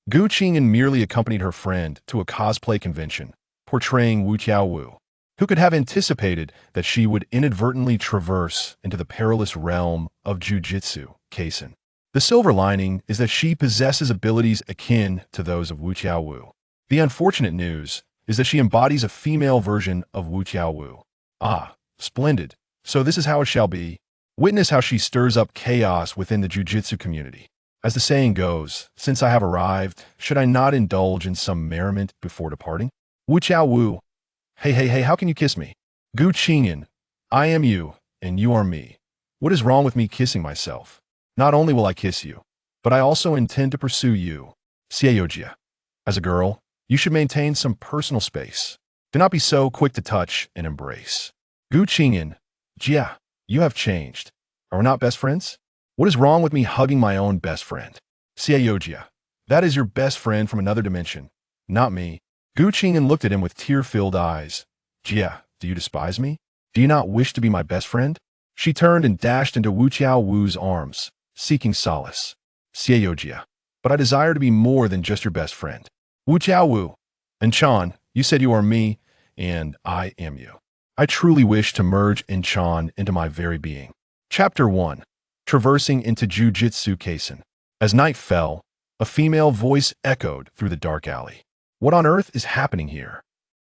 Gu Qing'an merely accompanied her friend to a cosplay convention, portraying Wu Qiaowu. Who could have anticipated that she would inadvertently traverse into the perilous realm of Jujutsu Kaisen? The silver lining is that she possesses abilities akin to those of Wu Qiaowu. The unfortunate news is that she embodies a female version of Wu Qiaowu. Ah, splendid. So this is how it shall be. Witness how she stirs up chaos within the Jujutsu community. As the saying goes, since I have arrived, should I not indulge in some merriment before departing? Wu Qiaowu. Hey, how can you kiss me? Gu Qing'an. I am you, and you are me. What is wrong with me kissing myself? Not only will I kiss you, but I also intend to pursue you. Seiyojia. As a girl, you should maintain some personal space. Do not be so quick to touch and embrace. Gu Qing'an. Jia, you have changed. Are we not best friends? What is wrong with me hugging my own best friend? Seiyojia. That is your best friend from another dimension, not me. Gu Qing'an looked at him with tear-filled eyes. Jia, do you despise me? Do you not wish to be my best friend? She turned and dashed into Wu Qiaowu's arms, seeking solace. Seiyojia. But I desire to be more than just your best friend. Wu Qiaowu. And Chan, you said you are me, and I am you. I truly wish to merge Chan into my very being. Chapter 1. Traversing into Jujutsu Kaisen. As night fell, a female voice echoed through the dark alley. What on earth is happening here?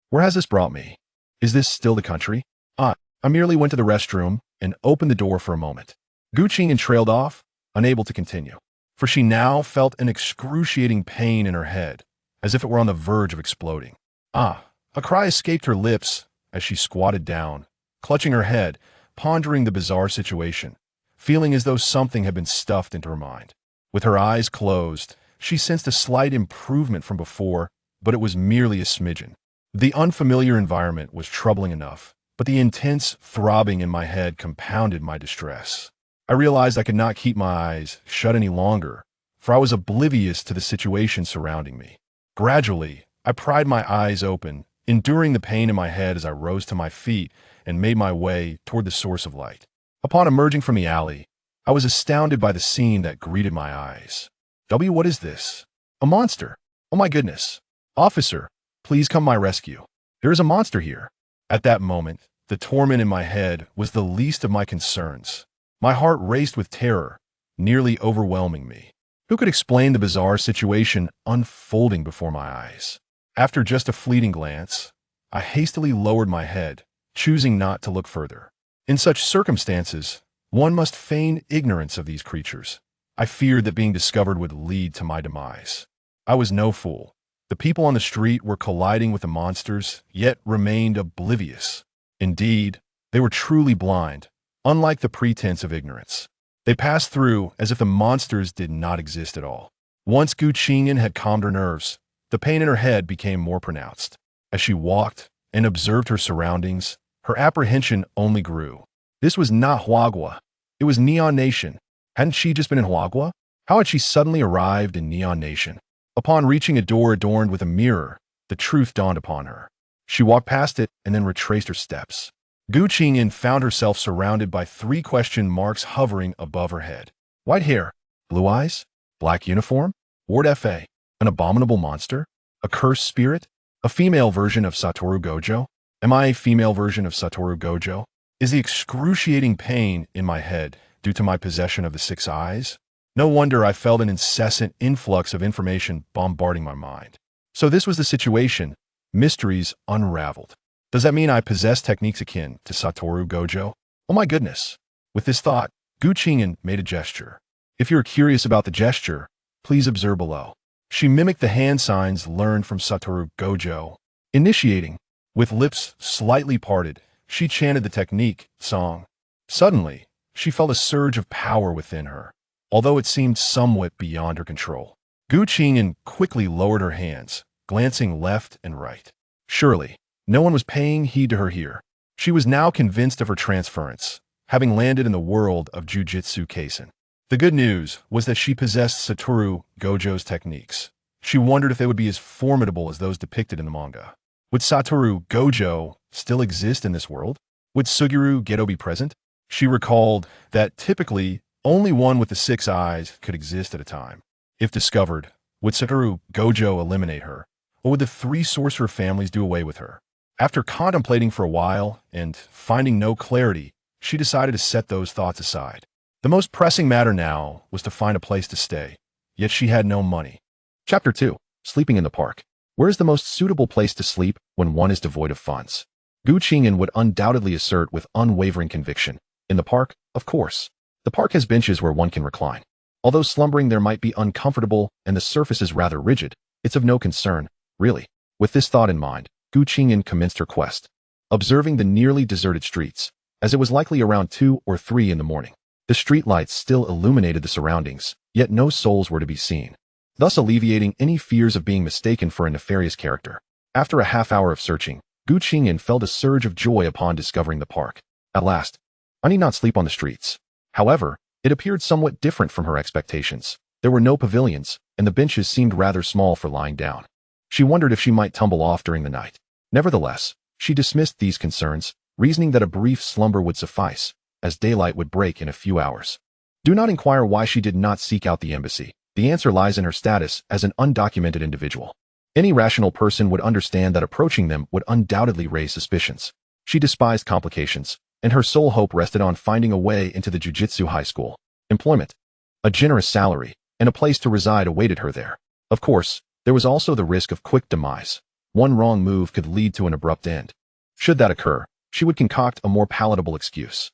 Where has this brought me? Is this still the country? I merely went to the restroom and opened the door for a moment. Gu Qing'an trailed off, unable to continue, for she now felt an excruciating pain in her head, as if it were on the verge of exploding. A cry escaped her lips as she squatted down, clutching her head, pondering the bizarre situation, feeling as though something had been stuffed into her mind. With her eyes closed, she sensed a slight improvement from before, but it was merely a smidgen. The unfamiliar environment was troubling enough, but the intense throbbing in my head compounded my distress. I realized I could not keep my eyes shut any longer, for I was oblivious to the situation surrounding me. Gradually, I pried my eyes open, enduring the pain in my head as I rose to my feet and made my way toward the source of light. Upon emerging from the alley, I was astounded by the scene that greeted my eyes. What is this? A monster! Oh my goodness! Officer, please come to my rescue. There is a monster here. At that moment, the torment in my head was the least of my concerns. My heart raced with terror, nearly overwhelming me. Who could explain the bizarre situation unfolding before my eyes? After just a fleeting glance, I hastily lowered my head, choosing not to look further. In such circumstances, one must feign ignorance of these creatures. I feared that being discovered would lead to my demise. I was no fool. The people on the street were colliding with the monsters, yet remained oblivious. Indeed, they were truly blind, unlike the pretense of ignorance. They passed through as if the monsters did not exist at all. Once Gu Qing'an had calmed her nerves, the pain in her head became more pronounced. As she walked and observed her surroundings, her apprehension only grew. This was not Huagua. It was Neon Nation. Hadn't she just been in Huagua? How had she suddenly arrived in Neon Nation? Upon reaching a door adorned with a mirror, the truth dawned upon her. She walked past it and then retraced her steps. Gu Qing'an found herself surrounded by 3 question marks hovering above her head. White hair, blue eyes, black uniform, Ward FA, an abominable monster, a cursed spirit, a female version of Satoru Gojo. Am I a female version of Satoru Gojo? Is the excruciating pain in my head due to my possession of the 6 eyes? No wonder I felt an incessant influx of information bombarding my mind. So this was the situation, mysteries unraveled. Does that mean I possess techniques akin to Satoru Gojo? Oh my goodness. With this thought, Gu Qing'an made a gesture. If you're curious about the gesture, please observe below. She mimicked the hand signs learned from Satoru Gojo. Initiating, with lips slightly parted, she chanted the technique song. Suddenly, she felt a surge of power within her, although it seemed somewhat beyond her control. Gu Qing'an quickly lowered her hands, glancing left and right. Surely, no one was paying heed to her here. She was now convinced of her transference, having landed in the world of Jujutsu Kaisen. The good news was that she possessed Satoru Gojo's techniques. She wondered if they would be as formidable as those depicted in the manga. Would Satoru Gojo still exist in this world? Would Fushiguro Geto be present? She recalled that typically only one with the 6 eyes could exist at a time. If discovered, Would Satoru Gojo eliminate her, or would the three sorcerer families do away with her? After contemplating for a while and finding no clarity, she decided to set those thoughts aside. The most pressing matter now was to find a place to stay, yet she had no money. Chapter 2. Sleeping in the Park. Where is the most suitable place to sleep when one is devoid of funds? Qing'an would undoubtedly assert with unwavering conviction. In the park, of course. The park has benches where one can recline. Although slumbering there might be uncomfortable and the surface is rather rigid, it's of no concern, really. With this thought in mind, Qing'an commenced her quest. Observing the nearly deserted streets, as it was likely around 2 or 3 in the morning. The streetlights still illuminated the surroundings, yet no souls were to be seen, thus alleviating any fears of being mistaken for a nefarious character. After a half hour of searching, Qing'an felt a surge of joy upon discovering the park. At last, I need not sleep on the streets. However, it appeared somewhat different from her expectations. There were no pavilions, and the benches seemed rather small for lying down. She wondered if she might tumble off during the night. Nevertheless, she dismissed these concerns, reasoning that a brief slumber would suffice, as daylight would break in a few hours. Do not inquire why she did not seek out the embassy. The answer lies in her status as an undocumented individual. Any rational person would understand that approaching them would undoubtedly raise suspicions. She despised complications, and her sole hope rested on finding a way into the Jujutsu High School. Employment, a generous salary, and a place to reside awaited her there. Of course, there was also the risk of quick demise. One wrong move could lead to an abrupt end. Should that occur, she would concoct a more palatable excuse.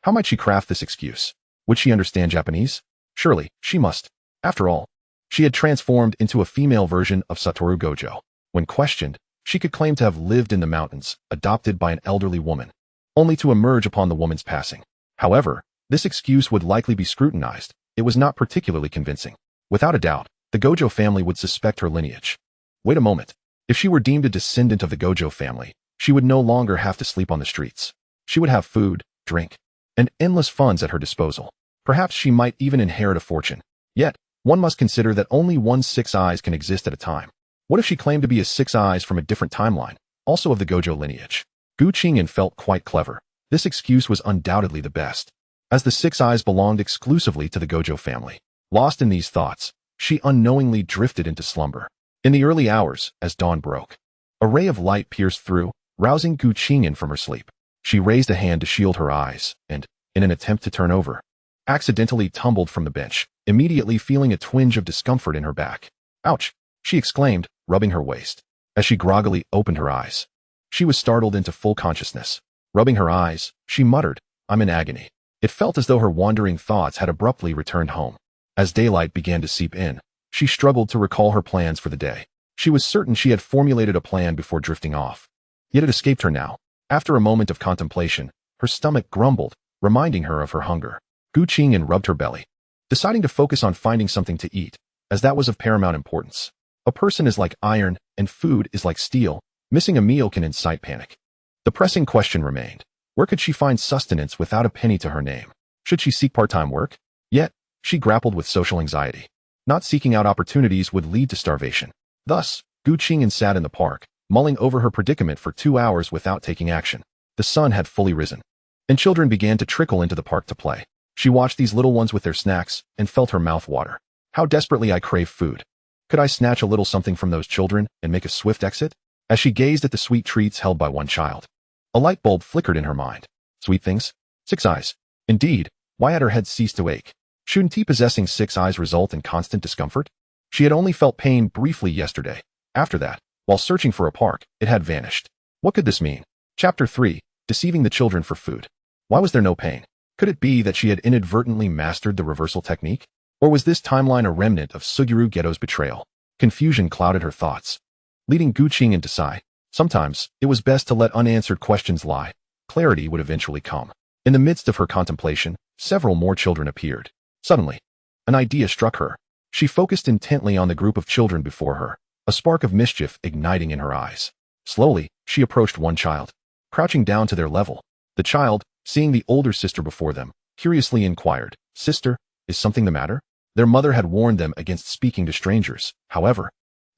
How might she craft this excuse? Would she understand Japanese? Surely, she must. After all, she had transformed into a female version of Satoru Gojo. When questioned, she could claim to have lived in the mountains, adopted by an elderly woman, only to emerge upon the woman's passing. However, this excuse would likely be scrutinized. It was not particularly convincing. Without a doubt, the Gojo family would suspect her lineage. Wait a moment. If she were deemed a descendant of the Gojo family, she would no longer have to sleep on the streets. She would have food, drink, and endless funds at her disposal. Perhaps she might even inherit a fortune. Yet, one must consider that only one Six Eyes can exist at a time. What if she claimed to be a Six Eyes from a different timeline, also of the Gojo lineage? Qing'an felt quite clever. This excuse was undoubtedly the best, as the Six Eyes belonged exclusively to the Gojo family. Lost in these thoughts, she unknowingly drifted into slumber. In the early hours, as dawn broke, a ray of light pierced through, rousing Qing'an from her sleep. She raised a hand to shield her eyes, and, in an attempt to turn over, accidentally tumbled from the bench, immediately feeling a twinge of discomfort in her back. Ouch! She exclaimed, rubbing her waist. As she groggily opened her eyes, she was startled into full consciousness. Rubbing her eyes, she muttered, "I'm in agony." It felt as though her wandering thoughts had abruptly returned home. As daylight began to seep in, she struggled to recall her plans for the day. She was certain she had formulated a plan before drifting off. Yet it escaped her now. After a moment of contemplation, her stomach grumbled, reminding her of her hunger. Qing'an rubbed her belly, deciding to focus on finding something to eat, as that was of paramount importance. A person is like iron, and food is like steel. Missing a meal can incite panic. The pressing question remained. Where could she find sustenance without a penny to her name? Should she seek part-time work? Yet, she grappled with social anxiety. Not seeking out opportunities would lead to starvation. Thus, Qing'an sat in the park, mulling over her predicament for 2 hours without taking action. The sun had fully risen, and children began to trickle into the park to play. She watched these little ones with their snacks and felt her mouth water. How desperately I crave food. Could I snatch a little something from those children and make a swift exit? As she gazed at the sweet treats held by one child, a light bulb flickered in her mind. Sweet things? Six eyes. Indeed, why had her head ceased to ache? Shouldn't he possessing 6 eyes result in constant discomfort? She had only felt pain briefly yesterday. After that, while searching for a park, it had vanished. What could this mean? Chapter 3. Deceiving the children for food. Why was there no pain? Could it be that she had inadvertently mastered the reversal technique? Or was this timeline a remnant of Fushiguro Geto's betrayal? Confusion clouded her thoughts, leading Qing'an to sigh. Sometimes, it was best to let unanswered questions lie. Clarity would eventually come. In the midst of her contemplation, several more children appeared. Suddenly, an idea struck her. She focused intently on the group of children before her, a spark of mischief igniting in her eyes. Slowly, she approached one child, crouching down to their level. The child, seeing the older sister before them, curiously inquired, "Sister, is something the matter?" Their mother had warned them against speaking to strangers. However,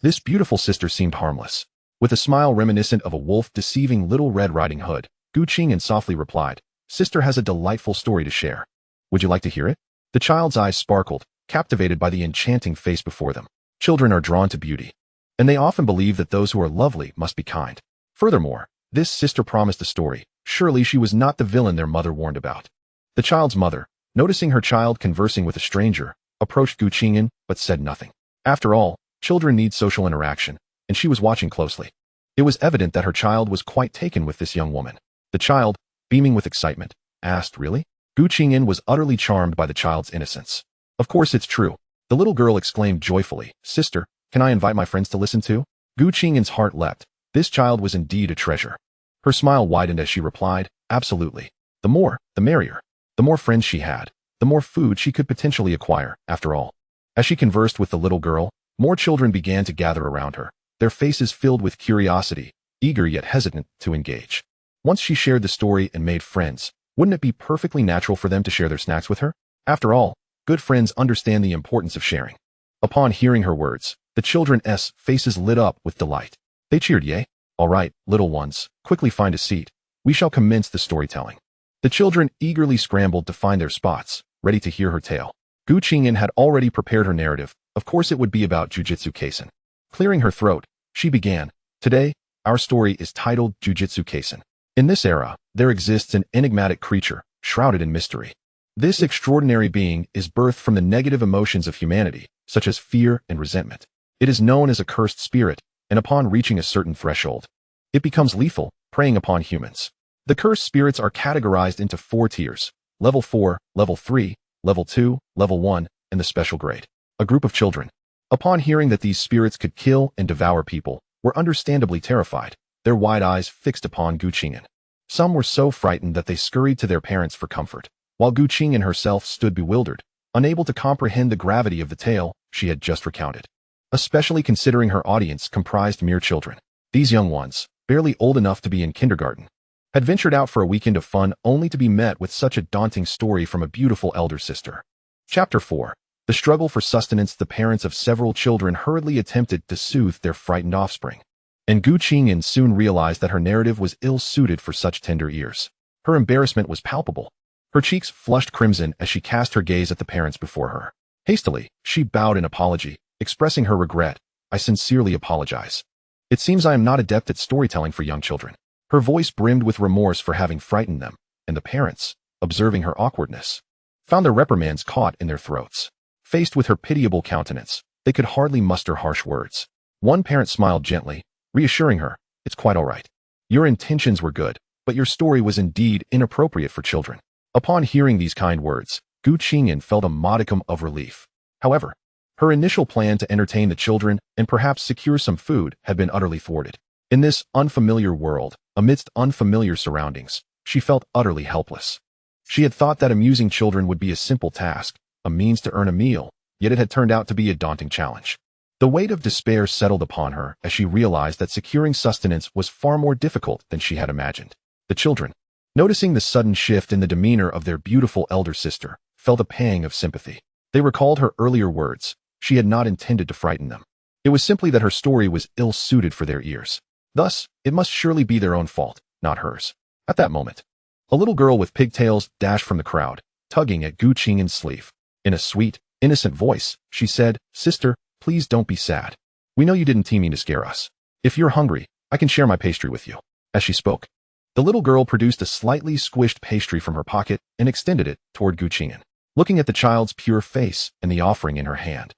this beautiful sister seemed harmless. With a smile reminiscent of a wolf deceiving Little Red Riding Hood, Qing'an softly replied, "Sister has a delightful story to share. Would you like to hear it?" The child's eyes sparkled, captivated by the enchanting face before them. Children are drawn to beauty, and they often believe that those who are lovely must be kind. Furthermore, this sister promised a story. Surely she was not the villain their mother warned about. The child's mother, noticing her child conversing with a stranger, approached Qing'an but said nothing. After all, children need social interaction, and she was watching closely. It was evident that her child was quite taken with this young woman. The child, beaming with excitement, asked, "Really?" Qing'an was utterly charmed by the child's innocence. "Of course it's true," the little girl exclaimed joyfully. "Sister, can I invite my friends to listen too?" Qing'an's heart leapt. This child was indeed a treasure. Her smile widened as she replied, "Absolutely. The more, the merrier." The more friends she had, the more food she could potentially acquire, after all. As she conversed with the little girl, more children began to gather around her, their faces filled with curiosity, eager yet hesitant to engage. Once she shared the story and made friends, wouldn't it be perfectly natural for them to share their snacks with her? After all, good friends understand the importance of sharing. Upon hearing her words, the children's faces lit up with delight. They cheered, "Yay! All right, little ones, quickly find a seat. We shall commence the storytelling." The children eagerly scrambled to find their spots, ready to hear her tale. Qing'an had already prepared her narrative. Of course it would be about Jujutsu Kaisen. Clearing her throat, she began, "Today, our story is titled Jujutsu Kaisen. In this era, there exists an enigmatic creature, shrouded in mystery. This extraordinary being is birthed from the negative emotions of humanity, such as fear and resentment. It is known as a cursed spirit, and upon reaching a certain threshold, it becomes lethal, preying upon humans. The cursed spirits are categorized into 4 tiers: Level 4, Level 3, Level 2, Level 1, and the Special Grade. A group of children, upon hearing that these spirits could kill and devour people, were understandably terrified, their wide eyes fixed upon Qing'an. Some were so frightened that they scurried to their parents for comfort, while Qing'an herself stood bewildered, unable to comprehend the gravity of the tale she had just recounted. Especially considering her audience comprised mere children. These young ones, barely old enough to be in kindergarten, had ventured out for a weekend of fun only to be met with such a daunting story from a beautiful elder sister. Chapter 4. The struggle for sustenance. The parents of several children hurriedly attempted to soothe their frightened offspring, and Qing'an soon realized that her narrative was ill-suited for such tender ears. Her embarrassment was palpable. Her cheeks flushed crimson as she cast her gaze at the parents before her. Hastily, she bowed in apology, expressing her regret. "I sincerely apologize. It seems I am not adept at storytelling for young children." Her voice brimmed with remorse for having frightened them, and the parents, observing her awkwardness, found their reprimands caught in their throats. Faced with her pitiable countenance, they could hardly muster harsh words. One parent smiled gently, reassuring her, "It's quite all right. Your intentions were good, but your story was indeed inappropriate for children." Upon hearing these kind words, Qing'an felt a modicum of relief. However, her initial plan to entertain the children and perhaps secure some food had been utterly thwarted. In this unfamiliar world, amidst unfamiliar surroundings, she felt utterly helpless. She had thought that amusing children would be a simple task, a means to earn a meal, yet it had turned out to be a daunting challenge. The weight of despair settled upon her as she realized that securing sustenance was far more difficult than she had imagined. The children, noticing the sudden shift in the demeanor of their beautiful elder sister, felt a pang of sympathy. They recalled her earlier words. She had not intended to frighten them. It was simply that her story was ill-suited for their ears. Thus, it must surely be their own fault, not hers. At that moment, a little girl with pigtails dashed from the crowd, tugging at Qing'an's sleeve. In a sweet, innocent voice, she said, "Sister, please don't be sad. We know you didn't mean to scare us. If you're hungry, I can share my pastry with you." As she spoke, the little girl produced a slightly squished pastry from her pocket and extended it toward Qing'an. Looking at the child's pure face and the offering in her hand,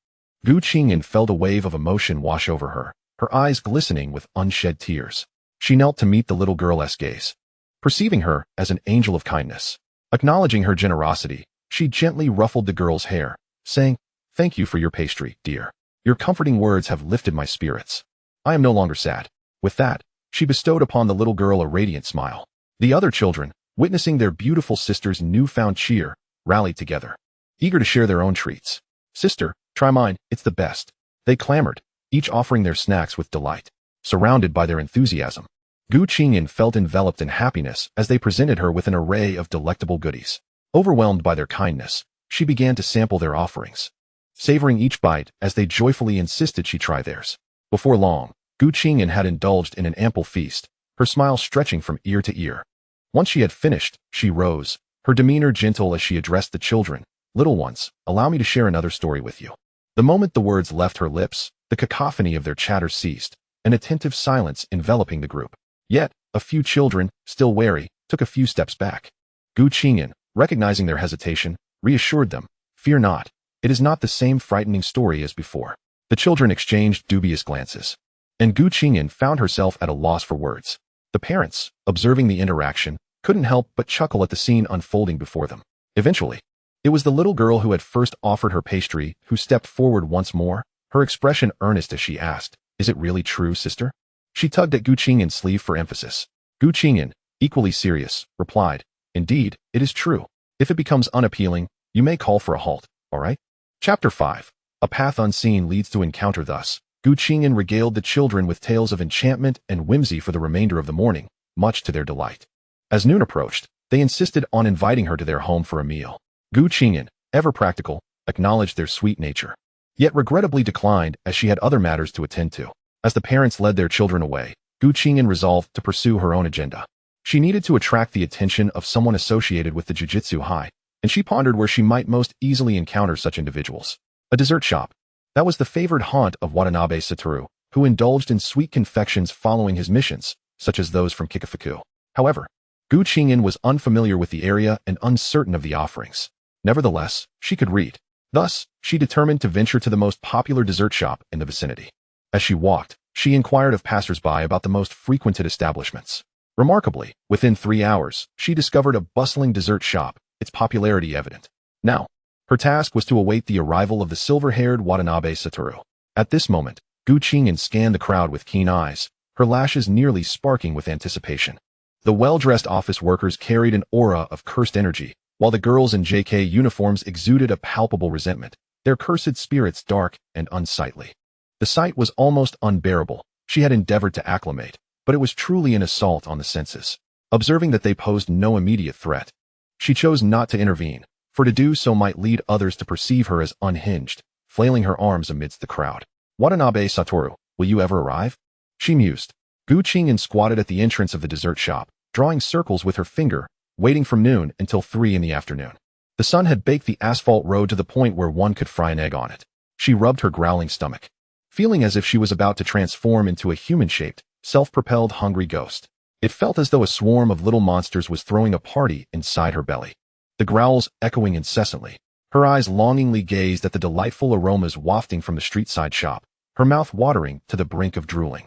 Qing'an felt a wave of emotion wash over her, her eyes glistening with unshed tears. She knelt to meet the little girl's gaze, perceiving her as an angel of kindness. Acknowledging her generosity, she gently ruffled the girl's hair, saying, "Thank you for your pastry, dear. Your comforting words have lifted my spirits. I am no longer sad." With that, she bestowed upon the little girl a radiant smile. The other children, witnessing their beautiful sister's newfound cheer, rallied together, eager to share their own treats. "Sister, try mine, it's the best." They clamored, each offering their snacks with delight. Surrounded by their enthusiasm, Qing'an felt enveloped in happiness as they presented her with an array of delectable goodies. Overwhelmed by their kindness, she began to sample their offerings, savoring each bite as they joyfully insisted she try theirs. Before long, Qing'an had indulged in an ample feast, her smile stretching from ear to ear. Once she had finished, she rose, her demeanor gentle as she addressed the children. "Little ones, allow me to share another story with you." The moment the words left her lips, the cacophony of their chatter ceased, an attentive silence enveloping the group. Yet, a few children, still wary, took a few steps back. Qing'an, recognizing their hesitation, reassured them, "Fear not. It is not the same frightening story as before." The children exchanged dubious glances, and Qing'an found herself at a loss for words. The parents, observing the interaction, couldn't help but chuckle at the scene unfolding before them. Eventually, it was the little girl who had first offered her pastry who stepped forward once more, her expression earnest as she asked, "Is it really true, sister?" She tugged at Qing'an's sleeve for emphasis. Qing'an, equally serious, replied, "Indeed, it is true. If it becomes unappealing, you may call for a halt, all right?" Chapter 5. A path unseen leads to encounter. Thus, Qing'an regaled the children with tales of enchantment and whimsy for the remainder of the morning, much to their delight. As noon approached, they insisted on inviting her to their home for a meal. Qing'an, ever practical, acknowledged their sweet nature, yet regrettably declined as she had other matters to attend to. As the parents led their children away, Qing'an resolved to pursue her own agenda. She needed to attract the attention of someone associated with the Jujutsu High, and she pondered where she might most easily encounter such individuals. A dessert shop. That was the favored haunt of Watanabe Satoru, who indulged in sweet confections following his missions, such as those from Kikafuku. However, Qing'an was unfamiliar with the area and uncertain of the offerings. Nevertheless, she could read. Thus, she determined to venture to the most popular dessert shop in the vicinity. As she walked, she inquired of passers-by about the most frequented establishments. Remarkably, within 3 hours, she discovered a bustling dessert shop, its popularity evident. Now, her task was to await the arrival of the silver-haired Watanabe Satoru. At this moment, Qing'an scanned the crowd with keen eyes, her lashes nearly sparking with anticipation. The well-dressed office workers carried an aura of cursed energy, while the girls in JK uniforms exuded a palpable resentment, their cursed spirits dark and unsightly. The sight was almost unbearable. She had endeavored to acclimate, but it was truly an assault on the senses. Observing that they posed no immediate threat, she chose not to intervene, for to do so might lead others to perceive her as unhinged, flailing her arms amidst the crowd. "Watanabe Satoru, will you ever arrive?" she mused. Qing'an squatted at the entrance of the dessert shop, drawing circles with her finger, waiting from noon until 3 in the afternoon. The sun had baked the asphalt road to the point where one could fry an egg on it. She rubbed her growling stomach, feeling as if she was about to transform into a human-shaped, self-propelled hungry ghost. It felt as though a swarm of little monsters was throwing a party inside her belly, the growls echoing incessantly. Her eyes longingly gazed at the delightful aromas wafting from the street-side shop, her mouth watering to the brink of drooling.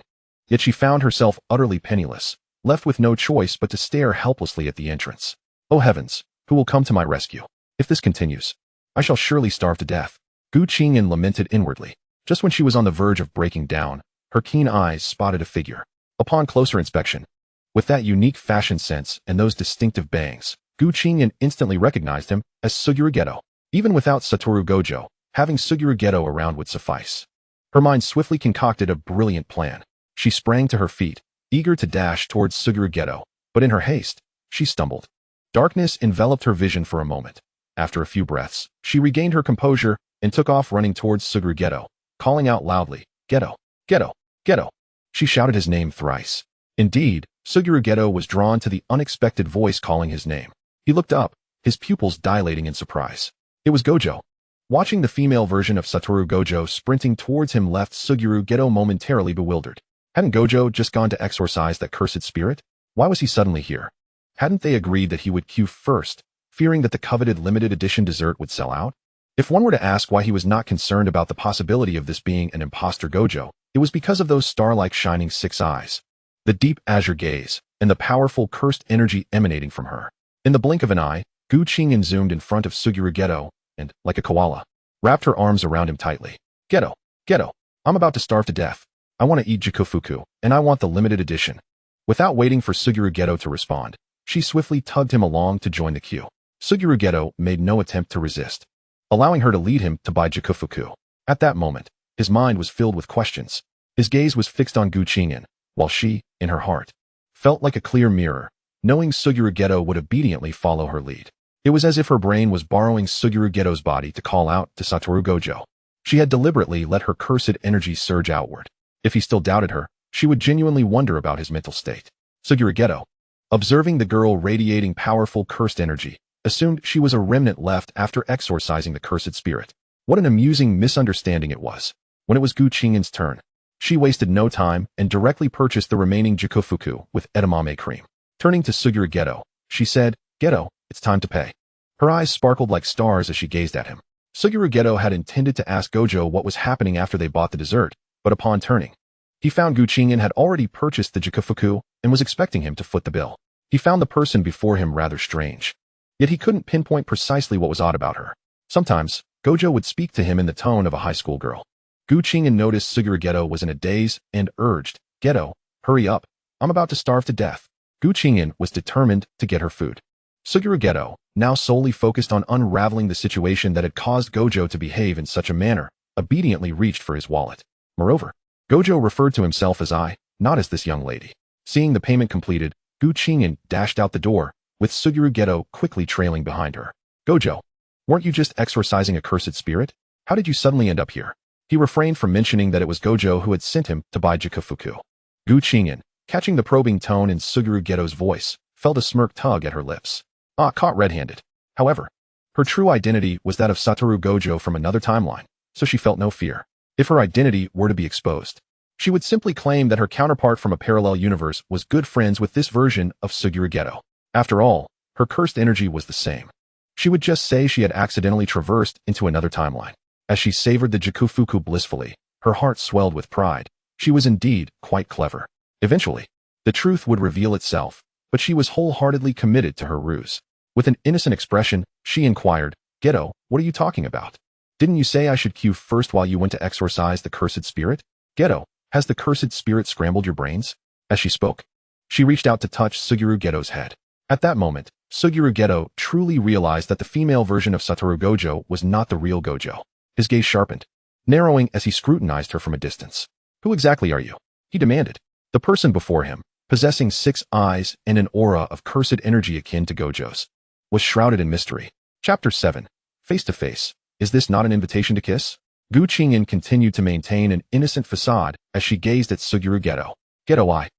Yet she found herself utterly penniless, left with no choice but to stare helplessly at the entrance. "Oh heavens, who will come to my rescue? If this continues, I shall surely starve to death." Qing'an lamented inwardly. Just when she was on the verge of breaking down, her keen eyes spotted a figure. Upon closer inspection, with that unique fashion sense and those distinctive bangs, Qing'an instantly recognized him as Fushiguro Geto. Even without Satoru Gojo, having Fushiguro Geto around would suffice. Her mind swiftly concocted a brilliant plan. She sprang to her feet, eager to dash towards Fushiguro Geto, but in her haste, she stumbled. Darkness enveloped her vision for a moment. After a few breaths, she regained her composure and took off running towards Fushiguro Geto, calling out loudly, "Geto! Geto! Geto!" She shouted his name thrice. Indeed, Fushiguro Geto was drawn to the unexpected voice calling his name. He looked up, his pupils dilating in surprise. It was Gojo. Watching the female version of Satoru Gojo sprinting towards him left Fushiguro Geto momentarily bewildered. Hadn't Gojo just gone to exorcise that cursed spirit? Why was he suddenly here? Hadn't they agreed that he would queue first, fearing that the coveted limited edition dessert would sell out? If one were to ask why he was not concerned about the possibility of this being an imposter Gojo, it was because of those star-like shining 6 eyes, the deep azure gaze, and the powerful cursed energy emanating from her. In the blink of an eye, Qing'an zoomed in front of Fushiguro Geto and, like a koala, wrapped her arms around him tightly. "Geto, Geto, I'm about to starve to death. I want to eat Jikufuku, and I want the limited edition." Without waiting for Fushiguro Geto to respond, she swiftly tugged him along to join the queue. Fushiguro Geto made no attempt to resist, allowing her to lead him to buy Jikufuku. At that moment, his mind was filled with questions. His gaze was fixed on Qing'an, while she, in her heart, felt like a clear mirror, knowing Fushiguro Geto would obediently follow her lead. It was as if her brain was borrowing Fushiguro Geto's body to call out to Satoru Gojo. She had deliberately let her cursed energy surge outward. If he still doubted her, she would genuinely wonder about his mental state. Fushiguro Geto, observing the girl radiating powerful cursed energy, assumed she was a remnant left after exorcising the cursed spirit. What an amusing misunderstanding it was. When it was Gu Qing'an's turn, she wasted no time and directly purchased the remaining jikofuku with edamame cream. Turning to Sugiura Geto, she said, "Geto, it's time to pay." Her eyes sparkled like stars as she gazed at him. Sugiura Geto had intended to ask Gojo what was happening after they bought the dessert, but upon turning, he found Gu Qing'an had already purchased the jikofuku and was expecting him to foot the bill. He found the person before him rather strange. Yet he couldn't pinpoint precisely what was odd about her. Sometimes, Gojo would speak to him in the tone of a high school girl. Gu Qing'an noticed Sugiura Geto was in a daze and urged, "Geto, hurry up. I'm about to starve to death." Gu Qing'an was determined to get her food. Sugiura Geto, now solely focused on unraveling the situation that had caused Gojo to behave in such a manner, obediently reached for his wallet. Moreover, Gojo referred to himself as I, not as this young lady. Seeing the payment completed, Gu Qing'an dashed out the door, with Sugiura Geto quickly trailing behind her. "Gojo, weren't you just exorcising a cursed spirit? How did you suddenly end up here?" He refrained from mentioning that it was Gojo who had sent him to buy jikofuku. Gu Qing'an, catching the probing tone in Sugiura Geto's voice, felt a smirk tug at her lips. Caught red-handed. However, her true identity was that of Satoru Gojo from another timeline, so she felt no fear. If her identity were to be exposed, she would simply claim that her counterpart from a parallel universe was good friends with this version of Sugiura Geto. After all, her cursed energy was the same. She would just say she had accidentally traversed into another timeline. As she savored the jikofuku blissfully, her heart swelled with pride. She was indeed quite clever. Eventually, the truth would reveal itself, but she was wholeheartedly committed to her ruse. With an innocent expression, she inquired, "Geto, what are you talking about? Didn't you say I should queue first while you went to exorcise the cursed spirit? Geto, has the cursed spirit scrambled your brains?" As she spoke, she reached out to touch Sugiura Geto's head. At that moment, Sugiura Geto truly realized that the female version of Satoru Gojo was not the real Gojo. His gaze sharpened, narrowing as he scrutinized her from a distance. "Who exactly are you?" he demanded. The person before him, possessing 6 eyes and an aura of cursed energy akin to Gojo's, was shrouded in mystery. Chapter 7. Face to Face. Is this not an invitation to kiss? Gu Qing'an continued to maintain an innocent facade as she gazed at Sugiura Geto. "Geto, I."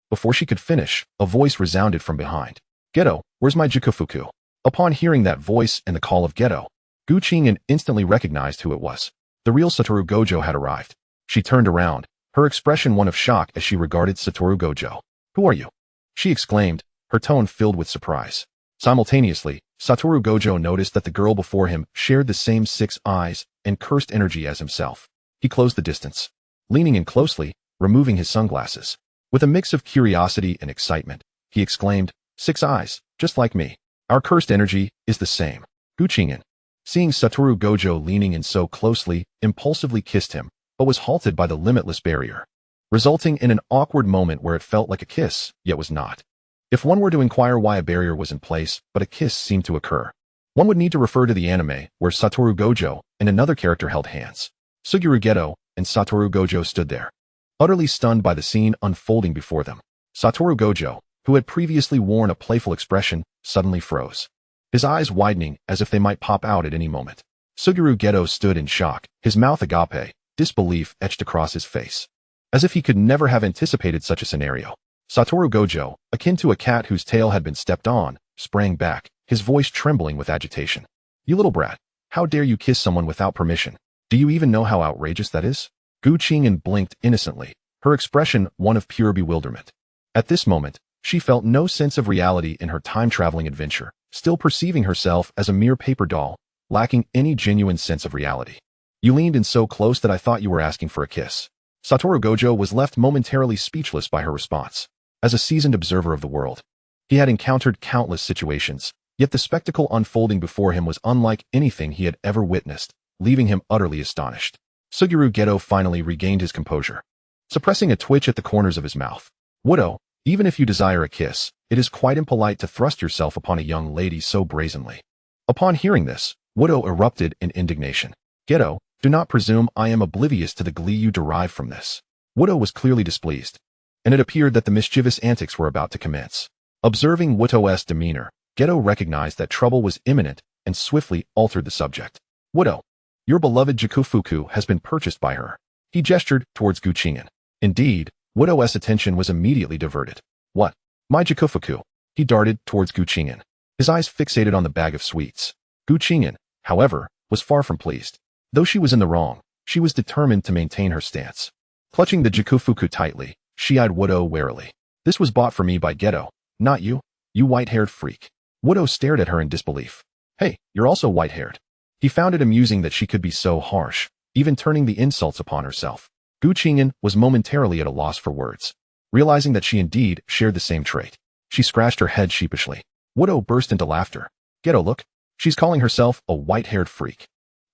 Before she could finish, a voice resounded from behind. "Geto, where's my jikofuku?" Upon hearing that voice and the call of Geto, Gu Qing'an instantly recognized who it was. The real Satoru Gojo had arrived. She turned around, her expression one of shock as she regarded Satoru Gojo. "Who are you?" she exclaimed, her tone filled with surprise. Simultaneously, Satoru Gojo noticed that the girl before him shared the same 6 eyes and cursed energy as himself. He closed the distance, leaning in closely, removing his sunglasses. With a mix of curiosity and excitement, he exclaimed, "6 eyes, just like me. Our cursed energy is the same." Gu Qing'an, seeing Satoru Gojo leaning in so closely, impulsively kissed him, but was halted by the limitless barrier, resulting in an awkward moment where it felt like a kiss, yet was not. If one were to inquire why a barrier was in place, but a kiss seemed to occur, one would need to refer to the anime where Satoru Gojo and another character held hands. Sugiura Geto and Satoru Gojo stood there, utterly stunned by the scene unfolding before them. Satoru Gojo, who had previously worn a playful expression, suddenly froze, his eyes widening as if they might pop out at any moment. Sugiura Geto stood in shock, his mouth agape, disbelief etched across his face, as if he could never have anticipated such a scenario. Satoru Gojo, akin to a cat whose tail had been stepped on, sprang back, his voice trembling with agitation. "You little brat, how dare you kiss someone without permission? Do you even know how outrageous that is?" Gu Qing'an blinked innocently, her expression one of pure bewilderment. At this moment, she felt no sense of reality in her time-traveling adventure, still perceiving herself as a mere paper doll, lacking any genuine sense of reality. "You leaned in so close that I thought you were asking for a kiss." Satoru Gojo was left momentarily speechless by her response. As a seasoned observer of the world, he had encountered countless situations, yet the spectacle unfolding before him was unlike anything he had ever witnessed, leaving him utterly astonished. Sugiura Geto finally regained his composure, suppressing a twitch at the corners of his mouth. "Widow, even if you desire a kiss, it is quite impolite to thrust yourself upon a young lady so brazenly." Upon hearing this, Widow erupted in indignation. "Geto, do not presume I am oblivious to the glee you derive from this." Widow was clearly displeased, and it appeared that the mischievous antics were about to commence. Observing Widow's demeanor, Geto recognized that trouble was imminent and swiftly altered the subject. "Widow, your beloved jikofuku has been purchased by her." He gestured towards Gu Qing'an. Indeed, Widow's attention was immediately diverted. "What? My jikofuku?" He darted towards Gu Qing'an, his eyes fixated on the bag of sweets. Gu Qing'an, however, was far from pleased. Though she was in the wrong, she was determined to maintain her stance. Clutching the Jikufuku tightly, she eyed Widow warily. This was bought for me by Geto, not you, you white-haired freak. Widow stared at her in disbelief. Hey, you're also white-haired. He found it amusing that she could be so harsh, even turning the insults upon herself. Qing'an was momentarily at a loss for words. Realizing that she indeed shared the same trait, she scratched her head sheepishly. Widow burst into laughter. Geto, look. She's calling herself a white-haired freak.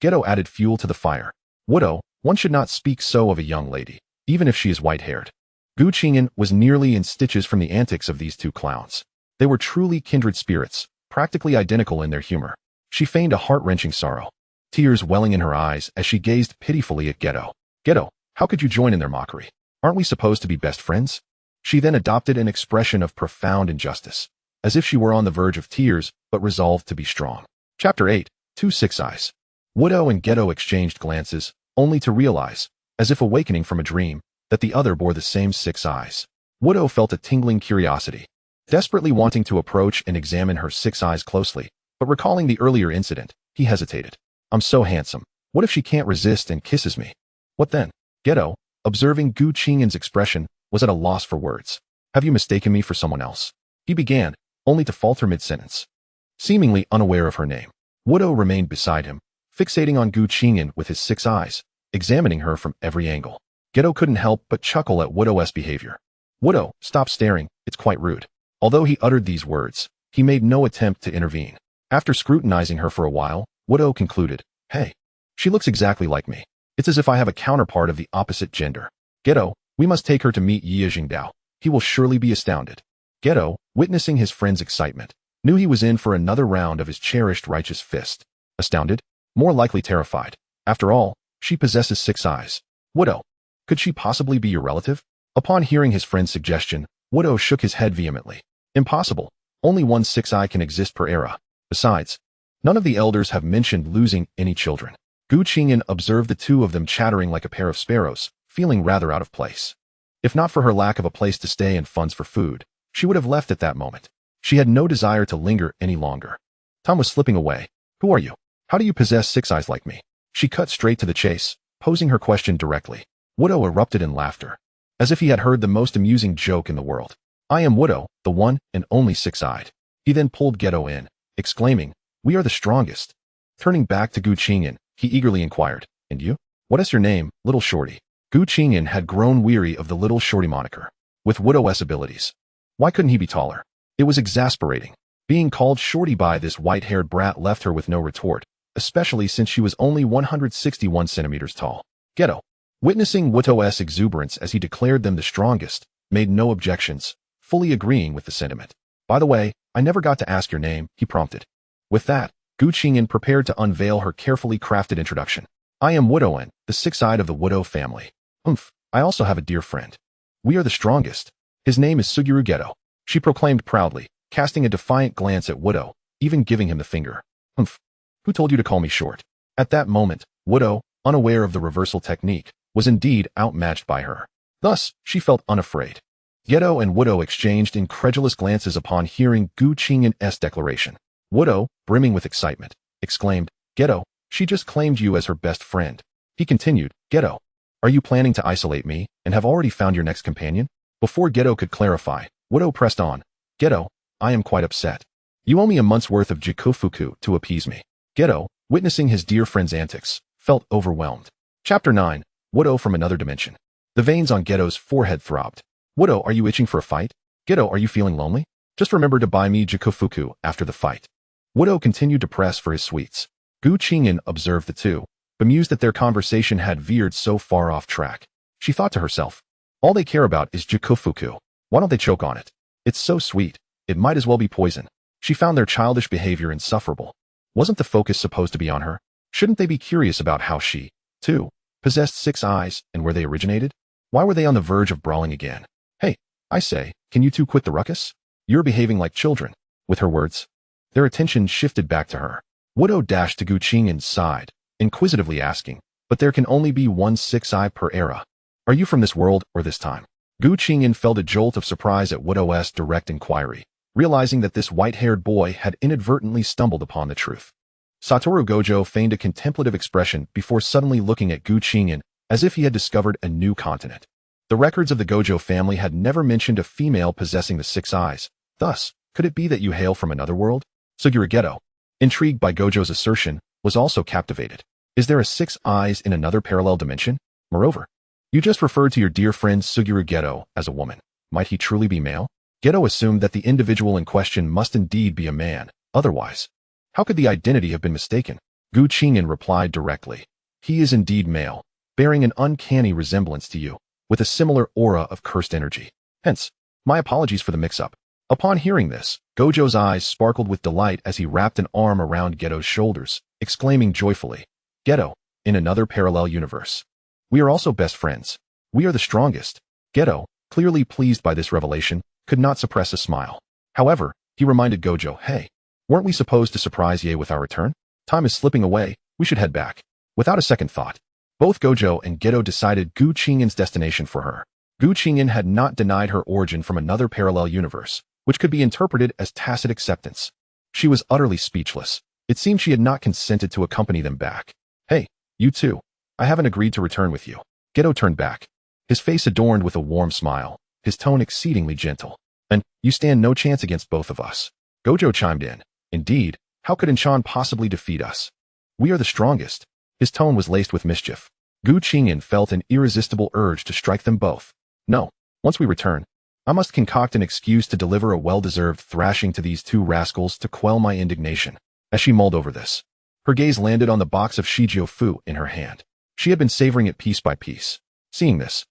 Geto added fuel to the fire. Widow, one should not speak so of a young lady, even if she is white-haired. Qing'an was nearly in stitches from the antics of these two clowns. They were truly kindred spirits, practically identical in their humor. She feigned a heart-wrenching sorrow, tears welling in her eyes as she gazed pitifully at Geto. Geto, how could you join in their mockery? Aren't we supposed to be best friends? She then adopted an expression of profound injustice, as if she were on the verge of tears, but resolved to be strong. Chapter 8, Two Six Eyes. Widow and Geto exchanged glances, only to realize, as if awakening from a dream, that the other bore the same 6 eyes. Widow felt a tingling curiosity, desperately wanting to approach and examine her 6 eyes closely, but recalling the earlier incident, he hesitated. I'm so handsome. What if she can't resist and kisses me? What then? Geto, observing Qing'an's expression, was at a loss for words. Have you mistaken me for someone else? He began, only to falter mid-sentence. Seemingly unaware of her name, Widow remained beside him, fixating on Qing'an with his 6 eyes, examining her from every angle. Geto couldn't help but chuckle at Widow's behavior. Widow, stop staring, it's quite rude. Although he uttered these words, he made no attempt to intervene. After scrutinizing her for a while, Widow concluded, hey, she looks exactly like me. It's as if I have a counterpart of the opposite gender. Geto, we must take her to meet Ye Jingdao. He will surely be astounded. Geto, witnessing his friend's excitement, knew he was in for another round of his cherished righteous fist. Astounded? More likely terrified. After all, she possesses 6 eyes. Widow, could she possibly be your relative? Upon hearing his friend's suggestion, Widow shook his head vehemently. Impossible. Only one 6 eye can exist per era. Besides, none of the elders have mentioned losing any children. Qing'an observed the two of them chattering like a pair of sparrows, feeling rather out of place. If not for her lack of a place to stay and funds for food, she would have left at that moment. She had no desire to linger any longer. Time was slipping away. Who are you? How do you possess 6 eyes like me? She cut straight to the chase, posing her question directly. Widow erupted in laughter, as if he had heard the most amusing joke in the world. I am Widow, the one and only 6-eyed. He then pulled Geto in, exclaiming, we are the strongest. Turning back to Qing'an, he eagerly inquired, and you? What is your name, little shorty? Qing'an had grown weary of the little shorty moniker. With Widow's abilities, why couldn't he be taller? It was exasperating. Being called shorty by this white-haired brat left her with no retort, especially since she was only 161 centimeters tall. Geto, witnessing Widow's exuberance as he declared them the strongest, made no objections, fully agreeing with the sentiment. By the way, I never got to ask your name, he prompted. With that, Qing'an prepared to unveil her carefully crafted introduction. I am Widow, the 6-eyed of the Widow family. I also have a dear friend. We are the strongest. His name is Fushiguro Geto, she proclaimed proudly, casting a defiant glance at Widow, even giving him the finger. Who told you to call me short? At that moment, Widow, unaware of the reversal technique, was indeed outmatched by her. Thus, she felt unafraid. Geto and Widow exchanged incredulous glances upon hearing Qing'an's declaration. Widow, brimming with excitement, exclaimed, Geto, she just claimed you as her best friend. He continued, Geto, are you planning to isolate me and have already found your next companion? Before Geto could clarify, Widow pressed on, Geto, I am quite upset. You owe me a month's worth of jikufuku to appease me. Geto, witnessing his dear friend's antics, felt overwhelmed. Chapter 9, Widow from Another Dimension. The veins on Geto's forehead throbbed. Widow, are you itching for a fight? Geto, are you feeling lonely? Just remember to buy me jikufuku after the fight. Widow continued to press for his sweets. Qing'an observed the two, bemused that their conversation had veered so far off track. She thought to herself, all they care about is jikufuku. Why don't they choke on it? It's so sweet, it might as well be poison. She found their childish behavior insufferable. Wasn't the focus supposed to be on her? Shouldn't they be curious about how she, too, possessed 6 eyes and where they originated? Why were they on the verge of brawling again? Hey, I say, can you two quit the ruckus? You're behaving like children. With her words, their attention shifted back to her. Widow dashed to Qing'an's side, inquisitively asking, but there can only be one 6-eye per era. Are you from this world or this time? Qing'an felt a jolt of surprise at Widow's direct inquiry, realizing that this white-haired boy had inadvertently stumbled upon the truth. Satoru Gojo feigned a contemplative expression before suddenly looking at Qing'an as if he had discovered a new continent. The records of the Gojo family had never mentioned a female possessing the 6 eyes. Thus, could it be that you hail from another world? Fushiguro Geto, intrigued by Gojo's assertion, was also captivated. Is there a 6 eyes in another parallel dimension? Moreover, you just referred to your dear friend Fushiguro Geto as a woman. Might he truly be male? Geto assumed that the individual in question must indeed be a man. Otherwise, how could the identity have been mistaken? Qing'an replied directly. He is indeed male, bearing an uncanny resemblance to you, with a similar aura of cursed energy. Hence, my apologies for the mix-up. Upon hearing this, Gojo's eyes sparkled with delight as he wrapped an arm around Geto's shoulders, exclaiming joyfully, Geto, in another parallel universe. We are also best friends. We are the strongest. Geto, clearly pleased by this revelation, could not suppress a smile. However, he reminded Gojo, hey, weren't we supposed to surprise Ye with our return? Time is slipping away, we should head back. Without a second thought, both Gojo and Geto decided Qing'an's destination for her. Qing'an had not denied her origin from another parallel universe, which could be interpreted as tacit acceptance. She was utterly speechless. It seemed she had not consented to accompany them back. Hey, you two. I haven't agreed to return with you. Geto turned back, his face adorned with a warm smile, his tone exceedingly gentle. And you stand no chance against both of us. Gojo chimed in. Indeed, how could Inchan possibly defeat us? We are the strongest. His tone was laced with mischief. Qing'an felt an irresistible urge to strike them both. No, once we return, I must concoct an excuse to deliver a well-deserved thrashing to these 2 rascals to quell my indignation. As she mulled over this, her gaze landed on the box of Shijiu-fu in her hand. She had been savoring it piece by piece. Seeing this,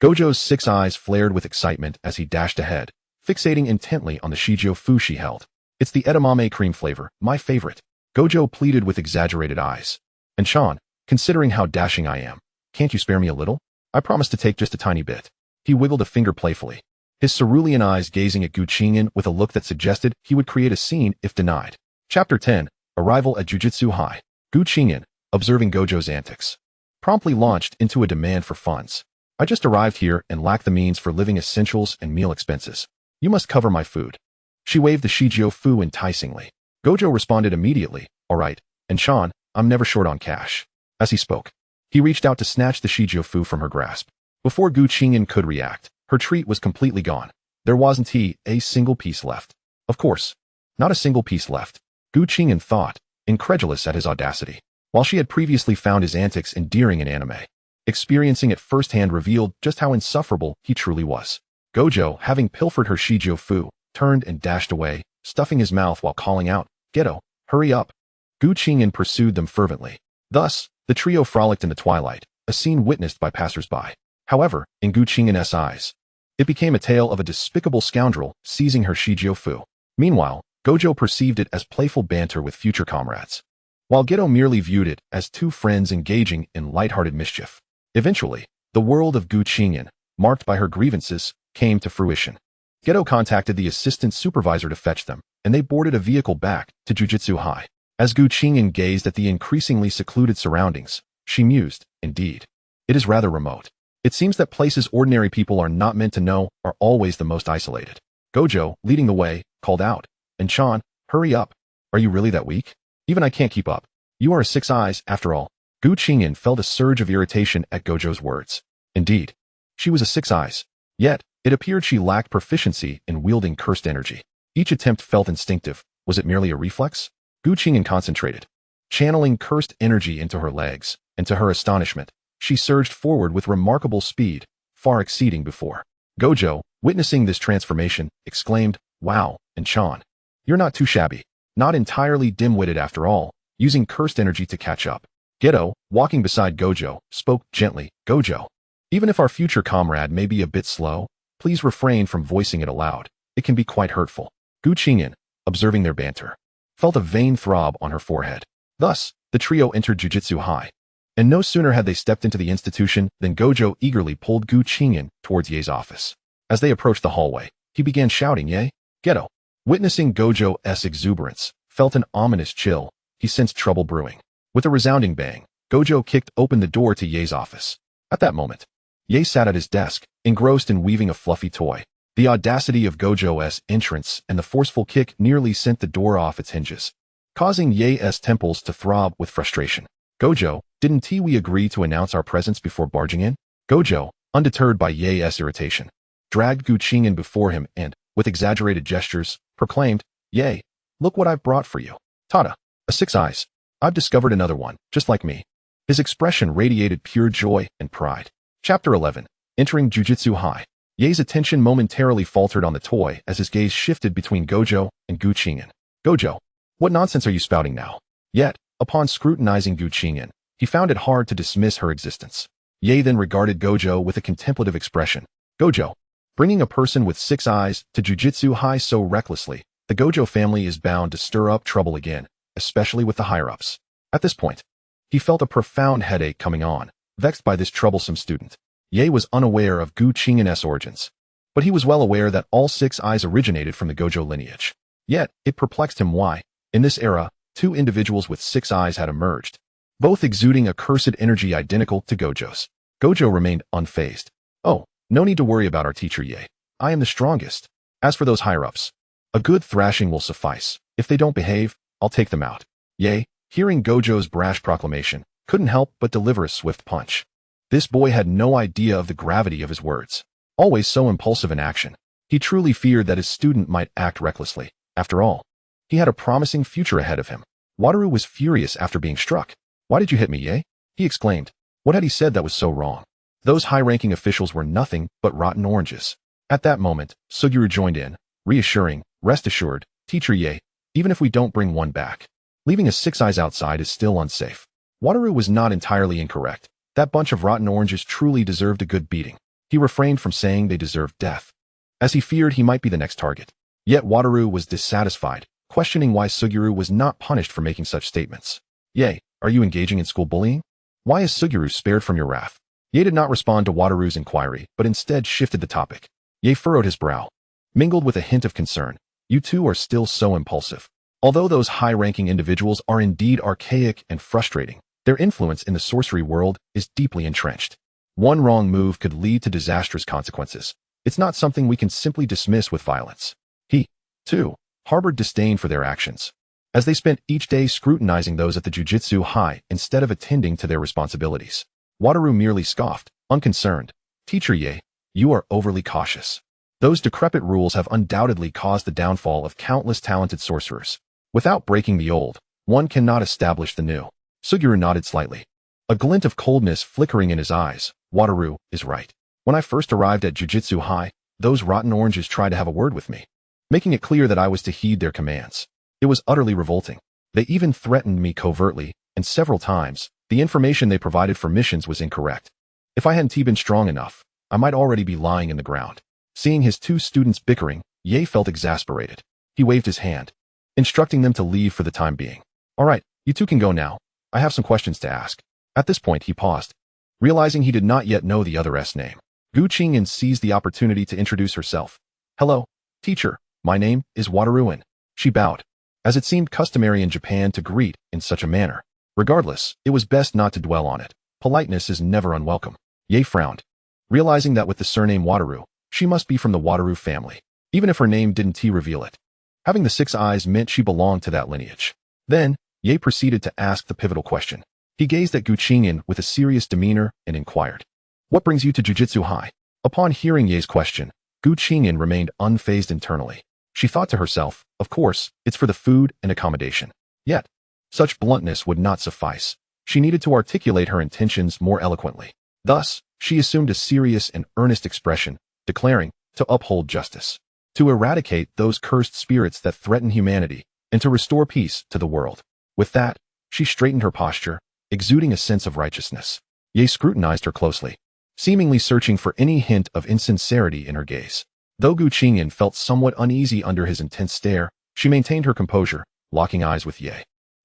Gojo's 6 eyes flared with excitement as he dashed ahead, fixating intently on the Shijiu-fu she held. It's the edamame cream flavor, my favorite. Gojo pleaded with exaggerated eyes. And Sean, considering how dashing I am, can't you spare me a little? I promise to take just a tiny bit. He wiggled a finger playfully, his cerulean eyes gazing at Qing'an with a look that suggested he would create a scene if denied. Chapter 10, Arrival at Jujutsu High. Qing'an, observing Gojo's antics, promptly launched into a demand for funds. I just arrived here and lack the means for living essentials and meal expenses. You must cover my food. She waved the Shijiu-fu enticingly. Gojo responded immediately, all right, and Sean, I'm never short on cash. As he spoke, he reached out to snatch the Shijiu-fu from her grasp. Before Qing'an could react, her treat was completely gone. There wasn't a single piece left. Of course, not a single piece left. Qing'an thought, incredulous at his audacity. While she had previously found his antics endearing in anime, experiencing it firsthand revealed just how insufferable he truly was. Gojo, having pilfered her Shijiu-fu, turned and dashed away, stuffing his mouth while calling out, Geto, hurry up. Qing'an pursued them fervently. Thus, the trio frolicked in the twilight, a scene witnessed by passers-by. However, in Qing'an's eyes, it became a tale of a despicable scoundrel seizing her Shijiu-fu. Meanwhile, Gojo perceived it as playful banter with future comrades, while Geto merely viewed it as 2 friends engaging in lighthearted mischief. Eventually, the world of Qing'an, marked by her grievances, came to fruition. Geto contacted the assistant supervisor to fetch them, and they boarded a vehicle back to Jujutsu High. As Qing'an gazed at the increasingly secluded surroundings, she mused, indeed, it is rather remote. It seems that places ordinary people are not meant to know are always the most isolated. Gojo, leading the way, called out, and Sean, hurry up. Are you really that weak? Even I can't keep up. You are a 6 eyes, after all. Qing'an felt a surge of irritation at Gojo's words. Indeed, she was a 6 eyes. Yet, it appeared she lacked proficiency in wielding cursed energy. Each attempt felt instinctive. Was it merely a reflex? Qing'an concentrated, channeling cursed energy into her legs, and to her astonishment, she surged forward with remarkable speed, far exceeding before. Gojo, witnessing this transformation, exclaimed, wow, and Sean, you're not too shabby. Not entirely dim-witted after all, using cursed energy to catch up. Geto, walking beside Gojo, spoke gently, Gojo, even if our future comrade may be a bit slow, please refrain from voicing it aloud. It can be quite hurtful. Qing'an, observing their banter, felt a vain throb on her forehead. Thus, the trio entered Jujutsu High. And no sooner had they stepped into the institution than Gojo eagerly pulled Qing'an towards Ye's office. As they approached the hallway, he began shouting, Ye, Geto. Witnessing Gojo's exuberance, felt an ominous chill. He sensed trouble brewing. With a resounding bang, Gojo kicked open the door to Ye's office. At that moment, Ye sat at his desk, engrossed in weaving a fluffy toy. The audacity of Gojo's entrance and the forceful kick nearly sent the door off its hinges. causing Ye's temples to throb with frustration. Gojo, didn't we agree to announce our presence before barging in? Gojo, undeterred by Ye's irritation, dragged Qing'an before him and, with exaggerated gestures, proclaimed, Ye, look what I've brought for you. Tada, a 6 eyes. I've discovered another one, just like me. His expression radiated pure joy and pride. Chapter 11. Entering Jujutsu High. Ye's attention momentarily faltered on the toy as his gaze shifted between Gojo and Qing'an. Gojo, what nonsense are you spouting now? Yet, upon scrutinizing Qing'an, he found it hard to dismiss her existence. Ye then regarded Gojo with a contemplative expression. Gojo, bringing a person with 6 eyes to Jujutsu High so recklessly, the Gojo family is bound to stir up trouble again, especially with the higher-ups. At this point, he felt a profound headache coming on, vexed by this troublesome student. Ye was unaware of Qing'an's origins, but he was well aware that all 6 eyes originated from the Gojo lineage. Yet, it perplexed him why, in this era, 2 individuals with 6 eyes had emerged, both exuding a cursed energy identical to Gojo's. Gojo remained unfazed. Oh, no need to worry about our teacher Ye. I am the strongest. As for those higher-ups, a good thrashing will suffice. If they don't behave, I'll take them out. Ye, hearing Gojo's brash proclamation, couldn't help but deliver a swift punch. This boy had no idea of the gravity of his words. Always so impulsive in action, he truly feared that his student might act recklessly. After all, he had a promising future ahead of him. Wataru was furious after being struck. Why did you hit me, Ye? He exclaimed. What had he said that was so wrong? Those high-ranking officials were nothing but rotten oranges. At that moment, Suguru joined in, reassuring, rest assured, Teacher Ye, even if we don't bring one back, leaving a 6 eyes outside is still unsafe. Wataru was not entirely incorrect. That bunch of rotten oranges truly deserved a good beating. He refrained from saying they deserved death, as he feared he might be the next target. Yet Wataru was dissatisfied, questioning why Suguru was not punished for making such statements. Ye, are you engaging in school bullying? Why is Suguru spared from your wrath? Ye did not respond to Wataru's inquiry, but instead shifted the topic. Ye furrowed his brow, mingled with a hint of concern. You two are still so impulsive. Although those high-ranking individuals are indeed archaic and frustrating, their influence in the sorcery world is deeply entrenched. One wrong move could lead to disastrous consequences. It's not something we can simply dismiss with violence. He, too, harbored disdain for their actions, as they spent each day scrutinizing those at the Jujutsu High instead of attending to their responsibilities. Wataru merely scoffed, unconcerned. Teacher Ye, you are overly cautious. Those decrepit rules have undoubtedly caused the downfall of countless talented sorcerers. Without breaking the old, one cannot establish the new. Suguru nodded slightly, a glint of coldness flickering in his eyes. Wataru is right. When I first arrived at Jujutsu High, those rotten oranges tried to have a word with me, making it clear that I was to heed their commands. It was utterly revolting. They even threatened me covertly, and several times, the information they provided for missions was incorrect. If I hadn't been strong enough, I might already be lying in the ground. Seeing his 2 students bickering, Ye felt exasperated. He waved his hand, instructing them to leave for the time being. All right, you 2 can go now. I have some questions to ask. At this point, he paused, realizing he did not yet know the other's name. Qing'an seized the opportunity to introduce herself. Hello, teacher. My name is Wataru. She bowed, as it seemed customary in Japan to greet in such a manner. Regardless, it was best not to dwell on it. Politeness is never unwelcome. Ye frowned, realizing that with the surname Wataru, she must be from the Wataru family, even if her name didn't reveal it. Having the 6 eyes meant she belonged to that lineage. Then, Ye proceeded to ask the pivotal question. He gazed at Qing'an with a serious demeanor and inquired, what brings you to Jujutsu High? Upon hearing Ye's question, Qing'an remained unfazed internally. She thought to herself, of course, it's for the food and accommodation. Yet, such bluntness would not suffice. She needed to articulate her intentions more eloquently. Thus, she assumed a serious and earnest expression, declaring, to uphold justice, to eradicate those cursed spirits that threaten humanity, and to restore peace to the world. With that, she straightened her posture, exuding a sense of righteousness. Ye scrutinized her closely, seemingly searching for any hint of insincerity in her gaze. Though Qing'an felt somewhat uneasy under his intense stare, she maintained her composure, locking eyes with Ye.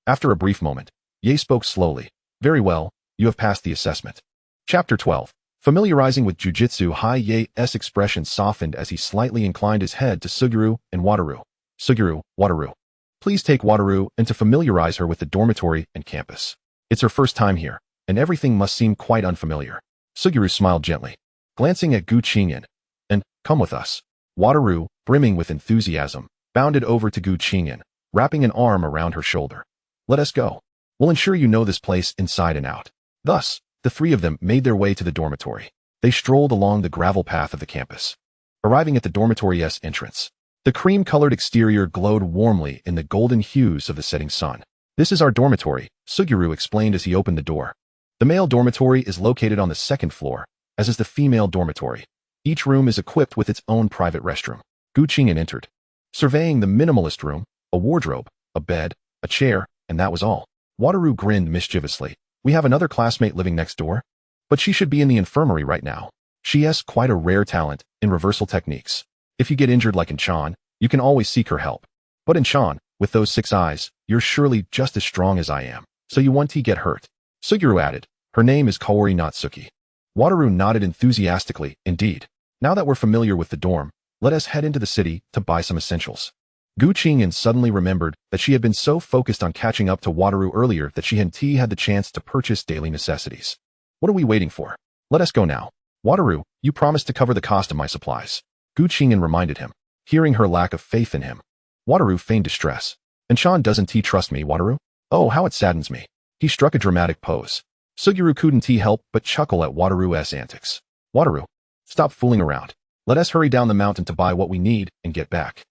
After a brief moment, Ye spoke slowly. Very well, you have passed the assessment. Chapter 12. Familiarizing with Jujutsu High. Ye's expression softened as he slightly inclined his head to Suguru and Wataru. Suguru, Wataru. Please take Wataru and to familiarize her with the dormitory and campus. It's her first time here, and everything must seem quite unfamiliar. Suguru smiled gently, glancing at Qing'an, and, come with us. Wataru, brimming with enthusiasm, bounded over to Qing'an, wrapping an arm around her shoulder. Let us go. We'll ensure you know this place inside and out. Thus, the three of them made their way to the dormitory. They strolled along the gravel path of the campus. Arriving at the dormitory's entrance, the cream-colored exterior glowed warmly in the golden hues of the setting sun. This is our dormitory, Suguru explained as he opened the door. The male dormitory is located on the second floor, as is the female dormitory. Each room is equipped with its own private restroom. Qing'an entered, surveying the minimalist room, a wardrobe, a bed, a chair, and that was all. Wataru grinned mischievously. We have another classmate living next door? But she should be in the infirmary right now. She has quite a rare talent in reversal techniques. If you get injured like in Chan, you can always seek her help. But in Chan, with those 6 eyes, you're surely just as strong as I am, so you won't get hurt. Suguru added, her name is Kaori Natsuki. Wataru nodded enthusiastically, indeed. Now that we're familiar with the dorm, let us head into the city to buy some essentials. Qing'an suddenly remembered that she had been so focused on catching up to Wataru earlier that she hadn't had the chance to purchase daily necessities. What are we waiting for? Let us go now. Wataru, you promised to cover the cost of my supplies. Qing'an reminded him, hearing her lack of faith in him. Wataru feigned distress. And Chan doesn't trust me, Wataru? Oh, how it saddens me. He struck a dramatic pose. Suguru couldn't help but chuckle at Wataru's antics. Wataru, stop fooling around. Let us hurry down the mountain to buy what we need and get back.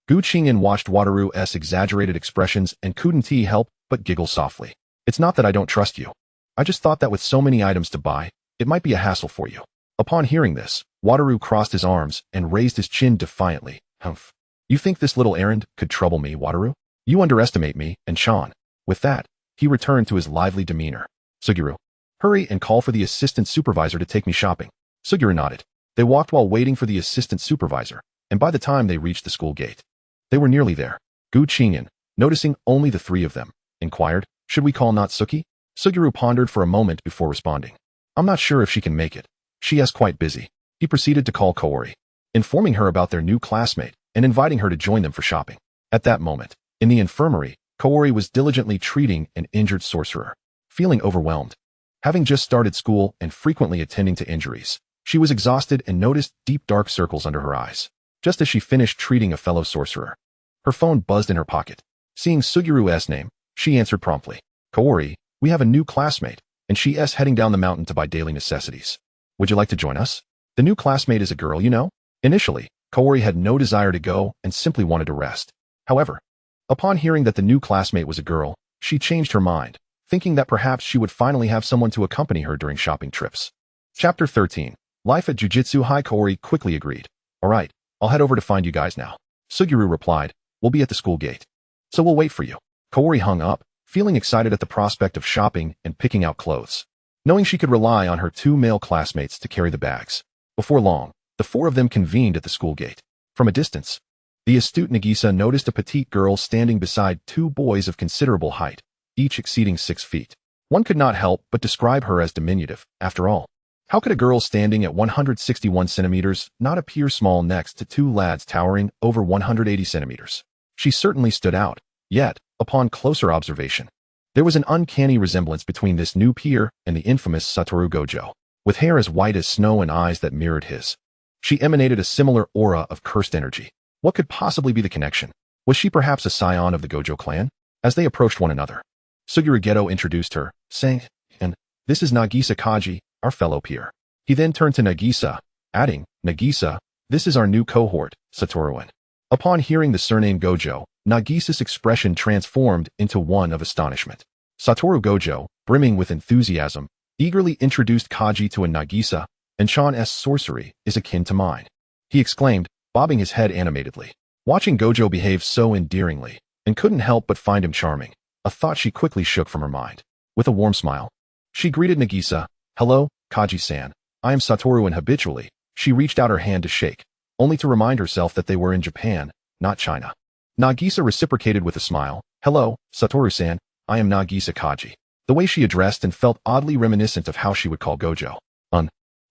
Qing'an watched Wataru's exaggerated expressions and couldn't help but giggle softly. It's not that I don't trust you. I just thought that with so many items to buy, it might be a hassle for you. Upon hearing this, Wataru crossed his arms and raised his chin defiantly. Humph. You think this little errand could trouble me, Wataru? You underestimate me and Chan. With that, he returned to his lively demeanor. Suguru, hurry and call for the assistant supervisor to take me shopping. Suguru nodded. They walked while waiting for the assistant supervisor, and by the time they reached the school gate, they were nearly there. Qing'an, noticing only the three of them, inquired, should we call Natsuki? Suguru pondered for a moment before responding. I'm not sure if she can make it. She is quite busy. He proceeded to call Kaori, informing her about their new classmate and inviting her to join them for shopping. At that moment, in the infirmary, Kaori was diligently treating an injured sorcerer. Feeling overwhelmed, having just started school and frequently attending to injuries, she was exhausted and noticed deep dark circles under her eyes. Just as she finished treating a fellow sorcerer, her phone buzzed in her pocket. Seeing Suguru's name, she answered promptly. Kaori, we have a new classmate, and she is heading down the mountain to buy daily necessities. Would you like to join us? The new classmate is a girl, you know? Initially, Kaori had no desire to go and simply wanted to rest. However, upon hearing that the new classmate was a girl, she changed her mind, thinking that perhaps she would finally have someone to accompany her during shopping trips. Chapter 13. Life at Jujutsu High. Kaori quickly agreed. All right, I'll head over to find you guys now. Suguru replied, we'll be at the school gate. So we'll wait for you. Kaori hung up, feeling excited at the prospect of shopping and picking out clothes, knowing she could rely on her 2 male classmates to carry the bags. Before long, the 4 of them convened at the school gate. From a distance, the astute Nagisa noticed a petite girl standing beside 2 boys of considerable height, each exceeding 6 feet. One could not help but describe her as diminutive. After all, how could a girl standing at 161 centimeters not appear small next to 2 lads towering over 180 centimeters? She certainly stood out. Yet, upon closer observation, there was an uncanny resemblance between this new peer and the infamous Satoru Gojo. With hair as white as snow and eyes that mirrored his, she emanated a similar aura of cursed energy. What could possibly be the connection? Was she perhaps a scion of the Gojo clan? As they approached one another, Suguru Geto introduced her, saying, and this is Nagisa Kaji, our fellow peer. He then turned to Nagisa, adding, Nagisa, this is our new cohort, Satoru. Upon hearing the surname Gojo, Nagisa's expression transformed into one of astonishment. Satoru Gojo, brimming with enthusiasm, eagerly introduced Kaji to a Nagisa, and Chan's sorcery is akin to mine. He exclaimed, bobbing his head animatedly, watching Gojo behave so endearingly, and couldn't help but find him charming, a thought she quickly shook from her mind. With a warm smile, she greeted Nagisa, hello, Kaji-san, I am Satoru, and habitually, she reached out her hand to shake, only to remind herself that they were in Japan, not China. Nagisa reciprocated with a smile, hello, Satoru-san, I am Nagisa Kaji. The way she addressed and felt oddly reminiscent of how she would call Gojo.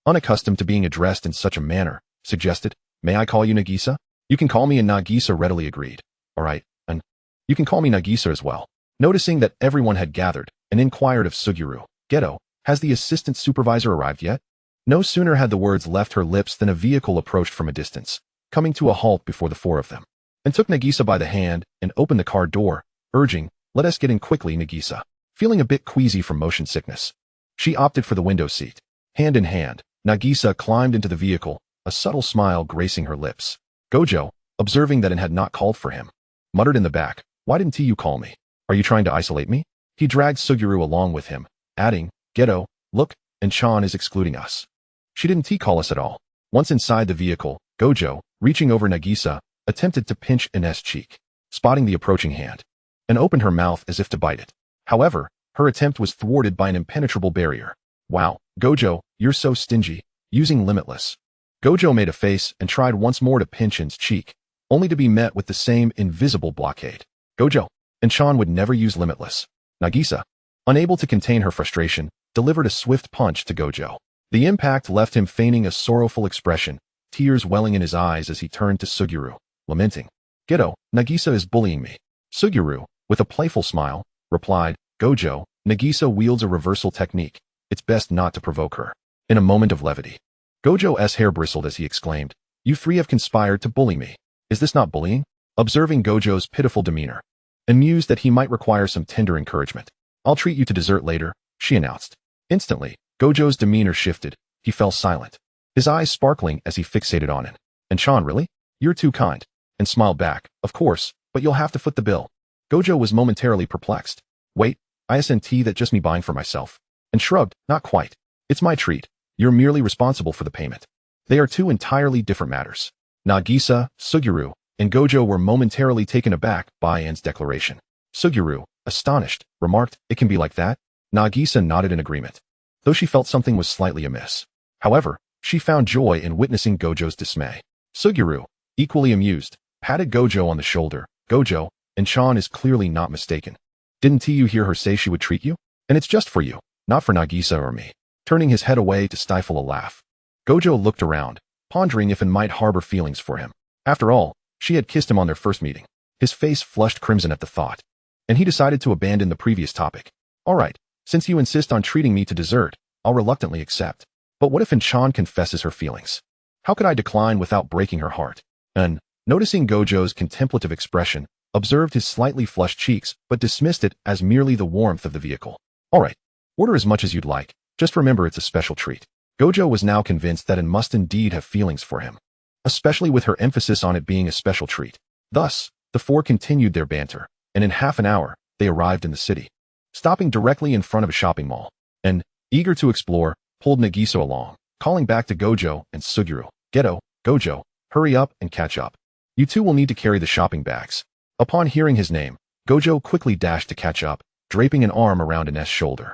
Unaccustomed to being addressed in such a manner, suggested, may I call you Nagisa? You can call me, and Nagisa readily agreed. All right, and you can call me Nagisa as well. Noticing that everyone had gathered, and inquired of Suguru, Geto, has the assistant supervisor arrived yet? No sooner had the words left her lips than a vehicle approached from a distance, coming to a halt before the 4 of them. and took Nagisa by the hand and opened the car door, urging, "Let us get in quickly, Nagisa." Feeling a bit queasy from motion sickness, she opted for the window seat. Hand in hand, Nagisa climbed into the vehicle, a subtle smile gracing her lips. Gojo, observing that it had not called for him, muttered in the back, "Why didn't you call me? Are you trying to isolate me?" He dragged Suguru along with him, adding, "Geto, look, and Chan is excluding us. She didn't call us at all." Once inside the vehicle, Gojo, reaching over Nagisa, attempted to pinch In's cheek, spotting the approaching hand, and opened her mouth as if to bite it. However, her attempt was thwarted by an impenetrable barrier. "Wow, Gojo, you're so stingy, using limitless." Gojo made a face and tried once more to pinch In's cheek, only to be met with the same invisible blockade. Gojo and Chan would never use limitless. Nagisa, unable to contain her frustration, delivered a swift punch to Gojo. The impact left him feigning a sorrowful expression, tears welling in his eyes as he turned to Suguru, lamenting, "Geto, Nagisa is bullying me." Suguru, with a playful smile, replied, "Gojo, Nagisa wields a reversal technique. It's best not to provoke her." In a moment of levity, Gojo's hair bristled as he exclaimed, "You three have conspired to bully me. Is this not bullying?" Observing Gojo's pitiful demeanor, and mused that he might require some tender encouragement. "I'll treat you to dessert later," she announced. Instantly, Gojo's demeanor shifted. He fell silent, his eyes sparkling as he fixated on it. "And Chan, really? You're too kind." And smiled back, "Of course, but you'll have to foot the bill." Gojo was momentarily perplexed. "Wait, isn't that just me buying for myself?" And shrugged, "Not quite. It's my treat. You're merely responsible for the payment." They are two entirely different matters. Nagisa, Suguru, and Gojo were momentarily taken aback by In's declaration. Suguru, astonished, remarked, "It can be like that?" Nagisa nodded in agreement, though she felt something was slightly amiss. However, she found joy in witnessing Gojo's dismay. Suguru, equally amused, patted Gojo on the shoulder. "Gojo, and Chan is clearly not mistaken. Didn't you hear her say she would treat you? And it's just for you, not for Nagisa or me." Turning his head away to stifle a laugh, Gojo looked around, pondering if In might harbor feelings for him. After all, she had kissed him on their first meeting. His face flushed crimson at the thought, and he decided to abandon the previous topic. "All right, since you insist on treating me to dessert, I'll reluctantly accept. But what if Chan confesses her feelings? How could I decline without breaking her heart?" And, noticing Gojo's contemplative expression, observed his slightly flushed cheeks, but dismissed it as merely the warmth of the vehicle. "All right, order as much as you'd like. Just remember it's a special treat." Gojo was now convinced that In must indeed have feelings for him, especially with her emphasis on it being a special treat. Thus, the four continued their banter, and in half an hour, they arrived in the city, stopping directly in front of a shopping mall, and, eager to explore, pulled Nagisa along, calling back to Gojo and Suguru, "Geto, Gojo, hurry up and catch up. You two will need to carry the shopping bags." Upon hearing his name, Gojo quickly dashed to catch up, draping an arm around In's shoulder.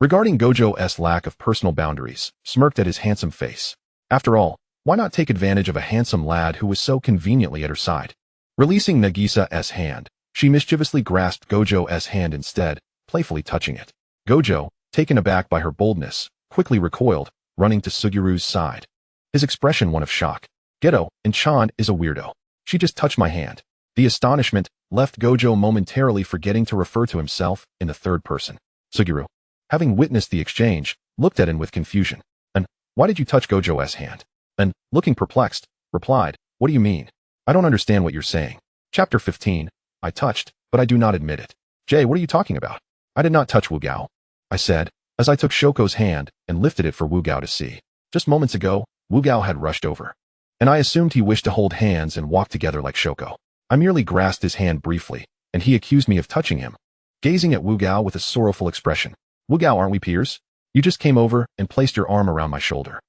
Regarding Gojo's lack of personal boundaries, smirked at his handsome face. After all, why not take advantage of a handsome lad who was so conveniently at her side? Releasing Nagisa's hand, she mischievously grasped Gojo's hand instead, playfully touching it. Gojo, taken aback by her boldness, quickly recoiled, running to Suguru's side, his expression one of shock. "Geto, and Chan is a weirdo. She just touched my hand." The astonishment left Gojo momentarily forgetting to refer to himself in the third person. Suguru, having witnessed the exchange, looked at him with confusion. "And why did you touch Gojo's hand?" And, looking perplexed, replied, "What do you mean? I don't understand what you're saying." Chapter 15, I touched, but I do not admit it. "Jay, what are you talking about?" "I did not touch Wu Gao," I said, as I took Shoko's hand and lifted it for Wu Gao to see. Just moments ago, Wu Gao had rushed over, and I assumed he wished to hold hands and walk together like Shoko. I merely grasped his hand briefly, and he accused me of touching him. Gazing at Wu Gao with a sorrowful expression, "Wu Gao, aren't we peers? You just came over and placed your arm around my shoulder.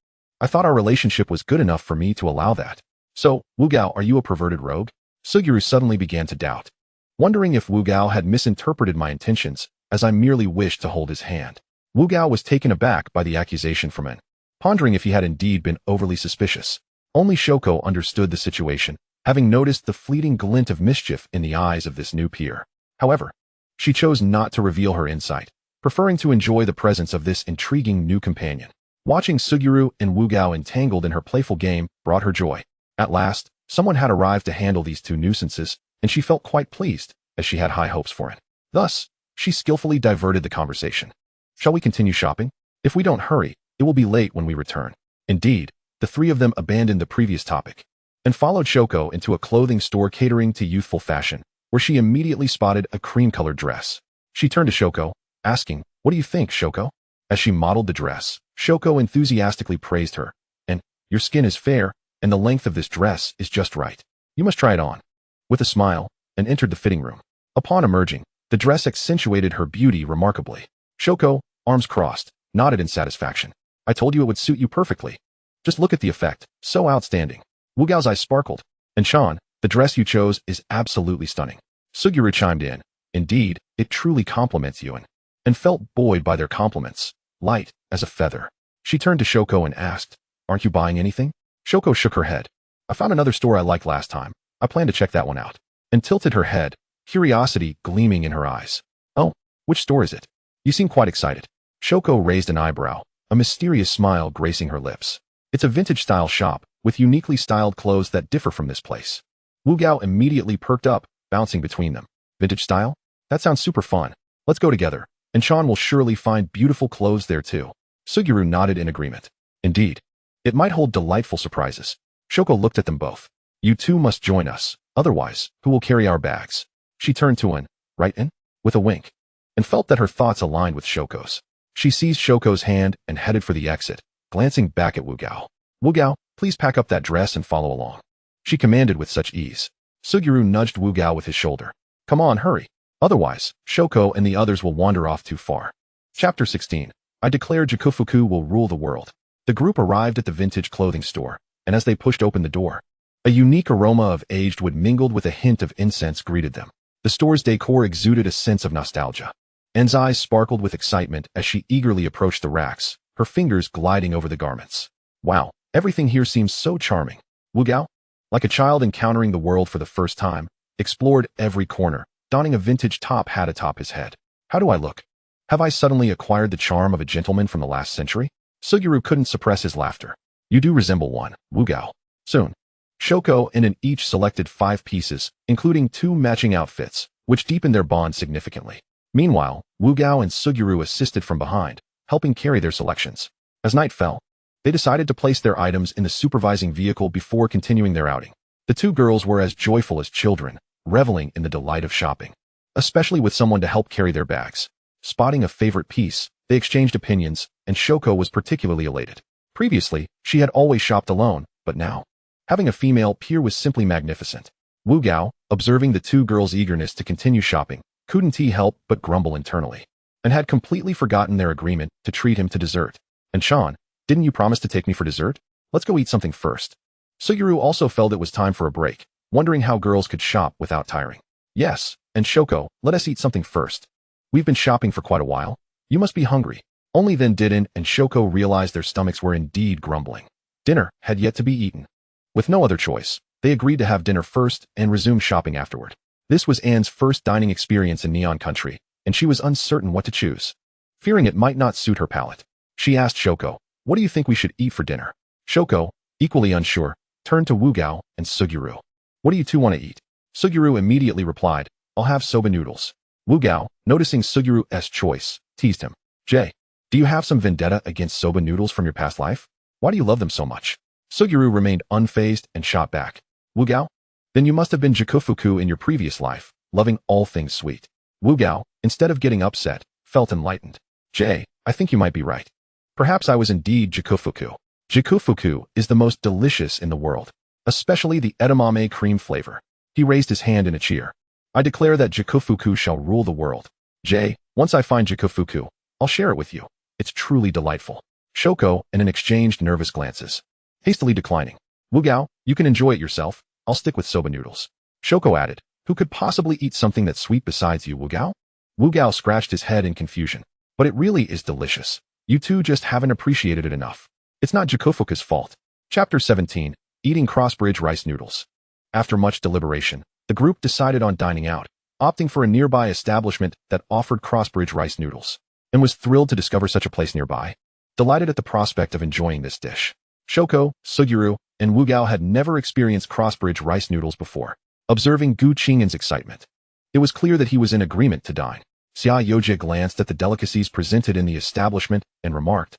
I thought our relationship was good enough for me to allow that. So, Wu Gao, are you a perverted rogue?" Suguru suddenly began to doubt, wondering if Wu Gao had misinterpreted my intentions, as I merely wished to hold his hand. Wu Gao was taken aback by the accusation from In, pondering if he had indeed been overly suspicious. Only Shoko understood the situation, having noticed the fleeting glint of mischief in the eyes of this new peer. However, she chose not to reveal her insight, preferring to enjoy the presence of this intriguing new companion. Watching Suguru and Wu Gao entangled in her playful game brought her joy. At last, someone had arrived to handle these two nuisances, and she felt quite pleased, as she had high hopes for it. Thus, she skillfully diverted the conversation. "Shall we continue shopping? If we don't hurry, it will be late when we return." Indeed, the three of them abandoned the previous topic, and followed Shoko into a clothing store catering to youthful fashion, where she immediately spotted a cream-colored dress. She turned to Shoko, asking, "What do you think, Shoko?" As she modeled the dress, Shoko enthusiastically praised her, and, "Your skin is fair, and the length of this dress is just right. You must try it on." With a smile, and entered the fitting room. Upon emerging, the dress accentuated her beauty remarkably. Shoko, arms crossed, nodded in satisfaction. "I told you it would suit you perfectly. Just look at the effect, so outstanding." Wu Gao's eyes sparkled. "And Sean, the dress you chose is absolutely stunning." Suguru chimed in, "Indeed, it truly compliments you," and felt buoyed by their compliments, light as a feather. She turned to Shoko and asked, "Aren't you buying anything?" Shoko shook her head. "I found another store I liked last time. I plan to check that one out," and tilted her head, curiosity gleaming in her eyes. "Oh, which store is it? You seem quite excited." Shoko raised an eyebrow, a mysterious smile gracing her lips. "It's a vintage-style shop, with uniquely styled clothes that differ from this place." Wu Gao immediately perked up, bouncing between them. "Vintage style? That sounds super fun. Let's go together, and Sean will surely find beautiful clothes there too." Suguru nodded in agreement. "Indeed. It might hold delightful surprises." Shoko looked at them both. "You two must join us, otherwise, who will carry our bags?" She turned to An, "Right, An?" with a wink, and felt that her thoughts aligned with Shoko's. She seized Shoko's hand and headed for the exit, glancing back at Wu Gao. "Wu Gao, please pack up that dress and follow along," she commanded with such ease. Suguru nudged Wu Gao with his shoulder. "Come on, hurry. Otherwise, Shoko and the others will wander off too far." Chapter 16. I declare Jakufuku will rule the world. The group arrived at the vintage clothing store, and as they pushed open the door, a unique aroma of aged wood mingled with a hint of incense greeted them. The store's decor exuded a sense of nostalgia. Anne's eyes sparkled with excitement as she eagerly approached the racks, her fingers gliding over the garments. "Wow, everything here seems so charming." Wu Gao, like a child encountering the world for the first time, explored every corner, donning a vintage top hat atop his head. "How do I look? Have I suddenly acquired the charm of a gentleman from the last century?" Suguru couldn't suppress his laughter. "You do resemble one, Wu Gao." Soon, Shoko and An each selected 5 pieces, including 2 matching outfits, which deepened their bond significantly. Meanwhile, Wu Gao and Suguru assisted from behind, helping carry their selections. As night fell, they decided to place their items in the supervising vehicle before continuing their outing. The 2 girls were as joyful as children, reveling in the delight of shopping, especially with someone to help carry their bags. Spotting a favorite piece, they exchanged opinions, and Shoko was particularly elated. Previously, she had always shopped alone, but now, having a female peer was simply magnificent. Wu Gao, observing the 2 girls' eagerness to continue shopping, couldn't help but grumble internally, and had completely forgotten their agreement to treat him to dessert. "And Sean, didn't you promise to take me for dessert? Let's go eat something first." Suguru also felt it was time for a break, wondering how girls could shop without tiring. "Yes, and Shoko, let us eat something first. We've been shopping for quite a while. You must be hungry." Only then did An and Shoko realize their stomachs were indeed grumbling. Dinner had yet to be eaten. With no other choice, they agreed to have dinner first and resume shopping afterward. This was Anne's first dining experience in Neon Country, and she was uncertain what to choose. Fearing it might not suit her palate, she asked Shoko, "What do you think we should eat for dinner?" Shoko, equally unsure, turned to Wu Gao and Suguru. "What do you two want to eat?" Suguru immediately replied, "I'll have soba noodles." Wu Gao, noticing Suguru's choice, teased him. "Jay, do you have some vendetta against soba noodles from your past life? Why do you love them so much?" Suguru remained unfazed and shot back. "Wu Gao? Then you must have been Jakufuku in your previous life, loving all things sweet." Wu Gao, instead of getting upset, felt enlightened. "Jay, I think you might be right. Perhaps I was indeed Jakufuku. Jakufuku is the most delicious in the world, especially the edamame cream flavor." He raised his hand in a cheer. "I declare that Jakufuku shall rule the world. Jay, once I find Jakufuku, I'll share it with you. It's truly delightful." Shoko and An exchanged nervous glances, hastily declining. "Wu Gao, you can enjoy it yourself. I'll stick with soba noodles." Shoko added, "Who could possibly eat something that's sweet besides you, Wu Gao?" Wu Gao scratched his head in confusion. "But it really is delicious. You two just haven't appreciated it enough. It's not Jakufuku's fault." Chapter 17. Eating crossbridge rice noodles. After much deliberation, the group decided on dining out, opting for a nearby establishment that offered crossbridge rice noodles, and was thrilled to discover such a place nearby. Delighted at the prospect of enjoying this dish, Shoko, Suguru, and Wu Gao had never experienced crossbridge rice noodles before. Observing Gu Qing'an's excitement, it was clear that he was in agreement to dine. Xia Yoje glanced at the delicacies presented in the establishment and remarked,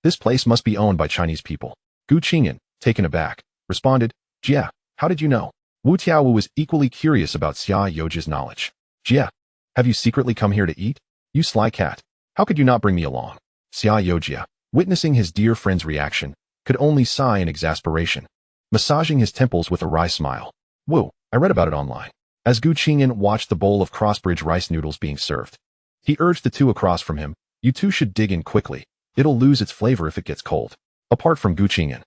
"This place must be owned by Chinese people." Gu Qing'an, taken aback, responded, Jia, how did you know? Wu Tiaowu was equally curious about Xia Yojia's knowledge. Jia, have you secretly come here to eat? You sly cat. How could you not bring me along? Xia Yojia, witnessing his dear friend's reaction, could only sigh in exasperation, massaging his temples with a wry smile. Wu, I read about it online. As Gu Qing'an watched the bowl of crossbridge rice noodles being served, he urged the two across from him, you two should dig in quickly. It'll lose its flavor if it gets cold. Apart from Gu Qing'an,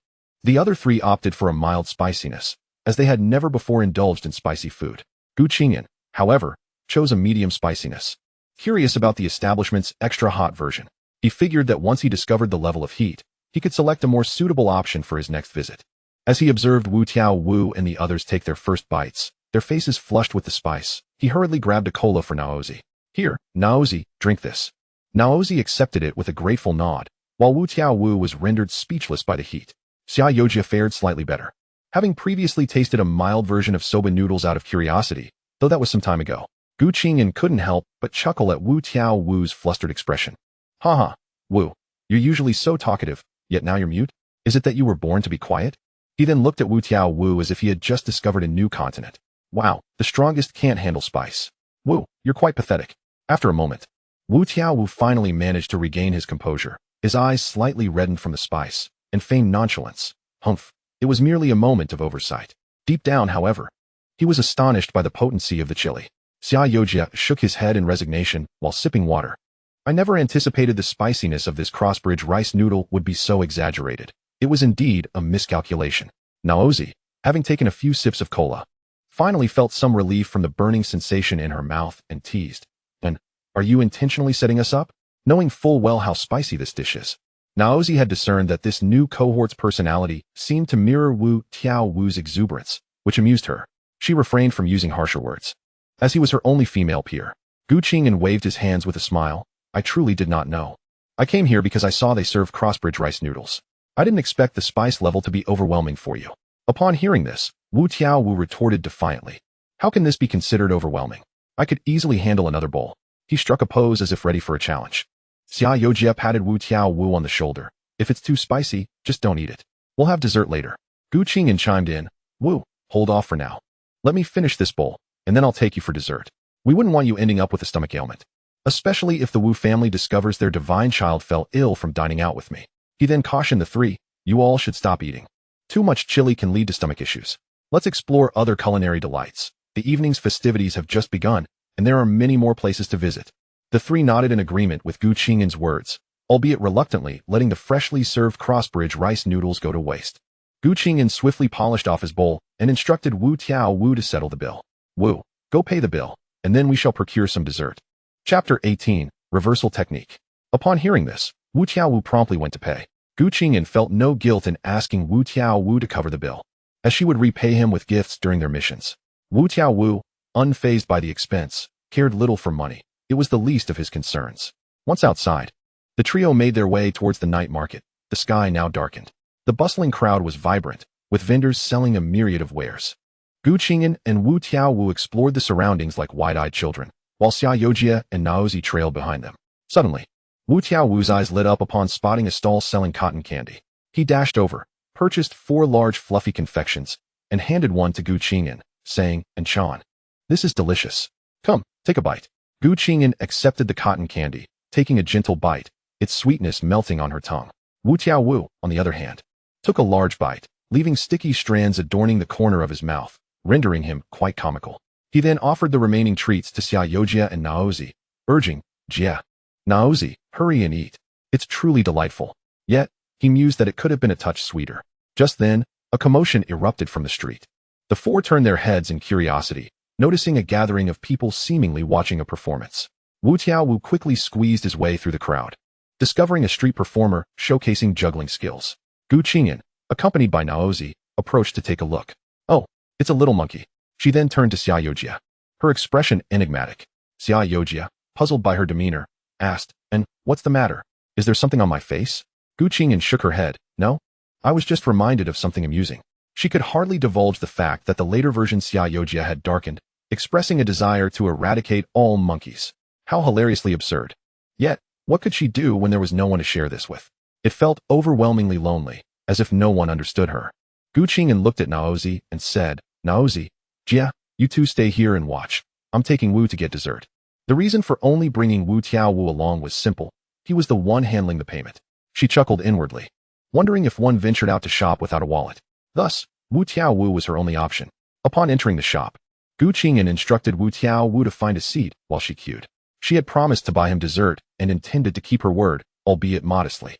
the other three opted for a mild spiciness, as they had never before indulged in spicy food. Gu Qing'an, however, chose a medium spiciness. Curious about the establishment's extra hot version, he figured that once he discovered the level of heat, he could select a more suitable option for his next visit. As he observed Wu Tiaowu and the others take their first bites, their faces flushed with the spice, he hurriedly grabbed a cola for Naozi. Here, Naozi, drink this. Naozi accepted it with a grateful nod, while Wu Tiaowu was rendered speechless by the heat. Xia Yojia fared slightly better, having previously tasted a mild version of soba noodles out of curiosity, though that was some time ago. Gu Qing'an couldn't help but chuckle at Wu Tiaowu's flustered expression. Haha, Wu, you're usually so talkative, yet now you're mute? Is it that you were born to be quiet? He then looked at Wu Tiaowu as if he had just discovered a new continent. Wow, the strongest can't handle spice. Wu, you're quite pathetic. After a moment, Wu Tiaowu finally managed to regain his composure. His eyes slightly reddened from the spice, and feigned nonchalance. Humph, it was merely a moment of oversight. Deep down, however, he was astonished by the potency of the chili. Xia Yojia shook his head in resignation while sipping water. I never anticipated the spiciness of this crossbridge rice noodle would be so exaggerated. It was indeed a miscalculation. Naozi, having taken a few sips of cola, finally felt some relief from the burning sensation in her mouth and teased. And, are you intentionally setting us up? Knowing full well how spicy this dish is, Naozi had discerned that this new cohort's personality seemed to mirror Wu Tiaowu's exuberance, which amused her. She refrained from using harsher words. As he was her only female peer, Gu Qing'an waved his hands with a smile. I truly did not know. I came here because I saw they serve crossbridge rice noodles. I didn't expect the spice level to be overwhelming for you. Upon hearing this, Wu Tiaowu retorted defiantly. How can this be considered overwhelming? I could easily handle another bowl. He struck a pose as if ready for a challenge. Xia Yojia patted Wu Tiaowu on the shoulder. If it's too spicy, just don't eat it. We'll have dessert later. Gu Qing'an chimed in. Wu, hold off for now. Let me finish this bowl, and then I'll take you for dessert. We wouldn't want you ending up with a stomach ailment, especially if the Wu family discovers their divine child fell ill from dining out with me. He then cautioned the three, you all should stop eating. Too much chili can lead to stomach issues. Let's explore other culinary delights. The evening's festivities have just begun, and there are many more places to visit. The three nodded in agreement with Gu Qing'an's words, albeit reluctantly letting the freshly served crossbridge rice noodles go to waste. Gu Qing'an swiftly polished off his bowl and instructed Wu Tiaowu to settle the bill. Wu, go pay the bill, and then we shall procure some dessert. Chapter 18, Reversal Technique. Upon hearing this, Wu Tiaowu promptly went to pay. Gu Qing'an felt no guilt in asking Wu Tiaowu to cover the bill, as she would repay him with gifts during their missions. Wu Tiaowu, unfazed by the expense, cared little for money. It was the least of his concerns. Once outside, the trio made their way towards the night market. The sky now darkened. The bustling crowd was vibrant, with vendors selling a myriad of wares. Gu Qing'an and Wu Tiaowu explored the surroundings like wide-eyed children, while Xia Yojia and Naozi trailed behind them. Suddenly, Wu Tiaowu's eyes lit up upon spotting a stall selling cotton candy. He dashed over, purchased 4 large fluffy confections, and handed one to Gu Qing'an, saying, and Chan, this is delicious. Come, take a bite. Gu Qing'an accepted the cotton candy, taking a gentle bite, its sweetness melting on her tongue. Wu Tiaowu, on the other hand, took a large bite, leaving sticky strands adorning the corner of his mouth, rendering him quite comical. He then offered the remaining treats to Xia Yojia and Naozi, urging, Jia, Naozi, hurry and eat. It's truly delightful. Yet, he mused that it could have been a touch sweeter. Just then, a commotion erupted from the street. The four turned their heads in curiosity, noticing a gathering of people seemingly watching a performance. Wu Tiaowu quickly squeezed his way through the crowd, discovering a street performer showcasing juggling skills. Gu Qing'an, accompanied by Naozi, approached to take a look. Oh, it's a little monkey. She then turned to Xia Yojia, her expression enigmatic. Xia Yojia, puzzled by her demeanor, asked, and what's the matter? Is there something on my face? Gu Qing'an shook her head. No, I was just reminded of something amusing. She could hardly divulge the fact that the later version Xia Yojia had darkened, expressing a desire to eradicate all monkeys. How hilariously absurd. Yet, what could she do when there was no one to share this with? It felt overwhelmingly lonely, as if no one understood her. Gu Qing'an looked at Naozi and said, Naozi, Jia, you two stay here and watch. I'm taking Wu to get dessert. The reason for only bringing Wu Tiaowu along was simple. He was the one handling the payment. She chuckled inwardly, wondering if one ventured out to shop without a wallet. Thus, Wu Tiaowu was her only option. Upon entering the shop, Gu Qing'an instructed Wu Tiaowu to find a seat while she queued. She had promised to buy him dessert and intended to keep her word, albeit modestly.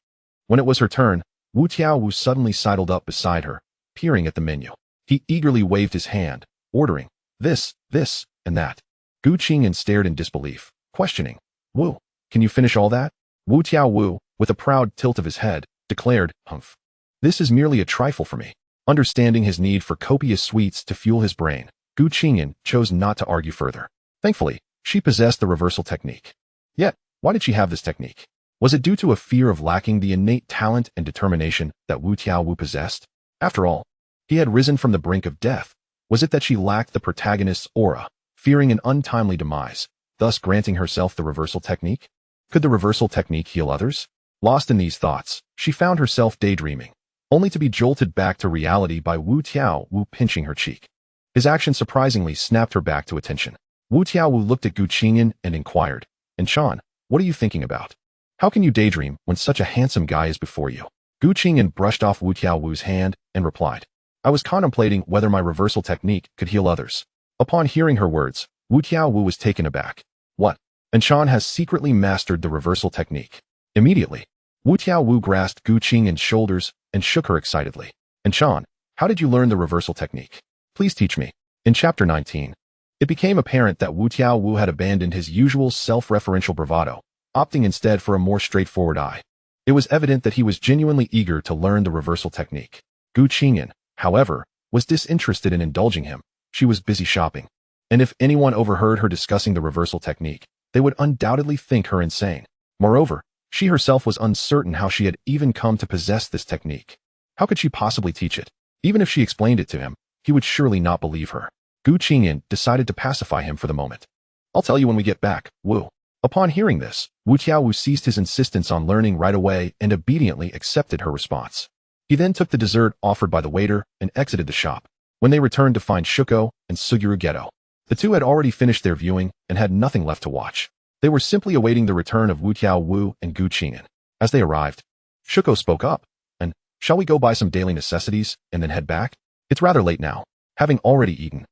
When it was her turn, Wu Tiaowu suddenly sidled up beside her, peering at the menu. He eagerly waved his hand, ordering this, and that. Gu Qing'an stared in disbelief, questioning, Wu, can you finish all that? Wu Tiaowu, with a proud tilt of his head, declared, Humph. This is merely a trifle for me. Understanding his need for copious sweets to fuel his brain, Gu Qing'an chose not to argue further. Thankfully, she possessed the reversal technique. Yet, why did she have this technique? Was it due to a fear of lacking the innate talent and determination that Wu Tiaowu possessed? After all, he had risen from the brink of death. Was it that she lacked the protagonist's aura, fearing an untimely demise, thus granting herself the reversal technique? Could the reversal technique heal others? Lost in these thoughts, she found herself daydreaming, only to be jolted back to reality by Wu Tiaowu pinching her cheek. His action surprisingly snapped her back to attention. Wu Tiaowu looked at Gu Qing'an and inquired, Enchan, what are you thinking about? How can you daydream when such a handsome guy is before you? Gu Qing'an brushed off Wu Tiaowu's hand and replied, I was contemplating whether my reversal technique could heal others. Upon hearing her words, Wu Tiaowu was taken aback. What? Enchan has secretly mastered the reversal technique. Immediately, Wu Tiaowu grasped Gu Qing'an's shoulders and shook her excitedly. Enchan, how did you learn the reversal technique? Please teach me. In chapter 19, it became apparent that Wu Tiaowu had abandoned his usual self-referential bravado, opting instead for a more straightforward eye. It was evident that he was genuinely eager to learn the reversal technique. Gu Qing'an, however, was disinterested in indulging him. She was busy shopping. And if anyone overheard her discussing the reversal technique, they would undoubtedly think her insane. Moreover, she herself was uncertain how she had even come to possess this technique. How could she possibly teach it? Even if she explained it to him, he would surely not believe her. Gu Qing'an decided to pacify him for the moment. I'll tell you when we get back, Wu. Upon hearing this, Wu Tiaowu ceased his insistence on learning right away and obediently accepted her response. He then took the dessert offered by the waiter and exited the shop. When they returned to find Shuko and Fushiguro Geto, the two had already finished their viewing and had nothing left to watch. They were simply awaiting the return of Wu Tiaowu and Gu Qing'an. As they arrived, Shuko spoke up, and, shall we go buy some daily necessities and then head back? It's rather late now. Having already eaten,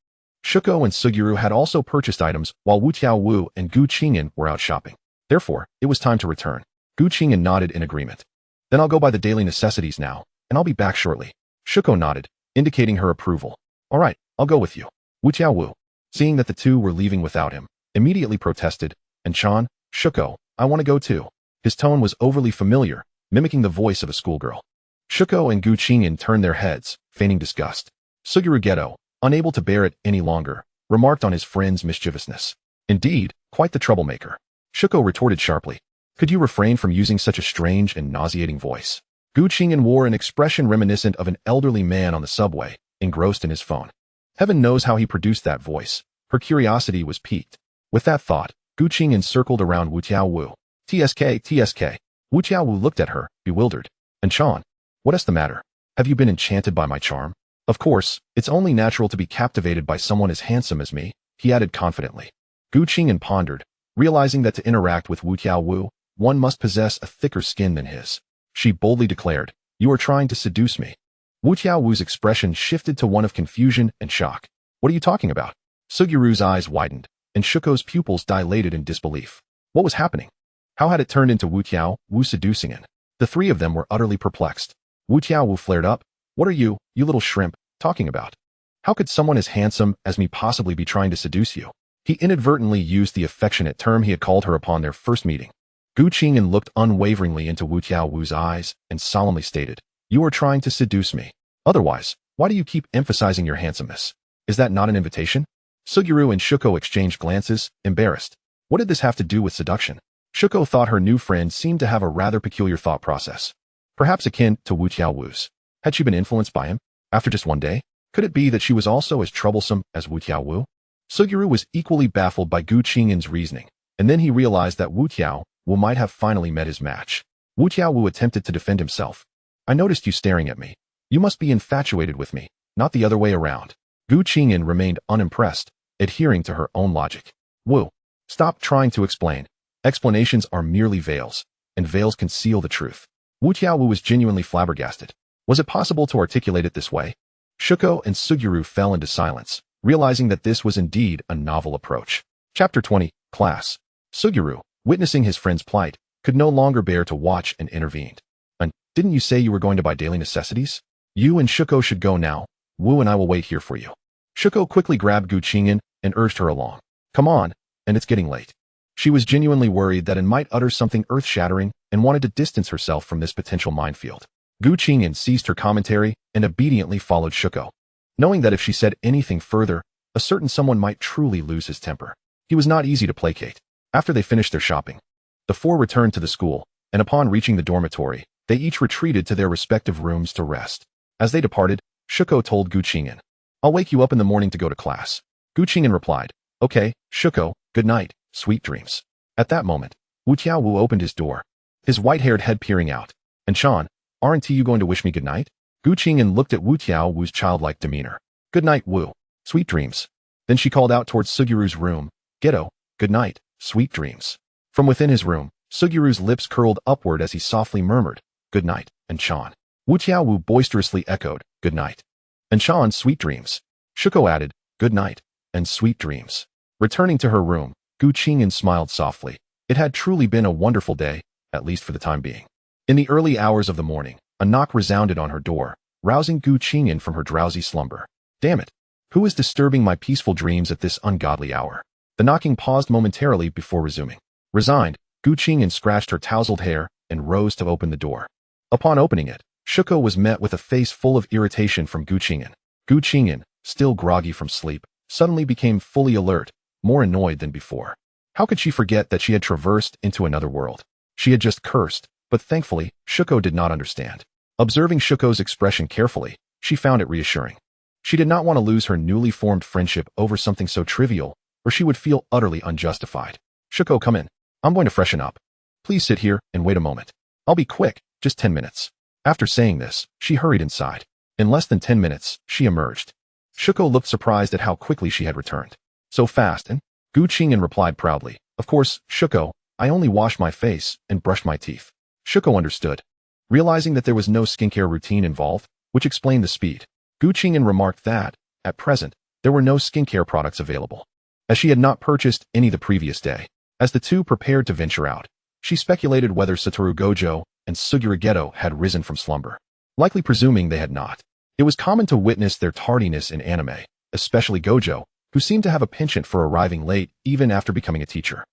Shuko and Fushiguro had also purchased items while Wu Tiaowu and Gu Qing'an were out shopping. Therefore, it was time to return. Gu Qing'an nodded in agreement. Then I'll go buy the daily necessities now, and I'll be back shortly. Shuko nodded, indicating her approval. All right, I'll go with you. Wu Tiaowu, seeing that the two were leaving without him, immediately protested, Enchan, Shuko, I want to go too. His tone was overly familiar, mimicking the voice of a schoolgirl. Shuko and Gu Qing'an turned their heads, feigning disgust. Fushiguro Geto, unable to bear it any longer, remarked on his friend's mischievousness. Indeed, quite the troublemaker. Shuko retorted sharply. Could you refrain from using such a strange and nauseating voice? Gu Qing'an wore an expression reminiscent of an elderly man on the subway, engrossed in his phone. Heaven knows how he produced that voice. Her curiosity was piqued. With that thought, Gu Qing'an circled around Wu Tiaowu. TSK. Wu Tiaowu looked at her, bewildered. Enchan, what is the matter? Have you been enchanted by my charm? Of course, it's only natural to be captivated by someone as handsome as me, he added confidently. Gu Qing'an pondered, realizing that to interact with Wu Tiaowu, one must possess a thicker skin than his. She boldly declared, you are trying to seduce me. Wu Tiaowu's expression shifted to one of confusion and shock. What are you talking about? Fushiguro's eyes widened, and Shuko's pupils dilated in disbelief. What was happening? How had it turned into Wu Tiaowu seducing it? The three of them were utterly perplexed. Wu Tiaowu flared up. What are you little shrimp, talking about? How could someone as handsome as me possibly be trying to seduce you? He inadvertently used the affectionate term he had called her upon their first meeting. Gu Qing'an looked unwaveringly into Wu Tiaowu's eyes and solemnly stated, you are trying to seduce me. Otherwise, why do you keep emphasizing your handsomeness? Is that not an invitation? Fushiguro and Shuko exchanged glances, embarrassed. What did this have to do with seduction? Shuko thought her new friend seemed to have a rather peculiar thought process, perhaps akin to Wu Tiaowu's. Had she been influenced by him? After just one day? Could it be that she was also as troublesome as Wu Tiaowu? Fushiguro was equally baffled by Gu Qing'an's reasoning, and then he realized that Wu Tiaowu might have finally met his match. Wu Tiaowu attempted to defend himself. I noticed you staring at me. You must be infatuated with me, not the other way around. Gu Qing'an remained unimpressed, adhering to her own logic. Wu, stop trying to explain. Explanations are merely veils, and veils conceal the truth. Wu Tiaowu was genuinely flabbergasted. Was it possible to articulate it this way? Shuko and Suguru fell into silence, realizing that this was indeed a novel approach. Chapter 20, Class. Suguru, witnessing his friend's plight, could no longer bear to watch and intervened. And didn't you say you were going to buy daily necessities? You and Shuko should go now. Wu and I will wait here for you. Shuko quickly grabbed Gu Qing'an and urged her along. Come on, and it's getting late. She was genuinely worried that it might utter something earth-shattering and wanted to distance herself from this potential minefield. Gu Qing'an ceased her commentary and obediently followed Shuko, knowing that if she said anything further, a certain someone might truly lose his temper. He was not easy to placate. After they finished their shopping, the four returned to the school, and upon reaching the dormitory, they each retreated to their respective rooms to rest. As they departed, Shuko told Gu Qing'an, I'll wake you up in the morning to go to class. Gu Qing'an replied, Okay, Shuko, good night, sweet dreams. At that moment, Wu Tiaowu opened his door, his white-haired head peering out. And Sean, aren't you going to wish me good night? Gu Qing'an looked at Wu Tiaowu's childlike demeanor. Good night, Wu. Sweet dreams. Then she called out towards Suguru's room, Geto, good night, sweet dreams. From within his room, Suguru's lips curled upward as he softly murmured, Good night, and Sean. Wu Tiaowu boisterously echoed, Good night. And Sean, sweet dreams. Shuko added, Good night, and sweet dreams. Returning to her room, Gu Qing'an smiled softly. It had truly been a wonderful day, at least for the time being. In the early hours of the morning, a knock resounded on her door, rousing Gu Qing'an from her drowsy slumber. Damn it! Who is disturbing my peaceful dreams at this ungodly hour? The knocking paused momentarily before resuming. Resigned, Gu Qing'an scratched her tousled hair and rose to open the door. Upon opening it, Shuko was met with a face full of irritation from Gu Qing'an. Gu Qing'an, still groggy from sleep, suddenly became fully alert, more annoyed than before. How could she forget that she had traversed into another world? She had just cursed, but thankfully, Shuko did not understand. Observing Shuko's expression carefully, she found it reassuring. She did not want to lose her newly formed friendship over something so trivial, or she would feel utterly unjustified. Shuko, come in. I'm going to freshen up. Please sit here and wait a moment. I'll be quick, just 10 minutes. After saying this, she hurried inside. In less than 10 minutes, she emerged. Shuko looked surprised at how quickly she had returned. So fast, and? Gu Qing'an replied proudly, Of course, Shuko, I only washed my face and brushed my teeth. Shuko understood. Realizing that there was no skincare routine involved, which explained the speed, Gu Qing'an remarked that, at present, there were no skincare products available, as she had not purchased any the previous day. As the two prepared to venture out, she speculated whether Satoru Gojo and Suguru Geto had risen from slumber. Likely presuming they had not. It was common to witness their tardiness in anime, especially Gojo, who seemed to have a penchant for arriving late even after becoming a teacher.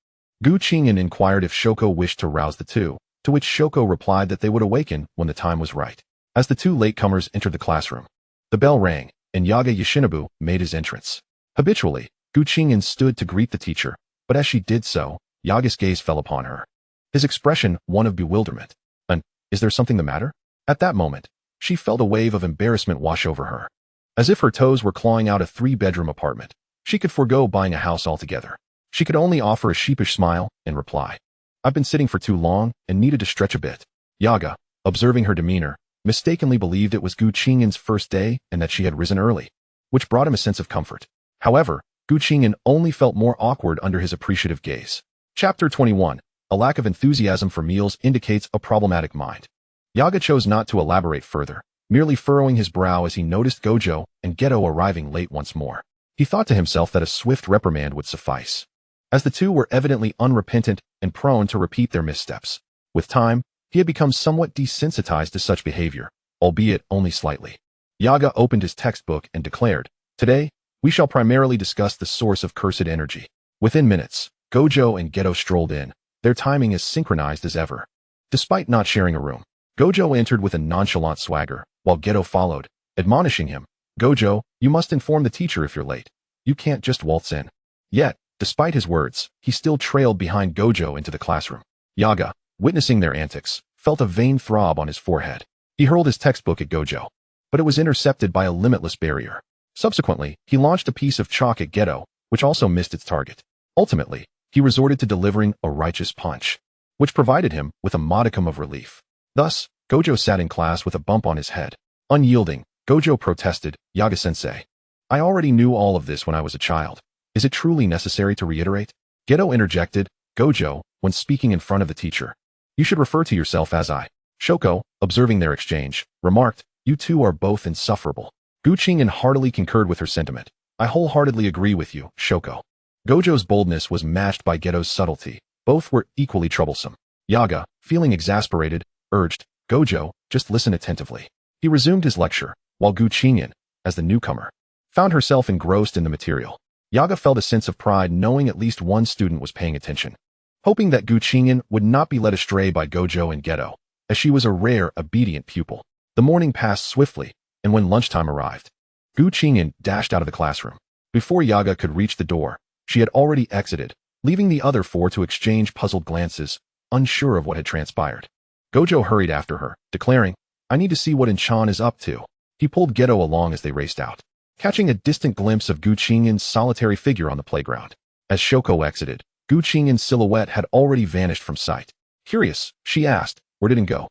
Gu Qing'an inquired if Shoko wished to rouse the two, to which Shoko replied that they would awaken when the time was right. As the two latecomers entered the classroom, the bell rang, and Yaga Yoshinobu made his entrance. Habitually, Gu Qing'an stood to greet the teacher, but as she did so, Yaga's gaze fell upon her. His expression one of bewilderment. And, is there something the matter? At that moment, she felt a wave of embarrassment wash over her. As if her toes were clawing out a 3-bedroom apartment, she could forego buying a house altogether. She could only offer a sheepish smile and reply, I've been sitting for too long and needed to stretch a bit. Yaga, observing her demeanor, mistakenly believed it was Gu Qing'an's first day and that she had risen early, which brought him a sense of comfort. However, Gu Qing'an only felt more awkward under his appreciative gaze. Chapter 21. A lack of enthusiasm for meals indicates a problematic mind. Yaga chose not to elaborate further, merely furrowing his brow as he noticed Gojo and Geto arriving late once more. He thought to himself that a swift reprimand would suffice, as the two were evidently unrepentant and prone to repeat their missteps. With time, he had become somewhat desensitized to such behavior, albeit only slightly. Yaga opened his textbook and declared, Today, we shall primarily discuss the source of cursed energy. Within minutes, Gojo and Geto strolled in, their timing as synchronized as ever. Despite not sharing a room, Gojo entered with a nonchalant swagger, while Geto followed, admonishing him, Gojo, you must inform the teacher if you're late. You can't just waltz in. Yet, despite his words, he still trailed behind Gojo into the classroom. Yaga, witnessing their antics, felt a vain throb on his forehead. He hurled his textbook at Gojo, but it was intercepted by a limitless barrier. Subsequently, he launched a piece of chalk at Geto, which also missed its target. Ultimately, he resorted to delivering a righteous punch, which provided him with a modicum of relief. Thus, Gojo sat in class with a bump on his head, Unyielding, Gojo protested, Yaga-sensei. I already knew all of this when I was a child. Is it truly necessary to reiterate? Geto interjected, Gojo, when speaking in front of the teacher. You should refer to yourself as I. Shoko, observing their exchange, remarked, you two are both insufferable. Qing'an heartily concurred with her sentiment. I wholeheartedly agree with you, Shoko. Gojo's boldness was matched by Geto's subtlety. Both were equally troublesome. Yaga, feeling exasperated, urged, Gojo, just listen attentively. He resumed his lecture, while Qing'an, as the newcomer, found herself engrossed in the material. Yaga felt a sense of pride knowing at least one student was paying attention. Hoping that Qing'an would not be led astray by Gojo and Geto, as she was a rare, obedient pupil. The morning passed swiftly, and when lunchtime arrived, Qing'an dashed out of the classroom. Before Yaga could reach the door, she had already exited, leaving the other four to exchange puzzled glances, unsure of what had transpired. Gojo hurried after her, declaring, I need to see what Qing'an is up to. He pulled Geto along as they raced out, catching a distant glimpse of Qing'an's solitary figure on the playground. As Shoko exited, Qing'an's silhouette had already vanished from sight. Curious, she asked, where did it go?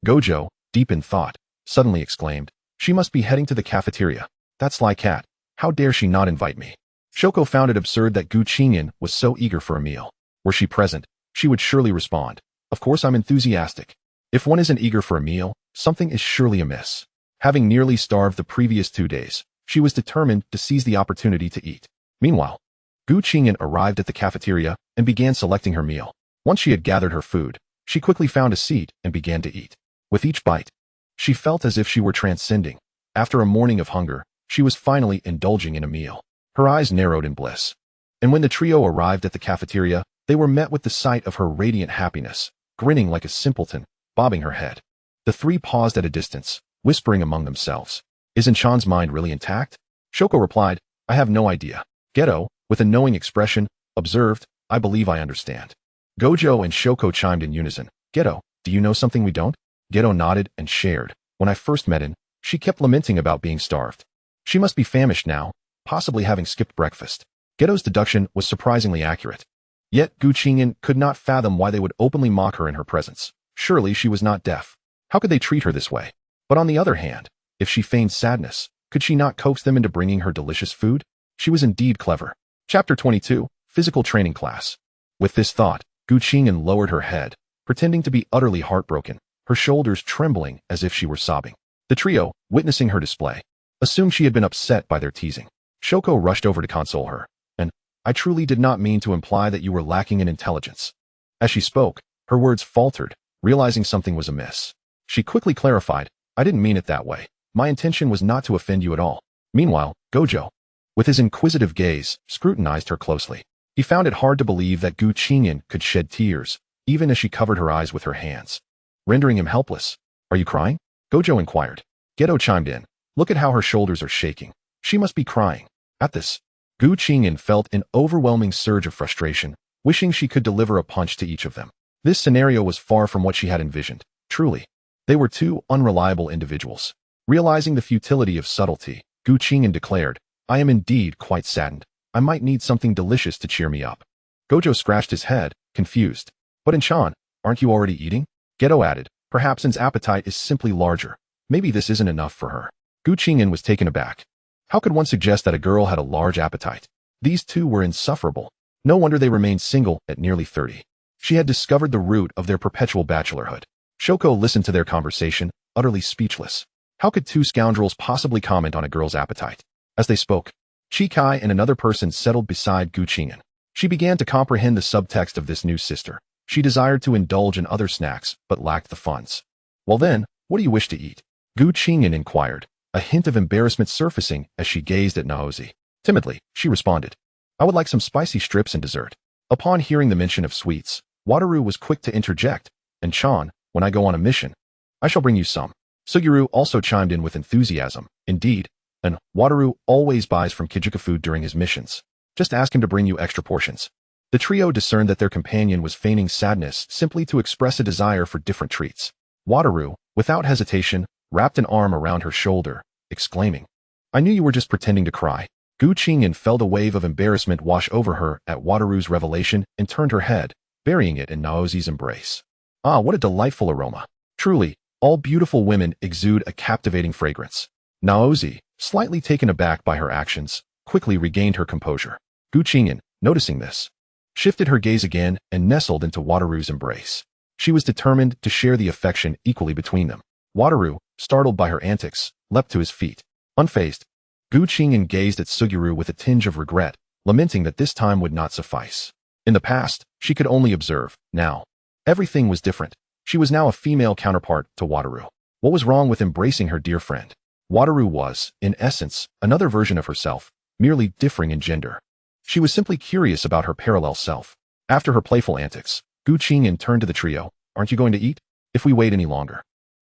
Gojo, deep in thought, suddenly exclaimed, she must be heading to the cafeteria. That sly cat, how dare she not invite me? Shoko found it absurd that Qing'an was so eager for a meal. Were she present, she would surely respond, of course I'm enthusiastic. If one isn't eager for a meal, something is surely amiss. Having nearly starved the previous 2 days, she was determined to seize the opportunity to eat. Meanwhile, Qing'an arrived at the cafeteria and began selecting her meal. Once she had gathered her food, she quickly found a seat and began to eat. With each bite, she felt as if she were transcending. After a morning of hunger, she was finally indulging in a meal. Her eyes narrowed in bliss. And when the trio arrived at the cafeteria, they were met with the sight of her radiant happiness, grinning like a simpleton, bobbing her head. The three paused at a distance, whispering among themselves. Is Qing'an's mind really intact? Shoko replied, I have no idea. Geto, with a knowing expression, observed, I believe I understand. Gojo and Shoko chimed in unison. Geto, do you know something we don't? Geto nodded and shared. When I first met him, she kept lamenting about being starved. She must be famished now, possibly having skipped breakfast. Geto's deduction was surprisingly accurate. Yet Qing'an could not fathom why they would openly mock her in her presence. Surely she was not deaf. How could they treat her this way? But on the other hand, if she feigned sadness, could she not coax them into bringing her delicious food? She was indeed clever. Chapter 22, Physical Training Class. With this thought, Qing'an lowered her head, pretending to be utterly heartbroken, her shoulders trembling as if she were sobbing. The trio, witnessing her display, assumed she had been upset by their teasing. Shoko rushed over to console her, and, I truly did not mean to imply that you were lacking in intelligence. As she spoke, her words faltered, realizing something was amiss. She quickly clarified, I didn't mean it that way. My intention was not to offend you at all. Meanwhile, Gojo, with his inquisitive gaze, scrutinized her closely. He found it hard to believe that Qing'an could shed tears, even as she covered her eyes with her hands, rendering him helpless. Are you crying? Gojo inquired. Geto chimed in. Look at how her shoulders are shaking. She must be crying. At this, Qing'an felt an overwhelming surge of frustration, wishing she could deliver a punch to each of them. This scenario was far from what she had envisioned. Truly, they were two unreliable individuals. Realizing the futility of subtlety, Qing'an declared, I am indeed quite saddened. I might need something delicious to cheer me up. Gojo scratched his head, confused. But Qing'an, aren't you already eating? Geto added, perhaps Qing'an's appetite is simply larger. Maybe this isn't enough for her. Qing'an was taken aback. How could one suggest that a girl had a large appetite? These two were insufferable. No wonder they remained single at nearly 30. She had discovered the root of their perpetual bachelorhood. Shoko listened to their conversation, utterly speechless. How could two scoundrels possibly comment on a girl's appetite? As they spoke, Chikai and another person settled beside Qing'an. She began to comprehend the subtext of this new sister. She desired to indulge in other snacks, but lacked the funds. Well then, what do you wish to eat? Qing'an inquired, a hint of embarrassment surfacing as she gazed at Naozi. Timidly, she responded, I would like some spicy strips and dessert. Upon hearing the mention of sweets, Wataru was quick to interject, and Chan, when I go on a mission, I shall bring you some. Suguru also chimed in with enthusiasm. Indeed, and Wataru always buys from Kijika food during his missions. Just ask him to bring you extra portions. The trio discerned that their companion was feigning sadness simply to express a desire for different treats. Wataru, without hesitation, wrapped an arm around her shoulder, exclaiming, I knew you were just pretending to cry. Qing'an felt a wave of embarrassment wash over her at Wataru's revelation and turned her head, burying it in Naozi's embrace. Ah, what a delightful aroma. Truly, All beautiful women exude a captivating fragrance. Naozi, slightly taken aback by her actions, quickly regained her composure. Qing'an, noticing this, shifted her gaze again and nestled into Wataru's embrace. She was determined to share the affection equally between them. Wataru, startled by her antics, leapt to his feet. Unfazed, Qing'an gazed at Suguru with a tinge of regret, lamenting that this time would not suffice. In the past, she could only observe. Now, everything was different. She was now a female counterpart to Wataru. What was wrong with embracing her dear friend? Wataru was, in essence, another version of herself, merely differing in gender. She was simply curious about her parallel self. After her playful antics, Qing'an turned to the trio. Aren't you going to eat? If we wait any longer,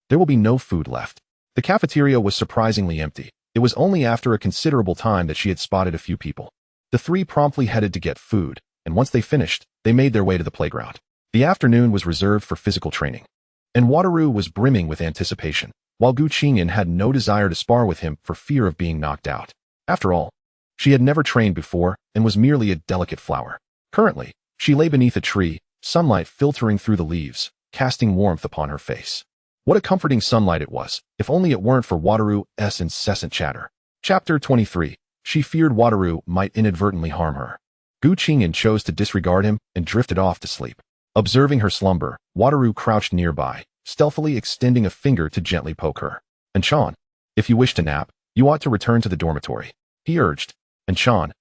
there will be no food left. The cafeteria was surprisingly empty. It was only after a considerable time that she had spotted a few people. The three promptly headed to get food, and once they finished, they made their way to the playground. The afternoon was reserved for physical training, and Wataru was brimming with anticipation, while Qing'an had no desire to spar with him for fear of being knocked out. After all, she had never trained before and was merely a delicate flower. Currently, she lay beneath a tree, sunlight filtering through the leaves, casting warmth upon her face. What a comforting sunlight it was, if only it weren't for Wataru's incessant chatter. Chapter 23. She feared Wataru might inadvertently harm her. Qing'an chose to disregard him and drifted off to sleep. Observing her slumber, Wataru crouched nearby, stealthily extending a finger to gently poke her. "Anchan, if you wish to nap, you ought to return to the dormitory," he urged. "Anchan,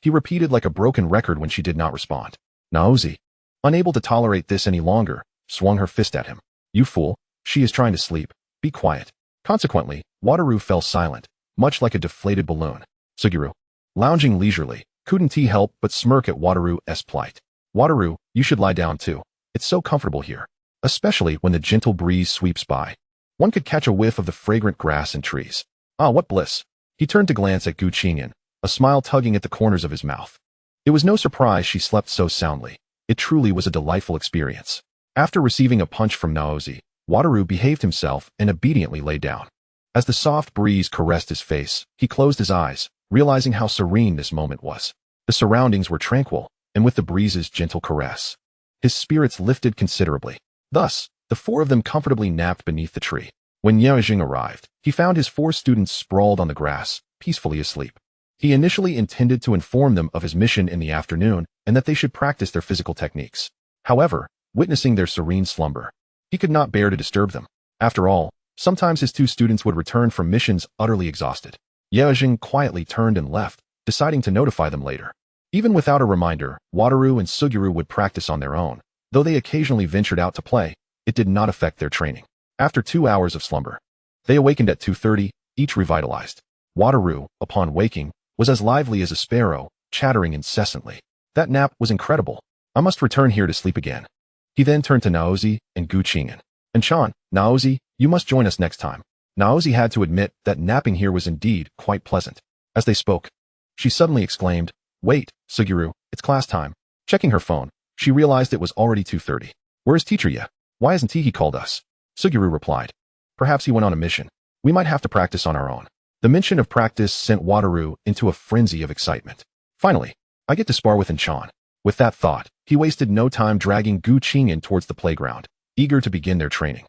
he repeated like a broken record when she did not respond. Naozi, unable to tolerate this any longer, swung her fist at him. "You fool, she is trying to sleep. Be quiet." Consequently, Wataru fell silent, much like a deflated balloon. Suguru, lounging leisurely, couldn't he help but smirk at Wataru's plight. "Wataru, you should lie down too. It's so comfortable here, especially when the gentle breeze sweeps by. One could catch a whiff of the fragrant grass and trees. Ah, what bliss." He turned to glance at Qing'an, a smile tugging at the corners of his mouth. It was no surprise she slept so soundly. It truly was a delightful experience. After receiving a punch from Naozi, Wataru behaved himself and obediently lay down. As the soft breeze caressed his face, he closed his eyes, realizing how serene this moment was. The surroundings were tranquil, and with the breeze's gentle caress, his spirits lifted considerably. Thus, the four of them comfortably napped beneath the tree. When Jujutsu arrived, he found his four students sprawled on the grass, peacefully asleep. He initially intended to inform them of his mission in the afternoon and that they should practice their physical techniques. However, witnessing their serene slumber, he could not bear to disturb them. After all, sometimes his two students would return from missions utterly exhausted. Jujutsu quietly turned and left, deciding to notify them later. Even without a reminder, Wataru and Suguru would practice on their own. Though they occasionally ventured out to play, it did not affect their training. After 2 hours of slumber, they awakened at 2:30, each revitalized. Wataru, upon waking, was as lively as a sparrow, chattering incessantly. "That nap was incredible. I must return here to sleep again." He then turned to Naozi and Qing'an. "Anchan, Naozi, you must join us next time." Naozi had to admit that napping here was indeed quite pleasant. As they spoke, she suddenly exclaimed, "Wait, Suguru, it's class time." Checking her phone, she realized it was already 2:30. "Where's teacher yet? Why hasn't he called us?" Suguru replied, "Perhaps he went on a mission. We might have to practice on our own." The mention of practice sent Wataru into a frenzy of excitement. "Finally, I get to spar with Anchan." With that thought, he wasted no time dragging Qing'an towards the playground, eager to begin their training.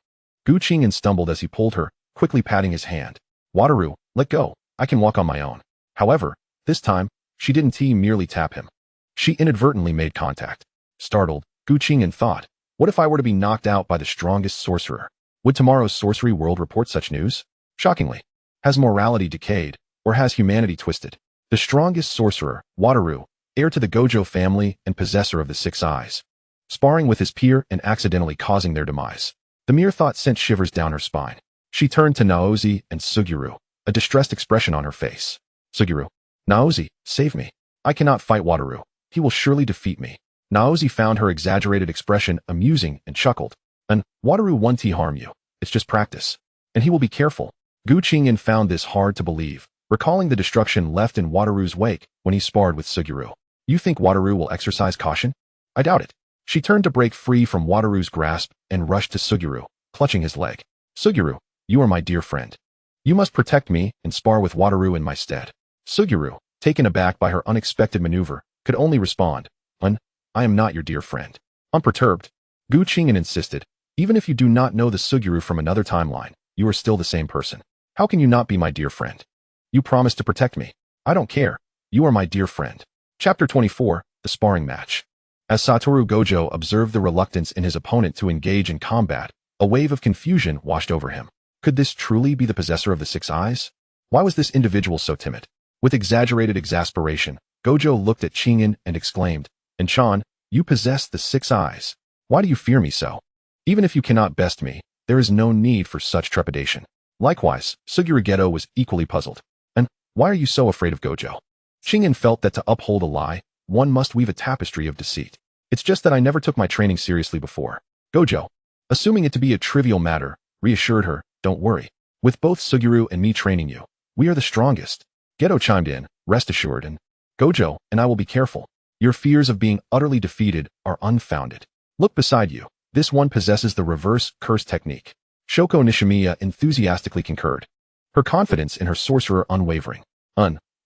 Qing'an stumbled as he pulled her, quickly patting his hand. "Wataru, let go. I can walk on my own." However, this time, she didn't merely tap him. She inadvertently made contact. Startled, Qing'an thought, what if I were to be knocked out by the strongest sorcerer? Would tomorrow's sorcery world report such news? Shockingly, has morality decayed, or has humanity twisted? The strongest sorcerer, Wataru, heir to the Gojo family and possessor of the 6 eyes, sparring with his peer and accidentally causing their demise. The mere thought sent shivers down her spine. She turned to Naozi and Suguru, a distressed expression on her face. "Suguru, Naozi, save me. I cannot fight Wataru. He will surely defeat me." Naozi found her exaggerated expression amusing and chuckled. "And Wataru won't harm you. It's just practice. And he will be careful." Qing'an found this hard to believe, recalling the destruction left in Wataru's wake when he sparred with Suguru. "You think Wataru will exercise caution?" "I doubt it." She turned to break free from Wataru's grasp and rushed to Suguru, clutching his leg. "Suguru, you are my dear friend. You must protect me and spar with Wataru in my stead." Suguru, taken aback by her unexpected maneuver, could only respond, "I am not your dear friend." Unperturbed, Qing'an insisted, Even if you do not know the Suguru from another timeline, you are still the same person. How can you not be my dear friend? You promised to protect me. I don't care. You are my dear friend. Chapter 24, The Sparring Match. As Satoru Gojo observed the reluctance in his opponent to engage in combat, a wave of confusion washed over him. Could this truly be the possessor of the six eyes? Why was this individual so timid? With exaggerated exasperation, Gojo looked at Qing'an and exclaimed, "Enchan, you possess the six eyes. Why do you fear me so? Even if you cannot best me, there is no need for such trepidation." Likewise, Fushiguro Geto was equally puzzled. "And why are you so afraid of Gojo?" Qing'an felt that to uphold a lie, one must weave a tapestry of deceit. "It's just that I never took my training seriously before." Gojo, assuming it to be a trivial matter, reassured her, "Don't worry. With both Fushiguro and me training you, we are the strongest." Geto chimed in, "Rest assured, and Gojo and I will be careful. Your fears of being utterly defeated are unfounded. Look beside you. This one possesses the reverse curse technique." Shoko Nishimiya enthusiastically concurred, her confidence in her sorcerer unwavering.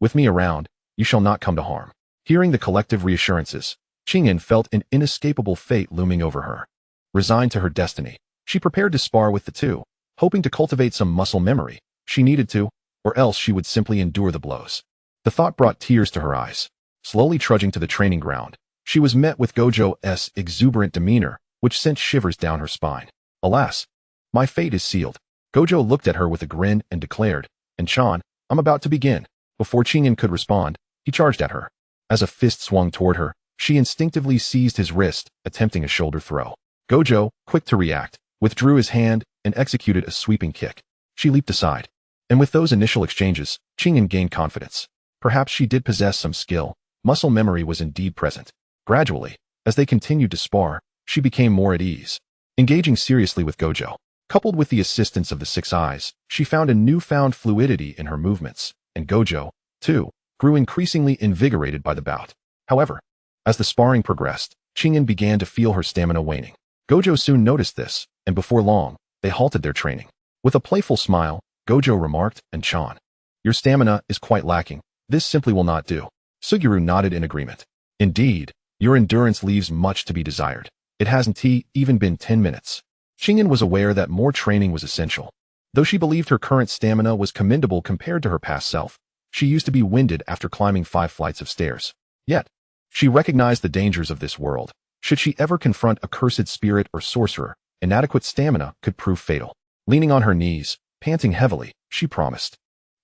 With me around, you shall not come to harm." Hearing the collective reassurances, Qing'an felt an inescapable fate looming over her. Resigned to her destiny, she prepared to spar with the two, hoping to cultivate some muscle memory. She needed to, or else she would simply endure the blows. The thought brought tears to her eyes. Slowly trudging to the training ground, she was met with Gojo's exuberant demeanor, which sent shivers down her spine. "Alas, my fate is sealed." Gojo looked at her with a grin and declared, "Enchan, I'm about to begin." Before Qing'an could respond, he charged at her. As a fist swung toward her, she instinctively seized his wrist, attempting a shoulder throw. Gojo, quick to react, withdrew his hand and executed a sweeping kick. She leaped aside. And with those initial exchanges, Qing'an gained confidence. Perhaps she did possess some skill. Muscle memory was indeed present. Gradually, as they continued to spar, she became more at ease. Engaging seriously with Gojo, coupled with the assistance of the six eyes, she found a newfound fluidity in her movements, and Gojo, too, grew increasingly invigorated by the bout. However, as the sparring progressed, Qing'an began to feel her stamina waning. Gojo soon noticed this, and before long, they halted their training. With a playful smile, Gojo remarked, "Enchan, your stamina is quite lacking. This simply will not do." Fushiguro nodded in agreement. "Indeed, your endurance leaves much to be desired. It hasn't even been 10 minutes. Qing'an was aware that more training was essential. Though she believed her current stamina was commendable compared to her past self, she used to be winded after climbing 5 flights of stairs. Yet, she recognized the dangers of this world. Should she ever confront a cursed spirit or sorcerer, inadequate stamina could prove fatal. Leaning on her knees, panting heavily, she promised,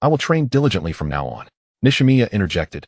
"I will train diligently from now on." Nishimiya interjected,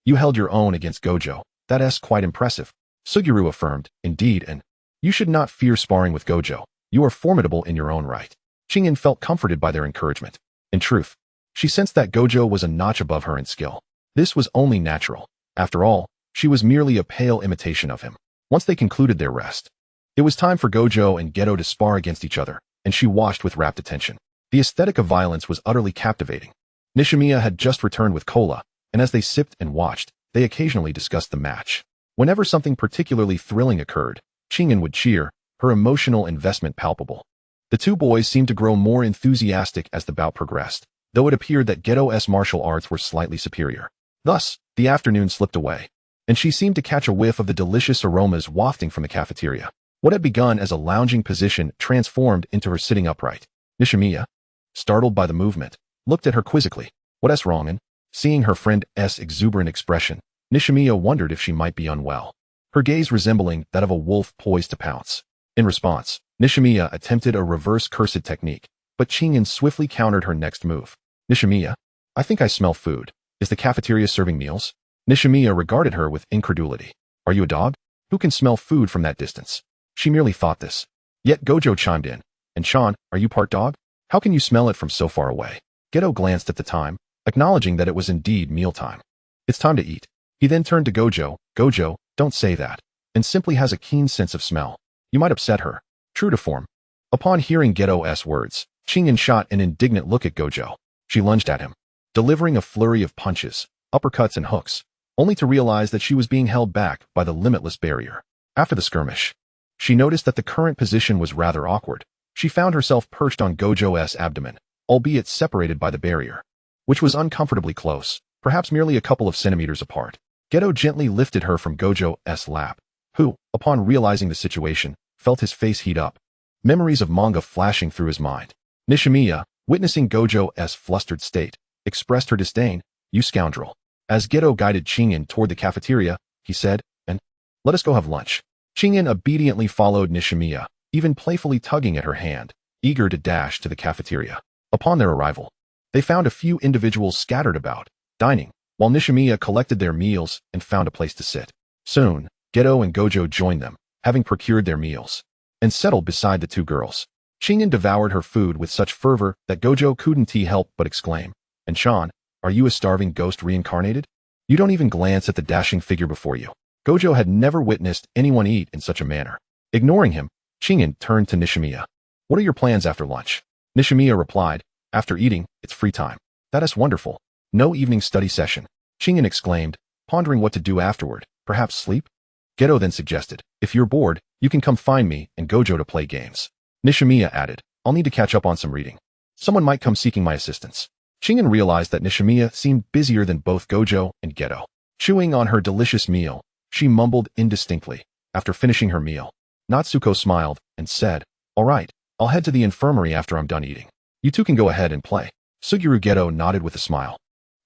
"You held your own against Gojo. That's quite impressive." Fushiguro affirmed, "Indeed, and you should not fear sparring with Gojo. You are formidable in your own right." Qing'an felt comforted by their encouragement. In truth, she sensed that Gojo was a notch above her in skill. This was only natural. After all, she was merely a pale imitation of him. Once they concluded their rest, it was time for Gojo and Geto to spar against each other, and she watched with rapt attention. The aesthetic of violence was utterly captivating. Nishimiya had just returned with cola, and as they sipped and watched, they occasionally discussed the match. Whenever something particularly thrilling occurred, Qing'an would cheer, her emotional investment palpable. The two boys seemed to grow more enthusiastic as the bout progressed, though it appeared that Geto's martial arts were slightly superior. Thus, the afternoon slipped away, and she seemed to catch a whiff of the delicious aromas wafting from the cafeteria. What had begun as a lounging position transformed into her sitting upright. Nishimiya, startled by the movement, looked at her quizzically. "What's wrong?" And seeing her friend's exuberant expression, Nishimiya wondered if she might be unwell, her gaze resembling that of a wolf poised to pounce. In response, Nishimiya attempted a reverse cursed technique, but Qing'an swiftly countered her next move. "Nishimiya, I think I smell food. Is the cafeteria serving meals?" Nishimiya regarded her with incredulity. "Are you a dog? Who can smell food from that distance?" She merely thought this. Yet Gojo chimed in, "Enchan, are you part dog? How can you smell it from so far away?" Geto glanced at the time, acknowledging that it was indeed mealtime. "It's time to eat." He then turned to Gojo. "Gojo, don't say that," and simply has a keen sense of smell. You might upset her. True to form. Upon hearing Geto's words, Qing'an shot an indignant look at Gojo. She lunged at him, delivering a flurry of punches, uppercuts and hooks, only to realize that she was being held back by the limitless barrier. After the skirmish, she noticed that the current position was rather awkward. She found herself perched on Gojo's abdomen, albeit separated by the barrier, which was uncomfortably close, perhaps merely a couple of centimeters apart. Geto gently lifted her from Gojo's lap, who, upon realizing the situation, felt his face heat up. memories of manga flashing through his mind. Nishimiya, witnessing Gojo's flustered state, expressed her disdain. "You scoundrel." As Geto guided Qing'an toward the cafeteria, he said, "And let us go have lunch." Qing'an obediently followed Nishimiya, even playfully tugging at her hand, eager to dash to the cafeteria. Upon their arrival, they found a few individuals scattered about, dining, while Nishimiya collected their meals and found a place to sit. Soon, Geto and Gojo joined them, having procured their meals, and settled beside the two girls. Qing'an devoured her food with such fervor that Gojo couldn't help but exclaim, "And Sean, are you a starving ghost reincarnated? You don't even glance at the dashing figure before you." Gojo had never witnessed anyone eat in such a manner. Ignoring him, Qing'an turned to Nishimiya. "What are your plans after lunch?" Nishimiya replied, "After eating, it's free time." "That is wonderful. No evening study session." Qing'an exclaimed, pondering what to do afterward. "Perhaps sleep?" Geto then suggested, "If you're bored, you can come find me and Gojo to play games." Nishimiya added, "I'll need to catch up on some reading. Someone might come seeking my assistance." Qing'an realized that Nishimiya seemed busier than both Gojo and Geto. Chewing on her delicious meal, she mumbled indistinctly. After finishing her meal, Natsuko smiled and said, "All right, I'll head to the infirmary after I'm done eating. You two can go ahead and play." Suguru Geto nodded with a smile.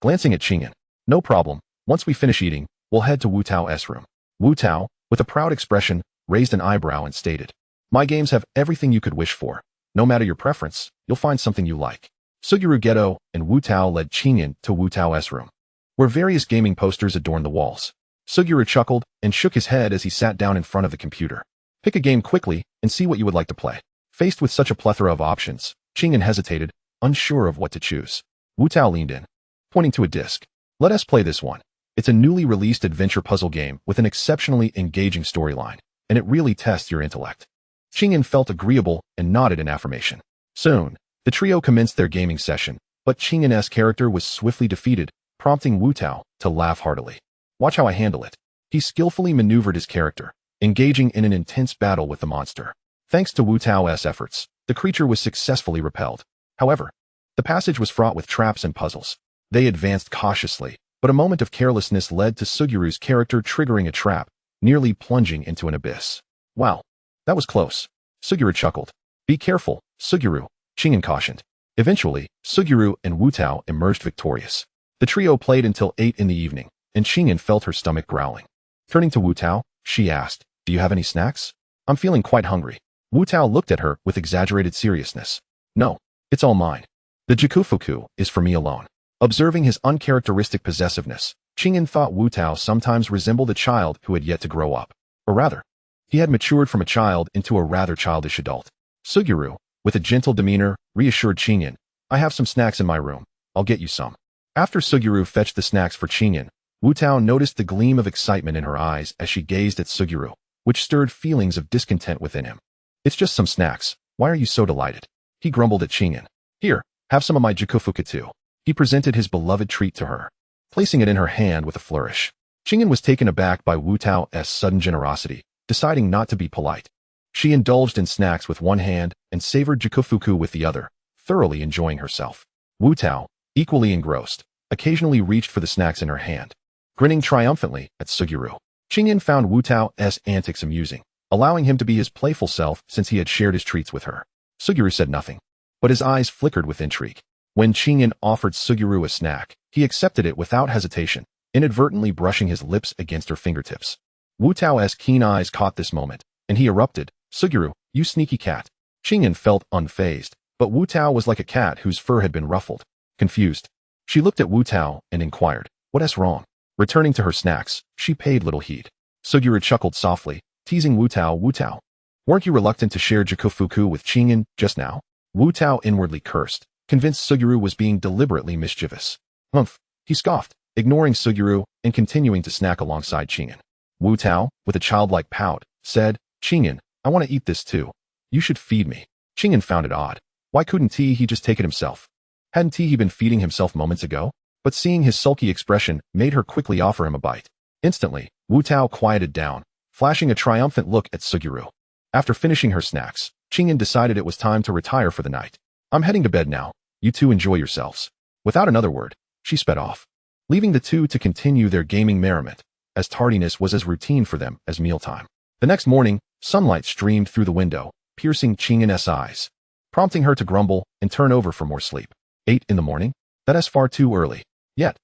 Glancing at Qing'an, "No problem. Once we finish eating, we'll head to Wu Tao's room." Wu Tao, with a proud expression, raised an eyebrow and stated, "My games have everything you could wish for. No matter your preference, you'll find something you like." Suguru Geto and Wu Tao led Qing'an to Wu Tao's room, where various gaming posters adorned the walls. Suguru chuckled and shook his head as he sat down in front of the computer. "Pick a game quickly and see what you would like to play." Faced with such a plethora of options, Qing'an hesitated, unsure of what to choose. Wu Tao leaned in, pointing to a disc. "Let us play this one. It's a newly released adventure puzzle game with an exceptionally engaging storyline, and it really tests your intellect." Qing'an felt agreeable and nodded in affirmation. Soon, the trio commenced their gaming session, but Qing'an's character was swiftly defeated, prompting Wu Tao to laugh heartily. "Watch how I handle it." He skillfully maneuvered his character, engaging in an intense battle with the monster. Thanks to Wu Tao's efforts, the creature was successfully repelled. However, the passage was fraught with traps and puzzles. They advanced cautiously, but a moment of carelessness led to Suguru's character triggering a trap, nearly plunging into an abyss. "Wow, that was close." Suguru chuckled. "Be careful, Suguru," Qing'an cautioned. Eventually, Suguru and Wu Tao emerged victorious. The trio played until 8 in the evening, and Qing'an felt her stomach growling. Turning to Wu Tao, she asked, "Do you have any snacks?" "I'm feeling quite hungry." Wu Tao looked at her with exaggerated seriousness. "No, it's all mine. The Jikufuku is for me alone." Observing his uncharacteristic possessiveness, Qing'an thought Wu Tao sometimes resembled a child who had yet to grow up. Or rather, he had matured from a child into a rather childish adult. Suguru, with a gentle demeanor, reassured Qing'an, "I have some snacks in my room. I'll get you some." After Suguru fetched the snacks for Qing'an, Wu Tao noticed the gleam of excitement in her eyes as she gazed at Suguru, which stirred feelings of discontent within him. "It's just some snacks. Why are you so delighted?" He grumbled at Qing'an. "Here, have some of my Jikufuku too." He presented his beloved treat to her, placing it in her hand with a flourish. Qing'an was taken aback by Wu Tao's sudden generosity, deciding not to be polite. She indulged in snacks with one hand and savored Jikufuku with the other, thoroughly enjoying herself. Wu Tao, equally engrossed, occasionally reached for the snacks in her hand, grinning triumphantly at Suguru. Qing'an found Wu Tao's antics amusing, allowing him to be his playful self since he had shared his treats with her. Suguru said nothing, but his eyes flickered with intrigue. When Qing'an offered Suguru a snack, he accepted it without hesitation, inadvertently brushing his lips against her fingertips. Wu Tao's keen eyes caught this moment, and he erupted, "Suguru, you sneaky cat." Qing'an felt unfazed, but Wu Tao was like a cat whose fur had been ruffled. Confused, she looked at Wu Tao and inquired, "What's wrong?" Returning to her snacks, she paid little heed. Suguru chuckled softly, teasing Wu Tao. "Wu Tao, weren't you reluctant to share Jikufuku with Qing'an just now?" Wu Tao inwardly cursed, convinced Suguru was being deliberately mischievous. "Humph," he scoffed, ignoring Suguru and continuing to snack alongside Qing'an. Wu Tao, with a childlike pout, said, "Qing'an, I want to eat this too. You should feed me." Qing'an found it odd. Why couldn't he just take it himself? Hadn't he been feeding himself moments ago? But seeing his sulky expression made her quickly offer him a bite. Instantly, Wu Tao quieted down, flashing a triumphant look at Suguru. After finishing her snacks, Qing'an decided it was time to retire for the night. "I'm heading to bed now. You two enjoy yourselves." Without another word, she sped off, leaving the two to continue their gaming merriment, as tardiness was as routine for them as mealtime. The next morning, sunlight streamed through the window, piercing Qing'an's eyes, prompting her to grumble and turn over for more sleep. 8 in the morning? That is far too early. Yet,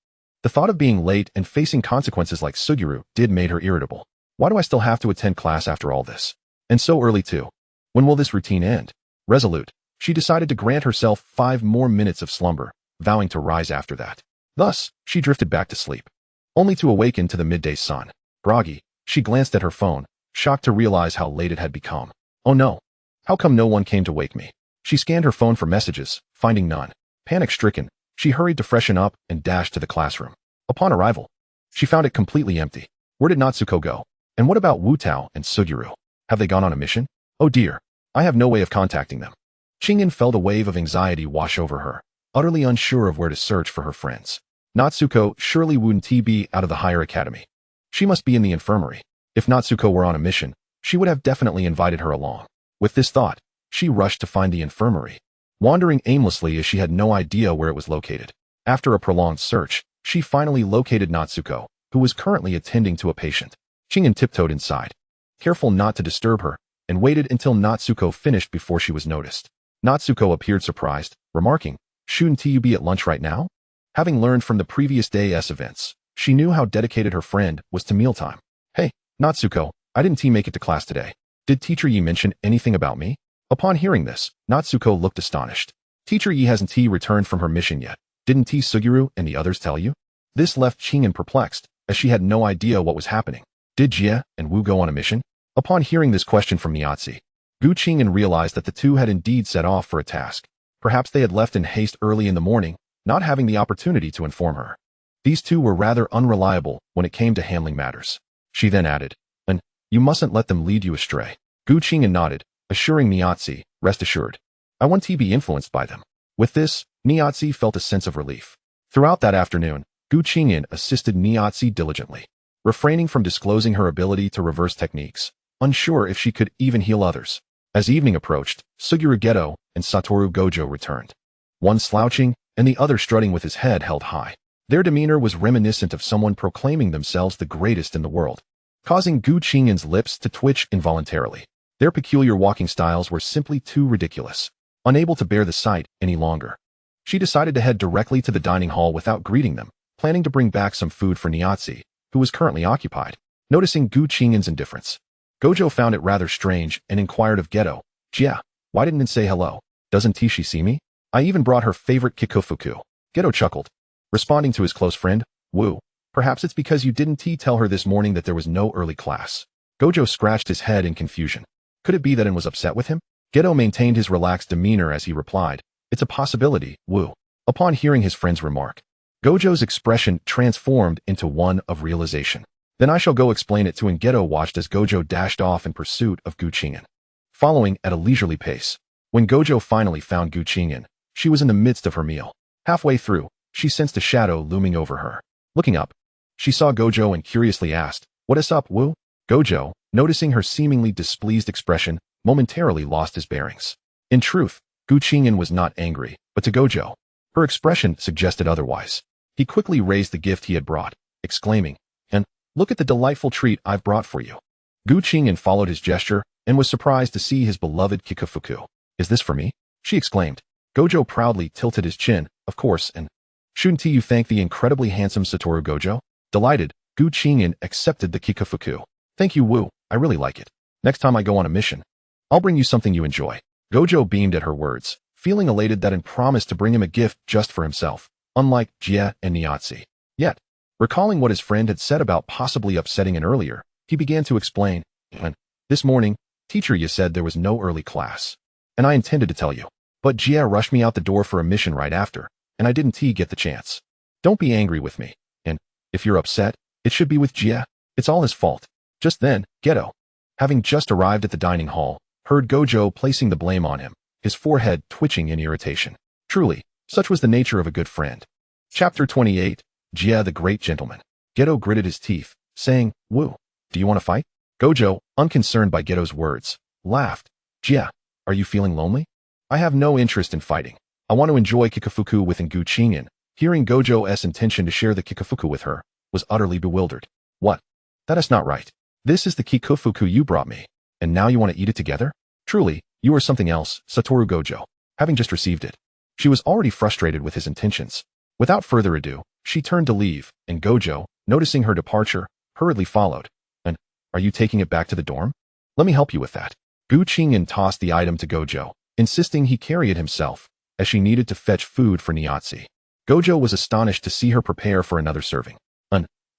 the thought of being late and facing consequences like Suguru did made her irritable. Why do I still have to attend class after all this? And so early too. When will this routine end? Resolute, she decided to grant herself 5 more minutes of slumber, vowing to rise after that. Thus, she drifted back to sleep, only to awaken to the midday sun. Groggy, she glanced at her phone, shocked to realize how late it had become. Oh no. How come no one came to wake me? She scanned her phone for messages, finding none. Panic-stricken, she hurried to freshen up and dashed to the classroom. Upon arrival, she found it completely empty. Where did Natsuko go? And what about Wu Tao and Suguru? Have they gone on a mission? Oh dear, I have no way of contacting them. Qing'an felt a wave of anxiety wash over her, utterly unsure of where to search for her friends. Natsuko surely wouldn't be out of the higher academy. She must be in the infirmary. If Natsuko were on a mission, she would have definitely invited her along. With this thought, she rushed to find the infirmary, wandering aimlessly as she had no idea where it was located. After a prolonged search, she finally located Natsuko, who was currently attending to a patient. Qing'an tiptoed inside, careful not to disturb her, and waited until Natsuko finished before she was noticed. Natsuko appeared surprised, remarking, "Shouldn't you be at lunch right now?" Having learned from the previous day's events, she knew how dedicated her friend was to mealtime. "Hey, Natsuko, I didn't make it to class today. Did Teacher Yi mention anything about me?" Upon hearing this, Natsuko looked astonished. "Teacher Yi hasn't returned from her mission yet. Didn't Suguru and the others tell you?" This left Qing'an perplexed, as she had no idea what was happening. Did Jie and Wu go on a mission? Upon hearing this question from Niatsi, Qing'an realized that the two had indeed set off for a task. Perhaps they had left in haste early in the morning, not having the opportunity to inform her. These two were rather unreliable when it came to handling matters. She then added, "And you mustn't let them lead you astray." Qing'an nodded, assuring Niatsi, "Rest assured, I won't be influenced by them." With this, Niatsi felt a sense of relief. Throughout that afternoon, Qing'an assisted Niatsi diligently, refraining from disclosing her ability to reverse techniques, unsure if she could even heal others. As evening approached, Suguru Geto and Satoru Gojo returned, one slouching and the other strutting with his head held high. Their demeanor was reminiscent of someone proclaiming themselves the greatest in the world, causing Qing'an's lips to twitch involuntarily. Their peculiar walking styles were simply too ridiculous. Unable to bear the sight any longer, she decided to head directly to the dining hall without greeting them, planning to bring back some food for Niatsi, who was currently occupied. Noticing Qing'an's indifference, Gojo found it rather strange and inquired of Geto, "Jia, why didn't it say hello? Doesn't she see me? I even brought her favorite kikofuku." Geto chuckled, responding to his close friend, "Wu, perhaps it's because you didn't tell her this morning that there was no early class." Gojo scratched his head in confusion. Could it be that An was upset with him? Geto maintained his relaxed demeanor as he replied, "It's a possibility, Wu." Upon hearing his friend's remark, Gojo's expression transformed into one of realization. "Then I shall go explain it to An." Geto watched as Gojo dashed off in pursuit of Qing'an, following at a leisurely pace. When Gojo finally found Qing'an, she was in the midst of her meal. Halfway through, she sensed a shadow looming over her. Looking up, she saw Gojo and curiously asked, "What is up, Wu?" Gojo, noticing her seemingly displeased expression, momentarily lost his bearings. In truth, Qing'an was not angry, but to Gojo, her expression suggested otherwise. He quickly raised the gift he had brought, exclaiming, "And look at the delightful treat I've brought for you." Qing'an followed his gesture and was surprised to see his beloved kikofuku. "Is this for me?" she exclaimed. Gojo proudly tilted his chin, "Of course, and shouldn't you thank the incredibly handsome Satoru Gojo?" Delighted, Qing'an accepted the kikofuku. "Thank you, Wu, I really like it. Next time I go on a mission, I'll bring you something you enjoy." Gojo beamed at her words, feeling elated that An promised to bring him a gift just for himself, unlike Jie and Niatsi. Yet, recalling what his friend had said about possibly upsetting An earlier, he began to explain, "And this morning, Teacher Yi said there was no early class, and I intended to tell you. But Jie rushed me out the door for a mission right after, and I didn't get the chance. Don't be angry with me, and if you're upset, it should be with Jie. It's all his fault." Just then, Geto, having just arrived at the dining hall, heard Gojo placing the blame on him, his forehead twitching in irritation. Truly, such was the nature of a good friend. Chapter 28, Jie the Great Gentleman. Geto gritted his teeth, saying, "Wu, do you want to fight?" Gojo, unconcerned by Geto's words, laughed. "Jie, are you feeling lonely? I have no interest in fighting. I want to enjoy kikofuku with An." Qing'an, hearing Gojo's intention to share the kikofuku with her, was utterly bewildered. "What? That is not right. This is the kikofuku you brought me, and now you want to eat it together?" Truly, You are something else, Satoru Gojo. Having just received it. She was already frustrated with his intentions. Without further ado, she turned to leave, and Gojo, noticing her departure, hurriedly followed. And, are you taking it back to the dorm? Let me help you with that. Qing'an tossed the item to Gojo, insisting he carry it himself, as she needed to fetch food for Niatsi. Gojo was astonished to see her prepare for another serving.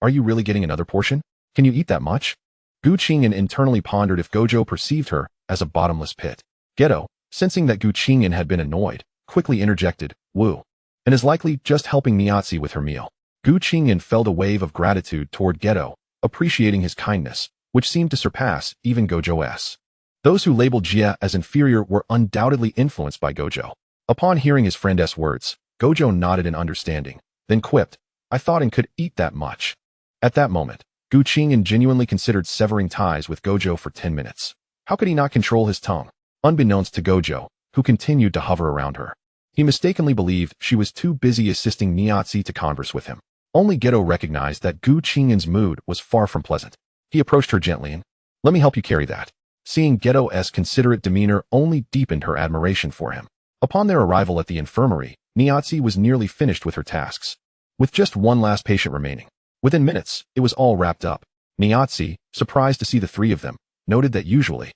Are you really getting another portion? Can you eat that much? Qing'an internally pondered if Gojo perceived her as a bottomless pit. Geto, sensing that Qing'an had been annoyed, quickly interjected, woo, and is likely just helping Niatsi with her meal. Qing'an felt a wave of gratitude toward Geto, appreciating his kindness, which seemed to surpass even Gojo's. Those who labeled Jia as inferior were undoubtedly influenced by Gojo. Upon hearing his friend's words, Gojo nodded in understanding, then quipped, I thought and could eat that much. At that moment, Qing'an genuinely considered severing ties with Gojo for 10 minutes. How could he not control his tongue? Unbeknownst to Gojo, who continued to hover around her. He mistakenly believed she was too busy assisting Niatsi to converse with him. Only Geto recognized that Qing'an's mood was far from pleasant. He approached her gently and, let me help you carry that. Seeing Geto's considerate demeanor only deepened her admiration for him. Upon their arrival at the infirmary, Niatsi was nearly finished with her tasks, with just one last patient remaining. Within minutes, it was all wrapped up. Niatsi, surprised to see the three of them, noted that usually,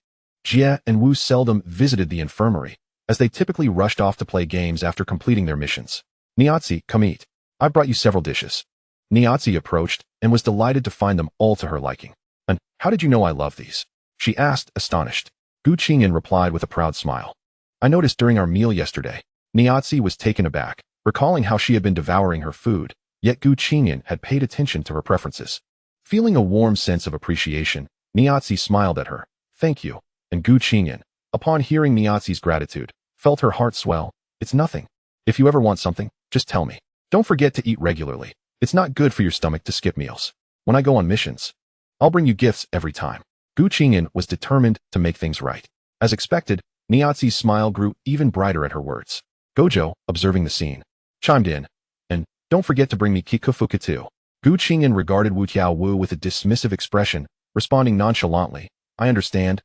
Jia and Wu seldom visited the infirmary, as they typically rushed off to play games after completing their missions. Niatsi, come eat. I brought you several dishes. Niatsi approached and was delighted to find them all to her liking. And how did you know I love these? She asked, astonished. Qing'an replied with a proud smile. I noticed during our meal yesterday. Niatsi was taken aback, recalling how she had been devouring her food, yet Qing'an had paid attention to her preferences. Feeling a warm sense of appreciation, Niatsi smiled at her. Thank you. And Qing'an, upon hearing Niatsi's gratitude, felt her heart swell. It's nothing. If you ever want something, just tell me. Don't forget to eat regularly. It's not good for your stomach to skip meals. When I go on missions, I'll bring you gifts every time. Qing'an was determined to make things right. As expected, Niatsi's smile grew even brighter at her words. Gojo, observing the scene, chimed in. And don't forget to bring me kikufuka too. Qing'an regarded Wu Tiaowu with a dismissive expression, responding nonchalantly, I understand.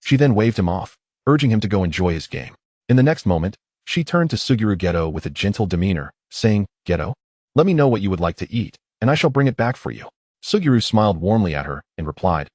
She then waved him off, urging him to go enjoy his game. In the next moment, she turned to Suguru Geto with a gentle demeanor, saying, Geto, let me know what you would like to eat, and I shall bring it back for you. Suguru smiled warmly at her and replied,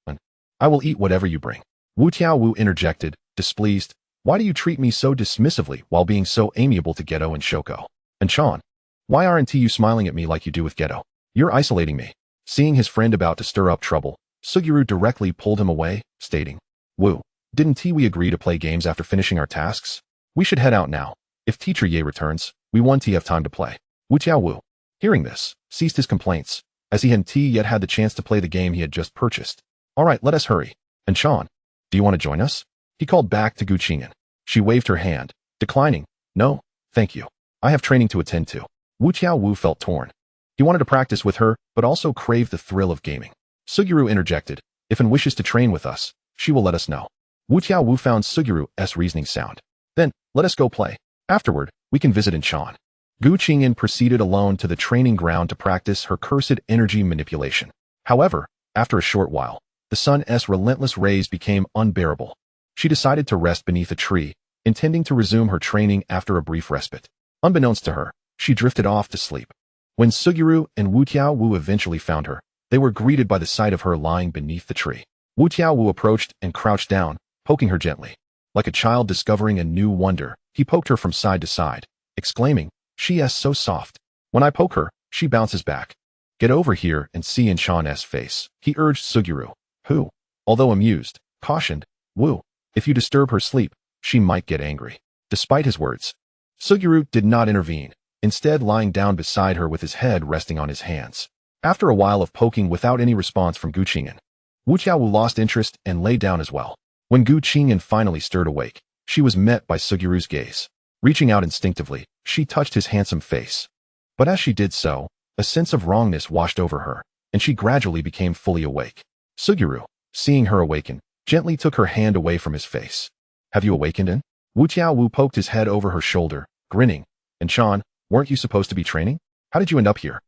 I will eat whatever you bring. Wu Tiaowu interjected, displeased, why do you treat me so dismissively while being so amiable to Geto and Shoko? And Chan, why aren't you smiling at me like you do with Geto? You're isolating me. Seeing his friend about to stir up trouble, Suguru directly pulled him away, stating, Wu, didn't we agree to play games after finishing our tasks? We should head out now. If Teacher Ye returns, we won't have time to play. Wu Tiaowu, hearing this, ceased his complaints, as he hadn't yet had the chance to play the game he had just purchased. All right, let us hurry. And Sean, do you want to join us? He called back to Qing'an. She waved her hand, declining. No, thank you. I have training to attend to. Wu Tiaowu felt torn. He wanted to practice with her, but also craved the thrill of gaming. Suguru interjected, if An wishes to train with us, she will let us know. Wu Tiaowu found Suguru's reasoning sound. Then, let us go play. Afterward, we can visit Inchan. Qing'an proceeded alone to the training ground to practice her cursed energy manipulation. However, after a short while, the sun's relentless rays became unbearable. She decided to rest beneath a tree, intending to resume her training after a brief respite. Unbeknownst to her, she drifted off to sleep. When Suguru and Wu Tiaowu eventually found her, they were greeted by the sight of her lying beneath the tree. Wu Tiaowu approached and crouched down, poking her gently. Like a child discovering a new wonder, he poked her from side to side, exclaiming, she is so soft. When I poke her, she bounces back. Get over here and see Inchan's face, he urged Suguru, who, although amused, cautioned, Wu, if you disturb her sleep, she might get angry. Despite his words, Suguru did not intervene, instead lying down beside her with his head resting on his hands. After a while of poking without any response from Qing'an, Wu Tiaowu lost interest and lay down as well. When Qing'an finally stirred awake, she was met by Suguru's gaze. Reaching out instinctively, she touched his handsome face. But as she did so, a sense of wrongness washed over her, and she gradually became fully awake. Suguru, seeing her awaken, gently took her hand away from his face. Have you awakened in? Wu Tiaowu poked his head over her shoulder, grinning. And Chan, weren't you supposed to be training? How did you end up here?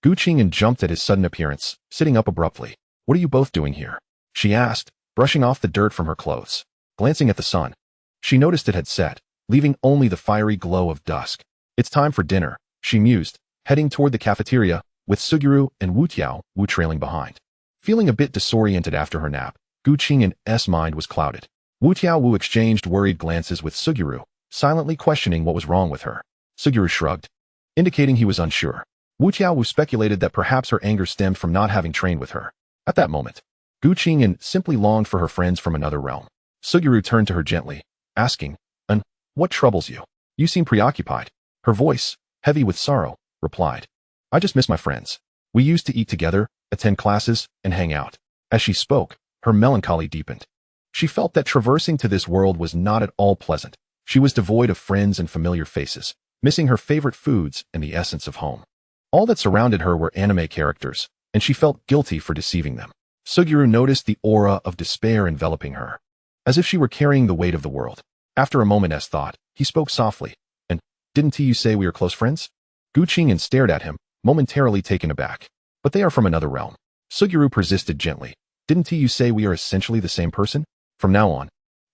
Qing'an jumped at his sudden appearance, sitting up abruptly. What are you both doing here? She asked, brushing off the dirt from her clothes. Glancing at the sun, she noticed it had set, leaving only the fiery glow of dusk. It's time for dinner, she mused, heading toward the cafeteria, with Suguru and Wu trailing behind. Feeling a bit disoriented after her nap, Qing'an's mind was clouded. Wu exchanged worried glances with Suguru, silently questioning what was wrong with her. Suguru shrugged, indicating he was unsure. Wu speculated that perhaps her anger stemmed from not having trained with her. At that moment, Qing'an simply longed for her friends from another realm. Suguru turned to her gently, asking, what troubles you? You seem preoccupied. Her voice, heavy with sorrow, replied, I just miss my friends. We used to eat together, attend classes, and hang out. As she spoke, her melancholy deepened. She felt that traversing to this world was not at all pleasant. She was devoid of friends and familiar faces, missing her favorite foods and the essence of home. All that surrounded her were anime characters, and she felt guilty for deceiving them. Suguru noticed the aura of despair enveloping her, as if she were carrying the weight of the world. After a moment's thought, he spoke softly, and, didn't you say we are close friends? Qing'an stared at him, momentarily taken aback. But they are from another realm. Suguru persisted gently. Didn't you say we are essentially the same person? From now on,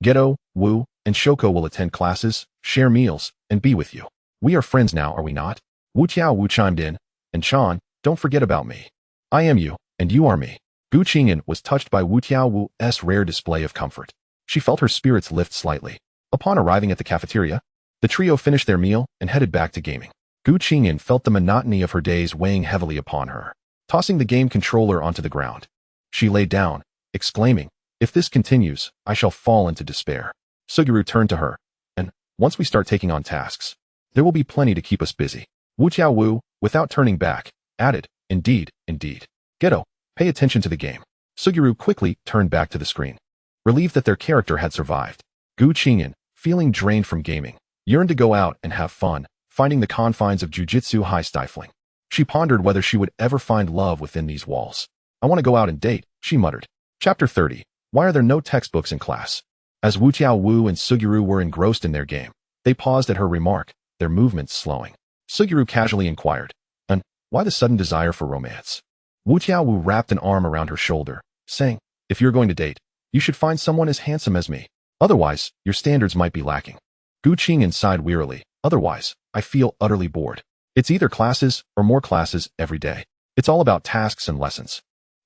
Geto, Wu, and Shoko will attend classes, share meals, and be with you. We are friends now, are we not? Wu chimed in, and Chan, don't forget about me. I am you, and you are me. Qing'an was touched by Wu's rare display of comfort. She felt her spirits lift slightly. Upon arriving at the cafeteria, the trio finished their meal and headed back to gaming. Qing'an felt the monotony of her days weighing heavily upon her. Tossing the game controller onto the ground, she lay down, exclaiming, if this continues, I shall fall into despair. Suguru turned to her, and, once we start taking on tasks, there will be plenty to keep us busy. Wu, without turning back, added, indeed. Geto, pay attention to the game. Suguru quickly turned back to the screen, relieved that their character had survived. Qing'an, feeling drained from gaming, yearned to go out and have fun, finding the confines of Jujutsu high stifling. She pondered whether she would ever find love within these walls. I want to go out and date, she muttered. Chapter 30. Why are there no textbooks in class? As Wu and Suguru were engrossed in their game, they paused at her remark, their movements slowing. Suguru casually inquired, and why the sudden desire for romance? Wu wrapped an arm around her shoulder, saying, if you're going to date, you should find someone as handsome as me. Otherwise, your standards might be lacking. Qing'an sighed wearily. Otherwise, I feel utterly bored. It's either classes or more classes every day. It's all about tasks and lessons.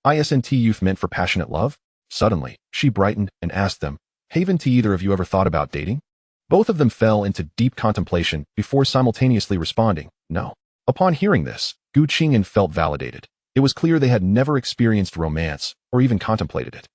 Isn't youth meant for passionate love? Suddenly, she brightened and asked them, haven't either of you ever thought about dating? Both of them fell into deep contemplation before simultaneously responding, no. Upon hearing this, Qing'an felt validated. It was clear they had never experienced romance or even contemplated it.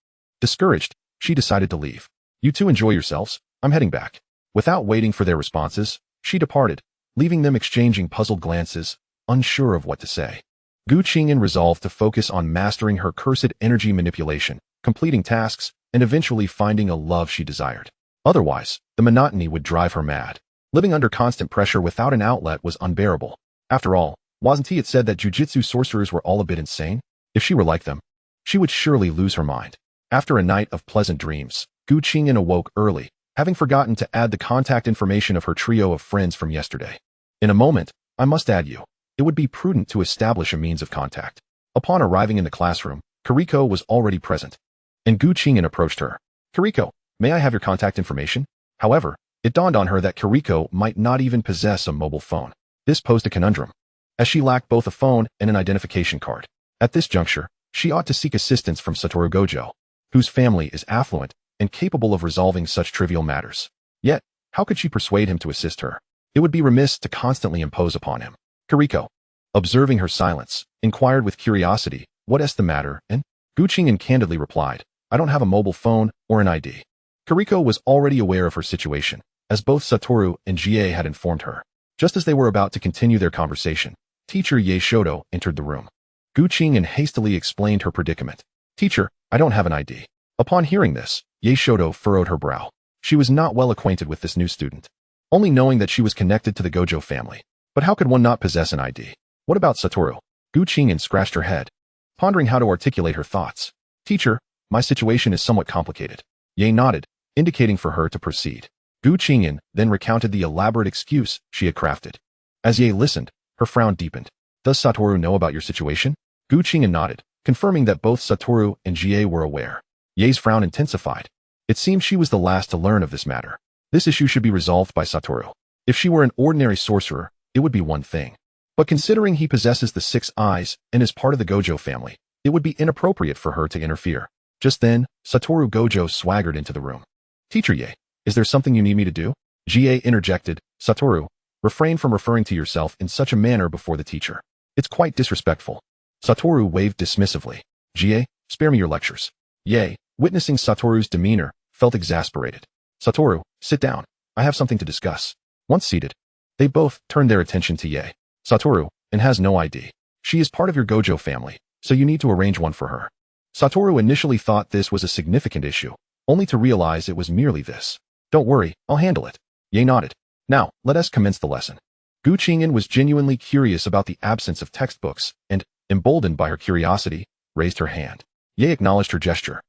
Discouraged, she decided to leave. You two enjoy yourselves, I'm heading back. Without waiting for their responses, she departed, leaving them exchanging puzzled glances, unsure of what to say. Qing'an resolved to focus on mastering her cursed energy manipulation, completing tasks, and eventually finding a love she desired. Otherwise, the monotony would drive her mad. Living under constant pressure without an outlet was unbearable. After all, wasn't it said that Jujutsu sorcerers were all a bit insane? If she were like them, she would surely lose her mind. After a night of pleasant dreams, Qing'an awoke early, having forgotten to add the contact information of her trio of friends from yesterday. In a moment, I must add you. It would be prudent to establish a means of contact. Upon arriving in the classroom, Kiriko was already present, and Qing'an approached her. Kiriko, may I have your contact information? However, it dawned on her that Kiriko might not even possess a mobile phone. This posed a conundrum, as she lacked both a phone and an identification card. At this juncture, she ought to seek assistance from Satoru Gojo, whose family is affluent and capable of resolving such trivial matters. Yet, how could she persuade him to assist her? It would be remiss to constantly impose upon him. Kiriko, observing her silence, inquired with curiosity, what is the matter, and Qing'an candidly replied, I don't have a mobile phone or an ID. Kiriko was already aware of her situation, as both Satoru and Jie had informed her. Just as they were about to continue their conversation, teacher Ye Shoto entered the room. Qing'an hastily explained her predicament. Teacher, I don't have an ID. Upon hearing this, Ye Shoto furrowed her brow. She was not well acquainted with this new student, only knowing that she was connected to the Gojo family. But how could one not possess an ID? What about Satoru? Qing'an scratched her head, pondering how to articulate her thoughts. Teacher, my situation is somewhat complicated. Ye nodded, indicating for her to proceed. Qing'an then recounted the elaborate excuse she had crafted. As Ye listened, her frown deepened. Does Satoru know about your situation? Qing'an nodded, confirming that both Satoru and Jie were aware. Ye's frown intensified. It seemed she was the last to learn of this matter. This issue should be resolved by Satoru. If she were an ordinary sorcerer, it would be one thing. But considering he possesses the 6 eyes and is part of the Gojo family, it would be inappropriate for her to interfere. Just then, Satoru Gojo swaggered into the room. "Teacher Ye, is there something you need me to do?" Ga interjected. "Satoru, refrain from referring to yourself in such a manner before the teacher. It's quite disrespectful." Satoru waved dismissively. "Ga, spare me your lectures." Ye, witnessing Satoru's demeanor, felt exasperated. "Satoru, sit down. I have something to discuss." Once seated, they both turned their attention to Ye. "Satoru, and has no ID. She is part of your Gojo family, so you need to arrange one for her." Satoru initially thought this was a significant issue, only to realize it was merely this. "Don't worry, I'll handle it." Ye nodded. "Now, let us commence the lesson." Qing'an was genuinely curious about the absence of textbooks, and, emboldened by her curiosity, raised her hand. Ye acknowledged her gesture.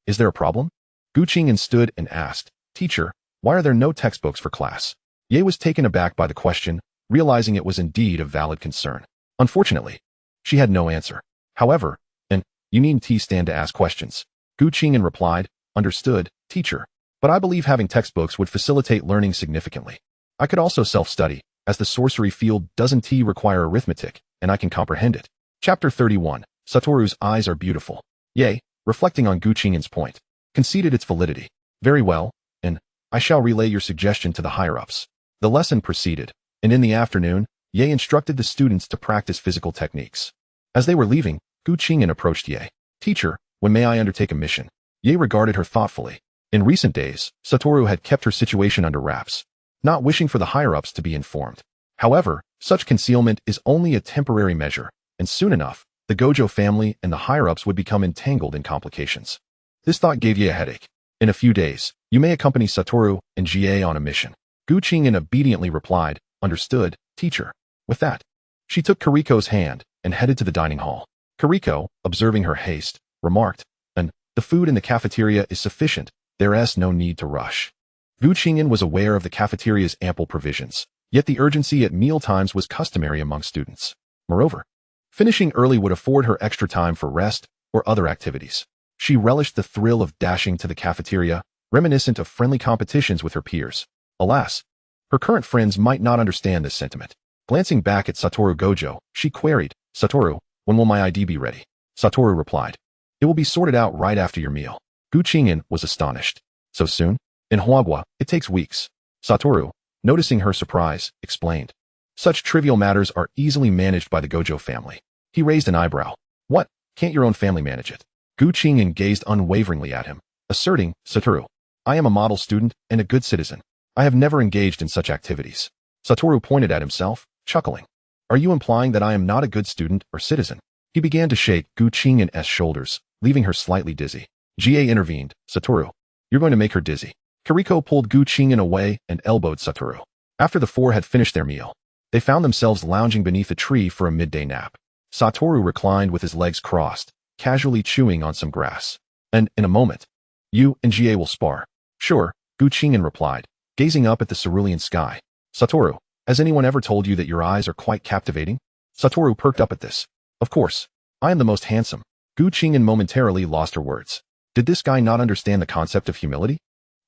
Is there a problem?" Qing'an stood and asked, "Teacher, why are there no textbooks for class?" Ye was taken aback by the question, realizing it was indeed a valid concern. Unfortunately, she had no answer. However, you needn't stand to ask questions. Qing'an replied, "Understood, teacher. But I believe having textbooks would facilitate learning significantly. I could also self-study, as the sorcery field doesn't require arithmetic, and I can comprehend it." Chapter 31. Satoru's eyes are beautiful. Ye, reflecting on Qing'an's point, conceded its validity. "Very well, and I shall relay your suggestion to the higher-ups." The lesson proceeded, and in the afternoon, Ye instructed the students to practice physical techniques. As they were leaving, Qing'an approached Ye. "Teacher, when may I undertake a mission?" Ye regarded her thoughtfully. In recent days, Satoru had kept her situation under wraps, not wishing for the higher-ups to be informed. However, such concealment is only a temporary measure, and soon enough, the Gojo family and the higher-ups would become entangled in complications. This thought gave Ye a headache. "In a few days, you may accompany Satoru and Ga on a mission." Qing'an obediently replied, "Understood, teacher." With that, she took Kiriko's hand and headed to the dining hall. Kiriko, observing her haste, remarked, "The food in the cafeteria is sufficient, there's no need to rush." Qing'an was aware of the cafeteria's ample provisions, yet the urgency at mealtimes was customary among students. Moreover, finishing early would afford her extra time for rest or other activities. She relished the thrill of dashing to the cafeteria, reminiscent of friendly competitions with her peers. Alas, her current friends might not understand this sentiment. Glancing back at Satoru Gojo, she queried, "Satoru, when will my ID be ready?" Satoru replied, "It will be sorted out right after your meal." Qing'an was astonished. "So soon?" "In Huagua, it takes weeks." Satoru, noticing her surprise, explained, "Such trivial matters are easily managed by the Gojo family." He raised an eyebrow. "What, can't your own family manage it?" Qing'an gazed unwaveringly at him, asserting, "Satoru, I am a model student and a good citizen. I have never engaged in such activities." Satoru pointed at himself, chuckling. "Are you implying that I am not a good student or citizen?" He began to shake Qing'an's shoulders, leaving her slightly dizzy. Ga intervened, "Satoru, you're going to make her dizzy." Kiriko pulled Qing'an away and elbowed Satoru. After the four had finished their meal, they found themselves lounging beneath a tree for a midday nap. Satoru reclined with his legs crossed, casually chewing on some grass. "And, in a moment, you and Ga will spar." "Sure," Qing'an replied, gazing up at the cerulean sky. "Satoru, has anyone ever told you that your eyes are quite captivating?" Satoru perked up at this. "Of course, I am the most handsome." Qing'an momentarily lost her words. Did this guy not understand the concept of humility?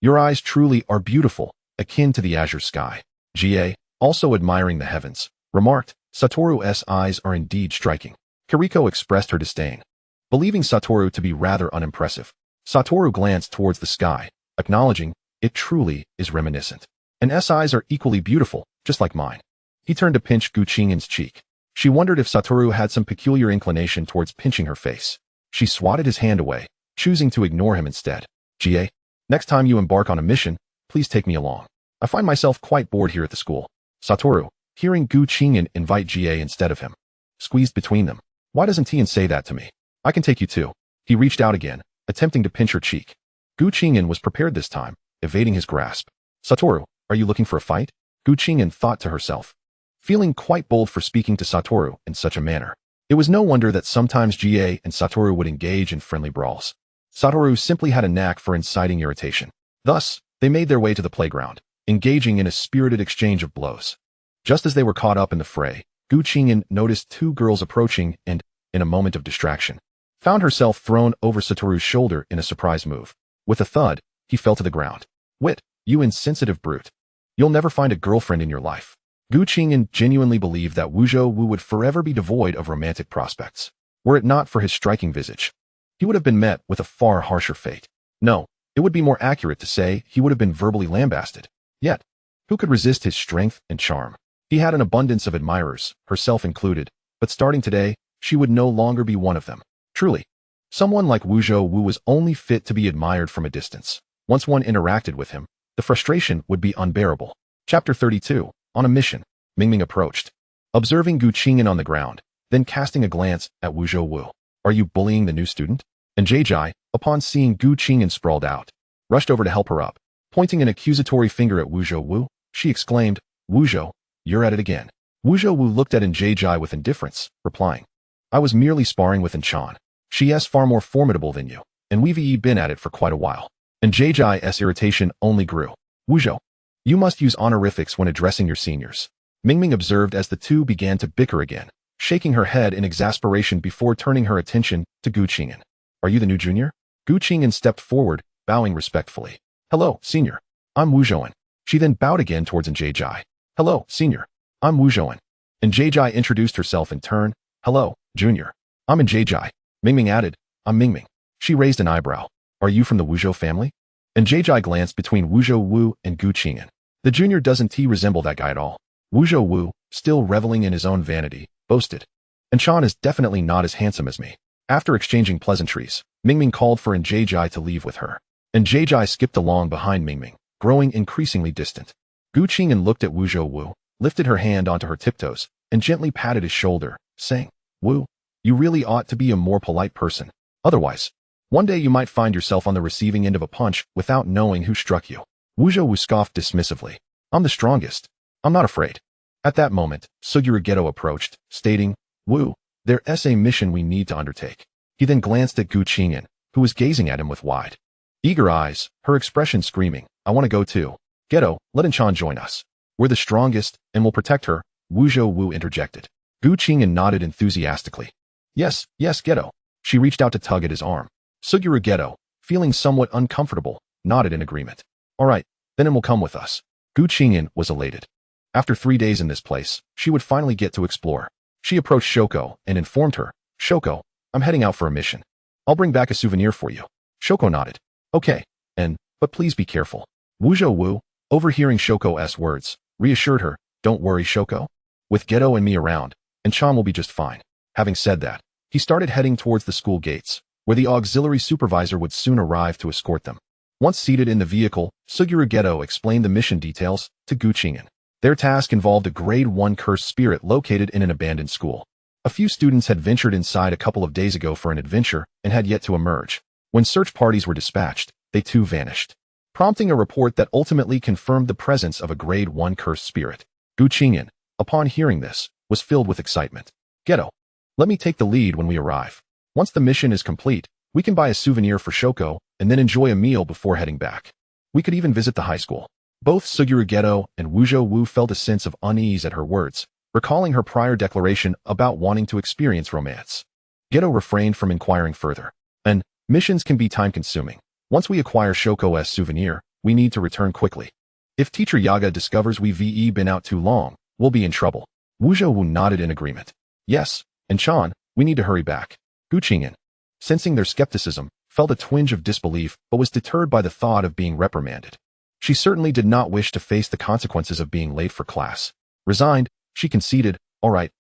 "Your eyes truly are beautiful, akin to the azure sky." Ga, also admiring the heavens, remarked, "Satoru's eyes are indeed striking." Kiriko expressed her disdain, believing Satoru to be rather unimpressive. Satoru glanced towards the sky, acknowledging, "It truly is reminiscent. And S eyes are equally beautiful, just like mine." He turned to pinch Qing'an's cheek. She wondered if Satoru had some peculiar inclination towards pinching her face. She swatted his hand away, choosing to ignore him instead. "Ga, next time you embark on a mission, please take me along. I find myself quite bored here at the school." Satoru, hearing Qing'an invite Ga instead of him, squeezed between them. "Why doesn't he say that to me? I can take you too." He reached out again, attempting to pinch her cheek. Qing'an was prepared this time, evading his grasp. "Satoru, are you looking for a fight?" Qing'an thought to herself, feeling quite bold for speaking to Satoru in such a manner. It was no wonder that sometimes Ga and Satoru would engage in friendly brawls. Satoru simply had a knack for inciting irritation. Thus, they made their way to the playground, engaging in a spirited exchange of blows. Just as they were caught up in the fray, Qing'an noticed two girls approaching and, in a moment of distraction, found herself thrown over Satoru's shoulder in a surprise move. With a thud, he fell to the ground. Wit, you insensitive brute. You'll never find a girlfriend in your life. Gu Qing'an genuinely believed that Wuzhou Wu would forever be devoid of romantic prospects. Were it not for his striking visage, he would have been met with a far harsher fate. No, it would be more accurate to say he would have been verbally lambasted. Yet, who could resist his strength and charm? He had an abundance of admirers, herself included, but starting today, she would no longer be one of them. Truly, someone like Wuzhou Wu was only fit to be admired from a distance. Once one interacted with him, the frustration would be unbearable. Chapter 32. On a mission. Mingming approached, observing Gu Qing'an on the ground, then casting a glance at Wuzhou Wu. Are you bullying the new student? And JJ, upon seeing Gu Qing'an sprawled out, rushed over to help her up. Pointing an accusatory finger at Wuzhou Wu, she exclaimed, Wuzhou, you're at it again. Wuzhou Wu looked at JJ with indifference, replying, I was merely sparring with Chan. She is far more formidable than you, and we've been at it for quite a while. And JJ's irritation only grew. Wuzhou, you must use honorifics when addressing your seniors. Mingming observed as the two began to bicker again, shaking her head in exasperation before turning her attention to Gu Qing'an. Are you the new junior? Gu Qing'an stepped forward, bowing respectfully. Hello, senior. I'm Wuzhouan. She then bowed again towards JJ. Hello, senior. I'm Wuzhouan. And JJ introduced herself in turn. Hello, junior. I'm JJ. Mingming added, I'm Mingming. She raised an eyebrow. Are you from the Wuzhou family? And JJ glanced between Wuzhou Wu and Gu Qing'an. The junior doesn't resemble that guy at all. Wuzhou Wu, still reveling in his own vanity, boasted. And Chan is definitely not as handsome as me. After exchanging pleasantries, Mingming called for JJ to leave with her. And JJ skipped along behind Mingming, growing increasingly distant. Gu Qing'an looked at Wuzhou Wu, lifted her hand onto her tiptoes, and gently patted his shoulder, saying, Wu, you really ought to be a more polite person. Otherwise, one day you might find yourself on the receiving end of a punch without knowing who struck you. Wuzhou Wu scoffed dismissively. I'm the strongest. I'm not afraid. At that moment, Fushiguro Geto approached, stating, Wu, there's a mission we need to undertake. He then glanced at Gu Qing'an, who was gazing at him with wide, eager eyes, her expression screaming, I want to go too. Geto, let Chan join us. We're the strongest, and we'll protect her, Wuzhou Wu interjected. Gu Qing'an nodded enthusiastically. Yes, Geto. She reached out to tug at his arm. Fushiguro Geto, feeling somewhat uncomfortable, nodded in agreement. All right, then it will come with us. Gu Qing'an was elated. After 3 days in this place, she would finally get to explore. She approached Shoko and informed her, Shoko, I'm heading out for a mission. I'll bring back a souvenir for you. Shoko nodded. Okay, but please be careful. Wuzhou Wu, overhearing Shoko's words, reassured her, don't worry Shoko. With Geto and me around, and Chan will be just fine. Having said that, he started heading towards the school gates, where the auxiliary supervisor would soon arrive to escort them. Once seated in the vehicle, Fushiguro Geto explained the mission details to Gu Qing'an. Their task involved a grade 1 cursed spirit located in an abandoned school. A few students had ventured inside a couple of days ago for an adventure and had yet to emerge. When search parties were dispatched, they too vanished, prompting a report that ultimately confirmed the presence of a grade 1 cursed spirit. Gu Qing'an, upon hearing this, was filled with excitement. Geto, let me take the lead when we arrive. Once the mission is complete, we can buy a souvenir for Shoko and then enjoy a meal before heading back. We could even visit the high school. Both Fushiguro Geto and Wuzhou Wu felt a sense of unease at her words, recalling her prior declaration about wanting to experience romance. Geto refrained from inquiring further. And missions can be time-consuming. Once we acquire Shoko's souvenir, we need to return quickly. If Teacher Yaga discovers we've been out too long, we'll be in trouble. Wuzhou Wu nodded in agreement. Yes, and Chan, we need to hurry back. Gu Qing'an, sensing their skepticism, felt a twinge of disbelief but was deterred by the thought of being reprimanded. She certainly did not wish to face the consequences of being late for class. Resigned, she conceded, all right,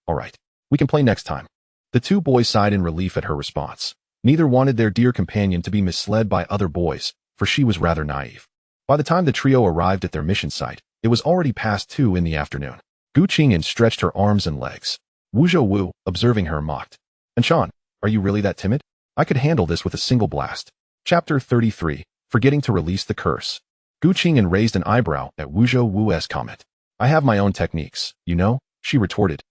we can play next time. The two boys sighed in relief at her response. Neither wanted their dear companion to be misled by other boys, for she was rather naive. By the time the trio arrived at their mission site, it was already past 2 in the afternoon. Gu Qing'an stretched her arms and legs. Wuzhou Wu, observing her, mocked. And Chan, are you really that timid? I could handle this with a single blast. Chapter 33, Forgetting to Release the Curse. Gu Qing'an raised an eyebrow at Wuzhou Wu's comment. I have my own techniques, you know, she retorted,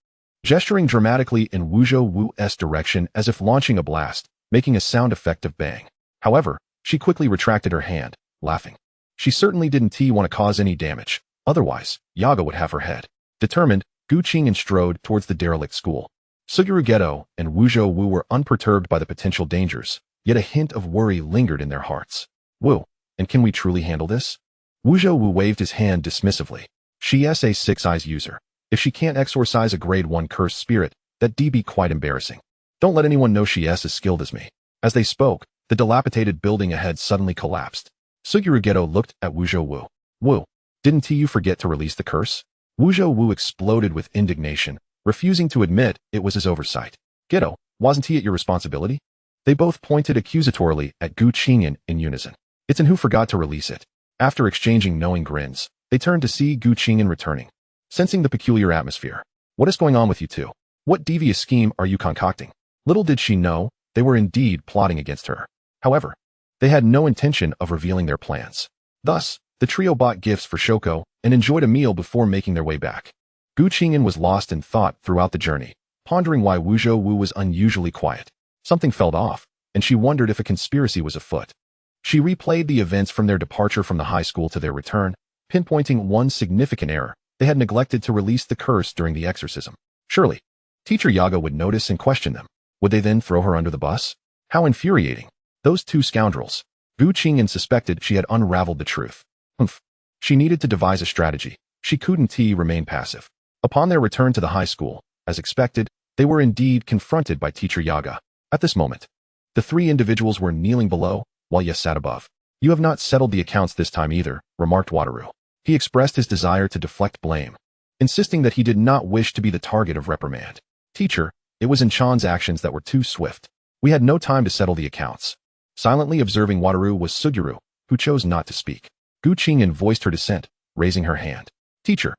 gesturing dramatically in Wuzhou Wu's direction as if launching a blast, making a sound effect of bang. However, she quickly retracted her hand, laughing. She certainly didn't want to cause any damage, otherwise, Yaga would have her head. Determined, Gu Qing'an strode towards the derelict school. Fushiguro Geto and Wuzhou Wu were unperturbed by the potential dangers, yet a hint of worry lingered in their hearts. Wu, And can we truly handle this? Wujo Wu waved his hand dismissively. She is a 6 eyes user. If she can't exorcise a grade 1 cursed spirit, that'd be quite embarrassing. Don't let anyone know she is as skilled as me. As they spoke, the dilapidated building ahead suddenly collapsed. Fushiguro Geto looked at Wujo Wu. Wu, didn't you forget to release the curse? Wujo Wu exploded with indignation, refusing to admit it was his oversight. Geto, wasn't he at your responsibility? They both pointed accusatorily at Qing'an in unison. It's and who forgot to release it. After exchanging knowing grins, they turned to see Qing'an returning. Sensing the peculiar atmosphere. What is going on with you two? What devious scheme are you concocting? Little did she know, they were indeed plotting against her. However, they had no intention of revealing their plans. Thus, the trio bought gifts for Shoko and enjoyed a meal before making their way back. Qing'an was lost in thought throughout the journey, pondering why Wujo Wu was unusually quiet. Something felt off, and she wondered if a conspiracy was afoot. She replayed the events from their departure from the high school to their return, pinpointing one significant error. They had neglected to release the curse during the exorcism. Surely, Teacher Yaga would notice and question them. Would they then throw her under the bus? How infuriating. Those two scoundrels. Qing'an suspected she had unraveled the truth. She needed to devise a strategy. She couldn't remain passive. Upon their return to the high school, as expected, they were indeed confronted by Teacher Yaga. At this moment, the three individuals were kneeling below, while Ye sat above. You have not settled the accounts this time either, remarked Wataru. He expressed his desire to deflect blame, insisting that he did not wish to be the target of reprimand. Teacher, it was Inchan's actions that were too swift. We had no time to settle the accounts. Silently observing Wataru was Suguru, who chose not to speak. Qing'an voiced her dissent, raising her hand. Teacher,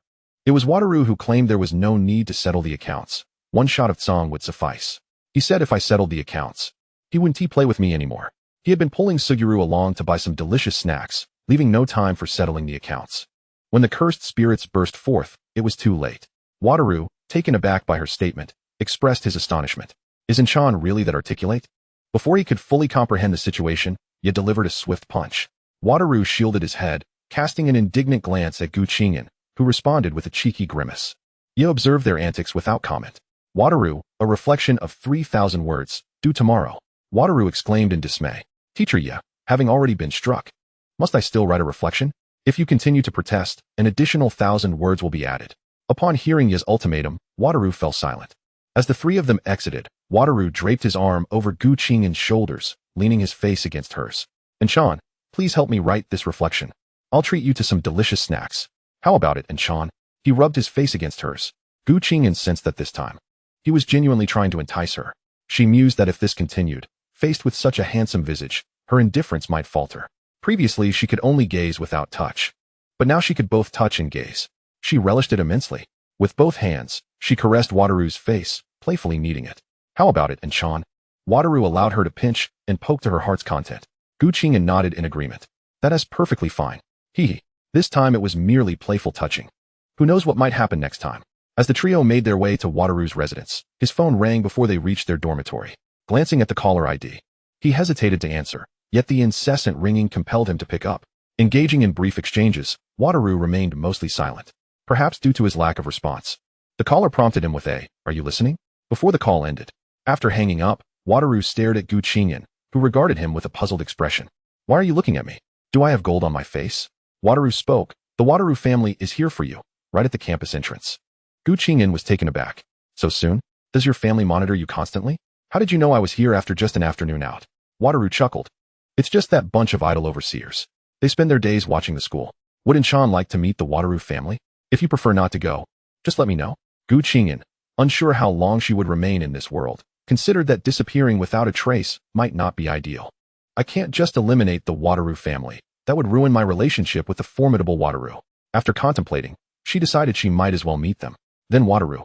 it was Wataru who claimed there was no need to settle the accounts. One shot of song would suffice. He said if I settled the accounts, he wouldn't play with me anymore. He had been pulling Suguru along to buy some delicious snacks, leaving no time for settling the accounts. When the cursed spirits burst forth, it was too late. Wataru, taken aback by her statement, expressed his astonishment. Is Inchan really that articulate? Before he could fully comprehend the situation, Ye delivered a swift punch. Wataru shielded his head, casting an indignant glance at Qing'an, who responded with a cheeky grimace. Ye observed their antics without comment. Wataru, a reflection of 3,000 words, due tomorrow. Wataru exclaimed in dismay. Teacher Ye, having already been struck. Must I still write a reflection? If you continue to protest, an additional 1,000 words will be added. Upon hearing Ye's ultimatum, Wataru fell silent. As the three of them exited, Wataru draped his arm over Qing'an's shoulders, leaning his face against hers. Inchan, please help me write this reflection. I'll treat you to some delicious snacks. How about it, Inchan? He rubbed his face against hers. Qing'an sensed that this time, he was genuinely trying to entice her. She mused that if this continued, faced with such a handsome visage, her indifference might falter. Previously, she could only gaze without touch. But now she could both touch and gaze. She relished it immensely. With both hands, she caressed Wataru's face, playfully kneading it. How about it, Inchan? Wataru allowed her to pinch and poke to her heart's content. Qing'an nodded in agreement. That is perfectly fine. Hee. This time it was merely playful touching. Who knows what might happen next time? As the trio made their way to Wataru's residence, his phone rang before they reached their dormitory. Glancing at the caller ID, he hesitated to answer, yet the incessant ringing compelled him to pick up. Engaging in brief exchanges, Wataru remained mostly silent, perhaps due to his lack of response. The caller prompted him with a, "Are you listening?" before the call ended. After hanging up, Wataru stared at Qing'an, who regarded him with a puzzled expression. Why are you looking at me? Do I have gold on my face? Wataru spoke. The Wataru family is here for you, right at the campus entrance. Qing'an was taken aback. So soon? Does your family monitor you constantly? How did you know I was here after just an afternoon out? Wataru chuckled. It's just that bunch of idle overseers. They spend their days watching the school. Would Inchan like to meet the Wataru family? If you prefer not to go, just let me know. Qing'an, unsure how long she would remain in this world, considered that disappearing without a trace might not be ideal. I can't just eliminate the Wataru family. That would ruin my relationship with the formidable Wataru. After contemplating, she decided she might as well meet them. Then Wataru,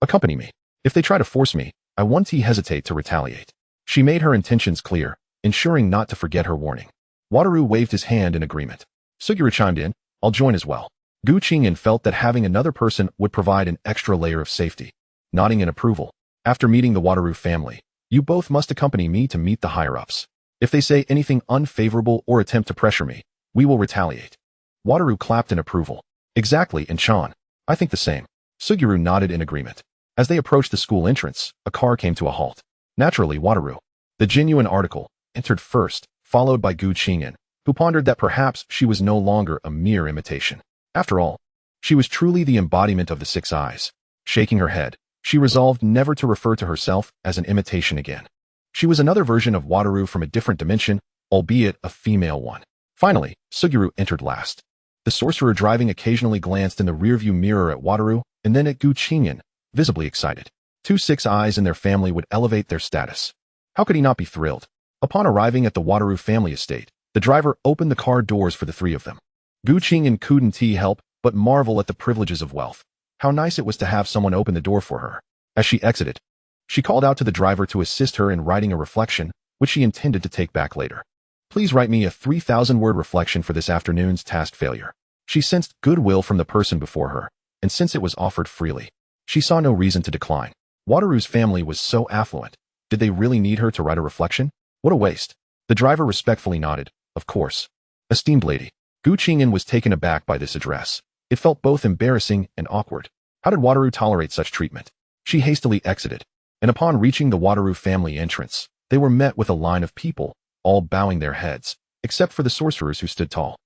accompany me. If they try to force me, I won't hesitate to retaliate. She made her intentions clear, ensuring not to forget her warning. Wataru waved his hand in agreement. Suguru chimed in, I'll join as well. Qing'an felt that having another person would provide an extra layer of safety. Nodding in approval, after meeting the Wataru family, you both must accompany me to meet the higher-ups. If they say anything unfavorable or attempt to pressure me, we will retaliate. Wataru clapped in approval. Exactly, Inchan. I think the same. Suguru nodded in agreement. As they approached the school entrance, a car came to a halt. Naturally, Wataru, the genuine article, entered first, followed by Qing'an, who pondered that perhaps she was no longer a mere imitation. After all, she was truly the embodiment of the six eyes. Shaking her head, she resolved never to refer to herself as an imitation again. She was another version of Wataru from a different dimension, albeit a female one. Finally, Suguru entered last. The sorcerer driving occasionally glanced in the rearview mirror at Wataru and then at Qing'an, visibly excited. 2 six eyes and their family would elevate their status. How could he not be thrilled? Upon arriving at the Wataru family estate, the driver opened the car doors for the 3 of them. Qing'an couldn't help but marvel at the privileges of wealth. How nice it was to have someone open the door for her. As she exited, she called out to the driver to assist her in writing a reflection, which she intended to take back later. Please write me a 3,000-word reflection for this afternoon's task failure. She sensed goodwill from the person before her, and since it was offered freely, she saw no reason to decline. Wataru's family was so affluent. Did they really need her to write a reflection? What a waste. The driver respectfully nodded. Of course. Esteemed lady. Qing'an was taken aback by this address. It felt both embarrassing and awkward. How did Wataru tolerate such treatment? She hastily exited, and upon reaching the Wataru family entrance, they were met with a line of people, all bowing their heads, except for the sorcerers who stood tall.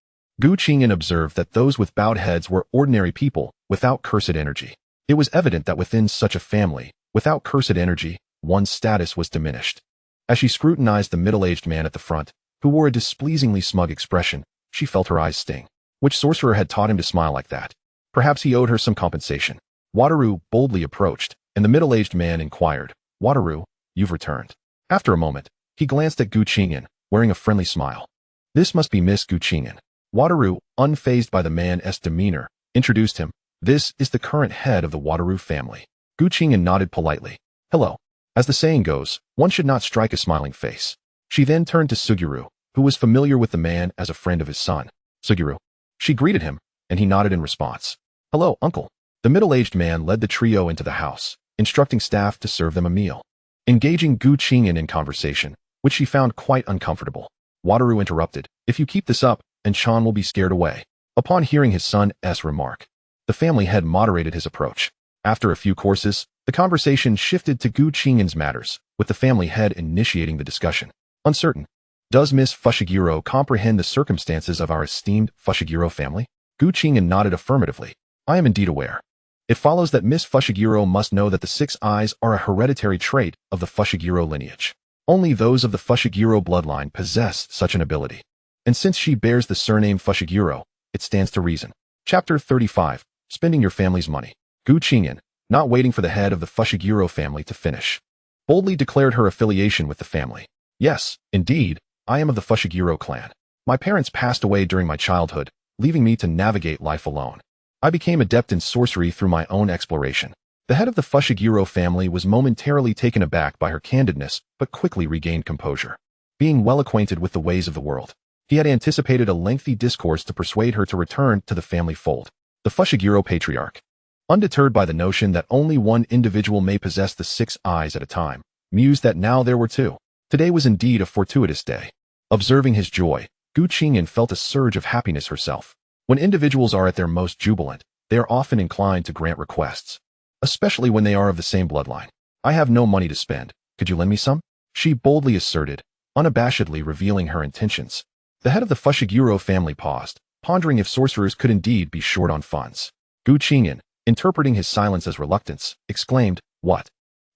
Qing'an observed that those with bowed heads were ordinary people, without cursed energy. It was evident that within such a family, without cursed energy, one's status was diminished. As she scrutinized the middle-aged man at the front, who wore a displeasingly smug expression, she felt her eyes sting. Which sorcerer had taught him to smile like that? Perhaps he owed her some compensation. Wataru boldly approached, and the middle-aged man inquired, Wataru, you've returned. After a moment, he glanced at Qing'an, wearing a friendly smile. This must be Miss Qing'an. Wataru, unfazed by the man's demeanor, introduced him. This is the current head of the Wataru family. Qing'an nodded politely. Hello. As the saying goes, one should not strike a smiling face. She then turned to Suguru, who was familiar with the man as a friend of his son. Suguru. She greeted him, and he nodded in response. Hello, uncle. The middle-aged man led the trio into the house, instructing staff to serve them a meal. Engaging Qing'an in conversation, which she found quite uncomfortable, Wataru interrupted. If you keep this up, and Chan will be scared away. Upon hearing his son's remark, the family head moderated his approach. After a few courses, the conversation shifted to Qing'an's matters, with the family head initiating the discussion. Uncertain. Does Miss Fushiguro comprehend the circumstances of our esteemed Fushiguro family? Qing'an nodded affirmatively. I am indeed aware. It follows that Miss Fushiguro must know that the 6 eyes are a hereditary trait of the Fushiguro lineage. Only those of the Fushiguro bloodline possess such an ability. And since she bears the surname Fushiguro, it stands to reason. Chapter 35. Spending your family's money. Qing'an, not waiting for the head of the Fushiguro family to finish, boldly declared her affiliation with the family. Yes, indeed, I am of the Fushiguro clan. My parents passed away during my childhood, leaving me to navigate life alone. I became adept in sorcery through my own exploration. The head of the Fushiguro family was momentarily taken aback by her candidness, but quickly regained composure. Being well acquainted with the ways of the world, he had anticipated a lengthy discourse to persuade her to return to the family fold. The Fushiguro patriarch, undeterred by the notion that only one individual may possess the 6 eyes at a time, mused that now there were 2. Today was indeed a fortuitous day. Observing his joy, Qing'an felt a surge of happiness herself. When individuals are at their most jubilant, they are often inclined to grant requests, especially when they are of the same bloodline. I have no money to spend. Could you lend me some? She boldly asserted, unabashedly revealing her intentions. The head of the Fushiguro family paused, pondering if sorcerers could indeed be short on funds. Qing'an, interpreting his silence as reluctance, exclaimed, What?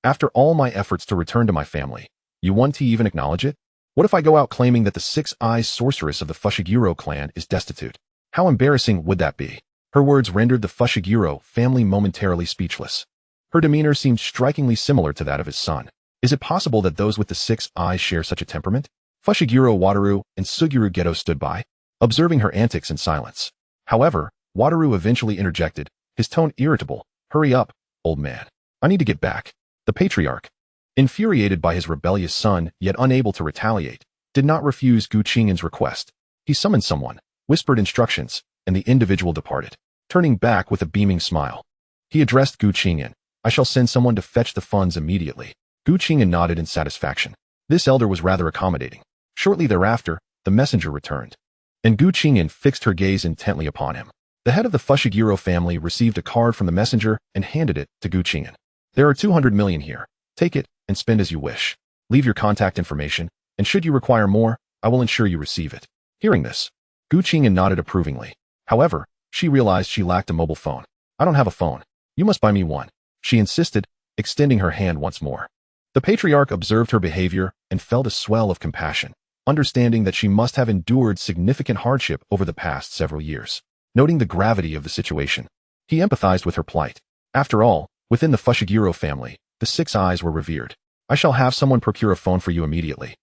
After all my efforts to return to my family, you want to even acknowledge it? What if I go out claiming that the 6 eyes sorceress of the Fushiguro clan is destitute? How embarrassing would that be? Her words rendered the Fushiguro family momentarily speechless. Her demeanor seemed strikingly similar to that of his son. Is it possible that those with the 6 eyes share such a temperament? Fushiguro Wataru and Fushiguro Geto stood by, observing her antics in silence. However, Wataru eventually interjected, his tone irritable. Hurry up, old man. I need to get back. The patriarch, infuriated by his rebellious son, yet unable to retaliate, did not refuse Qing'an's request. He summoned someone, whispered instructions, and the individual departed, turning back with a beaming smile. He addressed Qing'an. I shall send someone to fetch the funds immediately. Qing'an nodded in satisfaction. This elder was rather accommodating. Shortly thereafter, the messenger returned, and Qing'an fixed her gaze intently upon him. The head of the Fushiguro family received a card from the messenger and handed it to Qing'an. There are 200 million here. Take it and spend as you wish. Leave your contact information, and should you require more, I will ensure you receive it. Hearing this, Gu Qing'an nodded approvingly. However, she realized she lacked a mobile phone. I don't have a phone. You must buy me one, she insisted, extending her hand once more. The patriarch observed her behavior and felt a swell of compassion, understanding that she must have endured significant hardship over the past several years. Noting the gravity of the situation, he empathized with her plight. After all, within the Fushiguro family, the 6 eyes were revered. I shall have someone procure a phone for you immediately.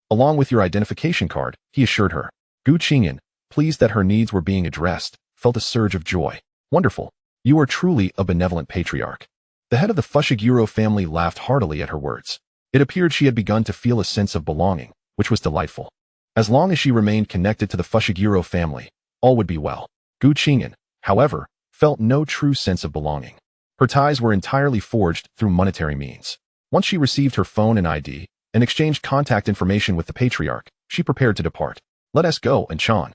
Along with your identification card, he assured her. Gu Qing'an, pleased that her needs were being addressed, felt a surge of joy. Wonderful. You are truly a benevolent patriarch. The head of the Fushiguro family laughed heartily at her words. It appeared she had begun to feel a sense of belonging, which was delightful. As long as she remained connected to the Fushiguro family, all would be well. Gu Qing'an, however, felt no true sense of belonging. Her ties were entirely forged through monetary means. Once she received her phone and ID, and exchanged contact information with the patriarch, she prepared to depart. Let us go, Enchan,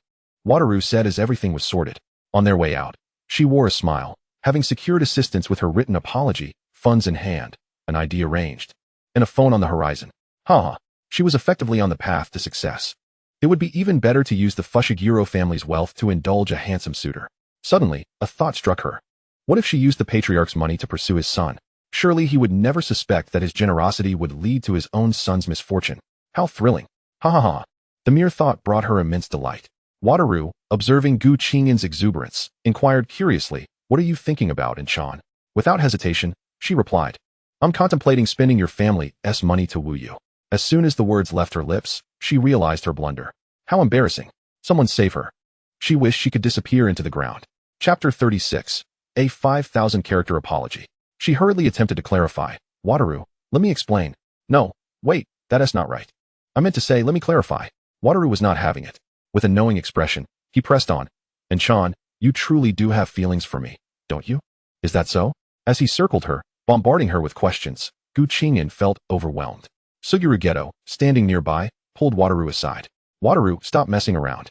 Wataru said as everything was sorted. On their way out, she wore a smile, having secured assistance with her written apology, funds in hand, an ID arranged, and a phone on the horizon. Haha, she was effectively on the path to success. It would be even better to use the Fushiguro family's wealth to indulge a handsome suitor. Suddenly, a thought struck her. What if she used the patriarch's money to pursue his son? Surely he would never suspect that his generosity would lead to his own son's misfortune. How thrilling. Ha ha ha. The mere thought brought her immense delight. Wataru, observing Gu Qing'an's exuberance, inquired curiously, what are you thinking about, Enchan? Without hesitation, she replied, I'm contemplating spending your family's money to woo you. As soon as the words left her lips, she realized her blunder. How embarrassing. Someone save her. She wished she could disappear into the ground. Chapter 36. A 5,000-character apology. She hurriedly attempted to clarify. Wataru, let me explain. No, wait, that is not right. I meant to say, let me clarify. Wataru was not having it. With a knowing expression, he pressed on. Enchan, you truly do have feelings for me, don't you? Is that so? As he circled her, bombarding her with questions, Gu Qing'an felt overwhelmed. Fushiguro Geto, standing nearby, pulled Wataru aside. Wataru, stop messing around.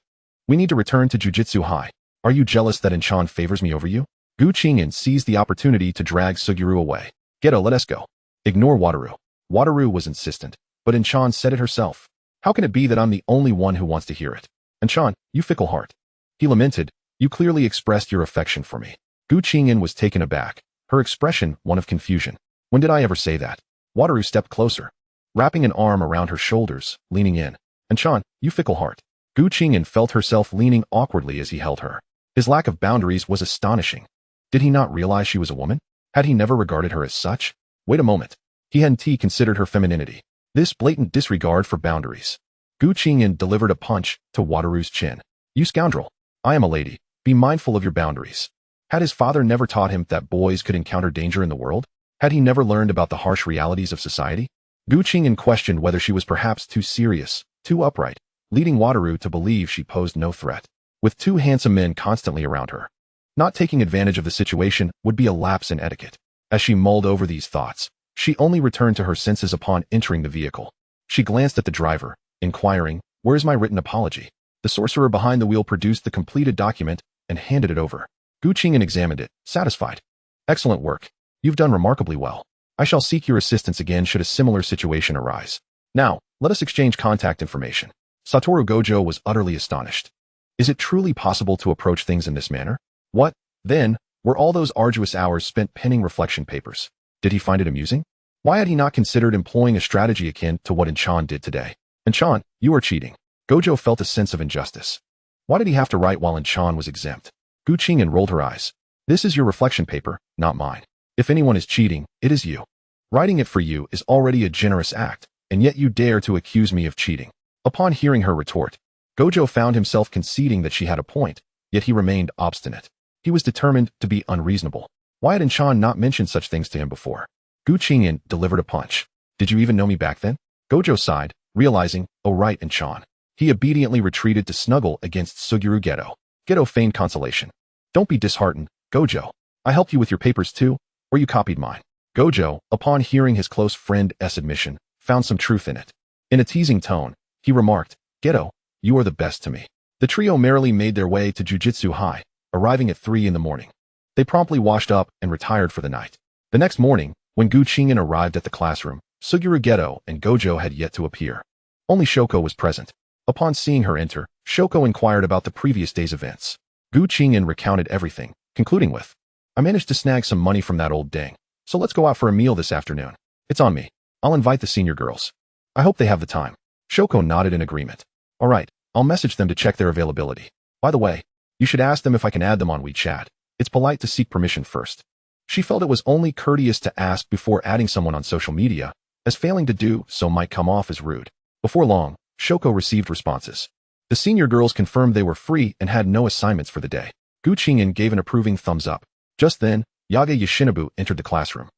We need to return to Jujutsu High. Are you jealous that Enchan favors me over you? Gu Qing'an seized the opportunity to drag Fushiguro away. Geto, let us go. Ignore Wataru. Wataru was insistent, but Enchan said it herself. How can it be that I'm the only one who wants to hear it? Enchan, you fickle heart. He lamented, you clearly expressed your affection for me. Gu Qing'an was taken aback, her expression one of confusion. When did I ever say that? Wataru stepped closer, wrapping an arm around her shoulders, leaning in. Enchan, you fickle heart. Gu Qing'an felt herself leaning awkwardly as he held her. His lack of boundaries was astonishing. Did he not realize she was a woman? Had he never regarded her as such? Wait a moment. He hadn't considered her femininity. This blatant disregard for boundaries. Gu Qing'an delivered a punch to Wataru's chin. You scoundrel. I am a lady. Be mindful of your boundaries. Had his father never taught him that boys could encounter danger in the world? Had he never learned about the harsh realities of society? Gu Qing'an questioned whether she was perhaps too serious, too upright, leading Wataru to believe she posed no threat. With 2 handsome men constantly around her, not taking advantage of the situation would be a lapse in etiquette. As she mulled over these thoughts, she only returned to her senses upon entering the vehicle. She glanced at the driver, inquiring, where is my written apology? The sorcerer behind the wheel produced the completed document and handed it over. Gu Qing'an examined it, satisfied. Excellent work. You've done remarkably well. I shall seek your assistance again should a similar situation arise. Now, let us exchange contact information. Satoru Gojo was utterly astonished. Is it truly possible to approach things in this manner? What, then, were all those arduous hours spent penning reflection papers? Did he find it amusing? Why had he not considered employing a strategy akin to what Enchan did today? Enchan, you are cheating. Gojo felt a sense of injustice. Why did he have to write while Enchan was exempt? Gu Qing'an rolled her eyes. This is your reflection paper, not mine. If anyone is cheating, it is you. Writing it for you is already a generous act, and yet you dare to accuse me of cheating. Upon hearing her retort, Gojo found himself conceding that she had a point, yet he remained obstinate. He was determined to be unreasonable. Why had Enchan not mentioned such things to him before? Gu Qing'an delivered a punch. Did you even know me back then? Gojo sighed, realizing, oh right, Enchan. He obediently retreated to snuggle against Fushiguro Geto. Geto feigned consolation. Don't be disheartened, Gojo. I helped you with your papers too, or you copied mine. Gojo, upon hearing his close friend's admission, found some truth in it. In a teasing tone, he remarked, Geto, you are the best to me. The trio merrily made their way to Jujutsu High, arriving at 3 in the morning. They promptly washed up and retired for the night. The next morning, when Gu Qing'an arrived at the classroom, Fushiguro Geto and Gojo had yet to appear. Only Shoko was present. Upon seeing her enter, Shoko inquired about the previous day's events. Gu Qing'an recounted everything, concluding with, I managed to snag some money from that old dang, so let's go out for a meal this afternoon. It's on me. I'll invite the senior girls. I hope they have the time. Shoko nodded in agreement. All right, I'll message them to check their availability. By the way, you should ask them if I can add them on WeChat. It's polite to seek permission first. She felt it was only courteous to ask before adding someone on social media, as failing to do so might come off as rude. Before long, Shoko received responses. The senior girls confirmed they were free and had no assignments for the day. Gu Qing'an gave an approving thumbs up. Just then, Yaga Yoshinobu entered the classroom.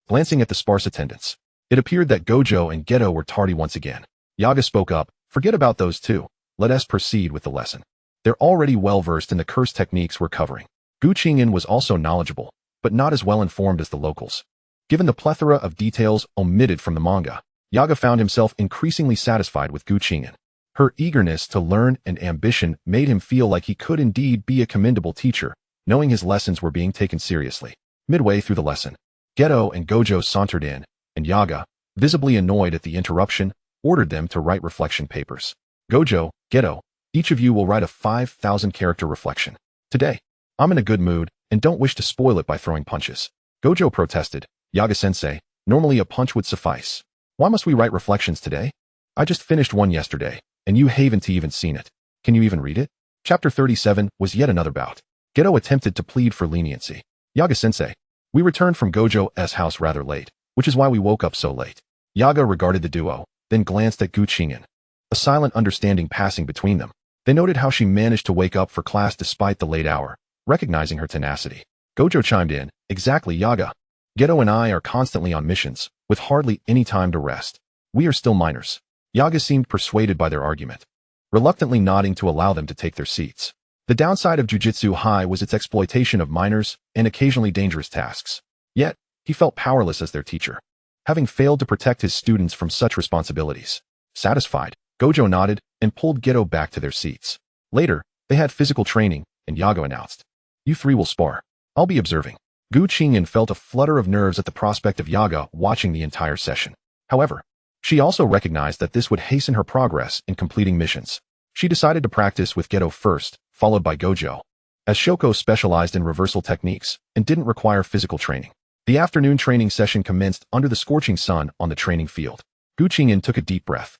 Glancing at the sparse attendance, it appeared that Gojo and Geto were tardy once again. Yaga spoke up, forget about those two. Let us proceed with the lesson. They're already well-versed in the curse techniques we're covering. Gu Qing'an was also knowledgeable, but not as well-informed as the locals. Given the plethora of details omitted from the manga, Yaga found himself increasingly satisfied with Gu Qing'an. Her eagerness to learn and ambition made him feel like he could indeed be a commendable teacher, knowing his lessons were being taken seriously. Midway through the lesson, Geto and Gojo sauntered in, and Yaga, visibly annoyed at the interruption, ordered them to write reflection papers. Gojo, Geto, each of you will write a 5,000-character reflection. Today, I'm in a good mood and don't wish to spoil it by throwing punches. Gojo protested, Yaga-sensei, normally a punch would suffice. Why must we write reflections today? I just finished one yesterday, and you haven't even seen it. Can you even read it? Chapter 37 was yet another bout. Geto attempted to plead for leniency. Yaga-sensei, we returned from Gojo's house rather late, which is why we woke up so late. Yaga regarded the duo, then glanced at Gu Qing'an. A silent understanding passing between them. They noted how she managed to wake up for class despite the late hour, recognizing her tenacity. Gojo chimed in, exactly Yaga. Geto and I are constantly on missions, with hardly any time to rest. We are still minors. Yaga seemed persuaded by their argument, reluctantly nodding to allow them to take their seats. The downside of Jujutsu High was its exploitation of minors and occasionally dangerous tasks. Yet, he felt powerless as their teacher, having failed to protect his students from such responsibilities. Satisfied, Gojo nodded and pulled Geto back to their seats. Later, they had physical training, and Yaga announced, You three will spar. I'll be observing. Gu Qing'an felt a flutter of nerves at the prospect of Yaga watching the entire session. However, she also recognized that this would hasten her progress in completing missions. She decided to practice with Geto first, followed by Gojo, as Shoko specialized in reversal techniques and didn't require physical training. The afternoon training session commenced under the scorching sun on the training field. Gu Qing'an took a deep breath,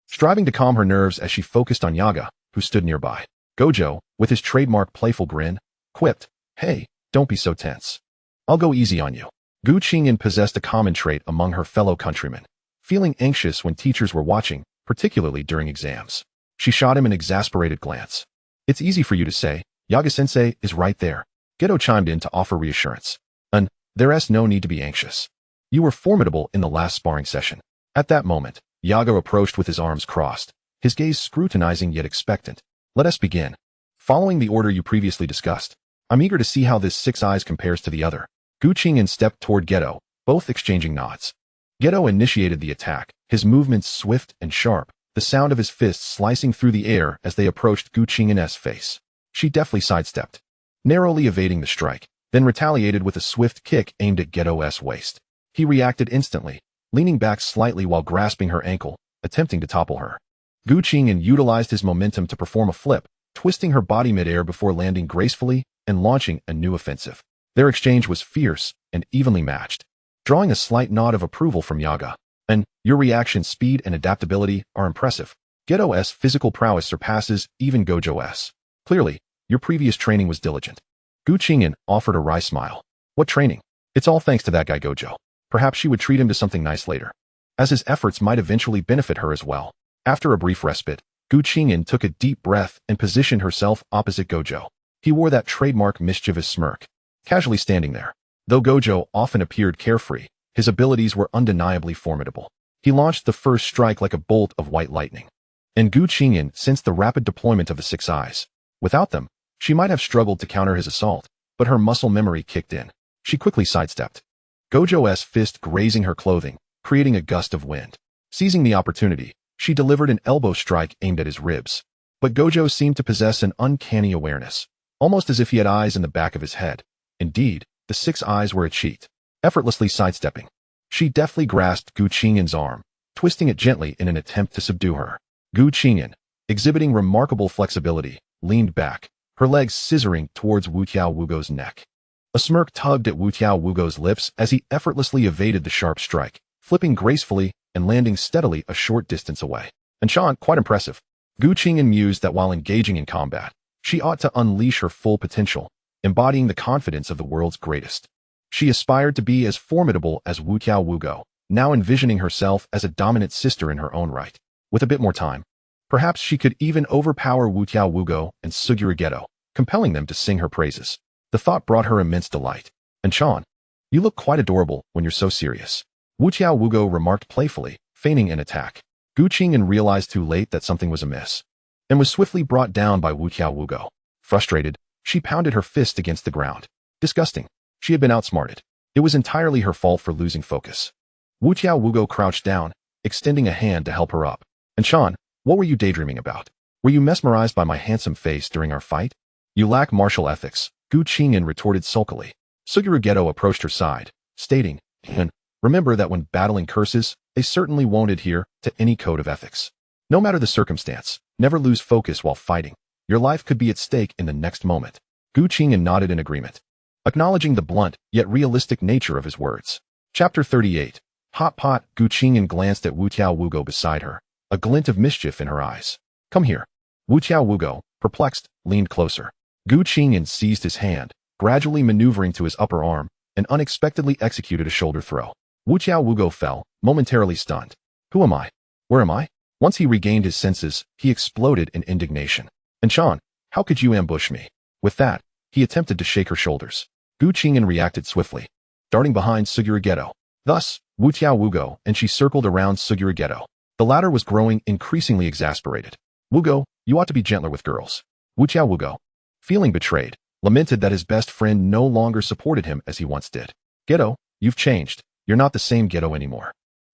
striving to calm her nerves as she focused on Yaga, who stood nearby. Gojo, with his trademark playful grin, quipped, Hey, don't be so tense. I'll go easy on you. Gu Qing'an possessed a common trait among her fellow countrymen, feeling anxious when teachers were watching, particularly during exams. She shot him an exasperated glance. It's easy for you to say, Yaga-sensei is right there. Geto chimed in to offer reassurance. There's no need to be anxious. You were formidable in the last sparring session. At that moment, Yaga approached with his arms crossed, his gaze scrutinizing yet expectant. Let us begin. Following the order you previously discussed, I'm eager to see how this 6 eyes compares to the other. Gu Qing'an stepped toward Geto, both exchanging nods. Geto initiated the attack, his movements swift and sharp, the sound of his fists slicing through the air as they approached Gu Qing'an's face. She deftly sidestepped, narrowly evading the strike, then retaliated with a swift kick aimed at Geto's waist. He reacted instantly, leaning back slightly while grasping her ankle, attempting to topple her. Gu Qing'an utilized his momentum to perform a flip, twisting her body midair before landing gracefully and launching a new offensive. Their exchange was fierce and evenly matched, drawing a slight nod of approval from Yaga. And your reaction speed and adaptability are impressive. Geto's physical prowess surpasses even Gojo's. Clearly, your previous training was diligent. Gu Qing'an offered a wry smile. What training? It's all thanks to that guy Gojo. Perhaps she would treat him to something nice later, as his efforts might eventually benefit her as well. After a brief respite, Gu Qing'an took a deep breath and positioned herself opposite Gojo. He wore that trademark mischievous smirk, casually standing there. Though Gojo often appeared carefree, his abilities were undeniably formidable. He launched the first strike like a bolt of white lightning, and Gu Qing'an sensed the rapid deployment of the 6 eyes. Without them, she might have struggled to counter his assault, but her muscle memory kicked in. She quickly sidestepped, Gojo's fist grazing her clothing, creating a gust of wind. Seizing the opportunity, she delivered an elbow strike aimed at his ribs. But Gojo seemed to possess an uncanny awareness, almost as if he had eyes in the back of his head. Indeed, the 6 eyes were a cheat. Effortlessly sidestepping, she deftly grasped Gu Qing'an's arm, twisting it gently in an attempt to subdue her. Gu Qing'an, exhibiting remarkable flexibility, leaned back, her legs scissoring towards Wu Tiaowugo's neck. A smirk tugged at Wu Tiaowugo's lips as he effortlessly evaded the sharp strike, flipping gracefully and landing steadily a short distance away. And Sean, quite impressive. Gu Qing'an mused that while engaging in combat, she ought to unleash her full potential, embodying the confidence of the world's greatest. She aspired to be as formidable as Wu Tiaowugo, now envisioning herself as a dominant sister in her own right. With a bit more time, perhaps she could even overpower Wu Tiaowugo and Fushiguro Geto, compelling them to sing her praises. The thought brought her immense delight. And Sean, you look quite adorable when you're so serious, Wu Tiaowugo remarked playfully, feigning an attack. Gu Qing'an realized too late that something was amiss, and was swiftly brought down by Wu Tiaowugo. Frustrated, she pounded her fist against the ground. Disgusting. She had been outsmarted. It was entirely her fault for losing focus. Wu Tiaowugo crouched down, extending a hand to help her up. And Sean, what were you daydreaming about? Were you mesmerized by my handsome face during our fight? You lack martial ethics, Gu Qing'an retorted sulkily. Fushiguro Geto approached her side, stating, and remember that when battling curses, they certainly won't adhere to any code of ethics. No matter the circumstance, never lose focus while fighting. Your life could be at stake in the next moment. Gu Qing'an nodded in agreement, acknowledging the blunt yet realistic nature of his words. Chapter 38. Hot Pot. Gu Qing'an glanced at Wu Tiaowugo beside her, a glint of mischief in her eyes. Come here. Wu Tiaowugo, perplexed, leaned closer. Gu Qing'an seized his hand, gradually maneuvering to his upper arm, and unexpectedly executed a shoulder throw. Wu Tiaowugo fell, momentarily stunned. Who am I? Where am I? Once he regained his senses, he exploded in indignation. And Sean, how could you ambush me? With that, he attempted to shake her shoulders. Gu Qing'an reacted swiftly, darting behind Fushiguro Geto. Thus, Wu Tiaowugo and she circled around Fushiguro Geto. The latter was growing increasingly exasperated. Wugo, you ought to be gentler with girls. Wu Tiaowugo, feeling betrayed, lamented that his best friend no longer supported him as he once did. Geto, you've changed. You're not the same Geto anymore.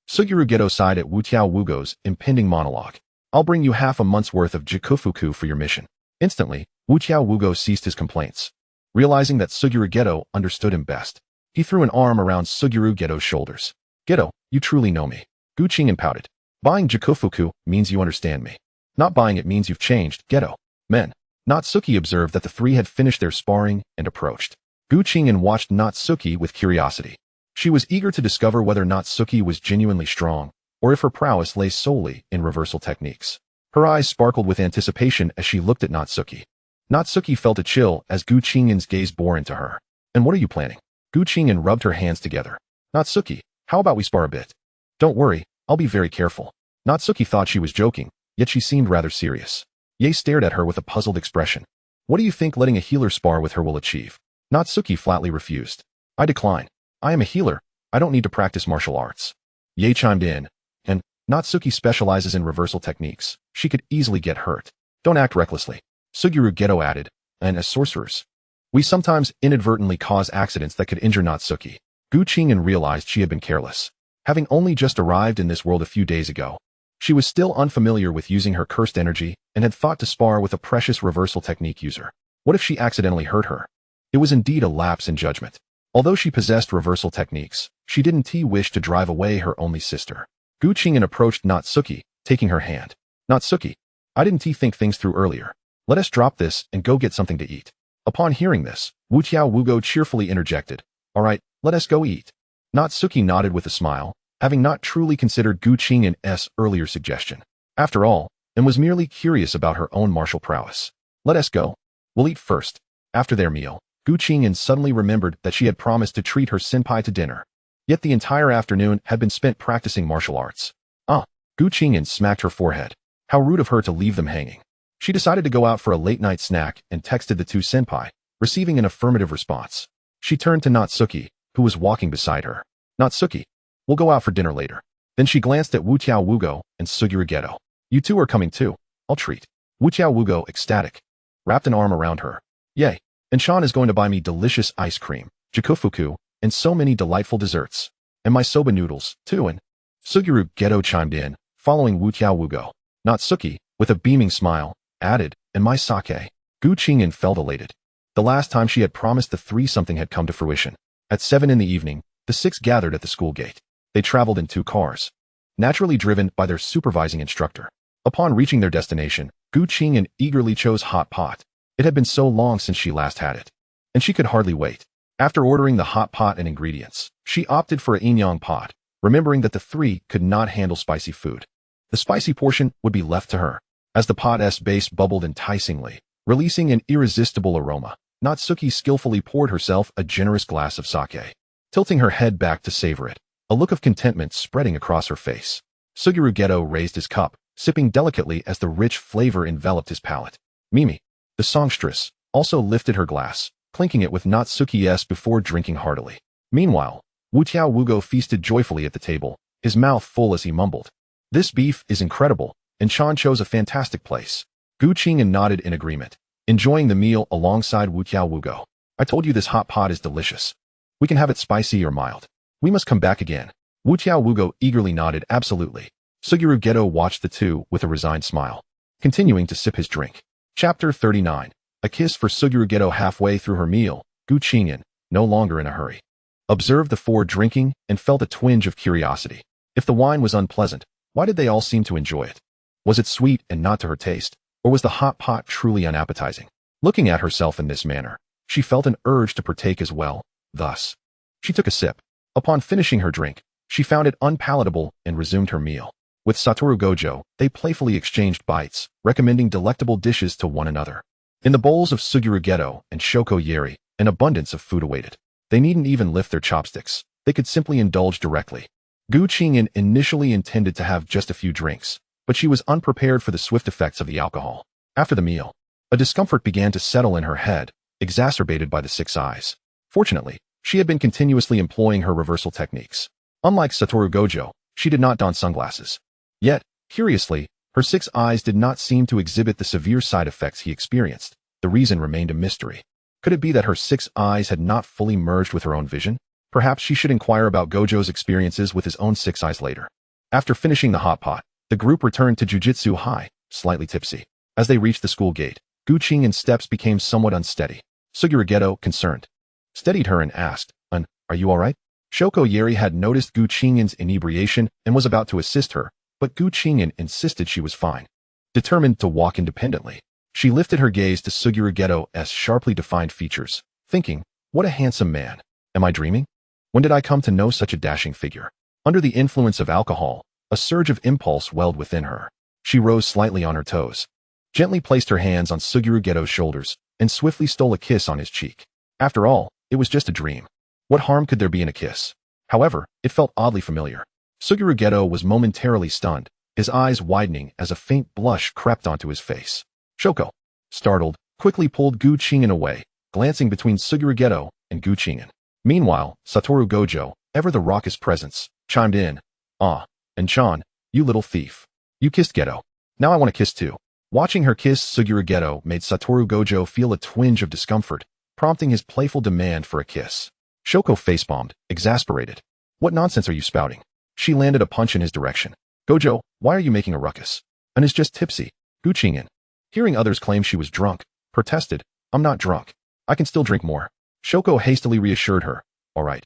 Fushiguro Geto sighed at Wu Tiaowugo's impending monologue. I'll bring you half a month's worth of Jikufuku for your mission. Instantly, Wu Tiaowugo ceased his complaints. Realizing that Fushiguro Geto understood him best, he threw an arm around Fushiguro Geto's shoulders. Geto, you truly know me. Gu Qing'an pouted. Buying Jikufuku means you understand me. Not buying it means you've changed, Geto. Men. Natsuki observed that the three had finished their sparring and approached. Gu Qing'an watched Natsuki with curiosity. She was eager to discover whether Natsuki was genuinely strong, or if her prowess lay solely in reversal techniques. Her eyes sparkled with anticipation as she looked at Natsuki. Natsuki felt a chill as Gu Qing'an's gaze bore into her. And what are you planning? Gu Qing'an rubbed her hands together. Natsuki, how about we spar a bit? Don't worry, I'll be very careful. Natsuki thought she was joking, yet she seemed rather serious. Ye stared at her with a puzzled expression. What do you think letting a healer spar with her will achieve? Natsuki flatly refused. I decline. I am a healer. I don't need to practice martial arts. Ye chimed in. And Natsuki specializes in reversal techniques. She could easily get hurt. Don't act recklessly. Fushiguro Geto added. And as sorcerers, we sometimes inadvertently cause accidents that could injure Natsuki. Gu Qing'an realized she had been careless. Having only just arrived in this world a few days ago, she was still unfamiliar with using her cursed energy and had thought to spar with a precious reversal technique user. What if she accidentally hurt her? It was indeed a lapse in judgment. Although she possessed reversal techniques, she didn't wish to drive away her only sister. Gu Qing'an approached Natsuki, taking her hand. Natsuki, I didn't think things through earlier. Let us drop this and go get something to eat. Upon hearing this, Wu Tiaowugo cheerfully interjected. All right, let us go eat. Natsuki nodded with a smile, having not truly considered Gu Qing'an's earlier suggestion. After all, and was merely curious about her own martial prowess. Let us go. We'll eat first. After their meal, Gu Qing'an suddenly remembered that she had promised to treat her senpai to dinner. Yet the entire afternoon had been spent practicing martial arts. Gu Qing'an smacked her forehead. How rude of her to leave them hanging. She decided to go out for a late-night snack and texted the two senpai, receiving an affirmative response. She turned to Natsuki, who was walking beside her. Natsuki, we'll go out for dinner later. Then she glanced at Wu Tiaowugo and Fushiguro Geto. You two are coming too. I'll treat. Wu Tiaowugo, ecstatic, wrapped an arm around her. Yay. And Sean is going to buy me delicious ice cream, jikufuku, and so many delightful desserts. And my soba noodles, too. And Fushiguro Geto chimed in, following Wu Tiaowugo. Natsuki, with a beaming smile, added, and my sake. Gu Qing'an felt elated. The last time she had promised the three something had come to fruition. At 7 in the evening, the six gathered at the school gate. They traveled in 2 cars, naturally driven by their supervising instructor. Upon reaching their destination, Gu Qing'an eagerly chose hot pot. It had been so long since she last had it, and she could hardly wait. After ordering the hot pot and ingredients, she opted for a Ingyang pot, remembering that the three could not handle spicy food. The spicy portion would be left to her. As the pot's base bubbled enticingly, releasing an irresistible aroma, Natsuki skillfully poured herself a generous glass of sake, tilting her head back to savor it, a look of contentment spreading across her face. Fushiguro Geto raised his cup, sipping delicately as the rich flavor enveloped his palate. Mimi, the songstress, also lifted her glass, clinking it with Natsuki's before drinking heartily. Meanwhile, Wu Wugo feasted joyfully at the table, his mouth full as he mumbled, "This beef is incredible, and Chan chose a fantastic place." Gu Qing'an nodded in agreement, enjoying the meal alongside Wu Wugo. "I told you this hot pot is delicious. We can have it spicy or mild. We must come back again." Wu Wugo eagerly nodded absolutely. Fushiguro Geto watched the two with a resigned smile, continuing to sip his drink. Chapter 39. A kiss for Fushiguro Geto. Halfway through her meal, Gu Qing'an, no longer in a hurry, observed the four drinking and felt a twinge of curiosity. If the wine was unpleasant, why did they all seem to enjoy it? Was it sweet and not to her taste, or was the hot pot truly unappetizing? Looking at herself in this manner, she felt an urge to partake as well. Thus, she took a sip. Upon finishing her drink, she found it unpalatable and resumed her meal. With Satoru Gojo, they playfully exchanged bites, recommending delectable dishes to one another. In the bowls of Fushiguro Geto and Shoko Yeri, an abundance of food awaited. They needn't even lift their chopsticks. They could simply indulge directly. Gu Qing'an initially intended to have just a few drinks, but she was unprepared for the swift effects of the alcohol. After the meal, a discomfort began to settle in her head, exacerbated by the 6 eyes. Fortunately, she had been continuously employing her reversal techniques. Unlike Satoru Gojo, she did not don sunglasses. Yet, curiously, her 6 eyes did not seem to exhibit the severe side effects he experienced. The reason remained a mystery. Could it be that her 6 eyes had not fully merged with her own vision? Perhaps she should inquire about Gojo's experiences with his own 6 eyes later. After finishing the hot pot, the group returned to Jujutsu High, slightly tipsy. As they reached the school gate, Gu Qing'an's steps became somewhat unsteady. Fushiguro Geto, concerned, steadied her and asked, "Are you all right?" Shoko Yeri had noticed Gu Qing'an's inebriation and was about to assist her, but Gu Qing'an insisted she was fine. Determined to walk independently, she lifted her gaze to Fushiguro Geto's sharply defined features, thinking, "What a handsome man. Am I dreaming? When did I come to know such a dashing figure?" Under the influence of alcohol, a surge of impulse welled within her. She rose slightly on her toes, gently placed her hands on Fushiguro Geto's shoulders, and swiftly stole a kiss on his cheek. After all, it was just a dream. What harm could there be in a kiss? However, it felt oddly familiar. Fushiguro Geto was momentarily stunned, his eyes widening as a faint blush crept onto his face. Shoko, startled, quickly pulled Gu Qing'an away, glancing between Fushiguro Geto and Gu Qing'an. Meanwhile, Satoru Gojo, ever the raucous presence, chimed in, "Ah, and Chan, you little thief. You kissed Geto. Now I want to kiss too." Watching her kiss Fushiguro Geto made Satoru Gojo feel a twinge of discomfort, prompting his playful demand for a kiss. Shoko facepalmed, exasperated. "What nonsense are you spouting?" She landed a punch in his direction. "Gojo, why are you making a ruckus? And is just tipsy." Gu Qing'an, hearing others claim she was drunk, protested, "I'm not drunk. I can still drink more." Shoko hastily reassured her, all right,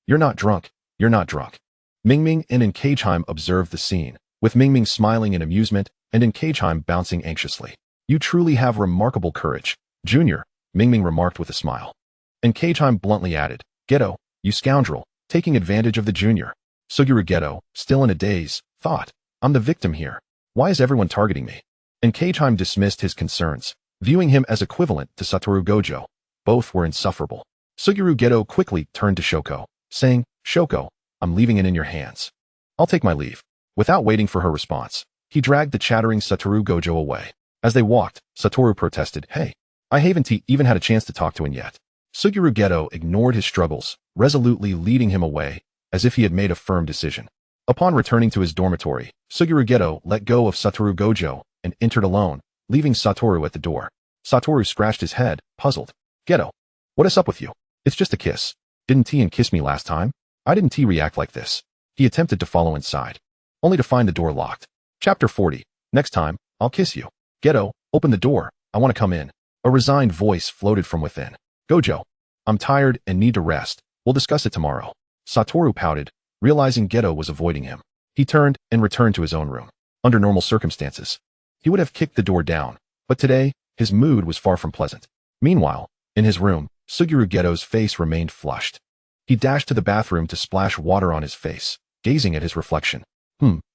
you're not drunk, you're not drunk." Mingming and Enkageheim observed the scene, with Mingming smiling in amusement and Enkageheim bouncing anxiously. "You truly have remarkable courage, Junior," Mingming remarked with a smile. Enkageheim bluntly added, "Geto, you scoundrel, taking advantage of the junior." Fushiguro Geto, still in a daze, thought, "I'm the victim here. Why is everyone targeting me?" Enkageheim dismissed his concerns, viewing him as equivalent to Satoru Gojo. Both were insufferable. Fushiguro Geto quickly turned to Shoko, saying, "Shoko, I'm leaving it in your hands. I'll take my leave." Without waiting for her response, he dragged the chattering Satoru Gojo away. As they walked, Satoru protested, "Hey, I haven't even had a chance to talk to him yet." Fushiguro Geto ignored his struggles, resolutely leading him away, as if he had made a firm decision. Upon returning to his dormitory, Fushiguro Geto let go of Satoru Gojo and entered alone, leaving Satoru at the door. Satoru scratched his head, puzzled. "Geto, what is up with you? It's just a kiss. Didn't T kiss me last time? I didn't react like this." He attempted to follow inside, only to find the door locked. Chapter 40. Next time, I'll kiss you. "Geto, open the door. I want to come in." A resigned voice floated from within. "Gojo, I'm tired and need to rest. We'll discuss it tomorrow." Satoru pouted, realizing Geto was avoiding him. He turned and returned to his own room. Under normal circumstances, he would have kicked the door down, but today, his mood was far from pleasant. Meanwhile, in his room, Fushiguro Geto's face remained flushed. He dashed to the bathroom to splash water on his face, gazing at his reflection.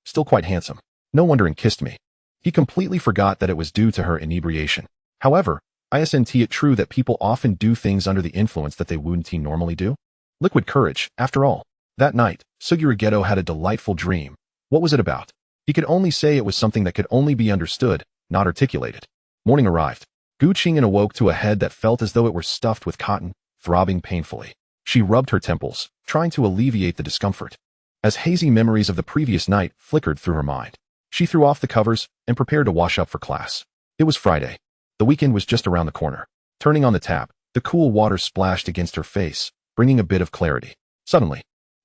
Still quite handsome. No wonder and kissed me. He completely forgot that it was due to her inebriation. However, isn't it true that people often do things under the influence that they wouldn't normally do? Liquid courage, after all. That night, Fushiguro Geto had a delightful dream. What was it about? He could only say it was something that could only be understood, not articulated. Morning arrived. Qing'an awoke to a head that felt as though it were stuffed with cotton, throbbing painfully. She rubbed her temples, trying to alleviate the discomfort. As hazy memories of the previous night flickered through her mind, she threw off the covers and prepared to wash up for class. It was Friday. The weekend was just around the corner. Turning on the tap, the cool water splashed against her face, bringing a bit of clarity. Suddenly,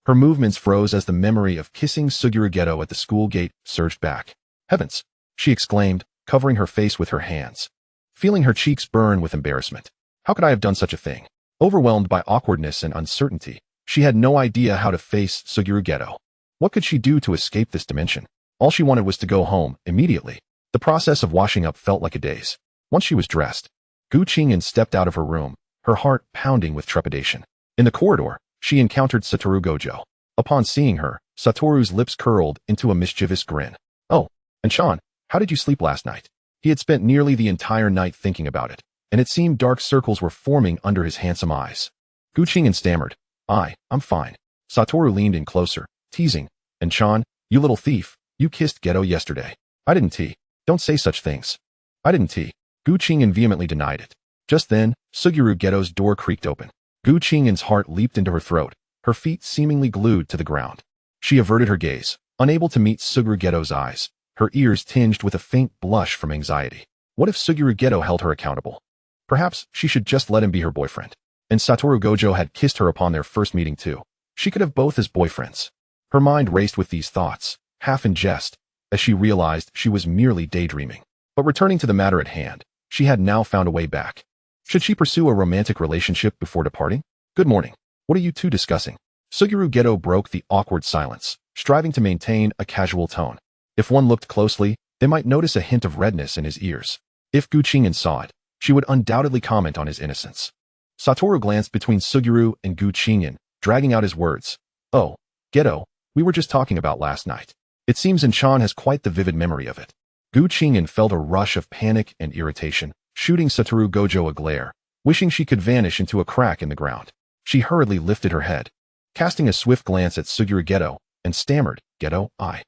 her movements froze as the memory of kissing Fushiguro Geto at the school gate surged back. Heavens! She exclaimed, covering her face with her hands, feeling her cheeks burn with embarrassment. How could I have done such a thing? Overwhelmed by awkwardness and uncertainty, she had no idea how to face Fushiguro Geto. What could she do to escape this dimension? All she wanted was to go home, immediately. The process of washing up felt like a daze. Once she was dressed, Qing'an stepped out of her room, her heart pounding with trepidation. In the corridor, she encountered Satoru Gojo. Upon seeing her, Satoru's lips curled into a mischievous grin. Oh, and Sean, how did you sleep last night? He had spent nearly the entire night thinking about it, and it seemed dark circles were forming under his handsome eyes. Qing'an stammered. I'm fine. Satoru leaned in closer, teasing. And Sean, you little thief, you kissed Geto yesterday. I didn't tea. Don't say such things. I didn't tea. Qing'an vehemently denied it. Just then, Fushiguro Geto's door creaked open. Qing'an's heart leaped into her throat, her feet seemingly glued to the ground. She averted her gaze, unable to meet Fushiguro Geto's eyes, her ears tinged with a faint blush from anxiety. What if Fushiguro Geto held her accountable? Perhaps she should just let him be her boyfriend. And Satoru Gojo had kissed her upon their first meeting too. She could have both as boyfriends. Her mind raced with these thoughts, half in jest, as she realized she was merely daydreaming. But returning to the matter at hand, she had now found a way back. Should she pursue a romantic relationship before departing? Good morning. What are you two discussing? Fushiguro Geto broke the awkward silence, striving to maintain a casual tone. If one looked closely, they might notice a hint of redness in his ears. If Qing'an saw it, she would undoubtedly comment on his innocence. Satoru glanced between Fushiguro and Qing'an, dragging out his words. Oh, Geto, we were just talking about last night. It seems Inchan has quite the vivid memory of it. Qing'an felt a rush of panic and irritation, shooting Satoru Gojo a glare, wishing she could vanish into a crack in the ground. She hurriedly lifted her head, casting a swift glance at Fushiguro Geto, and stammered, Geto, I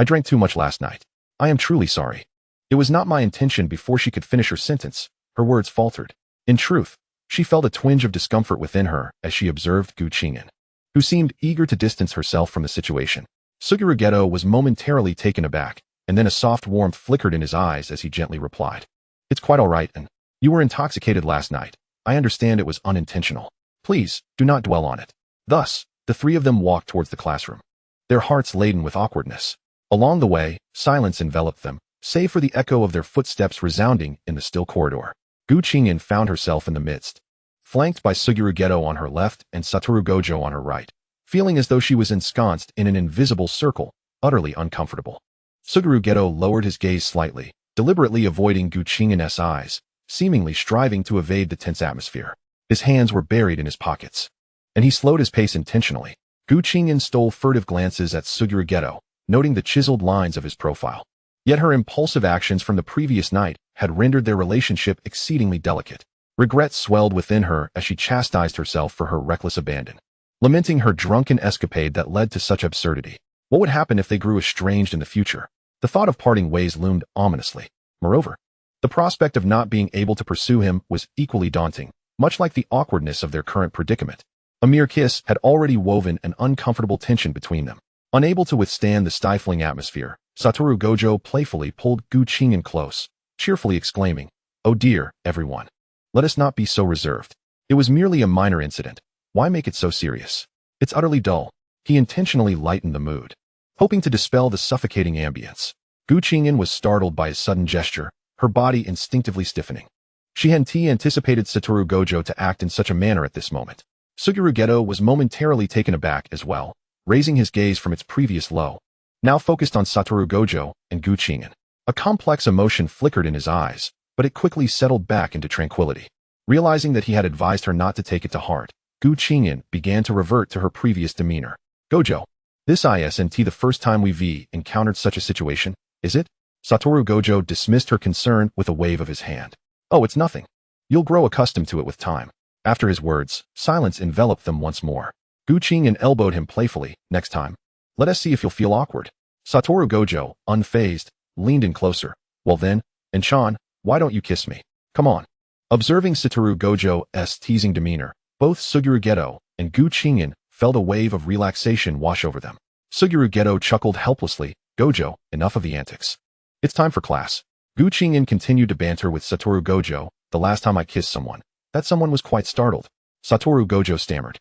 drank too much last night. I am truly sorry. It was not my intention. Before she could finish her sentence, her words faltered. In truth, she felt a twinge of discomfort within her as she observed Qing'an, who seemed eager to distance herself from the situation. Fushiguro Geto was momentarily taken aback, and then a soft warmth flickered in his eyes as he gently replied. It's quite all right, and you were intoxicated last night. I understand it was unintentional. Please, do not dwell on it. Thus, the three of them walked towards the classroom, their hearts laden with awkwardness. Along the way, silence enveloped them, save for the echo of their footsteps resounding in the still corridor. Qing'an found herself in the midst, flanked by Fushiguro Geto on her left and Satoru Gojo on her right, feeling as though she was ensconced in an invisible circle, utterly uncomfortable. Fushiguro Geto lowered his gaze slightly, deliberately avoiding Qing'an's eyes, seemingly striving to evade the tense atmosphere. His hands were buried in his pockets, and he slowed his pace intentionally. Qing'an stole furtive glances at Fushiguro Geto, noting the chiseled lines of his profile. Yet her impulsive actions from the previous night had rendered their relationship exceedingly delicate. Regret swelled within her as she chastised herself for her reckless abandon, lamenting her drunken escapade that led to such absurdity. What would happen if they grew estranged in the future? The thought of parting ways loomed ominously. Moreover, the prospect of not being able to pursue him was equally daunting, much like the awkwardness of their current predicament. A mere kiss had already woven an uncomfortable tension between them. Unable to withstand the stifling atmosphere, Satoru Gojo playfully pulled Qing'an close, cheerfully exclaiming, "Oh dear, everyone. Let us not be so reserved. It was merely a minor incident. Why make it so serious? It's utterly dull." He intentionally lightened the mood, hoping to dispel the suffocating ambience. Qing'an was startled by his sudden gesture, her body instinctively stiffening. She hadn't anticipated Satoru Gojo to act in such a manner at this moment. Fushiguro Geto was momentarily taken aback as well, raising his gaze from its previous low, now focused on Satoru Gojo and Qing'an. A complex emotion flickered in his eyes, but it quickly settled back into tranquility. Realizing that he had advised her not to take it to heart, Qing'an began to revert to her previous demeanor. Gojo, this isn't the first time we've encountered such a situation, is it? Satoru Gojo dismissed her concern with a wave of his hand. Oh, it's nothing. You'll grow accustomed to it with time. After his words, silence enveloped them once more. Qing'an elbowed him playfully. Next time, let us see if you'll feel awkward. Satoru Gojo, unfazed, leaned in closer. Well then, Enchan, why don't you kiss me? Come on. Observing Satoru Gojo's teasing demeanor, both Fushiguro Geto and Qing'an felt a wave of relaxation wash over them. Fushiguro Geto chuckled helplessly. Gojo, enough of the antics. It's time for class. Qing'an continued to banter with Satoru Gojo. The last time I kissed someone, that someone was quite startled. Satoru Gojo stammered.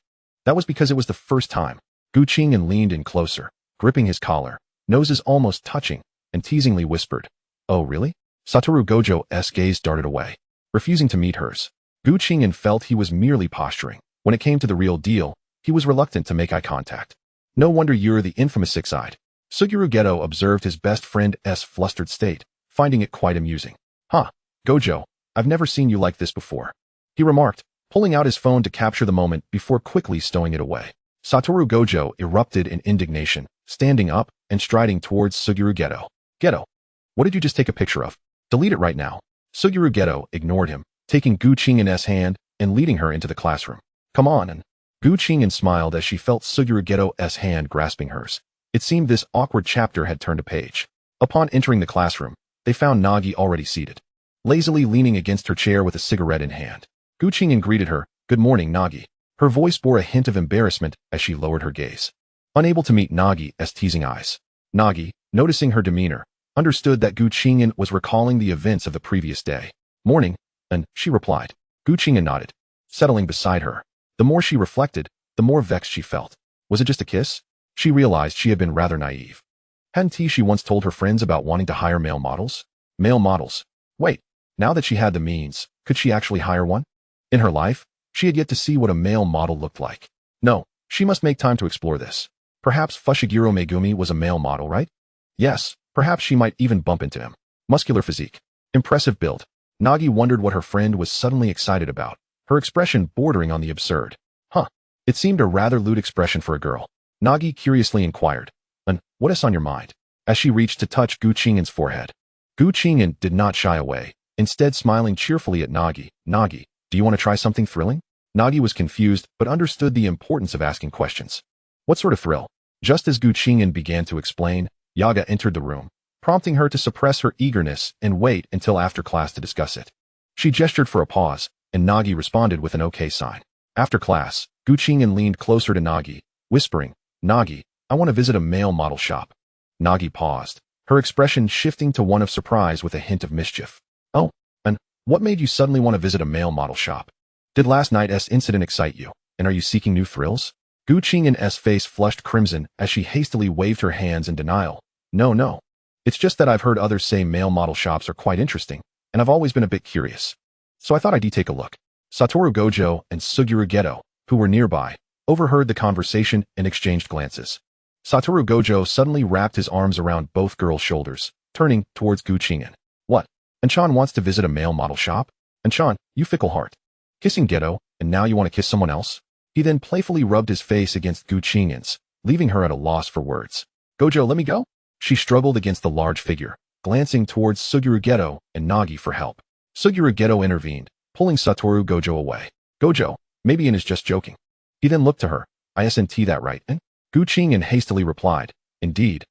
That was because it was the first time. Qing'an leaned in closer, gripping his collar, noses almost touching, and teasingly whispered, "Oh really?" Satoru Gojo's gaze darted away, refusing to meet hers. Qing'an felt he was merely posturing. When it came to the real deal, he was reluctant to make eye contact. No wonder you're the infamous six-eyed. Fushiguro Geto observed his best friend's flustered state, finding it quite amusing. Huh, Gojo, I've never seen you like this before, he remarked, pulling out his phone to capture the moment before quickly stowing it away. Satoru Gojo erupted in indignation, standing up and striding towards Fushiguro Geto. Geto, what did you just take a picture of? Delete it right now. Fushiguro Geto ignored him, taking Qing'an's hand and leading her into the classroom. Come on, and Qing'an smiled as she felt Fushiguro Geto's hand grasping hers. It seemed this awkward chapter had turned a page. Upon entering the classroom, they found Nagi already seated, lazily leaning against her chair with a cigarette in hand. Qing'an greeted her. Good morning, Nagi. Her voice bore a hint of embarrassment as she lowered her gaze, unable to meet Nagi's teasing eyes. Nagi, noticing her demeanor, understood that Qing'an was recalling the events of the previous day. Morning, and she replied. Qing'an nodded, settling beside her. The more she reflected, the more vexed she felt. Was it just a kiss? She realized she had been rather naive. Hadn't she once told her friends about wanting to hire male models? Male models. Wait, now that she had the means, could she actually hire one? In her life, she had yet to see what a male model looked like. No, she must make time to explore this. Perhaps Fushiguro Megumi was a male model, right? Yes, perhaps she might even bump into him. Muscular physique. Impressive build. Nagi wondered what her friend was suddenly excited about, her expression bordering on the absurd. Huh. It seemed a rather lewd expression for a girl. Nagi curiously inquired, and what is on your mind? As she reached to touch Qing'an's forehead. Qing'an did not shy away, instead smiling cheerfully at Nagi. Nagi, do you want to try something thrilling? Nagi was confused but understood the importance of asking questions. What sort of thrill? Just as Qing'an began to explain, Yaga entered the room, prompting her to suppress her eagerness and wait until after class to discuss it. She gestured for a pause, and Nagi responded with an okay sign. After class, Qing'an leaned closer to Nagi, whispering, Nagi, I want to visit a male model shop. Nagi paused, her expression shifting to one of surprise with a hint of mischief. Oh, and what made you suddenly want to visit a male model shop? Did last night's incident excite you, and are you seeking new thrills? Qing'an's face flushed crimson as she hastily waved her hands in denial. No. It's just that I've heard others say male model shops are quite interesting, and I've always been a bit curious. So I thought I'd take a look. Satoru Gojo and Fushiguro Geto, who were nearby, overheard the conversation and exchanged glances. Satoru Gojo suddenly wrapped his arms around both girls' shoulders, turning towards Qing'an. What? Enchan wants to visit a male model shop? Enchan, you fickle heart. Kissing Geto, and now you want to kiss someone else? He then playfully rubbed his face against Qing'an's, leaving her at a loss for words. Gojo, let me go? She struggled against the large figure, glancing towards Fushiguro Geto and Nagi for help. Fushiguro Geto intervened, pulling Satoru Gojo away. Gojo, maybe Ian is just joking. He then looked to her. Isn't that right, and? Qing'an hastily replied, Indeed,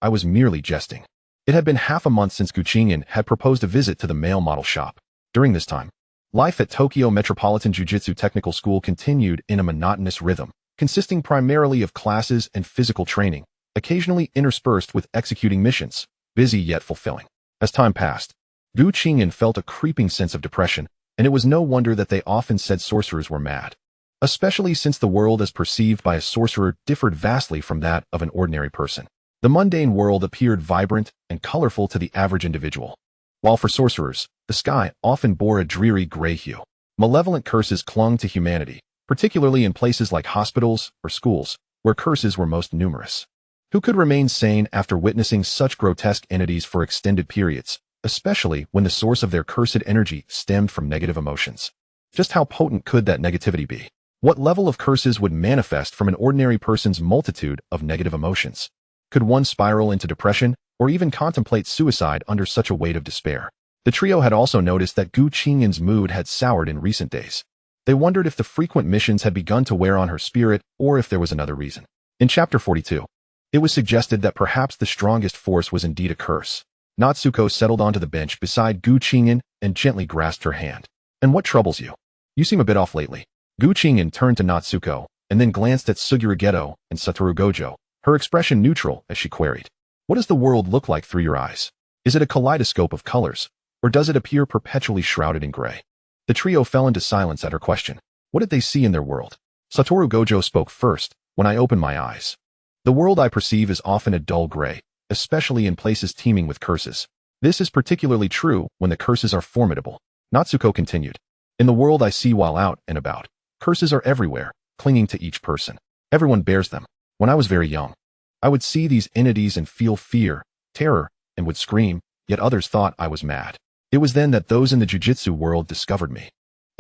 I was merely jesting. It had been half a month since Qing'an had proposed a visit to the male model shop. During this time, life at Tokyo Metropolitan Jujutsu Technical School continued in a monotonous rhythm, consisting primarily of classes and physical training, occasionally interspersed with executing missions, busy yet fulfilling. As time passed, Qing'an felt a creeping sense of depression, and it was no wonder that they often said sorcerers were mad. Especially since the world as perceived by a sorcerer differed vastly from that of an ordinary person. The mundane world appeared vibrant and colorful to the average individual, while for sorcerers, the sky often bore a dreary gray hue. Malevolent curses clung to humanity, particularly in places like hospitals or schools, where curses were most numerous. Who could remain sane after witnessing such grotesque entities for extended periods, especially when the source of their cursed energy stemmed from negative emotions? Just how potent could that negativity be? What level of curses would manifest from an ordinary person's multitude of negative emotions? Could one spiral into depression or even contemplate suicide under such a weight of despair? The trio had also noticed that Qing'an's mood had soured in recent days. They wondered if the frequent missions had begun to wear on her spirit or if there was another reason. In Chapter 42, it was suggested that perhaps the strongest force was indeed a curse. Natsuko settled onto the bench beside Qing'an and gently grasped her hand. "And what troubles you? You seem a bit off lately." Qing'an turned to Natsuko and then glanced at Fushiguro Geto and Satoru Gojo, her expression neutral as she queried, "What does the world look like through your eyes? Is it a kaleidoscope of colors, or does it appear perpetually shrouded in gray?" The trio fell into silence at her question. What did they see in their world? Satoru Gojo spoke first. "When I open my eyes, the world I perceive is often a dull gray, especially in places teeming with curses. This is particularly true when the curses are formidable." Natsuko continued, "In the world I see while out and about, curses are everywhere, clinging to each person. Everyone bears them. When I was very young, I would see these entities and feel fear, terror, and would scream, yet others thought I was mad. It was then that those in the jujutsu world discovered me.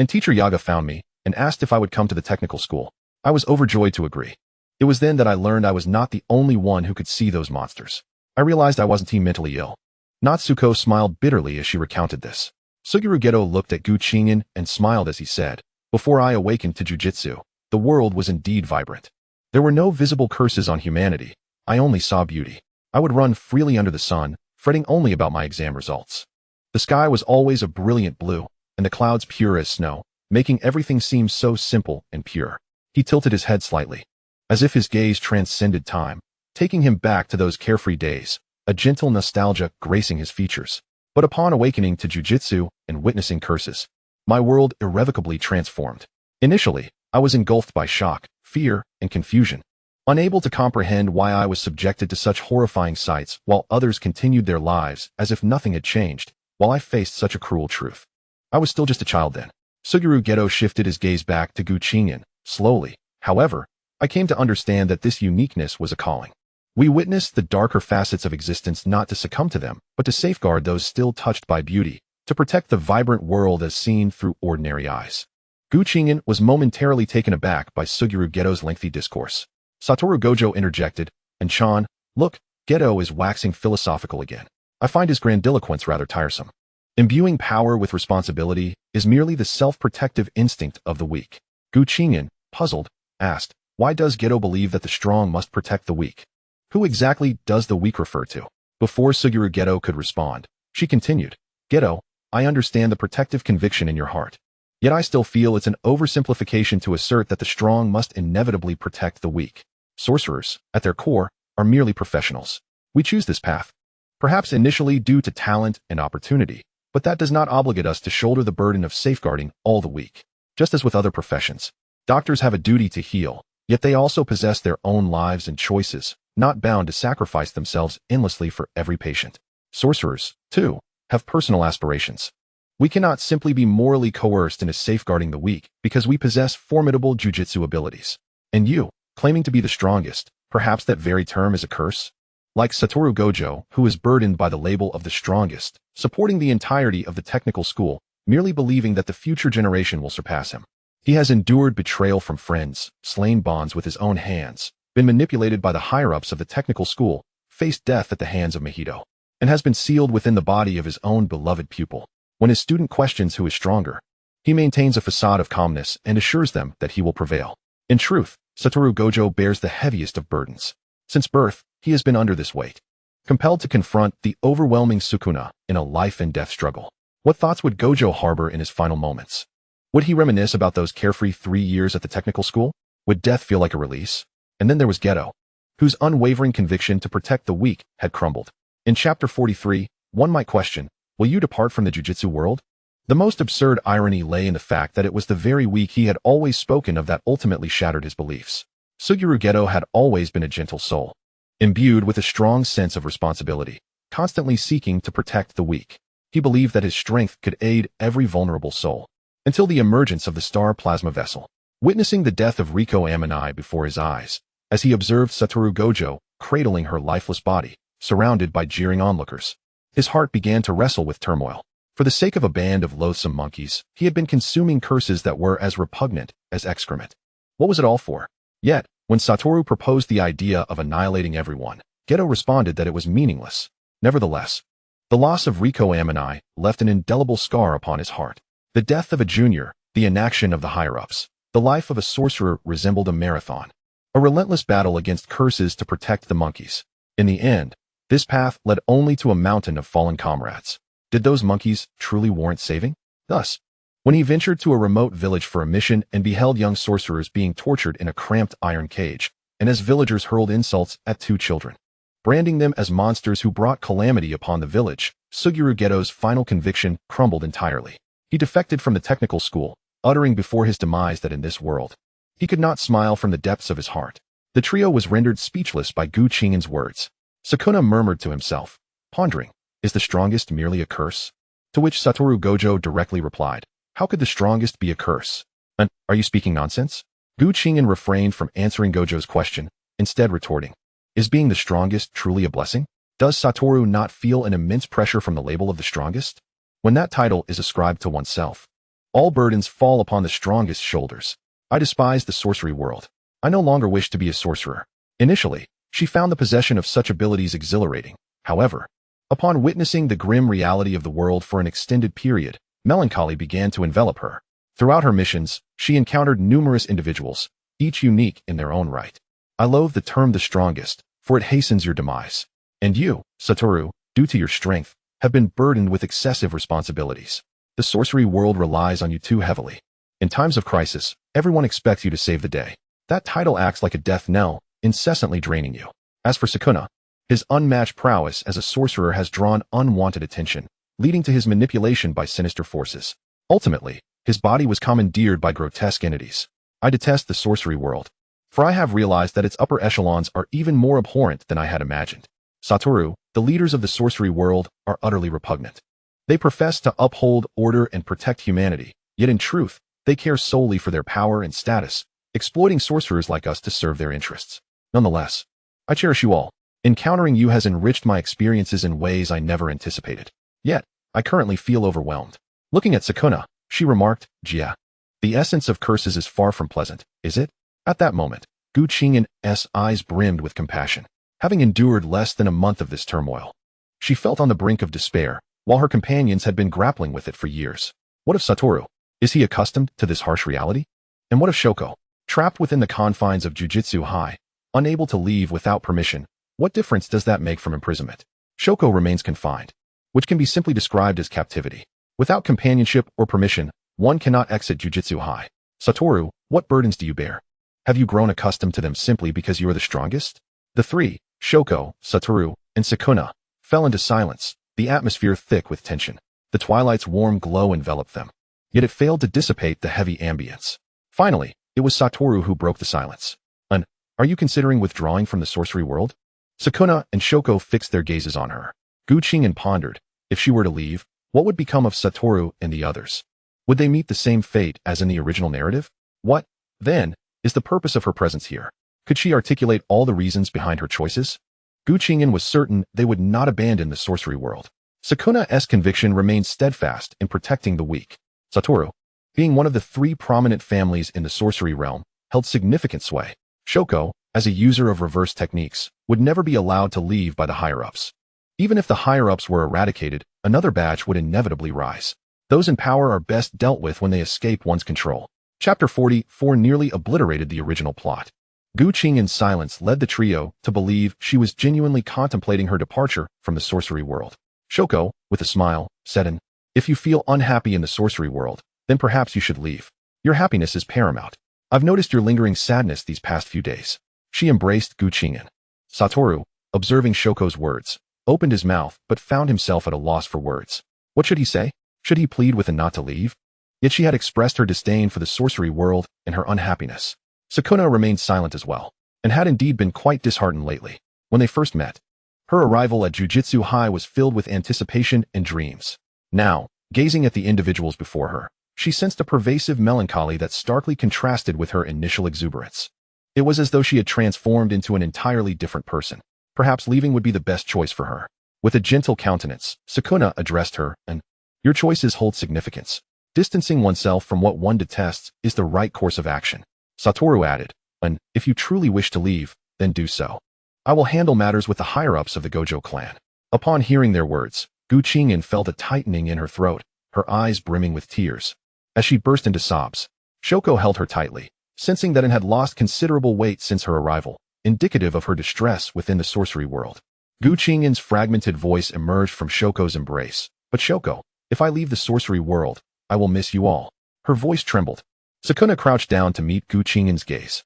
And Teacher Yaga found me and asked if I would come to the technical school. I was overjoyed to agree. It was then that I learned I was not the only one who could see those monsters. I realized I wasn't mentally ill." Natsuko smiled bitterly as she recounted this. Fushiguro Geto looked at Qing'an and smiled as he said, "Before I awakened to jujutsu, the world was indeed vibrant. There were no visible curses on humanity. I only saw beauty. I would run freely under the sun, fretting only about my exam results. The sky was always a brilliant blue, and the clouds pure as snow, making everything seem so simple and pure." He tilted his head slightly, as if his gaze transcended time, taking him back to those carefree days, a gentle nostalgia gracing his features. "But upon awakening to jujutsu and witnessing curses, my world irrevocably transformed. Initially, I was engulfed by shock, fear, and confusion, unable to comprehend why I was subjected to such horrifying sights while others continued their lives as if nothing had changed, while I faced such a cruel truth. I was still just a child then." Fushiguro Geto shifted his gaze back to Qing'an. "Slowly, however, I came to understand that this uniqueness was a calling. We witnessed the darker facets of existence not to succumb to them, but to safeguard those still touched by beauty, to protect the vibrant world as seen through ordinary eyes." Qing'an was momentarily taken aback by Fushiguro Geto's lengthy discourse. Satoru Gojo interjected, "And Chan, look, Geto is waxing philosophical again. I find his grandiloquence rather tiresome. Imbuing power with responsibility is merely the self-protective instinct of the weak." Qing'an, puzzled, asked, "Why does Geto believe that the strong must protect the weak? Who exactly does the weak refer to?" Before Fushiguro Geto could respond, she continued, "Geto, I understand the protective conviction in your heart. Yet I still feel it's an oversimplification to assert that the strong must inevitably protect the weak. Sorcerers, at their core, are merely professionals. We choose this path, perhaps initially due to talent and opportunity, but that does not obligate us to shoulder the burden of safeguarding all the weak. Just as with other professions, doctors have a duty to heal, yet they also possess their own lives and choices, not bound to sacrifice themselves endlessly for every patient. Sorcerers, too, have personal aspirations. We cannot simply be morally coerced into safeguarding the weak because we possess formidable jujutsu abilities. And you, claiming to be the strongest, perhaps that very term is a curse? Like Satoru Gojo, who is burdened by the label of the strongest, supporting the entirety of the technical school, merely believing that the future generation will surpass him. He has endured betrayal from friends, slain bonds with his own hands, been manipulated by the higher-ups of the technical school, faced death at the hands of Mahito, and has been sealed within the body of his own beloved pupil. When his student questions who is stronger, he maintains a facade of calmness and assures them that he will prevail. In truth, Satoru Gojo bears the heaviest of burdens. Since birth, he has been under this weight, compelled to confront the overwhelming Sukuna in a life-and-death struggle. What thoughts would Gojo harbor in his final moments? Would he reminisce about those carefree 3 years at the technical school? Would death feel like a release? And then there was Geto, whose unwavering conviction to protect the weak had crumbled. In Chapter 43, one might question, will you depart from the jujutsu world? The most absurd irony lay in the fact that it was the very weak he had always spoken of that ultimately shattered his beliefs. Fushiguro Geto had always been a gentle soul, imbued with a strong sense of responsibility, constantly seeking to protect the weak. He believed that his strength could aid every vulnerable soul. Until the emergence of the star plasma vessel. Witnessing the death of Riko Amanai before his eyes, as he observed Satoru Gojo cradling her lifeless body, surrounded by jeering onlookers. His heart began to wrestle with turmoil. For the sake of a band of loathsome monkeys, he had been consuming curses that were as repugnant as excrement. What was it all for? Yet, when Satoru proposed the idea of annihilating everyone, Geto responded that it was meaningless. Nevertheless, the loss of Riko Amini left an indelible scar upon his heart. The death of a junior, the inaction of the higher-ups, the life of a sorcerer resembled a marathon. A relentless battle against curses to protect the monkeys. In the end, this path led only to a mountain of fallen comrades. Did those monkeys truly warrant saving? Thus, when he ventured to a remote village for a mission and beheld young sorcerers being tortured in a cramped iron cage, and as villagers hurled insults at two children, branding them as monsters who brought calamity upon the village, Fushiguro Geto's final conviction crumbled entirely. He defected from the technical school, uttering before his demise that in this world, he could not smile from the depths of his heart. The trio was rendered speechless by Qing'an's words. Sukuna murmured to himself, pondering, is the strongest merely a curse? To which Satoru Gojo directly replied, how could the strongest be a curse? And, are you speaking nonsense? Qing'an refrained from answering Gojo's question, instead retorting, is being the strongest truly a blessing? Does Satoru not feel an immense pressure from the label of the strongest? When that title is ascribed to oneself, all burdens fall upon the strongest shoulders. I despise the sorcery world. I no longer wish to be a sorcerer. Initially, she found the possession of such abilities exhilarating. However, upon witnessing the grim reality of the world for an extended period, melancholy began to envelop her. Throughout her missions, she encountered numerous individuals, each unique in their own right. I loathe the term the strongest, for it hastens your demise. And you, Satoru, due to your strength, have been burdened with excessive responsibilities. The sorcery world relies on you too heavily. In times of crisis, everyone expects you to save the day. That title acts like a death knell, incessantly draining you. As for Sukuna, his unmatched prowess as a sorcerer has drawn unwanted attention, leading to his manipulation by sinister forces. Ultimately, his body was commandeered by grotesque entities. I detest the sorcery world, for I have realized that its upper echelons are even more abhorrent than I had imagined. Satoru, the leaders of the sorcery world, are utterly repugnant. They profess to uphold order and protect humanity, yet in truth, they care solely for their power and status, exploiting sorcerers like us to serve their interests. Nonetheless, I cherish you all. Encountering you has enriched my experiences in ways I never anticipated. Yet, I currently feel overwhelmed. Looking at Sukuna, she remarked, Jia. The essence of curses is far from pleasant, is it? At that moment, Qing'an's eyes brimmed with compassion. Having endured less than a month of this turmoil, she felt on the brink of despair, while her companions had been grappling with it for years. What of Satoru? Is he accustomed to this harsh reality? And what of Shoko? Trapped within the confines of Jujutsu High, unable to leave without permission, what difference does that make from imprisonment? Shoko remains confined, which can be simply described as captivity. Without companionship or permission, one cannot exit Jujutsu High. Satoru, what burdens do you bear? Have you grown accustomed to them simply because you are the strongest? The three, Shoko, Satoru, and Sukuna, fell into silence, the atmosphere thick with tension. The twilight's warm glow enveloped them. Yet it failed to dissipate the heavy ambience. Finally, it was Satoru who broke the silence. Are you considering withdrawing from the sorcery world? Sukuna and Shoko fixed their gazes on her. Qing'an pondered, if she were to leave, what would become of Satoru and the others? Would they meet the same fate as in the original narrative? What, then, is the purpose of her presence here? Could she articulate all the reasons behind her choices? Qing'an was certain they would not abandon the sorcery world. Sukuna's conviction remained steadfast in protecting the weak. Satoru, being one of the three prominent families in the sorcery realm, held significant sway. Shoko, as a user of reverse techniques, would never be allowed to leave by the higher-ups. Even if the higher-ups were eradicated, another batch would inevitably rise. Those in power are best dealt with when they escape one's control. Chapter 44 nearly obliterated the original plot. Qing'an's silence led the trio to believe she was genuinely contemplating her departure from the sorcery world. Shoko, with a smile, said, if you feel unhappy in the sorcery world, then perhaps you should leave. Your happiness is paramount. I've noticed your lingering sadness these past few days. She embraced Qing'an. Satoru, observing Shoko's words, opened his mouth but found himself at a loss for words. What should he say? Should he plead with her not to leave? Yet she had expressed her disdain for the sorcery world and her unhappiness. Sukuna remained silent as well, and had indeed been quite disheartened lately. When they first met, her arrival at Jujutsu High was filled with anticipation and dreams. Now, gazing at the individuals before her, she sensed a pervasive melancholy that starkly contrasted with her initial exuberance. It was as though she had transformed into an entirely different person. Perhaps leaving would be the best choice for her. With a gentle countenance, Sukuna addressed her, and, "Your choices hold significance. Distancing oneself from what one detests is the right course of action." Satoru added, "And if you truly wish to leave, then do so. I will handle matters with the higher-ups of the Gojo clan." Upon hearing their words, Qing'an felt a tightening in her throat, her eyes brimming with tears. As she burst into sobs, Shoko held her tightly, sensing that it had lost considerable weight since her arrival, indicative of her distress within the sorcery world. Qing'an's fragmented voice emerged from Shoko's embrace. "But Shoko, if I leave the sorcery world, I will miss you all." Her voice trembled. Sukuna crouched down to meet Qing'an's gaze.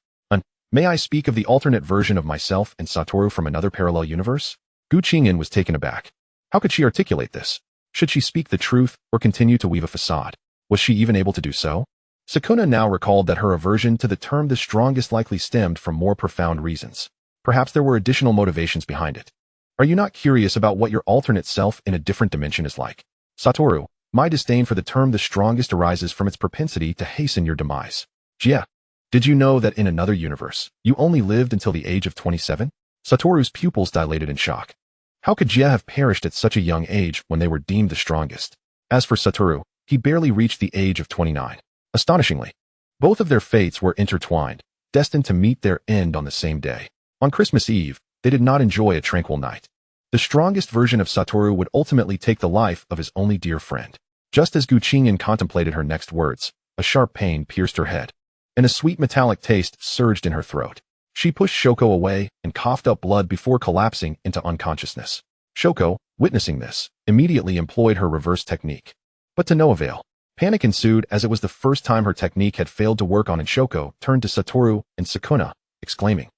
"May I speak of the alternate version of myself and Satoru from another parallel universe?" Qing'an was taken aback. How could she articulate this? Should she speak the truth or continue to weave a facade? Was she even able to do so? Sukuna now recalled that her aversion to the term the strongest likely stemmed from more profound reasons. Perhaps there were additional motivations behind it. "Are you not curious about what your alternate self in a different dimension is like?" "Satoru, my disdain for the term the strongest arises from its propensity to hasten your demise." "Jia, did you know that in another universe, you only lived until the age of 27? Satoru's pupils dilated in shock. How could Jia have perished at such a young age when they were deemed the strongest? As for Satoru, he barely reached the age of 29. Astonishingly, both of their fates were intertwined, destined to meet their end on the same day. On Christmas Eve, they did not enjoy a tranquil night. The strongest version of Satoru would ultimately take the life of his only dear friend. Just as Qing'an contemplated her next words, a sharp pain pierced her head, and a sweet metallic taste surged in her throat. She pushed Shoko away and coughed up blood before collapsing into unconsciousness. Shoko, witnessing this, immediately employed her reverse technique. But to no avail. Panic ensued as it was the first time her technique had failed to work on, and Shoko turned to Satoru and Sukuna, exclaiming,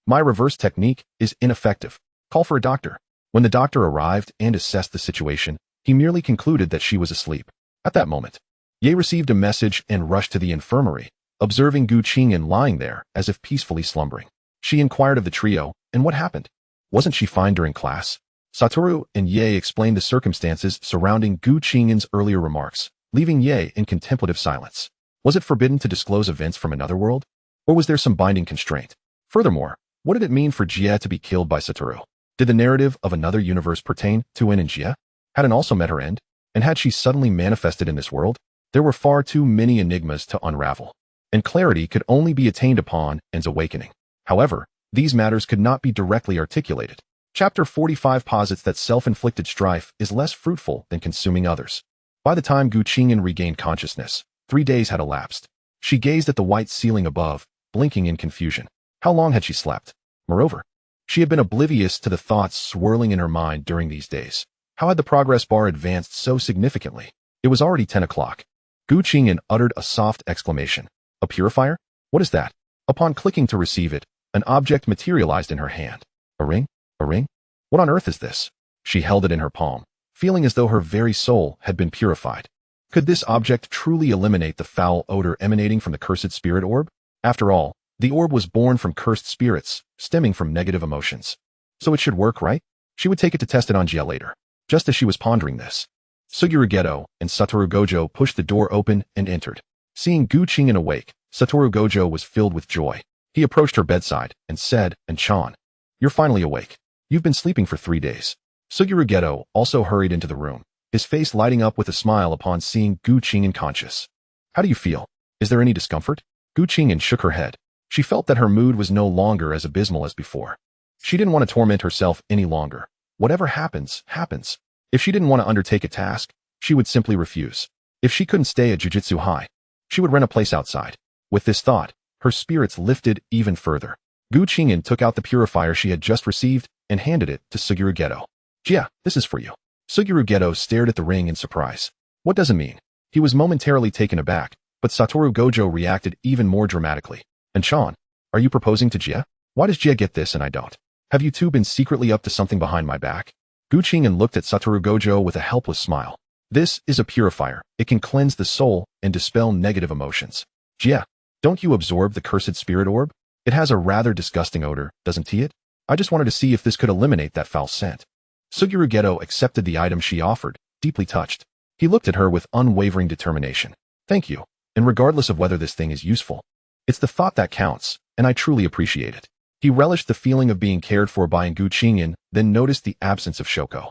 "My reverse technique is ineffective. Call for a doctor." When the doctor arrived and assessed the situation, he merely concluded that she was asleep. At that moment, Ye received a message and rushed to the infirmary, observing Qing'an lying there as if peacefully slumbering. She inquired of the trio, "And what happened? Wasn't she fine during class?" Satoru and Ye explained the circumstances surrounding Qing'an's earlier remarks, leaving Ye in contemplative silence. Was it forbidden to disclose events from another world? Or was there some binding constraint? Furthermore, what did it mean for Jia to be killed by Satoru? Did the narrative of another universe pertain to En and Jia? Had En also met her end? And had she suddenly manifested in this world? There were far too many enigmas to unravel, and clarity could only be attained upon En's awakening. However, these matters could not be directly articulated. Chapter 45 posits that self-inflicted strife is less fruitful than consuming others. By the time Qing'an regained consciousness, 3 days had elapsed. She gazed at the white ceiling above, blinking in confusion. How long had she slept? Moreover, she had been oblivious to the thoughts swirling in her mind during these days. How had the progress bar advanced so significantly? It was already 10 o'clock. Qing'an uttered a soft exclamation. "A purifier? What is that?" Upon clicking to receive it, an object materialized in her hand. A ring? A ring? What on earth is this? She held it in her palm, feeling as though her very soul had been purified. Could this object truly eliminate the foul odor emanating from the cursed spirit orb? After all, the orb was born from cursed spirits, stemming from negative emotions. So it should work, right? She would take it to test it on Jia later. Just as she was pondering this, Fushiguro Geto and Satoru Gojo pushed the door open and entered. Seeing Qing'an awake, Satoru Gojo was filled with joy. He approached her bedside and said, "Chan, you're finally awake. You've been sleeping for 3 days." Fushiguro Geto also hurried into the room, his face lighting up with a smile upon seeing Qing'an conscious. "How do you feel? Is there any discomfort?" Qing'an shook her head. She felt that her mood was no longer as abysmal as before. She didn't want to torment herself any longer. Whatever happens, happens. If she didn't want to undertake a task, she would simply refuse. If she couldn't stay at Jujutsu High, she would rent a place outside. With this thought, her spirits lifted even further. Qing'an took out the purifier she had just received and handed it to Fushiguro Geto. "Jia, this is for you." Fushiguro Geto stared at the ring in surprise. What does it mean? He was momentarily taken aback, but Satoru Gojo reacted even more dramatically. "And Chan, are you proposing to Jia? Why does Jia get this and I don't? Have you two been secretly up to something behind my back?" Qing'an looked at Satoru Gojo with a helpless smile. "This is a purifier. It can cleanse the soul and dispel negative emotions. Jia, don't you absorb the cursed spirit orb? It has a rather disgusting odor, doesn't it? I just wanted to see if this could eliminate that foul scent." Fushiguro Geto accepted the item she offered, deeply touched. He looked at her with unwavering determination. "Thank you, and regardless of whether this thing is useful, it's the thought that counts, and I truly appreciate it." He relished the feeling of being cared for by Gu Qing'an, then noticed the absence of Shoko.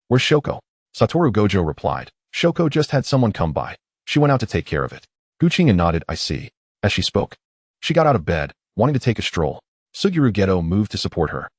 "Where's Shoko?" Satoru Gojo replied. "Shoko just had someone come by. She went out to take care of it." Gu Qing'an nodded, "I see." As she spoke, she got out of bed, wanting to take a stroll. Fushiguro Geto moved to support her.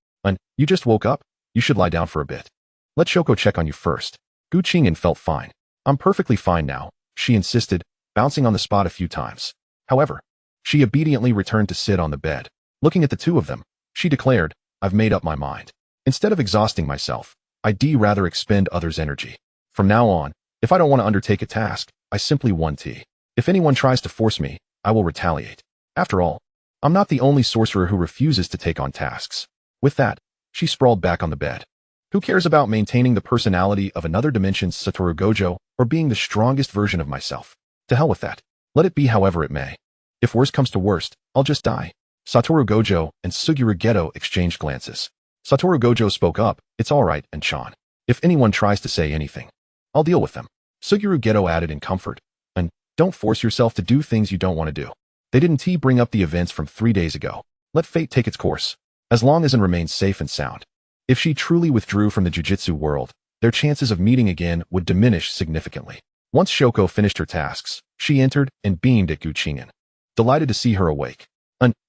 You just woke up? You should lie down for a bit. Let Shoko check on you first." Gu Qing'an felt fine. "I'm perfectly fine now," she insisted, bouncing on the spot a few times. However, she obediently returned to sit on the bed. Looking at the two of them, she declared, "I've made up my mind. Instead of exhausting myself, I'd rather expend others' energy. From now on, if I don't want to undertake a task, I simply 1T. If anyone tries to force me, I will retaliate. After all, I'm not the only sorcerer who refuses to take on tasks." With that, she sprawled back on the bed. Who cares about maintaining the personality of another dimension's Satoru Gojo or being the strongest version of myself? To hell with that. Let it be however it may. If worst comes to worst, I'll just die. Satoru Gojo and Fushiguro Geto exchanged glances. Satoru Gojo spoke up, "It's alright, and Chan. If anyone tries to say anything, I'll deal with them." Fushiguro Geto added in comfort, "And don't force yourself to do things you don't want to do. They didn't bring up the events from 3 days ago. Let fate take its course. As long as An remains safe and sound. If she truly withdrew from the Jujutsu world, their chances of meeting again would diminish significantly." Once Shoko finished her tasks, she entered and beamed at Gu Qing'an. Delighted to see her awake.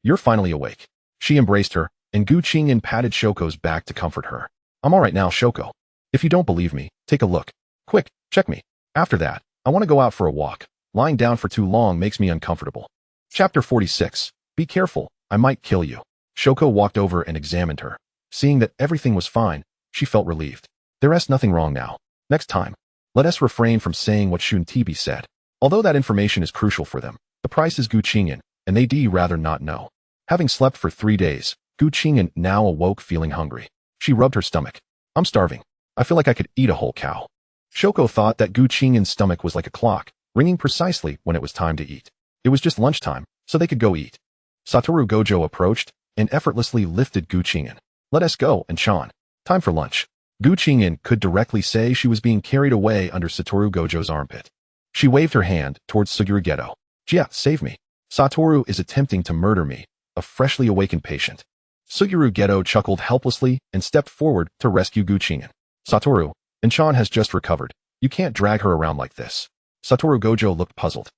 You're finally awake." She embraced her, and Gu Qing'an patted Shoko's back to comfort her. "I'm alright now, Shoko. If you don't believe me, take a look. Quick, check me. After that, I want to go out for a walk. Lying down for too long makes me uncomfortable." Chapter 46. Be careful, I might kill you. Shoko walked over and examined her. Seeing that everything was fine, she felt relieved. There's nothing wrong now. Next time, let us refrain from saying what Shuntibi said. Although that information is crucial for them, the price is Gu Qing'an, and they'd rather not know. Having slept for 3 days, Gu Qing'an now awoke feeling hungry. She rubbed her stomach. "I'm starving. I feel like I could eat a whole cow." Shoko thought that Gu Qing'an's stomach was like a clock, ringing precisely when it was time to eat. It was just lunchtime, so they could go eat. Satoru Gojo approached and effortlessly lifted Gu Qing'an. "Let us go, and Chan. Time for lunch." Gu Qing'an could directly say she was being carried away under Satoru Gojo's armpit. She waved her hand towards Fushiguro Geto. "Jia, save me. Satoru is attempting to murder me, a freshly awakened patient." Fushiguro Geto chuckled helplessly and stepped forward to rescue Gu Qing'an. "Satoru, Chan has just recovered. You can't drag her around like this." Satoru Gojo looked puzzled.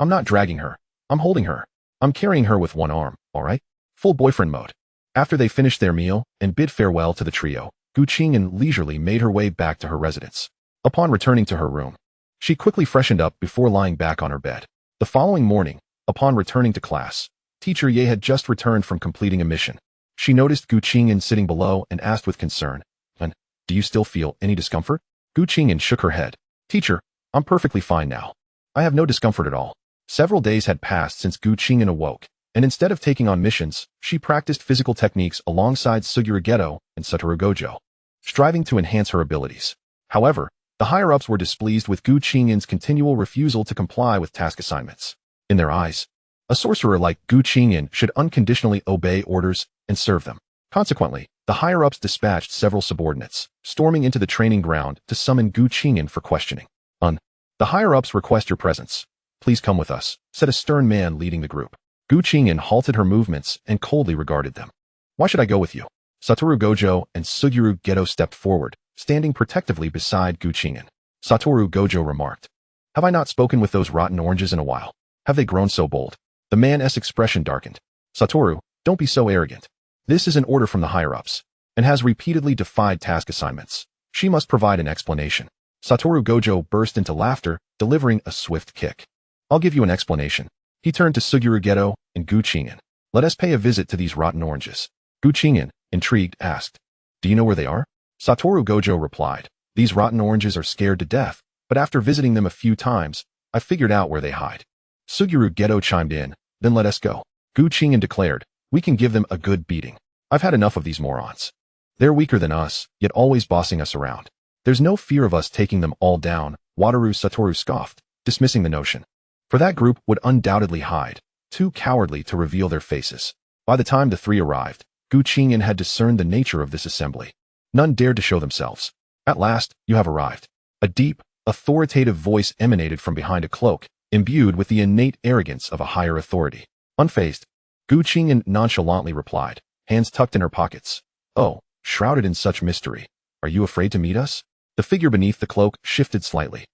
"I'm not dragging her. I'm holding her. I'm carrying her with one arm, alright? Full boyfriend mode." After they finished their meal and bid farewell to the trio, Gu Qing'an leisurely made her way back to her residence. Upon returning to her room, she quickly freshened up before lying back on her bed. The following morning, upon returning to class, Teacher Ye had just returned from completing a mission. She noticed Gu Qing'an sitting below and asked with concern, "Do you still feel any discomfort?" Gu Qing'an shook her head. "Teacher, I'm perfectly fine now. I have no discomfort at all." Several days had passed since Gu Qing'an awoke, and instead of taking on missions, she practiced physical techniques alongside Fushiguro Geto and Satoru Gojo, striving to enhance her abilities. However, the higher-ups were displeased with Gu Qing'an's continual refusal to comply with task assignments. In their eyes, a sorcerer like Gu Qing'an should unconditionally obey orders and serve them. Consequently, the higher-ups dispatched several subordinates, storming into the training ground to summon Gu Qing'an for questioning. "The higher-ups request your presence. Please come with us," said a stern man leading the group. Gu Qing'an halted her movements and coldly regarded them. "Why should I go with you?" Satoru Gojo and Fushiguro Geto stepped forward, standing protectively beside Gu Qing'an. Satoru Gojo remarked, "Have I not spoken with those rotten oranges in a while? Have they grown so bold?" The man's expression darkened. "Satoru, don't be so arrogant. This is an order from the higher-ups, and has repeatedly defied task assignments. She must provide an explanation." Satoru Gojo burst into laughter, delivering a swift kick. "I'll give you an explanation." He turned to Fushiguro Geto and Gu Qing'an. "Let us pay a visit to these rotten oranges." Gu Qing'an, intrigued, asked, "Do you know where they are?" Satoru Gojo replied, "These rotten oranges are scared to death, but after visiting them a few times, I figured out where they hide." Fushiguro Geto chimed in, "Then let us go." Gu Qing'an declared, "We can give them a good beating. I've had enough of these morons. They're weaker than us, yet always bossing us around. There's no fear of us taking them all down." Wataru Satoru scoffed, dismissing the notion. For that group would undoubtedly hide, too cowardly to reveal their faces. By the time the three arrived, Gu Qing'an had discerned the nature of this assembly. None dared to show themselves. "At last, you have arrived." A deep, authoritative voice emanated from behind a cloak, imbued with the innate arrogance of a higher authority. Unfazed, Gu Qing'an nonchalantly replied, hands tucked in her pockets. Oh, shrouded in such mystery. Are you afraid to meet us? The figure beneath the cloak shifted slightly,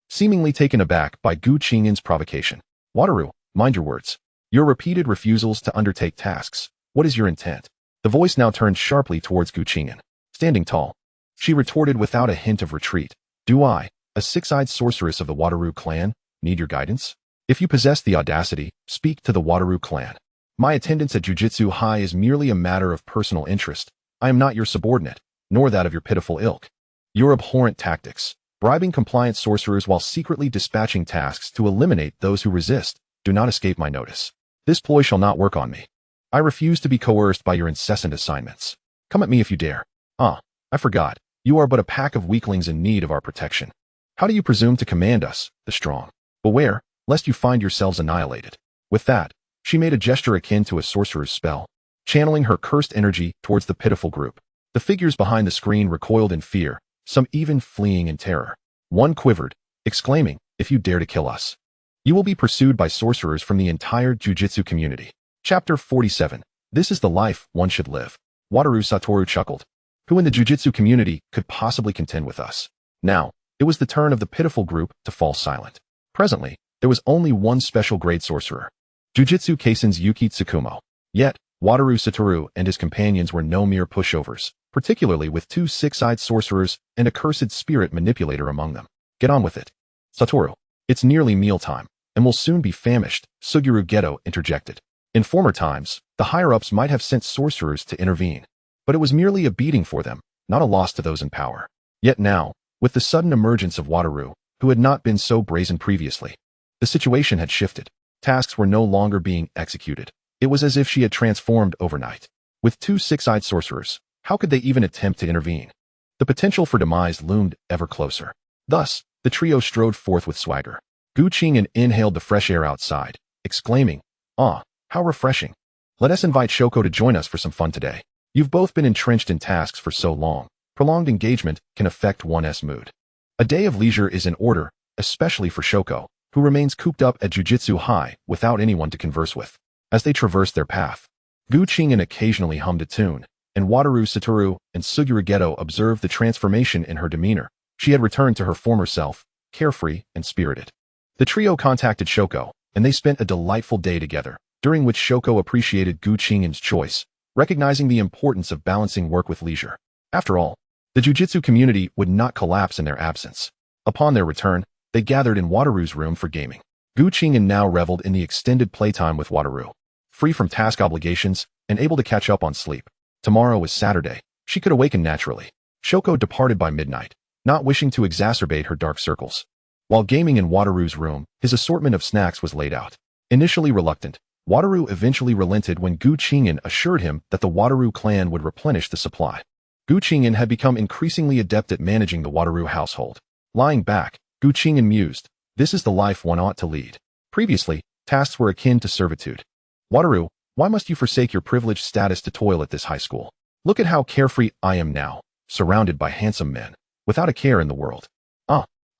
seemingly taken aback by Gu Qing'an's provocation. Wataru, mind your words. Your repeated refusals to undertake tasks. What is your intent? The voice now turned sharply towards Gu Qing'an. Standing tall, she retorted without a hint of retreat. Do I, a six-eyed sorceress of the Wataru clan, need your guidance? If you possess the audacity, speak to the Wataru clan. My attendance at Jujutsu High is merely a matter of personal interest. I am not your subordinate, nor that of your pitiful ilk. Your abhorrent tactics, bribing compliant sorcerers while secretly dispatching tasks to eliminate those who resist, do not escape my notice. This ploy shall not work on me. I refuse to be coerced by your incessant assignments. Come at me if you dare. I forgot. You are but a pack of weaklings in need of our protection. How do you presume to command us, the strong? Beware, lest you find yourselves annihilated. With that, she made a gesture akin to a sorcerer's spell, channeling her cursed energy towards the pitiful group. The figures behind the screen recoiled in fear, some even fleeing in terror. One quivered, exclaiming, if you dare to kill us, you will be pursued by sorcerers from the entire Jujutsu community. Chapter 47. This is the life one should live. Wataru Satoru chuckled. Who in the Jujutsu community could possibly contend with us? Now, it was the turn of the pitiful group to fall silent. Presently, there was only one special grade sorcerer, Jujutsu Kaisen's Yuki Tsukumo. Yet, Wataru Satoru and his companions were no mere pushovers, particularly with two six-eyed sorcerers and a cursed spirit manipulator among them. Get on with it. Satoru, it's nearly mealtime, and we'll soon be famished, Fushiguro Geto interjected. In former times, the higher-ups might have sent sorcerers to intervene, but it was merely a beating for them, not a loss to those in power. Yet now, with the sudden emergence of Wataru, who had not been so brazen previously, the situation had shifted. Tasks were no longer being executed. It was as if she had transformed overnight. With two six-eyed sorcerers, how could they even attempt to intervene? The potential for demise loomed ever closer. Thus, the trio strode forth with swagger. Gu Qing'an inhaled the fresh air outside, exclaiming, "Ah, how refreshing. Let us invite Shoko to join us for some fun today. You've both been entrenched in tasks for so long. Prolonged engagement can affect one's mood. A day of leisure is in order, especially for Shoko, who remains cooped up at Jujutsu High without anyone to converse with." As they traversed their path, Gu Qing'an occasionally hummed a tune, and Wataru Satoru and Fushiguro Geto observed the transformation in her demeanor. She had returned to her former self, carefree and spirited. The trio contacted Shoko, and they spent a delightful day together, during which Shoko appreciated Gu Qing'an's choice, recognizing the importance of balancing work with leisure. After all, the Jujutsu community would not collapse in their absence. Upon their return, they gathered in Wataru's room for gaming. Gu Qing'an now reveled in the extended playtime with Wataru. Free from task obligations and able to catch up on sleep. Tomorrow was Saturday. She could awaken naturally. Shoko departed by midnight, not wishing to exacerbate her dark circles. While gaming in Wataru's room, his assortment of snacks was laid out. Initially reluctant, Wataru eventually relented when Gu Qing'an assured him that the Wataru clan would replenish the supply. Gu Qing'an had become increasingly adept at managing the Wataru household. Lying back, Gu Qing'an mused, this is the life one ought to lead. Previously, tasks were akin to servitude. Wataru, why must you forsake your privileged status to toil at this high school? Look at how carefree I am now, surrounded by handsome men, without a care in the world.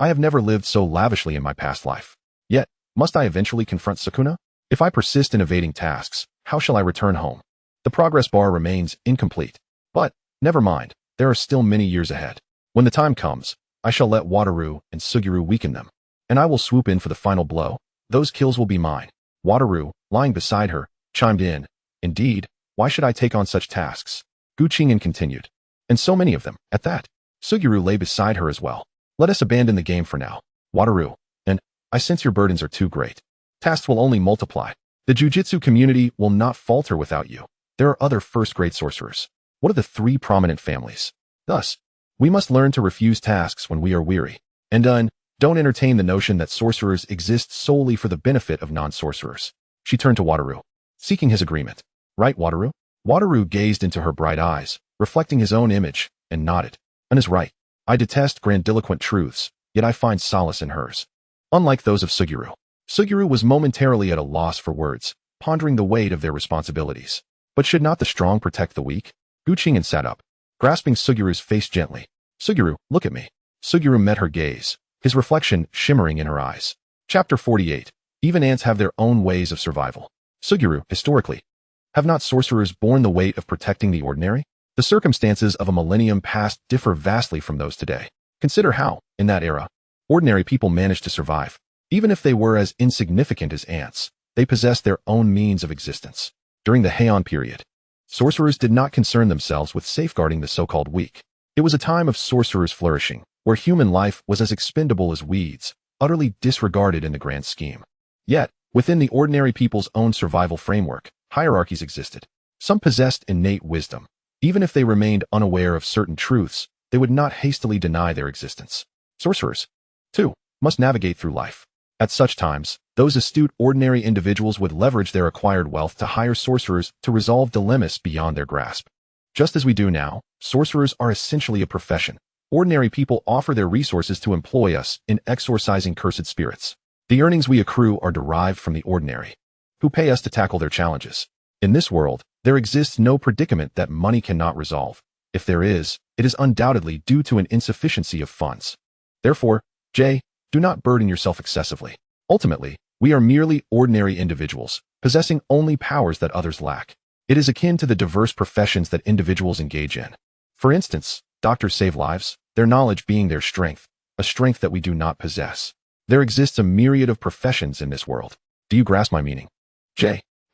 I have never lived so lavishly in my past life. Yet, must I eventually confront Sukuna? If I persist in evading tasks, how shall I return home? The progress bar remains incomplete. But, never mind, there are still many years ahead. When the time comes, I shall let Wataru and Fushiguro weaken them, and I will swoop in for the final blow. Those kills will be mine. Wataru, lying beside her, chimed in. Indeed, why should I take on such tasks? Gu Qing'an continued. And so many of them, at that. Fushiguro lay beside her as well. Let us abandon the game for now. Wataru, and I sense your burdens are too great. Tasks will only multiply. The Jujutsu community will not falter without you. There are other first-grade sorcerers. What are the three prominent families? Thus, we must learn to refuse tasks when we are weary. And don't entertain the notion that sorcerers exist solely for the benefit of non-sorcerers. She turned to Wataru, seeking his agreement. Right, Wataru? Wataru gazed into her bright eyes, reflecting his own image, and nodded. And is right. I detest grandiloquent truths, yet I find solace in hers. Unlike those of Fushiguro. Fushiguro was momentarily at a loss for words, pondering the weight of their responsibilities. But should not the strong protect the weak? Gu Qing'an sat up, grasping Fushiguro's face gently. Fushiguro, look at me. Fushiguro met her gaze, his reflection shimmering in her eyes. Chapter 48. Even ants have their own ways of survival. Fushiguro, historically, Have not sorcerers borne the weight of protecting the ordinary? The circumstances of a millennium past differ vastly from those today. Consider how, in that era, ordinary people managed to survive. Even if they were as insignificant as ants, they possessed their own means of existence. During the Heian period, sorcerers did not concern themselves with safeguarding the so-called weak. It was a time of sorcerers flourishing, where human life was as expendable as weeds, utterly disregarded in the grand scheme. Yet, within the ordinary people's own survival framework, hierarchies existed. Some possessed innate wisdom. Even if they remained unaware of certain truths, they would not hastily deny their existence. Sorcerers, too, must navigate through life. At such times, those astute ordinary individuals would leverage their acquired wealth to hire sorcerers to resolve dilemmas beyond their grasp. Just as we do now, sorcerers are essentially a profession. Ordinary people offer their resources to employ us in exorcising cursed spirits. The earnings we accrue are derived from the ordinary, who pay us to tackle their challenges. In this world, there exists no predicament that money cannot resolve. If there is, it is undoubtedly due to an insufficiency of funds. Therefore, do not burden yourself excessively. Ultimately, we are merely ordinary individuals, possessing only powers that others lack. It is akin to the diverse professions that individuals engage in. For instance, doctors save lives, their knowledge being their strength, a strength that we do not possess. There exists a myriad of professions in this world. Do you grasp my meaning?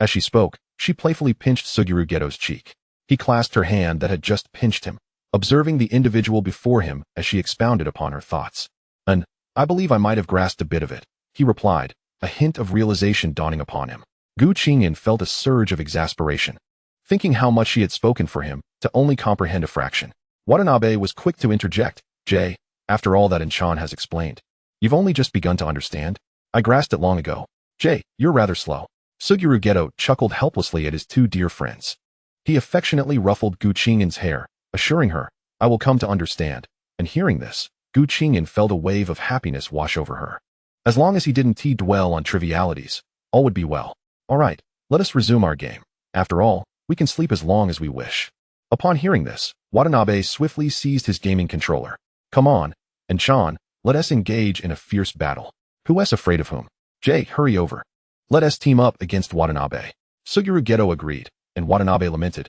As she spoke, she playfully pinched Fushiguro Geto's cheek. He clasped her hand that had just pinched him, observing the individual before him as she expounded upon her thoughts. I believe I might have grasped a bit of it, he replied, a hint of realization dawning upon him. Qing'an felt a surge of exasperation, thinking how much she had spoken for him to only comprehend a fraction. Watanabe was quick to interject. After all that Inchan has explained, you've only just begun to understand? I grasped it long ago. You're rather slow. Fushiguro Geto chuckled helplessly at his two dear friends. He affectionately ruffled Qing'an's hair, assuring her, I will come to understand. And hearing this, Qing'an felt a wave of happiness wash over her. As long as he didn't dwell on trivialities, all would be well. All right, let us resume our game. After all, we can sleep as long as we wish. Upon hearing this, Watanabe swiftly seized his gaming controller. Come on, Inchan, let us engage in a fierce battle. Who is afraid of whom? Hurry over. Let us team up against Watanabe. Fushiguro Geto agreed, and Watanabe lamented.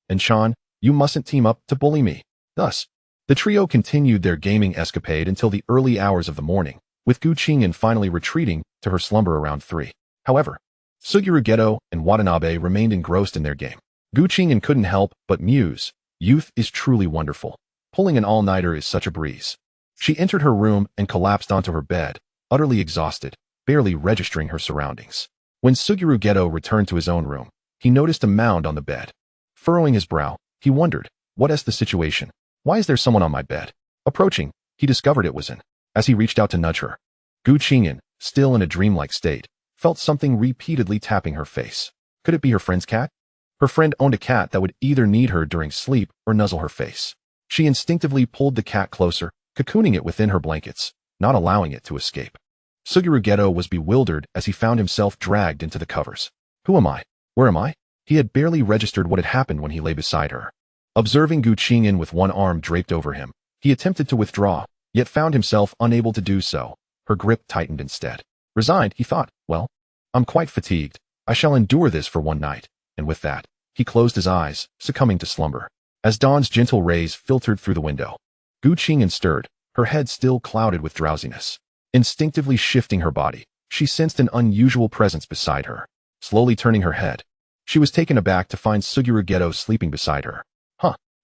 Inchan, you mustn't team up to bully me. Thus, the trio continued their gaming escapade until the early hours of the morning, with Qing'an finally retreating to her slumber around 3. However, Fushiguro Geto and Watanabe remained engrossed in their game. Qing'an couldn't help but muse, youth is truly wonderful. Pulling an all-nighter is such a breeze. She entered her room and collapsed onto her bed, utterly exhausted, barely registering her surroundings. When Fushiguro Geto returned to his own room, he noticed a mound on the bed. Furrowing his brow, he wondered, what is the situation? Why is there someone on my bed? Approaching, he discovered it was as he reached out to nudge her. Qing'an, still in a dreamlike state, felt something repeatedly tapping her face. Could it be her friend's cat? Her friend owned a cat that would either need her during sleep or nuzzle her face. She instinctively pulled the cat closer, cocooning it within her blankets, not allowing it to escape. Fushiguro Geto was bewildered as he found himself dragged into the covers. Who am I? Where am I? He had barely registered what had happened when he lay beside her. Observing Qing'an with one arm draped over him, he attempted to withdraw, yet found himself unable to do so. Her grip tightened instead. Resigned, he thought, well, I'm quite fatigued. I shall endure this for one night. And with that, he closed his eyes, succumbing to slumber. As dawn's gentle rays filtered through the window, Qing'an stirred, her head still clouded with drowsiness. Instinctively shifting her body, she sensed an unusual presence beside her. Slowly turning her head, she was taken aback to find Fushiguro Geto sleeping beside her.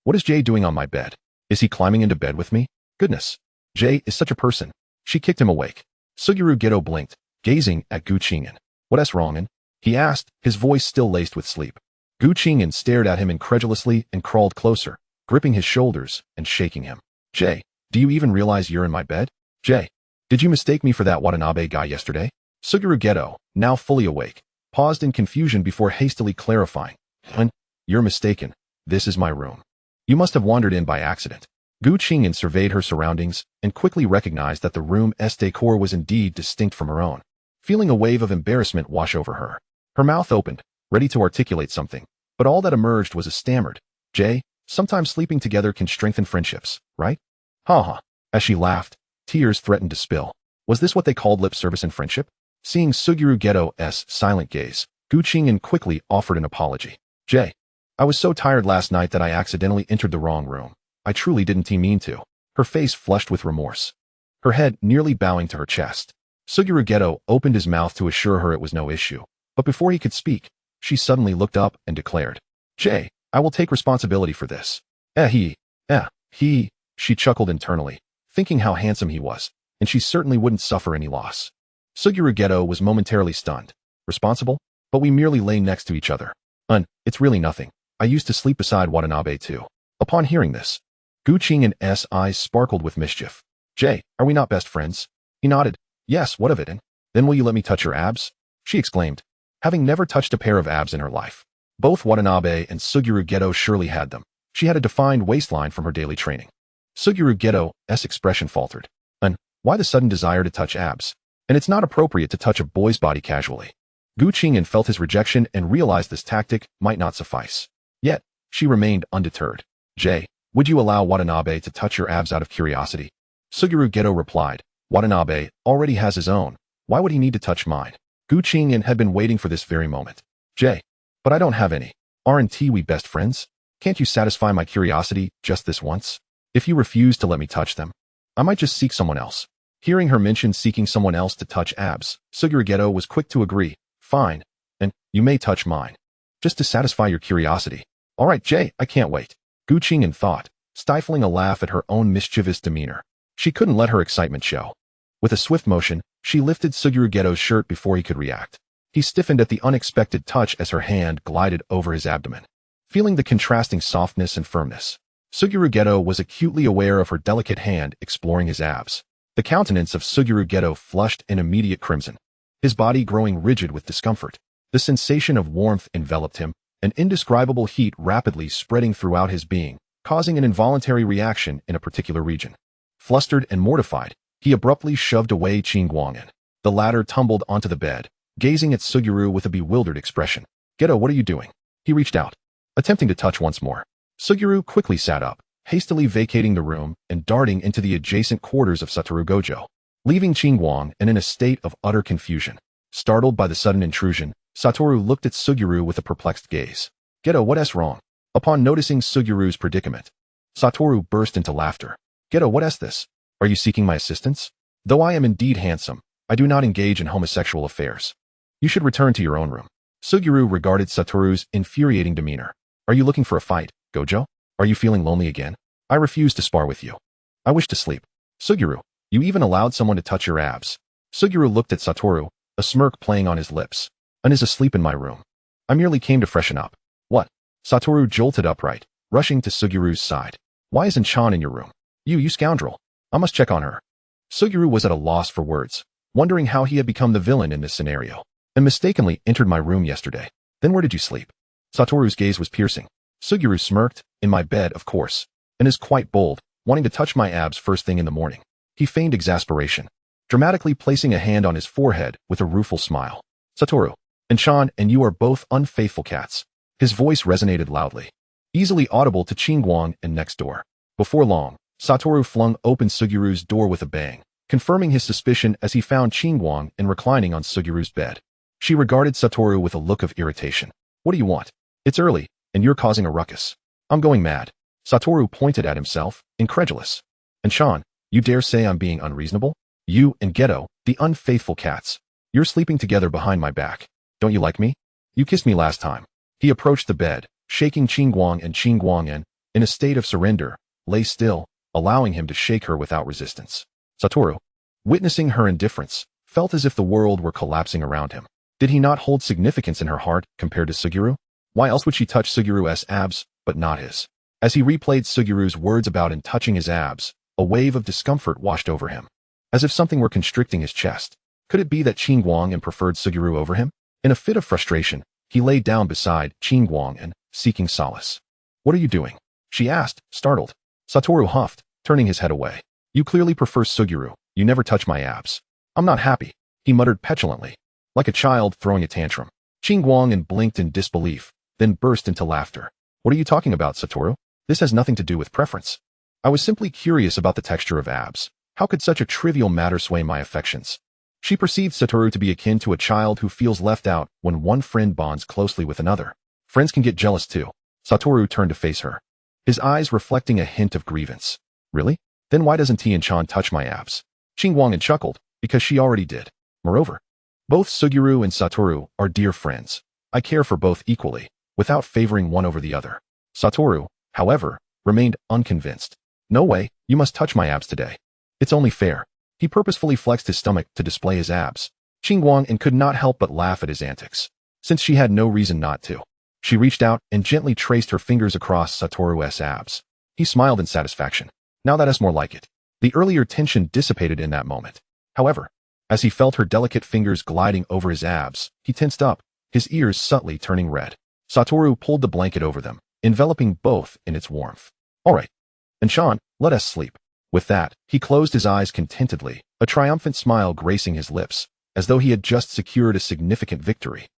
What is doing on my bed? Is he climbing into bed with me? Goodness. Is such a person. She kicked him awake. Fushiguro Geto blinked, gazing at Qing'an. What's wrong? He asked, his voice still laced with sleep. Qing'an stared at him incredulously and crawled closer, gripping his shoulders and shaking him. Do you even realize you're in my bed? Did you mistake me for that Watanabe guy yesterday? Fushiguro Geto, now fully awake, paused in confusion before hastily clarifying. You're mistaken. This is my room. You must have wandered in by accident. Qing'an surveyed her surroundings and quickly recognized that the room's decor was indeed distinct from her own. Feeling a wave of embarrassment wash over her, her mouth opened, ready to articulate something, but all that emerged was a stammered, sometimes sleeping together can strengthen friendships, right? As she laughed, tears threatened to spill. Was this what they called lip service and friendship? Seeing Fushiguro Geto's silent gaze, Qing'an quickly offered an apology. I was so tired last night that I accidentally entered the wrong room. I truly didn't mean to. Her face flushed with remorse, her head nearly bowing to her chest. Fushiguro Geto opened his mouth to assure her it was no issue, but before he could speak, she suddenly looked up and declared, I will take responsibility for this. She chuckled internally, thinking how handsome he was, and she certainly wouldn't suffer any loss. Fushiguro Geto was momentarily stunned. Responsible? But we merely lay next to each other. It's really nothing. I used to sleep beside Watanabe too. Upon hearing this, Qing'an's eyes sparkled with mischief. Are we not best friends? He nodded. Yes, what of it? And then will you let me touch your abs? She exclaimed, having never touched a pair of abs in her life. Both Watanabe and Fushiguro Geto surely had them. She had a defined waistline from her daily training. Fushiguro Geto's expression faltered. Why the sudden desire to touch abs? And it's not appropriate to touch a boy's body casually. Qing'an felt his rejection and realized this tactic might not suffice. Yet, she remained undeterred. Would you allow Watanabe to touch your abs out of curiosity? Fushiguro Geto replied, Watanabe already has his own. Why would he need to touch mine? Qing'an had been waiting for this very moment. But I don't have any. Aren't we best friends? Can't you satisfy my curiosity just this once? If you refuse to let me touch them, I might just seek someone else. Hearing her mention seeking someone else to touch abs, Fushiguro Geto was quick to agree. Fine. And you may touch mine. Just to satisfy your curiosity. All right, I can't wait. Qing'an thought, stifling a laugh at her own mischievous demeanor. She couldn't let her excitement show. With a swift motion, she lifted Fushiguro Geto's shirt before he could react. He stiffened at the unexpected touch as her hand glided over his abdomen. Feeling the contrasting softness and firmness, Fushiguro Geto was acutely aware of her delicate hand exploring his abs. The countenance of Fushiguro Geto flushed in immediate crimson, his body growing rigid with discomfort. The sensation of warmth enveloped him, an indescribable heat rapidly spreading throughout his being, causing an involuntary reaction in a particular region. Flustered and mortified, he abruptly shoved away Qing'an. The latter tumbled onto the bed, gazing at Fushiguro with a bewildered expression. Geto, what are you doing? He reached out, attempting to touch once more. Fushiguro quickly sat up, hastily vacating the room and darting into the adjacent quarters of Satoru Gojo, leaving Qing'an in a state of utter confusion. Startled by the sudden intrusion, Satoru looked at Fushiguro with a perplexed gaze. Geto, what's wrong? Upon noticing Sugiyuru's predicament, Satoru burst into laughter. Geto, what's this? Are you seeking my assistance? Though I am indeed handsome, I do not engage in homosexual affairs. You should return to your own room. Sugiyuru regarded Satoru's infuriating demeanor. Are you looking for a fight, Gojo? Are you feeling lonely again? I refuse to spar with you. I wish to sleep. Sugiyuru, you even allowed someone to touch your abs. Sugiyuru looked at Satoru, a smirk playing on his lips. And is asleep in my room. I merely came to freshen up. What? Satoru jolted upright, rushing to Sugiyuru's side. Why isn't Chan in your room? You scoundrel. I must check on her. Sugiyuru was at a loss for words, wondering how he had become the villain in this scenario, and mistakenly entered my room yesterday. Then where did you sleep? Satoru's gaze was piercing. Sugiyuru smirked, in my bed, of course, and is quite bold, wanting to touch my abs first thing in the morning. He feigned exasperation, dramatically placing a hand on his forehead with a rueful smile. Satoru, and Chan and you are both unfaithful cats. His voice resonated loudly, easily audible to Qing'an and next door. Before long, Satoru flung open Sugiyuru's door with a bang, confirming his suspicion as he found Qing'an reclining on Sugiyuru's bed. She regarded Satoru with a look of irritation. What do you want? It's early, and you're causing a ruckus. I'm going mad. Satoru pointed at himself, incredulous. And Chan, you dare say I'm being unreasonable? You and Geto, the unfaithful cats. You're sleeping together behind my back. Don't you like me? You kissed me last time. He approached the bed, shaking Qing'an, and Qing'an, in a state of surrender, lay still, allowing him to shake her without resistance. Satoru, witnessing her indifference, felt as if the world were collapsing around him. Did he not hold significance in her heart compared to Sugiyuru? Why else would she touch Sugiyuru's abs, but not his? As he replayed Sugiyuru's words about in touching his abs, a wave of discomfort washed over him, as if something were constricting his chest. Could it be that Qing'an preferred Sugiyuru over him? In a fit of frustration, he lay down beside Qing'an, seeking solace. What are you doing? She asked, startled. Satoru huffed, turning his head away. You clearly prefer Sugiyuru. You never touch my abs. I'm not happy, he muttered petulantly, like a child throwing a tantrum. Qing'an blinked in disbelief, then burst into laughter. What are you talking about, Satoru? This has nothing to do with preference. I was simply curious about the texture of abs. How could such a trivial matter sway my affections? She perceived Satoru to be akin to a child who feels left out when one friend bonds closely with another. Friends can get jealous too. Satoru turned to face her, his eyes reflecting a hint of grievance. Really? Then why doesn't Tian-chan touch my abs? Qing'an chuckled, because she already did. Moreover, both Suguru and Satoru are dear friends. I care for both equally, without favoring one over the other. Satoru, however, remained unconvinced. No way, you must touch my abs today. It's only fair. He purposefully flexed his stomach to display his abs. Qing'an could not help but laugh at his antics, since she had no reason not to. She reached out and gently traced her fingers across Satoru's abs. He smiled in satisfaction. Now that is more like it. The earlier tension dissipated in that moment. However, as he felt her delicate fingers gliding over his abs, he tensed up, his ears subtly turning red. Satoru pulled the blanket over them, enveloping both in its warmth. All right. Enchan, let us sleep. With that, he closed his eyes contentedly, a triumphant smile gracing his lips, as though he had just secured a significant victory.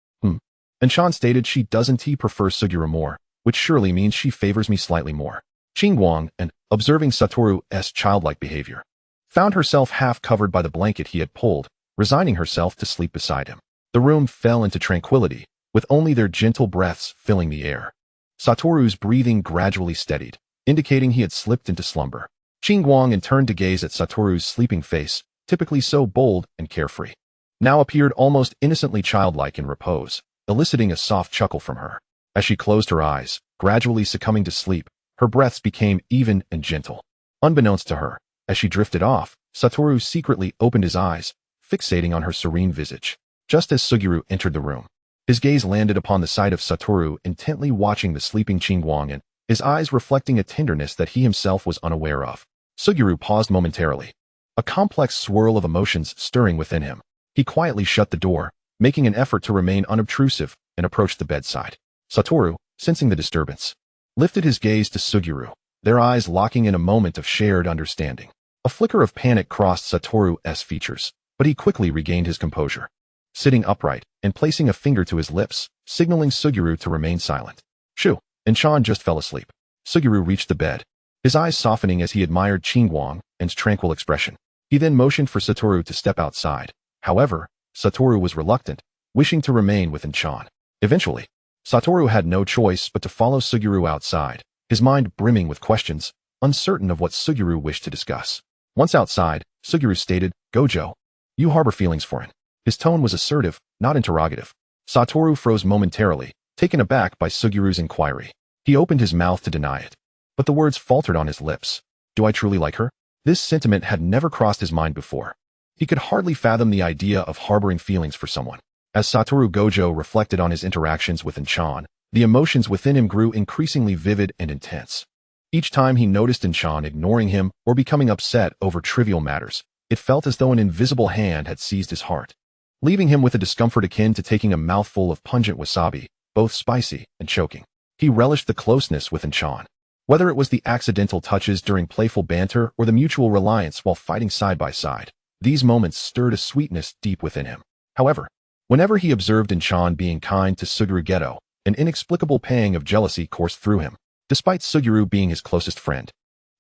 Enchan stated she doesn't prefer Suguru more, which surely means she favors me slightly more. Qing'an, and observing Satoru's childlike behavior, found herself half covered by the blanket he had pulled, resigning herself to sleep beside him. The room fell into tranquility, with only their gentle breaths filling the air. Satoru's breathing gradually steadied, indicating he had slipped into slumber. Qing'an turned to gaze at Satoru's sleeping face, typically so bold and carefree, now appeared almost innocently childlike in repose, eliciting a soft chuckle from her. As she closed her eyes, gradually succumbing to sleep, her breaths became even and gentle. Unbeknownst to her, as she drifted off, Satoru secretly opened his eyes, fixating on her serene visage. Just as Suguru entered the room, his gaze landed upon the sight of Satoru intently watching the sleeping Qing'an, his eyes reflecting a tenderness that he himself was unaware of. Suguru paused momentarily, a complex swirl of emotions stirring within him. He quietly shut the door, making an effort to remain unobtrusive, and approached the bedside. Satoru, sensing the disturbance, lifted his gaze to Suguru, their eyes locking in a moment of shared understanding. A flicker of panic crossed Satoru's features, but he quickly regained his composure. Sitting upright and placing a finger to his lips, signaling Suguru to remain silent. Shoo, Enchan just fell asleep. Suguru reached the bed, his eyes softening as he admired Qing'an's tranquil expression. He then motioned for Satoru to step outside. However, Satoru was reluctant, wishing to remain with Enchan. Eventually, Satoru had no choice but to follow Suguru outside, his mind brimming with questions, uncertain of what Suguru wished to discuss. Once outside, Suguru stated, Gojo, you harbor feelings for him. His tone was assertive, not interrogative. Satoru froze momentarily, taken aback by Suguru's inquiry. He opened his mouth to deny it, but the words faltered on his lips. Do I truly like her? This sentiment had never crossed his mind before. He could hardly fathom the idea of harboring feelings for someone. As Satoru Gojo reflected on his interactions with Enchan, the emotions within him grew increasingly vivid and intense. Each time he noticed Enchan ignoring him or becoming upset over trivial matters, it felt as though an invisible hand had seized his heart, leaving him with a discomfort akin to taking a mouthful of pungent wasabi, both spicy and choking. He relished the closeness with Enchan. Whether it was the accidental touches during playful banter or the mutual reliance while fighting side by side, these moments stirred a sweetness deep within him. However, whenever he observed Enchan being kind to Suguru Geto, an inexplicable pang of jealousy coursed through him. Despite Suguru being his closest friend,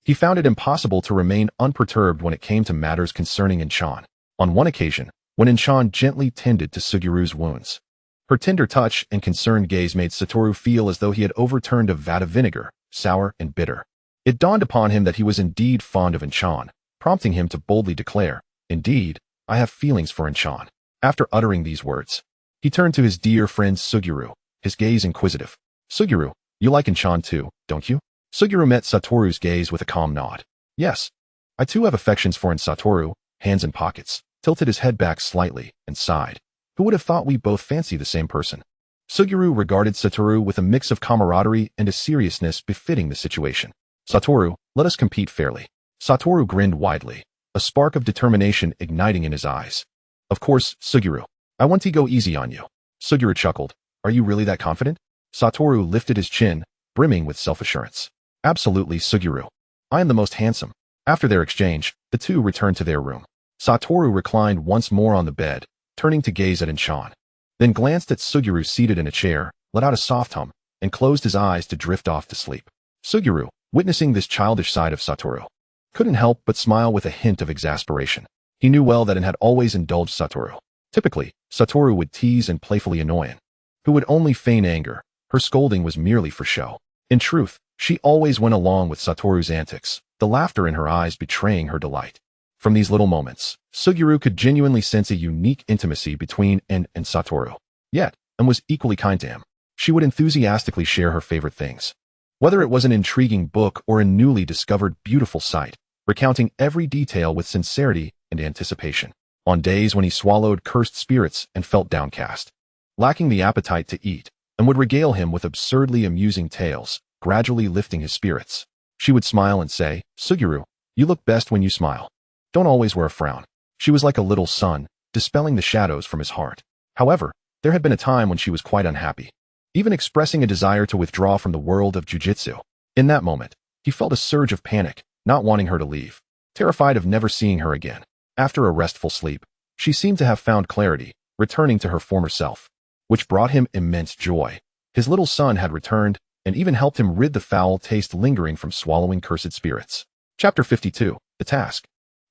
he found it impossible to remain unperturbed when it came to matters concerning Enchan. On one occasion, when Enchan gently tended to Suguru's wounds, her tender touch and concerned gaze made Satoru feel as though he had overturned a vat of vinegar, sour and bitter. It dawned upon him that he was indeed fond of Enchan, prompting him to boldly declare, Indeed, I have feelings for Enchan. After uttering these words, he turned to his dear friend Suguru, his gaze inquisitive. Suguru, you like Enchan too, don't you? Suguru met Satoru's gaze with a calm nod. Yes. I too have affections for Satoru, hands in pockets, tilted his head back slightly, and sighed. Who would have thought we both fancy the same person? Suguru regarded Satoru with a mix of camaraderie and a seriousness befitting the situation. Satoru, let us compete fairly. Satoru grinned widely, a spark of determination igniting in his eyes. Of course, Suguru. I want to go easy on you. Suguru chuckled. Are you really that confident? Satoru lifted his chin, brimming with self-assurance. Absolutely, Suguru. I am the most handsome. After their exchange, the two returned to their room. Satoru reclined once more on the bed, turning to gaze at Enchan, then glanced at Suguru seated in a chair, let out a soft hum, and closed his eyes to drift off to sleep. Suguru, witnessing this childish side of Satoru, couldn't help but smile with a hint of exasperation. He knew well that it had always indulged Satoru. Typically, Satoru would tease and playfully annoy him, who would only feign anger. Her scolding was merely for show. In truth, she always went along with Satoru's antics, the laughter in her eyes betraying her delight. From these little moments, Suguru could genuinely sense a unique intimacy between and Satoru. Yet, and was equally kind to him. She would enthusiastically share her favorite things. Whether it was an intriguing book or a newly discovered beautiful sight, recounting every detail with sincerity and anticipation. On days when he swallowed cursed spirits and felt downcast, lacking the appetite to eat, and would regale him with absurdly amusing tales, gradually lifting his spirits. She would smile and say, "Suguru, you look best when you smile. Don't always wear a frown." She was like a little sun, dispelling the shadows from his heart. However, there had been a time when she was quite unhappy, even expressing a desire to withdraw from the world of jujitsu. In that moment, he felt a surge of panic, not wanting her to leave, terrified of never seeing her again. After a restful sleep, she seemed to have found clarity, returning to her former self, which brought him immense joy. His little son had returned, and even helped him rid the foul taste lingering from swallowing cursed spirits. Chapter 52, The Task.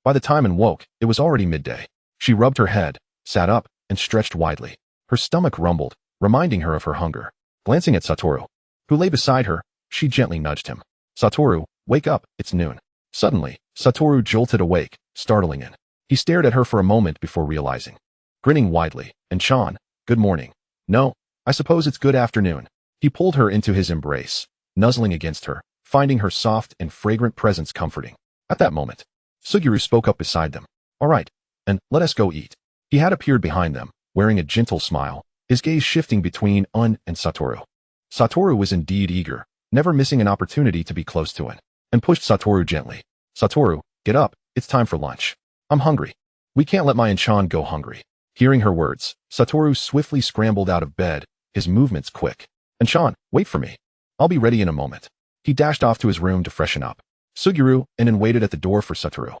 By the time Anne woke, it was already midday. She rubbed her head, sat up, and stretched widely. Her stomach rumbled, reminding her of her hunger. Glancing at Satoru, who lay beside her, she gently nudged him. "Satoru, wake up, it's noon." Suddenly, Satoru jolted awake, startling Anne. He stared at her for a moment before realizing. Grinning widely, "And Chan, good morning." "No, I suppose it's good afternoon." He pulled her into his embrace, nuzzling against her, finding her soft and fragrant presence comforting. At that moment, Suguru spoke up beside them. "All right, and let us go eat." He had appeared behind them, wearing a gentle smile, his gaze shifting between Un and Satoru. Satoru was indeed eager, never missing an opportunity to be close to Un, and pushed Satoru gently. "Satoru, get up, it's time for lunch. I'm hungry. We can't let my Inchan go hungry." Hearing her words, Satoru swiftly scrambled out of bed, his movements quick. "Inchan, wait for me. I'll be ready in a moment." He dashed off to his room to freshen up. Suguru and An waited at the door for Satoru,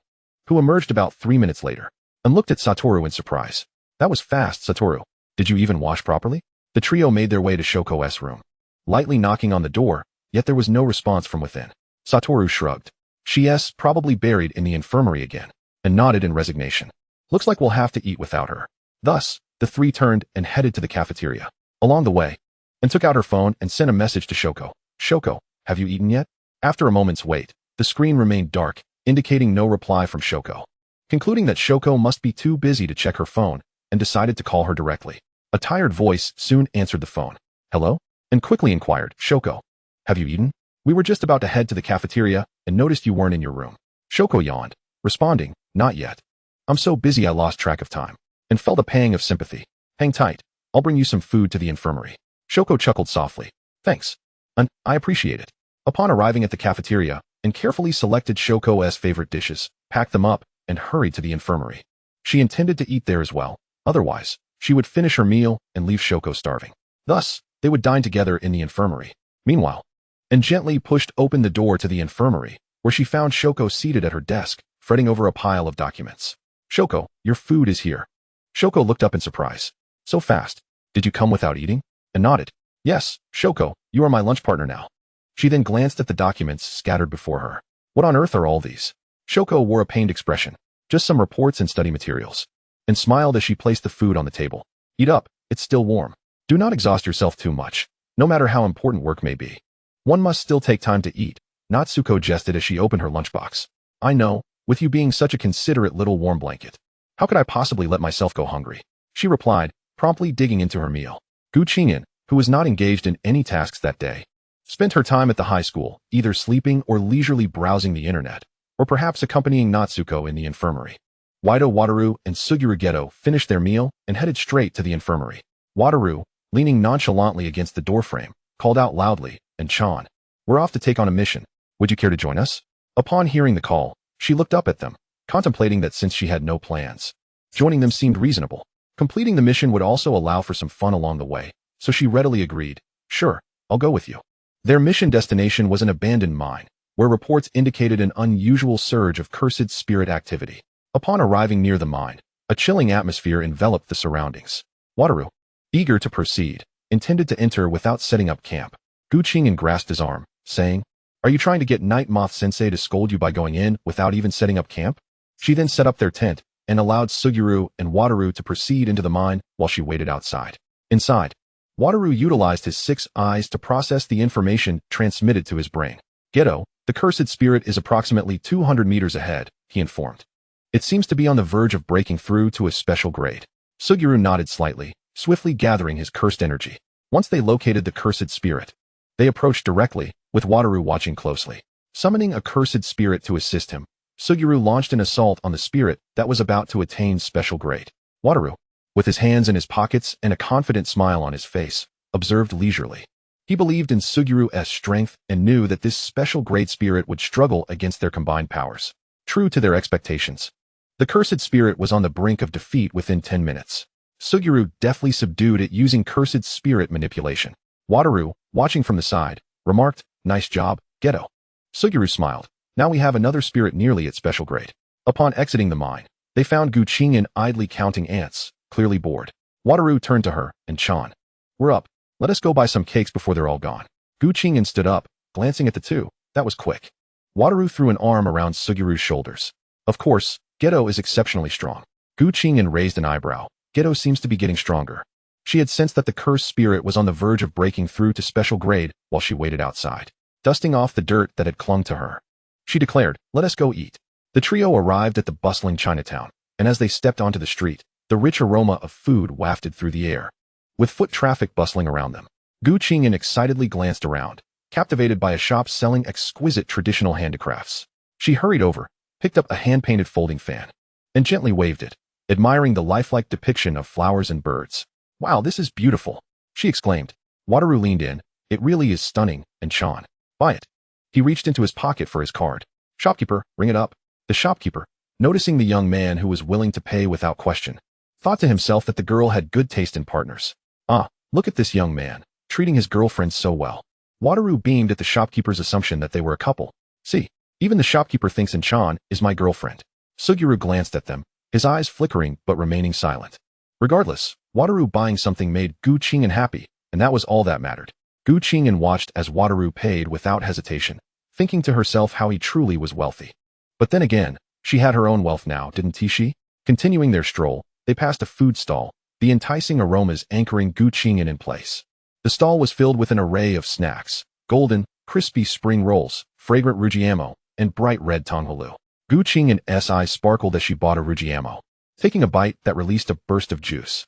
who emerged about 3 minutes later, and looked at Satoru in surprise. "That was fast, Satoru. Did you even wash properly?" The trio made their way to Shoko's room, lightly knocking on the door, yet there was no response from within. Satoru shrugged. "She's probably buried in the infirmary again," and nodded in resignation. "Looks like we'll have to eat without her." Thus, the three turned and headed to the cafeteria. Along the way, and took out her phone and sent a message to Shoko. "Shoko, have you eaten yet?" After a moment's wait, the screen remained dark, indicating no reply from Shoko. Concluding that Shoko must be too busy to check her phone, and decided to call her directly. A tired voice soon answered the phone. "Hello?" And quickly inquired, "Shoko, have you eaten? We were just about to head to the cafeteria and noticed you weren't in your room." Shoko yawned, responding, "Not yet. I'm so busy I lost track of time," and felt a pang of sympathy. "Hang tight. I'll bring you some food to the infirmary." Shoko chuckled softly. "Thanks. And I appreciate it." Upon arriving at the cafeteria, and carefully selected Shoko's favorite dishes, packed them up, and hurried to the infirmary. She intended to eat there as well. Otherwise, she would finish her meal and leave Shoko starving. Thus, they would dine together in the infirmary. Meanwhile, and gently pushed open the door to the infirmary, where she found Shoko seated at her desk, fretting over a pile of documents. "Shoko, your food is here." Shoko looked up in surprise. "So fast. Did you come without eating?" And nodded. "Yes, Shoko, you are my lunch partner now." She then glanced at the documents scattered before her. "What on earth are all these?" Shoko wore a pained expression. "Just some reports and study materials," and smiled as she placed the food on the table. "Eat up, it's still warm. Do not exhaust yourself too much. No matter how important work may be, one must still take time to eat." Natsuko jested as she opened her lunchbox. "I know, with you being such a considerate little warm blanket. How could I possibly let myself go hungry?" She replied, promptly digging into her meal. Qing'an, who was not engaged in any tasks that day, spent her time at the high school, either sleeping or leisurely browsing the internet, or perhaps accompanying Natsuko in the infirmary. Wataru and Geto finished their meal and headed straight to the infirmary. Wataru, leaning nonchalantly against the doorframe, called out loudly, "And Chan, we're off to take on a mission. Would you care to join us?" Upon hearing the call, she looked up at them, contemplating that since she had no plans, joining them seemed reasonable. Completing the mission would also allow for some fun along the way, so she readily agreed. "Sure, I'll go with you." Their mission destination was an abandoned mine, where reports indicated an unusual surge of cursed spirit activity. Upon arriving near the mine, a chilling atmosphere enveloped the surroundings. Wataru, eager to proceed, intended to enter without setting up camp. Qing'an grasped his arm, saying, "Are you trying to get Night Moth Sensei to scold you by going in without even setting up camp?" She then set up their tent, and allowed Suguru and Wataru to proceed into the mine while she waited outside. Inside, Wataru utilized his 6 eyes to process the information transmitted to his brain. Geto, the cursed spirit, is approximately 200 meters ahead, he informed. It seems to be on the verge of breaking through to a special grade. Suguru nodded slightly, swiftly gathering his cursed energy. Once they located the cursed spirit, they approached directly, with Wataru watching closely. Summoning a cursed spirit to assist him, Suguru launched an assault on the spirit that was about to attain special grade. Wataru, with his hands in his pockets and a confident smile on his face, observed leisurely. He believed in Suguru's strength and knew that this special grade spirit would struggle against their combined powers. True to their expectations, the cursed spirit was on the brink of defeat within 10 minutes. Suguru deftly subdued it using cursed spirit manipulation. Wataru, watching from the side, remarked, "Nice job, Geto." Suguru smiled. Now we have another spirit nearly at special grade. Upon exiting the mine, they found Qing'an idly counting ants, clearly bored. Wataru turned to her and Chan. "We're up. Let us go buy some cakes before they're all gone." Qing'an stood up, glancing at the two. That was quick. Wataru threw an arm around Suguru's shoulders. Of course, Geto is exceptionally strong. Qing'an raised an eyebrow. Geto seems to be getting stronger. She had sensed that the cursed spirit was on the verge of breaking through to special grade while she waited outside, dusting off the dirt that had clung to her. She declared, "Let us go eat." The trio arrived at the bustling Chinatown, and as they stepped onto the street, the rich aroma of food wafted through the air, with foot traffic bustling around them. Qing'an excitedly glanced around, captivated by a shop selling exquisite traditional handicrafts. She hurried over, picked up a hand-painted folding fan, and gently waved it, admiring the lifelike depiction of flowers and birds. "Wow, this is beautiful," she exclaimed. Wataru leaned in. "It really is stunning," and Chan. "Buy it." He reached into his pocket for his card. "Shopkeeper, ring it up." The shopkeeper, noticing the young man who was willing to pay without question, thought to himself that the girl had good taste in partners. "Ah, look at this young man, treating his girlfriend so well." Wataru beamed at the shopkeeper's assumption that they were a couple. "See, even the shopkeeper thinks Chan is my girlfriend." Suguru glanced at them, his eyes flickering but remaining silent. Regardless, Wataru buying something made Qing'an happy, and that was all that mattered. Qing'an watched as Wataru paid without hesitation, thinking to herself how he truly was wealthy. But then again, she had her own wealth now, didn't she? Continuing their stroll, they passed a food stall, the enticing aromas anchoring Qing'an in place. The stall was filled with an array of snacks, golden, crispy spring rolls, fragrant rujiamo, and bright red tonghalu. Qing'an's eyes sparkled as she bought a rujiamo, taking a bite that released a burst of juice.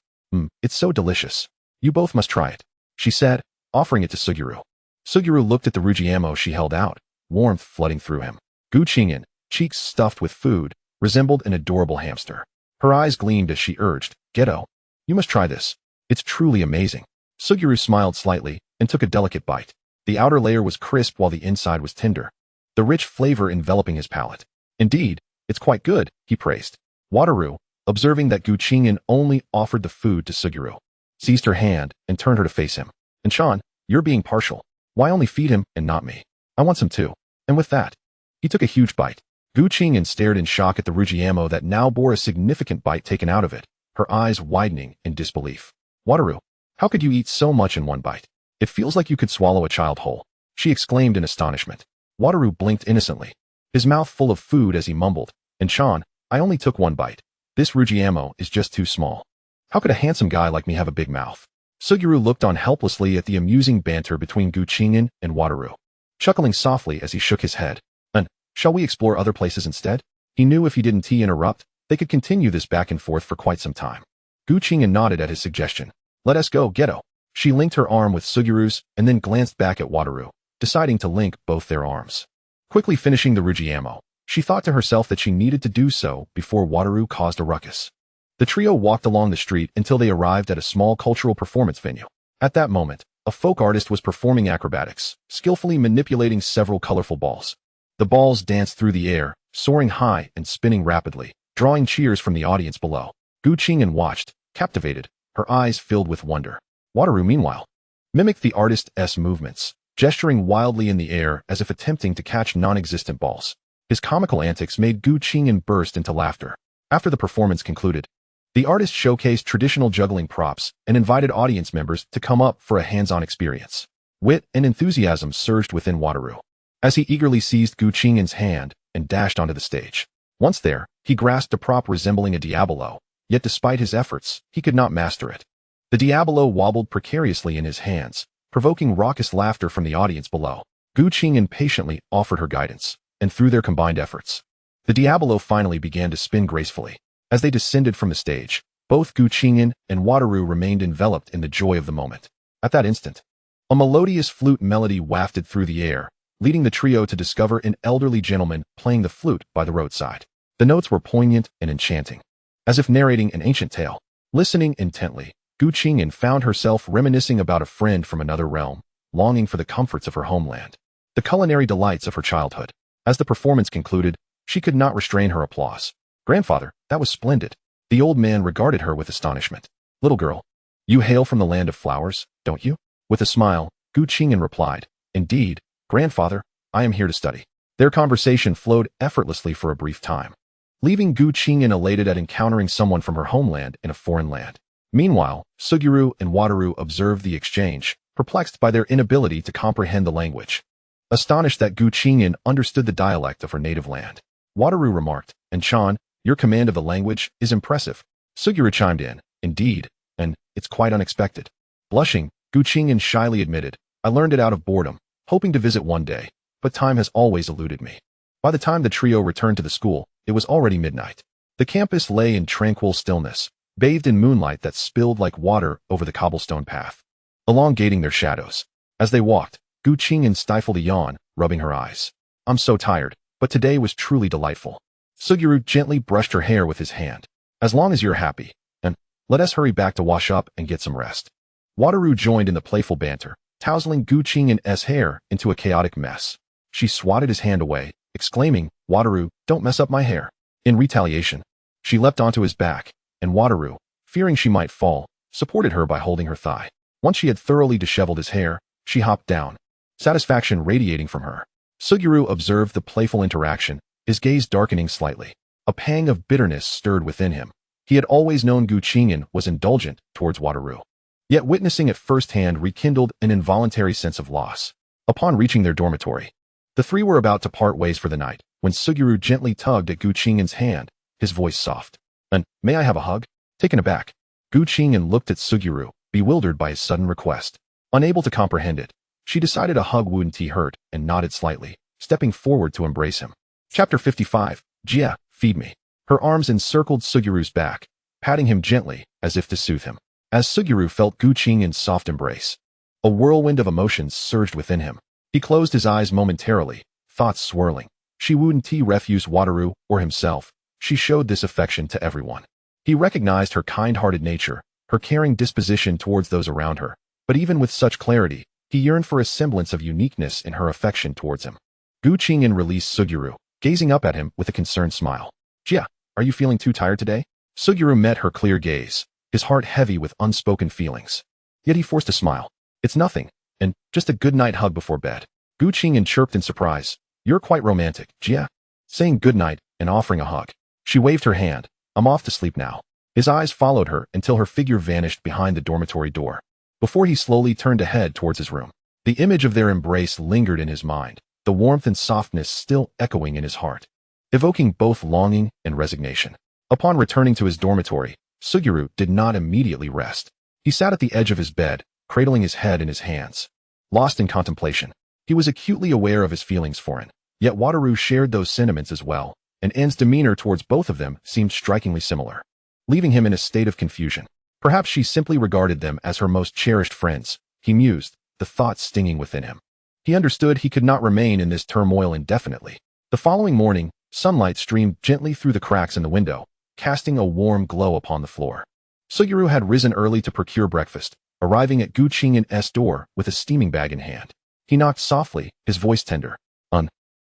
It's so delicious. You both must try it," she said, offering it to Suguru. Suguru looked at the rujiamo she held out, warmth flooding through him. Qing'an, cheeks stuffed with food, resembled an adorable hamster. Her eyes gleamed as she urged, "Geto, you must try this. It's truly amazing." Suguru smiled slightly and took a delicate bite. The outer layer was crisp while the inside was tender, the rich flavor enveloping his palate. "Indeed, it's quite good," he praised. Wataru, observing that Qing'an only offered the food to Suguru, seized her hand and turned her to face him. "And Chan, you're being partial. Why only feed him and not me? I want some too." And with that, he took a huge bite. Qing'an stared in shock at the rujiamo that now bore a significant bite taken out of it, her eyes widening in disbelief. "Wataru, how could you eat so much in one bite? It feels like you could swallow a child whole," she exclaimed in astonishment. Wataru blinked innocently, his mouth full of food as he mumbled, "And Chan, I only took one bite. This rujiamo is just too small. How could a handsome guy like me have a big mouth?" Suguru looked on helplessly at the amusing banter between Qing'an and Wataru, chuckling softly as he shook his head. "And, shall we explore other places instead?" He knew if he didn't interrupt, they could continue this back and forth for quite some time. Qing'an nodded at his suggestion. "Let us go, Geto." She linked her arm with Suguru's and then glanced back at Wataru, deciding to link both their arms. Quickly finishing the rujiamo, she thought to herself that she needed to do so before Wataru caused a ruckus. The trio walked along the street until they arrived at a small cultural performance venue. At that moment, a folk artist was performing acrobatics, skillfully manipulating several colorful balls. The balls danced through the air, soaring high and spinning rapidly, drawing cheers from the audience below. Qing'an watched, captivated, her eyes filled with wonder. Wataru, meanwhile, mimicked the artist's movements, gesturing wildly in the air as if attempting to catch non-existent balls. His comical antics made Qing'an burst into laughter. After the performance concluded, the artist showcased traditional juggling props and invited audience members to come up for a hands-on experience. Wit and enthusiasm surged within Wataru, as he eagerly seized Qing'an's hand and dashed onto the stage. Once there, He grasped a prop resembling a diabolo, yet despite his efforts, he could not master it. The diabolo wobbled precariously in his hands, provoking raucous laughter from the audience below. Qing'an patiently offered her guidance, and through their combined efforts, the diabolo finally began to spin gracefully. As they descended from the stage, both Qing'an and Wataru remained enveloped in the joy of the moment. At that instant, a melodious flute melody wafted through the air, leading the trio to discover an elderly gentleman playing the flute by the roadside. The notes were poignant and enchanting, as if narrating an ancient tale. Listening intently, Qing'an found herself reminiscing about a friend from another realm, longing for the comforts of her homeland, the culinary delights of her childhood. As the performance concluded, she could not restrain her applause. "Grandfather, that was splendid." The old man regarded her with astonishment. "Little girl, you hail from the land of flowers, don't you?" With a smile, Qing'an replied, "Indeed, grandfather, I am here to study." Their conversation flowed effortlessly for a brief time, leaving Qing'an elated at encountering someone from her homeland in a foreign land. Meanwhile, Fushiguro and Wataru observed the exchange, perplexed by their inability to comprehend the language. Astonished that Qing'an understood the dialect of her native land, Wataru remarked, "And Chan, your command of the language is impressive." Fushiguro chimed in, "Indeed, and it's quite unexpected." Blushing, Qing'an shyly admitted, "I learned it out of boredom, hoping to visit one day, but time has always eluded me." By the time the trio returned to the school, it was already midnight. The campus lay in tranquil stillness, bathed in moonlight that spilled like water over the cobblestone path, elongating their shadows. As they walked, Qing'an stifled a yawn, rubbing her eyes. "I'm so tired, but today was truly delightful." Fushiguro gently brushed her hair with his hand. "As long as you're happy, and let us hurry back to wash up and get some rest." Wataru joined in the playful banter, tousling Qing'an's hair into a chaotic mess. She swatted his hand away, exclaiming, "Wataru, don't mess up my hair." In retaliation, she leapt onto his back, and Wataru, fearing she might fall, supported her by holding her thigh. Once she had thoroughly disheveled his hair, she hopped down, satisfaction radiating from her. Fushiguro observed the playful interaction, his gaze darkening slightly. A pang of bitterness stirred within him. He had always known Qing'an was indulgent towards Wataru, yet witnessing it firsthand rekindled an involuntary sense of loss. Upon reaching their dormitory, the three were about to part ways for the night, when Fushiguro gently tugged at Qing'an's hand, his voice soft. "And may I have a hug?" Taken aback, Qing'an looked at Fushiguro, bewildered by his sudden request. Unable to comprehend it, she decided a hug wouldn't hurt and nodded slightly, stepping forward to embrace him. Chapter 55, Jia, feed me. Her arms encircled Sugiyuru's back, patting him gently, as if to soothe him. As Fushiguro felt Qing'an's soft embrace, a whirlwind of emotions surged within him. He closed his eyes momentarily, thoughts swirling. She wouldn't refuse Wataru or himself. She showed this affection to everyone. He recognized her kind-hearted nature, her caring disposition towards those around her, but even with such clarity, he yearned for a semblance of uniqueness in her affection towards him. Qing'an released Fushiguro, gazing up at him with a concerned smile. "Jia, are you feeling too tired today?" Fushiguro met her clear gaze, his heart heavy with unspoken feelings. Yet he forced a smile. "It's nothing, and just a good-night hug before bed." Qing'an chirped in surprise. "You're quite romantic, Jia." Saying goodnight and offering a hug, she waved her hand. "I'm off to sleep now." His eyes followed her until her figure vanished behind the dormitory door, before he slowly turned to head towards his room. The image of their embrace lingered in his mind, the warmth and softness still echoing in his heart, evoking both longing and resignation. Upon returning to his dormitory, Fushiguro did not immediately rest. He sat at the edge of his bed, cradling his head in his hands. Lost in contemplation, he was acutely aware of his feelings for N. Yet Wataru shared those sentiments as well, and N's demeanor towards both of them seemed strikingly similar, leaving him in a state of confusion. Perhaps she simply regarded them as her most cherished friends, he mused, the thought stinging within him. He understood he could not remain in this turmoil indefinitely. The following morning, sunlight streamed gently through the cracks in the window, casting a warm glow upon the floor. Fushiguro had risen early to procure breakfast, arriving at Qing'an's door with a steaming bag in hand. He knocked softly, his voice tender.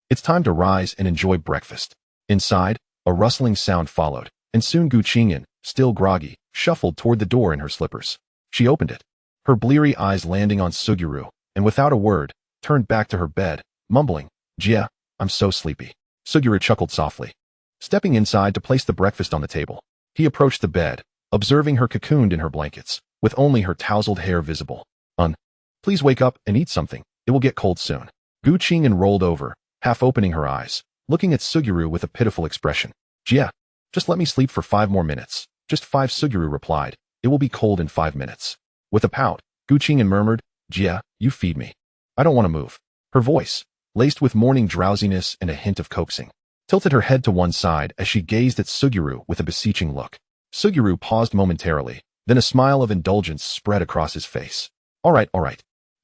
It's time to rise and enjoy breakfast." Inside, a rustling sound followed, and soon Qing'an, still groggy, shuffled toward the door in her slippers. She opened it, her bleary eyes landing on Fushiguro, and without a word, turned back to her bed, mumbling, "Jia, I'm so sleepy." Fushiguro chuckled softly. Stepping inside to place the breakfast on the table, he approached the bed, observing her cocooned in her blankets, with only her tousled hair visible. Please wake up and eat something, it will get cold soon." Qing'an rolled over, half opening her eyes, looking at Fushiguro with a pitiful expression. "Jia, Just let me sleep for 5 more minutes. Just 5, Suguru replied. It will be cold in 5 minutes. With a pout, Qing'an murmured, Jia, you feed me. I don't want to move. Her voice, laced with morning drowsiness and a hint of coaxing, tilted her head to one side as she gazed at Suguru with a beseeching look. Suguru paused momentarily, then a smile of indulgence spread across his face. All right.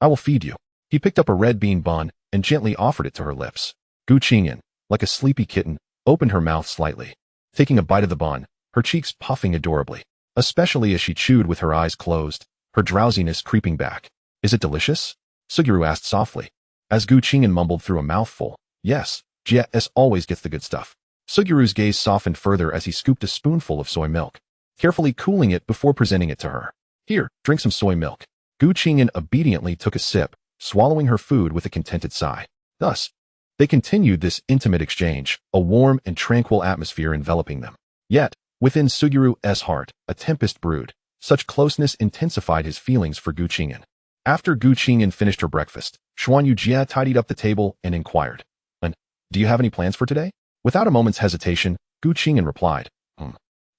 I will feed you. He picked up a red bean bun and gently offered it to her lips. Qing'an, like a sleepy kitten, opened her mouth slightly, taking a bite of the bun, her cheeks puffing adorably, especially as she chewed with her eyes closed, her drowsiness creeping back. Is it delicious? Suguru asked softly, as Qing'an mumbled through a mouthful. Yes, Jia always gets the good stuff. Suguru's gaze softened further as he scooped a spoonful of soy milk, carefully cooling it before presenting it to her. Here, drink some soy milk. Qing'an obediently took a sip, swallowing her food with a contented sigh. Thus, they continued this intimate exchange, a warm and tranquil atmosphere enveloping them. Yet, within Suguru's heart, a tempest brewed. Such closeness intensified his feelings for Qing'an. After Qing'an finished her breakfast, Xuanyu Jia tidied up the table and inquired, do you have any plans for today? Without a moment's hesitation, Qing'an replied,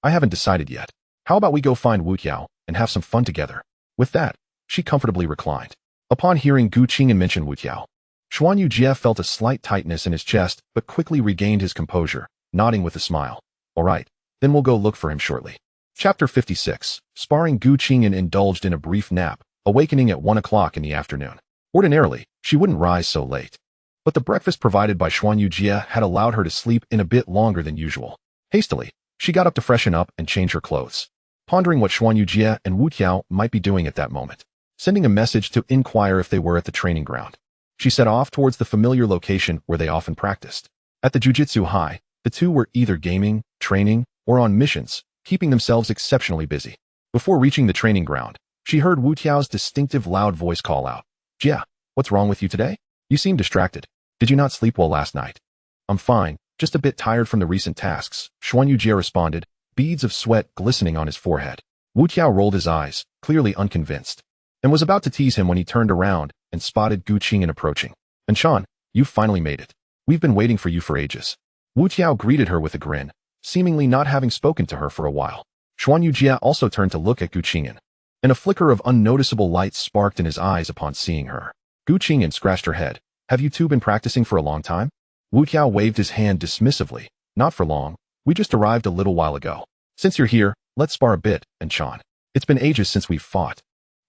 I haven't decided yet. How about we go find Wu Tiao and have some fun together? With that, she comfortably reclined. Upon hearing Qing'an mention Wu Tiao, Xuanyu Jia felt a slight tightness in his chest but quickly regained his composure, nodding with a smile. All right, then we'll go look for him shortly. Chapter 56. Sparring. Qing'an indulged in a brief nap, awakening at 1 o'clock in the afternoon. Ordinarily, she wouldn't rise so late, but the breakfast provided by Xuanyu Jia had allowed her to sleep in a bit longer than usual. Hastily, she got up to freshen up and change her clothes, pondering what Xuanyu Jia and Wu Tiao might be doing at that moment. Sending a message to inquire if they were at the training ground, she set off towards the familiar location where they often practiced. At the Jujutsu High, the two were either gaming, training, or on missions, keeping themselves exceptionally busy. Before reaching the training ground, she heard Wu Tiao's distinctive loud voice call out, Jia, what's wrong with you today? You seem distracted. Did you not sleep well last night? I'm fine, just a bit tired from the recent tasks, Xuanyu Jia responded, beads of sweat glistening on his forehead. Wu Tiao rolled his eyes, clearly unconvinced, and was about to tease him when he turned around and spotted Qing'an approaching. And Shan, you've finally made it. We've been waiting for you for ages. Wu Tiao greeted her with a grin, seemingly not having spoken to her for a while. Xuanyu Jia also turned to look at Qing'an, and a flicker of unnoticeable light sparked in his eyes upon seeing her. Qing'an scratched her head. Have you two been practicing for a long time? Wu Tiao waved his hand dismissively. Not for long. We just arrived a little while ago. Since you're here, let's spar a bit, and Shan. It's been ages since we've fought.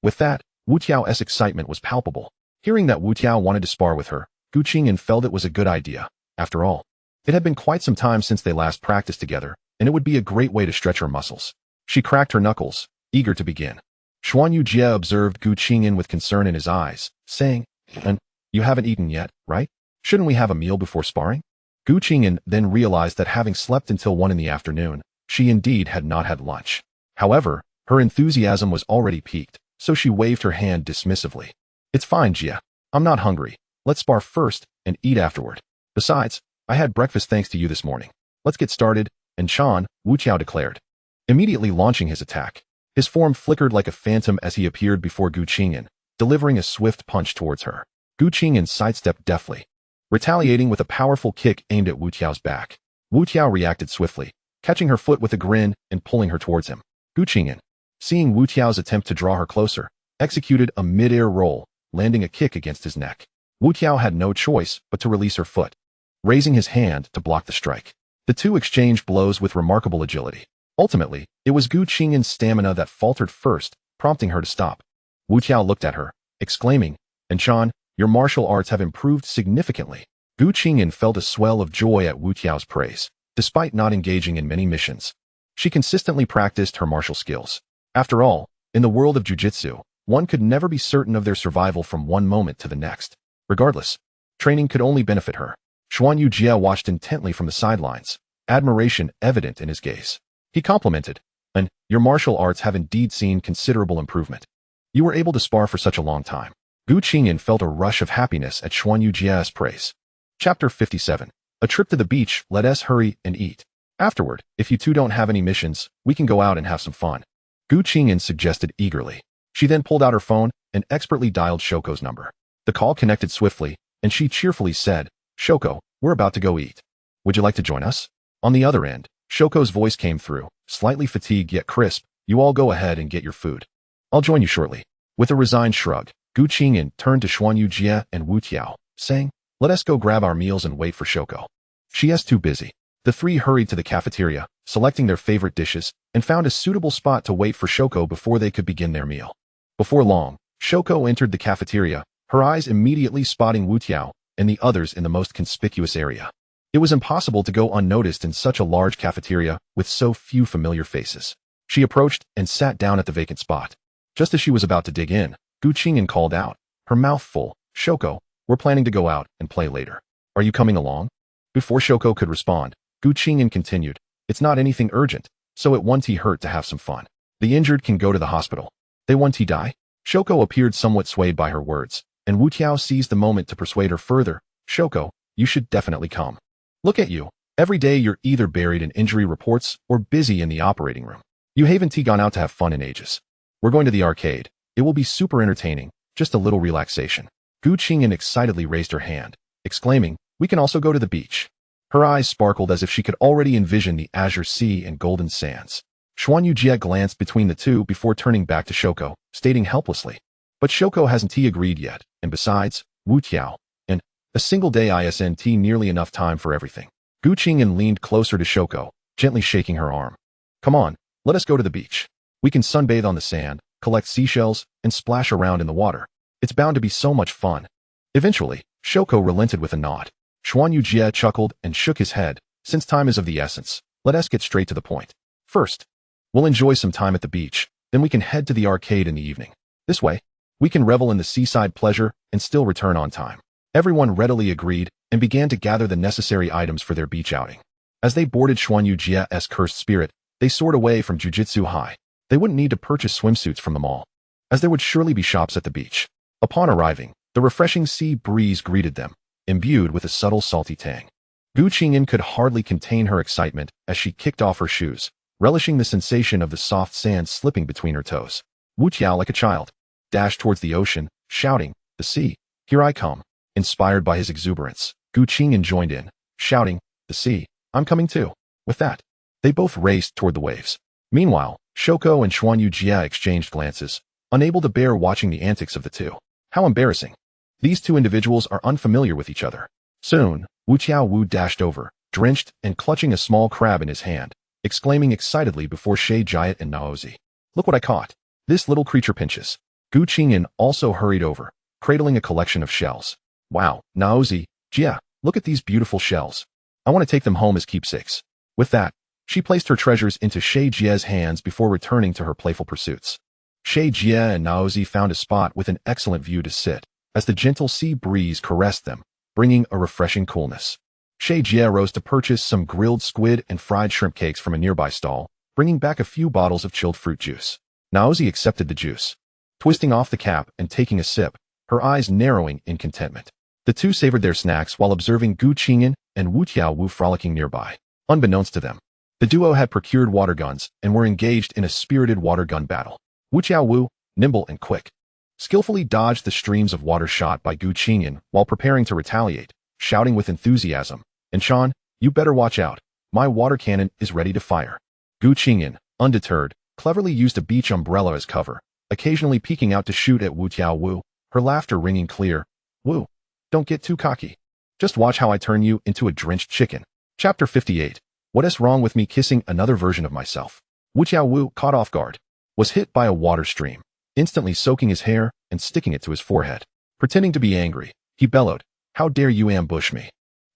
With that, Wu Tiao's excitement was palpable. Hearing that Wu Tiao wanted to spar with her, Qing'an felt it was a good idea. After all, it had been quite some time since they last practiced together, and it would be a great way to stretch her muscles. She cracked her knuckles, eager to begin. Xuanyu Jia observed Qing'an with concern in his eyes, saying, And you haven't eaten yet, right? Shouldn't we have a meal before sparring? Qing'an then realized that having slept until 1 in the afternoon, she indeed had not had lunch. However, her enthusiasm was already peaked, so she waved her hand dismissively. It's fine, Jia. I'm not hungry. Let's spar first and eat afterward. Besides, I had breakfast thanks to you this morning. Let's get started, and Shan, Wu Tiao declared, immediately launching his attack. His form flickered like a phantom as he appeared before Qing'an, delivering a swift punch towards her. Qing'an sidestepped deftly, retaliating with a powerful kick aimed at Wu Tiao's back. Wu Tiao reacted swiftly, catching her foot with a grin and pulling her towards him. Qing'an, seeing Wu Tiao's attempt to draw her closer, executed a mid-air roll, landing a kick against his neck. Wu Tiao had no choice but to release her foot, raising his hand to block the strike. The two exchanged blows with remarkable agility. Ultimately, it was Qing'an's stamina that faltered first, prompting her to stop. Wu Tiao looked at her, exclaiming, And Shan, your martial arts have improved significantly. Qing'an felt a swell of joy at Wu Tiao's praise. Despite not engaging in many missions, she consistently practiced her martial skills. After all, in the world of jujitsu, one could never be certain of their survival from one moment to the next. Regardless, training could only benefit her. Xuanyu Jia watched intently from the sidelines, admiration evident in his gaze. He complimented, And your martial arts have indeed seen considerable improvement. You were able to spar for such a long time. Qing'an felt a rush of happiness at Xuanyu Jia's praise. Chapter 57. A trip to the beach. Let us hurry and eat. Afterward, if you two don't have any missions, we can go out and have some fun. Qing'an suggested eagerly. She then pulled out her phone and expertly dialed Shoko's number. The call connected swiftly, and she cheerfully said, Shoko, we're about to go eat. Would you like to join us? On the other end, Shoko's voice came through, slightly fatigued yet crisp. You all go ahead and get your food. I'll join you shortly. With a resigned shrug, Gu Qing'an turned to Xuanyu Jie and Wu Tiao, saying, let us go grab our meals and wait for Shoko. She is too busy. The three hurried to the cafeteria, selecting their favorite dishes, and found a suitable spot to wait for Shoko before they could begin their meal. Before long, Shoko entered the cafeteria, her eyes immediately spotting Wu Tiao and the others in the most conspicuous area. It was impossible to go unnoticed in such a large cafeteria with so few familiar faces. She approached and sat down at the vacant spot. Just as she was about to dig in, Gu Qing'an called out, her mouth full, Shoko, we're planning to go out and play later. Are you coming along? Before Shoko could respond, Gu Qing'an continued, it's not anything urgent, so it won't hurt to have some fun. The injured can go to the hospital. They won't die? Shoko appeared somewhat swayed by her words, and Wu Tiao seized the moment to persuade her further. Shoko, you should definitely come. Look at you. Every day you're either buried in injury reports or busy in the operating room. You haven't gone out to have fun in ages. We're going to the arcade. It will be super entertaining, just a little relaxation. Gu Qing'an excitedly raised her hand, exclaiming, we can also go to the beach. Her eyes sparkled as if she could already envision the azure sea and golden sands. Xuanyu Jie glanced between the two before turning back to Shoko, stating helplessly, but Shoko hasn't agreed yet, and besides, Wu Tiao, and a single day isn't nearly enough time for everything. Gu Qing'an leaned closer to Shoko, gently shaking her arm. Come on, let us go to the beach. We can sunbathe on the sand, collect seashells, and splash around in the water. It's bound to be so much fun. Eventually, Shoko relented with a nod. Xuanyu Jie chuckled and shook his head. Since time is of the essence, let us get straight to the point. First, we'll enjoy some time at the beach, then we can head to the arcade in the evening. This way, we can revel in the seaside pleasure and still return on time. Everyone readily agreed and began to gather the necessary items for their beach outing. As they boarded Xuanyu Jie's cursed spirit, they soared away from Jujutsu High. They wouldn't need to purchase swimsuits from the mall, as there would surely be shops at the beach. Upon arriving, the refreshing sea breeze greeted them, imbued with a subtle salty tang. Gu Qing'an could hardly contain her excitement as she kicked off her shoes, relishing the sensation of the soft sand slipping between her toes. Wu Tiao, like a child, dashed towards the ocean, shouting, the sea, here I come. Inspired by his exuberance, Gu Qing'an joined in, shouting, the sea, I'm coming too. With that, they both raced toward the waves. Meanwhile, Shoko and Xuanyu Jie exchanged glances, unable to bear watching the antics of the two. How embarrassing. These two individuals are unfamiliar with each other. Soon, Wu Tiao dashed over, drenched and clutching a small crab in his hand, exclaiming excitedly before Shay Jiat and Naozi. Look what I caught. This little creature pinches. Gu Qing'an also hurried over, cradling a collection of shells. Wow, Naozi, Jia, look at these beautiful shells. I want to take them home as keepsakes. With that, she placed her treasures into Shay Jia's hands before returning to her playful pursuits. Shay Jia and Naozi found a spot with an excellent view to sit, as the gentle sea breeze caressed them, bringing a refreshing coolness. Shay Jia rose to purchase some grilled squid and fried shrimp cakes from a nearby stall, bringing back a few bottles of chilled fruit juice. Naozi accepted the juice, twisting off the cap and taking a sip, her eyes narrowing in contentment. The two savored their snacks while observing Gu Qing'an and Wu Tiao frolicking nearby. Unbeknownst to them, the duo had procured water guns and were engaged in a spirited water gun battle. Wu Tiao, nimble and quick, skillfully dodged the streams of water shot by Gu Qing'an while preparing to retaliate, shouting with enthusiasm, "And Sean, you better watch out. My water cannon is ready to fire." Gu Qing'an, undeterred, cleverly used a beach umbrella as cover, occasionally peeking out to shoot at Wu Tiao, her laughter ringing clear. Wu, don't get too cocky. Just watch how I turn you into a drenched chicken. Chapter 58. What is wrong with me kissing another version of myself? Wu Tiao, caught off guard, was hit by a water stream, instantly soaking his hair and sticking it to his forehead. Pretending to be angry, he bellowed, "How dare you ambush me?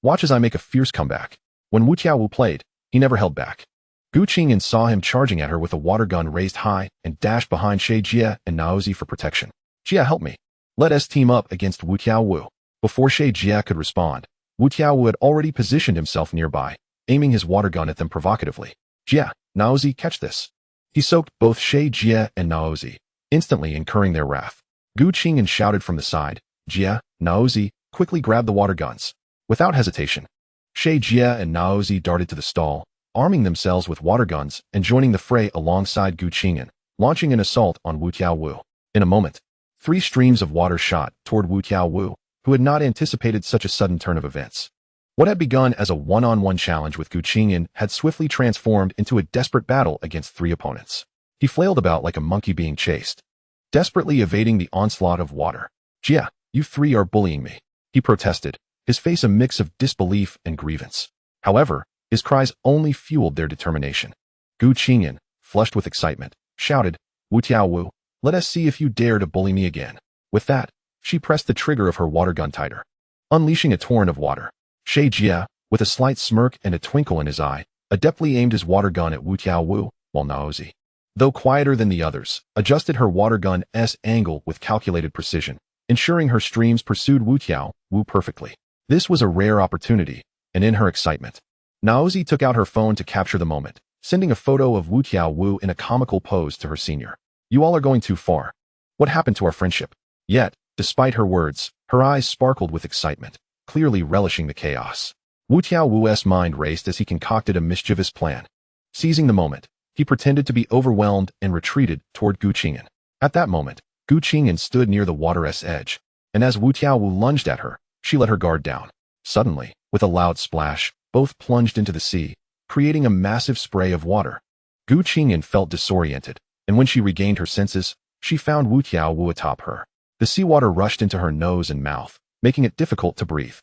Watch as I make a fierce comeback." When Wu Tiao played, he never held back. Gu Qing'an saw him charging at her with a water gun raised high and dashed behind Shay Jia and Naozi for protection. "Jia, help me. Let us team up against Wu Tiao." Before Shay Jia could respond, Wu Tiao had already positioned himself nearby, aiming his water gun at them provocatively. "Jia, Naozi, catch this." He soaked both Shay Jia and Naozi, instantly incurring their wrath. Gu Qing'an shouted from the side, "Jia, Naozi, quickly grab the water guns." Without hesitation, Shay Jia and Naozi darted to the stall, arming themselves with water guns and joining the fray alongside Gu Qing'an, launching an assault on Wu Tiao. In a moment, 3 streams of water shot toward Wu Tiao, who had not anticipated such a sudden turn of events. What had begun as a one-on-one challenge with Qing'an had swiftly transformed into a desperate battle against 3 opponents. He flailed about like a monkey being chased, desperately evading the onslaught of water. "Jia, you 3 are bullying me," he protested, his face a mix of disbelief and grievance. However, his cries only fueled their determination. Qing'an, flushed with excitement, shouted, "Wu Tiao Wu, let us see if you dare to bully me again." With that, she pressed the trigger of her water gun tighter, unleashing a torrent of water. Jia, with a slight smirk and a twinkle in his eye, adeptly aimed his water gun at Wu Tiao Wu, while Naozi, though quieter than the others, adjusted her water gun's angle with calculated precision, ensuring her streams pursued Wu Tiao Wu perfectly. This was a rare opportunity, and in her excitement, Naozi took out her phone to capture the moment, sending a photo of Wu Tiao Wu in a comical pose to her senior. "You all are going too far. What happened to our friendship?" Yet, despite her words, her eyes sparkled with excitement, clearly relishing the chaos. Wu Tiao Wu's mind raced as he concocted a mischievous plan. Seizing the moment, he pretended to be overwhelmed and retreated toward Qing'an. At that moment, Qing'an stood near the water's edge, and as Wu Tiao Wu lunged at her, she let her guard down. Suddenly, with a loud splash, both plunged into the sea, creating a massive spray of water. Qing'an felt disoriented, and when she regained her senses, she found Wu Tiao Wu atop her. The seawater rushed into her nose and mouth, making it difficult to breathe.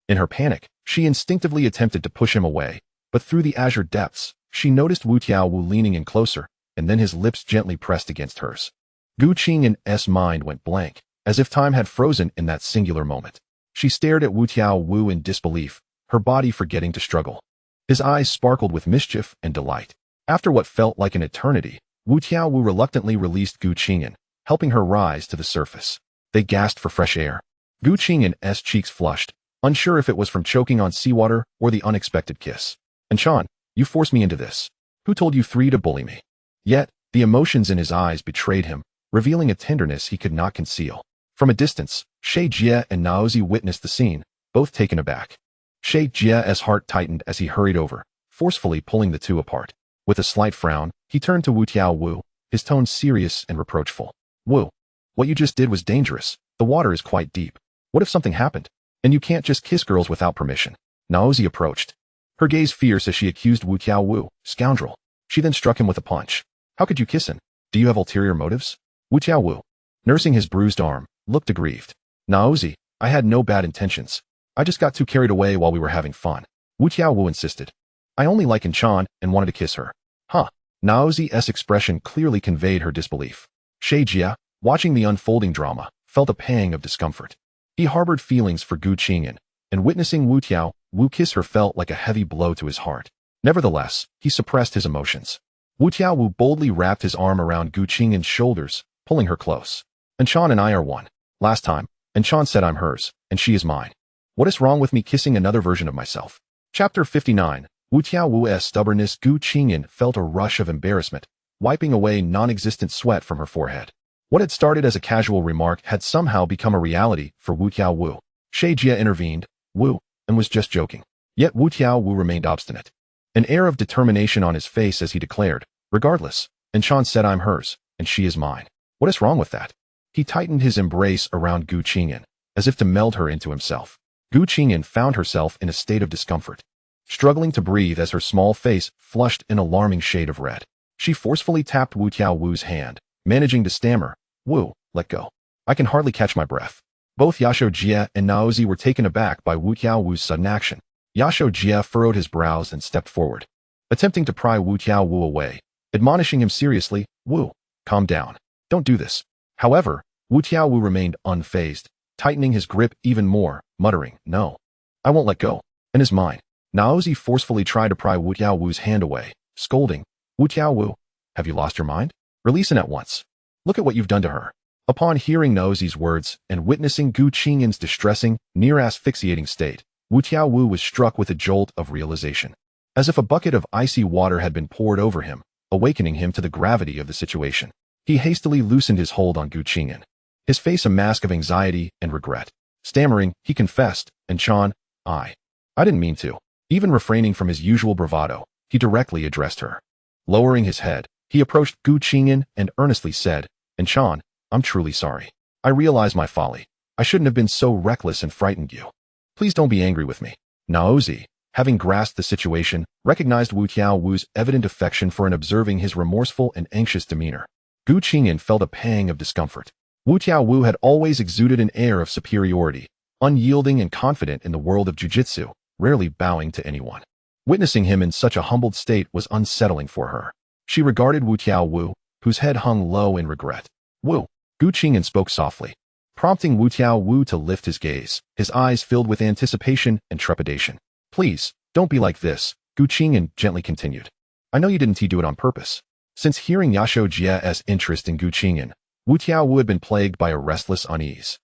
In her panic, she instinctively attempted to push him away, but through the azure depths, she noticed Wu Tiao Wu leaning in closer, and then his lips gently pressed against hers. Qing'an's mind went blank, as if time had frozen in that singular moment. She stared at Wu Tiao Wu in disbelief, her body forgetting to struggle. His eyes sparkled with mischief and delight. After what felt like an eternity, Wu Tiao Wu reluctantly released Qing'an, helping her rise to the surface. They gasped for fresh air. Qing'an's cheeks flushed, unsure if it was from choking on seawater or the unexpected kiss. "And Sean, you forced me into this. Who told you 3 to bully me?" Yet, the emotions in his eyes betrayed him, revealing a tenderness he could not conceal. From a distance, Jia and Naozi witnessed the scene, both taken aback. Jia's heart tightened as he hurried over, forcefully pulling the 2 apart. With a slight frown, he turned to Wu Tiao Wu, his tone serious and reproachful. "Wu, what you just did was dangerous. The water is quite deep. What if something happened? And you can't just kiss girls without permission." Naozi approached, her gaze fierce as she accused Wu Tiao Wu, "Scoundrel." She then struck him with a punch. "How could you kiss him? Do you have ulterior motives?" Wu Tiao Wu, nursing his bruised arm, looked aggrieved. "Naozi, I had no bad intentions. I just got too carried away while we were having fun." Wu Tiao Wu insisted. "I only like Chan and wanted to kiss her." "Huh." Naozi's expression clearly conveyed her disbelief. Jia, watching the unfolding drama, felt a pang of discomfort. He harbored feelings for Qing'an, and witnessing Wu Tiao Wu kiss her felt like a heavy blow to his heart. Nevertheless, he suppressed his emotions. Wu Tiao Wu boldly wrapped his arm around Qing'an's shoulders, pulling her close. "Chan and I are one. Last time, Chan said I'm hers, and she is mine. What is wrong with me kissing another version of myself?" Chapter 59. Wu Tiao Wu's stubbornness. Qing'an felt a rush of embarrassment, wiping away non-existent sweat from her forehead. What had started as a casual remark had somehow become a reality for Wu Tiao Wu. Jia intervened, "Wu," and was just joking. Yet Wu Tiao Wu remained obstinate, an air of determination on his face as he declared, "Regardless, Chan said I'm hers, and she is mine. What is wrong with that?" He tightened his embrace around Qing'an, as if to meld her into himself. Qing'an found herself in a state of discomfort, struggling to breathe as her small face flushed an alarming shade of red. She forcefully tapped Wu Tiao Wu's hand, managing to stammer, "Wu, let go. I can hardly catch my breath." Both Jia and Naozi were taken aback by Wu Tiao Wu's sudden action. Jia furrowed his brows and stepped forward, attempting to pry Wu Tiao Wu away, admonishing him seriously, "Wu, calm down. Don't do this." However, Wu Tiao Wu remained unfazed, tightening his grip even more, muttering, "No, I won't let go, and is mine." Naozi forcefully tried to pry Wu Tiao Wu's hand away, scolding, "Wu Tiao Wu, have you lost your mind? Release it at once. Look at what you've done to her." Upon hearing Naozi's words and witnessing Qing'an's distressing, near-asphyxiating state, Wu Tiao Wu was struck with a jolt of realization. As if a bucket of icy water had been poured over him, awakening him to the gravity of the situation. He hastily loosened his hold on Qing'an, his face a mask of anxiety and regret. Stammering, he confessed, "Chan, I didn't mean to." Even refraining from his usual bravado, he directly addressed her. Lowering his head, he approached Qing'an and earnestly said, "Chan, I'm truly sorry. I realize my folly. I shouldn't have been so reckless and frightened you. Please don't be angry with me." Naozi, having grasped the situation, recognized Wu Tiaowu's evident affection for and observing his remorseful and anxious demeanor. Gu Qing'an felt a pang of discomfort. Wu Tiaowu had always exuded an air of superiority, unyielding and confident in the world of jujitsu, rarely bowing to anyone. Witnessing him in such a humbled state was unsettling for her. She regarded Wu Tiaowu, whose head hung low in regret. Wu, Gu Qing'an spoke softly, prompting Wu Tiaowu to lift his gaze, his eyes filled with anticipation and trepidation. Please, don't be like this, Gu Qing'an gently continued. I know you didn't do it on purpose. Since hearing Yasho Jie's interest in Gu Qing'an, Wu Tiaowu had been plagued by a restless unease.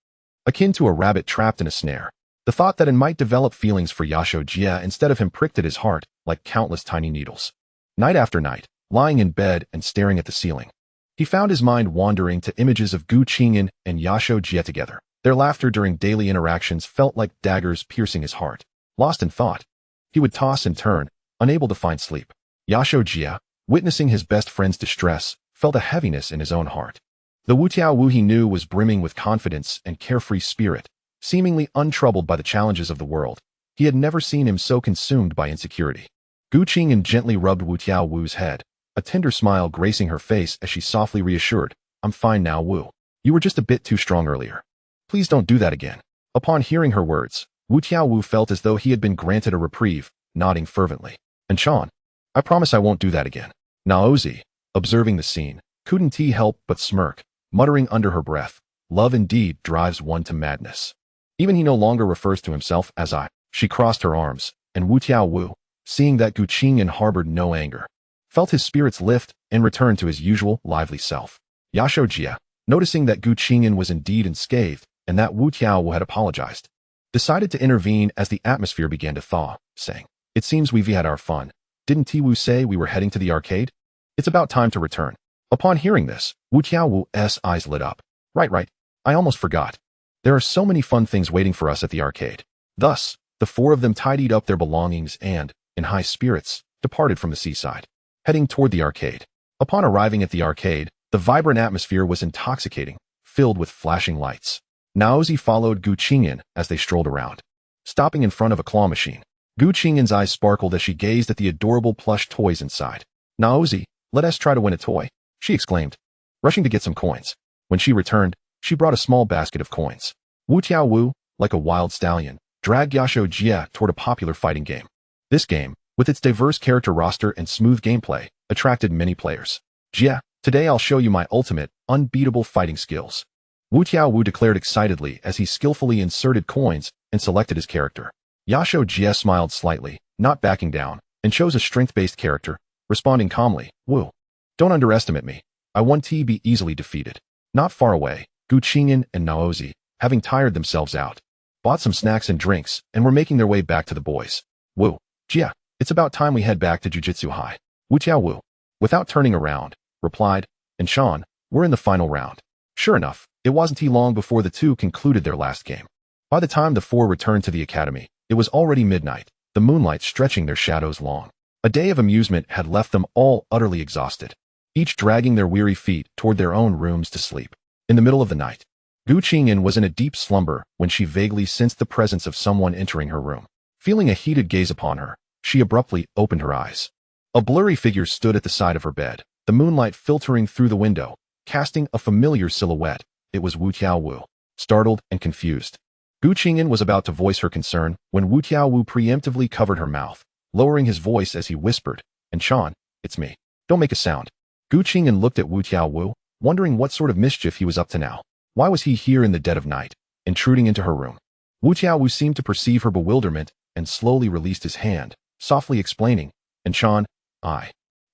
Akin to a rabbit trapped in a snare, the thought that it might develop feelings for Yasho Jie instead of him pricked at his heart like countless tiny needles. Night after night, lying in bed and staring at the ceiling, he found his mind wandering to images of Gu Qing'an and Yasho Jie together. Their laughter during daily interactions felt like daggers piercing his heart. Lost in thought, he would toss and turn, unable to find sleep. Yasho Jie, witnessing his best friend's distress, felt a heaviness in his own heart. The Wu Tiaowu he knew was brimming with confidence and carefree spirit, seemingly untroubled by the challenges of the world. He had never seen him so consumed by insecurity. Gu Qing'an gently rubbed Wu Tiaowu's head, a tender smile gracing her face as she softly reassured, I'm fine now, Wu. You were just a bit too strong earlier. Please don't do that again. Upon hearing her words, Wu Tiaowu felt as though he had been granted a reprieve, nodding fervently. And Sean, I promise I won't do that again. Naozi, observing the scene, couldn't help but smirk, muttering under her breath, love indeed drives one to madness. Even he no longer refers to himself as I. She crossed her arms, and Wu Tiaowu, seeing that Gu Qing'an harbored no anger, felt his spirits lift and return to his usual lively self. Yasho Jie, noticing that Gu Qing'an was indeed unscathed and that Wu Tiaowu had apologized, decided to intervene as the atmosphere began to thaw, saying, It seems we've had our fun. Didn't Wu say we were heading to the arcade? It's about time to return. Upon hearing this, Wu Tiaowu's eyes lit up. Right. I almost forgot. There are so many fun things waiting for us at the arcade. Thus, the four of them tidied up their belongings and, in high spirits, departed from the seaside, heading toward the arcade. Upon arriving at the arcade, the vibrant atmosphere was intoxicating, filled with flashing lights. Naozi followed Gu Qing'an as they strolled around. Stopping in front of a claw machine, Gu Qing'an's eyes sparkled as she gazed at the adorable plush toys inside. Naozi, let us try to win a toy, she exclaimed, rushing to get some coins. When she returned, she brought a small basket of coins. Wu Tiaowu, like a wild stallion, dragged Yasho Jie toward a popular fighting game. This game, with its diverse character roster and smooth gameplay, attracted many players. Jie, today I'll show you my ultimate, unbeatable fighting skills. Wu Tiaowu declared excitedly as he skillfully inserted coins and selected his character. Yasho Jie smiled slightly, not backing down, and chose a strength-based character, responding calmly, Wu, don't underestimate me. I won't be easily defeated. Not far away, Gu Qing'an and Naozi, having tired themselves out, bought some snacks and drinks and were making their way back to the boys. Wu, Jie, it's about time we head back to Jujutsu High. Wu Tiaowu, without turning around, replied, and Sean, we're in the final round. Sure enough, it wasn't long before the two concluded their last game. By the time the four returned to the academy, it was already midnight, the moonlight stretching their shadows long. A day of amusement had left them all utterly exhausted, each dragging their weary feet toward their own rooms to sleep. In the middle of the night, Gu Qing'an was in a deep slumber when she vaguely sensed the presence of someone entering her room. Feeling a heated gaze upon her, she abruptly opened her eyes. A blurry figure stood at the side of her bed, the moonlight filtering through the window, casting a familiar silhouette. It was Wu Tiaowu. Startled and confused, Gu Qing'an was about to voice her concern when Wu Tiaowu preemptively covered her mouth, lowering his voice as he whispered, and Sean, it's me. Don't make a sound. Gu Qing'an looked at Wu Tiaowu, wondering what sort of mischief he was up to now. Why was he here in the dead of night, intruding into her room? Wu Tiaowu seemed to perceive her bewilderment and slowly released his hand, softly explaining, and Sean, I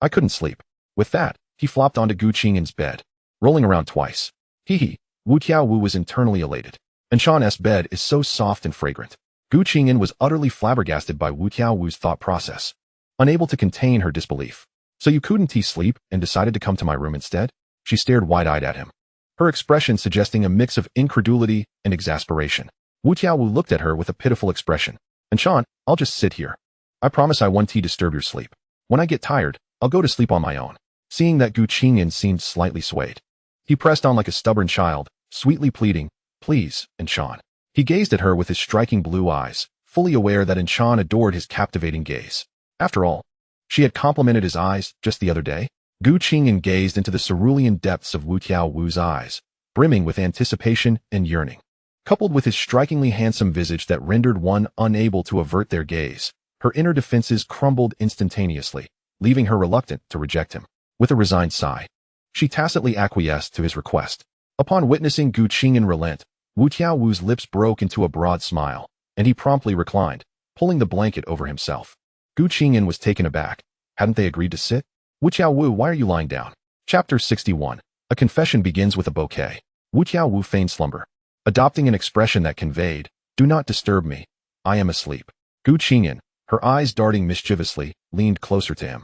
couldn't sleep. With that, he flopped onto Gu Qing'an's bed, rolling around twice. Wu Tiaowu was internally elated. And Sean's bed is so soft and fragrant. Gu Qing'an was utterly flabbergasted by Wu Tiaowu's thought process, unable to contain her disbelief. So you couldn't sleep and decided to come to my room instead? She stared wide-eyed at him, her expression suggesting a mix of incredulity and exasperation. Wu Tiaowu looked at her with a pitiful expression. And Sean, I'll just sit here. I promise I won't disturb your sleep. When I get tired, I'll go to sleep on my own. Seeing that Gu Qing'an seemed slightly swayed, he pressed on like a stubborn child, sweetly pleading, please, and Sean. He gazed at her with his striking blue eyes, fully aware that Enchan adored his captivating gaze. After all, she had complimented his eyes just the other day. Gu Qing'an gazed into the cerulean depths of Wu Tiaowu's eyes, brimming with anticipation and yearning. Coupled with his strikingly handsome visage that rendered one unable to avert their gaze, her inner defenses crumbled instantaneously, leaving her reluctant to reject him. With a resigned sigh, she tacitly acquiesced to his request. Upon witnessing Gu Qing'an relent, Wu Tiaowu's lips broke into a broad smile, and he promptly reclined, pulling the blanket over himself. Gu Qing'an was taken aback. Hadn't they agreed to sit? Wu Tiaowu, why are you lying down? Chapter 61. A confession begins with a bouquet. Wu Tiaowu feigned slumber, adopting an expression that conveyed, "Do not disturb me. I am asleep." Gu Qing'an, her eyes darting mischievously, leaned closer to him,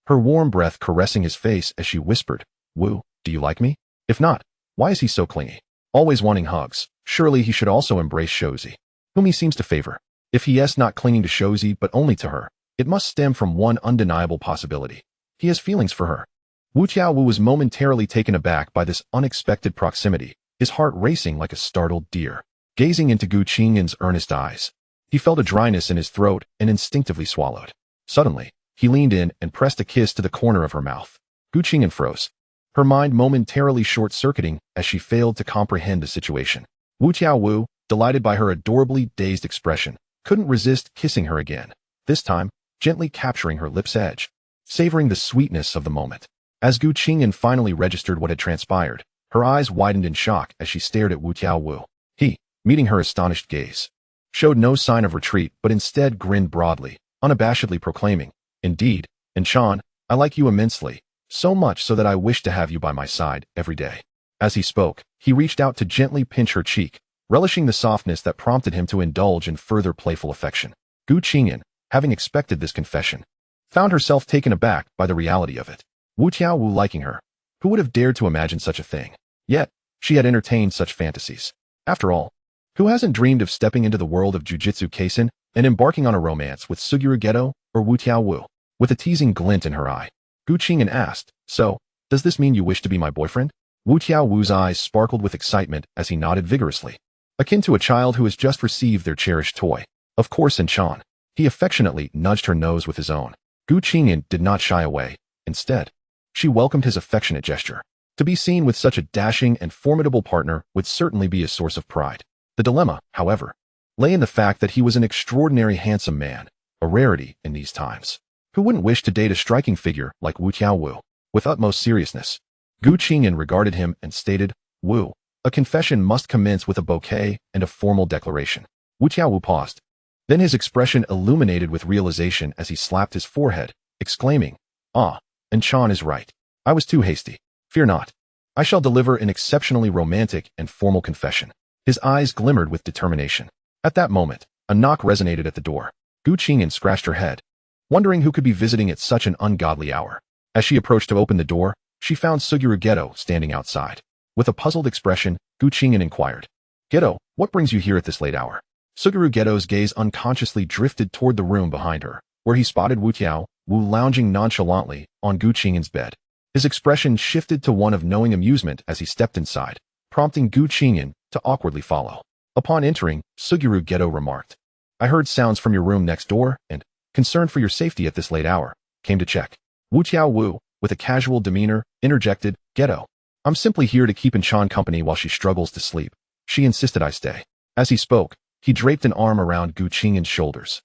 her warm breath caressing his face as she whispered, "Wu, do you like me? If not, why is he so clingy? Always wanting hugs. Surely he should also embrace Shozi, whom he seems to favor. If he is not clinging to Shozi but only to her, it must stem from one undeniable possibility. He has feelings for her." Wu Tiaowu was momentarily taken aback by this unexpected proximity, his heart racing like a startled deer. Gazing into Gu Qing'an's earnest eyes, he felt a dryness in his throat and instinctively swallowed. Suddenly, he leaned in and pressed a kiss to the corner of her mouth. Gu Qing'an froze, her mind momentarily short-circuiting as she failed to comprehend the situation. Wu Tiaowu, delighted by her adorably dazed expression, couldn't resist kissing her again, this time gently capturing her lips' edge, savoring the sweetness of the moment. As Gu Qing'an finally registered what had transpired, her eyes widened in shock as she stared at Wu Tiaowu. He, meeting her astonished gaze, showed no sign of retreat but instead grinned broadly, unabashedly proclaiming, "Indeed, Enchan, I like you immensely, so much so that I wish to have you by my side every day." As he spoke, he reached out to gently pinch her cheek, relishing the softness that prompted him to indulge in further playful affection. Gu Qing'an, having expected this confession, found herself taken aback by the reality of it. Wu Tiaowu liking her. Who would have dared to imagine such a thing? Yet, she had entertained such fantasies. After all, who hasn't dreamed of stepping into the world of Jujutsu Kaisen and embarking on a romance with Fushiguro Geto or Wu Tiaowu? With a teasing glint in her eye, Gu Qing'an asked, "So, does this mean you wish to be my boyfriend?" Wu Tiaowu's eyes sparkled with excitement as he nodded vigorously, akin to a child who has just received their cherished toy. "Of course, Enchan." He affectionately nudged her nose with his own. Gu Qing'an did not shy away. Instead, she welcomed his affectionate gesture. To be seen with such a dashing and formidable partner would certainly be a source of pride. The dilemma, however, lay in the fact that he was an extraordinary handsome man, a rarity in these times. Who wouldn't wish to date a striking figure like Wu Tiaowu? With utmost seriousness, Gu Qing'an regarded him and stated, "Wu, a confession must commence with a bouquet and a formal declaration." Wu Tiaowu paused. Then his expression illuminated with realization as he slapped his forehead, exclaiming, "Ah, Enchan is right. I was too hasty. Fear not. I shall deliver an exceptionally romantic and formal confession." His eyes glimmered with determination. At that moment, a knock resonated at the door. Gu Qing'an scratched her head, wondering who could be visiting at such an ungodly hour. As she approached to open the door, she found Fushiguro Geto standing outside. With a puzzled expression, Gu Qing'an inquired, "Geto, what brings you here at this late hour?" Fushiguro Geto's gaze unconsciously drifted toward the room behind her, where he spotted Wu Tiaowu lounging nonchalantly on Gu Qing'an's bed. His expression shifted to one of knowing amusement as he stepped inside, prompting Gu Qing'an to awkwardly follow. Upon entering, Fushiguro Geto remarked, "I heard sounds from your room next door and, concerned for your safety at this late hour, came to check." Wu Tiaowu, with a casual demeanor, interjected, "Geto, I'm simply here to keep Enchan company while she struggles to sleep. She insisted I stay." As he spoke, he draped an arm around Gu Qing'an's shoulders,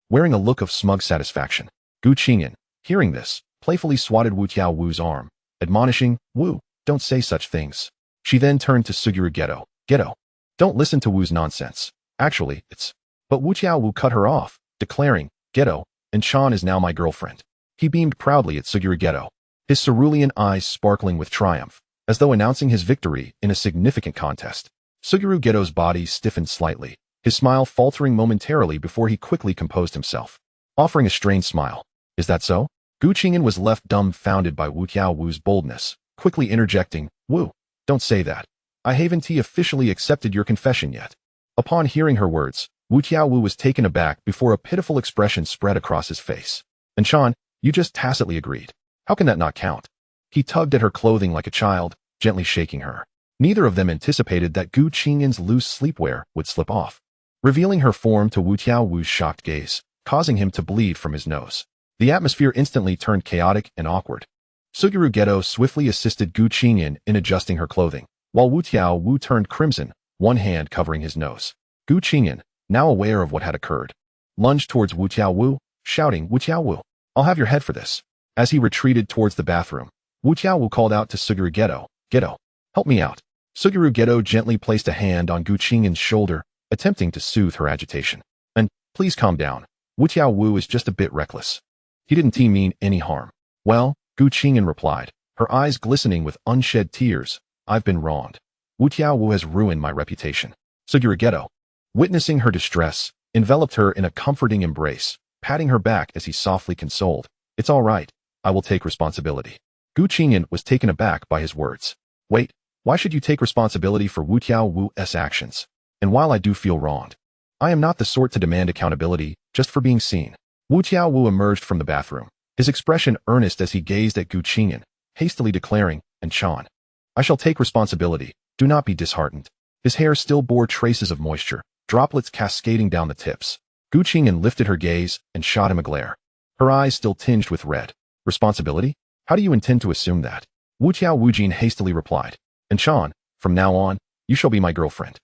wearing a look of smug satisfaction. Gu Qing'an, hearing this, playfully swatted Wu Tiaowu's arm, admonishing, "Wu, don't say such things." She then turned to Fushiguro Geto. "Geto, don't listen to Wu's nonsense. Actually, it's..." But Wu Tiaowu cut her off, declaring, "Geto, Enchan is now my girlfriend." He beamed proudly at Fushiguro Geto, his cerulean eyes sparkling with triumph, as though announcing his victory in a significant contest. Fushiguro Geto's body stiffened slightly, his smile faltering momentarily before he quickly composed himself, offering a strained smile. "Is that so?" Gu Qing'an was left dumbfounded by Wu Tiaowu's boldness, quickly interjecting, "Wu, don't say that. I haven't officially accepted your confession yet." Upon hearing her words, Wu Tiaowu was taken aback before a pitiful expression spread across his face. "Enchan, you just tacitly agreed. How can that not count?" He tugged at her clothing like a child, gently shaking her. Neither of them anticipated that Gu Qing'an's loose sleepwear would slip off. revealing her form to Wu Tiaowu's shocked gaze, causing him to bleed from his nose. The atmosphere instantly turned chaotic and awkward. Fushiguro Geto swiftly assisted Gu Qing'an in adjusting her clothing, while Wu Tiaowu turned crimson, one hand covering his nose. Gu Qing'an, now aware of what had occurred, lunged towards Wu Tiaowu, shouting, "Wu Tiaowu, I'll have your head for this." As he retreated towards the bathroom, Wu Tiaowu called out to Fushiguro Geto, "Geto, help me out." Fushiguro Geto gently placed a hand on Gu Qing'an's shoulder, attempting to soothe her agitation. "And please calm down. Wu Tiaowu is just a bit reckless. He didn't mean any harm." "Well," Gu Qing'an replied, her eyes glistening with unshed tears, "I've been wronged. Wu Tiaowu has ruined my reputation." Fushiguro Geto, witnessing her distress, enveloped her in a comforting embrace, patting her back as he softly consoled, "It's all right. I will take responsibility." Gu Qing'an was taken aback by his words. "Wait, why should you take responsibility for Wu Tiaowu's actions? And while I do feel wronged, I am not the sort to demand accountability just for being seen." Wu Tiaowu emerged from the bathroom, his expression earnest as he gazed at Gu Qing'an, hastily declaring, "And Chan, I shall take responsibility. Do not be disheartened." His hair still bore traces of moisture, droplets cascading down the tips. Gu Qing'an lifted her gaze and shot him a glare, her eyes still tinged with red. "Responsibility? How do you intend to assume that?" Wu Tiaowujin hastily replied, "And Chan, from now on, you shall be my girlfriend."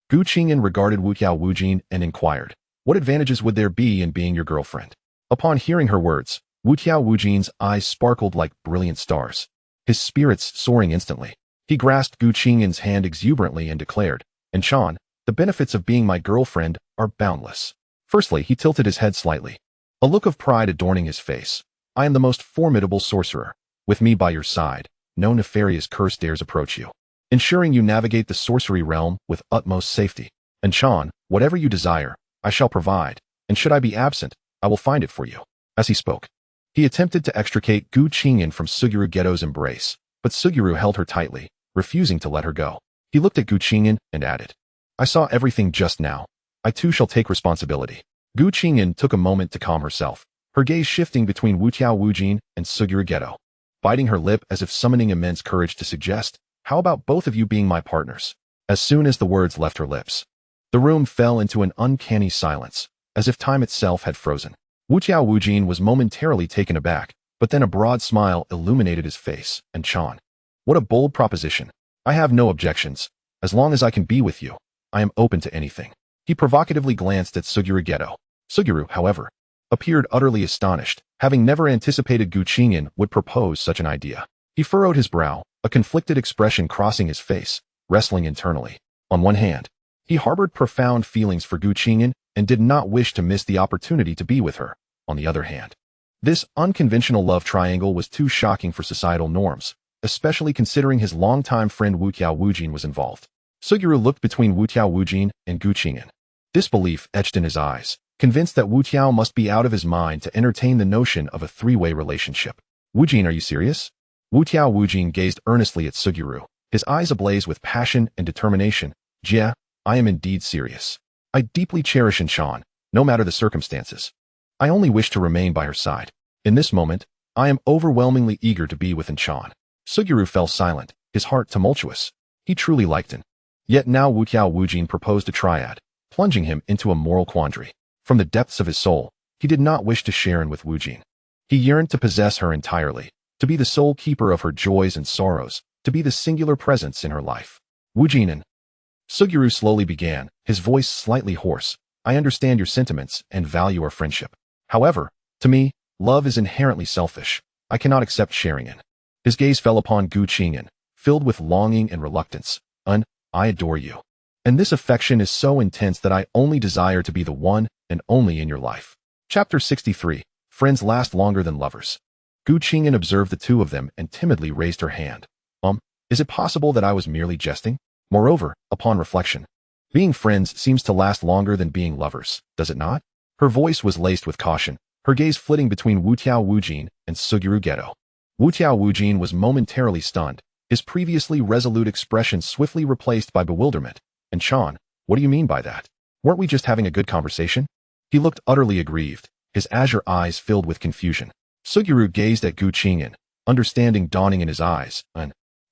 Gu Qing'an regarded Wu Tiaowujin and inquired, "What advantages would there be in being your girlfriend?" Upon hearing her words, Wu Tiaowujin's eyes sparkled like brilliant stars, his spirits soaring instantly. He grasped Gu Qing'an's hand exuberantly and declared, "And Chan, the benefits of being my girlfriend are boundless." Firstly, he tilted his head slightly, a look of pride adorning his face. "I am the most formidable sorcerer. With me by your side, no nefarious curse dares approach you, ensuring you navigate the sorcery realm with utmost safety. And Chan, whatever you desire, I shall provide, and should I be absent, I will find it for you." As he spoke, he attempted to extricate Gu Qing'an from Fushiguro Geto's embrace, but Fushiguro held her tightly, refusing to let her go. He looked at Gu Qing'an and added, "I saw everything just now. I too shall take responsibility." Gu Qing'an took a moment to calm herself, her gaze shifting between Wu Tiaowujin and Fushiguro Geto, biting her lip as if summoning immense courage to suggest, "How about both of you being my partners?" As soon as the words left her lips, the room fell into an uncanny silence, as if time itself had frozen. Wu Tiaowujin was momentarily taken aback, but then a broad smile illuminated his face. "And Chan, what a bold proposition. I have no objections. As long as I can be with you, I am open to anything." He provocatively glanced at Fushiguro Geto. Fushiguro, however, appeared utterly astonished, having never anticipated Gu Qing'an would propose such an idea. He furrowed his brow, a conflicted expression crossing his face, wrestling internally. On one hand, he harbored profound feelings for Gu Qing'an and did not wish to miss the opportunity to be with her. On the other hand, this unconventional love triangle was too shocking for societal norms, especially considering his longtime friend Wu Tiaowujin was involved. Fushiguro looked between Wu Tiaowujin and Gu Qing'an. Disbelief etched in his eyes, convinced that Wu Tiao must be out of his mind to entertain the notion of a three-way relationship. "Wujin, are you serious?" Wu Tiaowujin gazed earnestly at Fushiguro, his eyes ablaze with passion and determination. "Jia, I am indeed serious. I deeply cherish Chan, no matter the circumstances. I only wish to remain by her side. In this moment, I am overwhelmingly eager to be with Chan." Fushiguro fell silent, his heart tumultuous. He truly liked him. Yet now Wu Tiaowujin proposed a triad, plunging him into a moral quandary. From the depths of his soul, he did not wish to share in with Wujin. He yearned to possess her entirely, to be the sole keeper of her joys and sorrows, to be the singular presence in her life. "Wujin and Fushiguro slowly began, his voice slightly hoarse. "I understand your sentiments and value our friendship. However, to me, love is inherently selfish. I cannot accept sharing in." His gaze fell upon Gu Qing'an, filled with longing and reluctance. "I adore you. And this affection is so intense that I only desire to be the one and only in your life." Chapter 63. Friends last longer than lovers. Gu Qing'an observed the two of them and timidly raised her hand. Is it possible that I was merely jesting? Moreover, upon reflection, being friends seems to last longer than being lovers, does it not?" Her voice was laced with caution, her gaze flitting between Wu Tiaowujin and Fushiguro Geto. Wu Tiaowujin was momentarily stunned, his previously resolute expression swiftly replaced by bewilderment. "And Chan, what do you mean by that? Weren't we just having a good conversation?" He looked utterly aggrieved, his azure eyes filled with confusion. Fushiguro gazed at Gu Qing'an, understanding dawning in his eyes.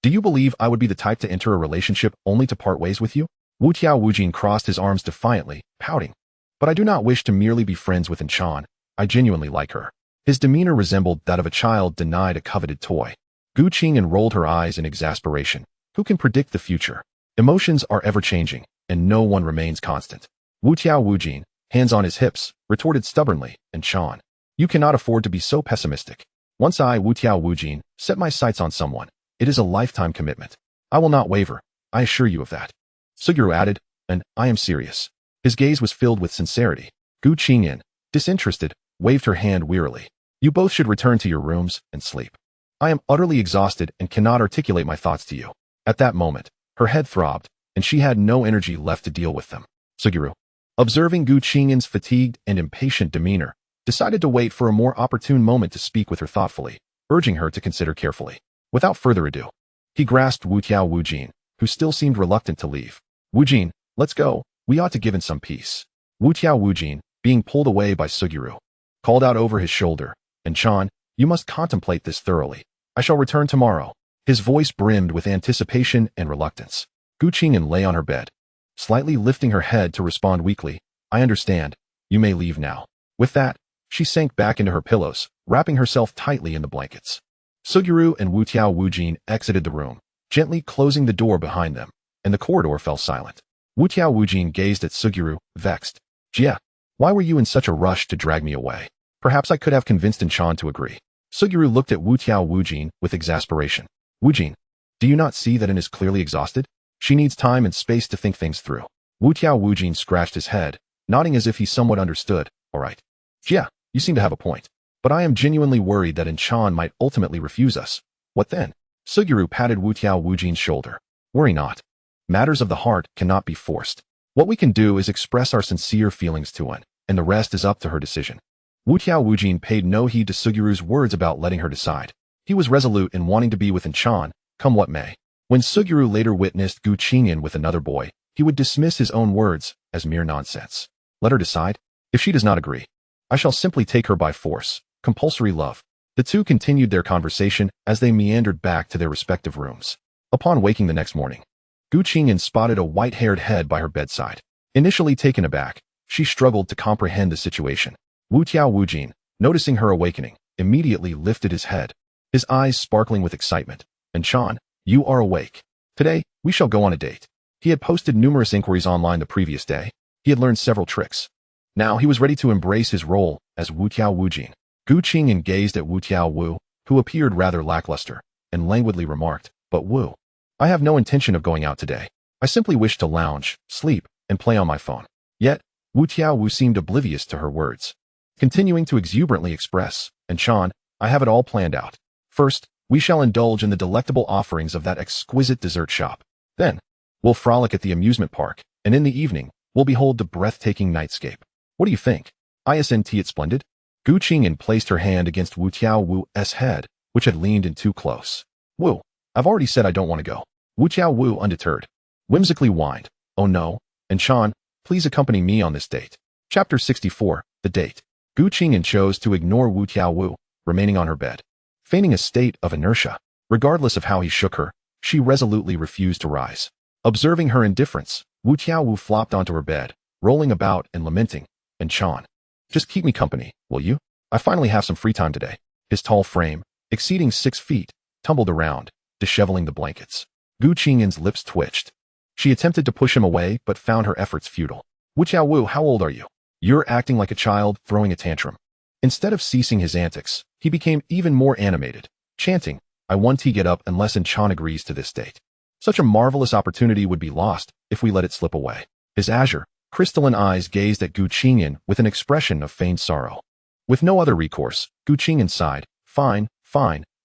"Do you believe I would be the type to enter a relationship only to part ways with you?" Wu Tiao Wujin crossed his arms defiantly, pouting. But I do not wish to merely be friends with Qing'an. I genuinely like her. His demeanor resembled that of a child denied a coveted toy. Gu Qing'an rolled her eyes in exasperation. Who can predict the future? Emotions are ever-changing, and no one remains constant. Wu Tiao Wujin, hands on his hips, retorted stubbornly, and Qing'an, you cannot afford to be so pessimistic. Once I, Wu Tiao Wujin, set my sights on someone, it is a lifetime commitment. I will not waver, I assure you of that. Suguru added, and I am serious. His gaze was filled with sincerity. Gu Qing'an, disinterested, waved her hand wearily. You both should return to your rooms and sleep. I am utterly exhausted and cannot articulate my thoughts to you. At that moment, her head throbbed, and she had no energy left to deal with them. Suguru, observing Gu Qing'an's fatigued and impatient demeanor, decided to wait for a more opportune moment to speak with her thoughtfully, urging her to consider carefully. Without further ado, he grasped Wu Tiao Wujin, who still seemed reluctant to leave. Wujin, let's go, we ought to give in some peace. Wu Tiao Wujin, being pulled away by Suguru, called out over his shoulder, and Qing'an, you must contemplate this thoroughly. I shall return tomorrow. His voice brimmed with anticipation and reluctance. Gu Qing'an lay on her bed, slightly lifting her head to respond weakly. I understand. You may leave now. With that, she sank back into her pillows, wrapping herself tightly in the blankets. Suguru and Wu Tiao Wujin exited the room, gently closing the door behind them, and the corridor fell silent. Wu Tiao Wujin gazed at Suguru, vexed. Jia, why were you in such a rush to drag me away? Perhaps I could have convinced Qing'an to agree. Suguru looked at Wu Tiao Wujin with exasperation. Wujin, do you not see that N is clearly exhausted? She needs time and space to think things through. Wu Tiao Wujin scratched his head, nodding as if he somewhat understood. All right. Jia, you seem to have a point. But I am genuinely worried that Qing'an might ultimately refuse us. What then? Suguru patted Wu Tiao Wujin's shoulder. Worry not. Matters of the heart cannot be forced. What we can do is express our sincere feelings to N, and the rest is up to her decision. Wu Tiao Wujin paid no heed to Suguru's words about letting her decide. He was resolute in wanting to be with Qing'an, come what may. When Suguru later witnessed Gu Qing'an with another boy, he would dismiss his own words as mere nonsense. Let her decide. If she does not agree, I shall simply take her by force. Compulsory love. The two continued their conversation as they meandered back to their respective rooms. Upon waking the next morning, Gu Qing'an spotted a white-haired head by her bedside. Initially taken aback, she struggled to comprehend the situation. Wu Tiao Wujin, noticing her awakening, immediately lifted his head, his eyes sparkling with excitement. And Qing'an, you are awake. Today, we shall go on a date. He had posted numerous inquiries online the previous day. He had learned several tricks. Now he was ready to embrace his role as Wu Tiao Wujin. Gu Qing'an gazed at Wu Tiao Wu, who appeared rather lackluster, and languidly remarked, But Wu, I have no intention of going out today. I simply wish to lounge, sleep, and play on my phone. Yet, Wu Tiao Wu seemed oblivious to her words, continuing to exuberantly express, And Qing'an, I have it all planned out. First, we shall indulge in the delectable offerings of that exquisite dessert shop. Then, we'll frolic at the amusement park, and in the evening, we'll behold the breathtaking nightscape. What do you think? Isn't it splendid? Gu Qing'an placed her hand against Wu Tiao Wu's head, which had leaned in too close. Wu, I've already said I don't want to go. Wu Tiao Wu, undeterred, whimsically whined. Oh no, and Qing'an, please accompany me on this date. Chapter 64, The Date. Gu Qing'an chose to ignore Wu Tiao Wu, remaining on her bed, feigning a state of inertia. Regardless of how he shook her, she resolutely refused to rise. Observing her indifference, Wu Tiao Wu flopped onto her bed, rolling about and lamenting. And Qing'an, just keep me company, will you? I finally have some free time today. His tall frame, exceeding 6 feet, tumbled around, disheveling the blankets. Gu Qing'an's lips twitched. She attempted to push him away but found her efforts futile. Wu Tiao Wu, how old are you? You're acting like a child throwing a tantrum. Instead of ceasing his antics, he became even more animated, chanting, I want to get up unless Qing'an agrees to this date. Such a marvelous opportunity would be lost if we let it slip away. His azure, crystalline eyes gazed at Gu Qing'an with an expression of feigned sorrow. With no other recourse, Gu Qing'an sighed. Fine,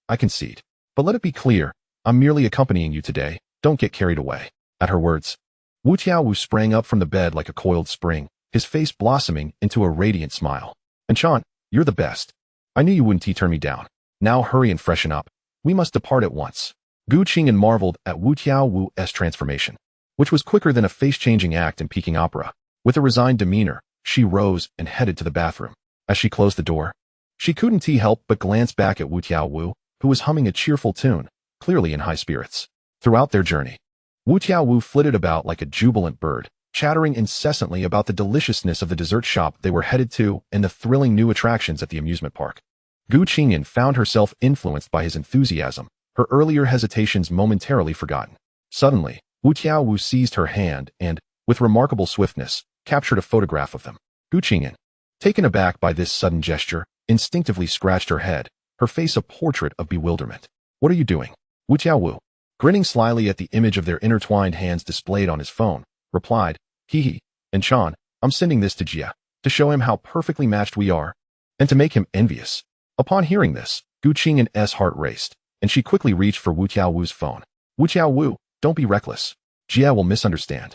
I concede. But let it be clear, I'm merely accompanying you today, don't get carried away. At her words, Wu Tiao Wu sprang up from the bed like a coiled spring, his face blossoming into a radiant smile. And Qing'an, you're the best. I knew you wouldn't turn me down. Now hurry and freshen up. We must depart at once. Gu Qing'an marveled at Wu Tiao Wu's transformation, which was quicker than a face-changing act in Peking opera. With a resigned demeanor, she rose and headed to the bathroom. As she closed the door, she couldn't help but glance back at Wu Tiao Wu, who was humming a cheerful tune, clearly in high spirits. Throughout their journey, Wu Tiaowu flitted about like a jubilant bird, chattering incessantly about the deliciousness of the dessert shop they were headed to and the thrilling new attractions at the amusement park. Gu Qing'an found herself influenced by his enthusiasm, her earlier hesitations momentarily forgotten. Suddenly, Wu Tiaowu seized her hand and, with remarkable swiftness, captured a photograph of them. Gu Qing'an, taken aback by this sudden gesture, instinctively scratched her head, her face a portrait of bewilderment. What are you doing? Wu Tiaowu, grinning slyly at the image of their intertwined hands displayed on his phone, replied, hee, and Chan, I'm sending this to Jia, to show him how perfectly matched we are, and to make him envious. Upon hearing this, Gu Qing'an's heart raced, and she quickly reached for Wu Tiaowu's phone. Wu Tiaowu, don't be reckless. Jia will misunderstand.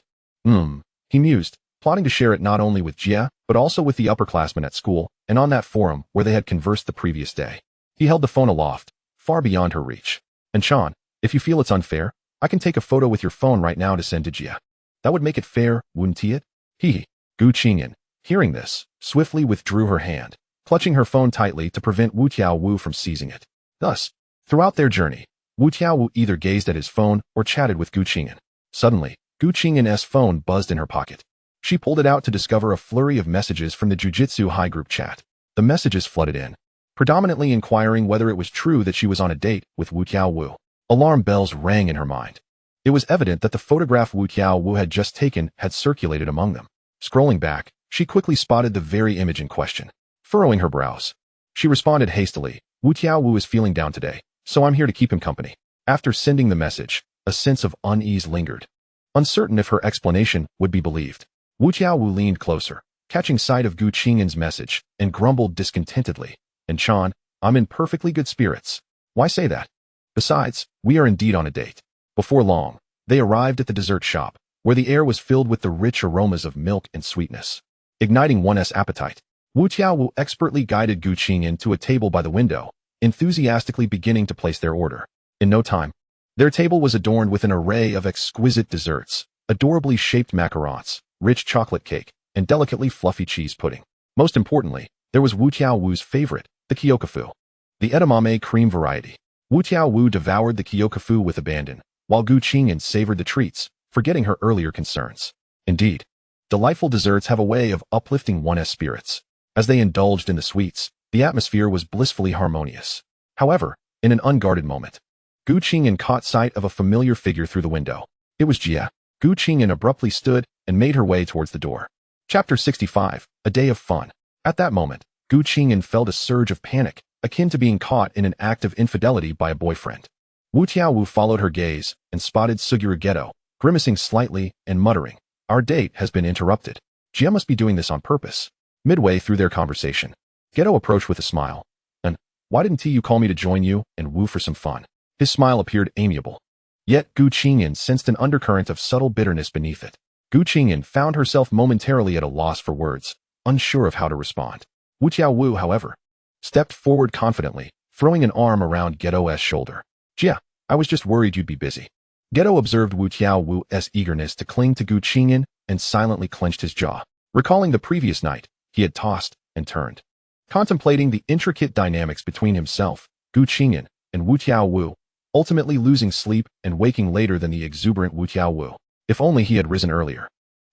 He mused, plotting to share it not only with Jia, but also with the upperclassmen at school, and on that forum where they had conversed the previous day. He held the phone aloft, far beyond her reach. And Chan, if you feel it's unfair, I can take a photo with your phone right now to send to Jia. That would make it fair, wouldn't it? Hee. Gu Qing'an, hearing this, swiftly withdrew her hand, clutching her phone tightly to prevent Wu Tiaowu from seizing it. Thus, throughout their journey, Wu Tiaowu either gazed at his phone or chatted with Gu Qing'an. Suddenly, Gu Qing'an's phone buzzed in her pocket. She pulled it out to discover a flurry of messages from the Jujutsu High group chat. The messages flooded in, predominantly inquiring whether it was true that she was on a date with Wu Tiaowu. Alarm bells rang in her mind. It was evident that the photograph Wu Tiaowu had just taken had circulated among them. Scrolling back, she quickly spotted the very image in question. Furrowing her brows, she responded hastily, Wu Tiaowu is feeling down today, so I'm here to keep him company. After sending the message, a sense of unease lingered. Uncertain if her explanation would be believed, Wu Tiaowu leaned closer, catching sight of Gu Qing'an's message, and grumbled discontentedly, and Chan, I'm in perfectly good spirits. Why say that? Besides, we are indeed on a date. Before long, they arrived at the dessert shop, where the air was filled with the rich aromas of milk and sweetness. Igniting one's appetite, Wu Tiaowu expertly guided Gu Qing'an to a table by the window, enthusiastically beginning to place their order. In no time, their table was adorned with an array of exquisite desserts, adorably shaped macarons, rich chocolate cake, and delicately fluffy cheese pudding. Most importantly, there was Wu Tiaowu's favorite, the kyokafu, the edamame cream variety. Wu Tiaowu devoured the kyokafu with abandon, while Gu Qing'an savored the treats, forgetting her earlier concerns. Indeed, delightful desserts have a way of uplifting one's spirits. As they indulged in the sweets, the atmosphere was blissfully harmonious. However, in an unguarded moment, Gu Qing'an caught sight of a familiar figure through the window. It was Jia. Gu Qing'an abruptly stood and made her way towards the door. Chapter 65, A Day of Fun. At that moment, Gu Qing'an felt a surge of panic, akin to being caught in an act of infidelity by a boyfriend. Wu Tiaowu followed her gaze and spotted Fushiguro Geto, grimacing slightly and muttering, our date has been interrupted. Jia must be doing this on purpose. Midway through their conversation, Geto approached with a smile. And, why didn't you call me to join you and woo for some fun? His smile appeared amiable. Yet Gu Qing'an sensed an undercurrent of subtle bitterness beneath it. Gu Qing'an found herself momentarily at a loss for words, unsure of how to respond. Wu Tiaowu, however, stepped forward confidently, throwing an arm around Geto's shoulder. Jia, I was just worried you'd be busy. Geto observed Wu Tiaowu's eagerness to cling to Gu Qing'an and silently clenched his jaw. Recalling the previous night, he had tossed and turned. Contemplating the intricate dynamics between himself, Gu Qing'an, and Wu Tiaowu, ultimately losing sleep and waking later than the exuberant Wu Tiaowu. If only he had risen earlier.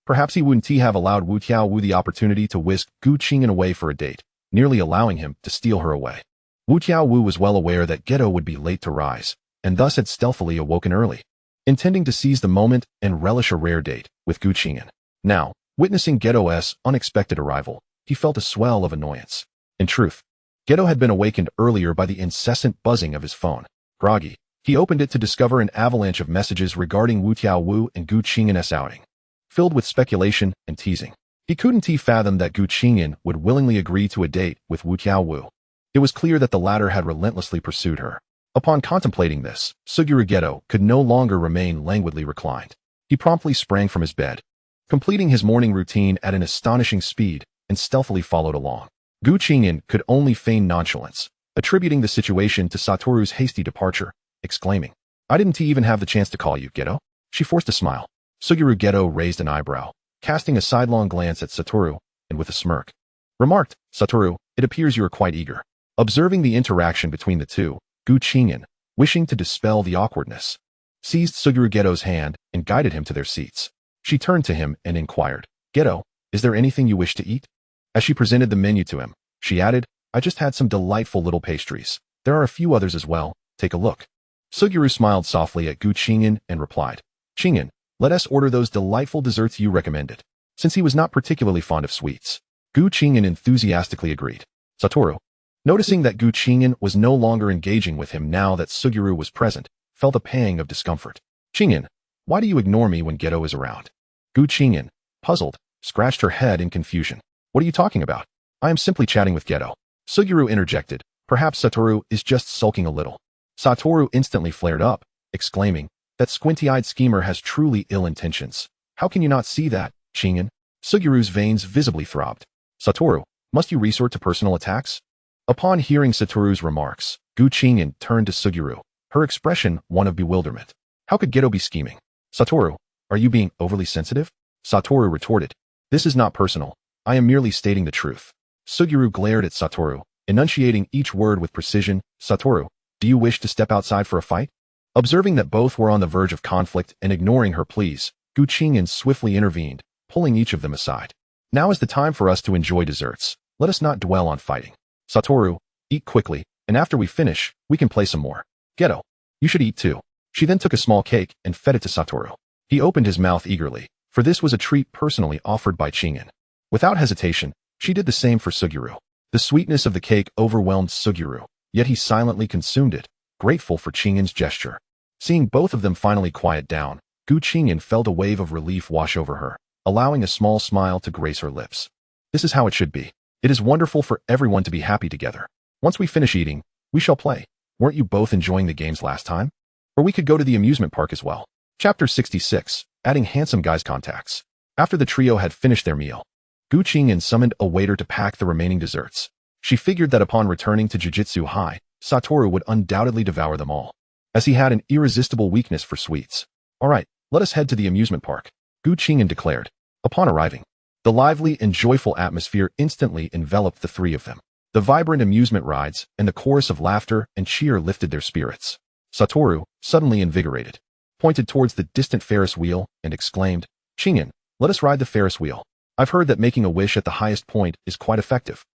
Perhaps he wouldn't have allowed Wu Tiaowu the opportunity to whisk Gu Qing'an away for a date, nearly allowing him to steal her away. Wu Tiaowu was well aware that Geto would be late to rise, and thus had stealthily awoken early, intending to seize the moment and relish a rare date with Gu Qing'an. Now, witnessing Geto's unexpected arrival, he felt a swell of annoyance. In truth, Geto had been awakened earlier by the incessant buzzing of his phone. Groggy, he opened it to discover an avalanche of messages regarding Wu Tiaowu and Gu Qing'an's outing. Filled with speculation and teasing, he couldn't fathom that Gu Qing'an would willingly agree to a date with Wu Tiaowu. It was clear that the latter had relentlessly pursued her. Upon contemplating this, Fushiguro Geto could no longer remain languidly reclined. He promptly sprang from his bed, completing his morning routine at an astonishing speed, and stealthily followed along. Gu Qing'an could only feign nonchalance, attributing the situation to Satoru's hasty departure, exclaiming, I didn't even have the chance to call you, Geto. She forced a smile. Fushiguro Geto raised an eyebrow, casting a sidelong glance at Satoru, and with a smirk, remarked, Satoru, it appears you are quite eager. Observing the interaction between the two, Gu Qing'an, wishing to dispel the awkwardness, seized Suguru Geto's hand and guided him to their seats. She turned to him and inquired, "Geto, is there anything you wish to eat?" As she presented the menu to him, she added, "I just had some delightful little pastries. There are a few others as well. Take a look." Suguru smiled softly at Qing'an and replied, "Qing'an, let us order those delightful desserts you recommended." Since he was not particularly fond of sweets, Qing'an enthusiastically agreed. Satoru, noticing that Qing'an was no longer engaging with him now that Suguru was present, felt a pang of discomfort. "Qing'an, why do you ignore me when Geto is around?" Qing'an, puzzled, scratched her head in confusion. "What are you talking about? I am simply chatting with Geto." Suguru interjected, "Perhaps Satoru is just sulking a little." Satoru instantly flared up, exclaiming, "That squinty-eyed schemer has truly ill intentions. How can you not see that, Qing'an?" Suguru's veins visibly throbbed. "Satoru, must you resort to personal attacks?" Upon hearing Satoru's remarks, Qing'an turned to Suguru, her expression one of bewilderment. How could Geto be scheming? "Satoru, are you being overly sensitive?" Satoru retorted, "This is not personal. I am merely stating the truth." Suguru glared at Satoru, enunciating each word with precision. "Satoru, do you wish to step outside for a fight?" Observing that both were on the verge of conflict and ignoring her pleas, Qing'an swiftly intervened, pulling each of them aside. "Now is the time for us to enjoy desserts. Let us not dwell on fighting. Satoru, eat quickly, and after we finish, we can play some more. Geto, you should eat too." She then took a small cake and fed it to Satoru. He opened his mouth eagerly, for this was a treat personally offered by Qing'an. Without hesitation, she did the same for Suguru. The sweetness of the cake overwhelmed Suguru, yet he silently consumed it, grateful for Qing'an's gesture. Seeing both of them finally quiet down, Qing'an felt a wave of relief wash over her, allowing a small smile to grace her lips. "This is how it should be. It is wonderful for everyone to be happy together. Once we finish eating, we shall play. Weren't you both enjoying the games last time? Or we could go to the amusement park as well." Chapter 66, Adding Handsome Guys Contacts. After the trio had finished their meal, Qing'an summoned a waiter to pack the remaining desserts. She figured that upon returning to Jujutsu High, Satoru would undoubtedly devour them all, as he had an irresistible weakness for sweets. "All right, let us head to the amusement park," Qing'an declared. Upon arriving, the lively and joyful atmosphere instantly enveloped the three of them. The vibrant amusement rides and the chorus of laughter and cheer lifted their spirits. Satoru, suddenly invigorated, pointed towards the distant Ferris wheel and exclaimed, "Qing'an, let us ride the Ferris wheel. I've heard that making a wish at the highest point is quite effective."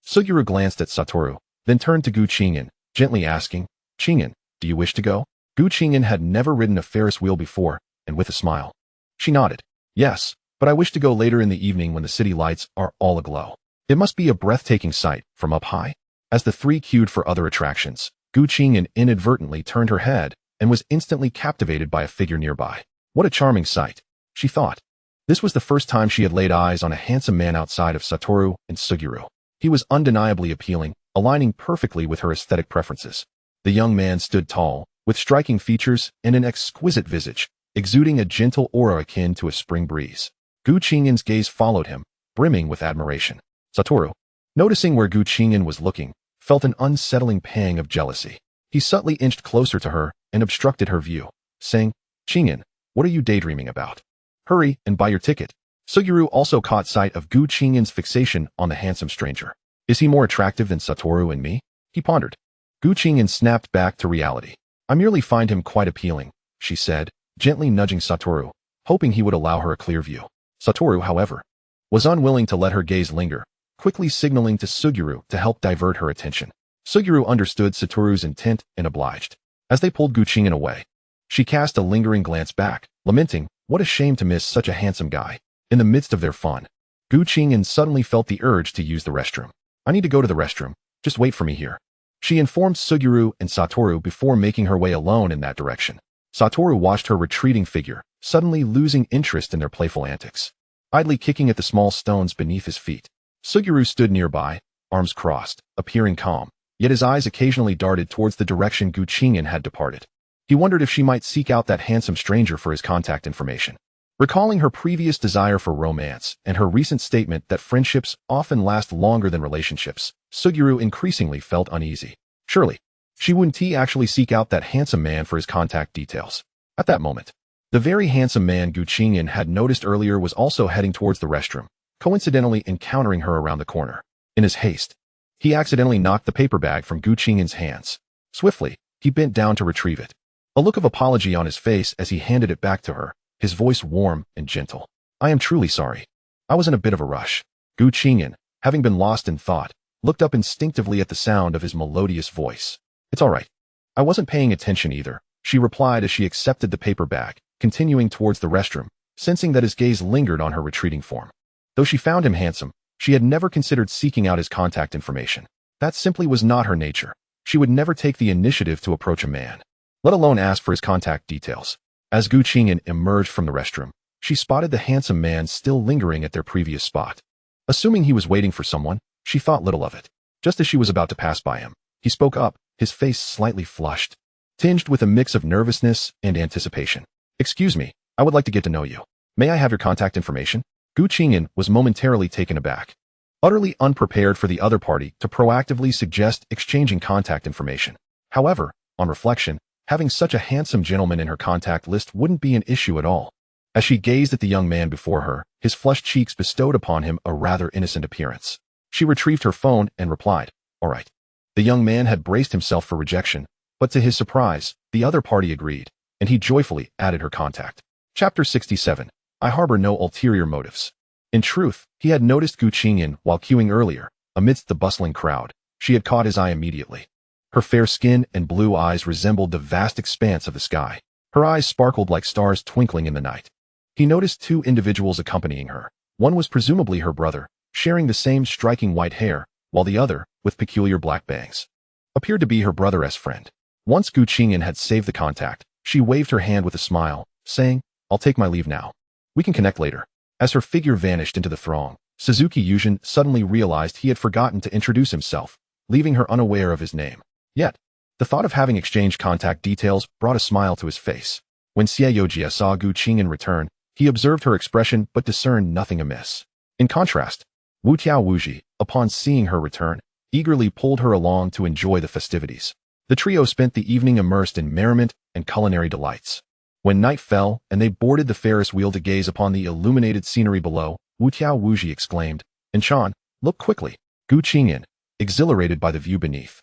Suguru glanced at Satoru, then turned to Qing'an, gently asking, "Qing'an, do you wish to go?" Qing'an had never ridden a Ferris wheel before, and with a smile, she nodded, "Yes, but I wish to go later in the evening when the city lights are all aglow. It must be a breathtaking sight from up high." As the three queued for other attractions, Qing'an inadvertently turned her head and was instantly captivated by a figure nearby. What a charming sight, she thought. This was the first time she had laid eyes on a handsome man outside of Satoru and Suguru. He was undeniably appealing, aligning perfectly with her aesthetic preferences. The young man stood tall, with striking features and an exquisite visage, exuding a gentle aura akin to a spring breeze. Qing'an's gaze followed him, brimming with admiration. Satoru, noticing where Qing'an was looking, felt an unsettling pang of jealousy. He subtly inched closer to her and obstructed her view, saying, "Qing'an, what are you daydreaming about? Hurry and buy your ticket." Suguru also caught sight of Qing'an's fixation on the handsome stranger. "Is he more attractive than Satoru and me?" he pondered. Qing'an snapped back to reality. "I merely find him quite appealing," she said, gently nudging Satoru, hoping he would allow her a clear view. Satoru, however, was unwilling to let her gaze linger, quickly signaling to Suguru to help divert her attention. Suguru understood Satoru's intent and obliged. As they pulled Qing'an away, she cast a lingering glance back, lamenting, "What a shame to miss such a handsome guy." In the midst of their fun, Qing'an suddenly felt the urge to use the restroom. "I need to go to the restroom. Just wait for me here," she informed Suguru and Satoru before making her way alone in that direction. Satoru watched her retreating figure, suddenly losing interest in their playful antics, idly kicking at the small stones beneath his feet. Suguru stood nearby, arms crossed, appearing calm, yet his eyes occasionally darted towards the direction Qing'an had departed. He wondered if she might seek out that handsome stranger for his contact information. Recalling her previous desire for romance and her recent statement that friendships often last longer than relationships, Suguru increasingly felt uneasy. Surely, she wouldn't actually seek out that handsome man for his contact details. At that moment, the very handsome man Qing'an had noticed earlier was also heading towards the restroom, coincidentally encountering her around the corner. In his haste, he accidentally knocked the paper bag from Qing'an's hands. Swiftly, he bent down to retrieve it. A look of apology on his face as he handed it back to her, his voice warm and gentle. I am truly sorry. I was in a bit of a rush. Qing'an, having been lost in thought, looked up instinctively at the sound of his melodious voice. It's all right. I wasn't paying attention either, she replied as she accepted the paper bag, continuing towards the restroom, sensing that his gaze lingered on her retreating form. Though she found him handsome, she had never considered seeking out his contact information. That simply was not her nature. She would never take the initiative to approach a man, let alone ask for his contact details. As Qing'an emerged from the restroom, she spotted the handsome man still lingering at their previous spot. Assuming he was waiting for someone, she thought little of it. Just as she was about to pass by him, he spoke up, his face slightly flushed, tinged with a mix of nervousness and anticipation. Excuse me, I would like to get to know you. May I have your contact information? Qing'an was momentarily taken aback, utterly unprepared for the other party to proactively suggest exchanging contact information. However, on reflection, having such a handsome gentleman in her contact list wouldn't be an issue at all. As she gazed at the young man before her, his flushed cheeks bestowed upon him a rather innocent appearance. She retrieved her phone and replied, all right. The young man had braced himself for rejection, but to his surprise, the other party agreed, and he joyfully added her contact. Chapter 67. I harbor no ulterior motives. In truth, he had noticed Qing'an while queuing earlier. Amidst the bustling crowd, she had caught his eye immediately. Her fair skin and blue eyes resembled the vast expanse of the sky. Her eyes sparkled like stars twinkling in the night. He noticed two individuals accompanying her. One was presumably her brother, sharing the same striking white hair, while the other, with peculiar black bangs, appeared to be her brother's friend. Once Qing'an had saved the contact, she waved her hand with a smile, saying, I'll take my leave now. We can connect later. As her figure vanished into the throng, Suzuki Yujin suddenly realized he had forgotten to introduce himself, leaving her unaware of his name. Yet, the thought of having exchanged contact details brought a smile to his face. When Xiaojia saw Qing'an return, he observed her expression but discerned nothing amiss. In contrast, Wu Wuji, upon seeing her return, eagerly pulled her along to enjoy the festivities. The trio spent the evening immersed in merriment and culinary delights. When night fell and they boarded the Ferris wheel to gaze upon the illuminated scenery below, Wu Wuji exclaimed, Enchan, look quickly. Qing'an, exhilarated by the view beneath,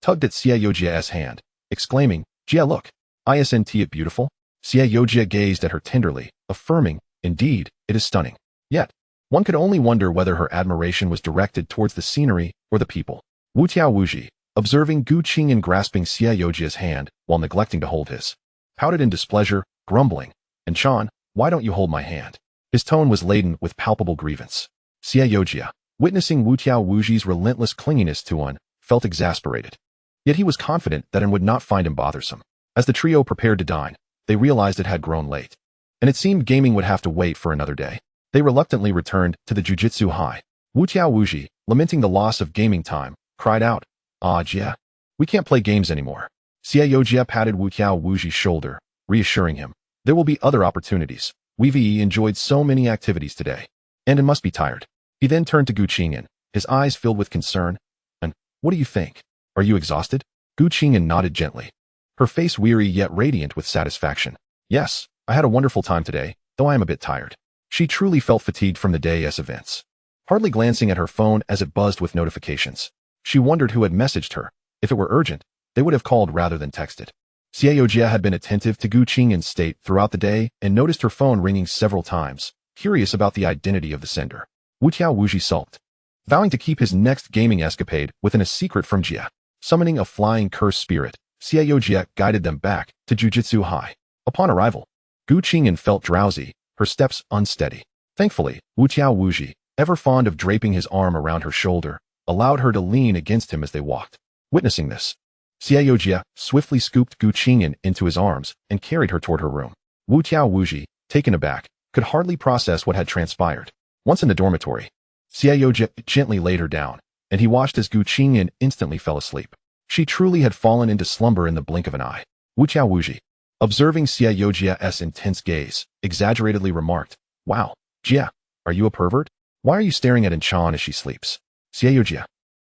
tugged at Xiaojia's hand, exclaiming, Jia, look. Isn't it beautiful? Xiaojia gazed at her tenderly, affirming, indeed, it is stunning. Yet, one could only wonder whether her admiration was directed towards the scenery or the people. Wu Wuji, observing Qing'an grasping Xiaojia's hand while neglecting to hold his, pouted in displeasure, grumbling, Enchan, why don't you hold my hand? His tone was laden with palpable grievance. Xiaojia, witnessing Wu Wuji's relentless clinginess to one, felt exasperated. Yet he was confident that An would not find him bothersome. As the trio prepared to dine, they realized it had grown late, and it seemed gaming would have to wait for another day. They reluctantly returned to the Jujutsu High. Wu Wuji, lamenting the loss of gaming time, cried out, Jia, we can't play games anymore. Xiaojia patted Wu Wuji's shoulder, reassuring him, there will be other opportunities. We've enjoyed so many activities today, and An must be tired. He then turned to Qing'an, his eyes filled with concern. And what do you think? Are you exhausted? Qing'an nodded gently, her face weary yet radiant with satisfaction. Yes, I had a wonderful time today, though I am a bit tired. She truly felt fatigued from the day's events. Hardly glancing at her phone as it buzzed with notifications, she wondered who had messaged her. If it were urgent, they would have called rather than texted. Xiaojia had been attentive to Qing'an's state throughout the day and noticed her phone ringing several times, curious about the identity of the sender. Wu Wuji sulked, vowing to keep his next gaming escapade within a secret from Jia. Summoning a flying curse spirit, Xiaojia guided them back to Jujutsu High. Upon arrival, Qing'an felt drowsy, her steps unsteady. Thankfully, Wu Wuji, ever fond of draping his arm around her shoulder, allowed her to lean against him as they walked. Witnessing this, Xiaojia swiftly scooped Qing'an into his arms and carried her toward her room. Wu Wuji, taken aback, could hardly process what had transpired. Once in the dormitory, Xiaojia gently laid her down, and he watched as Qing'an instantly fell asleep. She truly had fallen into slumber in the blink of an eye. Wu Wuji, observing Xiaojia's intense gaze, exaggeratedly remarked, Wow, Jia, are you a pervert? Why are you staring at Enchan as she sleeps? Xiaojia,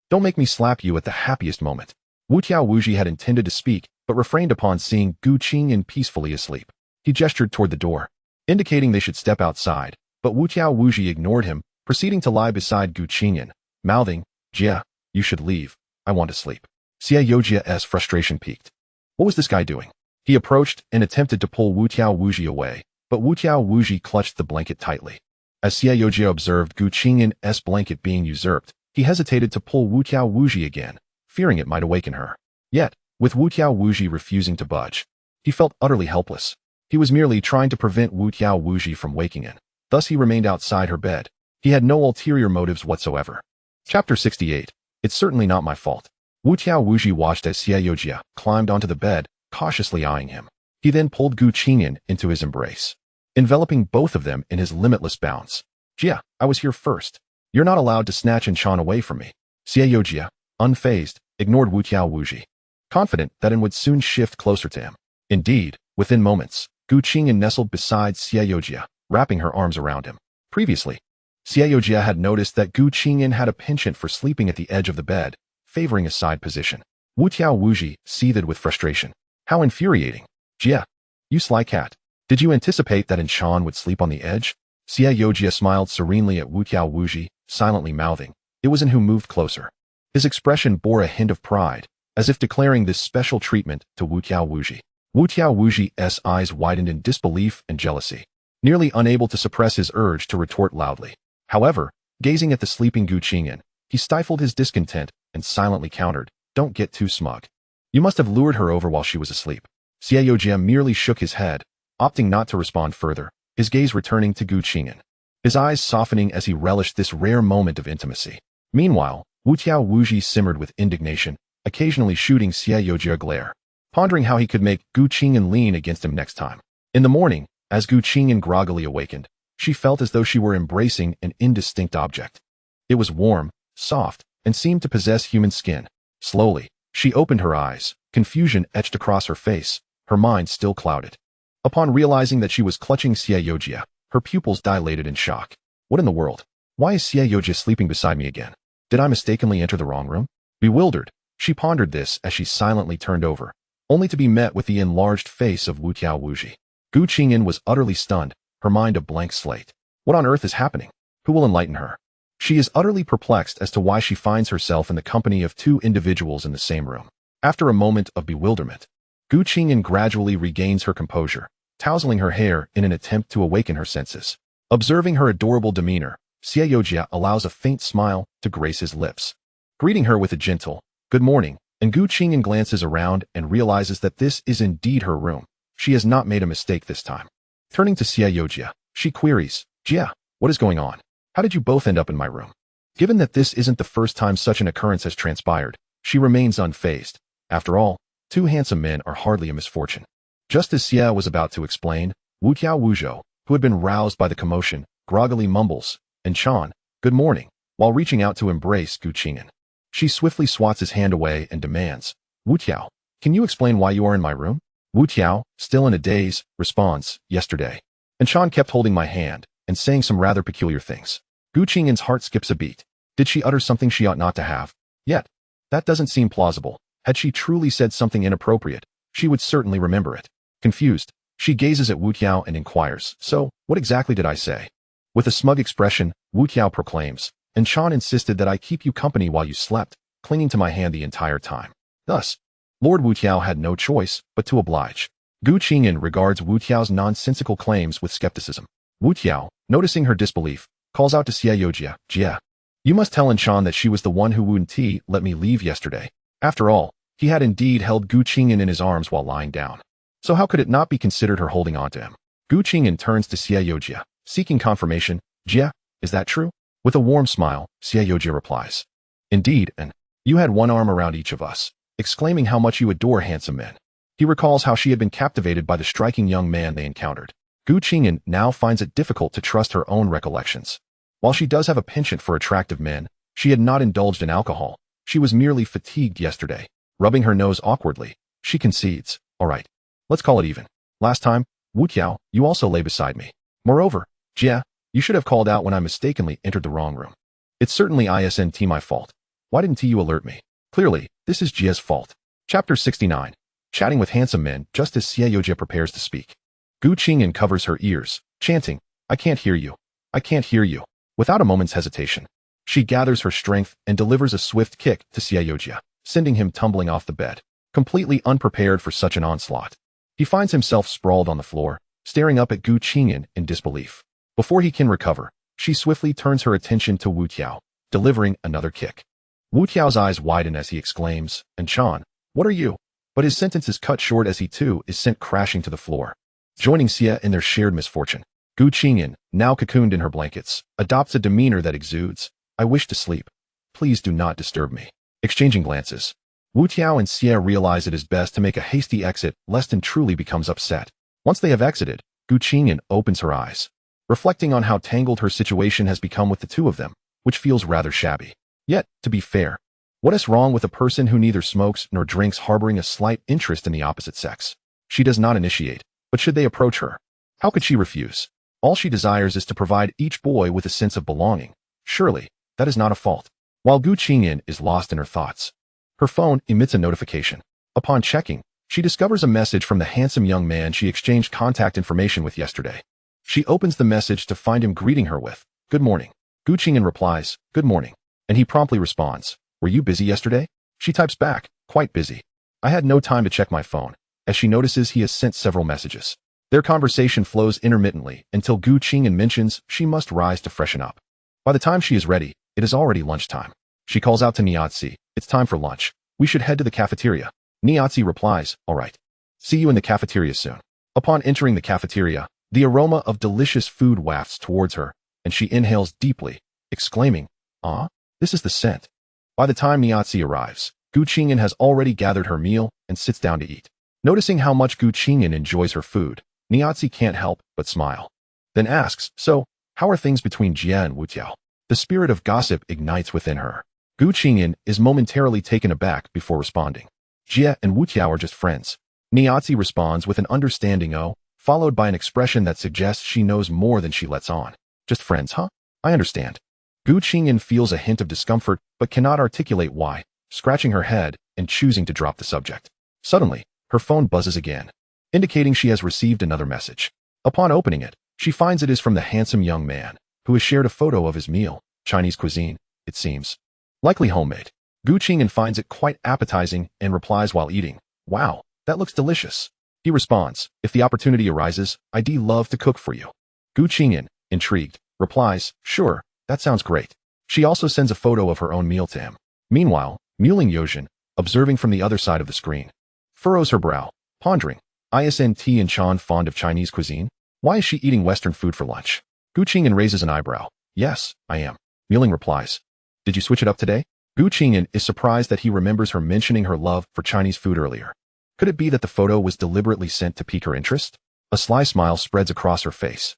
don't make me slap you at the happiest moment. Wu Wuji had intended to speak, but refrained upon seeing Qing'an peacefully asleep. He gestured toward the door, indicating they should step outside, but Wu Wuji ignored him, proceeding to lie beside Qing'an, mouthing, Jia, you should leave. I want to sleep. Xiaojia's frustration peaked. What was this guy doing? He approached and attempted to pull Wu Tiao Wuji away, but Wu Tiao Wuji clutched the blanket tightly. As Xiaojia observed Gu Qing'an's blanket being usurped, he hesitated to pull Wu Tiao Wuji again, fearing it might awaken her. Yet, with Wu Tiao Wuji refusing to budge, he felt utterly helpless. He was merely trying to prevent Wu Tiao Wuji from waking in. Thus he remained outside her bed. He had no ulterior motives whatsoever. Chapter 68. It's certainly not my fault. Wu Tiao Wuji watched as Xiaojia climbed onto the bed, cautiously eyeing him. He then pulled Gu Qing'an into his embrace, enveloping both of them in his limitless bounce. Jia, I was here first. You're not allowed to snatch Chan away from me. Xiaojia, unfazed, ignored Wu Tiao Wuji, confident that it would soon shift closer to him. Indeed, within moments, Gu Qing'an nestled beside Xiaojia, wrapping her arms around him. Previously, Xiaojia had noticed that Gu Qing'an had a penchant for sleeping at the edge of the bed, favoring a side position. Wu Tiao Wuji seethed with frustration. How infuriating. Jia, you sly cat. Did you anticipate that Chan would sleep on the edge? Xiaojia smiled serenely at Wu Tiao Wuji, silently mouthing. It was who moved closer. His expression bore a hint of pride, as if declaring this special treatment to Wu Tiao Wuji. Wu Tiao Wuji's eyes widened in disbelief and jealousy, nearly unable to suppress his urge to retort loudly. However, gazing at the sleeping Gu Qing'an, he stifled his discontent and silently countered, Don't get too smug. You must have lured her over while she was asleep. Xiaojia merely shook his head, opting not to respond further, his gaze returning to Gu Qing'an, his eyes softening as he relished this rare moment of intimacy. Meanwhile, Wu Tiao Wuji simmered with indignation, occasionally shooting Xiaojia a glare, pondering how he could make Gu Qing'an lean against him next time. In the morning, as Gu Qing'an groggily awakened, she felt as though she were embracing an indistinct object. It was warm, soft, and seemed to possess human skin. Slowly, she opened her eyes, confusion etched across her face, her mind still clouded. Upon realizing that she was clutching Xiaojia, her pupils dilated in shock. What in the world? Why is Xiaojia sleeping beside me again? Did I mistakenly enter the wrong room? Bewildered, she pondered this as she silently turned over, only to be met with the enlarged face of Wu Tiao Wuji. Gu Qing'an was utterly stunned, her mind a blank slate. What on earth is happening? Who will enlighten her? She is utterly perplexed as to why she finds herself in the company of two individuals in the same room. After a moment of bewilderment, Gu Qing'an gradually regains her composure, tousling her hair in an attempt to awaken her senses. Observing her adorable demeanor, Xiaojia allows a faint smile to grace his lips, greeting her with a gentle, good morning, and Gu Qing'an glances around and realizes that this is indeed her room. She has not made a mistake this time. Turning to Xiaojia, she queries, Jia, what is going on? How did you both end up in my room? Given that this isn't the first time such an occurrence has transpired, she remains unfazed. After all, two handsome men are hardly a misfortune. Just as Xia was about to explain, Wu Tiao Wujo, who had been roused by the commotion, groggily mumbles, and Chan, good morning, while reaching out to embrace Gu Qing'an. She swiftly swats his hand away and demands, Wu Tiao, can you explain why you are in my room? Wu Tiao, still in a daze, responds, yesterday. And Chan kept holding my hand and saying some rather peculiar things. Gu Qing'an's heart skips a beat. Did she utter something she ought not to have? Yet, that doesn't seem plausible. Had she truly said something inappropriate, she would certainly remember it. Confused, she gazes at Wu Tiao and inquires, so, what exactly did I say? With a smug expression, Wu Tiao proclaims, and Chan insisted that I keep you company while you slept, clinging to my hand the entire time. Thus, Lord Wu Tiao had no choice but to oblige. Gu Qing'an regards Wu Tiao's nonsensical claims with skepticism. Wu Tiao, noticing her disbelief, calls out to Xiaojia, Jia, you must tell Chan that she was the one who wouldn't let me leave yesterday. After all, he had indeed held Gu Qing'an in his arms while lying down. So how could it not be considered her holding on to him? Gu Qing'an turns to Xiaojia, seeking confirmation. Jia, is that true? With a warm smile, Xiaojia replies, indeed, and you had one arm around each of us, exclaiming how much you adore handsome men. He recalls how she had been captivated by the striking young man they encountered. Gu Qing'an now finds it difficult to trust her own recollections. While she does have a penchant for attractive men, she had not indulged in alcohol. She was merely fatigued yesterday. Rubbing her nose awkwardly, she concedes, all right, let's call it even. Last time, Wu Tiao, you also lay beside me. Moreover, Jia, you should have called out when I mistakenly entered the wrong room. It's certainly isn't my fault. Why didn't you alert me? Clearly, this is Jia's fault. Chapter 69. Chatting with handsome men just as Xiaojia prepares to speak. Gu Qing'an covers her ears, chanting, I can't hear you. I can't hear you. Without a moment's hesitation, she gathers her strength and delivers a swift kick to Xiaojia, sending him tumbling off the bed, completely unprepared for such an onslaught. He finds himself sprawled on the floor, staring up at Gu Qing'an in disbelief. Before he can recover, she swiftly turns her attention to Wu Tiao, delivering another kick. Wu Tiao's eyes widen as he exclaims, "And Chan, what are you?" But his sentence is cut short as he too is sent crashing to the floor. Joining Xie in their shared misfortune, Gu Qing'an, now cocooned in her blankets, adopts a demeanor that exudes, "I wish to sleep. Please do not disturb me." Exchanging glances, Wu Tiao and Xie realize it is best to make a hasty exit lest and truly becomes upset. Once they have exited, Gu Qing'an opens her eyes, reflecting on how tangled her situation has become with the two of them, which feels rather shabby. Yet, to be fair, what is wrong with a person who neither smokes nor drinks harboring a slight interest in the opposite sex? She does not initiate, but should they approach her? How could she refuse? All she desires is to provide each boy with a sense of belonging. Surely, that is not a fault. While Gu Qing'an is lost in her thoughts, her phone emits a notification. Upon checking, she discovers a message from the handsome young man she exchanged contact information with yesterday. She opens the message to find him greeting her with, "Good morning." Gu Qing'an replies, "Good morning." And he promptly responds, "Were you busy yesterday?" She types back, "Quite busy. I had no time to check my phone," as she notices he has sent several messages. Their conversation flows intermittently until Gu Qing'an mentions she must rise to freshen up. By the time she is ready, it is already lunchtime. She calls out to Niatsi, "It's time for lunch. We should head to the cafeteria." Niatsi replies, "All right. See you in the cafeteria soon." Upon entering the cafeteria, the aroma of delicious food wafts towards her, and she inhales deeply, exclaiming, "Ah, this is the scent." By the time Niatsi arrives, Gu Qing'an has already gathered her meal and sits down to eat. Noticing how much Gu Qing'an enjoys her food, Niatsi can't help but smile. Then asks, "So, how are things between Jie and Wu Tiao?" The spirit of gossip ignites within her. Gu Qing'an is momentarily taken aback before responding. "Jie and Wu Tiao are just friends." Niatsi responds with an understanding "oh," followed by an expression that suggests she knows more than she lets on. "Just friends, huh? I understand." Gu Qing'an feels a hint of discomfort but cannot articulate why, scratching her head and choosing to drop the subject. Suddenly, her phone buzzes again, indicating she has received another message. Upon opening it, she finds it is from the handsome young man, who has shared a photo of his meal, Chinese cuisine, it seems. Likely homemade. Gu Qing'an finds it quite appetizing and replies while eating, "Wow, that looks delicious." He responds, "If the opportunity arises, I'd love to cook for you." Gu Qing'an, intrigued, replies, "Sure, that sounds great." She also sends a photo of her own meal to him. Meanwhile, Muling Yojin, observing from the other side of the screen, furrows her brow, pondering, "Isn't and Chan fond of Chinese cuisine? Why is she eating Western food for lunch?" Gu Qing'an raises an eyebrow. "Yes, I am." Muling replies, "Did you switch it up today?" Gu Qing'an is surprised that he remembers her mentioning her love for Chinese food earlier. Could it be that the photo was deliberately sent to pique her interest? A sly smile spreads across her face.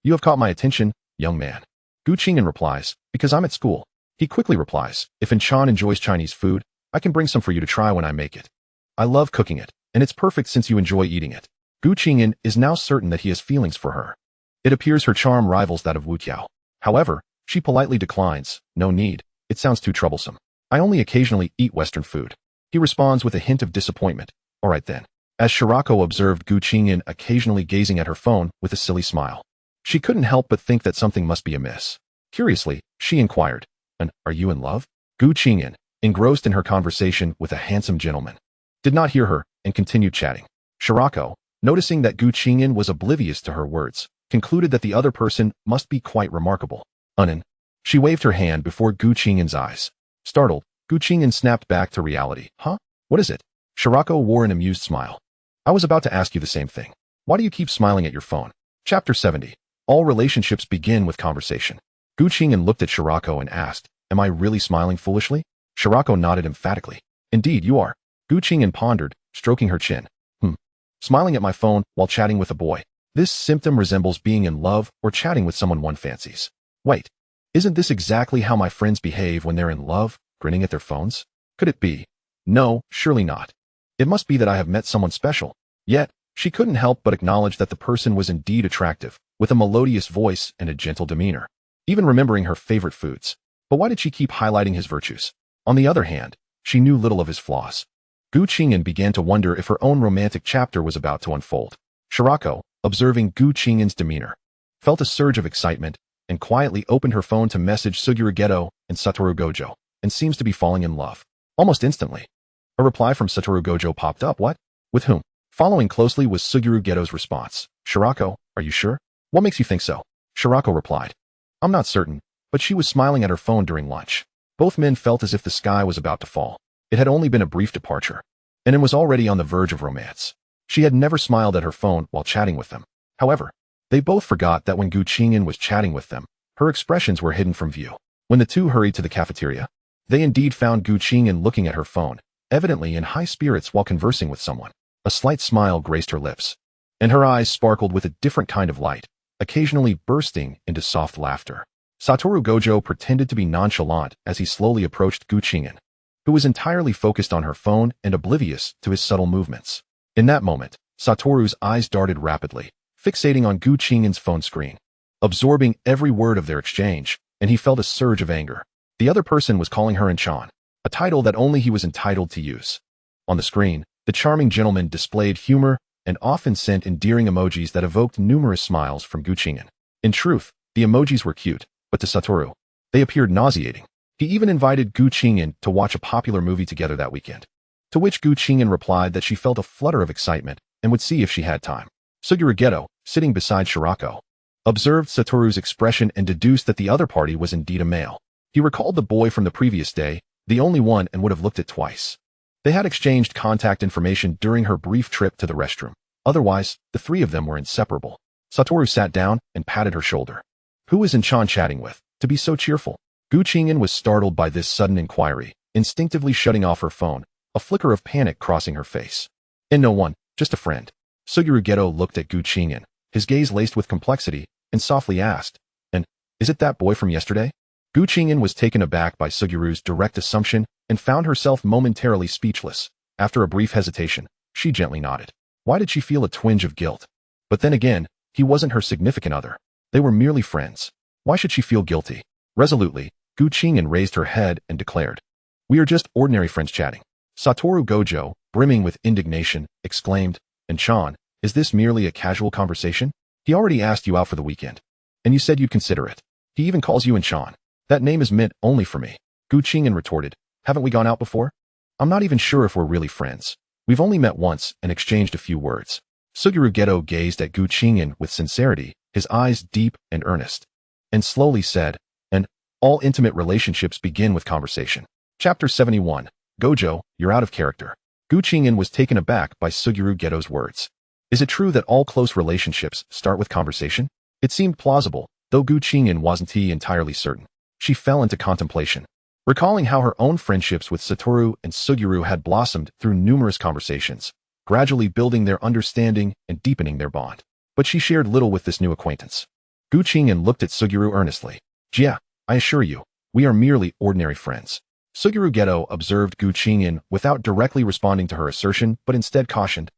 You have caught my attention, young man." Gu Qing'an replies, "Because I'm at school." He quickly replies, "If Chan enjoys Chinese food, I can bring some for you to try when I make it. I love cooking it, and it's perfect since you enjoy eating it." Gu Qing'an is now certain that he has feelings for her. It appears her charm rivals that of Wu Tiao. However, she politely declines, "No need, it sounds too troublesome. I only occasionally eat Western food." He responds with a hint of disappointment, "All right then." As Shirako observed Gu Qing'an occasionally gazing at her phone with a silly smile, she couldn't help but think that something must be amiss. Curiously, she inquired, "And are you in love?" Gu Qing'an, engrossed in her conversation with a handsome gentleman, did not hear her and continued chatting. Shirako, noticing that Gu Qing'an was oblivious to her words, concluded that the other person must be quite remarkable. "Unin." She waved her hand before Gu Qing'an's eyes. Startled, Gu Qing'an snapped back to reality. "Huh? What is it?" Shirako wore an amused smile. "I was about to ask you the same thing. Why do you keep smiling at your phone?" Chapter 70. All relationships begin with conversation. Gu Qing'an looked at Shirako and asked, "Am I really smiling foolishly?" Shirako nodded emphatically. "Indeed you are." Gu Qing'an pondered, stroking her chin. Smiling at my phone while chatting with a boy. This symptom resembles being in love or chatting with someone one fancies. Wait, isn't this exactly how my friends behave when they're in love, grinning at their phones? Could it be? No, surely not. It must be that I have met someone special. Yet, she couldn't help but acknowledge that the person was indeed attractive, with a melodious voice and a gentle demeanor, even remembering her favorite foods. But why did she keep highlighting his virtues? On the other hand, she knew little of his flaws. Gu Qing'an began to wonder if her own romantic chapter was about to unfold. Shirako, observing Gu Qing'an's demeanor, felt a surge of excitement and quietly opened her phone to message Fushiguro Geto and Satoru Gojo, and seems to be falling in love. Almost instantly, a reply from Satoru Gojo popped up. "What? With whom?" Following closely was Suguru Geto's response. Shirako, are you sure? What makes you think so? Shirako replied. I'm not certain, but she was smiling at her phone during lunch. Both men felt as if the sky was about to fall. It had only been a brief departure, and it was already on the verge of romance. She had never smiled at her phone while chatting with them. However, they both forgot that when Qing'an was chatting with them, her expressions were hidden from view. When the two hurried to the cafeteria, they indeed found Qing'an looking at her phone, evidently in high spirits while conversing with someone. A slight smile graced her lips, and her eyes sparkled with a different kind of light, occasionally bursting into soft laughter. Satoru Gojo pretended to be nonchalant as he slowly approached Qing'an, who was entirely focused on her phone and oblivious to his subtle movements. In that moment, Satoru's eyes darted rapidly, fixating on Qing'an's phone screen, absorbing every word of their exchange, and he felt a surge of anger. The other person was calling her Chan, a title that only he was entitled to use. On the screen, the charming gentleman displayed humor and often sent endearing emojis that evoked numerous smiles from Qing'an. In truth, the emojis were cute, but to Satoru, they appeared nauseating. He even invited Qing'an to watch a popular movie together that weekend, to which Qing'an replied that she felt a flutter of excitement and would see if she had time. Suguru Geto, sitting beside Shirako, observed Satoru's expression and deduced that the other party was indeed a male. He recalled the boy from the previous day, the only one, and would have looked at twice. They had exchanged contact information during her brief trip to the restroom. Otherwise, the three of them were inseparable. Satoru sat down and patted her shoulder. Who is Chan chatting with, to be so cheerful? Qing'an was startled by this sudden inquiry, instinctively shutting off her phone, a flicker of panic crossing her face. And no one, just a friend. Suguru Geto looked at Qing'an, his gaze laced with complexity, and softly asked, and, is it that boy from yesterday? Qing'an was taken aback by Suguru's direct assumption and found herself momentarily speechless. After a brief hesitation, she gently nodded. Why did she feel a twinge of guilt? But then again, he wasn't her significant other. They were merely friends. Why should she feel guilty? Resolutely, Qing'an raised her head and declared, we are just ordinary friends chatting. Satoru Gojo, brimming with indignation, exclaimed, and Chan, is this merely a casual conversation? He already asked you out for the weekend, and you said you'd consider it. He even calls you Chan. That name is meant only for me. Qing'an retorted, haven't we gone out before? I'm not even sure if we're really friends. We've only met once and exchanged a few words. Suguru Geto gazed at Qing'an with sincerity, his eyes deep and earnest, and slowly said, and all intimate relationships begin with conversation. Chapter 71. Gojo, you're out of character. Qing'an was taken aback by Suguru Geto's words. Is it true that all close relationships start with conversation? It seemed plausible, though Qing'an wasn't entirely certain. She fell into contemplation, recalling how her own friendships with Satoru and Suguru had blossomed through numerous conversations, gradually building their understanding and deepening their bond. But she shared little with this new acquaintance. Qing'an looked at Suguru earnestly. Yeah, I assure you, we are merely ordinary friends. Suguru Geto observed Qing'an without directly responding to her assertion, but instead cautioned,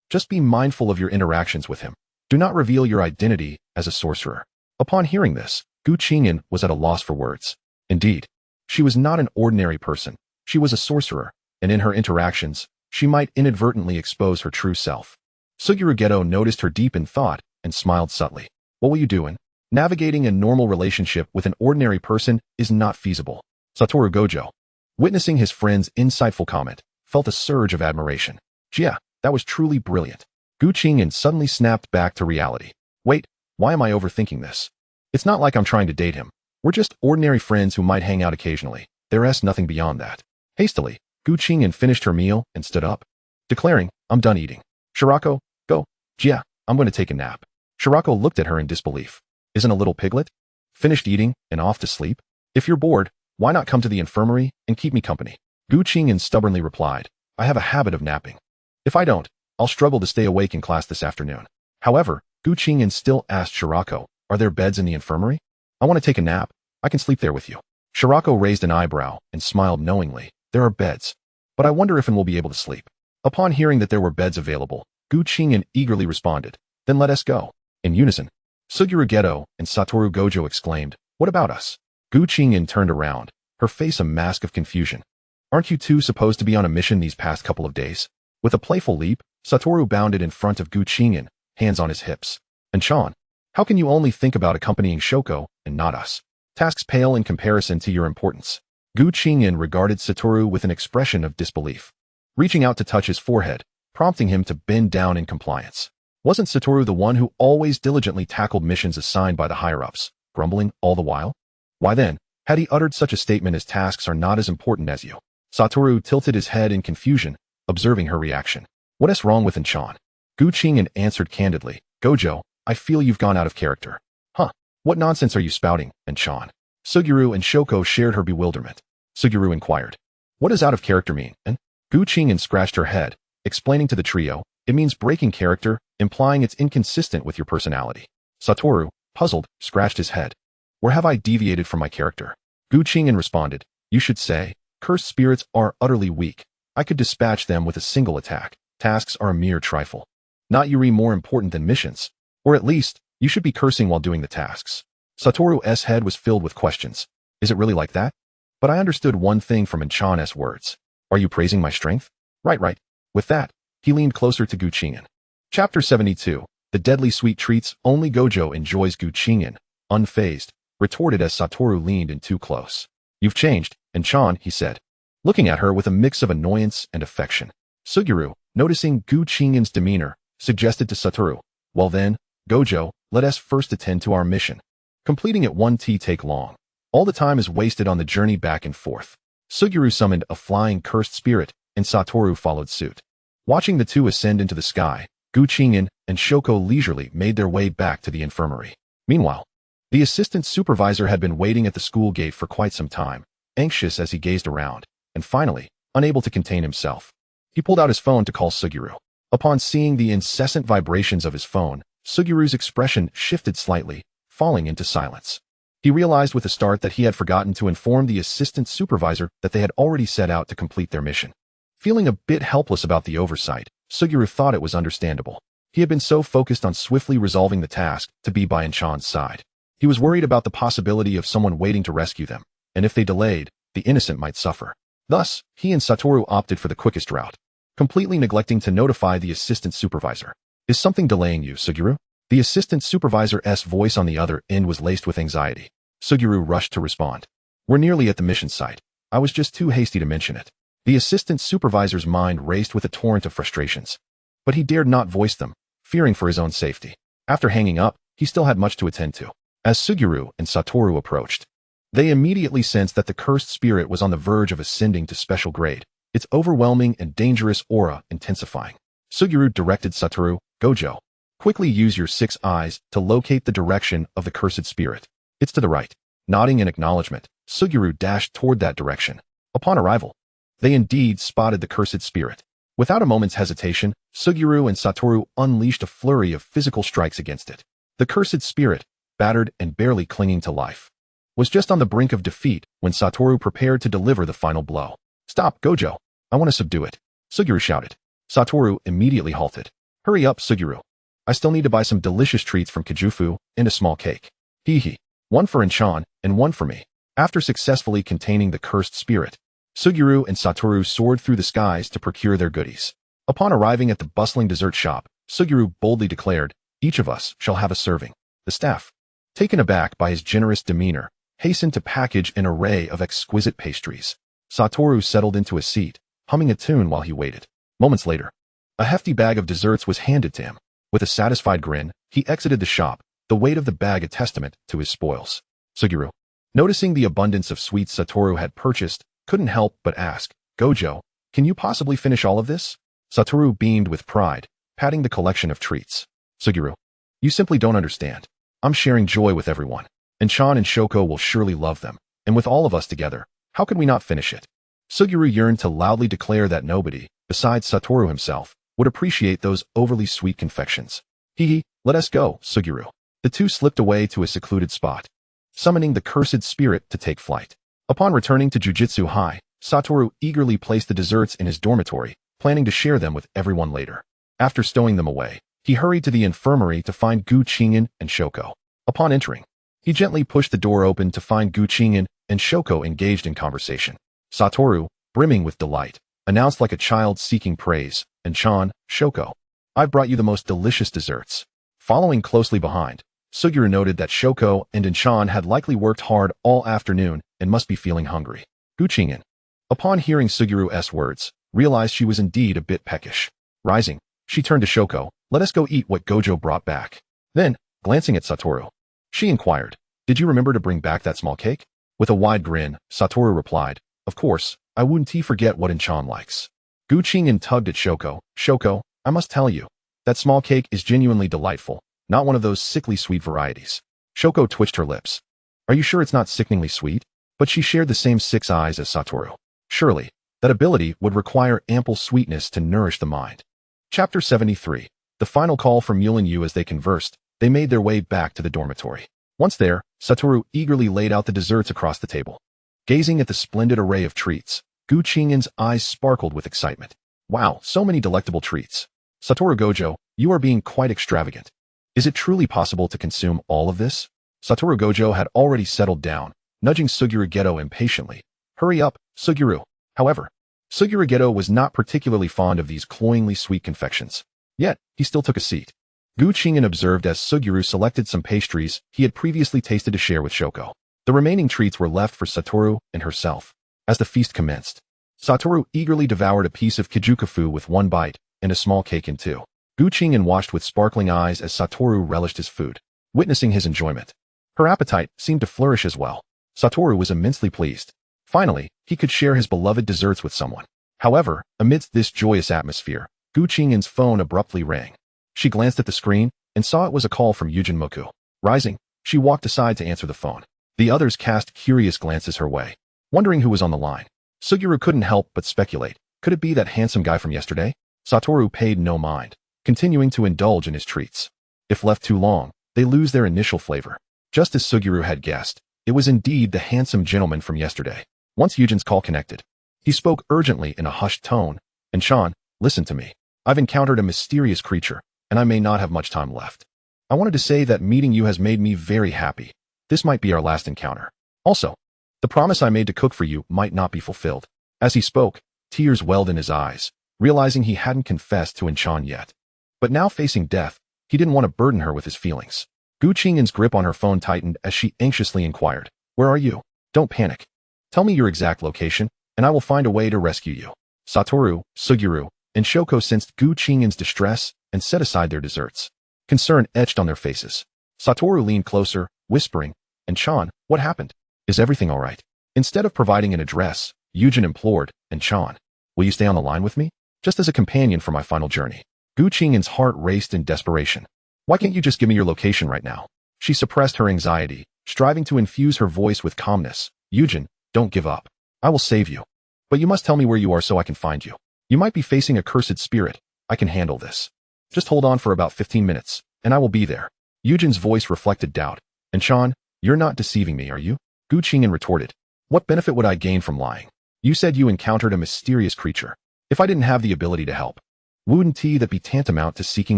just be mindful of your interactions with him. Do not reveal your identity as a sorcerer. Upon hearing this, Qing'an was at a loss for words. Indeed, she was not an ordinary person. She was a sorcerer, and in her interactions, she might inadvertently expose her true self. Suguru Geto noticed her deep in thought and smiled subtly. What will you do? Navigating a normal relationship with an ordinary person is not feasible. Satoru Gojo, witnessing his friend's insightful comment, felt a surge of admiration. Yeah, that was truly brilliant. Qing'an suddenly snapped back to reality. Wait, why am I overthinking this? It's not like I'm trying to date him. We're just ordinary friends who might hang out occasionally. There's nothing beyond that. Hastily, Qing'an finished her meal and stood up, declaring, I'm done eating. Shirako, go. Yeah, I'm going to take a nap. Shirako looked at her in disbelief. Isn't a little piglet finished eating and off to sleep? If you're bored, why not come to the infirmary and keep me company? Qing'an stubbornly replied, I have a habit of napping. If I don't, I'll struggle to stay awake in class this afternoon. However, Qing'an still asked Shirako, are there beds in the infirmary? I want to take a nap. I can sleep there with you. Shirako raised an eyebrow and smiled knowingly. There are beds, but I wonder if we'll be able to sleep. Upon hearing that there were beds available, Qing'an eagerly responded, then let us go. In unison, Suguru Geto and Satoru Gojo exclaimed, what about us? Qing'an turned around, her face a mask of confusion. Aren't you two supposed to be on a mission these past couple of days? With a playful leap, Satoru bounded in front of Qing'an, hands on his hips. And Chan, how can you only think about accompanying Shoko and not us? Tasks pale in comparison to your importance. Qing'an regarded Satoru with an expression of disbelief. Reaching out to touch his forehead, prompting him to bend down in compliance. Wasn't Satoru the one who always diligently tackled missions assigned by the higher-ups, grumbling all the while? Why then, had he uttered such a statement as tasks are not as important as you? Satoru tilted his head in confusion, observing her reaction. What's wrong with Qing'an? Qing'an answered candidly, Gojo, I feel you've gone out of character. Huh, what nonsense are you spouting, Qing'an? Suguru and Shoko shared her bewilderment. Suguru inquired, what does out of character mean? And Qing'an scratched her head, explaining to the trio, it means breaking character, implying it's inconsistent with your personality. Satoru, puzzled, scratched his head. Where have I deviated from my character? Qing'an responded, you should say, cursed spirits are utterly weak. I could dispatch them with a single attack. Tasks are a mere trifle. Not Yuri more important than missions. Or at least, you should be cursing while doing the tasks. Satoru's head was filled with questions. Is it really like that? But I understood one thing from Qing'an's words. Are you praising my strength? Right. With that, he leaned closer to Qing'an. Chapter 72, The Deadly Sweet Treats Only Gojo Enjoys. Qing'an, unfazed, retorted as Satoru leaned in too close. You've changed, Qing'an, he said, looking at her with a mix of annoyance and affection. Suguru, noticing Qing'an's demeanor, suggested to Satoru, well then, Gojo, let us first attend to our mission. Completing it won't take long. All the time is wasted on the journey back and forth. Suguru summoned a flying cursed spirit, and Satoru followed suit. Watching the two ascend into the sky, Qing'an and Shoko leisurely made their way back to the infirmary. Meanwhile, the assistant supervisor had been waiting at the school gate for quite some time, anxious as he gazed around, and finally, unable to contain himself. He pulled out his phone to call Suguru. Upon seeing the incessant vibrations of his phone, Suguru's expression shifted slightly, falling into silence. He realized with a start that he had forgotten to inform the assistant supervisor that they had already set out to complete their mission. Feeling a bit helpless about the oversight, Suguru thought it was understandable. He had been so focused on swiftly resolving the task to be by Qing'an's side. He was worried about the possibility of someone waiting to rescue them, and if they delayed, the innocent might suffer. Thus, he and Satoru opted for the quickest route, completely neglecting to notify the assistant supervisor. Is something delaying you, Suguru? The assistant supervisor's voice on the other end was laced with anxiety. Suguru rushed to respond. We're nearly at the mission site. I was just too hasty to mention it. The assistant supervisor's mind raced with a torrent of frustrations. But he dared not voice them, fearing for his own safety. After hanging up, he still had much to attend to. As Suguru and Satoru approached, they immediately sensed that the cursed spirit was on the verge of ascending to special grade, its overwhelming and dangerous aura intensifying. Suguru directed Satoru, Gojo, quickly use your 6 eyes to locate the direction of the cursed spirit. It's to the right. Nodding in acknowledgement, Suguru dashed toward that direction. Upon arrival, they indeed spotted the cursed spirit. Without a moment's hesitation, Suguru and Satoru unleashed a flurry of physical strikes against it. The cursed spirit, battered and barely clinging to life, was just on the brink of defeat when Satoru prepared to deliver the final blow. Stop, Gojo. I want to subdue it, Suguru shouted. Satoru immediately halted. Hurry up, Suguru. I still need to buy some delicious treats from Kajufu and a small cake. Hee. One for Qing'an and one for me. After successfully containing the cursed spirit, Suguru and Satoru soared through the skies to procure their goodies. Upon arriving at the bustling dessert shop, Suguru boldly declared, each of us shall have a serving. The staff, taken aback by his generous demeanor, hastened to package an array of exquisite pastries. Satoru settled into a seat, humming a tune while he waited. Moments later, a hefty bag of desserts was handed to him. With a satisfied grin, he exited the shop, the weight of the bag a testament to his spoils. Suguru, noticing the abundance of sweets Satoru had purchased, couldn't help but ask, Gojo, can you possibly finish all of this? Satoru beamed with pride, patting the collection of treats. Suguru, you simply don't understand. I'm sharing joy with everyone. Qing'an and Shoko will surely love them, and with all of us together, how could we not finish it? Suguru yearned to loudly declare that nobody, besides Satoru himself, would appreciate those overly sweet confections. Hee, let us go, Suguru. The two slipped away to a secluded spot, summoning the cursed spirit to take flight. Upon returning to Jujutsu High, Satoru eagerly placed the desserts in his dormitory, planning to share them with everyone later. After stowing them away, he hurried to the infirmary to find Qing'an and Shoko. Upon entering, he gently pushed the door open to find Qing'an and Shoko engaged in conversation. Satoru, brimming with delight, announced like a child seeking praise, Qing'an, Shoko, I've brought you the most delicious desserts. Following closely behind, Suguru noted that Shoko and Qing'an had likely worked hard all afternoon and must be feeling hungry. Qing'an, upon hearing Suguru's words, realized she was indeed a bit peckish. Rising, she turned to Shoko. Let us go eat what Gojo brought back. Then, glancing at Satoru, she inquired, did you remember to bring back that small cake? With a wide grin, Satoru replied, of course, I wouldn't forget what Inchan likes. Qing'an tugged at Shoko. Shoko, I must tell you, that small cake is genuinely delightful, not one of those sickly sweet varieties. Shoko twitched her lips. Are you sure it's not sickeningly sweet? But she shared the same 6 eyes as Satoru. Surely, that ability would require ample sweetness to nourish the mind. Chapter 73. The final call from Yulin Yu. As they conversed, they made their way back to the dormitory. Once there, Satoru eagerly laid out the desserts across the table. Gazing at the splendid array of treats, Qing'an's eyes sparkled with excitement. Wow, so many delectable treats. Satoru Gojo, you are being quite extravagant. Is it truly possible to consume all of this? Satoru Gojo had already settled down, nudging Suguru Geto impatiently. Hurry up, Suguru. However, Suguru Geto was not particularly fond of these cloyingly sweet confections. Yet, he still took a seat. Qing'an observed as Suguru selected some pastries he had previously tasted to share with Shoko. The remaining treats were left for Satoru and herself. As the feast commenced, Satoru eagerly devoured a piece of kijukafu with 1 bite and a small cake in 2. Qing'an watched with sparkling eyes as Satoru relished his food. Witnessing his enjoyment, her appetite seemed to flourish as well. Satoru was immensely pleased. Finally, he could share his beloved desserts with someone. However, amidst this joyous atmosphere, Qing'an's phone abruptly rang. She glanced at the screen and saw it was a call from Yujin Moku. Rising, she walked aside to answer the phone. The others cast curious glances her way, wondering who was on the line. Suguru couldn't help but speculate. Could it be that handsome guy from yesterday? Satoru paid no mind, continuing to indulge in his treats. If left too long, they lose their initial flavor. Just as Suguru had guessed, it was indeed the handsome gentleman from yesterday. Once Yujin's call connected, he spoke urgently in a hushed tone. Inchan, listen to me. I've encountered a mysterious creature, and I may not have much time left. I wanted to say that meeting you has made me very happy. This might be our last encounter. Also, the promise I made to cook for you might not be fulfilled. As he spoke, tears welled in his eyes, realizing he hadn't confessed to Inchan yet. But now facing death, he didn't want to burden her with his feelings. Qing'an's grip on her phone tightened as she anxiously inquired, where are you? Don't panic. Tell me your exact location, and I will find a way to rescue you. Satoru, Suguru, and Shoko sensed Qing'an's distress and set aside their desserts. Concern etched on their faces. Satoru leaned closer, whispering, Inchan, what happened? Is everything all right? Instead of providing an address, Yujin implored, Inchan, will you stay on the line with me? Just as a companion for my final journey. Qing'an's heart raced in desperation. Why can't you just give me your location right now? She suppressed her anxiety, striving to infuse her voice with calmness. Yujin, don't give up. I will save you. But you must tell me where you are so I can find you. You might be facing a cursed spirit. I can handle this. Just hold on for about 15 minutes, and I will be there. Yujin's voice reflected doubt. Inchan, you're not deceiving me, are you? Qing'an retorted. What benefit would I gain from lying? You said you encountered a mysterious creature. If I didn't have the ability to help, wouldn't that be tantamount to seeking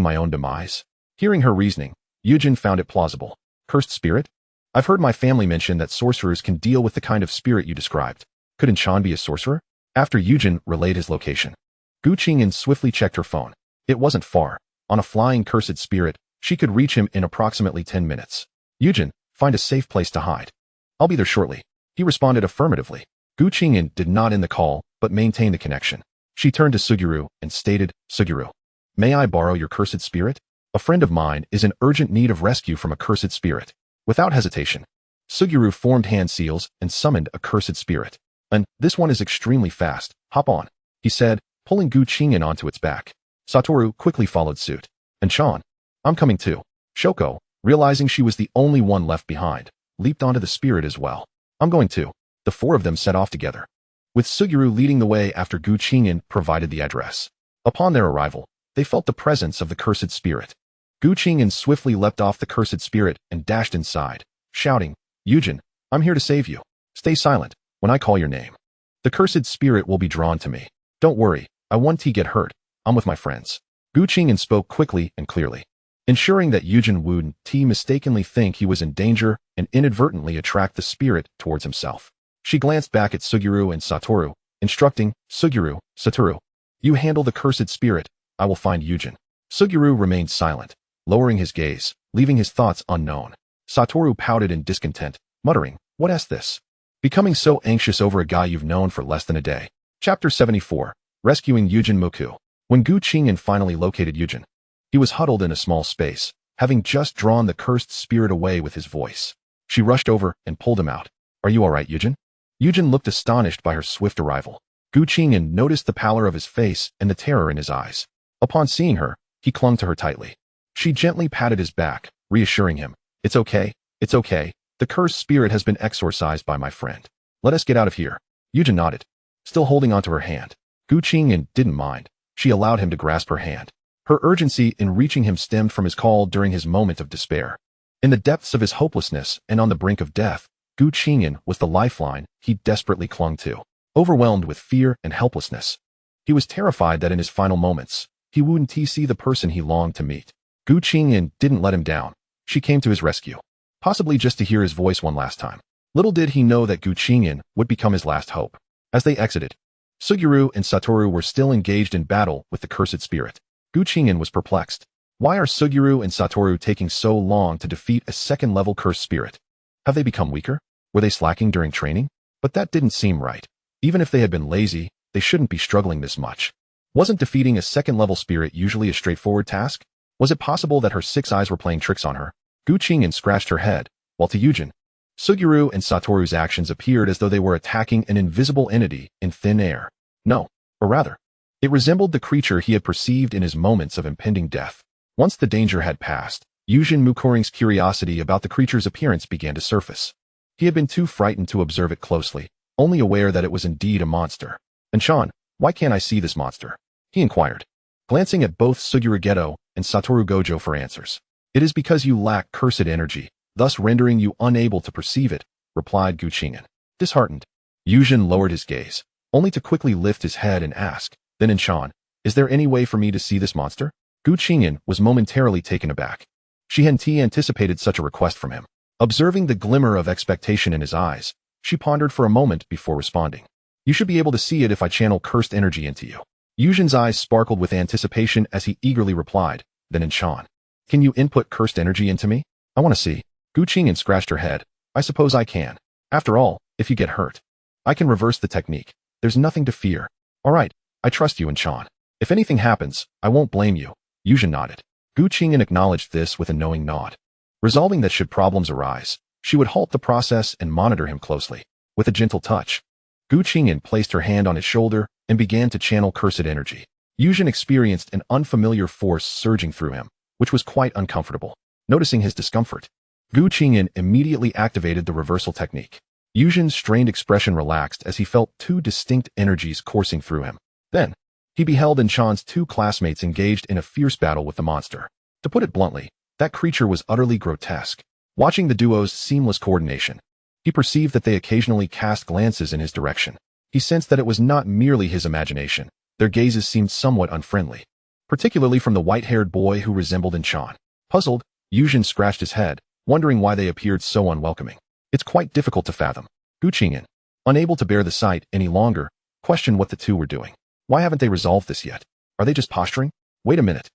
my own demise? Hearing her reasoning, Yujin found it plausible. Cursed spirit? I've heard my family mention that sorcerers can deal with the kind of spirit you described. Could Inchan be a sorcerer? After Yujin relayed his location, Qing'an swiftly checked her phone. It wasn't far. On a flying cursed spirit, she could reach him in approximately 10 minutes. Yujin, find a safe place to hide. I'll be there shortly. He responded affirmatively. Qing'an did not end the call, but maintained the connection. She turned to Suguru and stated, Suguru, may I borrow your cursed spirit? A friend of mine is in urgent need of rescue from a cursed spirit. Without hesitation, Suguru formed hand seals and summoned a cursed spirit. And this one is extremely fast. Hop on, he said, pulling Qing'an onto its back. Satoru quickly followed suit. Inchan, I'm coming too. Shoko, realizing she was the only one left behind, leaped onto the spirit as well. I'm going too. The 4 of them set off together, with Suguru leading the way after Qing'an provided the address. Upon their arrival, they felt the presence of the cursed spirit. Qing'an swiftly leapt off the cursed spirit and dashed inside, shouting, Yujin, I'm here to save you. Stay silent when I call your name. The cursed spirit will be drawn to me. Don't worry, I won't get hurt. I'm with my friends. Qing'an spoke quickly and clearly, ensuring that Yujin wouldn't mistakenly think he was in danger and inadvertently attract the spirit towards himself. She glanced back at Suguru and Satoru, instructing, Suguru, Satoru, you handle the cursed spirit, I will find Yujin. Suguru remained silent, lowering his gaze, leaving his thoughts unknown. Satoru pouted in discontent, muttering, what this? Becoming so anxious over a guy you've known for less than a day. Chapter 74. Rescuing Yujin Moku. When Gu Qing'an finally located Yujin, he was huddled in a small space, having just drawn the cursed spirit away with his voice. She rushed over and pulled him out. Are you all right, Yujin? Yujin looked astonished by her swift arrival. Gu Qing'an noticed the pallor of his face and the terror in his eyes. Upon seeing her, he clung to her tightly. She gently patted his back, reassuring him. It's okay. It's okay. The cursed spirit has been exorcised by my friend. Let us get out of here. Yujin nodded, still holding onto her hand. Gu Qing'an didn't mind. She allowed him to grasp her hand. Her urgency in reaching him stemmed from his call during his moment of despair. In the depths of his hopelessness and on the brink of death, Gu Qing'an was the lifeline he desperately clung to. Overwhelmed with fear and helplessness, he was terrified that in his final moments, he wouldn't see the person he longed to meet. Gu Qing'an didn't let him down. She came to his rescue, possibly just to hear his voice one last time. Little did he know that Gu Qing'an would become his last hope. As they exited, Fushiguro and Satoru were still engaged in battle with the cursed spirit. Gu Qing'an was perplexed. Why are Fushiguro and Satoru taking so long to defeat a second-level cursed spirit? Have they become weaker? Were they slacking during training? But that didn't seem right. Even if they had been lazy, they shouldn't be struggling this much. Wasn't defeating a second-level spirit usually a straightforward task? Was it possible that her six eyes were playing tricks on her? Gu Qing'an scratched her head, while to Yujin, Fushiguro and Satoru's actions appeared as though they were attacking an invisible entity in thin air. No, or rather, it resembled the creature he had perceived in his moments of impending death. Once the danger had passed, Yujin Mukuring's curiosity about the creature's appearance began to surface. He had been too frightened to observe it closely, only aware that it was indeed a monster. And Sean, why can't I see this monster? He inquired, glancing at both Fushiguro Geto and Satoru Gojo for answers. It is because you lack cursed energy, thus rendering you unable to perceive it, replied Gu Qing'an. Disheartened, Yujin lowered his gaze, only to quickly lift his head and ask, then in Sean, is there any way for me to see this monster? Gu Qing'an was momentarily taken aback. She hadn't anticipated such a request from him. Observing the glimmer of expectation in his eyes, she pondered for a moment before responding. You should be able to see it if I channel cursed energy into you. Yujin's eyes sparkled with anticipation as he eagerly replied, then in Sean, can you input cursed energy into me? I want to see. Gu Qing'an scratched her head. I suppose I can. After all, if you get hurt, I can reverse the technique. There's nothing to fear. All right, I trust you and Sean. If anything happens, I won't blame you. Yujin nodded. Gu Qing'an acknowledged this with a knowing nod. Resolving that should problems arise, she would halt the process and monitor him closely. With a gentle touch, Gu Qing'an placed her hand on his shoulder and began to channel cursed energy. Yujin experienced an unfamiliar force surging through him, which was quite uncomfortable. Noticing his discomfort, Gu Qing'an immediately activated the reversal technique. Yujin's strained expression relaxed as he felt two distinct energies coursing through him. Then, he beheld Inchan's two classmates engaged in a fierce battle with the monster. To put it bluntly, that creature was utterly grotesque. Watching the duo's seamless coordination, he perceived that they occasionally cast glances in his direction. He sensed that it was not merely his imagination. Their gazes seemed somewhat unfriendly, particularly from the white-haired boy who resembled Inchan. Puzzled, Yujin scratched his head, wondering why they appeared so unwelcoming. It's quite difficult to fathom. Gu Qing'an, unable to bear the sight any longer, questioned what the two were doing. Why haven't they resolved this yet? Are they just posturing? Wait a minute.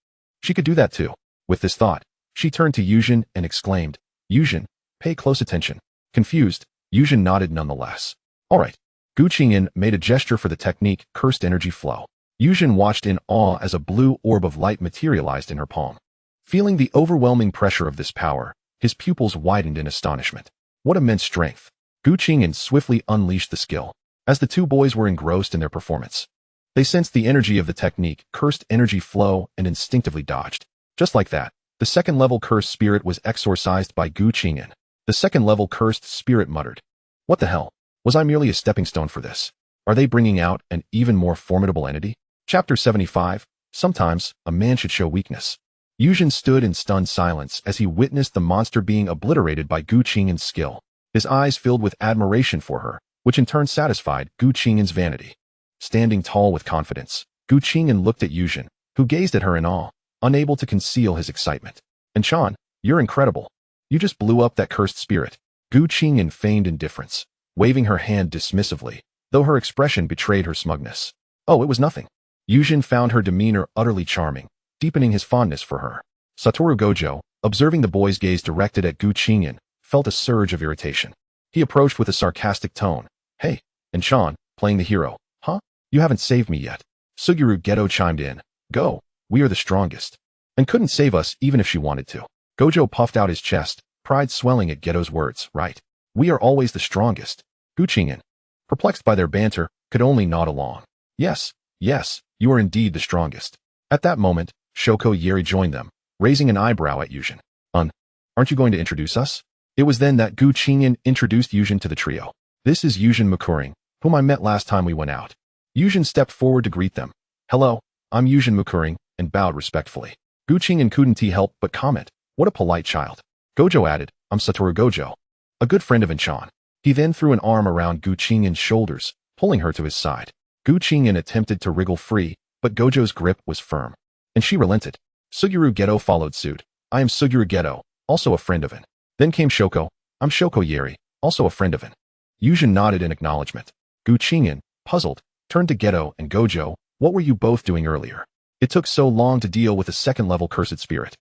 She could do that too. With this thought, she turned to Yujin and exclaimed, Yujin, pay close attention. Confused, Yujin nodded nonetheless. All right. Gu Qing'an made a gesture for the technique cursed energy flow. Yujin watched in awe as a blue orb of light materialized in her palm. Feeling the overwhelming pressure of this power, his pupils widened in astonishment. What immense strength! Gu Qing'an swiftly unleashed the skill. As the two boys were engrossed in their performance, they sensed the energy of the technique cursed energy flow and instinctively dodged. Just like that, the second-level cursed spirit was exorcised by Gu Qing'an. The second-level cursed spirit muttered, what the hell? Was I merely a stepping stone for this? Are they bringing out an even more formidable entity? Chapter 75. Sometimes, a man should show weakness. Yujin stood in stunned silence as he witnessed the monster being obliterated by Gu Qing'an's skill. His eyes filled with admiration for her, which in turn satisfied Gu Qing'an's vanity. Standing tall with confidence, Gu Qing'an looked at Yujin, who gazed at her in awe, unable to conceal his excitement. And Sean, you're incredible. You just blew up that cursed spirit. Gu Qing'an feigned indifference, waving her hand dismissively, though her expression betrayed her smugness. Oh, it was nothing. Yujin found her demeanor utterly charming, deepening his fondness for her. Satoru Gojo, observing the boy's gaze directed at Gu Qing'an, felt a surge of irritation. He approached with a sarcastic tone. Hey, and Sean, playing the hero, huh? You haven't saved me yet. Fushiguro Geto chimed in, Go. We are the strongest. And couldn't save us even if she wanted to. Gojo puffed out his chest, pride swelling at Geto's words. Right. We are always the strongest. Qing'an, perplexed by their banter, could only nod along. Yes, yes, you are indeed the strongest. At that moment, Shoko Yeri joined them, raising an eyebrow at Yujin. Aren't you going to introduce us? It was then that Qing'an introduced Yujin to the trio. This is Yujin Mukuring, whom I met last time we went out. Yujin stepped forward to greet them. Hello, I'm Yujin Mukuring, and bowed respectfully. Qing'an couldn't help but comment. What a polite child. Gojo added, I'm Satoru Gojo, a good friend of Inchan. He then threw an arm around Qing'an's shoulders, pulling her to his side. Qing'an attempted to wriggle free, but Gojo's grip was firm. And she relented. Suguru Geto followed suit. I am Suguru Geto, also a friend of An. Then came Shoko. I'm Shoko Yeri, also a friend of An. Yujin nodded in acknowledgement. Qing'an, puzzled, turned to Geto and Gojo. What were you both doing earlier? It took so long to deal with a second-level cursed spirit.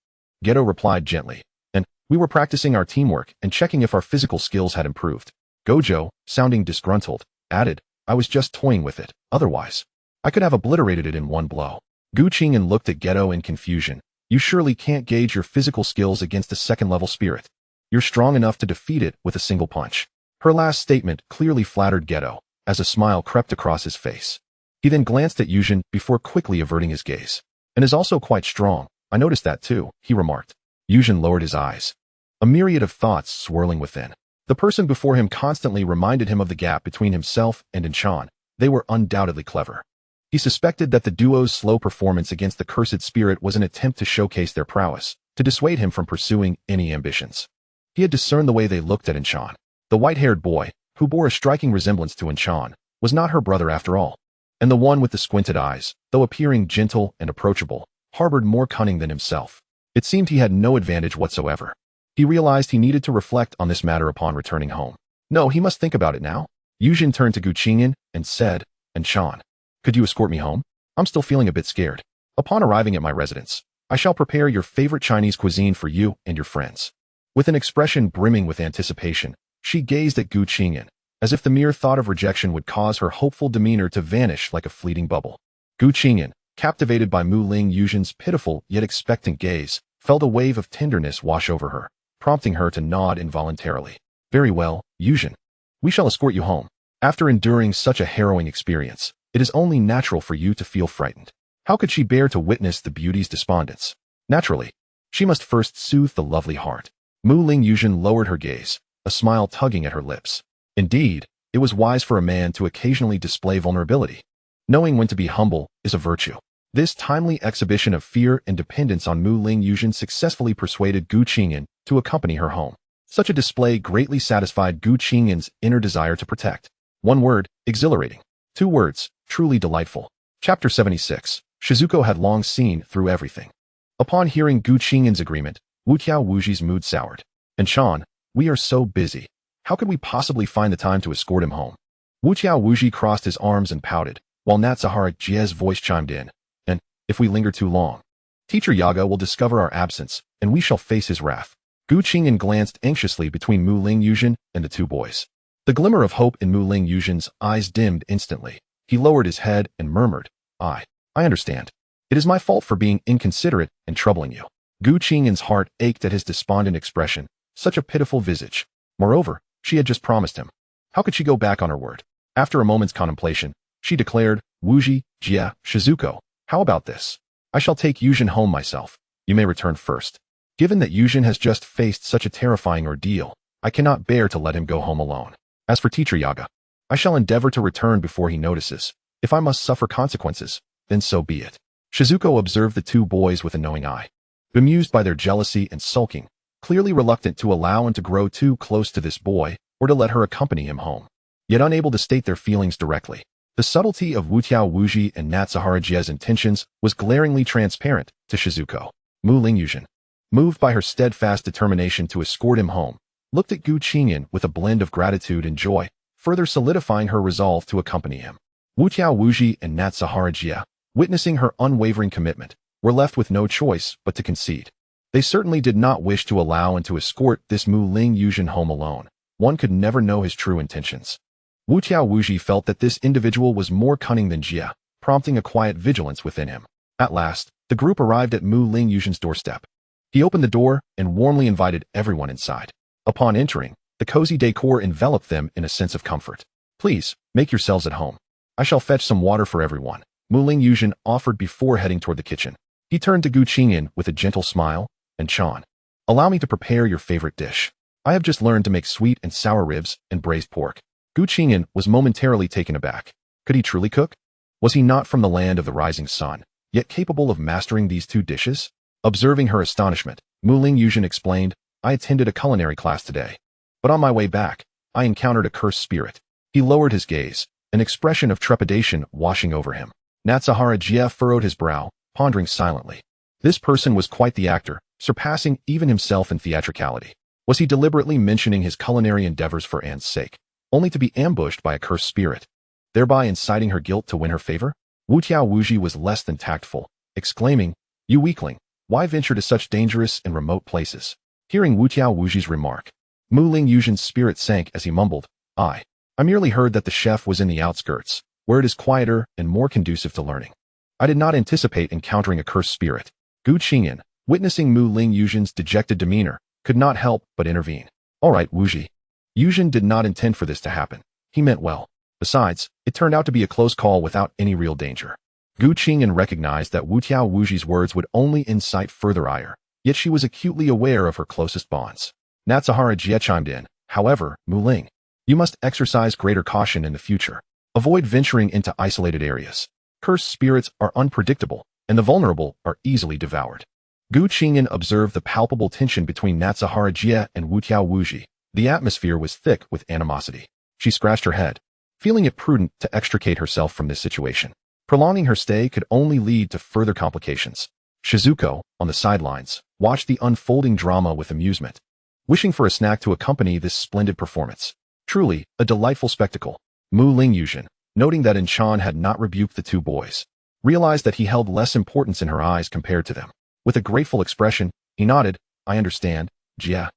Geto replied gently. And we were practicing our teamwork and checking if our physical skills had improved. Gojo, sounding disgruntled, added, I was just toying with it. Otherwise, I could have obliterated it in one blow. Qing'an looked at Geto in confusion. You surely can't gauge your physical skills against a second-level spirit. You're strong enough to defeat it with a single punch. Her last statement clearly flattered Geto, as a smile crept across his face. He then glanced at Yujin before quickly averting his gaze. And is also quite strong. I noticed that too, he remarked. Yujin lowered his eyes. A myriad of thoughts swirling within. The person before him constantly reminded him of the gap between himself and Inchan. They were undoubtedly clever. He suspected that the duo's slow performance against the cursed spirit was an attempt to showcase their prowess, to dissuade him from pursuing any ambitions. He had discerned the way they looked at Inchan. The white-haired boy, who bore a striking resemblance to Inchan, was not her brother after all. And the one with the squinted eyes, though appearing gentle and approachable, harbored more cunning than himself. It seemed he had no advantage whatsoever. He realized he needed to reflect on this matter upon returning home. No, he must think about it now. Yujin turned to Qing'an and said, Inchan, could you escort me home? I'm still feeling a bit scared. Upon arriving at my residence, I shall prepare your favorite Chinese cuisine for you and your friends. With an expression brimming with anticipation, she gazed at Qing'an, as if the mere thought of rejection would cause her hopeful demeanor to vanish like a fleeting bubble. Qing'an, captivated by Mu Ling Yujin's pitiful yet expectant gaze, felt a wave of tenderness wash over her, prompting her to nod involuntarily. Very well, Yujin. We shall escort you home. After enduring such a harrowing experience, it is only natural for you to feel frightened. How could she bear to witness the beauty's despondence? Naturally, she must first soothe the lovely heart. Mu Ling Yujin lowered her gaze, a smile tugging at her lips. Indeed, it was wise for a man to occasionally display vulnerability. Knowing when to be humble is a virtue. This timely exhibition of fear and dependence on Mu Ling Yujin successfully persuaded Qing'an to accompany her home. Such a display greatly satisfied Qing'an's inner desire to protect. One word, exhilarating. 2 words, truly delightful. Chapter 76. Shizuko had long seen through everything. Upon hearing Qing'an's agreement, Wuqiao Wuji's mood soured. Inchan, we are so busy. How could we possibly find the time to escort him home? Wuqiao Wuji crossed his arms and pouted, while Natsuhara Jie's voice chimed in. And, if we linger too long, Teacher Yaga will discover our absence, and we shall face his wrath. Qing'an glanced anxiously between Mu Ling Yujin and the 2 boys. The glimmer of hope in Mu Ling Yujin's eyes dimmed instantly. He lowered his head and murmured, I understand. It is my fault for being inconsiderate and troubling you. Qing'an's heart ached at his despondent expression, such a pitiful visage. Moreover, she had just promised him. How could she go back on her word? After a moment's contemplation, she declared, Wuji, Jie, Shizuko, how about this? I shall take Yujin home myself. You may return first. Given that Yujin has just faced such a terrifying ordeal, I cannot bear to let him go home alone. As for Teacher Yaga, I shall endeavor to return before he notices. If I must suffer consequences, then so be it. Shizuko observed the 2 boys with a knowing eye. Bemused by their jealousy and sulking, clearly reluctant to allow and to grow too close to this boy, or to let her accompany him home. Yet unable to state their feelings directly. The subtlety of Wuqiao Wuji and Natsuhara Jie's intentions was glaringly transparent to Shizuko. Mu Ling Yujin, moved by her steadfast determination to escort him home, looked at Qing'an with a blend of gratitude and joy, further solidifying her resolve to accompany him. Wuqiao Wuji and Natsuhara Jie, witnessing her unwavering commitment, were left with no choice but to concede. They certainly did not wish to allow and to escort this Mu Ling Yujin home alone. One could never know his true intentions. Wuqiao Wuji felt that this individual was more cunning than Jie, prompting a quiet vigilance within him. At last, the group arrived at Mu Ling Yuzhen's doorstep. He opened the door and warmly invited everyone inside. Upon entering, the cozy decor enveloped them in a sense of comfort. Please, make yourselves at home. I shall fetch some water for everyone, Mu Ling Yuzhen offered before heading toward the kitchen. He turned to Gu Qing'an with a gentle smile, and Chan, allow me to prepare your favorite dish. I have just learned to make sweet and sour ribs and braised pork. Gu Qing'an was momentarily taken aback. Could he truly cook? Was he not from the land of the rising sun, yet capable of mastering these two dishes? Observing her astonishment, Mu Ling Yuzhen explained, I attended a culinary class today. But on my way back, I encountered a cursed spirit. He lowered his gaze, an expression of trepidation washing over him. Natsuhara Jie furrowed his brow, pondering silently. This person was quite the actor, surpassing even himself in theatricality. Was he deliberately mentioning his culinary endeavors for Anne's sake, only to be ambushed by a cursed spirit, thereby inciting her guilt to win her favor? Wu Tiao Wuji was less than tactful, exclaiming, You weakling, why venture to such dangerous and remote places? Hearing Wu Tiao Wuji's remark, Mu Ling Yuzhen's spirit sank as he mumbled, I merely heard that the chef was in the outskirts, where it is quieter and more conducive to learning. I did not anticipate encountering a cursed spirit. Gu Qing'an, witnessing Mu Ling Yuzhen's dejected demeanor, could not help but intervene. All right, Wuji. Yuzhen did not intend for this to happen. He meant well. Besides, it turned out to be a close call without any real danger. Gu Qing'an recognized that Wu Tiao Wuji's words would only incite further ire, yet she was acutely aware of her closest bonds. Natsuhara Jie chimed in, however, Mu Ling, you must exercise greater caution in the future. Avoid venturing into isolated areas. Cursed spirits are unpredictable, and the vulnerable are easily devoured. Gu Qing'an observed the palpable tension between Natsuhara Jie and Wu Tiao Wuji. The atmosphere was thick with animosity. She scratched her head, feeling it prudent to extricate herself from this situation. Prolonging her stay could only lead to further complications. Shizuko, on the sidelines, watched the unfolding drama with amusement, wishing for a snack to accompany this splendid performance. Truly, a delightful spectacle. Mu Ling Yuzhen, noting that Chan had not rebuked the two boys, realized that he held less importance in her eyes compared to them. With a grateful expression, he nodded, I understand, Jia.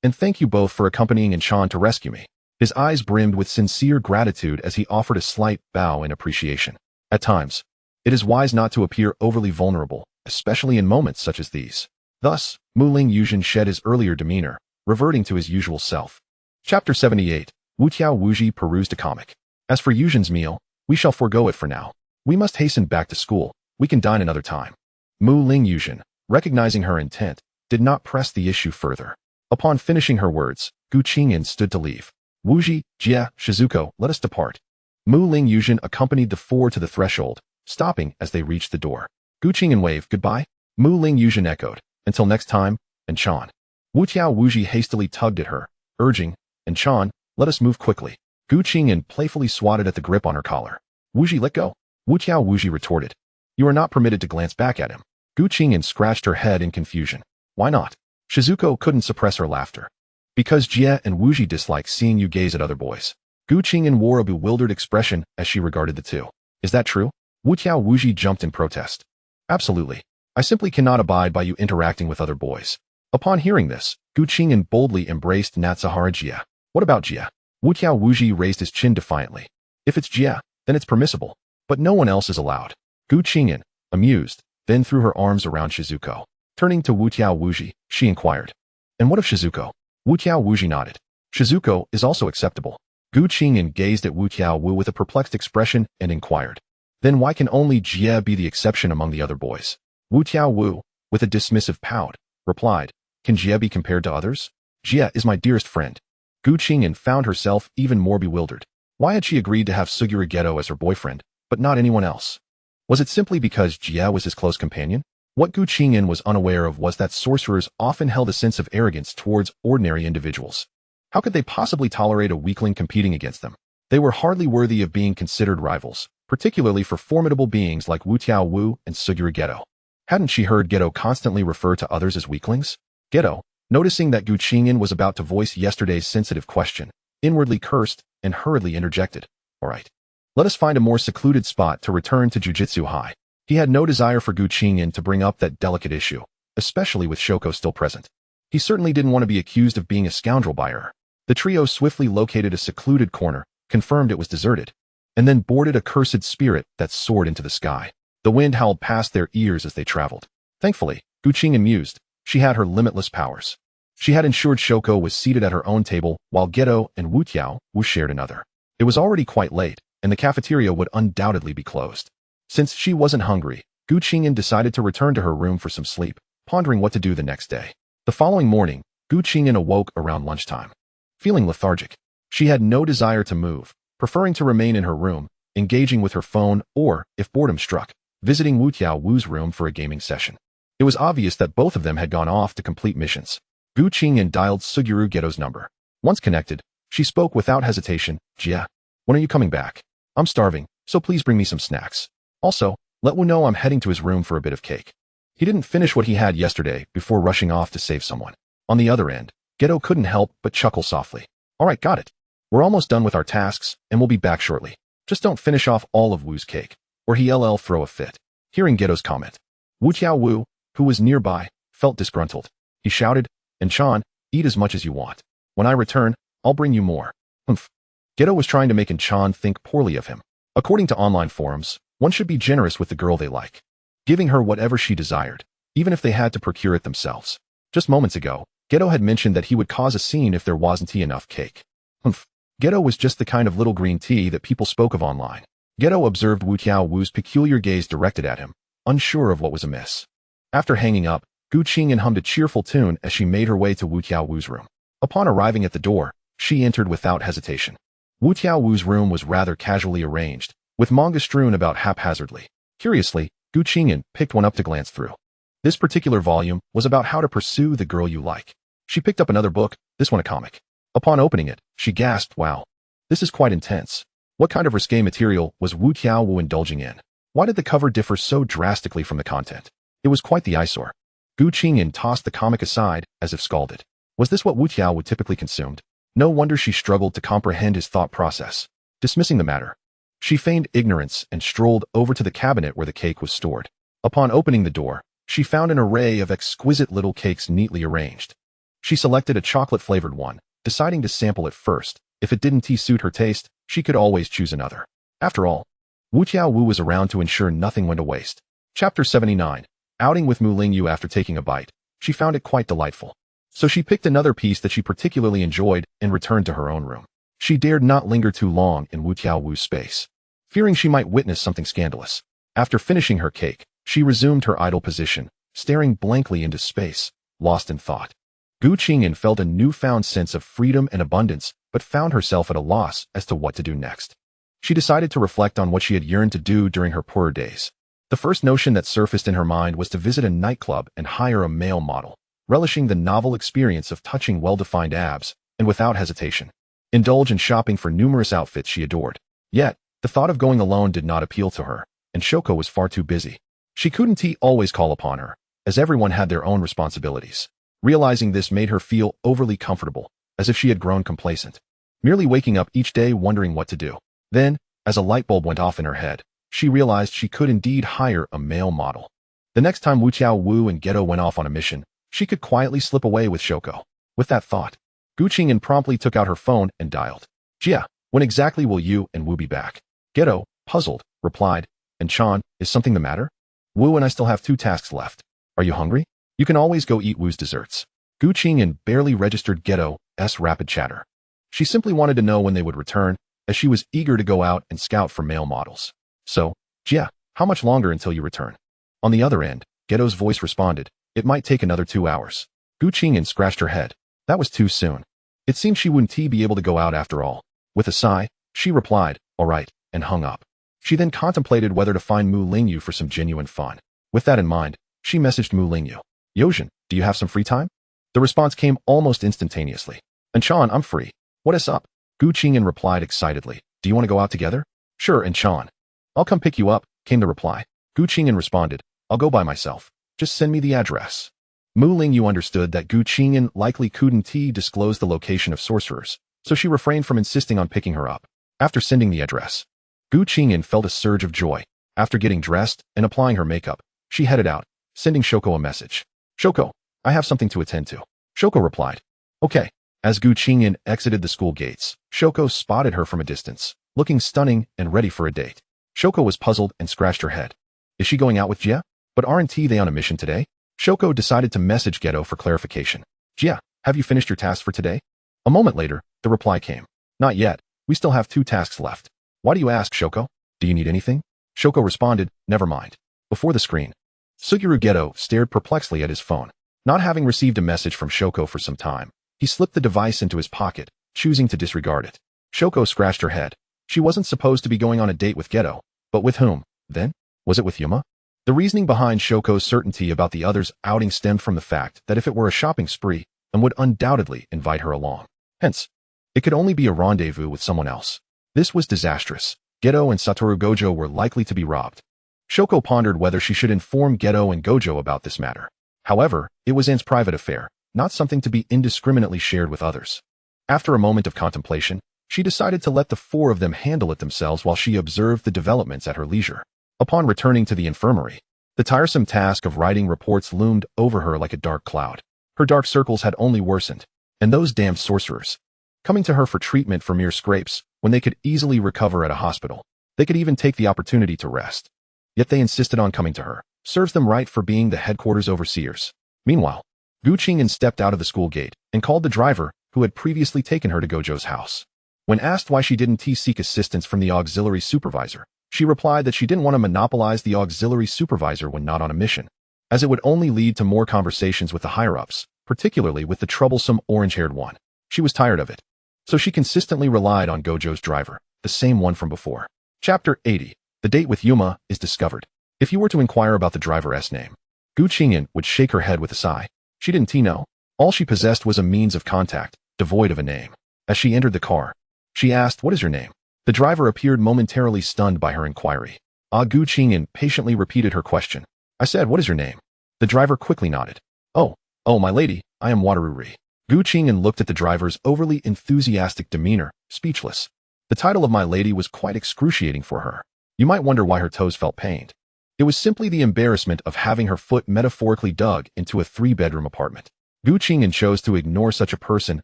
And thank you both for accompanying Chan to rescue me. His eyes brimmed with sincere gratitude as he offered a slight bow in appreciation. At times, it is wise not to appear overly vulnerable, especially in moments such as these. Thus, Mu Ling Yuzhen shed his earlier demeanor, reverting to his usual self. Chapter 78. Wu Tiao Wuji perused a comic. As for Yuzhen's meal, we shall forego it for now. We must hasten back to school. We can dine another time. Mu Ling Yuzhen, recognizing her intent, did not press the issue further. Upon finishing her words, Gu Qing'an stood to leave. Wuji, Jia, Shizuko, let us depart. Mu Ling Yuzhen accompanied the four to the threshold, stopping as they reached the door. Gu Qing'an waved goodbye. Mu Ling Yuzhen echoed, until next time, and Chan. Wu Tiao Wuji hastily tugged at her, urging, and Chan, let us move quickly. Gu Qing'an playfully swatted at the grip on her collar. Wuji, let go. Wu Tiao Wuji retorted. You are not permitted to glance back at him. Gu Qing'an scratched her head in confusion. Why not? Shizuko couldn't suppress her laughter. Because Jie and Wuji dislike seeing you gaze at other boys. Gu Qing'an wore a bewildered expression as she regarded the two. Is that true? Wu Tiao Wuji jumped in protest. Absolutely. I simply cannot abide by you interacting with other boys. Upon hearing this, Gu Qing'an boldly embraced Natsuhara Jie. What about Jie? Wu Tiao Wuji raised his chin defiantly. If it's Jie, then it's permissible, but no one else is allowed. Gu Qing'an, amused, then threw her arms around Shizuko. Turning to Wu Tiao Wuji, she inquired, and what of Shizuko? Wu Tiao Wuji nodded. Shizuko is also acceptable. Gu Qing'an gazed at Wu Tiao Wu with a perplexed expression and inquired, then why can only Jie be the exception among the other boys? Wu Tiao Wu, with a dismissive pout, replied, can Jie be compared to others? Jie is my dearest friend. Gu Qing'an found herself even more bewildered. Why had she agreed to have Fushiguro Geto as her boyfriend, but not anyone else? Was it simply because Jie was his close companion? What Gu Qing'an was unaware of was that sorcerers often held a sense of arrogance towards ordinary individuals. How could they possibly tolerate a weakling competing against them? They were hardly worthy of being considered rivals, particularly for formidable beings like Wu Tiao Wu and Fushiguro Geto. Hadn't she heard Geto constantly refer to others as weaklings? Geto, noticing that Gu Qing'an was about to voice yesterday's sensitive question, inwardly cursed and hurriedly interjected. All right. Let us find a more secluded spot to return to Jujutsu High. He had no desire for Gu Qing'an to bring up that delicate issue, especially with Shoko still present. He certainly didn't want to be accused of being a scoundrel by her. The trio swiftly located a secluded corner, confirmed it was deserted, and then boarded a cursed spirit that soared into the sky. The wind howled past their ears as they traveled. Thankfully, Qing'an mused, she had her limitless powers. She had ensured Shoko was seated at her own table, while Geto and Wu shared another. It was already quite late, and the cafeteria would undoubtedly be closed. Since she wasn't hungry, Qing'an decided to return to her room for some sleep, pondering what to do the next day. The following morning, Qing'an awoke around lunchtime. Feeling lethargic, she had no desire to move, preferring to remain in her room, engaging with her phone or, if boredom struck, visiting Wu's room for a gaming session. It was obvious that both of them had gone off to complete missions. Qing'an dialed Fushiguro Geto's number. Once connected, she spoke without hesitation, "Jia, when are you coming back? I'm starving, so please bring me some snacks. Also, let Wu know I'm heading to his room for a bit of cake." He didn't finish what he had yesterday before rushing off to save someone. On the other end, Geto couldn't help but chuckle softly. "All right, got it. We're almost done with our tasks, and we'll be back shortly. Just don't finish off all of Wu's cake, or he'll throw a fit." Hearing Geto's comment, Wu, who was nearby, felt disgruntled. He shouted, "And Chan, eat as much as you want. When I return, I'll bring you more." Humph. Geto was trying to make Chan think poorly of him. According to online forums, one should be generous with the girl they like, giving her whatever she desired, even if they had to procure it themselves. Just moments ago, Geto had mentioned that he would cause a scene if there wasn't enough cake. Humph. Geto was just the kind of little green tea that people spoke of online. Geto observed Wu's peculiar gaze directed at him, unsure of what was amiss. After hanging up, Qing'an hummed a cheerful tune as she made her way to Wu's room. Upon arriving at the door, she entered without hesitation. Wu's room was rather casually arranged, with manga strewn about haphazardly. Curiously, Qing'an picked one up to glance through. This particular volume was about how to pursue the girl you like. She picked up another book, this one a comic. Upon opening it, she gasped, "Wow, this is quite intense." What kind of risque material was Wu indulging in? Why did the cover differ so drastically from the content? It was quite the eyesore. Qing'an tossed the comic aside, as if scalded. Was this what Wu would typically consumed? No wonder she struggled to comprehend his thought process. Dismissing the matter, she feigned ignorance and strolled over to the cabinet where the cake was stored. Upon opening the door, she found an array of exquisite little cakes neatly arranged. She selected a chocolate-flavored one, deciding to sample it first. If it didn't suit her taste, she could always choose another. After all, Wu was around to ensure nothing went to waste. Chapter 79. Outing with Mu Lingyu. After taking a bite, she found it quite delightful. So she picked another piece that she particularly enjoyed and returned to her own room. She dared not linger too long in Wu's space, fearing she might witness something scandalous. After finishing her cake, she resumed her idle position, staring blankly into space, lost in thought. Qing'an felt a newfound sense of freedom and abundance, but found herself at a loss as to what to do next. She decided to reflect on what she had yearned to do during her poorer days. The first notion that surfaced in her mind was to visit a nightclub and hire a male model, relishing the novel experience of touching well-defined abs, and without hesitation, indulge in shopping for numerous outfits she adored. Yet, the thought of going alone did not appeal to her, and Shoko was far too busy. She couldn't always call upon her, as everyone had their own responsibilities. Realizing this made her feel overly comfortable, as if she had grown complacent, merely waking up each day wondering what to do. Then, as a light bulb went off in her head, she realized she could indeed hire a male model. The next time Wu and Geto went off on a mission, she could quietly slip away with Shoko. With that thought, Qing'an promptly took out her phone and dialed. "Jia, when exactly will you and Wu be back?" Geto, puzzled, replied, "And Chan, is something the matter? Wu and I still have 2 tasks left. Are you hungry? You can always go eat Wu's desserts." Qing'an barely registered Geto's rapid chatter. She simply wanted to know when they would return, as she was eager to go out and scout for male models. "So, Jia, how much longer until you return?" On the other end, Geto's voice responded, "It might take another 2 hours." Qing'an scratched her head. That was too soon. It seemed she wouldn't be able to go out after all. With a sigh, she replied, "All right," and hung up. She then contemplated whether to find Mu Lingyu for some genuine fun. With that in mind, she messaged Mu Lingyu. "Yojin, do you have some free time?" The response came almost instantaneously. "And Chan, I'm free. What is up?" Qing'an replied excitedly. "Do you want to go out together?" "Sure, and Chan, I'll come pick you up," came the reply. Qing'an responded, "I'll go by myself. Just send me the address." Mu Lingyu understood that Qing'an likely couldn't disclose the location of sorcerers, so she refrained from insisting on picking her up. After sending the address, Qing'an felt a surge of joy. After getting dressed and applying her makeup, she headed out, sending Shoko a message. "Shoko, I have something to attend to." Shoko replied, "Okay." As Qing'an exited the school gates, Shoko spotted her from a distance, looking stunning and ready for a date. Shoko was puzzled and scratched her head. Is she going out with Jia? But aren't they on a mission today? Shoko decided to message Geto for clarification. Jia, have you finished your task for today? A moment later, the reply came. Not yet. We still have 2 tasks left. Why do you ask, Shoko? Do you need anything? Shoko responded, never mind. Before the screen, Suguru Geto stared perplexedly at his phone. Not having received a message from Shoko for some time, he slipped the device into his pocket, choosing to disregard it. Shoko scratched her head. She wasn't supposed to be going on a date with Geto, but with whom, then? Was it with Yuma? The reasoning behind Shoko's certainty about the other's outing stemmed from the fact that if it were a shopping spree, and would undoubtedly invite her along. Hence, it could only be a rendezvous with someone else. This was disastrous. Geto and Satoru Gojo were likely to be robbed. Shoko pondered whether she should inform Geto and Gojo about this matter. However, it was An's private affair, not something to be indiscriminately shared with others. After a moment of contemplation, she decided to let the 4 of them handle it themselves while she observed the developments at her leisure. Upon returning to the infirmary, the tiresome task of writing reports loomed over her like a dark cloud. Her dark circles had only worsened, and those damned sorcerers, coming to her for treatment for mere scrapes, when they could easily recover at a hospital. They could even take the opportunity to rest. Yet they insisted on coming to her. Serves them right for being the headquarters overseers. Meanwhile, Qing'an stepped out of the school gate and called the driver who had previously taken her to Gojo's house. When asked why she didn't seek assistance from the auxiliary supervisor, she replied that she didn't want to monopolize the auxiliary supervisor when not on a mission, as it would only lead to more conversations with the higher-ups, particularly with the troublesome orange-haired one. She was tired of it, so she consistently relied on Gojo's driver, the same one from before. Chapter 80. The date with Yuma is discovered. If you were to inquire about the driver's name, Qing'an would shake her head with a sigh. She didn't know. All she possessed was a means of contact, devoid of a name. As she entered the car, she asked, "What is your name?" The driver appeared momentarily stunned by her inquiry. Qing'an patiently repeated her question. "I said, what is your name?" The driver quickly nodded. Oh, my lady, I am Wateruri." Qing'an looked at the driver's overly enthusiastic demeanor, speechless. The title of my lady was quite excruciating for her. You might wonder why her toes felt pained. It was simply the embarrassment of having her foot metaphorically dug into a 3-bedroom apartment. Qing'an chose to ignore such a person,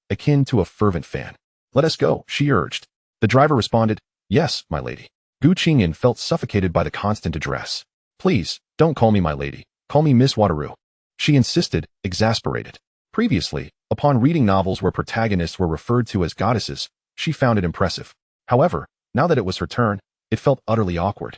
akin to a fervent fan. "Let us go," she urged. The driver responded, "Yes, my lady." Qing'an felt suffocated by the constant address. "Please, don't call me my lady. Call me Miss Wataru," she insisted, exasperated. Previously, upon reading novels where protagonists were referred to as goddesses, she found it impressive. However, now that it was her turn, it felt utterly awkward.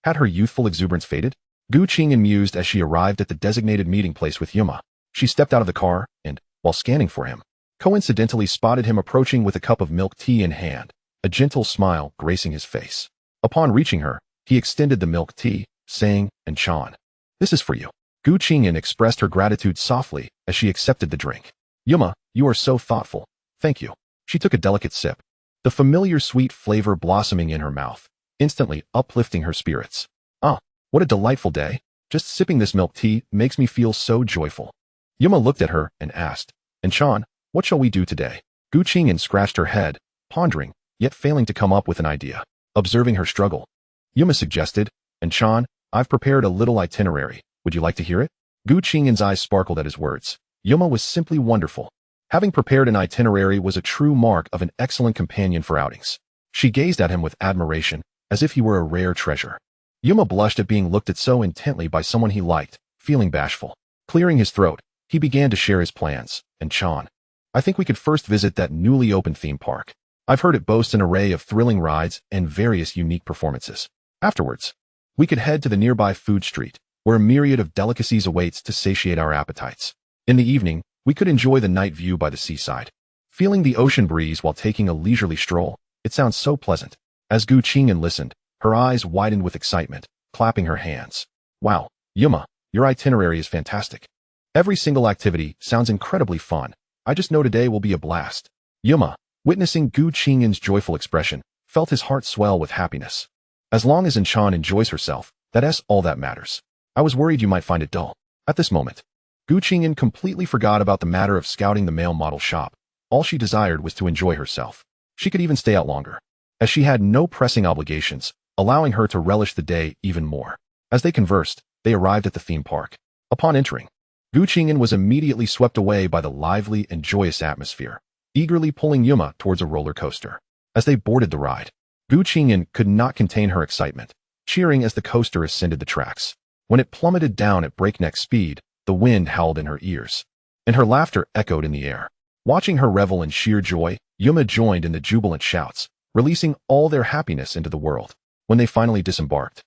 Had her youthful exuberance faded? Qing'an mused as she arrived at the designated meeting place with Yuma. She stepped out of the car and, while scanning for him, coincidentally spotted him approaching with a cup of milk tea in hand, a gentle smile gracing his face. Upon reaching her, he extended the milk tea, saying, "And Chan, this is for you." Qing'an expressed her gratitude softly as she accepted the drink. "Yuma, you are so thoughtful. Thank you." She took a delicate sip, the familiar sweet flavor blossoming in her mouth, instantly uplifting her spirits. "Ah, what a delightful day. Just sipping this milk tea makes me feel so joyful." Yuma looked at her and asked, "And Chan, what shall we do today?" Qing'an scratched her head, pondering, yet failing to come up with an idea. Observing her struggle, Yuma suggested, "And Chan, I've prepared a little itinerary. Would you like to hear it?" Qing'an's eyes sparkled at his words. Yuma was simply wonderful. Having prepared an itinerary was a true mark of an excellent companion for outings. She gazed at him with admiration, as if he were a rare treasure. Yuma blushed at being looked at so intently by someone he liked, feeling bashful. Clearing his throat, he began to share his plans. "And Chan, I think we could first visit that newly opened theme park. I've heard it boasts an array of thrilling rides and various unique performances. Afterwards, we could head to the nearby food street, where a myriad of delicacies awaits to satiate our appetites. In the evening, we could enjoy the night view by the seaside. Feeling the ocean breeze while taking a leisurely stroll, it sounds so pleasant." As Qing'an listened, her eyes widened with excitement, clapping her hands. "Wow, Yuma, your itinerary is fantastic. Every single activity sounds incredibly fun. I just know today will be a blast." Yuma, witnessing Qing'an's joyful expression, felt his heart swell with happiness. As long as Chan enjoys herself, that's all that matters. "I was worried you might find it dull." At this moment, Qing'an completely forgot about the matter of scouting the male model shop. All she desired was to enjoy herself. She could even stay out longer, as she had no pressing obligations, allowing her to relish the day even more. As they conversed, they arrived at the theme park. Upon entering, Qing'an was immediately swept away by the lively and joyous atmosphere, eagerly pulling Yuma towards a roller coaster. As they boarded the ride, Qing'an could not contain her excitement. cheering as the coaster ascended the tracks. When it plummeted down at breakneck speed, the wind howled in her ears, and her laughter echoed in the air. Watching her revel in sheer joy, Yuma joined in the jubilant shouts, releasing all their happiness into the world. When they finally disembarked,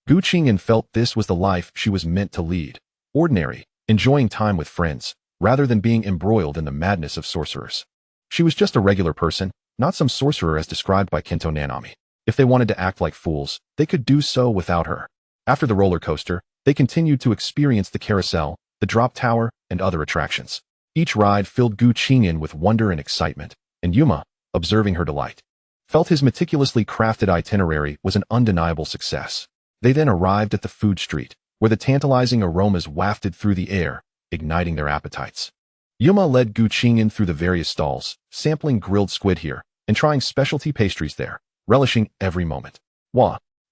Qing'an felt this was the life she was meant to lead. Ordinary, enjoying time with friends, rather than being embroiled in the madness of sorcerers. She was just a regular person, not some sorcerer as described by Kento Nanami. If they wanted to act like fools, they could do so without her. After the roller coaster, they continued to experience the carousel, the drop tower, and other attractions. Each ride filled Qing'an with wonder and excitement, and Yuma, observing her delight, felt his meticulously crafted itinerary was an undeniable success. They then arrived at the food street, where the tantalizing aromas wafted through the air, igniting their appetites. Yuma led Qing'an through the various stalls, sampling grilled squid here, and trying specialty pastries there, relishing every moment.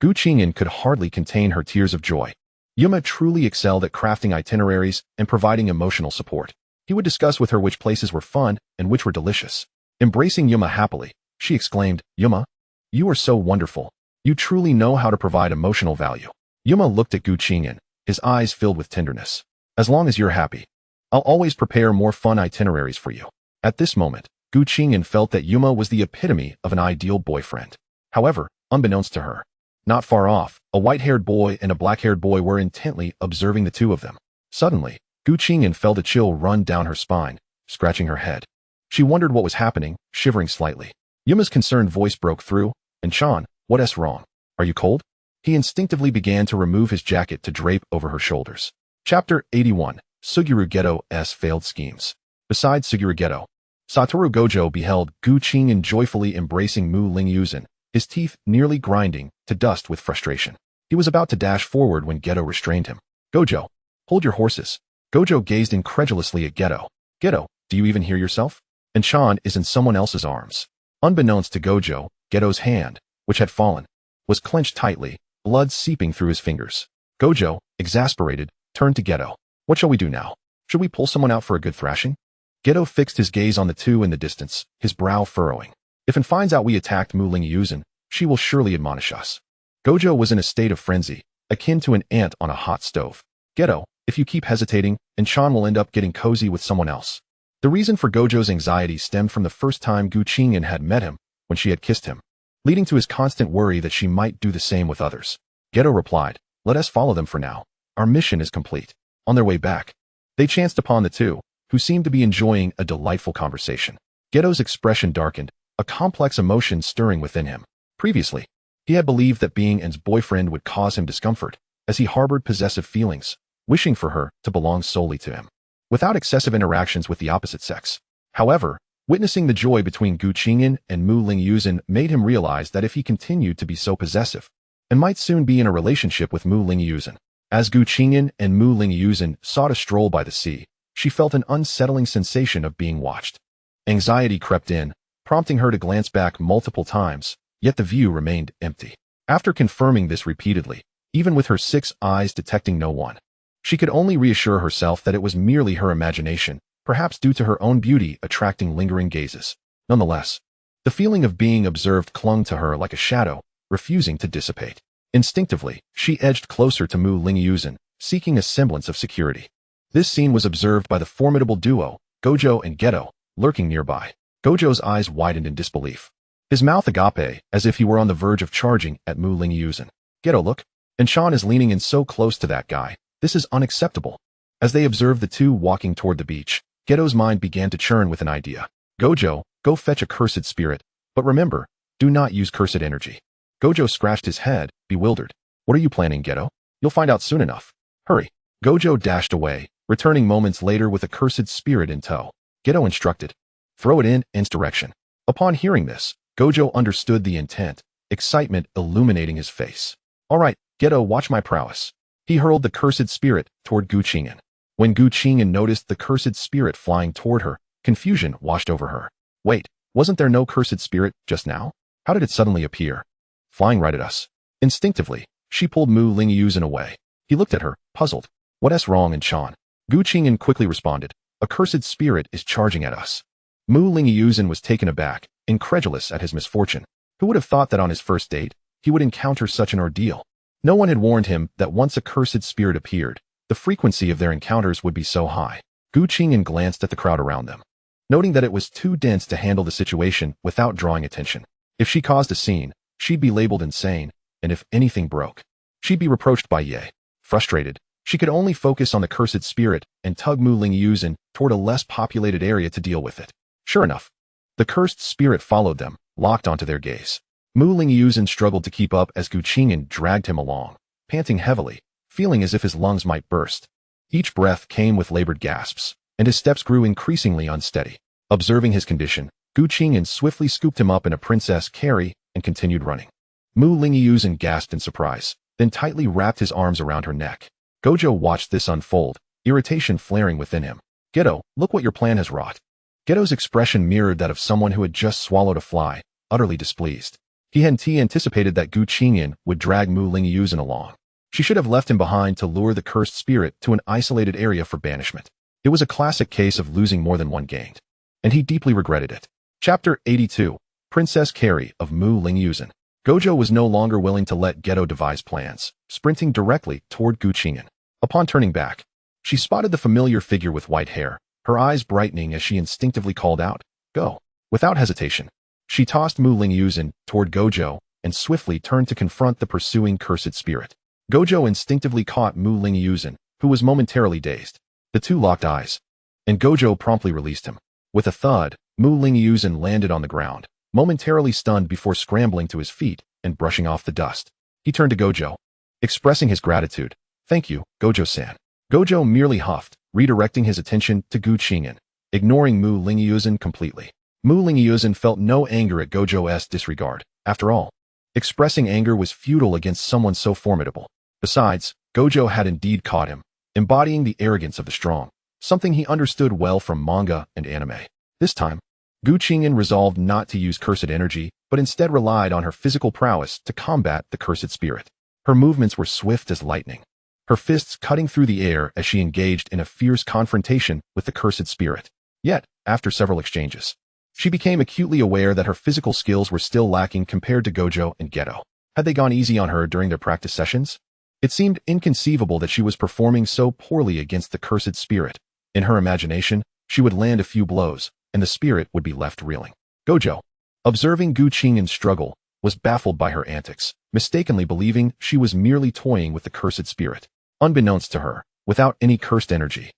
Qing'an could hardly contain her tears of joy. Yuma truly excelled at crafting itineraries and providing emotional support. He would discuss with her which places were fun and which were delicious. Embracing Yuma happily, she exclaimed, "Yuma, you are so wonderful. You truly know how to provide emotional value." Yuma looked at Qing'an, his eyes filled with tenderness. "As long as you're happy, I'll always prepare more fun itineraries for you." At this moment, Qing'an felt that Yuma was the epitome of an ideal boyfriend. However, unbeknownst to her, not far off, a white-haired boy and a black-haired boy were intently observing the two of them. Suddenly, Qing'an felt a chill run down her spine, scratching her head. She wondered what was happening, shivering slightly. Yuma's concerned voice broke through, "And Sean, what's wrong? Are you cold?" He instinctively began to remove his jacket to drape over her shoulders. Chapter 81. Fushiguro Geto's Failed Schemes. Besides Fushiguro Geto, Satoru Gojo beheld Qing'an joyfully embracing Mu Lingyuzan, his teeth nearly grinding to dust with frustration. He was about to dash forward when Geto restrained him. "Gojo, hold your horses." Gojo gazed incredulously at Geto. "Geto, do you even hear yourself?" And Sean is in someone else's arms. Unbeknownst to Gojo, Geto's hand, which had fallen, was clenched tightly, blood seeping through his fingers. Gojo, exasperated, turned to Geto. "What shall we do now? Should we pull someone out for a good thrashing?" Geto fixed his gaze on the two in the distance, his brow furrowing. "If and finds out we attacked Mu Lingyuzan, she will surely admonish us." Gojo was in a state of frenzy, akin to an ant on a hot stove. "Geto, if you keep hesitating, and Sean will end up getting cozy with someone else." The reason for Gojo's anxiety stemmed from the first time Qing'an had met him, when she had kissed him, leading to his constant worry that she might do the same with others. Geto replied, "Let us follow them for now. Our mission is complete." On their way back, they chanced upon the two, who seemed to be enjoying a delightful conversation. Geto's expression darkened, a complex emotion stirring within him. Previously, he had believed that being An's boyfriend would cause him discomfort, as he harbored possessive feelings, wishing for her to belong solely to him, without excessive interactions with the opposite sex. However, witnessing the joy between Qing'an and Mu Lingyuzan made him realize that if he continued to be so possessive, and might soon be in a relationship with Mu Lingyuzan. As Qing'an and Mu Lingyuzan sought a stroll by the sea, she felt an unsettling sensation of being watched. Anxiety crept in, prompting her to glance back multiple times, yet the view remained empty. After confirming this repeatedly, even with her 6 eyes detecting no one, she could only reassure herself that it was merely her imagination, perhaps due to her own beauty attracting lingering gazes. Nonetheless, the feeling of being observed clung to her like a shadow, refusing to dissipate. Instinctively, she edged closer to Mu Lingyuzan, seeking a semblance of security. This scene was observed by the formidable duo, Gojo and Geto, lurking nearby. Gojo's eyes widened in disbelief, his mouth agape as if he were on the verge of charging at Mu Lingyuzan. "Geto, look, and Sean is leaning in so close to that guy. This is unacceptable." As they observed the two walking toward the beach, Geto's mind began to churn with an idea. "Gojo, go fetch a cursed spirit, but remember, do not use cursed energy." Gojo scratched his head, bewildered. "What are you planning, Geto? You'll find out soon enough. Hurry." Gojo dashed away, returning moments later with a cursed spirit in tow. Geto instructed, "Throw it in An's direction." Upon hearing this, Gojo understood the intent, excitement illuminating his face. "All right, Geto, watch my prowess." He hurled the cursed spirit toward Qing'an. When Qing'an noticed the cursed spirit flying toward her, confusion washed over her. Wait, wasn't there no cursed spirit just now? How did it suddenly appear? Flying right at us. Instinctively, she pulled Mu Lingyuzan away. He looked at her, puzzled. "What's wrong, and Sean?" Qing'an quickly responded, "A cursed spirit is charging at us." Mu Lingyuzan was taken aback, incredulous at his misfortune. Who would have thought that on his first date, he would encounter such an ordeal? No one had warned him that once a cursed spirit appeared, the frequency of their encounters would be so high. Qing'an glanced at the crowd around them, noting that it was too dense to handle the situation without drawing attention. If she caused a scene, she'd be labeled insane, and if anything broke, she'd be reproached by Ye. Frustrated, she could only focus on the cursed spirit and tug Mu Lingyuzhen toward a less populated area to deal with it. Sure enough, the cursed spirit followed them, locked onto their gaze. Mu Lingyuzhen struggled to keep up as Qing'an dragged him along, panting heavily, feeling as if his lungs might burst. Each breath came with labored gasps, and his steps grew increasingly unsteady. Observing his condition, Qing'an swiftly scooped him up in a princess carry and continued running. Mu Lingyuzhen gasped in surprise, then tightly wrapped his arms around her neck. Gojo watched this unfold, irritation flaring within him. Geto, look what your plan has wrought. Geto's expression mirrored that of someone who had just swallowed a fly, utterly displeased. He hadn't anticipated that Qing'an would drag Mu Lingyuzhen along. She should have left him behind to lure the cursed spirit to an isolated area for banishment. It was a classic case of losing more than one gained, and he deeply regretted it. Chapter 82. Princess Carry of Mu Lingyuzhen. Gojo was no longer willing to let Geto devise plans, sprinting directly toward Qing'an. Upon turning back, she spotted the familiar figure with white hair, her eyes brightening as she instinctively called out, "Go." Without hesitation, she tossed Mu Lingyuzhen toward Gojo and swiftly turned to confront the pursuing cursed spirit. Gojo instinctively caught Mu Lingyuzhen, who was momentarily dazed. The two locked eyes, and Gojo promptly released him. With a thud, Mu Lingyuzhen landed on the ground, momentarily stunned before scrambling to his feet and brushing off the dust. He turned to Gojo, expressing his gratitude. "Thank you, Gojo-san." Gojo merely huffed, redirecting his attention to Qing'an, ignoring Mu Lingyuzhen completely. Mu Lingyuzhen felt no anger at Gojo's disregard. After all, expressing anger was futile against someone so formidable. Besides, Gojo had indeed caught him, embodying the arrogance of the strong, something he understood well from manga and anime. This time, Qing'an resolved not to use cursed energy, but instead relied on her physical prowess to combat the cursed spirit. Her movements were swift as lightning, her fists cutting through the air as she engaged in a fierce confrontation with the cursed spirit. Yet, after several exchanges, she became acutely aware that her physical skills were still lacking compared to Gojo and Geto. Had they gone easy on her during their practice sessions? It seemed inconceivable that she was performing so poorly against the cursed spirit. In her imagination, she would land a few blows, and the spirit would be left reeling. Gojo, observing Qing'an's struggle, was baffled by her antics, mistakenly believing she was merely toying with the cursed spirit. Unbeknownst to her, without any cursed energy,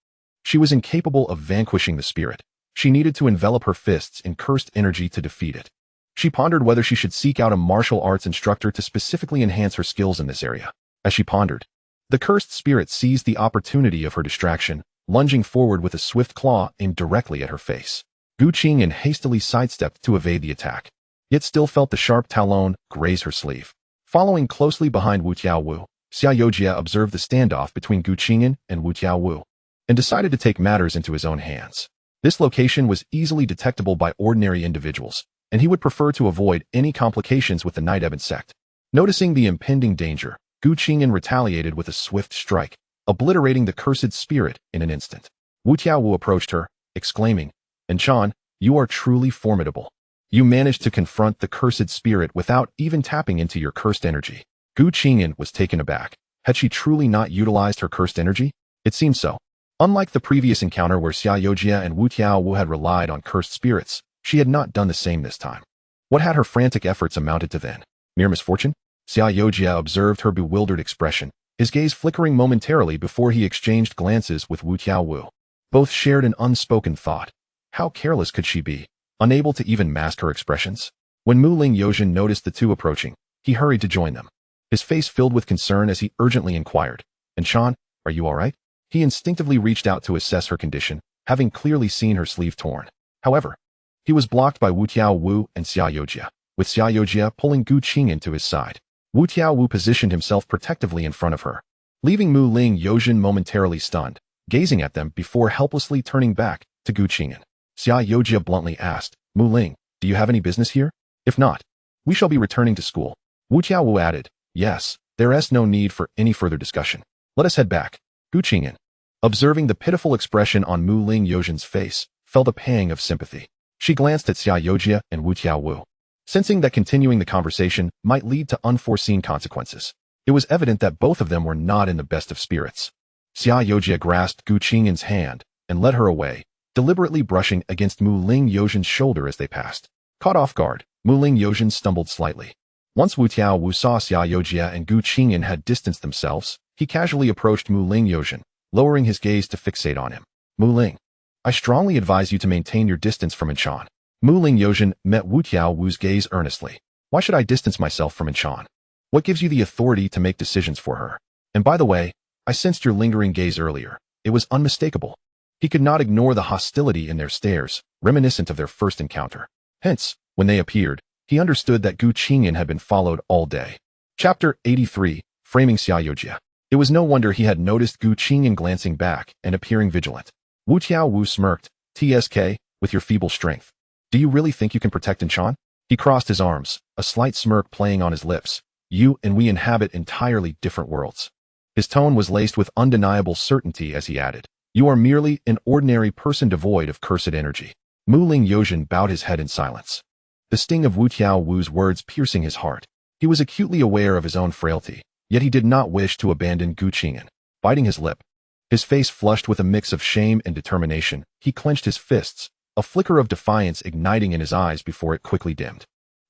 she was incapable of vanquishing the spirit. She needed to envelop her fists in cursed energy to defeat it. She pondered whether she should seek out a martial arts instructor to specifically enhance her skills in this area. As she pondered, the cursed spirit seized the opportunity of her distraction, lunging forward with a swift claw aimed directly at her face. Qing'an hastily sidestepped to evade the attack, yet still felt the sharp talon graze her sleeve. Following closely behind Wu Tiaowu, Xiaojia observed the standoff between Qing'an and Wu Tiaowu, and decided to take matters into his own hands. This location was easily detectable by ordinary individuals, and he would prefer to avoid any complications with the Night Ebon sect. Noticing the impending danger, Qing'an retaliated with a swift strike, obliterating the cursed spirit in an instant. Wu Tiaowu approached her, exclaiming, "Enchan, you are truly formidable. You managed to confront the cursed spirit without even tapping into your cursed energy." Qing'an was taken aback. Had she truly not utilized her cursed energy? It seemed so. Unlike the previous encounter where Xiaojia and Wu Tiaowu had relied on cursed spirits, she had not done the same this time. What had her frantic efforts amounted to then? Mere misfortune? Xiaojia observed her bewildered expression, his gaze flickering momentarily before he exchanged glances with Wu Tiaowu. Both shared an unspoken thought. How careless could she be, unable to even mask her expressions? When Mu Lingyuzhen noticed the two approaching, he hurried to join them, his face filled with concern as he urgently inquired, "Enchan, are you all right?" He instinctively reached out to assess her condition, having clearly seen her sleeve torn. However, he was blocked by Wu Tiaowu and Xiaojia, with Xiaojia pulling Qing'an to his side. Wu Tiaowu positioned himself protectively in front of her, leaving Mu Lingyuzhen momentarily stunned, gazing at them before helplessly turning back to Qing'an. Xiaojia bluntly asked, "Mu Ling, do you have any business here? If not, we shall be returning to school." Wu Tiaowu added, "Yes, there is no need for any further discussion. Let us head back." Qing'an, observing the pitiful expression on Mu Lingyuzhen's face, felt a pang of sympathy. She glanced at Xiaojia and Wu Tiaowu, sensing that continuing the conversation might lead to unforeseen consequences. It was evident that both of them were not in the best of spirits. Xia Yojia grasped Gu Qing'an's hand and led her away, deliberately brushing against Mu Ling Yozhen's shoulder as they passed. Caught off guard, Mu Ling Yozhen stumbled slightly. Once Wu Tiaowu saw Xia Yojia and Gu Qing'an had distanced themselves, he casually approached Mu Ling Yozhen, lowering his gaze to fixate on him. Mu Ling, I strongly advise you to maintain your distance from Inchan. Mu Ling Yozhen met Wu Tiaowu's gaze earnestly. Why should I distance myself from Inchan? What gives you the authority to make decisions for her? And by the way, I sensed your lingering gaze earlier. It was unmistakable. He could not ignore the hostility in their stares, reminiscent of their first encounter. Hence, when they appeared, he understood that Gu Qing'an had been followed all day. Chapter 83, Framing Xia Yojia. It was no wonder he had noticed Gu Qing'an glancing back and appearing vigilant. Wu Tiaowu smirked. TSK, with your feeble strength. Do you really think you can protect Inchan? He crossed his arms, a slight smirk playing on his lips. You and we inhabit entirely different worlds. His tone was laced with undeniable certainty as he added, you are merely an ordinary person devoid of cursed energy. Mu Ling Yozhen bowed his head in silence. The sting of Wu Tiaowu's words piercing his heart. He was acutely aware of his own frailty, yet he did not wish to abandon Gu Qing'an. Biting his lip, his face flushed with a mix of shame and determination, he clenched his fists, a flicker of defiance igniting in his eyes before it quickly dimmed.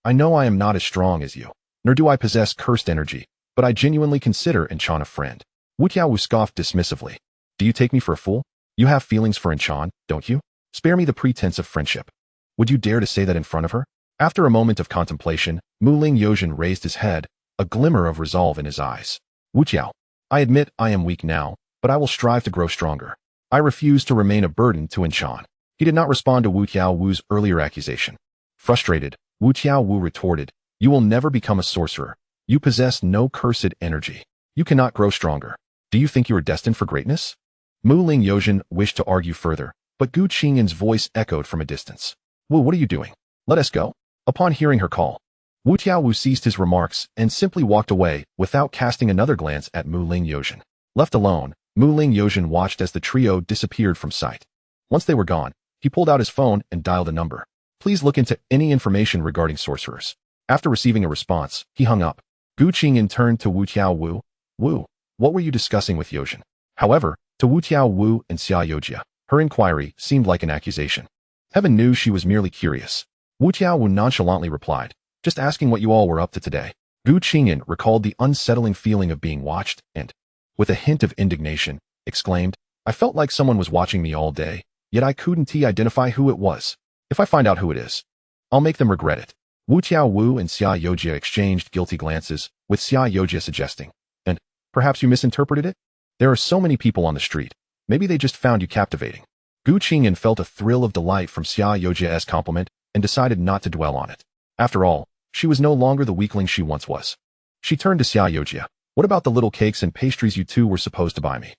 I know I am not as strong as you, nor do I possess cursed energy, but I genuinely consider Inchan a friend. Wu Tiaowu scoffed dismissively. Do you take me for a fool? You have feelings for Inchan, don't you? Spare me the pretense of friendship. Would you dare to say that in front of her? After a moment of contemplation, Mu Ling Yozhen raised his head, a glimmer of resolve in his eyes. Wu Tiao, I admit I am weak now, but I will strive to grow stronger. I refuse to remain a burden to Inchan. He did not respond to Wu Tiaowu's earlier accusation. Frustrated, Wu Tiaowu retorted, you will never become a sorcerer. You possess no cursed energy. You cannot grow stronger. Do you think you are destined for greatness? Mu Ling Yozhen wished to argue further, but Gu Qing'an's voice echoed from a distance. Wu, what are you doing? Let us go. Upon hearing her call, Wu Tiaowu ceased his remarks and simply walked away without casting another glance at Mu Ling Yozhen. Left alone, Mu Ling Yozhen watched as the trio disappeared from sight. Once they were gone, he pulled out his phone and dialed a number. Please look into any information regarding sorcerers. After receiving a response, he hung up. Gu Qing'an turned to Wu Tiaowu. Wu, what were you discussing with Yozhen? However, to Wu Tiaowu and Xia Yojia, her inquiry seemed like an accusation. Heaven knew she was merely curious. Wu Tiaowu nonchalantly replied, just asking what you all were up to today. Gu Qing'an recalled the unsettling feeling of being watched and, with a hint of indignation, exclaimed, I felt like someone was watching me all day, yet I couldn't identify who it was. If I find out who it is, I'll make them regret it. Wu Tiaowu and Xia Yojia exchanged guilty glances, with Xia Yojia suggesting, and perhaps you misinterpreted it? There are so many people on the street. Maybe they just found you captivating. Gu Qing'an felt a thrill of delight from Xia Yojia's compliment and decided not to dwell on it. After all, she was no longer the weakling she once was. She turned to Xia Yojia. What about the little cakes and pastries you two were supposed to buy me?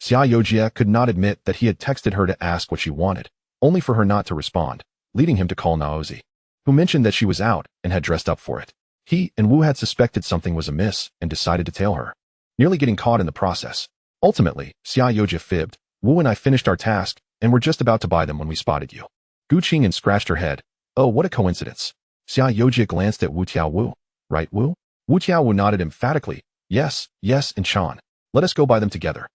Xia Yojia could not admit that he had texted her to ask what she wanted, only for her not to respond, leading him to call Naozi, who mentioned that she was out and had dressed up for it. He and Wu had suspected something was amiss and decided to tail her, nearly getting caught in the process. Ultimately, Xia Yojia fibbed, Wu and I finished our task and were just about to buy them when we spotted you. Gu Qing'an scratched her head. Oh, what a coincidence. Xia Yojia glanced at Wu Tiaowu. Right, Wu? Wu Tiaowu nodded emphatically. Yes, Inchan. Let us go buy them together.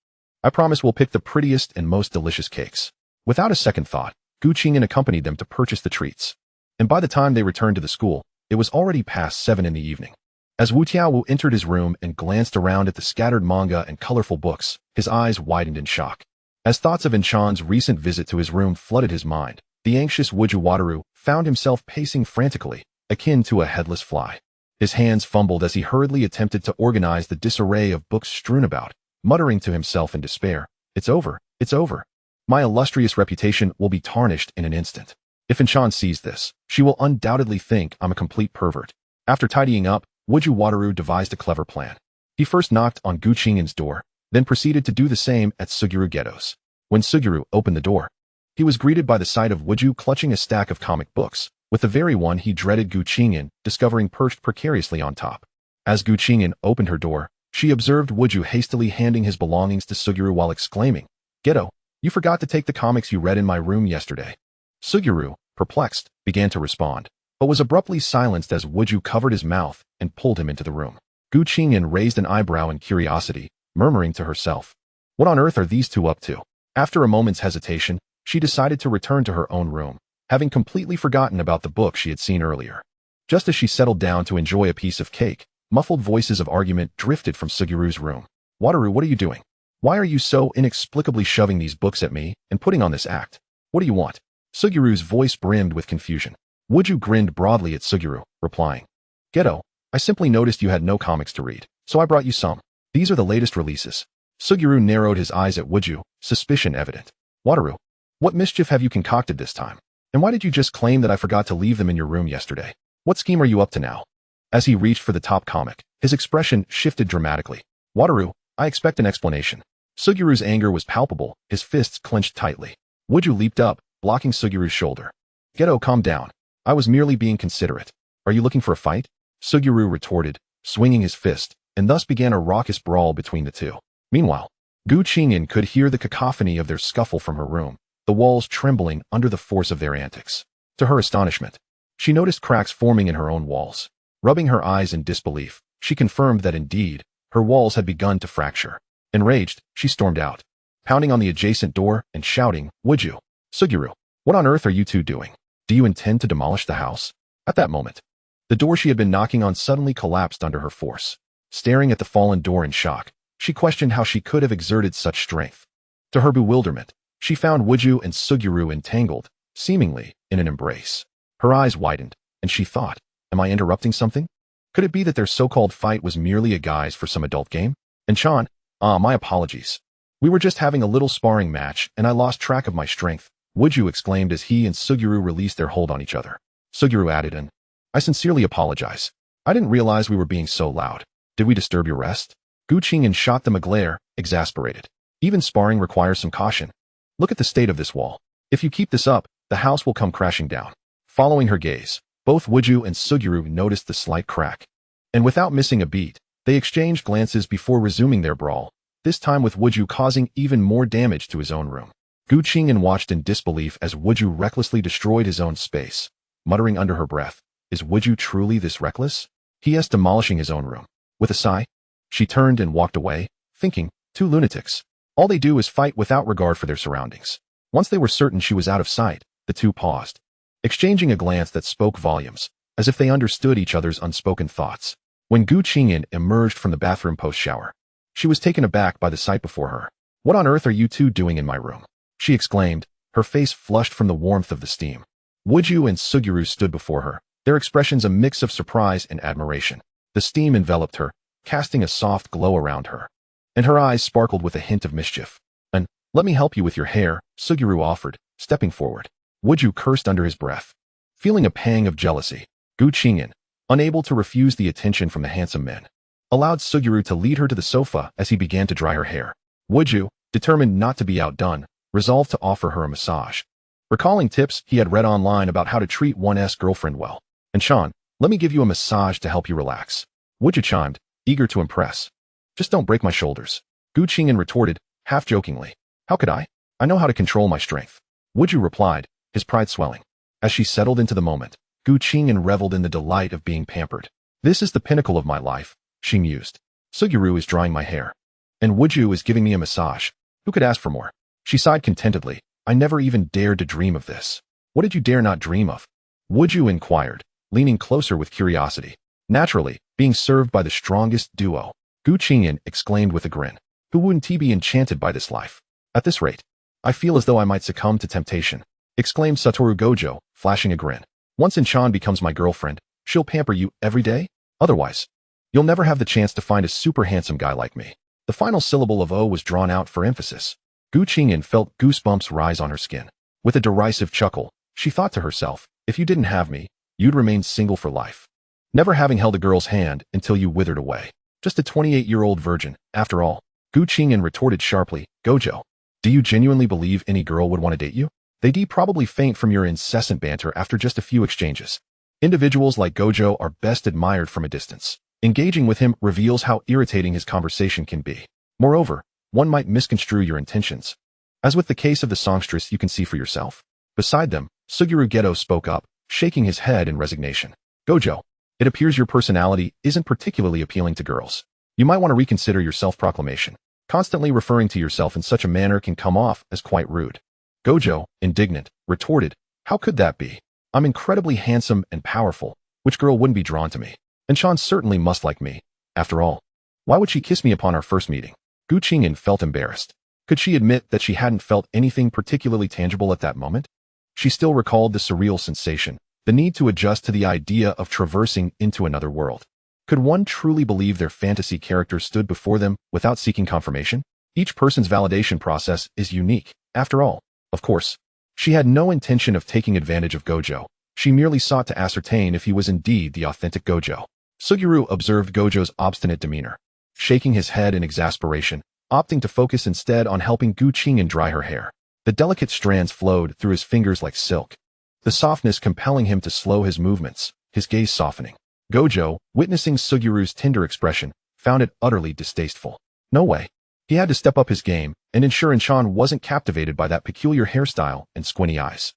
I promise we'll pick the prettiest and most delicious cakes. Without a second thought, Gu Qing'an accompanied them to purchase the treats. And by the time they returned to the school, it was already past 7 in the evening. As Wu Tiaowu entered his room and glanced around at the scattered manga and colorful books, his eyes widened in shock. As thoughts of Inchan's recent visit to his room flooded his mind, the anxious Wujawataru found himself pacing frantically, akin to a headless fly. His hands fumbled as he hurriedly attempted to organize the disarray of books strewn about, muttering to himself in despair, It's over. My illustrious reputation will be tarnished in an instant. If Inchan sees this, she will undoubtedly think I'm a complete pervert. After tidying up, Wujawataru devised a clever plan. He first knocked on Gu Qing'an's door, then proceeded to do the same at Suguru Geto's. When Suguru opened the door, he was greeted by the sight of Wuju clutching a stack of comic books, with the very one he dreaded Gu Qing'an discovering perched precariously on top. As Gu Qing'an opened her door, she observed Wuju hastily handing his belongings to Suguru while exclaiming, Geto, you forgot to take the comics you read in my room yesterday. Suguru, perplexed, began to respond, but was abruptly silenced as Wuju covered his mouth and pulled him into the room. Gu Qing'an raised an eyebrow in curiosity, murmuring to herself, "What on earth are these two up to?" After a moment's hesitation, she decided to return to her own room, having completely forgotten about the book she had seen earlier. Just as she settled down to enjoy a piece of cake, muffled voices of argument drifted from Sugiru's room. "Wataru, what are you doing? Why are you so inexplicably shoving these books at me and putting on this act? What do you want?" Sugiru's voice brimmed with confusion. Wuju grinned broadly at Suguru, replying, "Geto, I simply noticed you had no comics to read, so I brought you some. These are the latest releases." Suguru narrowed his eyes at Wuju, suspicion evident. "Wataru, what mischief have you concocted this time? And why did you just claim that I forgot to leave them in your room yesterday? What scheme are you up to now?" As he reached for the top comic, his expression shifted dramatically. "Wataru, I expect an explanation." Sugiru's anger was palpable, his fists clenched tightly. Wuju leaped up, blocking Sugiru's shoulder. "Geto, calm down. I was merely being considerate. Are you looking for a fight?" Suguru retorted, swinging his fist, and thus began a raucous brawl between the two. Meanwhile, Gu Qing'an could hear the cacophony of their scuffle from her room, the walls trembling under the force of their antics. To her astonishment, she noticed cracks forming in her own walls. Rubbing her eyes in disbelief, she confirmed that indeed, her walls had begun to fracture. Enraged, she stormed out, pounding on the adjacent door and shouting, "Wuju! Suguru, what on earth are you two doing? Do you intend to demolish the house?" At that moment, the door she had been knocking on suddenly collapsed under her force. Staring at the fallen door in shock, she questioned how she could have exerted such strength. To her bewilderment, she found Wuju and Suguru entangled, seemingly in an embrace. Her eyes widened, and she thought, "Am I interrupting something? Could it be that their so-called fight was merely a guise for some adult game? And Chan, my apologies. We were just having a little sparring match, and I lost track of my strength," Wuju exclaimed as he and Suguru released their hold on each other. Suguru added in, "I sincerely apologize. I didn't realize we were being so loud. Did we disturb your rest?" Gu Qing'an shot them a glare, exasperated. "Even sparring requires some caution. Look at the state of this wall. If you keep this up, the house will come crashing down." Following her gaze, both Wuju and Suguru noticed the slight crack. And without missing a beat, they exchanged glances before resuming their brawl, this time with Wuju causing even more damage to his own room. Gu Qing'an watched in disbelief as Wuju recklessly destroyed his own space, muttering under her breath, "Is Wuju truly this reckless? He is demolishing his own room." With a sigh, she turned and walked away, thinking, "Two lunatics. All they do is fight without regard for their surroundings." Once they were certain she was out of sight, the two paused, exchanging a glance that spoke volumes, as if they understood each other's unspoken thoughts. When Gu Qing'an emerged from the bathroom post-shower, she was taken aback by the sight before her. "What on earth are you two doing in my room?" she exclaimed, her face flushed from the warmth of the steam. Wuju and Suguru stood before her, their expressions a mix of surprise and admiration. The steam enveloped her, casting a soft glow around her, and her eyes sparkled with a hint of mischief. "And let me help you with your hair," Suguru offered, stepping forward. Wuju cursed under his breath. Feeling a pang of jealousy, Gu Qing'an, unable to refuse the attention from the handsome men, allowed Suguru to lead her to the sofa as he began to dry her hair. Wuju, determined not to be outdone, resolved to offer her a massage. Recalling tips he had read online about how to treat one's girlfriend well. "And Sean, let me give you a massage to help you relax," Wuju chimed, eager to impress. "Just don't break my shoulders," Gu Qing'an retorted, half jokingly. "How could I? I know how to control my strength," Wuju replied, his pride swelling. As she settled into the moment, Gu Qing'an reveled in the delight of being pampered. "This is the pinnacle of my life," she mused. "Suguru is drying my hair, and Wuju is giving me a massage. Who could ask for more?" She sighed contentedly. "I never even dared to dream of this." "What did you dare not dream of?" Wuju inquired, leaning closer with curiosity. "Naturally, being served by the strongest duo," Gu Qing'an exclaimed with a grin. "Who wouldn't he be enchanted by this life? At this rate, I feel as though I might succumb to temptation," exclaimed Satoru Gojo, flashing a grin. "Once Inchan becomes my girlfriend, she'll pamper you every day? Otherwise, you'll never have the chance to find a super handsome guy like me." The final syllable of O was drawn out for emphasis. Gu Qing'an felt goosebumps rise on her skin. With a derisive chuckle, she thought to herself, "If you didn't have me, you'd remain single for life, never having held a girl's hand until you withered away. Just a 28-year-old virgin, after all." Gu Qing'an retorted sharply, "Gojo, do you genuinely believe any girl would want to date you? They'd probably faint from your incessant banter after just a few exchanges. Individuals like Gojo are best admired from a distance. Engaging with him reveals how irritating his conversation can be. Moreover, one might misconstrue your intentions. As with the case of the songstress, you can see for yourself." Beside them, Suguru Geto spoke up, shaking his head in resignation. "Gojo, It appears your personality isn't particularly appealing to girls. You might want to reconsider your self-proclamation. Constantly referring to yourself in such a manner can come off as quite rude. Gojo, indignant, retorted, how could that be? I'm incredibly handsome and powerful. Which girl wouldn't be drawn to me? And Sean certainly must like me. After all, why would she kiss me upon our first meeting? Qing'an felt embarrassed. Could she admit that she hadn't felt anything particularly tangible at that moment? She still recalled the surreal sensation, the need to adjust to the idea of traversing into another world. Could one truly believe their fantasy character stood before them without seeking confirmation? Each person's validation process is unique, after all. Of course, she had no intention of taking advantage of Gojo. She merely sought to ascertain if he was indeed the authentic Gojo. Suguru observed Gojo's obstinate demeanor, shaking his head in exasperation, opting to focus instead on helping Qing'an dry her hair. The delicate strands flowed through his fingers like silk, the softness compelling him to slow his movements, his gaze softening. Gojo, witnessing Suguru's tender expression, found it utterly distasteful. No way. He had to step up his game and ensure Inchan wasn't captivated by that peculiar hairstyle and squinty eyes.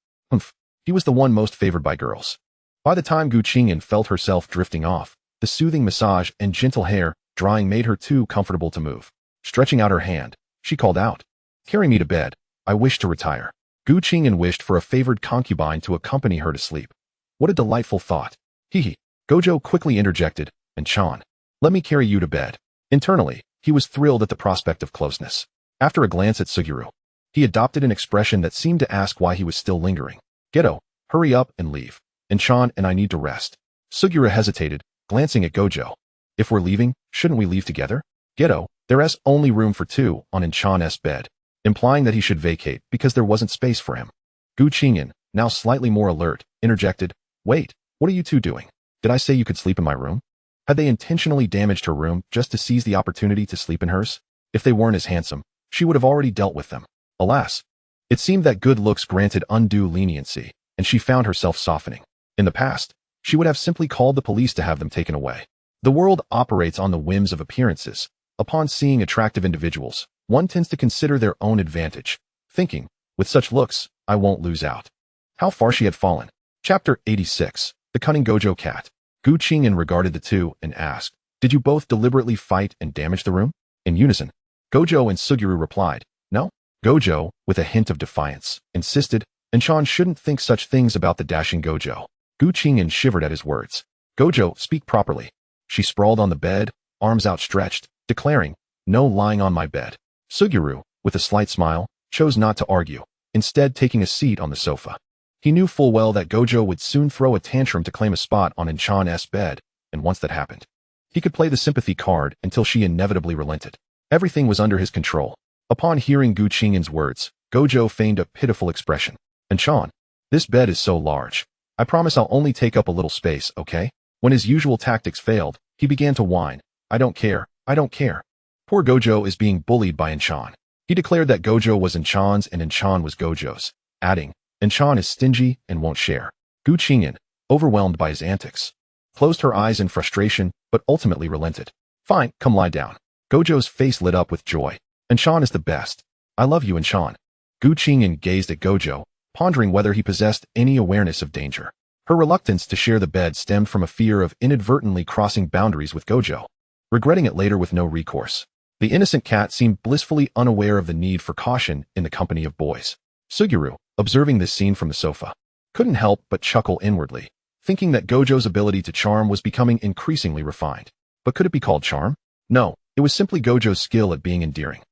He was the one most favored by girls. By the time Qing'an felt herself drifting off, the soothing massage and gentle hair drying made her too comfortable to move. Stretching out her hand, she called out, "Carry me to bed. I wish to retire." Qing'an wished for a favored concubine to accompany her to sleep. What a delightful thought. Hee. Gojo quickly interjected, "Inchan, let me carry you to bed." Internally, he was thrilled at the prospect of closeness. After a glance at Suguru, he adopted an expression that seemed to ask why he was still lingering. "Geto, hurry up and leave. Inchan and I need to rest." Suguru hesitated, glancing at Gojo. "If we're leaving, shouldn't we leave together?" "Geto, there's only room for two on Inchan's bed," implying that he should vacate because there wasn't space for him. Qing'an, now slightly more alert, interjected, "Wait, what are you two doing? Did I say you could sleep in my room?" Had they intentionally damaged her room just to seize the opportunity to sleep in hers? If they weren't as handsome, she would have already dealt with them. Alas, it seemed that good looks granted undue leniency, and she found herself softening. In the past, she would have simply called the police to have them taken away. The world operates on the whims of appearances. Upon seeing attractive individuals, one tends to consider their own advantage, thinking, with such looks, I won't lose out. How far she had fallen. Chapter 86, The Cunning Gojo Cat. Qing'an regarded the two and asked, "Did you both deliberately fight and damage the room?" In unison, Gojo and Suguru replied, "No." Gojo, with a hint of defiance, insisted, "Inchan shouldn't think such things about the dashing Gojo." Qing'an shivered at his words. "Gojo, speak properly." She sprawled on the bed, arms outstretched, declaring, "No lying on my bed." Suguru, with a slight smile, chose not to argue, instead taking a seat on the sofa. He knew full well that Gojo would soon throw a tantrum to claim a spot on Inchan's bed, and once that happened, he could play the sympathy card until she inevitably relented. Everything was under his control. Upon hearing Qing'an's words, Gojo feigned a pitiful expression. "Inchan, this bed is so large. I promise I'll only take up a little space, okay?" When his usual tactics failed, he began to whine, "I don't care, I don't care. Poor Gojo is being bullied by Inchan." He declared that Gojo was Inchan's and Inchan was Gojo's, adding, "Inchan is stingy and won't share." Qing'an, overwhelmed by his antics, closed her eyes in frustration but ultimately relented. "Fine, come lie down." Gojo's face lit up with joy. "Inchan is the best. I love you, Inchan." Qing'an gazed at Gojo, pondering whether he possessed any awareness of danger. Her reluctance to share the bed stemmed from a fear of inadvertently crossing boundaries with Gojo, regretting it later with no recourse. The innocent cat seemed blissfully unaware of the need for caution in the company of boys. Suguru, observing this scene from the sofa, couldn't help but chuckle inwardly, thinking that Gojo's ability to charm was becoming increasingly refined. But could it be called charm? No, it was simply Gojo's skill at being endearing.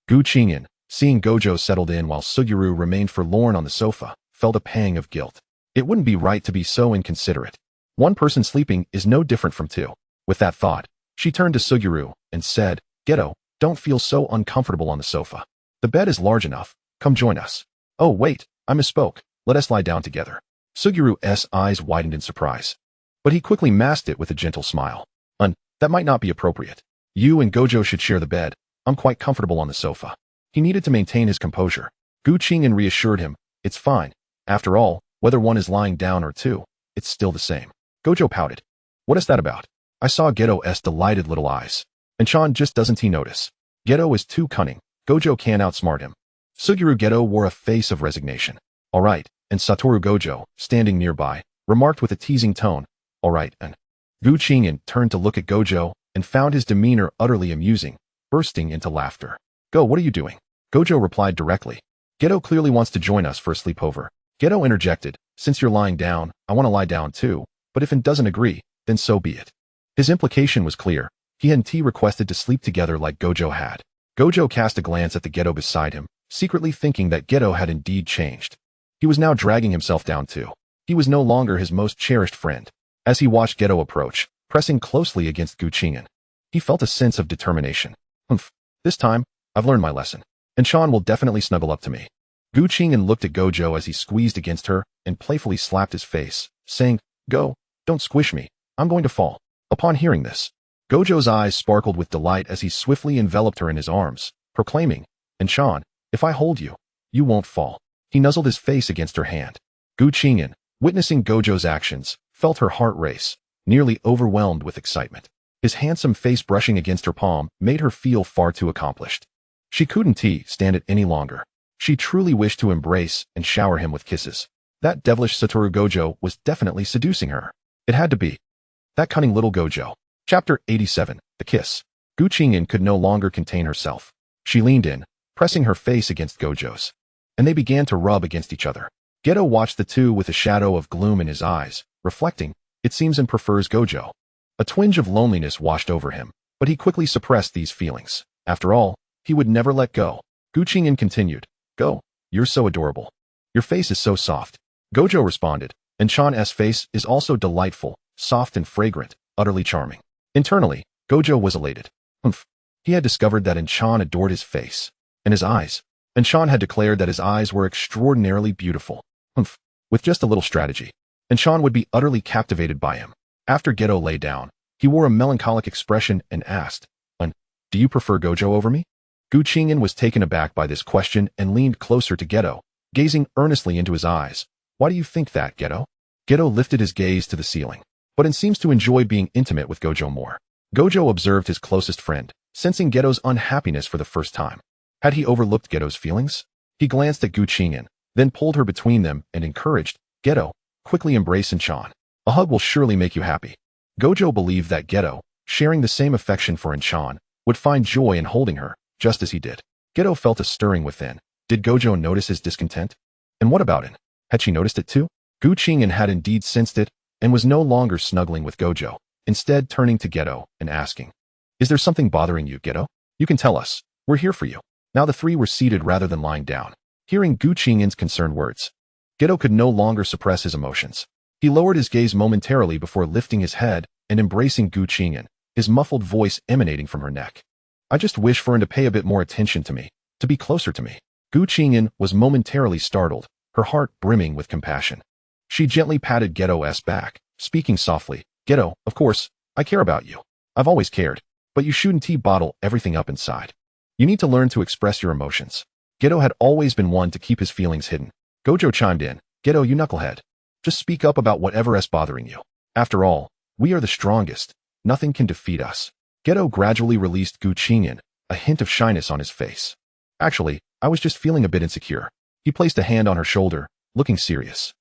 Qing'an, seeing Gojo settled in while Suguru remained forlorn on the sofa, felt a pang of guilt. It wouldn't be right to be so inconsiderate. One person sleeping is no different from two. With that thought, she turned to Suguru and said, "Geto, don't feel so uncomfortable on the sofa. The bed is large enough. Come join us." "Oh wait, I misspoke. Let us lie down together." Suguru's eyes widened in surprise, but he quickly masked it with a gentle smile. That might not be appropriate. You and Gojo should share the bed. I'm quite comfortable on the sofa." He needed to maintain his composure. Qing'an reassured him, "It's fine. After all, whether one is lying down or two, it's still the same." Gojo pouted. "What is that about?" I saw Geto's delighted little eyes. "Inchan just doesn't he notice? Geto is too cunning. Gojo can't outsmart him." Suguru Geto wore a face of resignation. "All right," and Satoru Gojo, standing nearby, remarked with a teasing tone, "All right, and..." Gu Qing'an turned to look at Gojo and found his demeanor utterly amusing, bursting into laughter. Go, what are you doing? Gojo replied directly. Geto clearly wants to join us for a sleepover. Geto interjected, since you're lying down, I want to lie down too, but if it doesn't agree, then so be it. His implication was clear. He and T requested to sleep together like Gojo had. Gojo cast a glance at the Geto beside him, secretly thinking that Geto had indeed changed. He was now dragging himself down too. He was no longer his most cherished friend. As he watched Geto approach, pressing closely against Gu Qing'an, he felt a sense of determination. This time, I've learned my lesson, and Sean will definitely snuggle up to me. Gu Qing'an looked at Gojo as he squeezed against her and playfully slapped his face, saying, Go, don't squish me, I'm going to fall. Upon hearing this, Gojo's eyes sparkled with delight as he swiftly enveloped her in his arms, proclaiming, And Sean, if I hold you, you won't fall. He nuzzled his face against her hand. Gu Qing'an, witnessing Gojo's actions, felt her heart race, nearly overwhelmed with excitement. His handsome face brushing against her palm made her feel far too accomplished. She couldn't stand it any longer. She truly wished to embrace and shower him with kisses. That devilish Satoru Gojo was definitely seducing her. It had to be. That cunning little Gojo. Chapter 87, The Kiss. Gu Qing'an could no longer contain herself. She leaned in, pressing her face against Gojo's, and they began to rub against each other. Geto watched the two with a shadow of gloom in his eyes, reflecting, it seems and prefers Gojo. A twinge of loneliness washed over him, but he quickly suppressed these feelings. After all, he would never let go. Gu Qing'an continued, Go, you're so adorable. Your face is so soft. Gojo responded, and Chan's face is also delightful, soft and fragrant, utterly charming. Internally, Gojo was elated. He had discovered that Chan adored his face and his eyes, and Chan had declared that his eyes were extraordinarily beautiful. With just a little strategy, and Chan would be utterly captivated by him. After Geto lay down, he wore a melancholic expression and asked, Do you prefer Gojo over me? Gu Qing'an was taken aback by this question and leaned closer to Geto, gazing earnestly into his eyes. Why do you think that, Geto? Geto lifted his gaze to the ceiling, but seems to enjoy being intimate with Gojo more. Gojo observed his closest friend, sensing Geto's unhappiness for the first time. Had he overlooked Geto's feelings? He glanced at Gu Qing'an, then pulled her between them and encouraged, Geto, quickly embrace Chan. A hug will surely make you happy. Gojo believed that Geto, sharing the same affection for Chan, would find joy in holding her, just as he did. Geto felt a stirring within. Did Gojo notice his discontent? And what about it? Had she noticed it too? Gu Qing'an had indeed sensed it, and was no longer snuggling with Gojo, instead turning to Geto and asking, Is there something bothering you, Geto? You can tell us. We're here for you. Now the three were seated rather than lying down. Hearing Gu Qing'an's concerned words, Geto could no longer suppress his emotions. He lowered his gaze momentarily before lifting his head and embracing Gu Qing'an, his muffled voice emanating from her neck. I just wish for him to pay a bit more attention to me, to be closer to me. Gu Qing'an was momentarily startled, her heart brimming with compassion. She gently patted Geto's back, speaking softly, Geto, of course, I care about you. I've always cared, but you shouldn't bottle everything up inside. You need to learn to express your emotions. Geto had always been one to keep his feelings hidden. Gojo chimed in, Geto, you knucklehead. Just speak up about whatever's bothering you. After all, we are the strongest. Nothing can defeat us. Geto gradually released Gu Qing'an, a hint of shyness on his face. Actually, I was just feeling a bit insecure. He placed a hand on her shoulder, looking serious.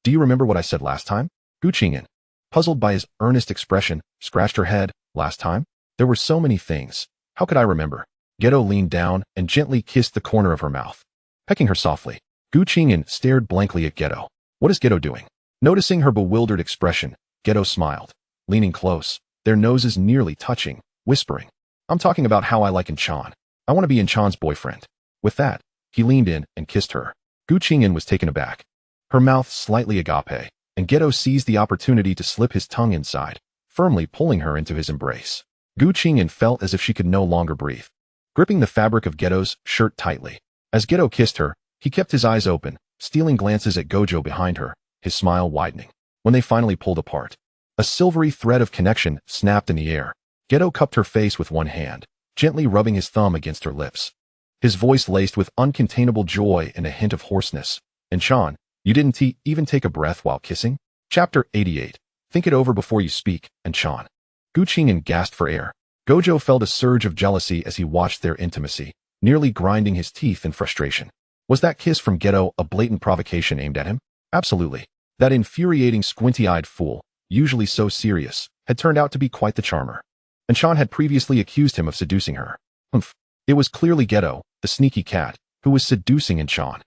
Do you remember what I said last time? Gu Qing'an, puzzled by his earnest expression, scratched her head. Last time? There were so many things. How could I remember? Geto leaned down and gently kissed the corner of her mouth, pecking her softly. Gu Qing'an stared blankly at Geto. What is Geto doing? Noticing her bewildered expression, Geto smiled, leaning close, their noses nearly touching, whispering, I'm talking about how I like Chan. I want to be Chan's boyfriend. With that, he leaned in and kissed her. Gu Qing'an was taken aback, her mouth slightly agape, and Geto seized the opportunity to slip his tongue inside, firmly pulling her into his embrace. Gu Qing'an felt as if she could no longer breathe, gripping the fabric of Geto's shirt tightly. As Geto kissed her, he kept his eyes open, stealing glances at Gojo behind her, his smile widening. When they finally pulled apart, a silvery thread of connection snapped in the air. Geto cupped her face with one hand, gently rubbing his thumb against her lips. His voice laced with uncontainable joy and a hint of hoarseness. Chan, you didn't even take a breath while kissing? Chapter 88. Think it over before you speak, Chan. Gu Qing'an gasped for air. Gojo felt a surge of jealousy as he watched their intimacy, nearly grinding his teeth in frustration. Was that kiss from Geto a blatant provocation aimed at him? Absolutely. That infuriating squinty-eyed fool, usually so serious, had turned out to be quite the charmer. And Sean had previously accused him of seducing her. Humph. It was clearly Geto, the sneaky cat, who was seducing Inchan.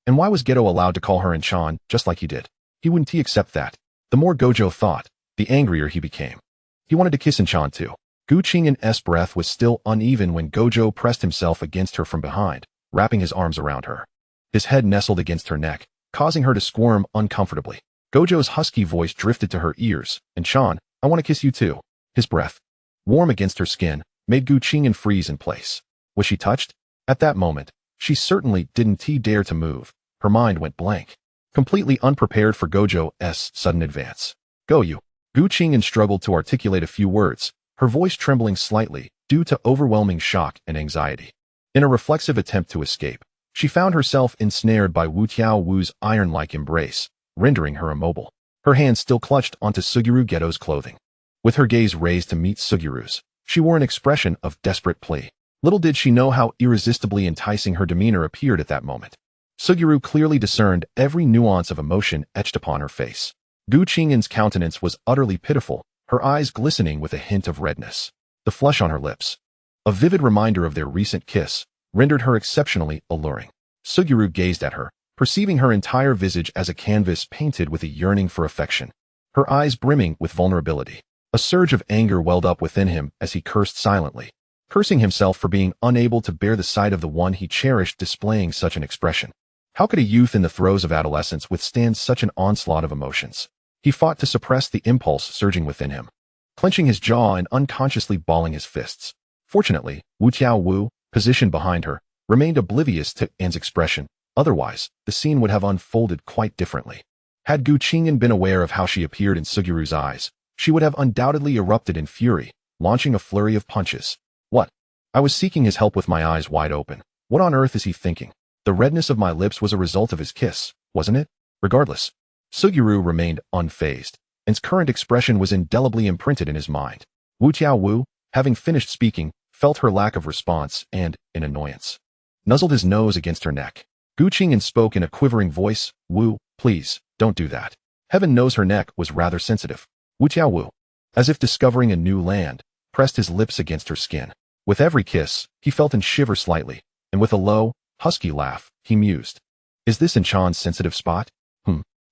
And why was Geto allowed to call her Inchan just like he did? Wouldn't he accept that? The more Gojo thought, the angrier he became. He wanted to kiss Inchan too. Qing'an's breath was still uneven when Gojo pressed himself against her from behind, wrapping his arms around her. His head nestled against her neck, causing her to squirm uncomfortably. Gojo's husky voice drifted to her ears, Inchan, I want to kiss you too. His breath, warm against her skin, made Qing'an freeze in place. Was she touched? At that moment, she certainly didn't dare to move. Her mind went blank, completely unprepared for Gojo's sudden advance. Go you. Qing'an struggled to articulate a few words, her voice trembling slightly due to overwhelming shock and anxiety. In a reflexive attempt to escape, she found herself ensnared by Wu's iron-like embrace, rendering her immobile. Her hands still clutched onto Suguru Geto's clothing. With her gaze raised to meet Suguru's, she wore an expression of desperate plea. Little did she know how irresistibly enticing her demeanor appeared at that moment. Suguru clearly discerned every nuance of emotion etched upon her face. Qing'an's countenance was utterly pitiful, her eyes glistening with a hint of redness. The flush on her lips, a vivid reminder of their recent kiss, rendered her exceptionally alluring. Suguru gazed at her, perceiving her entire visage as a canvas painted with a yearning for affection, her eyes brimming with vulnerability. A surge of anger welled up within him as he cursed silently, cursing himself for being unable to bear the sight of the one he cherished displaying such an expression. How could a youth in the throes of adolescence withstand such an onslaught of emotions? He fought to suppress the impulse surging within him, clenching his jaw and unconsciously balling his fists. Fortunately, Wu, positioned behind her, remained oblivious to Anne's expression. Otherwise, the scene would have unfolded quite differently. Had Qing'an been aware of how she appeared in Suguru's eyes, she would have undoubtedly erupted in fury, launching a flurry of punches. What? I was seeking his help with my eyes wide open. What on earth is he thinking? The redness of my lips was a result of his kiss, wasn't it? Regardless, Suguru remained unfazed, and his current expression was indelibly imprinted in his mind. Wu, having finished speaking, felt her lack of response and, in annoyance, nuzzled his nose against her neck. Qing'an spoke in a quivering voice, Wu, please, don't do that. Heaven knows her neck was rather sensitive. Wu, as if discovering a new land, pressed his lips against her skin. With every kiss, he felt and shiver slightly, and with a low, husky laugh, he mused. Is this Inchan's sensitive spot?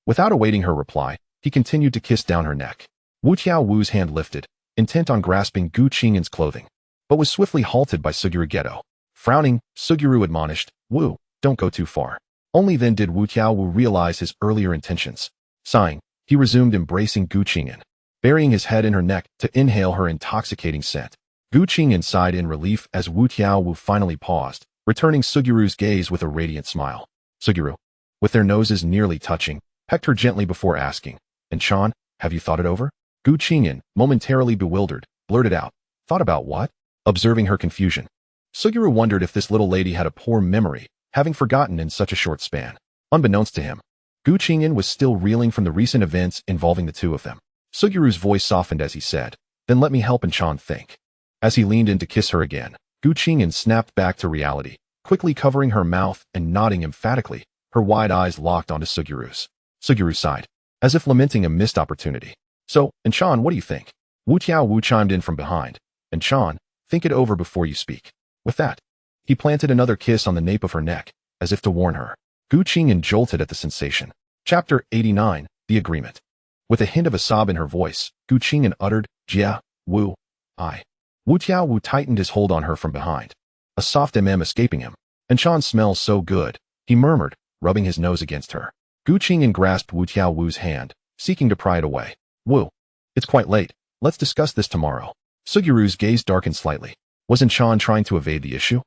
Without awaiting her reply, he continued to kiss down her neck. Wu's hand lifted, intent on grasping Qing'an's clothing, but was swiftly halted by Suguru Geto. Frowning, Suguru admonished, Wu, don't go too far. Only then did Wu realize his earlier intentions. Sighing, he resumed embracing Qing'an, burying his head in her neck to inhale her intoxicating scent. Qing'an sighed in relief as Wu finally paused, returning Suguru's gaze with a radiant smile. Suguru, with their noses nearly touching, pecked her gently before asking, Inchan, have you thought it over? Qing'an, momentarily bewildered, blurted out, thought about what? Observing her confusion, Suguru wondered if this little lady had a poor memory, having forgotten in such a short span. Unbeknownst to him, Qing'an was still reeling from the recent events involving the two of them. Suguru's voice softened as he said, then let me help Inchan think. As he leaned in to kiss her again, Qing'an snapped back to reality, quickly covering her mouth and nodding emphatically, her wide eyes locked onto Suguru's. Suguru sighed, as if lamenting a missed opportunity. So, Inchan, what do you think? Wu chimed in from behind. Inchan, think it over before you speak. With that, he planted another kiss on the nape of her neck, as if to warn her. Qing'an jolted at the sensation. Chapter 89, The Agreement. With a hint of a sob in her voice, Qing'an uttered, Jia, Wu, I. Wu tightened his hold on her from behind, a soft escaping him. Inchan smells so good, he murmured, rubbing his nose against her. Qing'an grasped Wu's hand, seeking to pry it away. Wu, it's quite late. Let's discuss this tomorrow. Suguru's gaze darkened slightly. Was Inchan trying to evade the issue?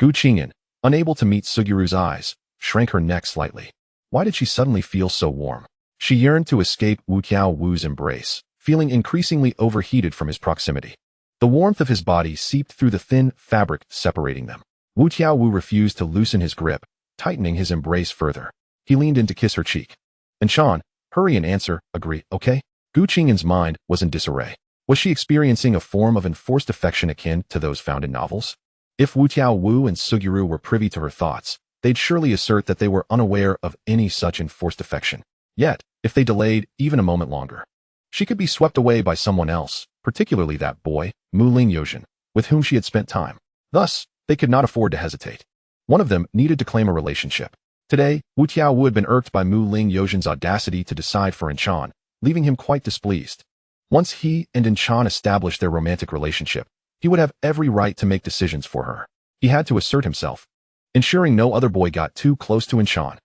Qing'an, unable to meet Suguru's eyes, shrank her neck slightly. Why did she suddenly feel so warm? She yearned to escape Wu's embrace, feeling increasingly overheated from his proximity. The warmth of his body seeped through the thin fabric separating them. Wu refused to loosen his grip, tightening his embrace further. He leaned in to kiss her cheek. Inchan, hurry and answer, agree, okay? Qing'an's mind was in disarray. Was she experiencing a form of enforced affection akin to those found in novels? If Wu and Suguru were privy to her thoughts, they'd surely assert that they were unaware of any such enforced affection. Yet, if they delayed even a moment longer, She could be swept away by someone else, particularly that boy, Mu-Ling Yojin, with whom she had spent time. Thus, they could not afford to hesitate. One of them needed to claim a relationship. Today, Wu Tiaowu had been irked by Mu-Ling Yojin's audacity to decide for Inchan, leaving him quite displeased. Once he and Inchan established their romantic relationship, he would have every right to make decisions for her. He had to assert himself, ensuring no other boy got too close to Inchan.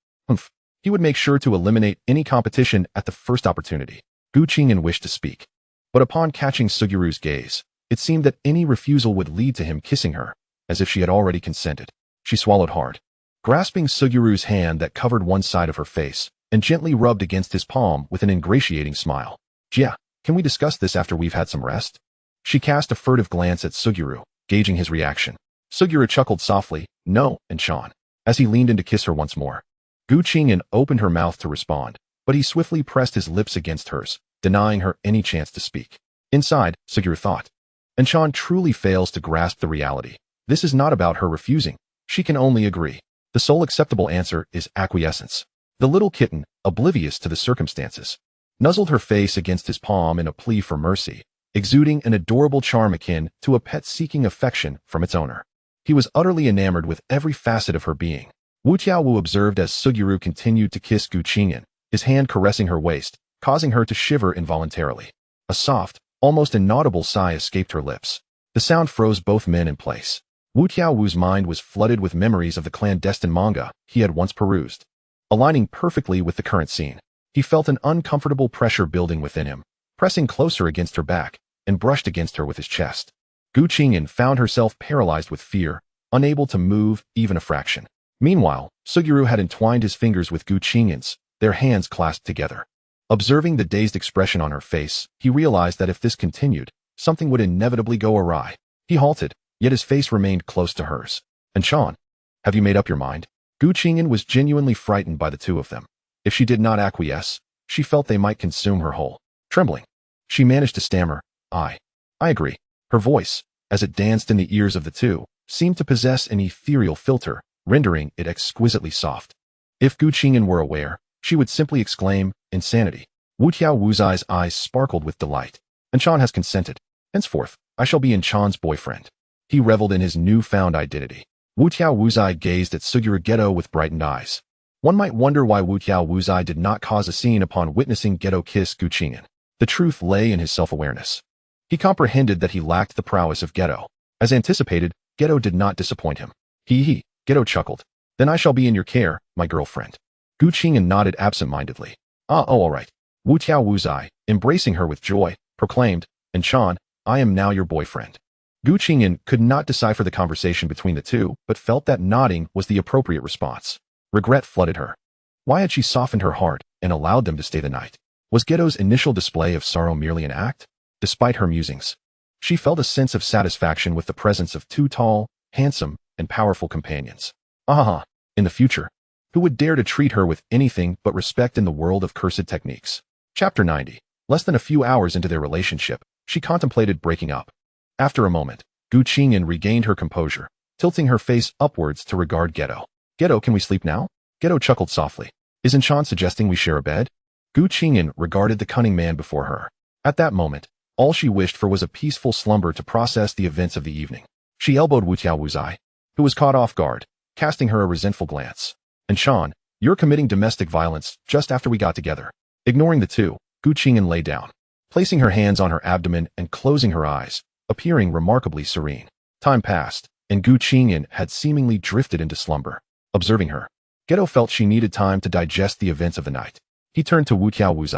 He would make sure to eliminate any competition at the first opportunity. Qing'an wished to speak, but upon catching Sugiru's gaze, it seemed that any refusal would lead to him kissing her, as if she had already consented. She swallowed hard, grasping Sugiru's hand that covered one side of her face, and gently rubbed against his palm with an ingratiating smile. "Yeah, can we discuss this after we've had some rest?" She cast a furtive glance at Suguru, gauging his reaction. Suguru chuckled softly, "No," Inchan, as he leaned in to kiss her once more. Qing'an opened her mouth to respond, but he swiftly pressed his lips against hers, denying her any chance to speak. Inside, Suguru thought, Inchan truly fails to grasp the reality. This is not about her refusing. She can only agree. The sole acceptable answer is acquiescence. The little kitten, oblivious to the circumstances, nuzzled her face against his palm in a plea for mercy, exuding an adorable charm akin to a pet seeking affection from its owner. He was utterly enamored with every facet of her being. Wu Tiaowu observed as Suguru continued to kiss Qing'an, his hand caressing her waist, causing her to shiver involuntarily. A soft, almost inaudible sigh escaped her lips. The sound froze both men in place. Wu Tiaowu's mind was flooded with memories of the clandestine manga he had once perused. Aligning perfectly with the current scene, he felt an uncomfortable pressure building within him, pressing closer against her back, and brushed against her with his chest. Qing'an found herself paralyzed with fear, unable to move even a fraction. Meanwhile, Suguru had entwined his fingers with Qing'an's, their hands clasped together. Observing the dazed expression on her face, he realized that if this continued, something would inevitably go awry. He halted, yet his face remained close to hers. "Inchan, have you made up your mind?" Qing'an was genuinely frightened by the two of them. If she did not acquiesce, she felt they might consume her whole. Trembling, she managed to stammer, I agree." Her voice, as it danced in the ears of the two, seemed to possess an ethereal filter, rendering it exquisitely soft. If Qing'an were aware, she would simply exclaim, "Insanity." Wu Tiaowu's eyes sparkled with delight. "Inchan has consented. Henceforth, I shall be Inchan's boyfriend." He reveled in his newfound identity. Wu Tiaowu's gazed at Fushiguro Geto with brightened eyes. One might wonder why Wu Tiaowu's did not cause a scene upon witnessing Geto kiss Qing'an. The truth lay in his self-awareness. He comprehended that he lacked the prowess of Geto. As anticipated, Geto did not disappoint him. Geto chuckled. "Then I shall be in your care, my girlfriend." Qing'an nodded absent-mindedly. All right." Wu Tiaowu's, embracing her with joy, proclaimed, "Inchan, I am now your boyfriend." Qing'an could not decipher the conversation between the two, but felt that nodding was the appropriate response. Regret flooded her. Why had she softened her heart and allowed them to stay the night? Was Geto's initial display of sorrow merely an act? Despite her musings, she felt a sense of satisfaction with the presence of two tall, handsome, and powerful companions. In the future, who would dare to treat her with anything but respect in the world of cursed techniques? Chapter 90. Less than a few hours into their relationship, she contemplated breaking up. After a moment, Qing'an regained her composure, tilting her face upwards to regard Geto. "Geto, can we sleep now?" Geto chuckled softly. "Is Inchan suggesting we share a bed?" Qing'an regarded the cunning man before her. At that moment, all she wished for was a peaceful slumber to process the events of the evening. She elbowed Wu Tiaowu's, who was caught off guard, casting her a resentful glance. "Inchan, you're committing domestic violence just after we got together." Ignoring the two, Qing'an lay down, placing her hands on her abdomen and closing her eyes, appearing remarkably serene. Time passed, and Qing'an had seemingly drifted into slumber. Observing her, Geto felt she needed time to digest the events of the night. He turned to Wu Tiaowu's.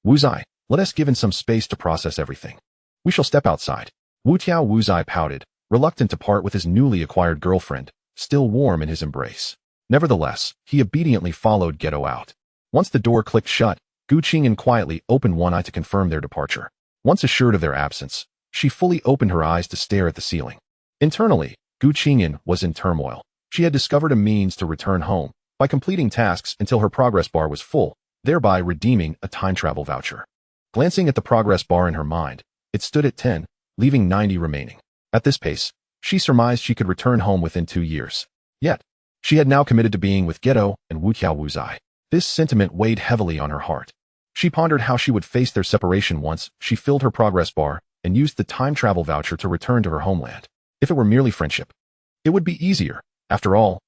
"Wuzai, let us give in some space to process everything. We shall step outside." Wu Tiaowu's pouted, reluctant to part with his newly acquired girlfriend, still warm in his embrace. Nevertheless, he obediently followed Geto out. Once the door clicked shut, Qing'an quietly opened one eye to confirm their departure. Once assured of their absence, she fully opened her eyes to stare at the ceiling. Internally, Qing'an was in turmoil. She had discovered a means to return home by completing tasks until her progress bar was full, thereby redeeming a time travel voucher. Glancing at the progress bar in her mind, it stood at 10, leaving 90 remaining. At this pace, she surmised she could return home within 2 years. Yet, she had now committed to being with Geto and Wu Tiaowu's. This sentiment weighed heavily on her heart. She pondered how she would face their separation once she filled her progress bar and used the time travel voucher to return to her homeland. If it were merely friendship, it would be easier. After all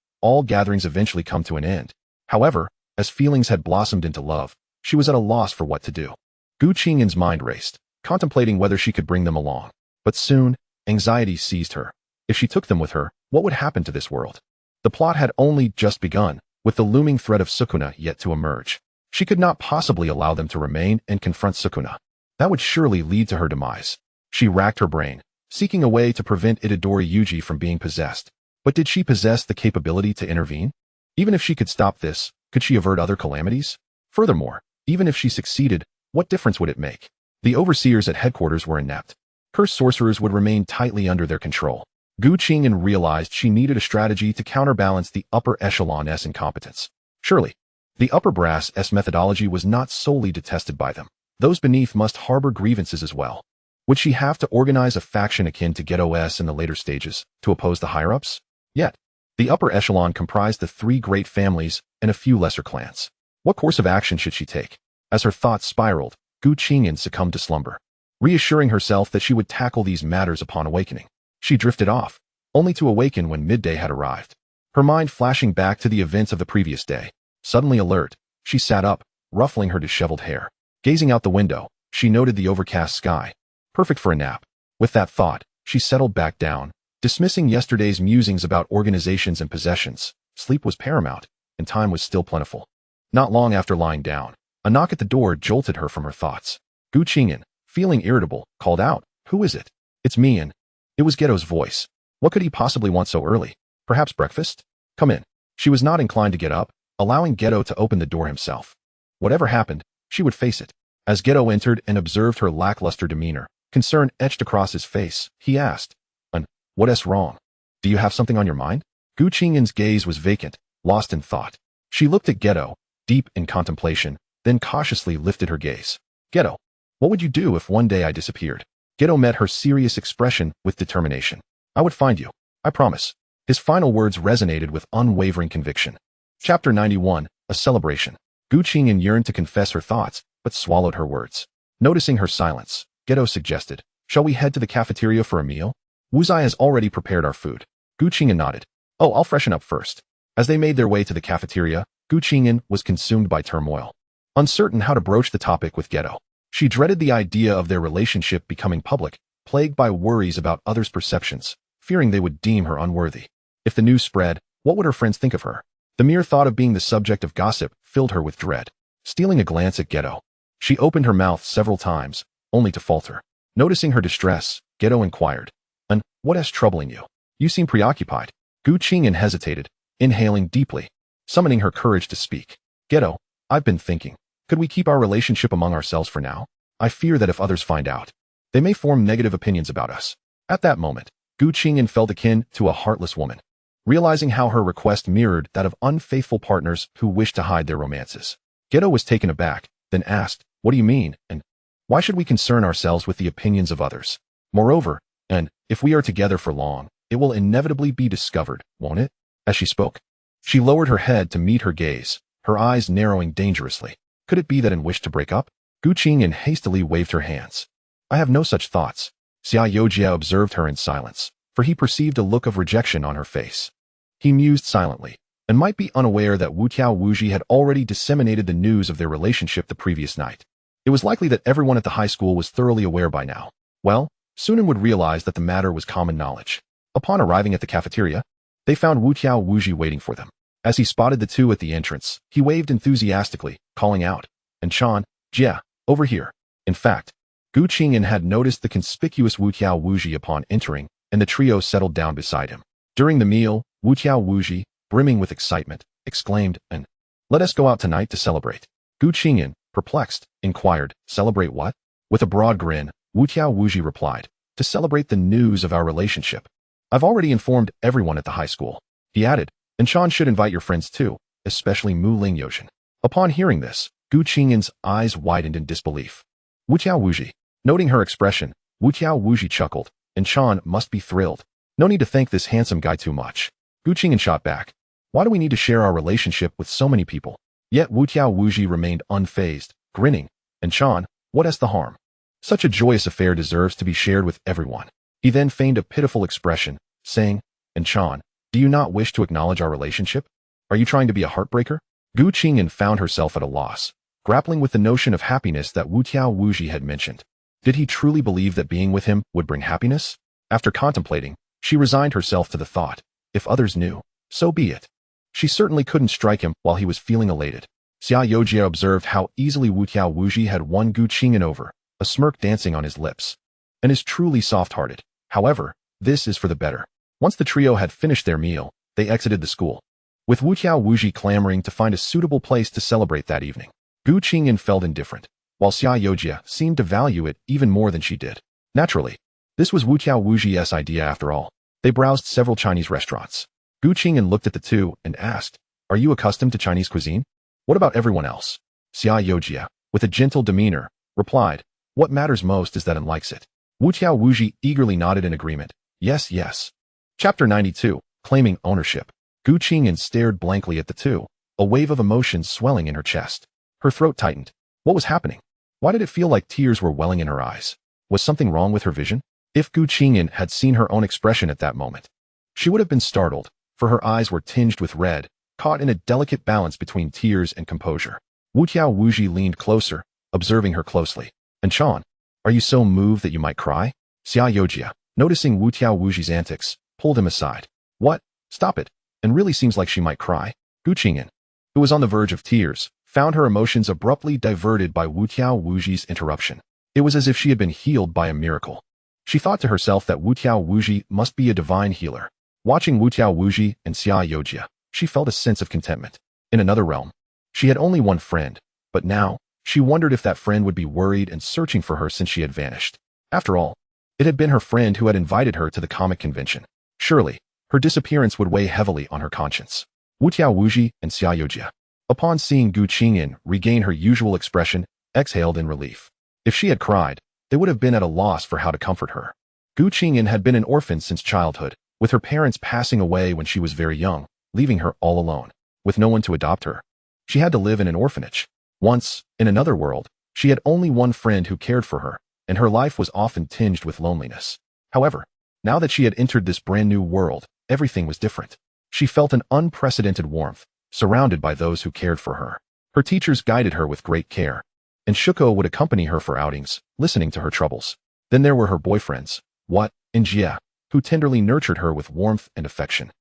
gatherings eventually come to an end. However, as feelings had blossomed into love, she was at a loss for what to do. Qing'an's mind raced, contemplating whether she could bring them along. But soon, anxiety seized her. If she took them with her, what would happen to this world? The plot had only just begun, with the looming threat of Sukuna yet to emerge. She could not possibly allow them to remain and confront Sukuna. That would surely lead to her demise. She racked her brain, seeking a way to prevent Itadori Yuji from being possessed. But did she possess the capability to intervene? Even if she could stop this, could she avert other calamities? Furthermore, even if she succeeded, what difference would it make? The overseers at headquarters were inept. Cursed sorcerers would remain tightly under their control. Qing'an realized she needed a strategy to counterbalance the upper echelon's incompetence. Surely, the upper brass's methodology was not solely detested by them. Those beneath must harbor grievances as well. Would she have to organize a faction akin to Geto's in the later stages to oppose the higher-ups? Yet, the upper echelon comprised the 3 great families and a few lesser clans. What course of action should she take? As her thoughts spiraled, Qing'an succumbed to slumber. Reassuring herself that she would tackle these matters upon awakening, she drifted off, only to awaken when midday had arrived. Her mind flashing back to the events of the previous day. Suddenly alert, she sat up, ruffling her disheveled hair. Gazing out the window, she noted the overcast sky. Perfect for a nap. With that thought, she settled back down, dismissing yesterday's musings about organizations and possessions. Sleep was paramount, and time was still plentiful. Not long after lying down, a knock at the door jolted her from her thoughts. Qing'an, feeling irritable, called out, "Who is it?" "It's me," and it was Geto's voice. What could he possibly want so early? Perhaps breakfast? "Come in." She was not inclined to get up, allowing Geto to open the door himself. Whatever happened, she would face it. As Geto entered and observed her lackluster demeanor, concern etched across his face, he asked, "What's wrong? Do you have something on your mind?" Qing'an's gaze was vacant, lost in thought. She looked at Geto, deep in contemplation, then cautiously lifted her gaze. "Geto, what would you do if one day I disappeared?" Geto met her serious expression with determination. "I would find you, I promise." His final words resonated with unwavering conviction. Chapter 91, A Celebration. Qing'an yearned to confess her thoughts, but swallowed her words. Noticing her silence, Geto suggested, "Shall we head to the cafeteria for a meal? Wuzai has already prepared our food." Qing'an nodded. "Oh, I'll freshen up first." As they made their way to the cafeteria, Qing'an was consumed by turmoil. Uncertain how to broach the topic with Geto, she dreaded the idea of their relationship becoming public, plagued by worries about others' perceptions, fearing they would deem her unworthy. If the news spread, what would her friends think of her? The mere thought of being the subject of gossip filled her with dread. Stealing a glance at Geto, she opened her mouth several times, only to falter. Noticing her distress, Geto inquired, "And what's troubling you? You seem preoccupied." Qing'an hesitated, inhaling deeply, summoning her courage to speak. "Geto, I've been thinking, could we keep our relationship among ourselves for now? I fear that if others find out, they may form negative opinions about us." At that moment, Qing'an felt akin to a heartless woman, realizing how her request mirrored that of unfaithful partners who wish to hide their romances. Geto was taken aback, then asked, "What do you mean, and why should we concern ourselves with the opinions of others? Moreover, and if we are together for long, it will inevitably be discovered, won't it?" As she spoke, she lowered her head to meet her gaze, her eyes narrowing dangerously. Could it be that in wish to break up? Qing'an hastily waved her hands. "I have no such thoughts." Xia Yojia observed her in silence, for he perceived a look of rejection on her face. He mused silently, and might be unaware that Wuji had already disseminated the news of their relationship the previous night. It was likely that everyone at the high school was thoroughly aware by now. Well, Sunan would realize that the matter was common knowledge. Upon arriving at the cafeteria, they found Wuji waiting for them. As he spotted the two at the entrance, he waved enthusiastically, calling out, "And Chan, Jia, over here." In fact, Qing'an had noticed the conspicuous Wuji upon entering, and the trio settled down beside him. During the meal, Wuji, brimming with excitement, exclaimed, "And let us go out tonight to celebrate." Qing'an, perplexed, inquired, "Celebrate what?" With a broad grin, Wuji replied, "To celebrate the news of our relationship. I've already informed everyone at the high school." He added, "And Chan should invite your friends too, especially Mu Ling Yoshin." Upon hearing this, Qing'an's eyes widened in disbelief. Wuji. Noting her expression, Wuji chuckled, "And Chan must be thrilled. No need to thank this handsome guy too much." Qing'an shot back, "Why do we need to share our relationship with so many people?" Yet Wuji remained unfazed, grinning, And Chan, what is the harm? Such a joyous affair deserves to be shared with everyone. He then feigned a pitiful expression, saying, And Chan, do you not wish to acknowledge our relationship? Are you trying to be a heartbreaker? Gu Qing'an found herself at a loss, grappling with the notion of happiness that Wu Tiao Wuji had mentioned. Did he truly believe that being with him would bring happiness? After contemplating, she resigned herself to the thought, if others knew, so be it. She certainly couldn't strike him while he was feeling elated. Xia Yojie observed how easily Wu Tiao Wuji had won Gu Qing'an over, a smirk dancing on his lips, and is truly soft-hearted. However, this is for the better. Once the trio had finished their meal, they exited the school, with Wu Tiao Wuji clamoring to find a suitable place to celebrate that evening. Gu Qing'an felt indifferent, while Xia Yojie seemed to value it even more than she did. Naturally, this was Wu Tiao Wuji's idea after all. They browsed several Chinese restaurants. Gu Qing'an looked at the two and asked, Are you accustomed to Chinese cuisine? What about everyone else? Xia Yojie, with a gentle demeanor, replied, What matters most is that I likes it. Wu Tiao Wuji eagerly nodded in agreement. Yes, yes. Chapter 92, Claiming Ownership. Gu Qing'an stared blankly at the two, a wave of emotion swelling in her chest. Her throat tightened. What was happening? Why did it feel like tears were welling in her eyes? Was something wrong with her vision? If Gu Qing'an had seen her own expression at that moment, she would have been startled, for her eyes were tinged with red, caught in a delicate balance between tears and composure. Wu Tiao Wuji leaned closer, observing her closely. And Chan, are you so moved that you might cry? Xia Yojie, noticing Wu Tiao Wuji's antics, pulled him aside. What? Stop it. And really seems like she might cry. Gu Qing'an, who was on the verge of tears, found her emotions abruptly diverted by Wu Tiao Wuji's interruption. It was as if she had been healed by a miracle. She thought to herself that Wu Tiao Wuji must be a divine healer. Watching Wu Tiao Wuji and Xia Yojie, she felt a sense of contentment. In another realm, she had only one friend, but now, she wondered if that friend would be worried and searching for her since she had vanished. After all, it had been her friend who had invited her to the comic convention. Surely, her disappearance would weigh heavily on her conscience. Wu Tiao Wuji and Xia Yojie, upon seeing Gu Qing'an regain her usual expression, exhaled in relief. If she had cried, they would have been at a loss for how to comfort her. Gu Qing'an had been an orphan since childhood, with her parents passing away when she was very young, leaving her all alone, with no one to adopt her. She had to live in an orphanage. Once, in another world, she had only one friend who cared for her, and her life was often tinged with loneliness. However, now that she had entered this brand new world, everything was different. She felt an unprecedented warmth, surrounded by those who cared for her. Her teachers guided her with great care, and Shuko would accompany her for outings, listening to her troubles. Then there were her boyfriends, Wat and Jia, who tenderly nurtured her with warmth and affection.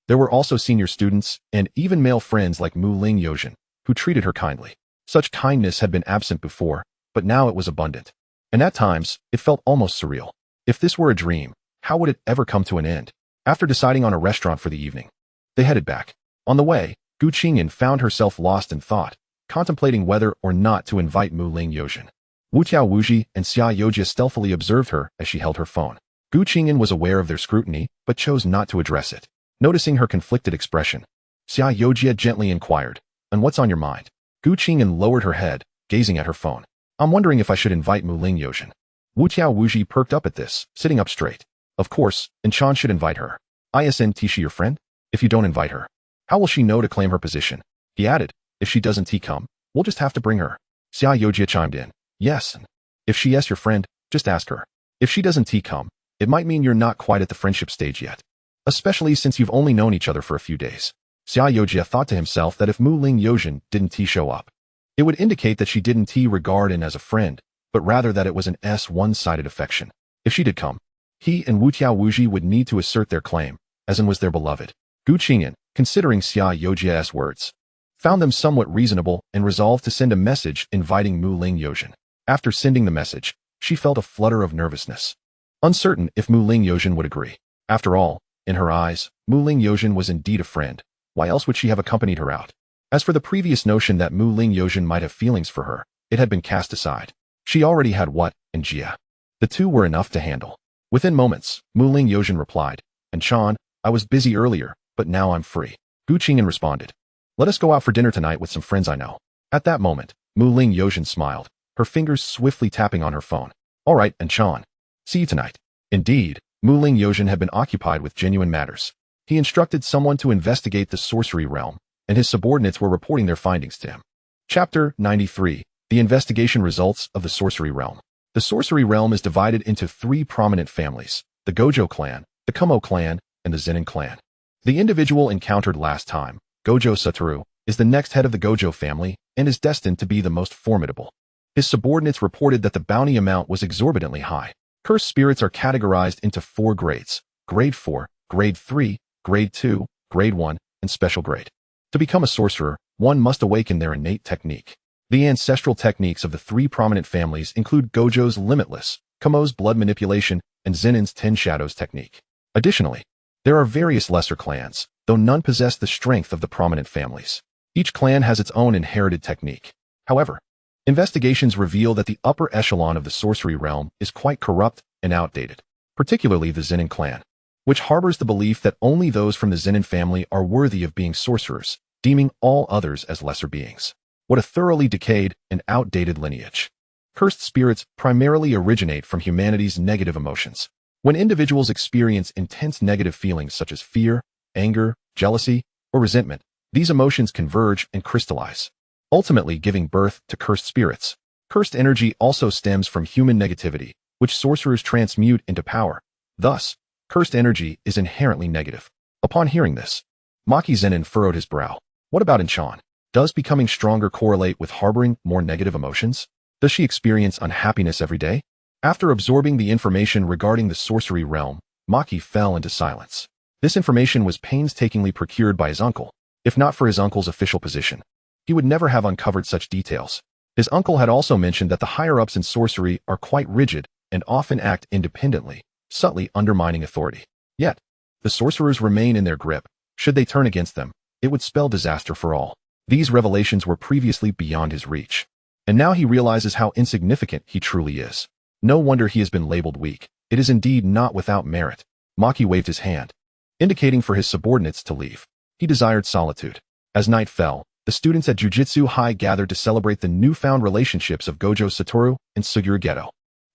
There were also senior students, and even male friends like Mu Ling Yojin, who treated her kindly. Such kindness had been absent before, but now it was abundant. And at times, it felt almost surreal. If this were a dream, how would it ever come to an end? After deciding on a restaurant for the evening, they headed back. On the way, Gu Qing'an found herself lost in thought, contemplating whether or not to invite Mu Ling Yojin. Wu Tiao Wuji and Xia Yojie stealthily observed her as she held her phone. Gu Qing'an was aware of their scrutiny, but chose not to address it. Noticing her conflicted expression, Xia Yojie gently inquired, And what's on your mind? Gu Qing'an lowered her head, gazing at her phone. I'm wondering if I should invite Mu Ling Yojin. Wu Tiao Wuji perked up at this, sitting up straight. Of course, and Chan should invite her. Isn't she your friend? If you don't invite her, how will she know to claim her position? He added, If she doesn't come, we'll just have to bring her. Xia Yojie chimed in. Yes. If she is your friend, just ask her. If she doesn't come, it might mean you're not quite at the friendship stage yet. Especially since you've only known each other for a few days. Xia Yojie thought to himself that if Mu Ling Yojin didn't show up, it would indicate that she didn't regard him as a friend, but rather that it was an one-sided affection. If she did come, he and Wu Tiao Wuji would need to assert their claim, as in was their beloved. Gu Qing'an, considering Xia Yojie's words, found them somewhat reasonable and resolved to send a message inviting Mu Ling Yojin. After sending the message, she felt a flutter of nervousness, uncertain if Mu Ling Yojin would agree. After all, in her eyes, Mu Ling Yojin was indeed a friend. Why else would she have accompanied her out? As for the previous notion that Mu Ling Yojin might have feelings for her, it had been cast aside. She already had Wat and Jia. The two were enough to handle. Within moments, Mu Ling Yojin replied, And Chan, I was busy earlier, but now I'm free. Gu Qing'an responded, Let us go out for dinner tonight with some friends I know. At that moment, Mu Ling Yojin smiled, her fingers swiftly tapping on her phone. All right, and Chan. See you tonight. Indeed, Mu Ling Yojin had been occupied with genuine matters. He instructed someone to investigate the sorcery realm, and his subordinates were reporting their findings to him. Chapter 93, The investigation results of the sorcery realm. The sorcery realm is divided into three prominent families: the Gojo clan, the Kumo clan, and the Zenin clan. The individual encountered last time, Gojo Satoru, is the next head of the Gojo family and is destined to be the most formidable. His subordinates reported that the bounty amount was exorbitantly high. Cursed spirits are categorized into 4 grades: Grade 4, Grade 3, Grade 2, Grade 1, and Special Grade. To become a sorcerer, one must awaken their innate technique. The ancestral techniques of the 3 prominent families include Gojo's Limitless, Kumo's Blood Manipulation, and Zenin's 10 Shadows technique. Additionally, there are various lesser clans, though none possess the strength of the prominent families. Each clan has its own inherited technique. However, investigations reveal that the upper echelon of the sorcery realm is quite corrupt and outdated, particularly the Zenin clan, which harbors the belief that only those from the Zenin family are worthy of being sorcerers, deeming all others as lesser beings. What a thoroughly decayed and outdated lineage. Cursed spirits primarily originate from humanity's negative emotions. When individuals experience intense negative feelings such as fear, anger, jealousy, or resentment, these emotions converge and crystallize, ultimately giving birth to cursed spirits. Cursed energy also stems from human negativity, which sorcerers transmute into power. Thus, cursed energy is inherently negative. Upon hearing this, Maki Zenin furrowed his brow. What about Inchan? Does becoming stronger correlate with harboring more negative emotions? Does she experience unhappiness every day? After absorbing the information regarding the sorcery realm, Maki fell into silence. This information was painstakingly procured by his uncle. If not for his uncle's official position, he would never have uncovered such details. His uncle had also mentioned that the higher-ups in sorcery are quite rigid and often act independently, subtly undermining authority. Yet, the sorcerers remain in their grip. Should they turn against them, it would spell disaster for all. These revelations were previously beyond his reach, and now he realizes how insignificant he truly is. No wonder he has been labeled weak. It is indeed not without merit. Maki waved his hand, indicating for his subordinates to leave. He desired solitude. As night fell, the students at Jujutsu High gathered to celebrate the newfound relationships of Gojo Satoru and Fushiguro Geto.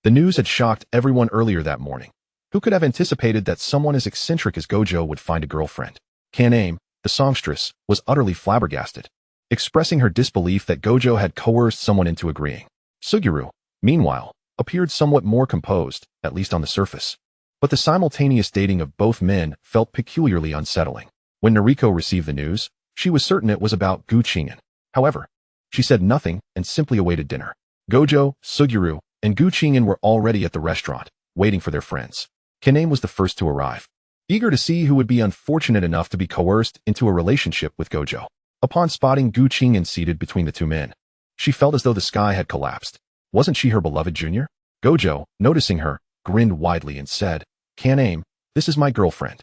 The news had shocked everyone earlier that morning. Who could have anticipated that someone as eccentric as Gojo would find a girlfriend? Qing'an, the songstress, was utterly flabbergasted, expressing her disbelief that Gojo had coerced someone into agreeing. Fushiguro, meanwhile, appeared somewhat more composed, at least on the surface. But the simultaneous dating of both men felt peculiarly unsettling. When Noriko received the news, she was certain it was about Qing'an. However, she said nothing and simply awaited dinner. Gojo, Fushiguro, and Qing'an were already at the restaurant, waiting for their friends. Qing'an was the first to arrive, eager to see who would be unfortunate enough to be coerced into a relationship with Gojo. Upon spotting Qing'an seated between the 2 men, she felt as though the sky had collapsed. Wasn't she her beloved junior? Gojo, noticing her, grinned widely and said, "Qing'an, this is my girlfriend."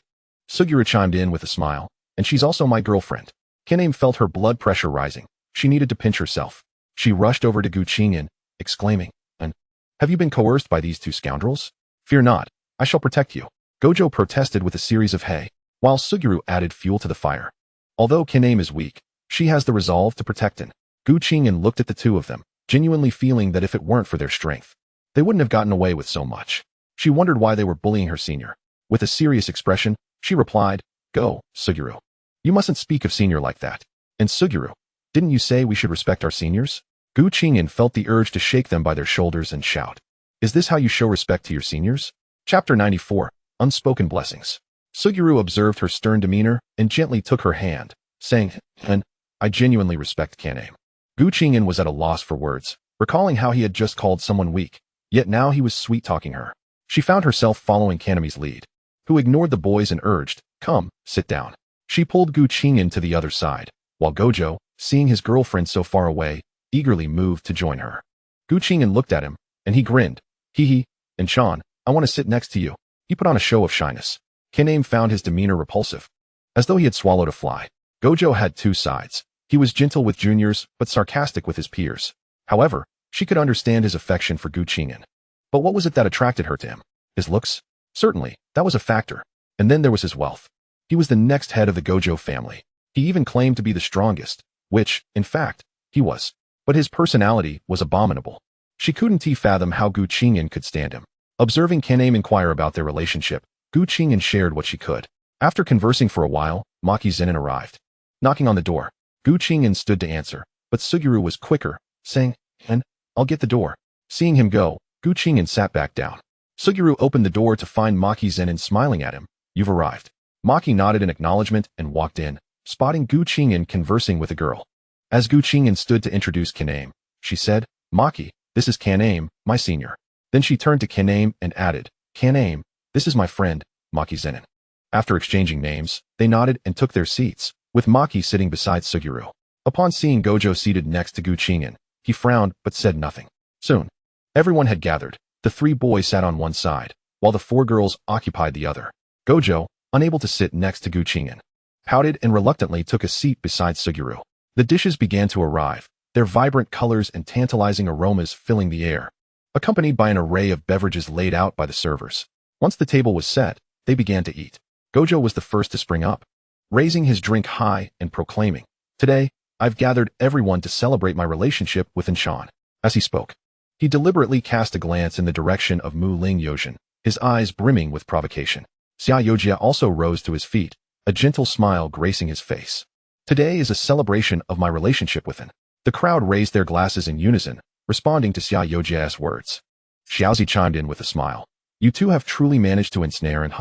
Fushiguro chimed in with a smile, "And she's also my girlfriend." Qing'an felt her blood pressure rising. She needed to pinch herself. She rushed over to Qing'an, exclaiming, "And have you been coerced by these 2 scoundrels? Fear not, I shall protect you." Gojo protested with a series of hey, while Fushiguro added fuel to the fire. Although Qing'an is weak, she has the resolve to protect him. Qing'an looked at the 2 of them, genuinely feeling that if it weren't for their strength, they wouldn't have gotten away with so much. She wondered why they were bullying her senior. With a serious expression, she replied, "Go, Fushiguro. You mustn't speak of senior like that. And Fushiguro, didn't you say we should respect our seniors?" Qing'an felt the urge to shake them by their shoulders and shout, "Is this how you show respect to your seniors?" Chapter 94, Unspoken Blessings. Fushiguro observed her stern demeanor and gently took her hand, saying, "And I genuinely respect Qing'an." Qing'an was at a loss for words, recalling how he had just called someone weak, yet now he was sweet-talking her. She found herself following Kanami's lead, who ignored the boys and urged, "Come, sit down." She pulled Qing'an to the other side, while Gojo, seeing his girlfriend so far away, eagerly moved to join her. Qing'an looked at him, and he grinned. "Hee, and Sean, I want to sit next to you." He put on a show of shyness. Qing'an found his demeanor repulsive, as though he had swallowed a fly. Gojo had 2 sides. He was gentle with juniors, but sarcastic with his peers. However, she could understand his affection for Qing'an. But what was it that attracted her to him? His looks? Certainly, that was a factor. And then there was his wealth. He was the next head of the Gojo family. He even claimed to be the strongest, which, in fact, he was. But his personality was abominable. She couldn't fathom how Qing'an could stand him. Observing Qing'an inquire about their relationship, Qing'an shared what she could. After conversing for a while, Maki Zenin arrived. Knocking on the door, Qing'an stood to answer, but Fushiguro was quicker, saying, And I'll get the door. Seeing him go, Gu Qing'an sat back down. Suguru opened the door to find Maki Zenin smiling at him. You've arrived. Maki nodded in acknowledgement and walked in, spotting Gu Qing'an conversing with a girl. As Gu Qing'an stood to introduce Qing'an, she said, Maki, this is Qing'an, my senior. Then she turned to Qing'an and added, Qing'an, this is my friend, Maki Zenin. After exchanging names, they nodded and took their seats, with Maki sitting beside Suguru. Upon seeing Gojo seated next to Gu Qing'an, he frowned but said nothing. Soon, everyone had gathered. The 3 boys sat on one side, while the 4 girls occupied the other. Gojo, unable to sit next to Gu Qing'an, pouted and reluctantly took a seat beside Suguru. The dishes began to arrive, their vibrant colors and tantalizing aromas filling the air, accompanied by an array of beverages laid out by the servers. Once the table was set, they began to eat. Gojo was the first to spring up, raising his drink high and proclaiming, Today, I've gathered everyone to celebrate my relationship with Inshan. As he spoke, he deliberately cast a glance in the direction of Mu Ling Yojin, his eyes brimming with provocation. Xia Yojia also rose to his feet, a gentle smile gracing his face. Today is a celebration of my relationship with him. The crowd raised their glasses in unison, responding to Xia Yojia's words. Xiaozi chimed in with a smile. You two have truly managed to ensnare and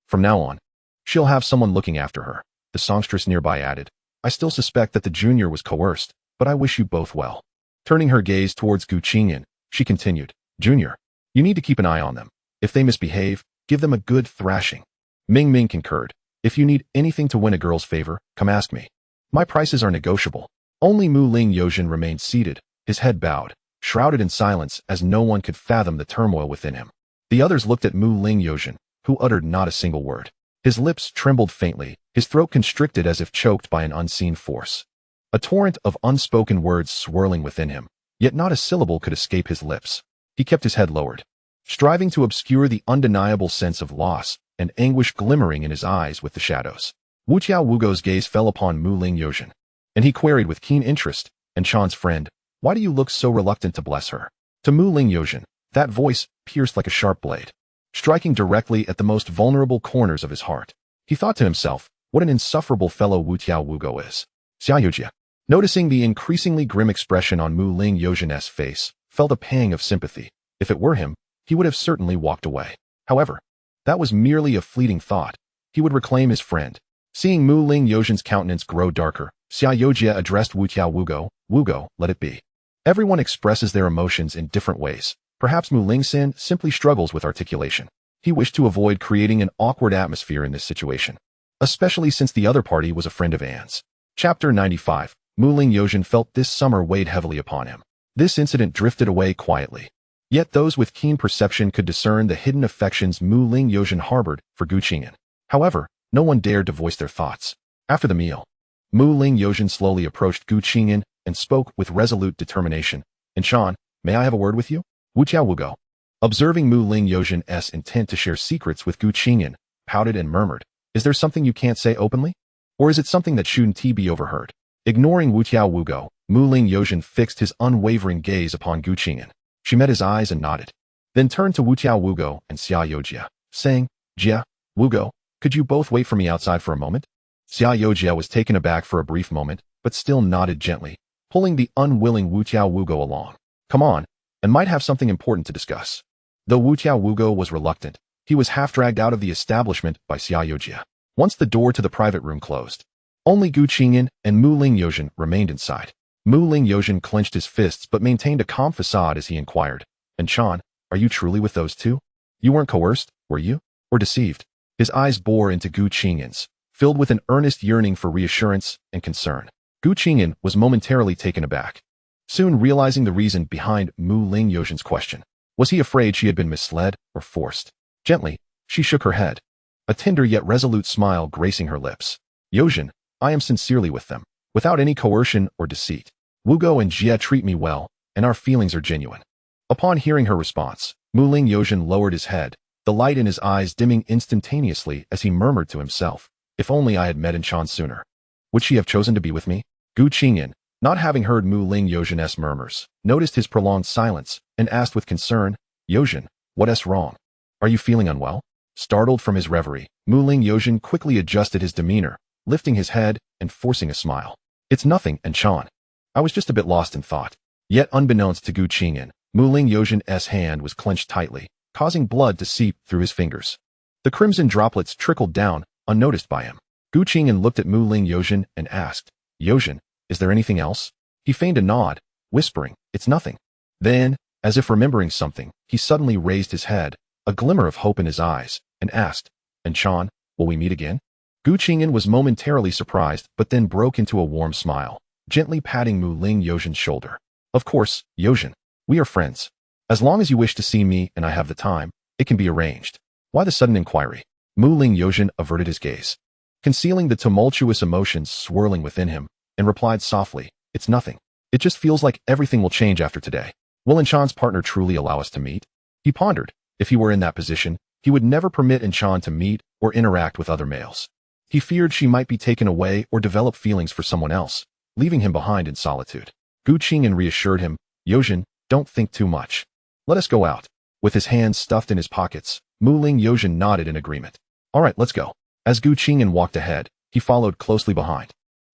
From now on, she'll have someone looking after her. The songstress nearby added, I still suspect that the junior was coerced, but I wish you both well. Turning her gaze towards Gu Qing'an, she continued, Junior, you need to keep an eye on them. If they misbehave, give them a good thrashing. Ming Ming concurred. If you need anything to win a girl's favor, come ask me. My prices are negotiable. Only Mu Ling Yojin remained seated, his head bowed, shrouded in silence as no one could fathom the turmoil within him. The others looked at Mu Ling Yojin, who uttered not a single word. His lips trembled faintly, his throat constricted as if choked by an unseen force. A torrent of unspoken words swirling within him, yet not a syllable could escape his lips. He kept his head lowered, striving to obscure the undeniable sense of loss and anguish glimmering in his eyes with the shadows. Wu Qiao Wugo's gaze fell upon Mu Ling Yojin, and he queried with keen interest, and Chan's friend, why do you look so reluctant to bless her? To Mu Ling Yojin, that voice pierced like a sharp blade, striking directly at the most vulnerable corners of his heart. He thought to himself, what an insufferable fellow Wu Qiao Wugo is. Xia Yojia, noticing the increasingly grim expression on Mu Ling Yojin's face, felt a pang of sympathy. If it were him, he would have certainly walked away. However, that was merely a fleeting thought. He would reclaim his friend. Seeing Mu Ling Yojin's countenance grow darker, Xia Yojia addressed Wu Qiao Wugo, Wugo, let it be. Everyone expresses their emotions in different ways. Perhaps Mu Ling Sin simply struggles with articulation. He wished to avoid creating an awkward atmosphere in this situation, especially since the other party was a friend of Anne's. Chapter 95. Mu Ling Yojin felt this summer weighed heavily upon him. This incident drifted away quietly. Yet those with keen perception could discern the hidden affections Mu Ling Yojin harbored for Gu Qing'an. However, no one dared to voice their thoughts. After the meal, Mu Ling Yojin slowly approached Gu Qing'an and spoke with resolute determination. Inshan, may I have a word with you? Wu Qiao Wugo, observing Mu Ling Yojin's intent to share secrets with Gu Qing'an, pouted and murmured, is there something you can't say openly? Or is it something that shouldn't be overheard? Ignoring Wu Qiao Wugo, Mu Ling Yojin fixed his unwavering gaze upon Gu Qing'an. She met his eyes and nodded, then turned to Wu Qiao Wugo and Xia Yojia, saying, Jia, Wugo, could you both wait for me outside for a moment? Xia Yojia was taken aback for a brief moment, but still nodded gently, pulling the unwilling Wu Qiao Wugo along. Come on, and might have something important to discuss. Though Wu Qiao Wugo was reluctant, he was half dragged out of the establishment by Xia Yojia. Once the door to the private room closed, only Gu Qing'an and Mu Ling Yojin remained inside. Mu Ling Yojin clenched his fists but maintained a calm facade as he inquired, and Chan, are you truly with those two? You weren't coerced, were you? Or deceived? His eyes bore into Gu Qing'an's, filled with an earnest yearning for reassurance and concern. Gu Qing'an was momentarily taken aback, soon realizing the reason behind Mu Ling Yojin's question. Was he afraid she had been misled or forced? Gently, she shook her head, a tender yet resolute smile gracing her lips. Yojin, I am sincerely with them, without any coercion or deceit. Wugo and Jia treat me well, and our feelings are genuine. Upon hearing her response, Mu Ling Yojin lowered his head, the light in his eyes dimming instantaneously as he murmured to himself, if only I had met Inchan sooner. Would she have chosen to be with me? Gu Qing'an, not having heard Mu Ling Yojin's murmurs, noticed his prolonged silence and asked with concern, Yojin, what's wrong? Are you feeling unwell? Startled from his reverie, Mu Ling Yojin quickly adjusted his demeanor, lifting his head and forcing a smile. It's nothing, Inchan. I was just a bit lost in thought. Yet unbeknownst to Gu Qing'an, Muling Yozhin's hand was clenched tightly, causing blood to seep through his fingers. The crimson droplets trickled down, unnoticed by him. Gu Qing'an looked at Muling Yozhin and asked, "Yozhin, is there anything else?" He feigned a nod, whispering, "It's nothing." Then, as if remembering something, he suddenly raised his head, a glimmer of hope in his eyes, and asked, "And Chan, will we meet again?" Gu Qing'an was momentarily surprised but then broke into a warm smile, gently patting Muling Yozhin's shoulder. "Of course, Yozhin. We are friends. As long as you wish to see me and I have the time, it can be arranged." Why the sudden inquiry? Muling Yozhin averted his gaze, concealing the tumultuous emotions swirling within him, and replied softly, "It's nothing. It just feels like everything will change after today. Will Enchan's partner truly allow us to meet?" He pondered. If he were in that position, he would never permit Enchan to meet or interact with other males. He feared she might be taken away or develop feelings for someone else, leaving him behind in solitude. Gu Qing'an reassured him, "Yozhin, don't think too much. Let us go out." With his hands stuffed in his pockets, Muling Yozhin nodded in agreement. "All right, let's go." As Gu Qing'an walked ahead, he followed closely behind.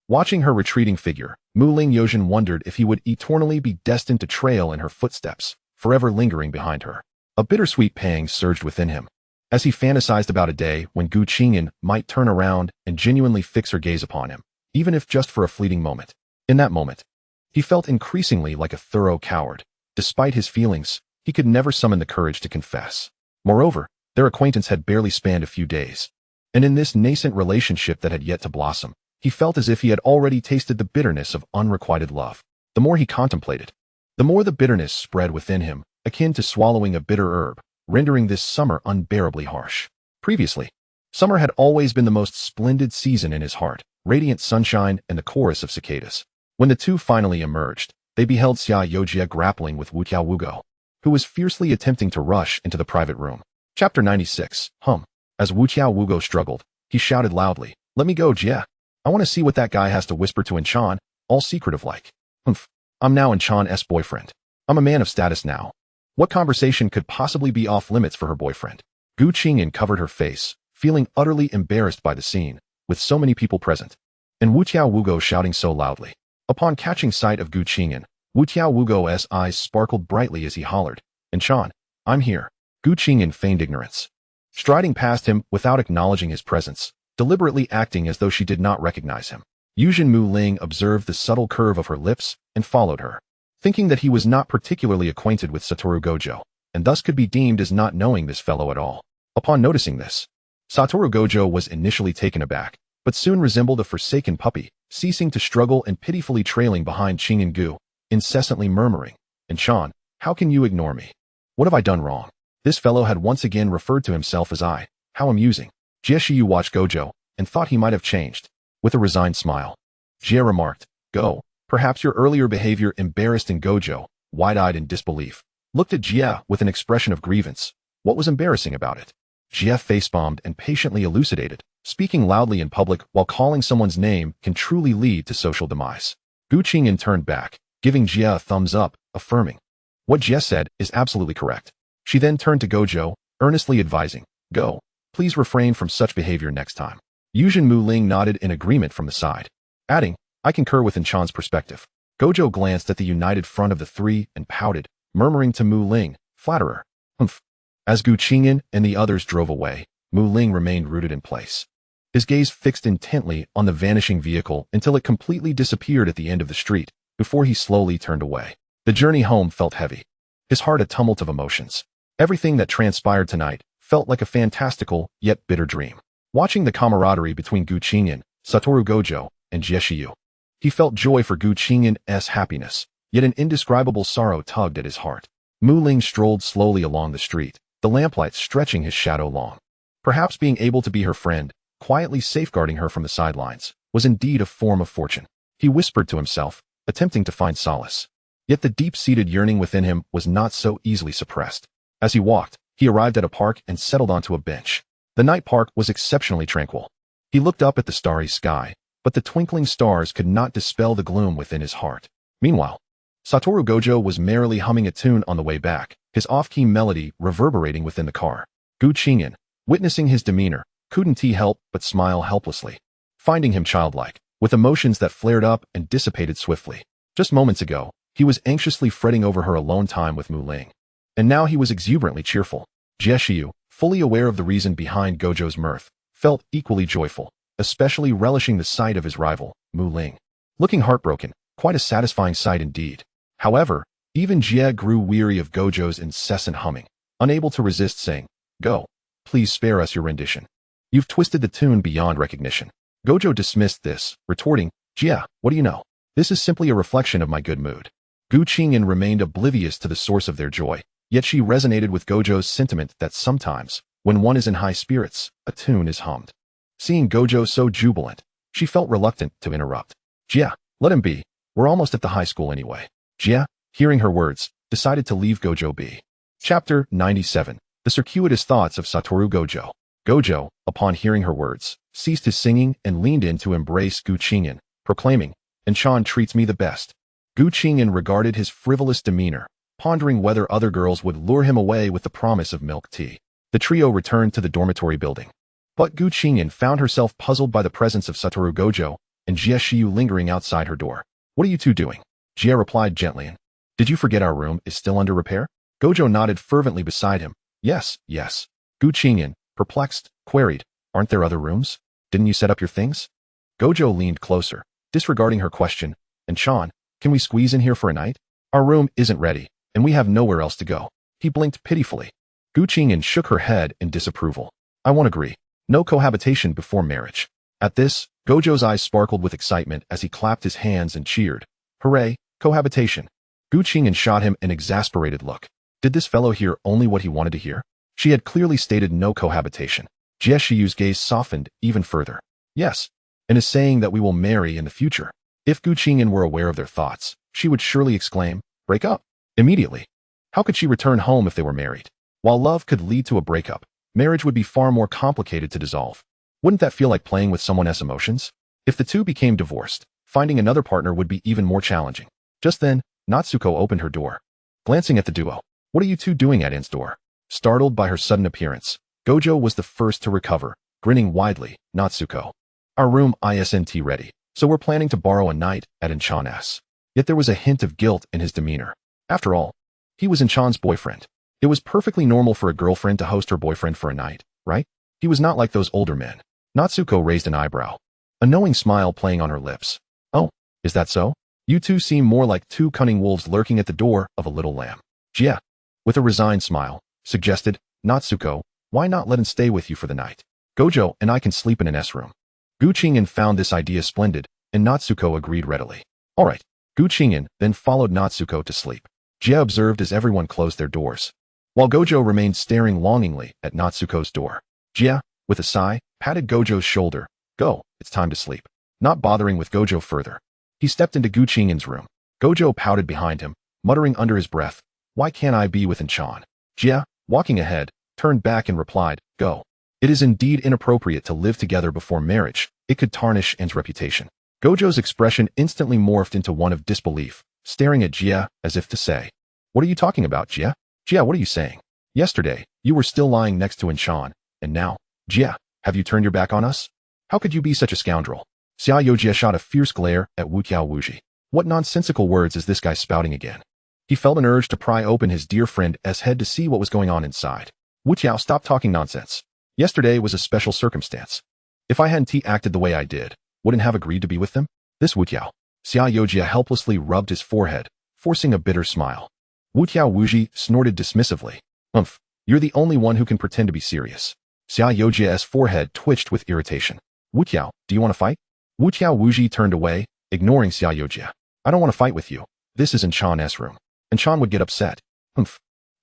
Watching her retreating figure, Muling Yozhin wondered if he would eternally be destined to trail in her footsteps, forever lingering behind her. A bittersweet pang surged within him, as he fantasized about a day when Gu Qing'an might turn around and genuinely fix her gaze upon him, even if just for a fleeting moment. In that moment, he felt increasingly like a thorough coward. Despite his feelings, he could never summon the courage to confess. Moreover, their acquaintance had barely spanned a few days, and in this nascent relationship that had yet to blossom, he felt as if he had already tasted the bitterness of unrequited love. The more he contemplated, the more the bitterness spread within him, akin to swallowing a bitter herb, rendering this summer unbearably harsh. Previously, summer had always been the most splendid season in his heart, radiant sunshine and the chorus of cicadas. When the two finally emerged, they beheld Xia Yojia grappling with Wu Wugo, who was fiercely attempting to rush into the private room. Chapter 96, As Wu Wugo struggled, he shouted loudly, "Let me go, Jia. I want to see what that guy has to whisper to Enchan, all secretive like. I'm now Enchan's boyfriend. I'm a man of status now. What conversation could possibly be off limits for her boyfriend?" Gu Qing'an covered her face, feeling utterly embarrassed by the scene, with so many people present, and Wu Wugo shouting so loudly. Upon catching sight of Gu Qing'an, Wu Wugo's eyes sparkled brightly as he hollered, "Enchan, I'm here." Gu Qing'an feigned ignorance, striding past him without acknowledging his presence, deliberately acting as though she did not recognize him. Yuzhin Muling observed the subtle curve of her lips and followed her, thinking that he was not particularly acquainted with Satoru Gojo, and thus could be deemed as not knowing this fellow at all. Upon noticing this, Satoru Gojo was initially taken aback, but soon resembled a forsaken puppy, ceasing to struggle and pitifully trailing behind Qing'an Gu, incessantly murmuring, "Enchan, how can you ignore me? What have I done wrong?" This fellow had once again referred to himself as I. How amusing. Jie Shiyu watched Gojo, and thought he might have changed. With a resigned smile, Jie remarked, "Go, perhaps your earlier behavior embarrassed." And Gojo, wide-eyed in disbelief, looked at Jie with an expression of grievance. What was embarrassing about it? Jie face-bombed and patiently elucidated, "Speaking loudly in public while calling someone's name can truly lead to social demise." Gu Qing'an turned back, giving Jie a thumbs up, affirming, "What Jie said is absolutely correct." She then turned to Gojo, earnestly advising, "Go, please refrain from such behavior next time." Yuzhin Muling nodded in agreement from the side, adding, "I concur with Enchan's perspective." Gojo glanced at the united front of the three and pouted, murmuring to Muling, "Flatterer." As Gu Qing'an and the others drove away, Muling remained rooted in place, his gaze fixed intently on the vanishing vehicle until it completely disappeared at the end of the street, before he slowly turned away. The journey home felt heavy, his heart a tumult of emotions. Everything that transpired tonight felt like a fantastical, yet bitter dream. Watching the camaraderie between Gu Qing'an, Satoru Gojo, and Jie Shiyu, he felt joy for Gu Qing'an's happiness, yet an indescribable sorrow tugged at his heart. Muling strolled slowly along the street, the lamplight stretching his shadow long. Perhaps being able to be her friend, quietly safeguarding her from the sidelines, was indeed a form of fortune. He whispered to himself, attempting to find solace. Yet the deep-seated yearning within him was not so easily suppressed. As he walked, he arrived at a park and settled onto a bench. The night park was exceptionally tranquil. He looked up at the starry sky, but the twinkling stars could not dispel the gloom within his heart. Meanwhile, Satoru Gojo was merrily humming a tune on the way back, his off-key melody reverberating within the car. Gu Qing'an, witnessing his demeanor, couldn't he help but smile helplessly, finding him childlike, with emotions that flared up and dissipated swiftly. Just moments ago, He was anxiously fretting over her alone time with Mu Ling. And now he was exuberantly cheerful. Jie Xiu, fully aware of the reason behind Gojo's mirth, felt equally joyful, especially relishing the sight of his rival, Mu Ling. Looking heartbroken, quite a satisfying sight indeed. However, even Jie grew weary of Gojo's incessant humming, unable to resist saying, "Go, please spare us your rendition. You've twisted the tune beyond recognition." Gojo dismissed this, retorting, "Jie, what do you know? This is simply a reflection of my good mood." Gu Qing'an remained oblivious to the source of their joy, yet she resonated with Gojo's sentiment that sometimes, when one is in high spirits, a tune is hummed. Seeing Gojo so jubilant, she felt reluctant to interrupt. "Jie, let him be. We're almost at the high school anyway." Jie, hearing her words, decided to leave Gojo be. Chapter 97. The Circuitous Thoughts of Satoru Gojo. Gojo, upon hearing her words, ceased his singing and leaned in to embrace Gu Qing'an, proclaiming, "Enchan treats me the best." Gu Qing'an regarded his frivolous demeanor, pondering whether other girls would lure him away with the promise of milk tea. The trio returned to the dormitory building. But Gu Qing'an found herself puzzled by the presence of Satoru Gojo and Jie Xiu lingering outside her door. "What are you two doing?" Jie replied gently, and, "Did you forget our room is still under repair?" Gojo nodded fervently beside him. Yes. Gu Qing'an, perplexed, queried, "Aren't there other rooms? Didn't you set up your things?" Gojo leaned closer, disregarding her question, "And Sean, can we squeeze in here for a night? Our room isn't ready, and we have nowhere else to go." He blinked pitifully. Gu Qing'an shook her head in disapproval. "I won't agree. No cohabitation before marriage." At this, Gojo's eyes sparkled with excitement as he clapped his hands and cheered. "Hooray, cohabitation." Gu Qing'an shot him an exasperated look. Did this fellow hear only what he wanted to hear? She had clearly stated no cohabitation. Jie Xiu's gaze softened even further. "Yes, and is saying that we will marry in the future." If Gu Qing'an were aware of their thoughts, she would surely exclaim, "Break up!" immediately. How could she return home if they were married? While love could lead to a breakup, marriage would be far more complicated to dissolve. Wouldn't that feel like playing with someone else's emotions? If the two became divorced, finding another partner would be even more challenging. Just then, Natsuko opened her door. Glancing at the duo, "What are you two doing at An's door?" Startled by her sudden appearance, Gojo was the first to recover, grinning widely. "Natsuko, our room isn't ready, so we're planning to borrow a night at Enchan's." Yet there was a hint of guilt in his demeanor. After all, he was Enchan's boyfriend. It was perfectly normal for a girlfriend to host her boyfriend for a night, right? He was not like those older men. Natsuko raised an eyebrow, a knowing smile playing on her lips. "Oh, is that so? You two seem more like two cunning wolves lurking at the door of a little lamb." Jie, with a resigned smile, suggested, "Natsuko, why not let him stay with you for the night? Gojo and I can sleep in an S room." Gu Qing'an found this idea splendid, and Natsuko agreed readily. All right. Gu Qing'an then followed Natsuko to sleep. Jie observed as everyone closed their doors, while Gojo remained staring longingly at Natsuko's door. Jie, with a sigh, patted Gojo's shoulder. "Go, it's time to sleep." Not bothering with Gojo further, he stepped into Gu Qing'an's room. Gojo pouted behind him, muttering under his breath, "Why can't I be with Enchan?" Jie, walking ahead, turned back and replied, "Go. It is indeed inappropriate to live together before marriage. It could tarnish An's reputation." Gojo's expression instantly morphed into one of disbelief, staring at Jie as if to say, "What are you talking about, Jie? Jie, what are you saying? Yesterday, you were still lying next to Enchan, and now, Jie, have you turned your back on us? How could you be such a scoundrel?" Xiao Jie shot a fierce glare at Wu Wuji. What nonsensical words is this guy spouting again? He felt an urge to pry open his dear friend's head to see what was going on inside. Wu Tiao, stop talking nonsense. Yesterday was a special circumstance. If I hadn't acted the way I did, wouldn't have agreed to be with them? This Wu Tiao. Xiao Jie helplessly rubbed his forehead, forcing a bitter smile. Wu Wuji snorted dismissively. You're the only one who can pretend to be serious." Xiao Jie's forehead twitched with irritation. "Wu Tiao, do you want to fight?" Wu Wuji turned away, ignoring Xiao Jie. "I don't want to fight with you. This is Enchan's room. Enchan would get upset."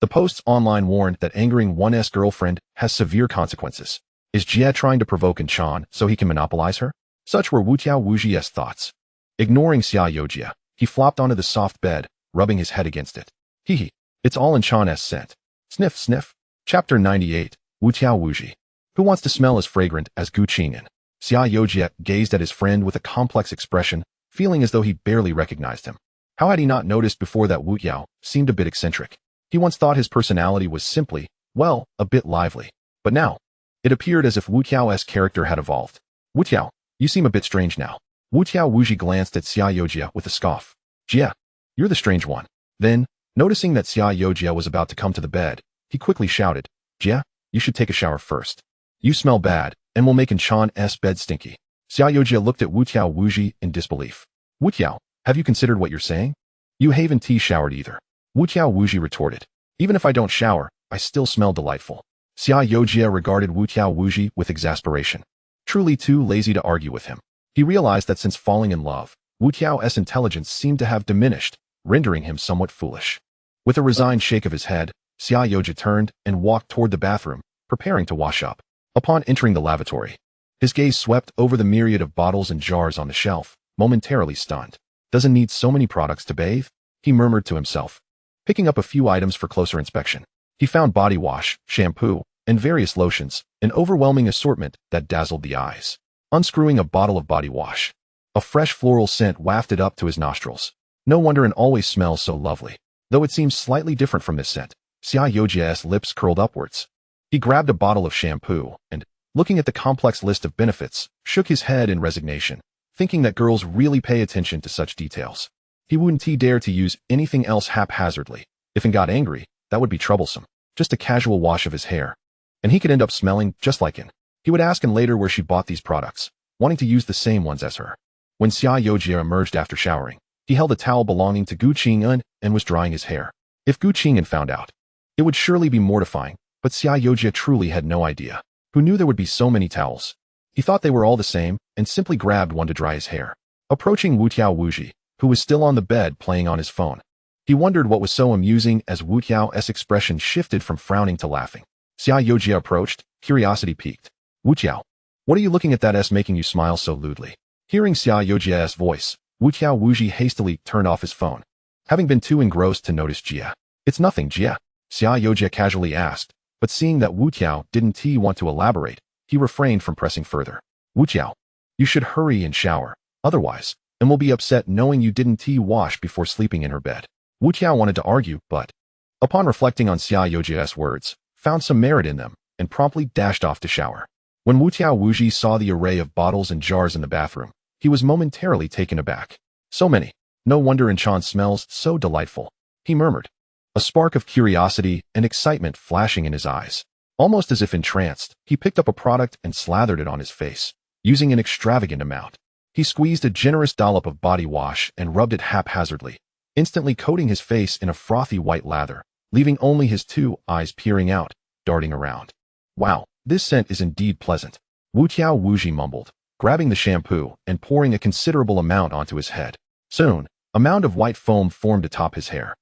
The posts online warned that angering one's girlfriend has severe consequences. Is Jie trying to provoke Enchan so he can monopolize her? Such were Wu Wuji's thoughts. Ignoring Xiao Jie, he flopped onto the soft bed, rubbing his head against it. Hee, it's all Enchan's scent. Sniff, sniff. Chapter 98. Wu Wuji. Who wants to smell as fragrant as Gu Qing'an? Xiao Jie gazed at his friend with a complex expression, feeling as though he barely recognized him. How had he not noticed before that Wu Tiao seemed a bit eccentric? He once thought his personality was simply, well, a bit lively. But now, it appeared as if Wu Tiao's character had evolved. "Wu Tiao, you seem a bit strange now." Wu Wuji glanced at Xiao Jie with a scoff. "Jie, You're the strange one. Then, noticing that Jia was about to come to the bed, he quickly shouted, Jia, you should take a shower first. You smell bad, and will make Qing'an's bed stinky. Jia looked at Wutiao Wuji in disbelief. Wutiao, have you considered what you're saying? You haven't showered either. Wutiao Wuji retorted. Even if I don't shower, I still smell delightful. Jia regarded Wutiao Wuji with exasperation. Truly too lazy to argue with him. He realized that since falling in love, Wutiao's intelligence seemed to have diminished, rendering him somewhat foolish. With a resigned shake of his head, Jia turned and walked toward the bathroom, preparing to wash up. Upon entering the lavatory, his gaze swept over the myriad of bottles and jars on the shelf, momentarily stunned. Doesn't need so many products to bathe, he murmured to himself. Picking up a few items for closer inspection, he found body wash, shampoo, and various lotions, an overwhelming assortment that dazzled the eyes. Unscrewing a bottle of body wash, a fresh floral scent wafted up to his nostrils. No wonder it always smells so lovely. Though it seems slightly different from this scent, Jia lips curled upwards. He grabbed a bottle of shampoo and, looking at the complex list of benefits, shook his head in resignation, thinking that girls really pay attention to such details. He wouldn't dare to use anything else haphazardly. If he got angry, that would be troublesome. Just a casual wash of his hair. And he could end up smelling just like him. He would ask him later where she bought these products, wanting to use the same ones as her. When Jia emerged after showering, he held a towel belonging to Qing'an and was drying his hair. If Qing'an found out, it would surely be mortifying, but Jia truly had no idea. Who knew there would be so many towels? He thought they were all the same and simply grabbed one to dry his hair. Approaching Wutiao Wuji, who was still on the bed playing on his phone, he wondered what was so amusing as Wutiao's expression shifted from frowning to laughing. Jia approached, curiosity piqued. Wutiao, what are you looking at that's making you smile so lewdly? Hearing Jia's voice, Wutiao Wuji hastily turned off his phone, having been too engrossed to notice Jia. It's nothing, Jia. Jia casually asked, but seeing that Wutiao didn't want to elaborate, he refrained from pressing further. Wutiao, you should hurry and shower, otherwise, and will be upset knowing you didn't wash before sleeping in her bed. Wutiao wanted to argue, but, upon reflecting on Jia's words, found some merit in them, and promptly dashed off to shower. When Wutiao Wuji saw the array of bottles and jars in the bathroom, he was momentarily taken aback. So many. No wonder Qing'an smells so delightful, he murmured. A spark of curiosity and excitement flashing in his eyes. Almost as if entranced, he picked up a product and slathered it on his face, using an extravagant amount. He squeezed a generous dollop of body wash and rubbed it haphazardly, instantly coating his face in a frothy white lather, leaving only his two eyes peering out, darting around. Wow, this scent is indeed pleasant, Wutiao Wuji mumbled, grabbing the shampoo and pouring a considerable amount onto his head. Soon, a mound of white foam formed atop his hair.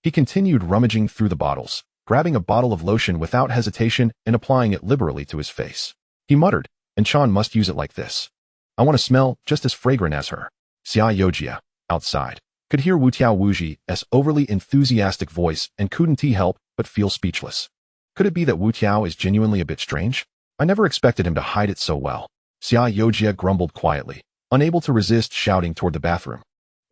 He continued rummaging through the bottles, grabbing a bottle of lotion without hesitation and applying it liberally to his face. He muttered, Qing'an must use it like this. I want to smell just as fragrant as her. Jia, outside, could hear Wutiao Wuji's overly enthusiastic voice and couldn't help but feel speechless. Could it be that Wutiao is genuinely a bit strange? I never expected him to hide it so well. Jia grumbled quietly, unable to resist shouting toward the bathroom.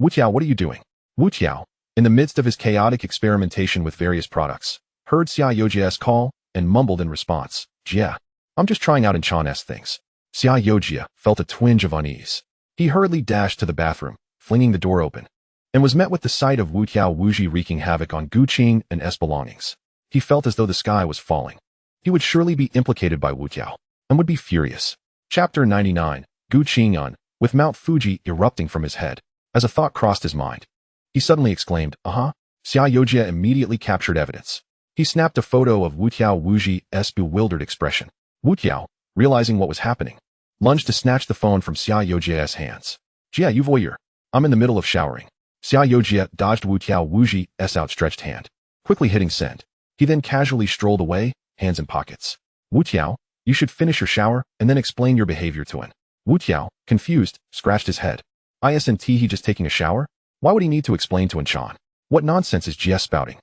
Wutiao, what are you doing? Wutiao, in the midst of his chaotic experimentation with various products, heard Jia's call and mumbled in response, Jia, I'm just trying out Qing'an's things. Jia felt a twinge of unease. He hurriedly dashed to the bathroom, flinging the door open, and was met with the sight of Wutiao Wuji wreaking havoc on Qing'an's belongings. He felt as though the sky was falling. He would surely be implicated by Wutiao, and would be furious. Chapter 99, Qing'an, with Mount Fuji erupting from his head, as a thought crossed his mind. He suddenly exclaimed, Jia immediately captured evidence. He snapped a photo of Wutiao Wuji's bewildered expression. Wutiao, realizing what was happening, lunged to snatch the phone from Jia's hands. Jia, you voyeur. I'm in the middle of showering. Jia dodged Wutiao Wuji's outstretched hand, quickly hitting send. He then casually strolled away, hands in pockets. Wutiao, you should finish your shower and then explain your behavior to him. Wutiao, confused, scratched his head. Isn't he just taking a shower? Why would he need to explain to Qing'an? What nonsense is Jia spouting?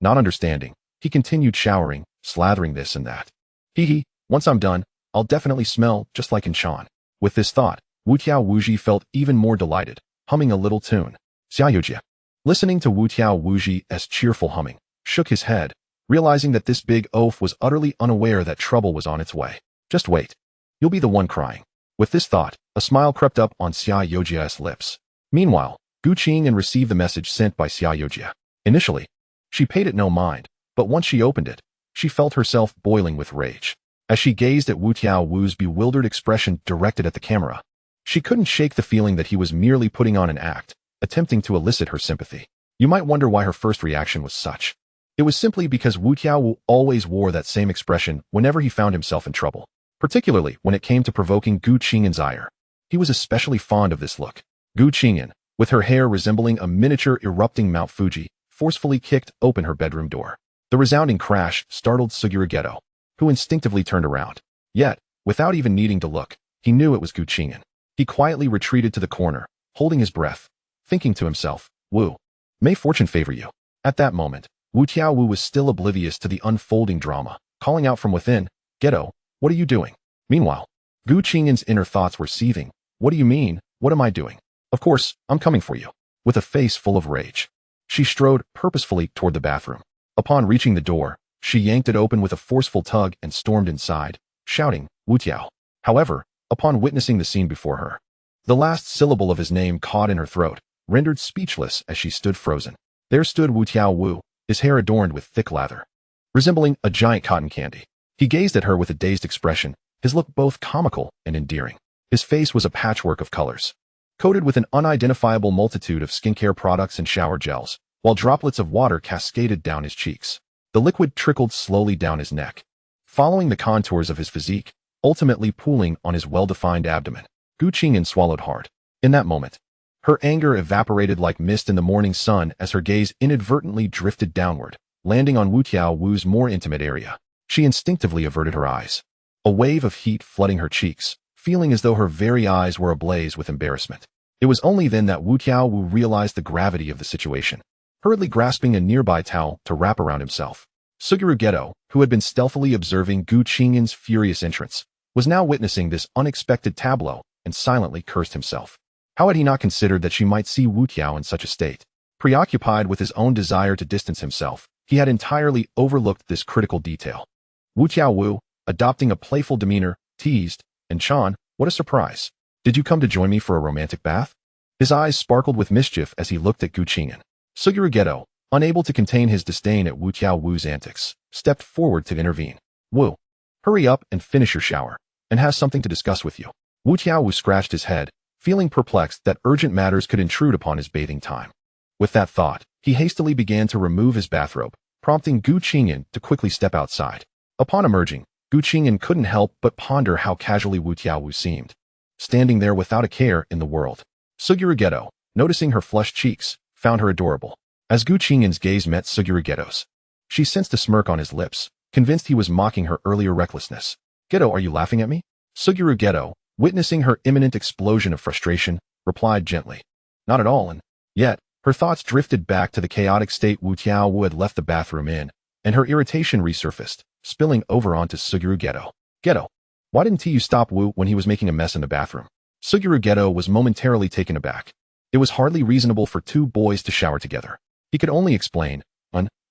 Not understanding, he continued showering, slathering this and that. Once I'm done, I'll definitely smell just like Qing'an. With this thought, Wutiao Wuji felt even more delighted, humming a little tune. Jia, listening to Wutiao Wuji's cheerful humming, shook his head, realizing that this big oaf was utterly unaware that trouble was on its way. Just wait. You'll be the one crying. With this thought, a smile crept up on Jia's lips. Meanwhile, Gu Qing'an received the message sent by Xiaoyojia. Initially, she paid it no mind, but once she opened it, she felt herself boiling with rage. As she gazed at Wu Tiaowu's bewildered expression directed at the camera, she couldn't shake the feeling that he was merely putting on an act, attempting to elicit her sympathy. You might wonder why her first reaction was such. It was simply because Wu Tiaowu always wore that same expression whenever he found himself in trouble, particularly when it came to provoking Gu Qing'an's ire. He was especially fond of this look. Gu Qing'an, with her hair resembling a miniature erupting Mount Fuji, forcefully kicked open her bedroom door. The resounding crash startled Fushiguro Geto, who instinctively turned around. Yet, without even needing to look, he knew it was Gu Qing'an. He quietly retreated to the corner, holding his breath, thinking to himself, Wu, may fortune favor you. At that moment, Wu Tiaowu was still oblivious to the unfolding drama, calling out from within, Geto, what are you doing? Meanwhile, Gu Qing'an's inner thoughts were seething. What do you mean? What am I doing? Of course, I'm coming for you. With a face full of rage, she strode purposefully toward the bathroom. Upon reaching the door, she yanked it open with a forceful tug and stormed inside, shouting, Wu Tiao. However, upon witnessing the scene before her, the last syllable of his name caught in her throat, rendered speechless as she stood frozen. There stood Wu Tiaowu, his hair adorned with thick lather, resembling a giant cotton candy. He gazed at her with a dazed expression, his look both comical and endearing. His face was a patchwork of colors, coated with an unidentifiable multitude of skincare products and shower gels, while droplets of water cascaded down his cheeks. The liquid trickled slowly down his neck, following the contours of his physique, ultimately pooling on his well-defined abdomen. Gu Qing'an swallowed hard. In that moment, her anger evaporated like mist in the morning sun as her gaze inadvertently drifted downward, landing on Wu Tiaowu's more intimate area. She instinctively averted her eyes, a wave of heat flooding her cheeks, feeling as though her very eyes were ablaze with embarrassment. It was only then that Wu Tiaowu realized the gravity of the situation, hurriedly grasping a nearby towel to wrap around himself. Fushiguro Geto, who had been stealthily observing Gu Qing'an's furious entrance, was now witnessing this unexpected tableau and silently cursed himself. How had he not considered that she might see Wu Tiao in such a state? Preoccupied with his own desire to distance himself, he had entirely overlooked this critical detail. Wu Tiaowu, adopting a playful demeanor, teased, and Chan, what a surprise. Did you come to join me for a romantic bath? His eyes sparkled with mischief as he looked at Gu Qing'an. Fushiguro Geto, unable to contain his disdain at Wu Tiaowu's antics, stepped forward to intervene. Wu, hurry up and finish your shower, and has something to discuss with you. Wu Tiaowu scratched his head, feeling perplexed that urgent matters could intrude upon his bathing time. With that thought, he hastily began to remove his bathrobe, prompting Gu Qing'an to quickly step outside. Upon emerging, Gu Qing'an couldn't help but ponder how casually Wu Tiaowu seemed, standing there without a care in the world. Fushiguro Geto, noticing her flushed cheeks, found her adorable. As Gu Qing'an's gaze met Fushiguro Geto's, she sensed a smirk on his lips, convinced he was mocking her earlier recklessness. Geto, are you laughing at me? Fushiguro Geto, witnessing her imminent explosion of frustration, replied gently, not at all, and yet, her thoughts drifted back to the chaotic state Wu Tiaowu had left the bathroom in, and her irritation resurfaced, spilling over onto Fushiguro Geto. Geto, why didn't you stop Wu when he was making a mess in the bathroom? Fushiguro Geto was momentarily taken aback. It was hardly reasonable for two boys to shower together. He could only explain,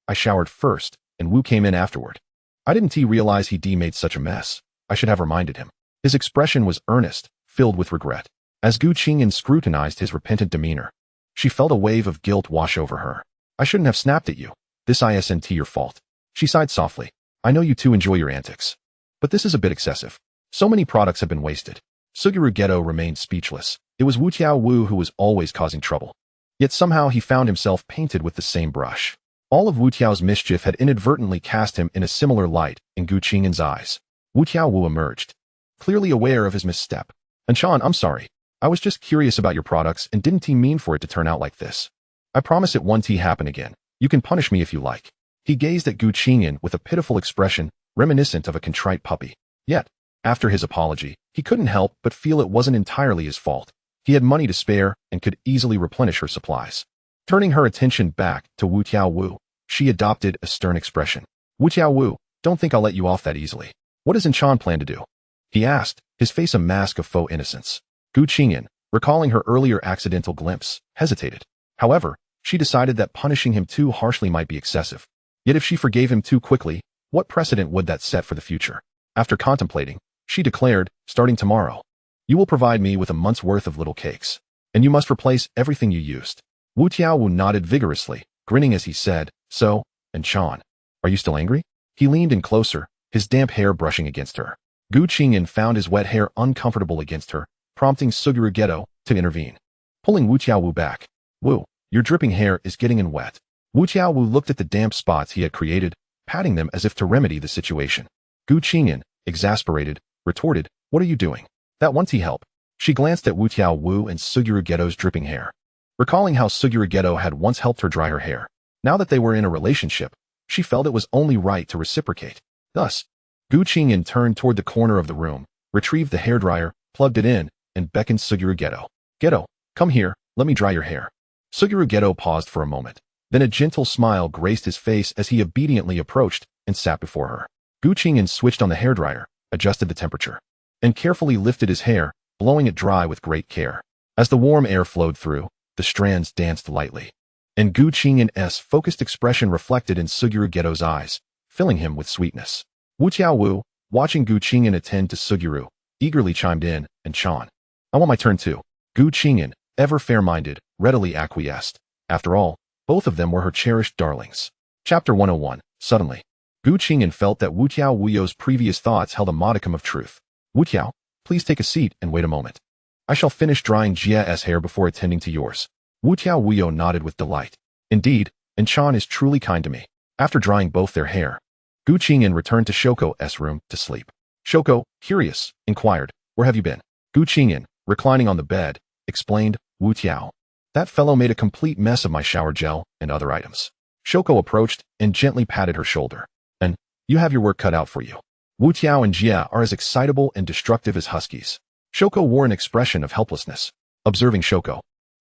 I showered first, and Wu came in afterward. I didn't realize he made such a mess. I should have reminded him. His expression was earnest, filled with regret. As Gu Qing'an scrutinized his repentant demeanor, she felt a wave of guilt wash over her. I shouldn't have snapped at you. This isn't your fault. She sighed softly. I know you two enjoy your antics, but this is a bit excessive. So many products have been wasted. Fushiguro Geto remained speechless. It was Wu Tiaowu who was always causing trouble. Yet somehow he found himself painted with the same brush. All of Wu Tiao's mischief had inadvertently cast him in a similar light in Gu Qing'an's eyes. Wu Tiaowu emerged, clearly aware of his misstep. Anshan, I'm sorry. I was just curious about your products and didn't mean for it to turn out like this. I promise it won't happen again. You can punish me if you like. He gazed at Gu Qing'an with a pitiful expression, reminiscent of a contrite puppy. Yet, after his apology, he couldn't help but feel it wasn't entirely his fault. He had money to spare and could easily replenish her supplies. Turning her attention back to Wu Tiaowu, she adopted a stern expression. Wu Tiaowu, don't think I'll let you off that easily. What does Anshan plan to do? He asked, his face a mask of faux innocence. Gu Qing'an, recalling her earlier accidental glimpse, hesitated. However, she decided that punishing him too harshly might be excessive. Yet if she forgave him too quickly, what precedent would that set for the future? After contemplating, she declared, starting tomorrow, you will provide me with a month's worth of little cakes. and you must replace everything you used. Wu Tiaowu nodded vigorously, grinning as he said, so, and Chan, are you still angry? He leaned in closer, his damp hair brushing against her. Gu Qing'an found his wet hair uncomfortable against her, prompting Fushiguro Geto to intervene. Pulling Wu Tiaowu back. Wu, your dripping hair is getting in wet. Wu Tiaowu looked at the damp spots he had created, patting them as if to remedy the situation. Gu Qing'an, exasperated, retorted, what are you doing? That won't help. She glanced at Wu Tiaowu and Fushiguro Geto's dripping hair. Recalling how Fushiguro Geto had once helped her dry her hair, now that they were in a relationship, she felt it was only right to reciprocate. Thus, Gu Qing'an turned toward the corner of the room, retrieved the hairdryer, plugged it in, and beckoned Fushiguro Geto. Geto, come here, let me dry your hair. Fushiguro Geto paused for a moment. Then a gentle smile graced his face as he obediently approached and sat before her. Gu Qing'an switched on the hairdryer, adjusted the temperature, and carefully lifted his hair, blowing it dry with great care. As the warm air flowed through, the strands danced lightly, and Gu Qing'an's focused expression reflected in Fushiguro Geto's eyes, filling him with sweetness. Wu Tiaowu, watching Gu Qing'an attend to Fushiguro, eagerly chimed in, and Chan, I want my turn too. Gu Qing'an, ever fair-minded, readily acquiesced. After all, both of them were her cherished darlings. Chapter 101. Suddenly, Gu Qing'an felt that Wu Tiao's previous thoughts held a modicum of truth. Wu Tiao, please take a seat and wait a moment. I shall finish drying Jia's hair before attending to yours. Wu Tiao nodded with delight. Indeed, and Chan is truly kind to me. After drying both their hair, Gu Qing'an returned to Shoko's room to sleep. Shoko, curious, inquired, where have you been? Gu Qing'an, reclining on the bed, explained, Wu Tiao. That fellow made a complete mess of my shower gel and other items. Shoko approached and gently patted her shoulder. And, you have your work cut out for you. Wu Tiao and Jia are as excitable and destructive as huskies. Shoko wore an expression of helplessness. Observing Shoko,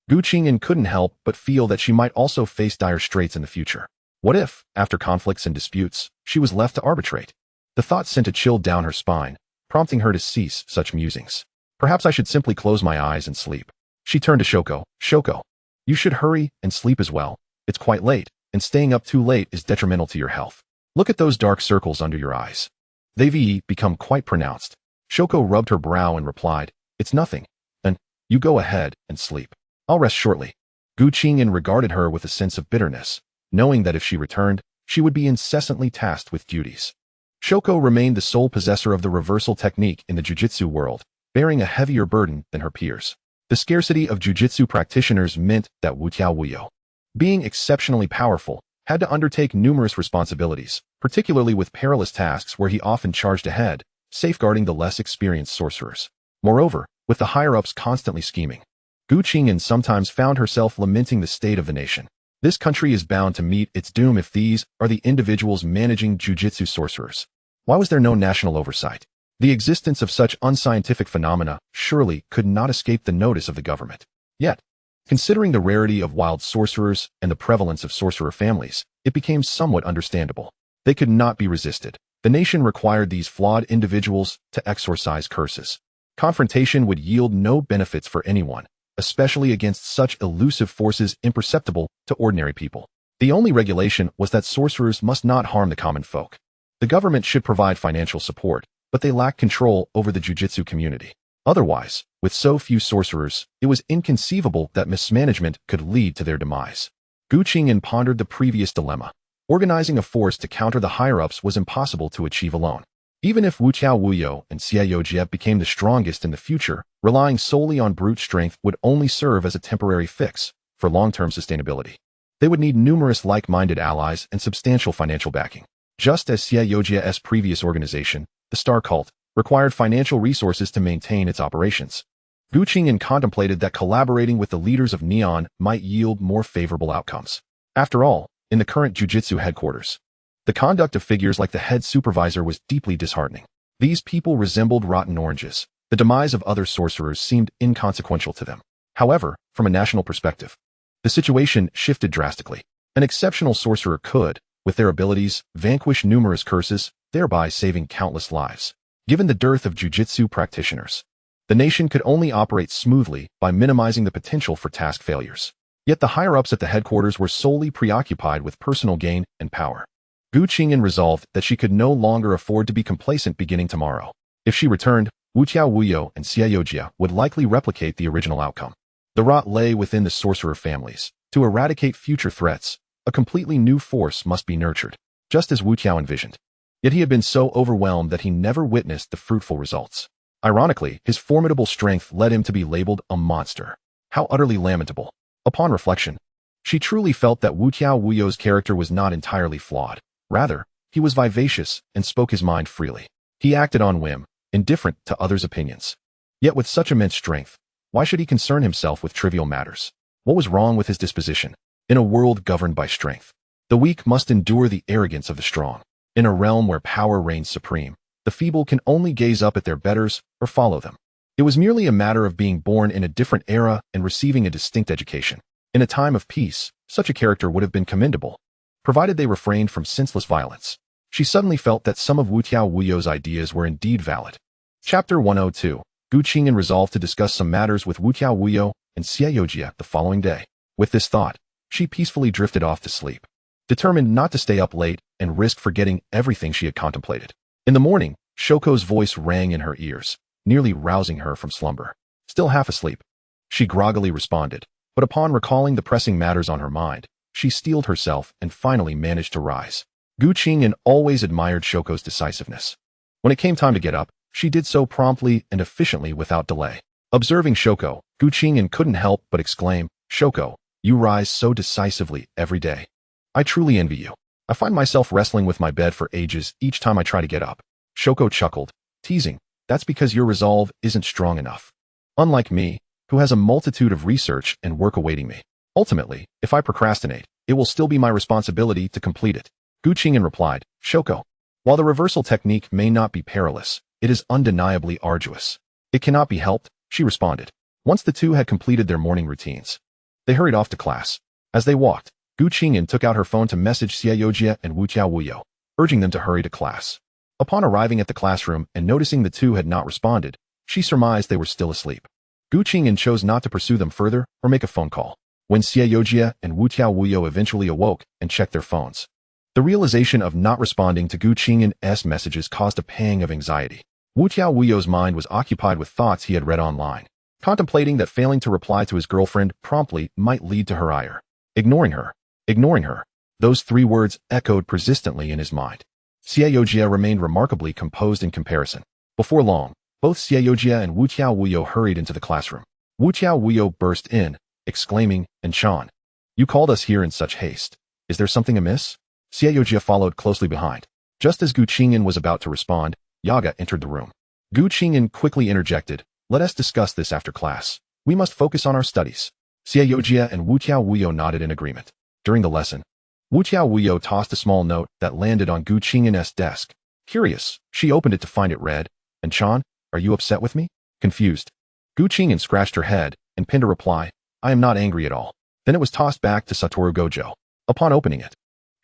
Gu Qing'an couldn't help but feel that she might also face dire straits in the future. What if, after conflicts and disputes, she was left to arbitrate? The thought sent a chill down her spine, prompting her to cease such musings. Perhaps I should simply close my eyes and sleep. She turned to Shoko. Shoko, you should hurry and sleep as well. It's quite late, and staying up too late is detrimental to your health. Look at those dark circles under your eyes. They've become quite pronounced. Shoko rubbed her brow and replied, it's nothing. And, you go ahead and sleep. I'll rest shortly. Gu Qing'an regarded her with a sense of bitterness, knowing that if she returned, she would be incessantly tasked with duties. Shoko remained the sole possessor of the reversal technique in the jujitsu world, bearing a heavier burden than her peers. The scarcity of jujitsu practitioners meant that Wu Tiao, being exceptionally powerful, had to undertake numerous responsibilities, particularly with perilous tasks where he often charged ahead, safeguarding the less experienced sorcerers. Moreover, with the higher-ups constantly scheming, Gu Qing'an sometimes found herself lamenting the state of the nation. This country is bound to meet its doom if these are the individuals managing jujitsu sorcerers. Why was there no national oversight? The existence of such unscientific phenomena surely could not escape the notice of the government. Yet, considering the rarity of wild sorcerers and the prevalence of sorcerer families, it became somewhat understandable. They could not be resisted. The nation required these flawed individuals to exorcise curses. Confrontation would yield no benefits for anyone, especially against such elusive forces imperceptible to ordinary people. The only regulation was that sorcerers must not harm the common folk. The government should provide financial support, but they lacked control over the jujitsu community. Otherwise, with so few sorcerers, it was inconceivable that mismanagement could lead to their demise. Gu Qing'an pondered the previous dilemma. Organizing a force to counter the higher-ups was impossible to achieve alone. Even if Wu Tiao and Xiao Jie became the strongest in the future, relying solely on brute strength would only serve as a temporary fix for long-term sustainability. They would need numerous like-minded allies and substantial financial backing. Just as Xiao Jie's previous organization, the Star Cult, required financial resources to maintain its operations. Gu Qing'an contemplated that collaborating with the leaders of Neon might yield more favorable outcomes. After all, in the current jujitsu headquarters, the conduct of figures like the head supervisor was deeply disheartening. These people resembled rotten oranges. The demise of other sorcerers seemed inconsequential to them. However, from a national perspective, the situation shifted drastically. An exceptional sorcerer could, with their abilities, vanquish numerous curses, thereby saving countless lives. Given the dearth of jujitsu practitioners, the nation could only operate smoothly by minimizing the potential for task failures. Yet the higher-ups at the headquarters were solely preoccupied with personal gain and power. Gu Qing'an resolved that she could no longer afford to be complacent beginning tomorrow. If she returned, Wu Tiao and Xiao Jie would likely replicate the original outcome. The rot lay within the sorcerer families. To eradicate future threats, a completely new force must be nurtured, just as Wu Tiao envisioned. Yet he had been so overwhelmed that he never witnessed the fruitful results. Ironically, his formidable strength led him to be labeled a monster. How utterly lamentable. Upon reflection, she truly felt that Wu Tiao Wuyo's character was not entirely flawed. Rather, he was vivacious and spoke his mind freely. He acted on whim, indifferent to others' opinions. Yet with such immense strength, why should he concern himself with trivial matters? What was wrong with his disposition? In a world governed by strength, the weak must endure the arrogance of the strong. In a realm where power reigns supreme, the feeble can only gaze up at their betters or follow them. It was merely a matter of being born in a different era and receiving a distinct education. In a time of peace, such a character would have been commendable, provided they refrained from senseless violence. She suddenly felt that some of Wu Tiao Wuyo's ideas were indeed valid. Chapter 102. Gu Qing'an resolved to discuss some matters with Wu Tiao Wuyo and Xie Yojie the following day. With this thought, she peacefully drifted off to sleep, determined not to stay up late and risk forgetting everything she had contemplated. In the morning, Shoko's voice rang in her ears, nearly rousing her from slumber. Still half asleep, she groggily responded, but upon recalling the pressing matters on her mind, she steeled herself and finally managed to rise. Gu Qing'an always admired Shoko's decisiveness. When it came time to get up, she did so promptly and efficiently without delay. Observing Shoko, Gu Qing'an couldn't help but exclaim, "Shoko, you rise so decisively every day. I truly envy you. I find myself wrestling with my bed for ages each time I try to get up." Shoko chuckled, teasing, "That's because your resolve isn't strong enough. Unlike me, who has a multitude of research and work awaiting me. Ultimately, if I procrastinate, it will still be my responsibility to complete it." Gu Qing'an replied, "Shoko, while the reversal technique may not be perilous, it is undeniably arduous." "It cannot be helped," she responded. Once the two had completed their morning routines, they hurried off to class. As they walked, Gu Qing'an took out her phone to message Xie Yojie and Wu Tiao Wuyo, urging them to hurry to class. Upon arriving at the classroom and noticing the two had not responded, she surmised they were still asleep. Gu Qing'an chose not to pursue them further or make a phone call. When Xie Yojie and Wu Tiao Wuyo eventually awoke and checked their phones, the realization of not responding to Gu Qing'an's messages caused a pang of anxiety. Wu Tiao Wuyo's mind was occupied with thoughts he had read online, contemplating that failing to reply to his girlfriend promptly might lead to her ire. Ignoring her. Those three words echoed persistently in his mind. Xie Yojie remained remarkably composed in comparison. Before long, both Xie Yojie and Wu Tiao Wuyo hurried into the classroom. Wu Tiao Wuyo burst in, exclaiming, "Enchan, you called us here in such haste. Is there something amiss?" Xie Yojie followed closely behind. Just as Gu Qing'an was about to respond, Yaga entered the room. Gu Qing'an quickly interjected, "Let us discuss this after class. We must focus on our studies." Xie Yojie and Wu Tiao Wuyo nodded in agreement. During the lesson, Wu Tiao Wuyo tossed a small note that landed on Gu Qing'an's desk. Curious, she opened it to find it read, "Enchan, are you upset with me?" Confused, Gu Qing'an scratched her head and pinned a reply, "I am not angry at all." Then it was tossed back to Satoru Gojo. Upon opening it,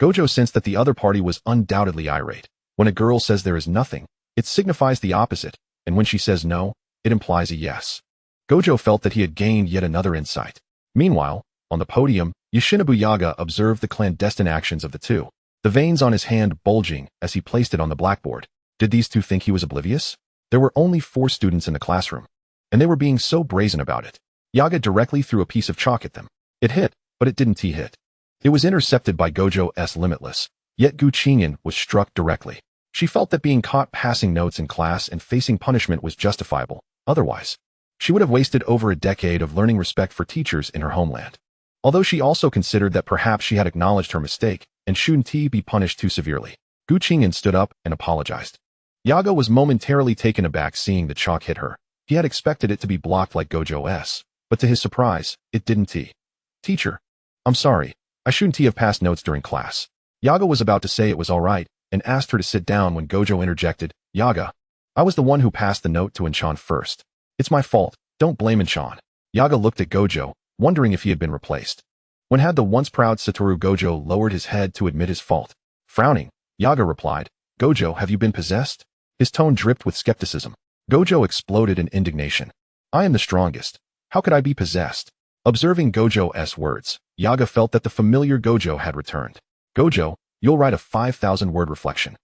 Gojo sensed that the other party was undoubtedly irate. When a girl says there is nothing, it signifies the opposite, and when she says no, it implies a yes. Gojo felt that he had gained yet another insight. Meanwhile, on the podium, Yoshinobu Yaga observed the clandestine actions of the two, the veins on his hand bulging as he placed it on the blackboard. Did these two think he was oblivious? There were only 4 students in the classroom, and they were being so brazen about it. Yaga directly threw a piece of chalk at them. It hit, but it didn't hit. It was intercepted by Gojo's Limitless, yet Gu Qing'an was struck directly. She felt that being caught passing notes in class and facing punishment was justifiable. Otherwise, she would have wasted over a decade of learning respect for teachers in her homeland. Although she also considered that perhaps she had acknowledged her mistake and shouldn't be punished too severely. Gu Qing'an stood up and apologized. Yaga was momentarily taken aback seeing the chalk hit her. He had expected it to be blocked like Gojo's, but to his surprise, it didn't. "Teacher, I'm sorry. I shouldn't have passed notes during class." Yaga was about to say it was all right and asked her to sit down when Gojo interjected, "Yaga, I was the one who passed the note to Enchan first. It's my fault. Don't blame Enchan." Yaga looked at Gojo, wondering if he had been replaced. When had the once proud Satoru Gojo lowered his head to admit his fault? Frowning, Yaga replied, "Gojo, have you been possessed?" His tone dripped with skepticism. Gojo exploded in indignation. "I am the strongest. How could I be possessed?" Observing Gojo's words, Yaga felt that the familiar Gojo had returned. "Gojo, you'll write a 5,000-word reflection.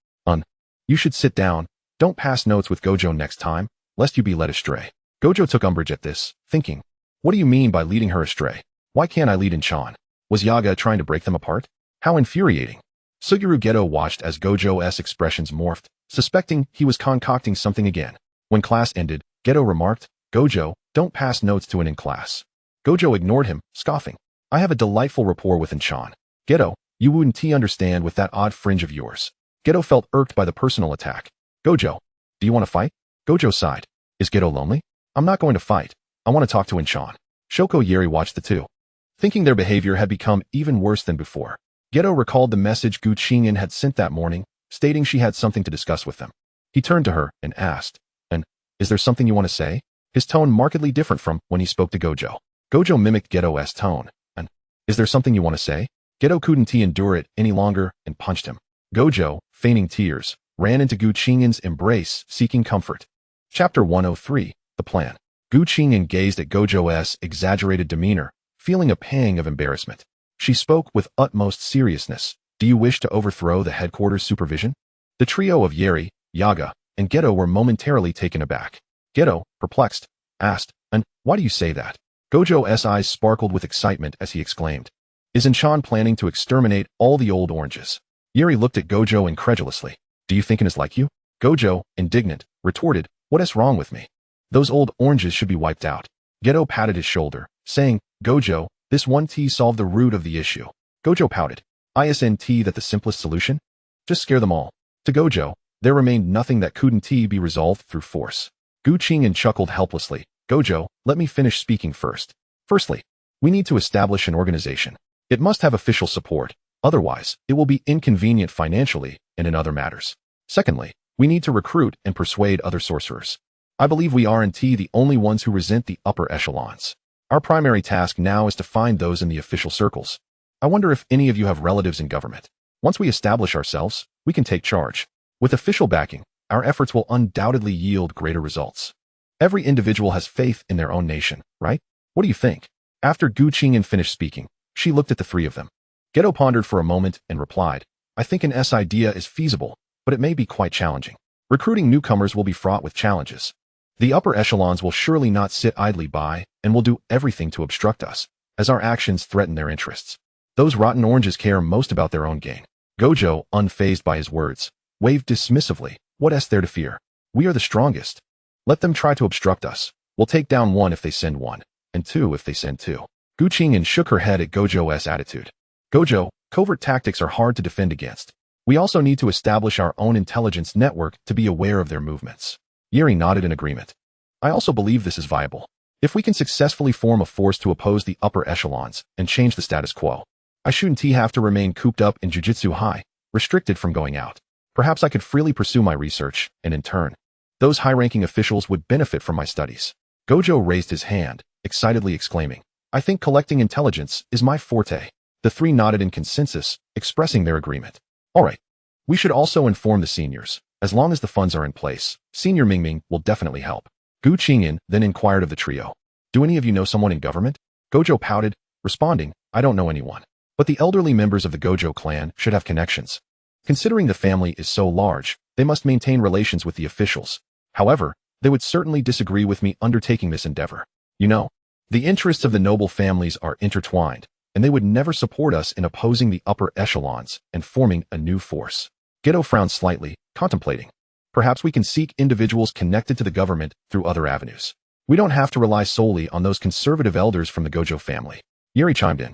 You should sit down. Don't pass notes with Gojo next time, lest you be led astray." Gojo took umbrage at this, thinking, What do you mean by leading her astray? Why can't I lead Qing'an? Was Yaga trying to break them apart? How infuriating. Fushiguro Geto watched as Gojo's expressions morphed, suspecting he was concocting something again. When class ended, Geto remarked, "Gojo, don't pass notes to an in class." Gojo ignored him, scoffing. "I have a delightful rapport with Qing'an. Geto, you wouldn't understand with that odd fringe of yours." Geto felt irked by the personal attack. "Gojo, do you want to fight?" Gojo sighed. "Is Geto lonely? I'm not going to fight. I want to talk to Qing'an." Shoko Yeri watched the two, thinking their behavior had become even worse than before. Geto recalled the message Qing'an had sent that morning, stating she had something to discuss with them. He turned to her and asked, "And, is there something you want to say?" His tone markedly different from when he spoke to Gojo. Gojo mimicked Geto's tone. "And, is there something you want to say?" Geto couldn't endure it any longer and punched him. Gojo, feigning tears, ran into Qing'an's embrace, seeking comfort. Chapter 103, The Plan. Qing'an gazed at Gojo's exaggerated demeanor, feeling a pang of embarrassment. She spoke with utmost seriousness. "Do you wish to overthrow the headquarters supervision?" The trio of Yeri, Yaga, and Geto were momentarily taken aback. Geto, perplexed, asked, "And why do you say that?" Gojo's eyes sparkled with excitement as he exclaimed, "Is Qing'an planning to exterminate all the old oranges?" Yeri looked at Gojo incredulously. "Do you think it is like you?" Gojo, indignant, retorted, "What is wrong with me? Those old oranges should be wiped out." Geto patted his shoulder, saying, "Gojo, this one tea solved the root of the issue." Gojo pouted. "Isn't that the simplest solution? Just scare them all." To Gojo, there remained nothing that couldn't be resolved through force. Qing'an chuckled helplessly. "Gojo, let me finish speaking first. Firstly, we need to establish an organization. It must have official support, otherwise it will be inconvenient financially and in other matters. Secondly, we need to recruit and persuade other sorcerers. I believe we aren't the only ones who resent the upper echelons. Our primary task now is to find those in the official circles. I wonder if any of you have relatives in government. Once we establish ourselves, we can take charge. With official backing, our efforts will undoubtedly yield greater results. Every individual has faith in their own nation, right? What do you think?" After Qing'an finished speaking, she looked at the three of them. Geto pondered for a moment and replied, "I think an idea is feasible, but it may be quite challenging. Recruiting newcomers will be fraught with challenges. The upper echelons will surely not sit idly by and will do everything to obstruct us, as our actions threaten their interests. Those rotten oranges care most about their own gain." Gojo, unfazed by his words, waved dismissively. "What is there to fear? We are the strongest. Let them try to obstruct us. We'll take down one if they send one, and two if they send two." Qing'an shook her head at Gojo's attitude. "Gojo, covert tactics are hard to defend against. We also need to establish our own intelligence network to be aware of their movements." Yeri nodded in agreement. "I also believe this is viable. If we can successfully form a force to oppose the upper echelons and change the status quo, I shouldn't have to remain cooped up in Jujutsu High, restricted from going out. Perhaps I could freely pursue my research, and in turn, those high-ranking officials would benefit from my studies." Gojo raised his hand, excitedly exclaiming, "I think collecting intelligence is my forte." The three nodded in consensus, expressing their agreement. "All right. We should also inform the seniors. As long as the funds are in place, Senior Mingming will definitely help." Qing'an then inquired of the trio, "Do any of you know someone in government?" Gojo pouted, responding, "I don't know anyone. But the elderly members of the Gojo clan should have connections. Considering the family is so large, they must maintain relations with the officials. However, they would certainly disagree with me undertaking this endeavor. You know, the interests of the noble families are intertwined, and they would never support us in opposing the upper echelons and forming a new force." Geto frowned slightly, contemplating. "Perhaps we can seek individuals connected to the government through other avenues. We don't have to rely solely on those conservative elders from the Gojo family." Yeri chimed in.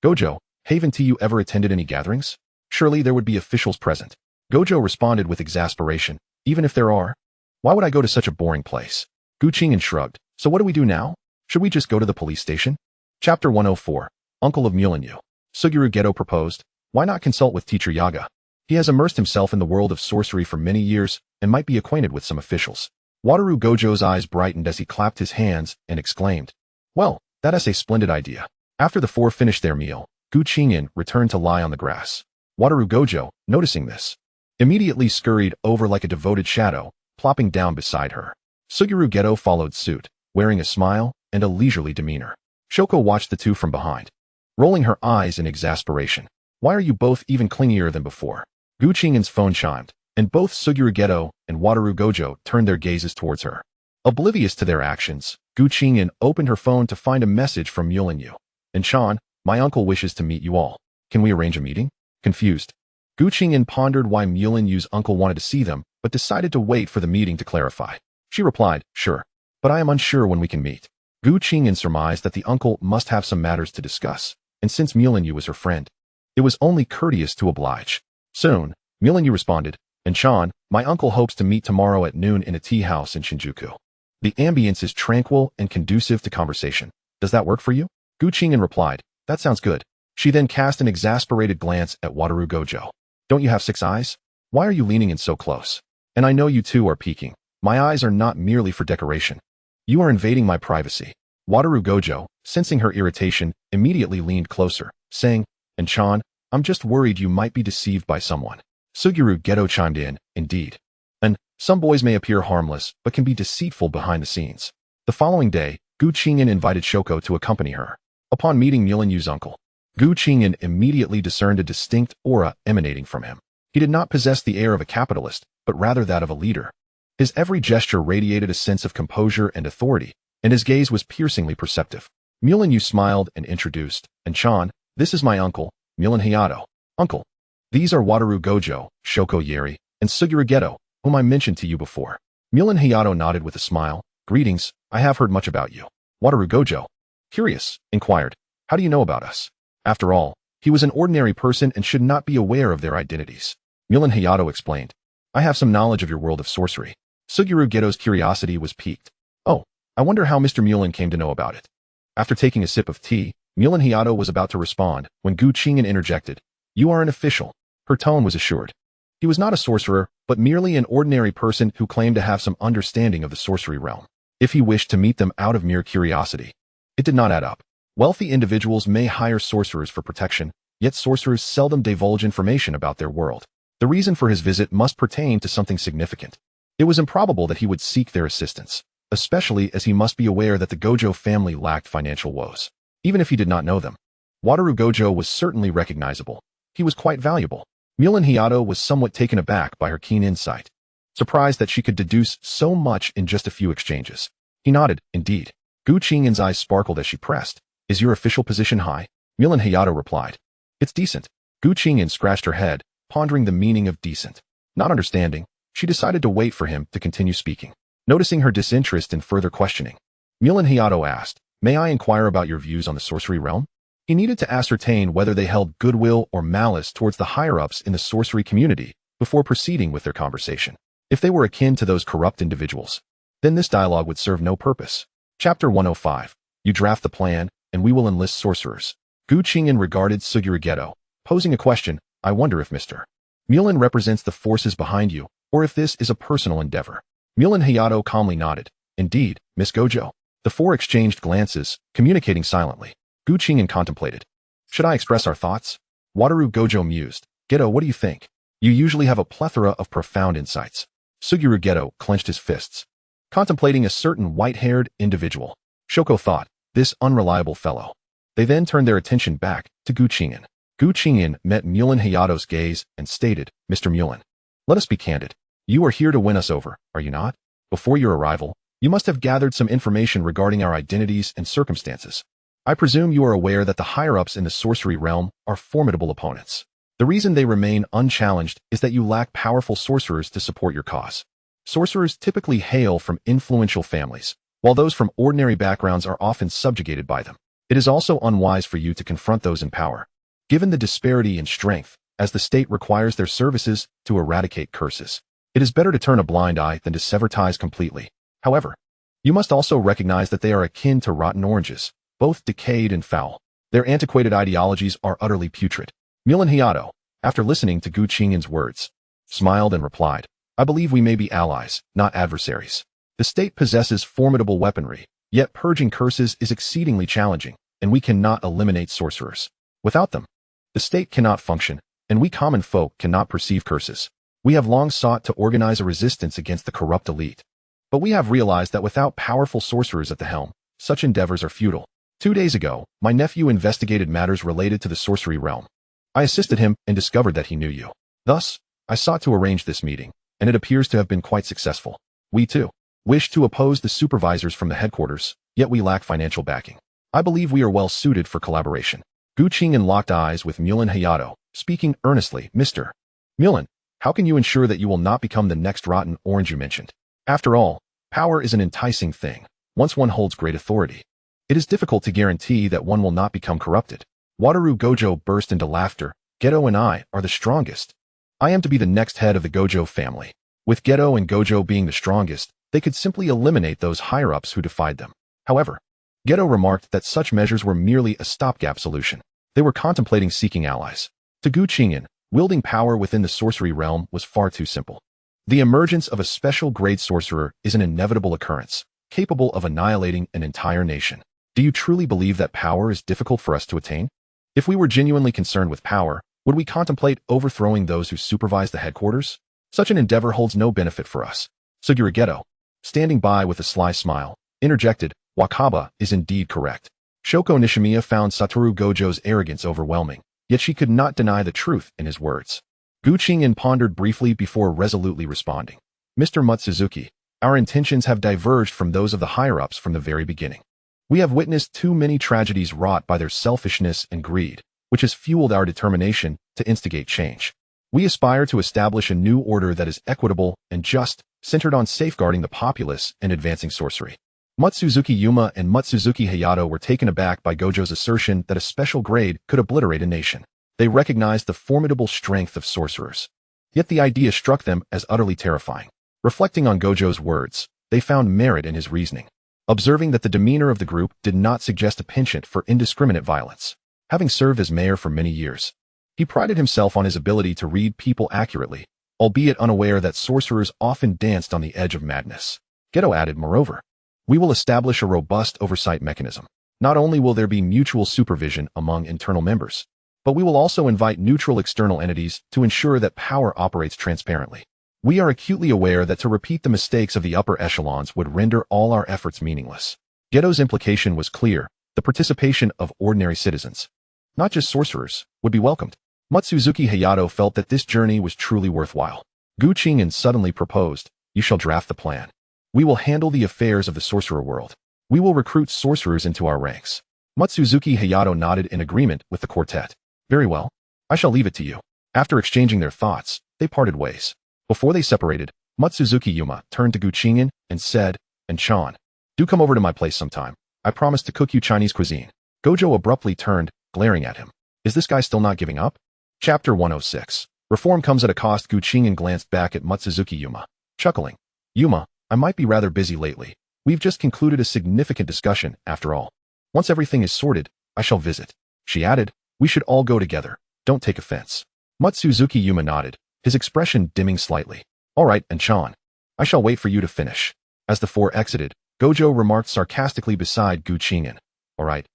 "Gojo, haven't you ever attended any gatherings? Surely there would be officials present." Gojo responded with exasperation, "Even if there are, why would I go to such a boring place?" Qing'an shrugged. "So what do we do now? Should we just go to the police station?" Chapter 104, Uncle of Mulinyu. Fushiguro Geto proposed, "Why not consult with Teacher Yaga? He has immersed himself in the world of sorcery for many years and might be acquainted with some officials." Wataru Gojo's eyes brightened as he clapped his hands and exclaimed, "Well, that is a splendid idea." After the four finished their meal, Qing'an returned to lie on the grass. Wataru Gojo, noticing this, immediately scurried over like a devoted shadow, plopping down beside her. Fushiguro Geto followed suit, wearing a smile and a leisurely demeanor. Shoko watched the two from behind, rolling her eyes in exasperation. "Why are you both even clingier than before?" Qing'an's phone chimed, and both Fushiguro Geto and Wataru Gojo turned their gazes towards her. Oblivious to their actions, Gu Qing'an opened her phone to find a message from Mulinyu. "And Chan, my uncle wishes to meet you all. Can we arrange a meeting?" Confused, Gu Qing'an pondered why Mulinyu's uncle wanted to see them, but decided to wait for the meeting to clarify. She replied, "Sure, but I am unsure when we can meet." Gu Qing'an surmised that the uncle must have some matters to discuss, and since Mulinyu was her friend, it was only courteous to oblige. Soon, Mulinyu responded, "And Chan, my uncle hopes to meet tomorrow at noon in a tea house in Shinjuku. The ambience is tranquil and conducive to conversation. Does that work for you?" Gu Qing'an replied, "That sounds good." She then cast an exasperated glance at Wataru Gojo. "Don't you have 6 eyes? Why are you leaning in so close? And I know you two are peeking. My eyes are not merely for decoration. You are invading my privacy." Wataru Gojo, sensing her irritation, immediately leaned closer, saying, "And Chan, I'm just worried you might be deceived by someone." Fushiguro Geto chimed in, "Indeed. And some boys may appear harmless, but can be deceitful behind the scenes." The following day, Gu Qing'an invited Shoko to accompany her. Upon meeting Mulinyu's uncle, Gu Qing'an immediately discerned a distinct aura emanating from him. He did not possess the air of a capitalist, but rather that of a leader. His every gesture radiated a sense of composure and authority, and his gaze was piercingly perceptive. Mulinyu smiled and introduced, "And Chan, this is my uncle, Mulin Hayato." "Uncle, these are Wataru Gojo, Shoko Yeri, and Fushiguro Geto, whom I mentioned to you before." Mulin Hayato nodded with a smile. "Greetings, I have heard much about you." Wataru Gojo, curious, inquired, "How do you know about us?" After all, he was an ordinary person and should not be aware of their identities. Mulin Hayato explained, "I have some knowledge of your world of sorcery." Fushiguro Geto's curiosity was piqued. "Oh, I wonder how Mr. Mulin came to know about it." After taking a sip of tea, Mulin Hayato was about to respond when Gu Qing'an interjected, "You are an official." Her tone was assured. He was not a sorcerer, but merely an ordinary person who claimed to have some understanding of the sorcery realm. If he wished to meet them out of mere curiosity, it did not add up. Wealthy individuals may hire sorcerers for protection, yet sorcerers seldom divulge information about their world. The reason for his visit must pertain to something significant. It was improbable that he would seek their assistance, especially as he must be aware that the Gojo family lacked financial woes. Even if he did not know them, Wataru Gojo was certainly recognizable. He was quite valuable. Mulin Hayato was somewhat taken aback by her keen insight, surprised that she could deduce so much in just a few exchanges. He nodded, "Indeed." Gu Qing'an's eyes sparkled as she pressed, "Is your official position high?" Mulin Hayato replied, "It's decent." Gu Qing'an scratched her head, pondering the meaning of decent. Not understanding, she decided to wait for him to continue speaking. Noticing her disinterest in further questioning, Mulin Hayato asked, "May I inquire about your views on the sorcery realm?" He needed to ascertain whether they held goodwill or malice towards the higher-ups in the sorcery community before proceeding with their conversation. If they were akin to those corrupt individuals, then this dialogue would serve no purpose. Chapter 105. You draft the plan, and we will enlist sorcerers. Gu Qing'an regarded Fushiguro Geto, posing a question, "I wonder if Mr. Mulin represents the forces behind you, or if this is a personal endeavor." Mulin Hayato calmly nodded, "Indeed, Miss Gojo." The four exchanged glances, communicating silently. Gu Qing'an contemplated. "Should I express our thoughts?" Wataru Gojo mused. "Geto, what do you think? You usually have a plethora of profound insights." Fushiguro Geto clenched his fists, contemplating a certain white-haired individual. Shoko thought, "This unreliable fellow." They then turned their attention back to Gu Qing'an. Gu Qing'an met Mulin Hayato's gaze and stated, "Mr. Mulin, let us be candid. You are here to win us over, are you not? Before your arrival, you must have gathered some information regarding our identities and circumstances. I presume you are aware that the higher-ups in the sorcery realm are formidable opponents. The reason they remain unchallenged is that you lack powerful sorcerers to support your cause. Sorcerers typically hail from influential families, while those from ordinary backgrounds are often subjugated by them. It is also unwise for you to confront those in power, given the disparity in strength, as the state requires their services to eradicate curses. It is better to turn a blind eye than to sever ties completely. However, you must also recognize that they are akin to rotten oranges, both decayed and foul. Their antiquated ideologies are utterly putrid." Mulin Hayato, after listening to Gu Qing'an's words, smiled and replied, "I believe we may be allies, not adversaries. The state possesses formidable weaponry, yet purging curses is exceedingly challenging, and we cannot eliminate sorcerers. Without them, the state cannot function, and we common folk cannot perceive curses. We have long sought to organize a resistance against the corrupt elite, but we have realized that without powerful sorcerers at the helm, such endeavors are futile. 2 days ago, my nephew investigated matters related to the sorcery realm. I assisted him and discovered that he knew you. Thus, I sought to arrange this meeting, and it appears to have been quite successful. We too wish to oppose the supervisors from the headquarters, yet we lack financial backing. I believe we are well suited for collaboration. Qing'an locked eyes with Mulan Hayato, speaking earnestly. Mr. Mulan, how can you ensure that you will not become the next rotten orange you mentioned? After all, power is an enticing thing, once one holds great authority. It is difficult to guarantee that one will not become corrupted. Wataru Gojo burst into laughter. Geto and I are the strongest. I am to be the next head of the Gojo family. With Geto and Gojo being the strongest, they could simply eliminate those higher-ups who defied them. However, Geto remarked that such measures were merely a stopgap solution. They were contemplating seeking allies. To Qing'an, wielding power within the sorcery realm was far too simple. The emergence of a special grade sorcerer is an inevitable occurrence, capable of annihilating an entire nation. Do you truly believe that power is difficult for us to attain? If we were genuinely concerned with power, would we contemplate overthrowing those who supervise the headquarters? Such an endeavor holds no benefit for us. Suguru Geto, standing by with a sly smile, interjected, Wakaba is indeed correct. Shoko Nishimiya found Satoru Gojo's arrogance overwhelming, yet she could not deny the truth in his words. Qing'an pondered briefly before resolutely responding. Mr. Mutsuzuki, our intentions have diverged from those of the higher-ups from the very beginning. We have witnessed too many tragedies wrought by their selfishness and greed, which has fueled our determination to instigate change. We aspire to establish a new order that is equitable and just, centered on safeguarding the populace and advancing sorcery. Mutsuzuki Yuma and Mutsuzuki Hayato were taken aback by Gojo's assertion that a special grade could obliterate a nation. They recognized the formidable strength of sorcerers. Yet the idea struck them as utterly terrifying. Reflecting on Gojo's words, they found merit in his reasoning, observing that the demeanor of the group did not suggest a penchant for indiscriminate violence. Having served as mayor for many years, he prided himself on his ability to read people accurately, albeit unaware that sorcerers often danced on the edge of madness. Geto added, moreover, we will establish a robust oversight mechanism. Not only will there be mutual supervision among internal members, but we will also invite neutral external entities to ensure that power operates transparently. We are acutely aware that to repeat the mistakes of the upper echelons would render all our efforts meaningless. Geto's implication was clear. The participation of ordinary citizens, not just sorcerers, would be welcomed. Mutsuzuki Hayato felt that this journey was truly worthwhile. Qing'an suddenly proposed, you shall draft the plan. We will handle the affairs of the sorcerer world. We will recruit sorcerers into our ranks. Mutsuzuki Hayato nodded in agreement with the quartet. Very well. I shall leave it to you. After exchanging their thoughts, they parted ways. Before they separated, Mutsuzuki Yuma turned to Qing'an and said, and Chan, do come over to my place sometime. I promise to cook you Chinese cuisine. Gojo abruptly turned, glaring at him. Is this guy still not giving up? Chapter 106. Reform comes at a cost. Qing'an glanced back at Mutsuzuki Yuma, chuckling. Yuma, I might be rather busy lately. We've just concluded a significant discussion, after all. Once everything is sorted, I shall visit. She added, we should all go together. Don't take offense. Mutsuzuki Yuma nodded, his expression dimming slightly. All right, and Chan, I shall wait for you to finish. As the four exited, Gojo remarked sarcastically beside Qing'an. All right,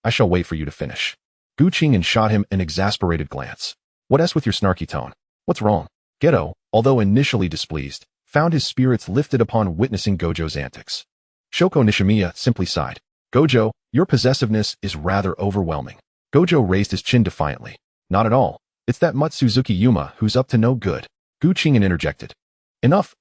I shall wait for you to finish. Qing'an shot him an exasperated glance. What with your snarky tone? What's wrong? Geto, although initially displeased, found his spirits lifted upon witnessing Gojo's antics. Shoko Nishimiya simply sighed. Gojo, your possessiveness is rather overwhelming. Gojo raised his chin defiantly. Not at all. It's that Mutsuzuki Yuma who's up to no good. Qing'an interjected. Enough.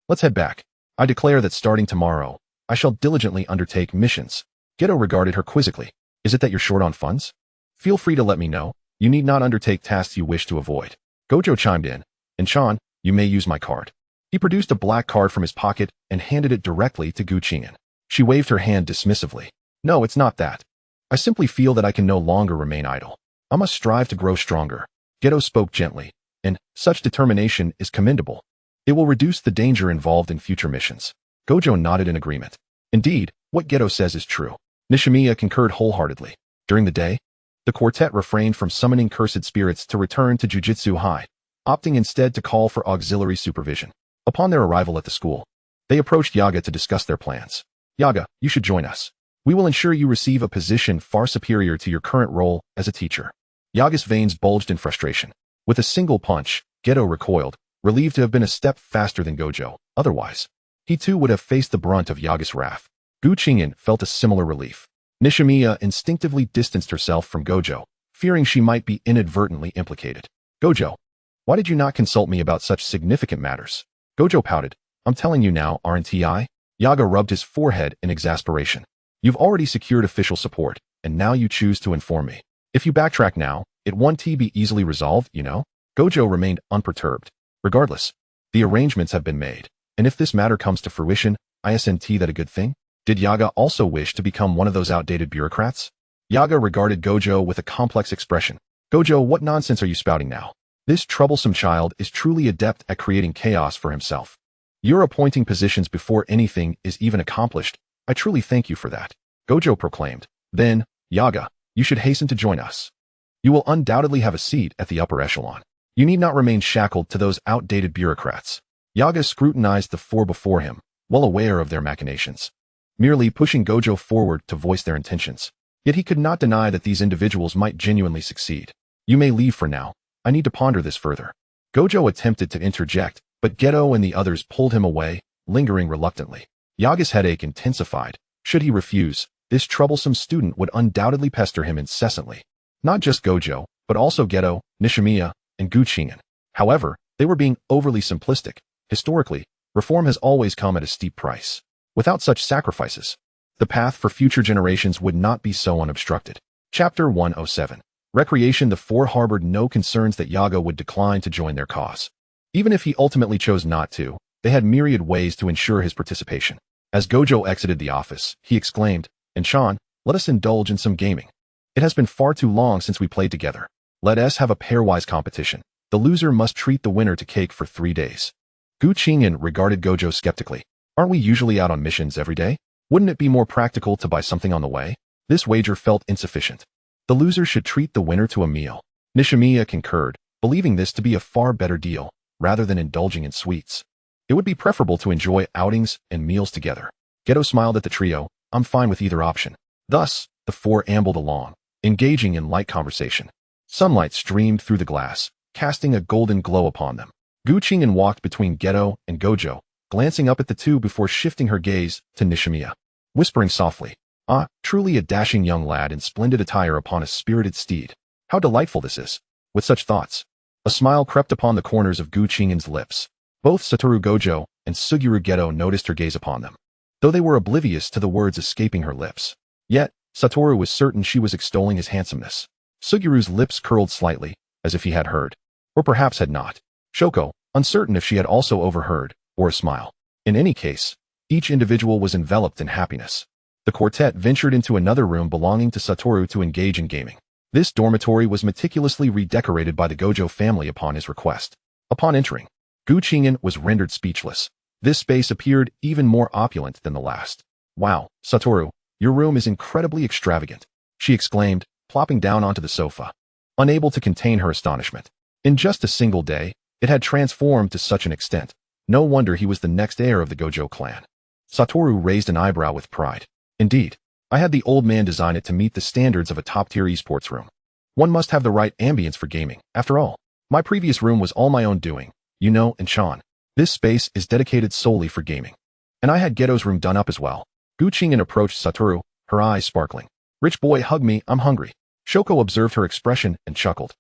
Let's head back. I declare that starting tomorrow, I shall diligently undertake missions. Geto regarded her quizzically. Is it that you're short on funds? Feel free to let me know. You need not undertake tasks you wish to avoid. Gojo chimed in. And Chan, you may use my card. He produced a black card from his pocket and handed it directly to Qing'an. She waved her hand dismissively. No, it's not that. I simply feel that I can no longer remain idle. I must strive to grow stronger. Geto spoke gently, and such determination is commendable. It will reduce the danger involved in future missions. Gojo nodded in agreement. Indeed, what Geto says is true. Nishimiya concurred wholeheartedly. During the day, the quartet refrained from summoning cursed spirits to return to Jujutsu High, opting instead to call for auxiliary supervision. Upon their arrival at the school, they approached Yaga to discuss their plans. Yaga, you should join us. We will ensure you receive a position far superior to your current role as a teacher. Yaga's veins bulged in frustration. With a single punch, Geto recoiled, relieved to have been a step faster than Gojo. Otherwise, he too would have faced the brunt of Yaga's wrath. Qing'an felt a similar relief. Nishimiya instinctively distanced herself from Gojo, fearing she might be inadvertently implicated. Gojo, why did you not consult me about such significant matters? Gojo pouted. I'm telling you now, aren't I? Yaga rubbed his forehead in exasperation. You've already secured official support, and now you choose to inform me. If you backtrack now, it won't be easily resolved, you know? Gojo remained unperturbed. Regardless, the arrangements have been made, and if this matter comes to fruition, isn't that a good thing? Did Yaga also wish to become one of those outdated bureaucrats? Yaga regarded Gojo with a complex expression. Gojo, what nonsense are you spouting now? This troublesome child is truly adept at creating chaos for himself. You're appointing positions before anything is even accomplished. I truly thank you for that. Gojo proclaimed. Then, Yaga, you should hasten to join us. You will undoubtedly have a seat at the upper echelon. You need not remain shackled to those outdated bureaucrats. Yaga scrutinized the four before him, well aware of their machinations, merely pushing Gojo forward to voice their intentions. Yet he could not deny that these individuals might genuinely succeed. You may leave for now. I need to ponder this further. Gojo attempted to interject, but Geto and the others pulled him away, lingering reluctantly. Yaga's headache intensified. Should he refuse, this troublesome student would undoubtedly pester him incessantly. Not just Gojo, but also Geto, Nishimiya, and Qing'an. However, they were being overly simplistic. Historically, reform has always come at a steep price. Without such sacrifices, the path for future generations would not be so unobstructed. Chapter 107. Recreation. The four harbored no concerns that Yaga would decline to join their cause. Even if he ultimately chose not to, they had myriad ways to ensure his participation. As Gojo exited the office, he exclaimed, "And Sean, let us indulge in some gaming. It has been far too long since we played together. Let us have a pairwise competition. The loser must treat the winner to cake for 3 days." Qing'an regarded Gojo skeptically. Aren't we usually out on missions every day? Wouldn't it be more practical to buy something on the way? This wager felt insufficient. The loser should treat the winner to a meal. Nishimiya concurred, believing this to be a far better deal, rather than indulging in sweets. It would be preferable to enjoy outings and meals together. Geto smiled at the trio. I'm fine with either option. Thus, the four ambled along, engaging in light conversation. Sunlight streamed through the glass, casting a golden glow upon them. Qing'an walked between Geto and Gojo, glancing up at the two before shifting her gaze to Nishimiya, whispering softly, "Ah, truly a dashing young lad in splendid attire upon a spirited steed. How delightful this is." With such thoughts, a smile crept upon the corners of Qing'an's lips. Both Satoru Gojo and Fushiguro Geto noticed her gaze upon them, though they were oblivious to the words escaping her lips. Yet, Satoru was certain she was extolling his handsomeness. Sugiyu's lips curled slightly, as if he had heard, or perhaps had not. Shoko, uncertain if she had also overheard, or a smile. In any case, each individual was enveloped in happiness. The quartet ventured into another room belonging to Satoru to engage in gaming. This dormitory was meticulously redecorated by the Gojo family upon his request. Upon entering, Qing'an was rendered speechless. This space appeared even more opulent than the last. "Wow, Satoru, your room is incredibly extravagant," she exclaimed, plopping down onto the sofa, unable to contain her astonishment. In just a single day, it had transformed to such an extent. No wonder he was the next heir of the Gojo clan. Satoru raised an eyebrow with pride. "Indeed, I had the old man design it to meet the standards of a top-tier esports room. One must have the right ambience for gaming, after all. My previous room was all my own doing, you know, and Sean. This space is dedicated solely for gaming. And I had Geto's room done up as well." Qing'an approached Satoru, her eyes sparkling. "Rich boy, hug me, I'm hungry." Shoko observed her expression and chuckled.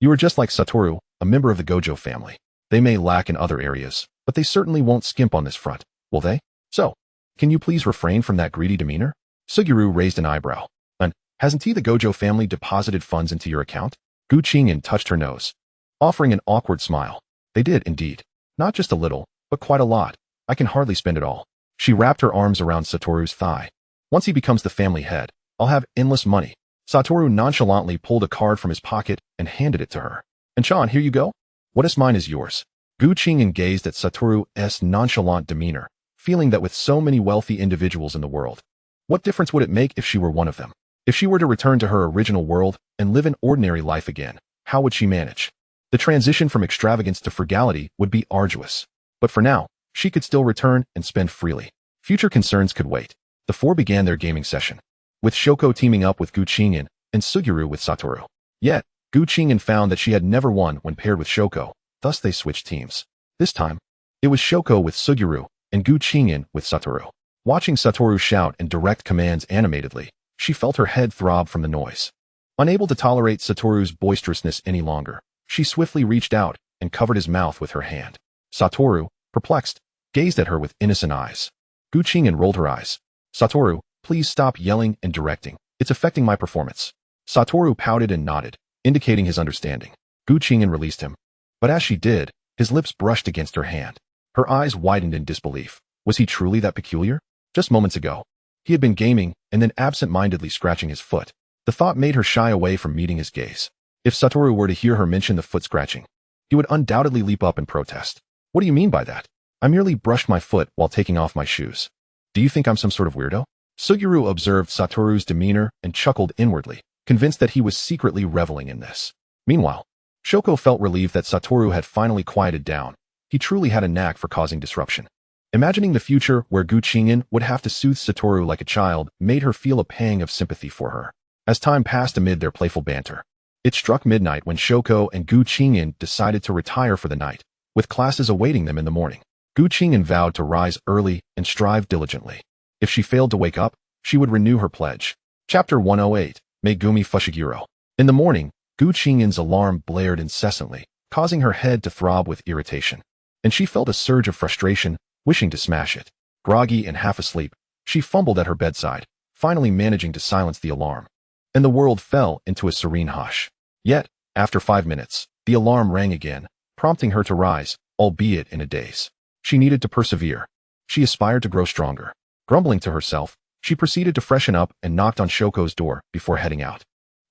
You are just like Satoru, a member of the Gojo family. They may lack in other areas, but they certainly won't skimp on this front, will they? So, can you please refrain from that greedy demeanor?" Fushiguro raised an eyebrow. "And hasn't the Gojo family deposited funds into your account?" Qing'an touched her nose, offering an awkward smile. "They did, indeed. Not just a little, but quite a lot. I can hardly spend it all." She wrapped her arms around Satoru's thigh. "Once he becomes the family head, I'll have endless money." Satoru nonchalantly pulled a card from his pocket and handed it to her. "And Sean, here you go. What is mine is yours." Qing'an gazed at Satoru's nonchalant demeanor, feeling that with so many wealthy individuals in the world, what difference would it make if she were one of them? If she were to return to her original world and live an ordinary life again, how would she manage? The transition from extravagance to frugality would be arduous. But for now, she could still return and spend freely. Future concerns could wait. The four began their gaming session, with Shoko teaming up with Qing'an and Fushiguro with Satoru. Yet, Qing'an found that she had never won when paired with Shoko, thus they switched teams. This time, it was Shoko with Fushiguro and Qing'an with Satoru. Watching Satoru shout and direct commands animatedly, she felt her head throb from the noise. Unable to tolerate Satoru's boisterousness any longer, she swiftly reached out and covered his mouth with her hand. Satoru, perplexed, gazed at her with innocent eyes. Gu Qing'an rolled her eyes. Satoru, please stop yelling and directing. It's affecting my performance. Satoru pouted and nodded, indicating his understanding. Gu Qing'an released him. But as she did, his lips brushed against her hand. Her eyes widened in disbelief. Was he truly that peculiar? Just moments ago, he had been gaming and then absent-mindedly scratching his foot. The thought made her shy away from meeting his gaze. If Satoru were to hear her mention the foot scratching, he would undoubtedly leap up and protest. What do you mean by that? I merely brushed my foot while taking off my shoes. Do you think I'm some sort of weirdo? Suguru observed Satoru's demeanor and chuckled inwardly, convinced that he was secretly reveling in this. Meanwhile, Shoko felt relieved that Satoru had finally quieted down. He truly had a knack for causing disruption. Imagining the future where Gu Qing'an would have to soothe Satoru like a child made her feel a pang of sympathy for her. As time passed amid their playful banter, it struck midnight when Shoko and Gu Qing'an decided to retire for the night, with classes awaiting them in the morning. Gu Qing'an vowed to rise early and strive diligently. If she failed to wake up, she would renew her pledge. Chapter 108, Megumi Fushiguro. In the morning, Gu Qing'an's alarm blared incessantly, causing her head to throb with irritation. And she felt a surge of frustration, wishing to smash it. Groggy and half asleep, she fumbled at her bedside, finally managing to silence the alarm. And the world fell into a serene hush. Yet, after 5 minutes, the alarm rang again, prompting her to rise, albeit in a daze. She needed to persevere. She aspired to grow stronger. Grumbling to herself, she proceeded to freshen up and knocked on Shoko's door before heading out.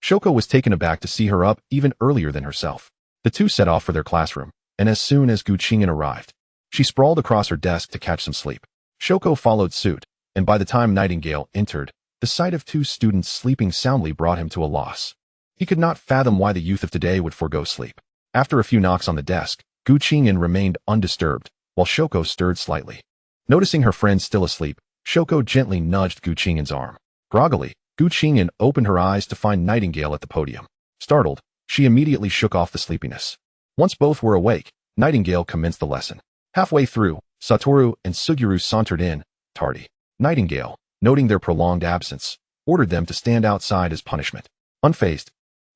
Shoko was taken aback to see her up even earlier than herself. The two set off for their classroom, and as soon as Gu Qing'an arrived, she sprawled across her desk to catch some sleep. Shoko followed suit, and by the time Nightingale entered, the sight of two students sleeping soundly brought him to a loss. He could not fathom why the youth of today would forgo sleep. After a few knocks on the desk, Gu Qing'an remained undisturbed, while Shoko stirred slightly. Noticing her friend still asleep, Shoko gently nudged Gu Qing'an's arm. Groggily, Gu Qing'an opened her eyes to find Nightingale at the podium. Startled, she immediately shook off the sleepiness. Once both were awake, Nightingale commenced the lesson. Halfway through, Satoru and Suguru sauntered in, tardy. Nightingale, noting their prolonged absence, ordered them to stand outside as punishment. Unfazed,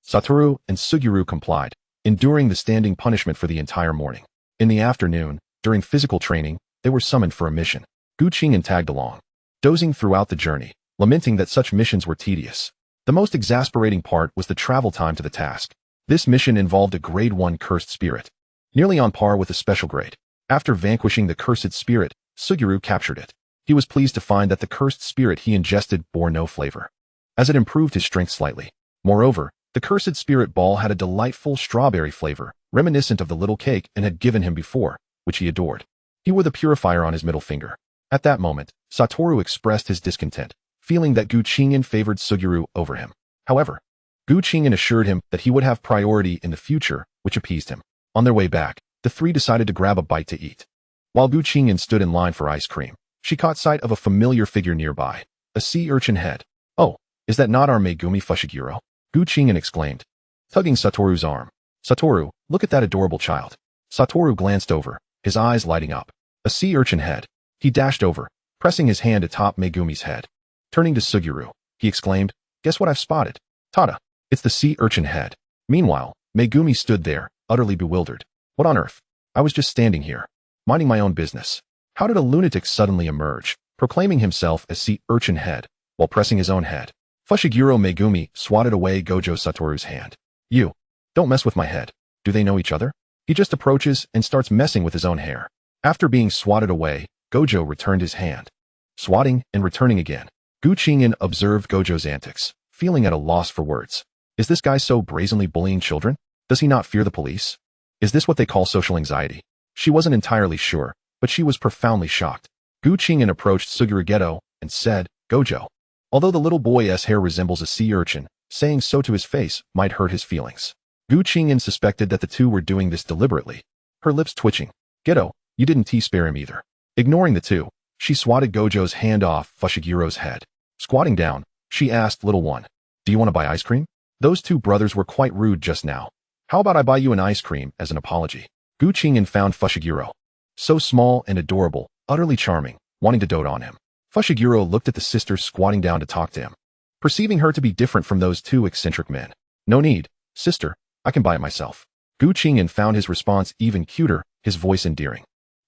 Satoru and Suguru complied, enduring the standing punishment for the entire morning. In the afternoon, during physical training, they were summoned for a mission. Gu Qing'an tagged along, dozing throughout the journey, lamenting that such missions were tedious. The most exasperating part was the travel time to the task. This mission involved a grade 1 cursed spirit, nearly on par with a special grade. After vanquishing the cursed spirit, Suguru captured it. He was pleased to find that the cursed spirit he ingested bore no flavor, as it improved his strength slightly. Moreover, the cursed spirit ball had a delightful strawberry flavor, reminiscent of the little cake and had given him before, which he adored. He wore the purifier on his middle finger. At that moment, Satoru expressed his discontent, feeling that Gu Qing'an favored Suguru over him. However, Gu Qing'an assured him that he would have priority in the future, which appeased him. On their way back, the three decided to grab a bite to eat. While Gu Qing'an stood in line for ice cream, she caught sight of a familiar figure nearby, a sea urchin head. Oh, is that not our Megumi Fushiguro? Gu Qing'an exclaimed, tugging Satoru's arm. Satoru, look at that adorable child. Satoru glanced over, his eyes lighting up. A sea urchin head. He dashed over, pressing his hand atop Megumi's head. Turning to Suguru, he exclaimed, guess what I've spotted? Tada! It's the sea urchin head. Meanwhile, Megumi stood there, utterly bewildered. What on earth? I was just standing here, minding my own business. How did a lunatic suddenly emerge, proclaiming himself as sea urchin head, while pressing his own head? Fushiguro Megumi swatted away Gojo Satoru's hand. You, don't mess with my head. Do they know each other? He just approaches and starts messing with his own hair. After being swatted away, Gojo returned his hand. Swatting and returning again. Gu Qing'an observed Gojo's antics, feeling at a loss for words. Is this guy so brazenly bullying children? Does he not fear the police? Is this what they call social anxiety? She wasn't entirely sure, but she was profoundly shocked. Gu Qing'an approached Suguru Geto and said, Gojo. Although the little boy's hair resembles a sea urchin, saying so to his face might hurt his feelings. Gu Qing'an suspected that the two were doing this deliberately, her lips twitching. Geto, you didn't spare him either. Ignoring the two, she swatted Gojo's hand off Fushiguro's head. Squatting down, she asked little one, do you want to buy ice cream? Those two brothers were quite rude just now. How about I buy you an ice cream as an apology? Gu Qing'an found Fushiguro so small and adorable, utterly charming, wanting to dote on him. Fushiguro looked at the sister squatting down to talk to him, perceiving her to be different from those two eccentric men. No need, sister, I can buy it myself. Gu Qing'an found his response even cuter, his voice endearing.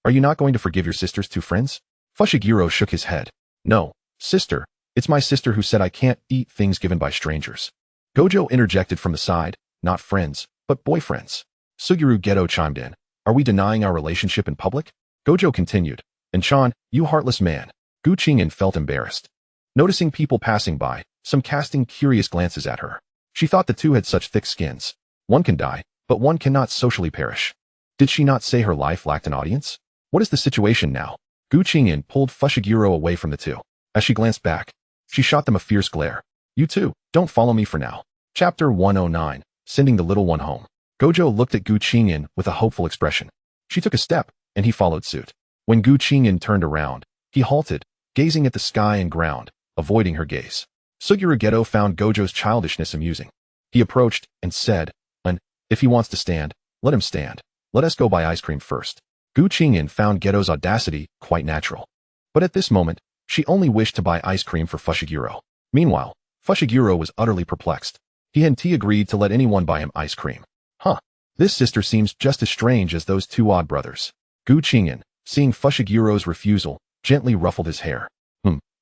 Are you not going to forgive your sister's two friends? Fushiguro shook his head. No, sister. It's my sister who said I can't eat things given by strangers. Gojo interjected from the side, not friends, but boyfriends. Suguru Geto chimed in. Are we denying our relationship in public? Gojo continued. And Chan, you heartless man. Gu Qing'an felt embarrassed. Noticing people passing by, some casting curious glances at her. She thought the two had such thick skins. One can die, but one cannot socially perish. Did she not say her life lacked an audience? What is the situation now? Gu Qing'an pulled Fushiguro away from the two. As she glanced back, she shot them a fierce glare. You two, don't follow me for now. Chapter 109, Sending the Little One Home. Gojo looked at Gu Qing'an with a hopeful expression. She took a step, and he followed suit. When Gu Qing'an turned around, he halted, gazing at the sky and ground, avoiding her gaze. Suguru Geto found Gojo's childishness amusing. He approached and said, if he wants to stand, let him stand. Let us go buy ice cream first. Gu Qing'an found Geto's audacity quite natural. But at this moment, she only wished to buy ice cream for Fushiguro. Meanwhile, Fushiguro was utterly perplexed. He hadn't agreed to let anyone buy him ice cream. This sister seems just as strange as those two odd brothers. Gu Qing'an, seeing Fushiguro's refusal, gently ruffled his hair.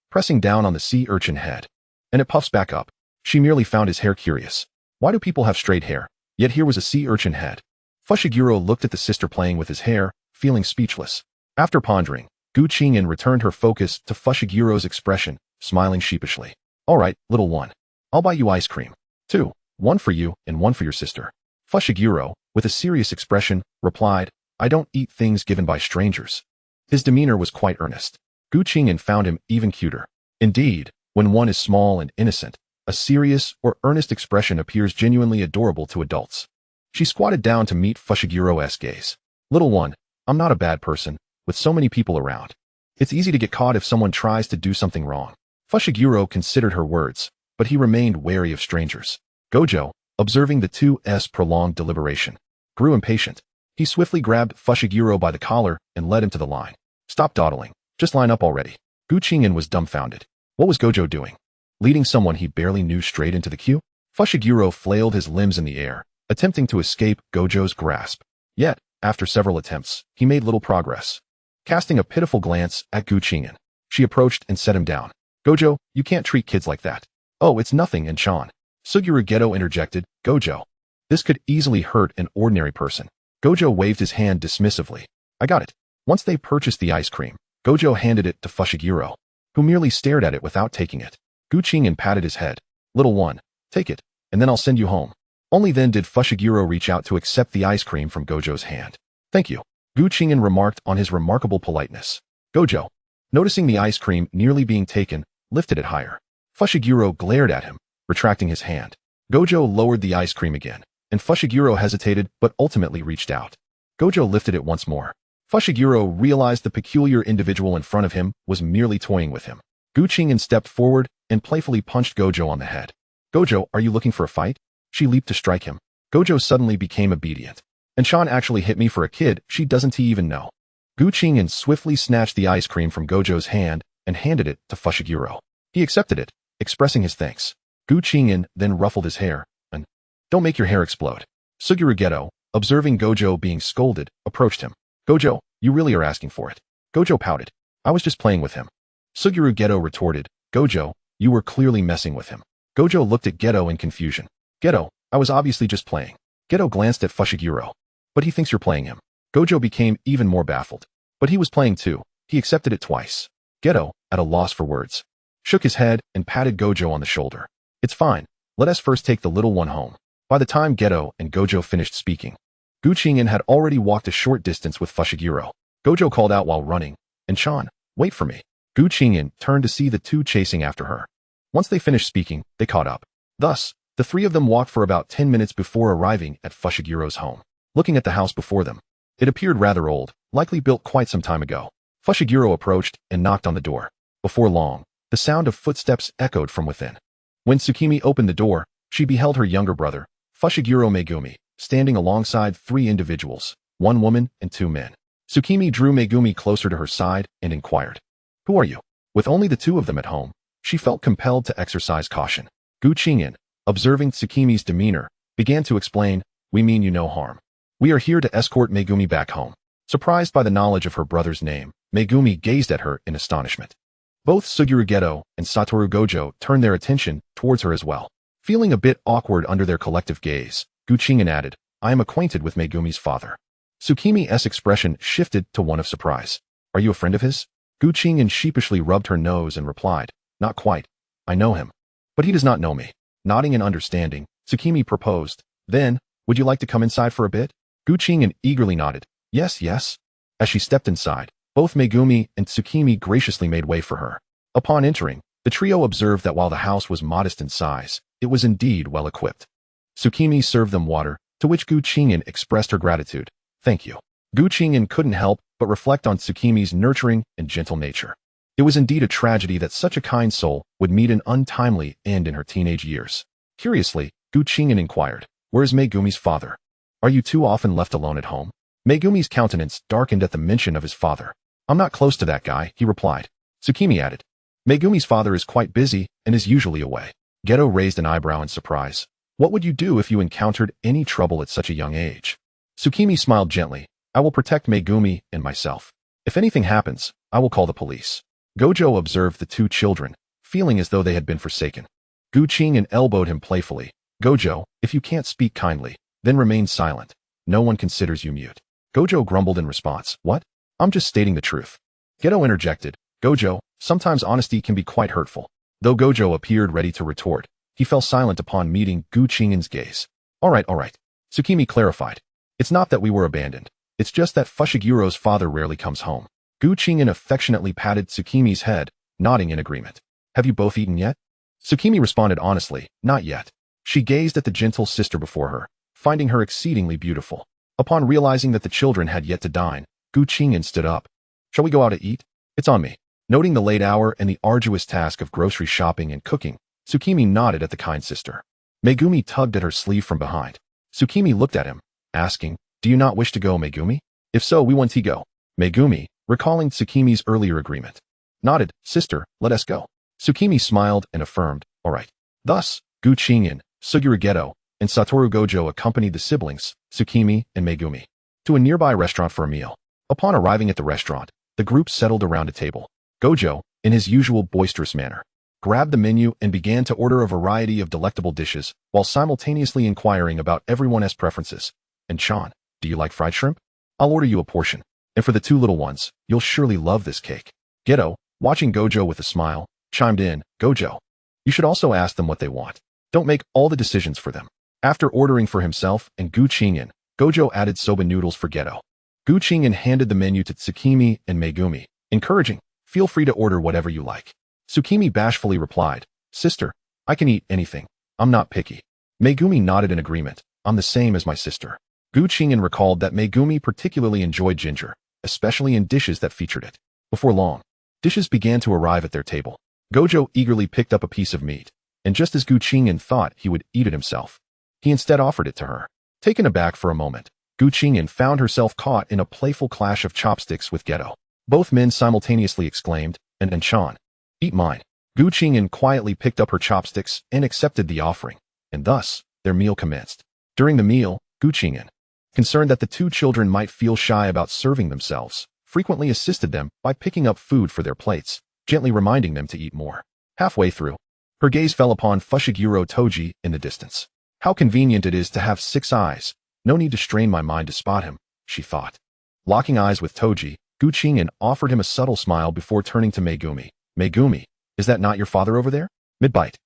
Pressing down on the sea urchin head. And it puffs back up. She merely found his hair curious. Why do people have straight hair? Yet here was a sea urchin head. Fushiguro looked at the sister playing with his hair, feeling speechless. After pondering, Gu Qing'an returned her focus to Fushiguro's expression, smiling sheepishly. All right, little one. I'll buy you ice cream. 2. One for you and one for your sister. Fushiguro, with a serious expression, replied, I don't eat things given by strangers. His demeanor was quite earnest. Gu Qing'an found him even cuter. Indeed, when one is small and innocent, a serious or earnest expression appears genuinely adorable to adults. She squatted down to meet Fushiguro's gaze. Little one, I'm not a bad person, with so many people around. It's easy to get caught if someone tries to do something wrong. Fushiguro considered her words, but he remained wary of strangers. Gojo, observing the two's prolonged deliberation, grew impatient. He swiftly grabbed Fushiguro by the collar and led him to the line. Stop dawdling. Just line up already. Gu Qing'an was dumbfounded. What was Gojo doing? Leading someone he barely knew straight into the queue? Fushiguro flailed his limbs in the air, attempting to escape Gojo's grasp. Yet, after several attempts, he made little progress. Casting a pitiful glance at Gu Qing'an, she approached and set him down. Gojo, you can't treat kids like that. Oh, it's nothing, and Chan. Suguru Geto interjected, Gojo. This could easily hurt an ordinary person. Gojo waved his hand dismissively. I got it. Once they purchased the ice cream, Gojo handed it to Fushiguro, who merely stared at it without taking it. Gu Qing'an patted his head. Little one, take it, and then I'll send you home. Only then did Fushiguro reach out to accept the ice cream from Gojo's hand. Thank you. Gu Qing'an remarked on his remarkable politeness. Gojo, noticing the ice cream nearly being taken, lifted it higher. Fushiguro glared at him, retracting his hand. Gojo lowered the ice cream again, and Fushiguro hesitated but ultimately reached out. Gojo lifted it once more. Fushiguro realized the peculiar individual in front of him was merely toying with him. Gu Qing'an stepped forward and playfully punched Gojo on the head. Gojo, are you looking for a fight? She leaped to strike him. Gojo suddenly became obedient. And Sean actually hit me for a kid she doesn't even know. Gu Qing'an swiftly snatched the ice cream from Gojo's hand and handed it to Fushiguro. He accepted it, expressing his thanks. Gu Qing'an then ruffled his hair, and, don't make your hair explode. Suguru Geto, observing Gojo being scolded, approached him. Gojo, you really are asking for it. Gojo pouted. I was just playing with him. Suguru Geto retorted, Gojo, you were clearly messing with him. Gojo looked at Geto in confusion. Geto, I was obviously just playing. Geto glanced at Fushiguro. But he thinks you're playing him. Gojo became even more baffled. But he was playing too. He accepted it twice. Geto, at a loss for words, shook his head and patted Gojo on the shoulder. It's fine. Let us first take the little one home. By the time Geto and Gojo finished speaking, Gu Qing'an had already walked a short distance with Fushiguro. Gojo called out while running, and Chan, wait for me. Gu Qing'an turned to see the two chasing after her. Once they finished speaking, they caught up. Thus, the three of them walked for about 10 minutes before arriving at Fushiguro's home. Looking at the house before them, it appeared rather old, likely built quite some time ago. Fushiguro approached and knocked on the door. Before long, the sound of footsteps echoed from within. When Tsukimi opened the door, she beheld her younger brother, Fushiguro Megumi, standing alongside 3 individuals, 1 woman and 2 men. Tsukimi drew Megumi closer to her side and inquired, Who are you? With only the 2 of them at home, she felt compelled to exercise caution. Gu Qing'an, observing Tsukimi's demeanor, began to explain, We mean you no harm. We are here to escort Megumi back home. Surprised by the knowledge of her brother's name, Megumi gazed at her in astonishment. Both Fushiguro Geto and Satoru Gojo turned their attention towards her as well. Feeling a bit awkward under their collective gaze, Qing'an added, I am acquainted with Megumi's father. Tsukimi's expression shifted to one of surprise. Are you a friend of his? Qing'an sheepishly rubbed her nose and replied, Not quite. I know him. But he does not know me. Nodding in understanding, Tsukimi proposed, Then, would you like to come inside for a bit? Qing'an eagerly nodded, Yes, yes. As she stepped inside, both Megumi and Tsukimi graciously made way for her. Upon entering, the trio observed that while the house was modest in size, it was indeed well equipped. Tsukimi served them water, to which Qing'an expressed her gratitude. Thank you. Qing'an couldn't help but reflect on Tsukimi's nurturing and gentle nature. It was indeed a tragedy that such a kind soul would meet an untimely end in her teenage years. Curiously, Qing'an inquired, Where is Megumi's father? Are you too often left alone at home? Megumi's countenance darkened at the mention of his father. I'm not close to that guy, he replied. Tsukimi added, Megumi's father is quite busy and is usually away. Geto raised an eyebrow in surprise. What would you do if you encountered any trouble at such a young age? Tsukimi smiled gently. I will protect Megumi and myself. If anything happens, I will call the police. Gojo observed the two children, feeling as though they had been forsaken. Qing'an elbowed him playfully. Gojo, if you can't speak kindly, then remain silent. No one considers you mute. Gojo grumbled in response. What? I'm just stating the truth. Geto interjected. Gojo, sometimes honesty can be quite hurtful. Though Gojo appeared ready to retort, he fell silent upon meeting Qing'an's gaze. All right. Tsukimi clarified. It's not that we were abandoned. It's just that Fushiguro's father rarely comes home. Qing'an affectionately patted Tsukimi's head, nodding in agreement. Have you both eaten yet? Tsukimi responded honestly, Not yet. She gazed at the gentle sister before her, finding her exceedingly beautiful. Upon realizing that the children had yet to dine, Qing'an stood up. Shall we go out to eat? It's on me. Noting the late hour and the arduous task of grocery shopping and cooking, Tsukimi nodded at the kind sister. Megumi tugged at her sleeve from behind. Tsukimi looked at him, asking, Do you not wish to go, Megumi? If so, we want to go. Megumi, recalling Tsukimi's earlier agreement, nodded, Sister, let us go. Tsukimi smiled and affirmed, All right. Thus, Qing'an, Fushiguro Geto, and Satoru Gojo accompanied the siblings, Tsukimi and Megumi, to a nearby restaurant for a meal. Upon arriving at the restaurant, the group settled around a table. Gojo, in his usual boisterous manner, grabbed the menu and began to order a variety of delectable dishes while simultaneously inquiring about everyone's preferences. And Chan, do you like fried shrimp? I'll order you a portion. And for the two little ones, you'll surely love this cake. Geto, watching Gojo with a smile, chimed in, Gojo, you should also ask them what they want. Don't make all the decisions for them. After ordering for himself and Qing'an, Gojo added soba noodles for Geto. Qing'an handed the menu to Tsukimi and Megumi, encouraging, Feel free to order whatever you like. Tsukimi bashfully replied, Sister, I can eat anything. I'm not picky. Megumi nodded in agreement. I'm the same as my sister. Qing'an recalled that Megumi particularly enjoyed ginger, especially in dishes that featured it. Before long, dishes began to arrive at their table. Gojo eagerly picked up a piece of meat, and just as Qing'an thought he would eat it himself, he instead offered it to her. Taken aback for a moment, Qing'an found herself caught in a playful clash of chopsticks with Geto. Both men simultaneously exclaimed, and Chan, eat mine. Qing'an quietly picked up her chopsticks and accepted the offering, and thus, their meal commenced. During the meal, Qing'an, concerned that the two children might feel shy about serving themselves, frequently assisted them by picking up food for their plates, gently reminding them to eat more. Halfway through, her gaze fell upon Fushiguro Toji in the distance. How convenient it is to have 6 eyes. No need to strain my mind to spot him, she thought. Locking eyes with Toji, Qing'an offered him a subtle smile before turning to Megumi. Megumi, is that not your father over there? Mid-bite.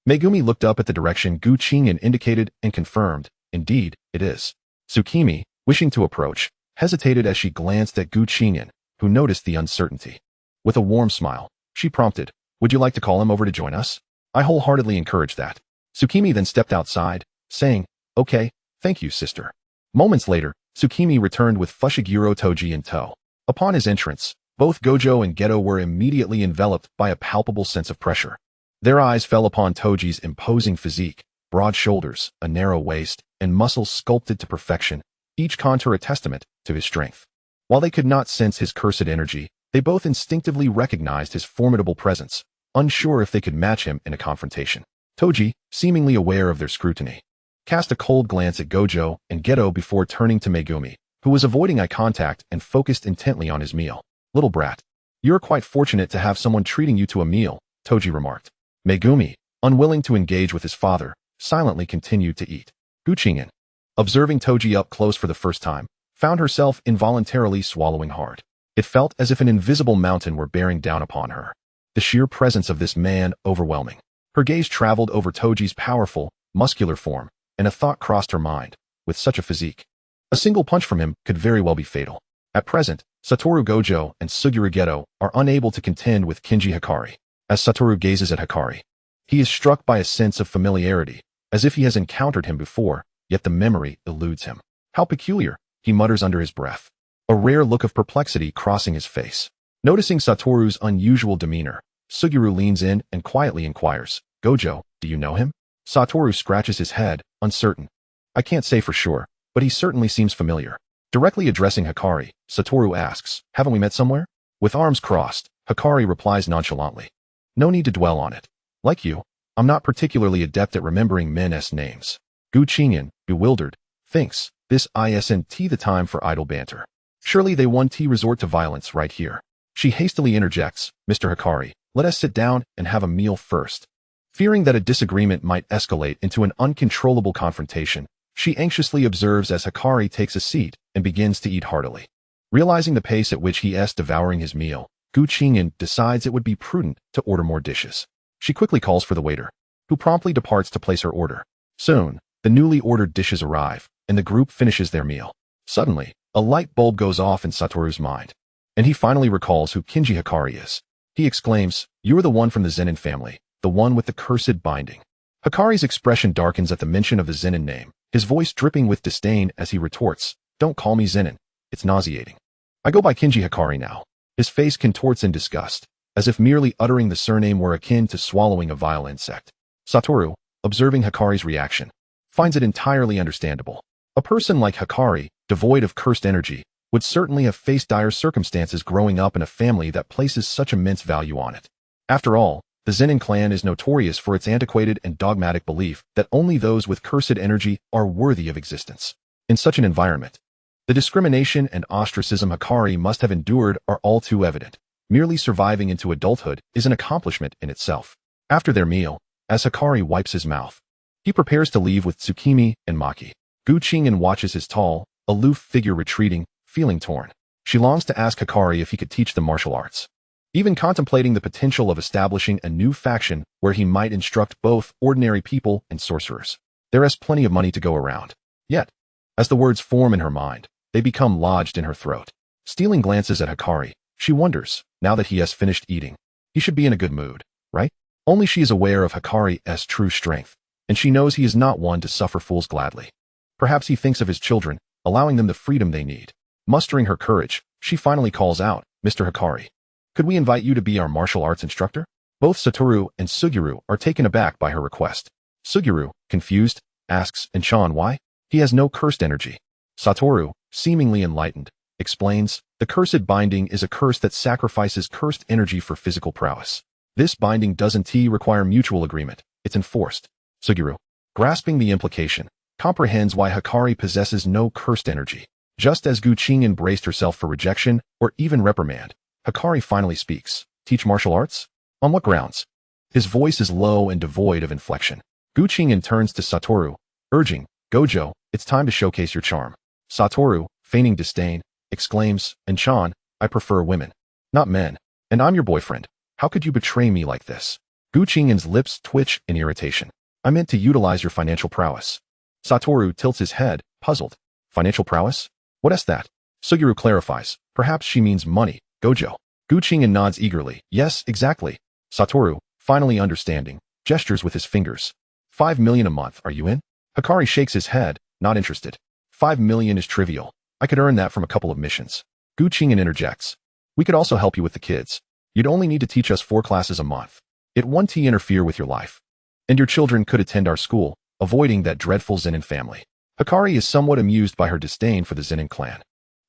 Megumi looked up at the direction Qing'an indicated and confirmed, Indeed, it is. Tsukimi, wishing to approach, hesitated as she glanced at Qing'an, who noticed the uncertainty. With a warm smile, she prompted, Would you like to call him over to join us? I wholeheartedly encourage that. Tsukimi then stepped outside, saying, Okay, thank you, sister. Moments later, Tsukimi returned with Fushiguro Toji in tow. Upon his entrance, both Gojo and Geto were immediately enveloped by a palpable sense of pressure. Their eyes fell upon Toji's imposing physique, broad shoulders, a narrow waist, and muscles sculpted to perfection, each contour a testament to his strength. While they could not sense his cursed energy, they both instinctively recognized his formidable presence, unsure if they could match him in a confrontation. Toji, seemingly aware of their scrutiny, cast a cold glance at Gojo and Geto before turning to Megumi, who was avoiding eye contact and focused intently on his meal. Little brat. You're quite fortunate to have someone treating you to a meal, Toji remarked. Megumi, unwilling to engage with his father, silently continued to eat. Qing'an, observing Toji up close for the first time, found herself involuntarily swallowing hard. It felt as if an invisible mountain were bearing down upon her. The sheer presence of this man overwhelming. Her gaze traveled over Toji's powerful, muscular form, and a thought crossed her mind. With such a physique, a single punch from him could very well be fatal. At present, Satoru Gojo and Fushiguro Geto are unable to contend with Kinji Hikari. As Satoru gazes at Hikari, he is struck by a sense of familiarity, as if he has encountered him before, yet the memory eludes him. How peculiar, he mutters under his breath, a rare look of perplexity crossing his face. Noticing Satoru's unusual demeanor, Fushiguro leans in and quietly inquires, Gojo, do you know him? Satoru scratches his head, uncertain. I can't say for sure, but he certainly seems familiar. Directly addressing Hikari, Satoru asks, haven't we met somewhere? With arms crossed, Hikari replies nonchalantly. No need to dwell on it. Like you, I'm not particularly adept at remembering men's names. Qing'an, bewildered, thinks, this isn't the time for idle banter. Surely they won't resort to violence right here. She hastily interjects, Mr. Hikari, let us sit down and have a meal first. Fearing that a disagreement might escalate into an uncontrollable confrontation, she anxiously observes as Hikari takes a seat and begins to eat heartily. Realizing the pace at which he is devouring his meal, Qing'an decides it would be prudent to order more dishes. She quickly calls for the waiter, who promptly departs to place her order. Soon, the newly ordered dishes arrive, and the group finishes their meal. Suddenly, a light bulb goes off in Satoru's mind, and he finally recalls who Kinji Hikari is. He exclaims, "You're the one from the Zenin family, the one with the cursed binding." Hikari's expression darkens at the mention of the Zenin name, his voice dripping with disdain as he retorts, "Don't call me Zenin. It's nauseating. I go by Kinji Hikari now." His face contorts in disgust, as if merely uttering the surname were akin to swallowing a vile insect. Satoru, observing Hikari's reaction, finds it entirely understandable. A person like Hikari, devoid of cursed energy, would certainly have faced dire circumstances growing up in a family that places such immense value on it. After all, the Zenin clan is notorious for its antiquated and dogmatic belief that only those with cursed energy are worthy of existence. In such an environment, the discrimination and ostracism Hikari must have endured are all too evident. Merely surviving into adulthood is an accomplishment in itself. After their meal, as Hikari wipes his mouth, he prepares to leave with Tsukimi and Maki. Qing'an watches his tall, aloof figure retreating, feeling torn. She longs to ask Hikari if he could teach them martial arts, even contemplating the potential of establishing a new faction where he might instruct both ordinary people and sorcerers. There is plenty of money to go around. Yet, as the words form in her mind, they become lodged in her throat. Stealing glances at Hikari, she wonders, now that he has finished eating, he should be in a good mood, right? Only she is aware of Hikari's true strength, and she knows he is not one to suffer fools gladly. Perhaps he thinks of his children, allowing them the freedom they need. Mustering her courage, she finally calls out, Mr. Hikari, could we invite you to be our martial arts instructor? Both Satoru and Fushiguro are taken aback by her request. Fushiguro, confused, asks Enchan why? He has no cursed energy. Satoru, seemingly enlightened, explains, the cursed binding is a curse that sacrifices cursed energy for physical prowess. This binding doesn't require mutual agreement, it's enforced. Fushiguro, grasping the implication, comprehends why Hikari possesses no cursed energy. Just as Qing'an braced herself for rejection or even reprimand, Hikari finally speaks. Teach martial arts? On what grounds? His voice is low and devoid of inflection. Qing'an turns to Satoru, urging, Gojo, it's time to showcase your charm. Satoru, feigning disdain, exclaims, Enchan, I prefer women, not men, and I'm your boyfriend. How could you betray me like this? Qing'an's lips twitch in irritation. I meant to utilize your financial prowess. Satoru tilts his head, puzzled. Financial prowess? What is that? Fushiguro clarifies. Perhaps she means money, Gojo. Qing'an nods eagerly. Yes, exactly. Satoru, finally understanding, gestures with his fingers. 5 million a month, are you in? Hikari shakes his head, not interested. 5 million is trivial. I could earn that from a couple of missions. Qing'an interjects. We could also help you with the kids. You'd only need to teach us 4 classes a month. It won't interfere with your life. And your children could attend our school, avoiding that dreadful Zenin family. Hikari is somewhat amused by her disdain for the Zenin clan.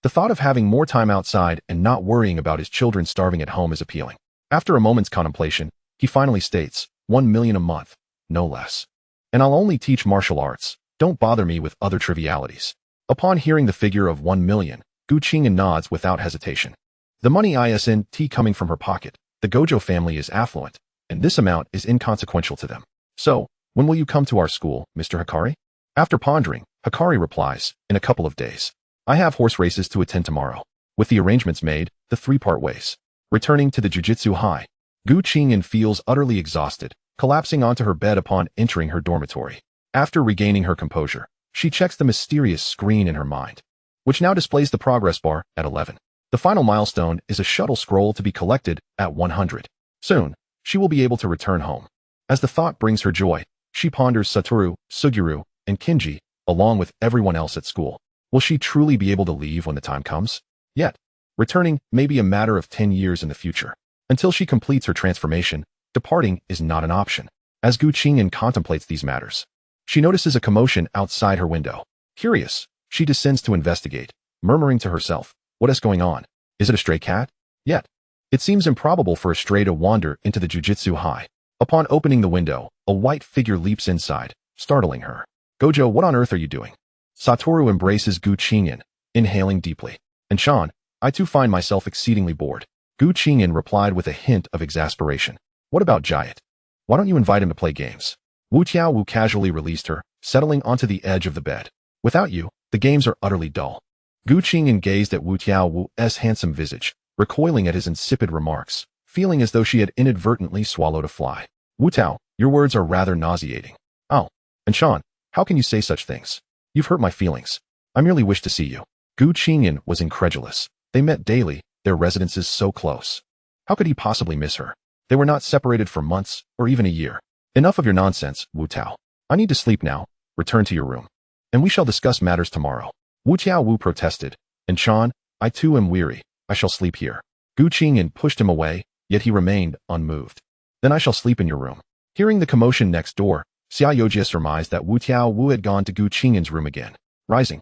The thought of having more time outside and not worrying about his children starving at home is appealing. After a moment's contemplation, he finally states, 1 million a month, no less. And I'll only teach martial arts. Don't bother me with other trivialities. Upon hearing the figure of 1 million, Qing'an nods without hesitation. The money isn't coming from her pocket. The Gojo family is affluent, and this amount is inconsequential to them. So, when will you come to our school, Mr. Hikari? After pondering, Hikari replies, in a couple of days. I have horse races to attend tomorrow. With the arrangements made, the three part ways. Returning to the Jujutsu High, Qing'an feels utterly exhausted, collapsing onto her bed upon entering her dormitory. After regaining her composure, she checks the mysterious screen in her mind, which now displays the progress bar at 11. The final milestone is a shuttle scroll to be collected at 100. Soon, she will be able to return home. As the thought brings her joy, she ponders Satoru, Suguru, and Kinji, along with everyone else at school. Will she truly be able to leave when the time comes? Yet, returning may be a matter of 10 years in the future. Until she completes her transformation, departing is not an option. As Qing'an contemplates these matters, she notices a commotion outside her window. Curious, she descends to investigate, murmuring to herself, what is going on? Is it a stray cat? Yet, it seems improbable for a stray to wander into the Jujutsu High. Upon opening the window, a white figure leaps inside, startling her. Gojo, what on earth are you doing? Satoru embraces Qing'an, inhaling deeply. And Sean, I too find myself exceedingly bored. Qing'an replied with a hint of exasperation. What about Jayat? Why don't you invite him to play games? Wu casually released her, settling onto the edge of the bed. Without you, the games are utterly dull. Qing'an gazed at Wu's handsome visage, recoiling at his insipid remarks, feeling as though she had inadvertently swallowed a fly. Wu Tao, your words are rather nauseating. Oh, and Sean, how can you say such things? You've hurt my feelings. I merely wish to see you. Qing'an was incredulous. They met daily, their residences so close. How could he possibly miss her? They were not separated for months, or even a year. Enough of your nonsense, Wu Tao. I need to sleep now. Return to your room. And we shall discuss matters tomorrow. Wu protested. And Sean, I too am weary. I shall sleep here. Qing'an pushed him away, yet he remained unmoved. Then I shall sleep in your room. Hearing the commotion next door, Xiaoyojia surmised that Wu had gone to Qing'an's room again. Rising,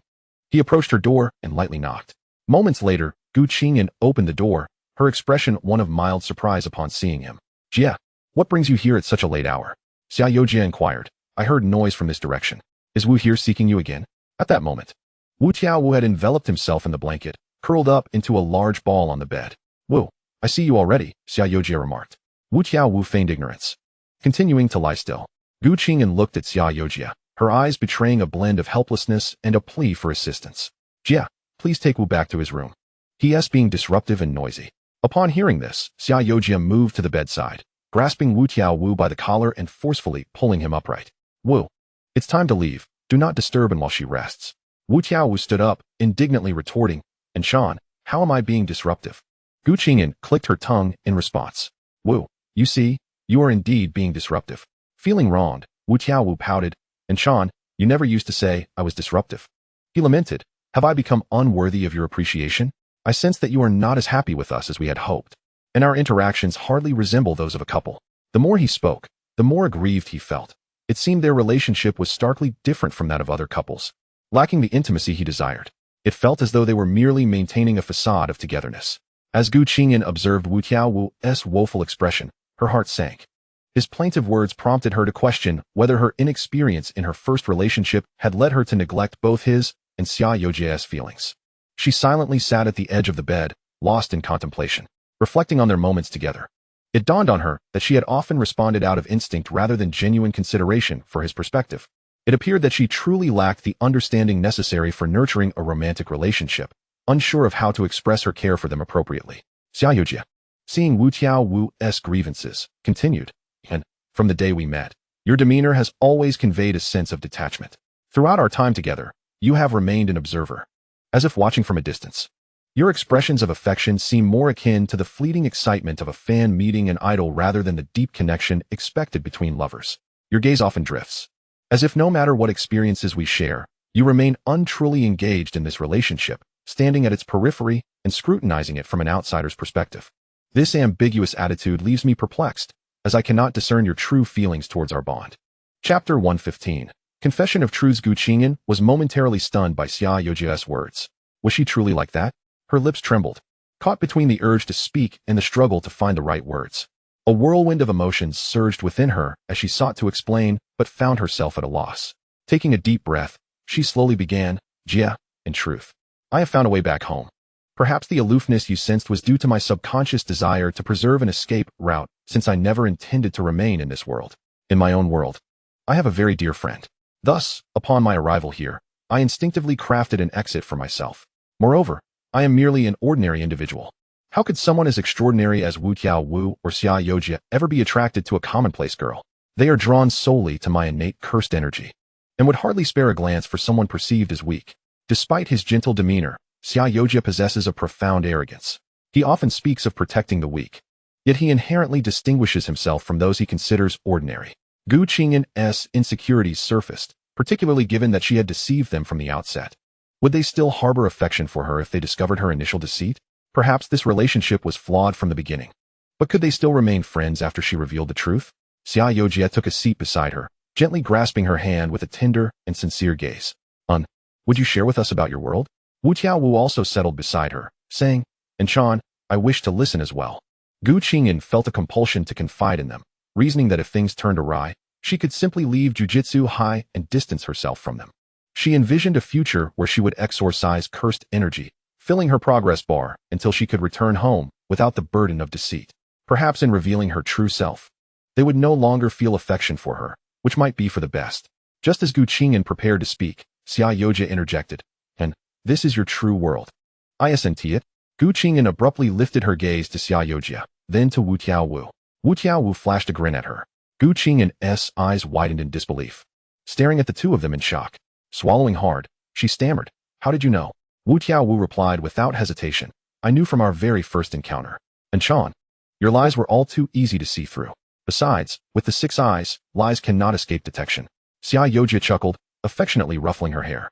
he approached her door and lightly knocked. Moments later, Qing'an opened the door, her expression one of mild surprise upon seeing him. Jia, what brings you here at such a late hour? Xiaoyojia inquired. I heard noise from this direction. Is Wu here seeking you again? At that moment, Wu had enveloped himself in the blanket, curled up into a large ball on the bed. Wu, I see you already, Xiaoyojia remarked. Wu feigned ignorance. Continuing to lie still, Qing'an looked at Xiaoyojia, her eyes betraying a blend of helplessness and a plea for assistance. Jia, please take Wu back to his room. He is being disruptive and noisy. Upon hearing this, Xiaoyojia moved to the bedside, grasping Wu by the collar and forcefully pulling him upright. Wu, it's time to leave. Do not disturb him while she rests. Wu stood up, indignantly retorting, and Sean, how am I being disruptive? Qing'an clicked her tongue in response. Wu, you see, you are indeed being disruptive. Feeling wronged, Wu pouted, and Sean, you never used to say I was disruptive. He lamented, have I become unworthy of your appreciation? I sense that you are not as happy with us as we had hoped, and our interactions hardly resemble those of a couple. The more he spoke, the more aggrieved he felt. It seemed their relationship was starkly different from that of other couples, lacking the intimacy he desired. It felt as though they were merely maintaining a facade of togetherness. As Qing'an observed Wu's woeful expression, her heart sank. His plaintive words prompted her to question whether her inexperience in her first relationship had led her to neglect both his and Xiaoyojia's feelings. She silently sat at the edge of the bed, lost in contemplation, reflecting on their moments together. It dawned on her that she had often responded out of instinct rather than genuine consideration for his perspective. It appeared that she truly lacked the understanding necessary for nurturing a romantic relationship, unsure of how to express her care for them appropriately. Xiaoyojia, seeing Wu's grievances, continued, and, from the day we met, your demeanor has always conveyed a sense of detachment. Throughout our time together, you have remained an observer, as if watching from a distance. Your expressions of affection seem more akin to the fleeting excitement of a fan meeting an idol rather than the deep connection expected between lovers. Your gaze often drifts, as if no matter what experiences we share, you remain untruly engaged in this relationship, standing at its periphery and scrutinizing it from an outsider's perspective. This ambiguous attitude leaves me perplexed, as I cannot discern your true feelings towards our bond. Chapter 115. Confession of Truths. Qing'an was momentarily stunned by Xiaoyojia's words. Was she truly like that? Her lips trembled, caught between the urge to speak and the struggle to find the right words. A whirlwind of emotions surged within her as she sought to explain, but found herself at a loss. Taking a deep breath, she slowly began, Jia, In truth, I have found a way back home. Perhaps the aloofness you sensed was due to my subconscious desire to preserve an escape route, since I never intended to remain in this world. In my own world, I have a very dear friend. Thus, upon my arrival here, I instinctively crafted an exit for myself. Moreover, I am merely an ordinary individual. How could someone as extraordinary as Wu Tiao Wu or Xia Yojia ever be attracted to a commonplace girl? They are drawn solely to my innate cursed energy, and would hardly spare a glance for someone perceived as weak. Despite his gentle demeanor, Xia Yojia possesses a profound arrogance. He often speaks of protecting the weak, yet he inherently distinguishes himself from those he considers ordinary. Gu Qing'an's insecurities surfaced, particularly given that she had deceived them from the outset. Would they still harbor affection for her if they discovered her initial deceit? Perhaps this relationship was flawed from the beginning. But could they still remain friends after she revealed the truth? Xia Yojia took a seat beside her, gently grasping her hand with a tender and sincere gaze. Would you share with us about your world? Wu Tiaowu also settled beside her, saying, "And Chan, I wish to listen as well." Gu Qing'an felt a compulsion to confide in them, reasoning that if things turned awry, she could simply leave Jujutsu High and distance herself from them. She envisioned a future where she would exorcise cursed energy, filling her progress bar until she could return home without the burden of deceit. Perhaps in revealing her true self, they would no longer feel affection for her, which might be for the best. Just as Gu Qing'an prepared to speak, Xia Yojia interjected, "And this is your true world." I assent it. Gu Qing'an abruptly lifted her gaze to Xia Yojia, then to Wu Tiaowu. Wu Tiaowu flashed a grin at her. Gu Qing'an's eyes widened in disbelief, staring at the two of them in shock. Swallowing hard, she stammered, "How did you know?" Wu Tiaowu replied without hesitation, "I knew from our very first encounter. And Chan, your lies were all too easy to see through. Besides, with the 6 eyes, lies cannot escape detection." Xia Yojia chuckled, affectionately ruffling her hair.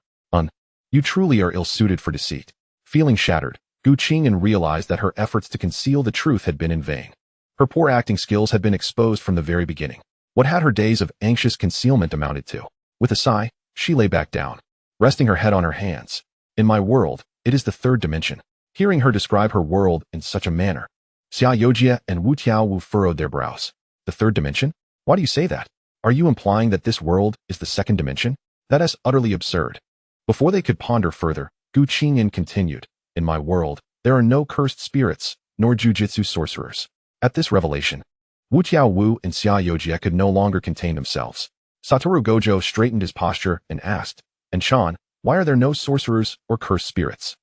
You truly are ill-suited for deceit." Feeling shattered, Gu Qing'an realized that her efforts to conceal the truth had been in vain. Her poor acting skills had been exposed from the very beginning. What had her days of anxious concealment amounted to? With a sigh, she lay back down, resting her head on her hands. "In my world, it is the 3rd dimension." Hearing her describe her world in such a manner, Xia Yojia and Wu Tiaowu furrowed their brows. "The 3rd dimension? Why do you say that? Are you implying that this world is the 2nd dimension? That is utterly absurd." Before they could ponder further, Gu Qing'an continued, "In my world, there are no cursed spirits, nor jujutsu sorcerers." At this revelation, Wu Tiaowu and Xia Yojia could no longer contain themselves. Satoru Gojo straightened his posture and asked, "And Chan, why are there no sorcerers or cursed spirits?"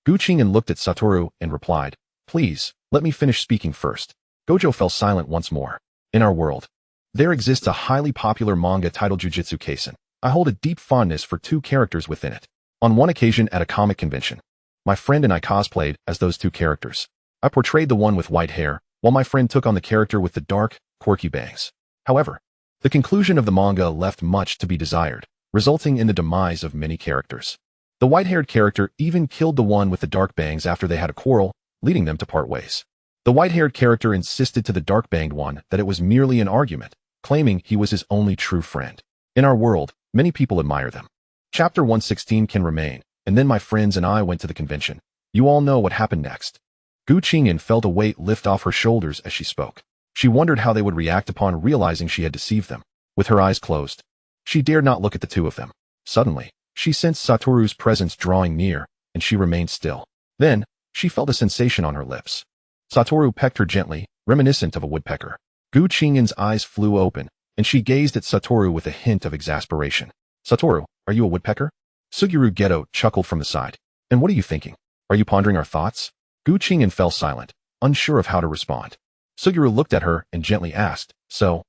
Gu Qing'an looked at Satoru and replied, "Please, let me finish speaking first." Gojo fell silent once more. "In our world, there exists a highly popular manga titled Jujutsu Kaisen. I hold a deep fondness for 2 characters within it. On one occasion at a comic convention, my friend and I cosplayed as those 2 characters. I portrayed the one with white hair, while my friend took on the character with the dark, quirky bangs. However, the conclusion of the manga left much to be desired, resulting in the demise of many characters. The white-haired character even killed the one with the dark bangs after they had a quarrel, leading them to part ways. The white-haired character insisted to the dark-banged one that it was merely an argument, claiming he was his only true friend. In our world, many people admire them. Chapter 116 can remain, and then my friends and I went to the convention. You all know what happened next." Gu Qing'an felt a weight lift off her shoulders as she spoke. She wondered how they would react upon realizing she had deceived them. With her eyes closed, she dared not look at the 2 of them. Suddenly, she sensed Satoru's presence drawing near, and she remained still. Then, she felt a sensation on her lips. Satoru pecked her gently, reminiscent of a woodpecker. Gu Qing'an's eyes flew open, and she gazed at Satoru with a hint of exasperation. "Satoru, are you a woodpecker?" Fushiguro Geto chuckled from the side. "And what are you thinking? Are you pondering our thoughts?" Gu Qing'an fell silent, unsure of how to respond. Fushiguro looked at her and gently asked, "So,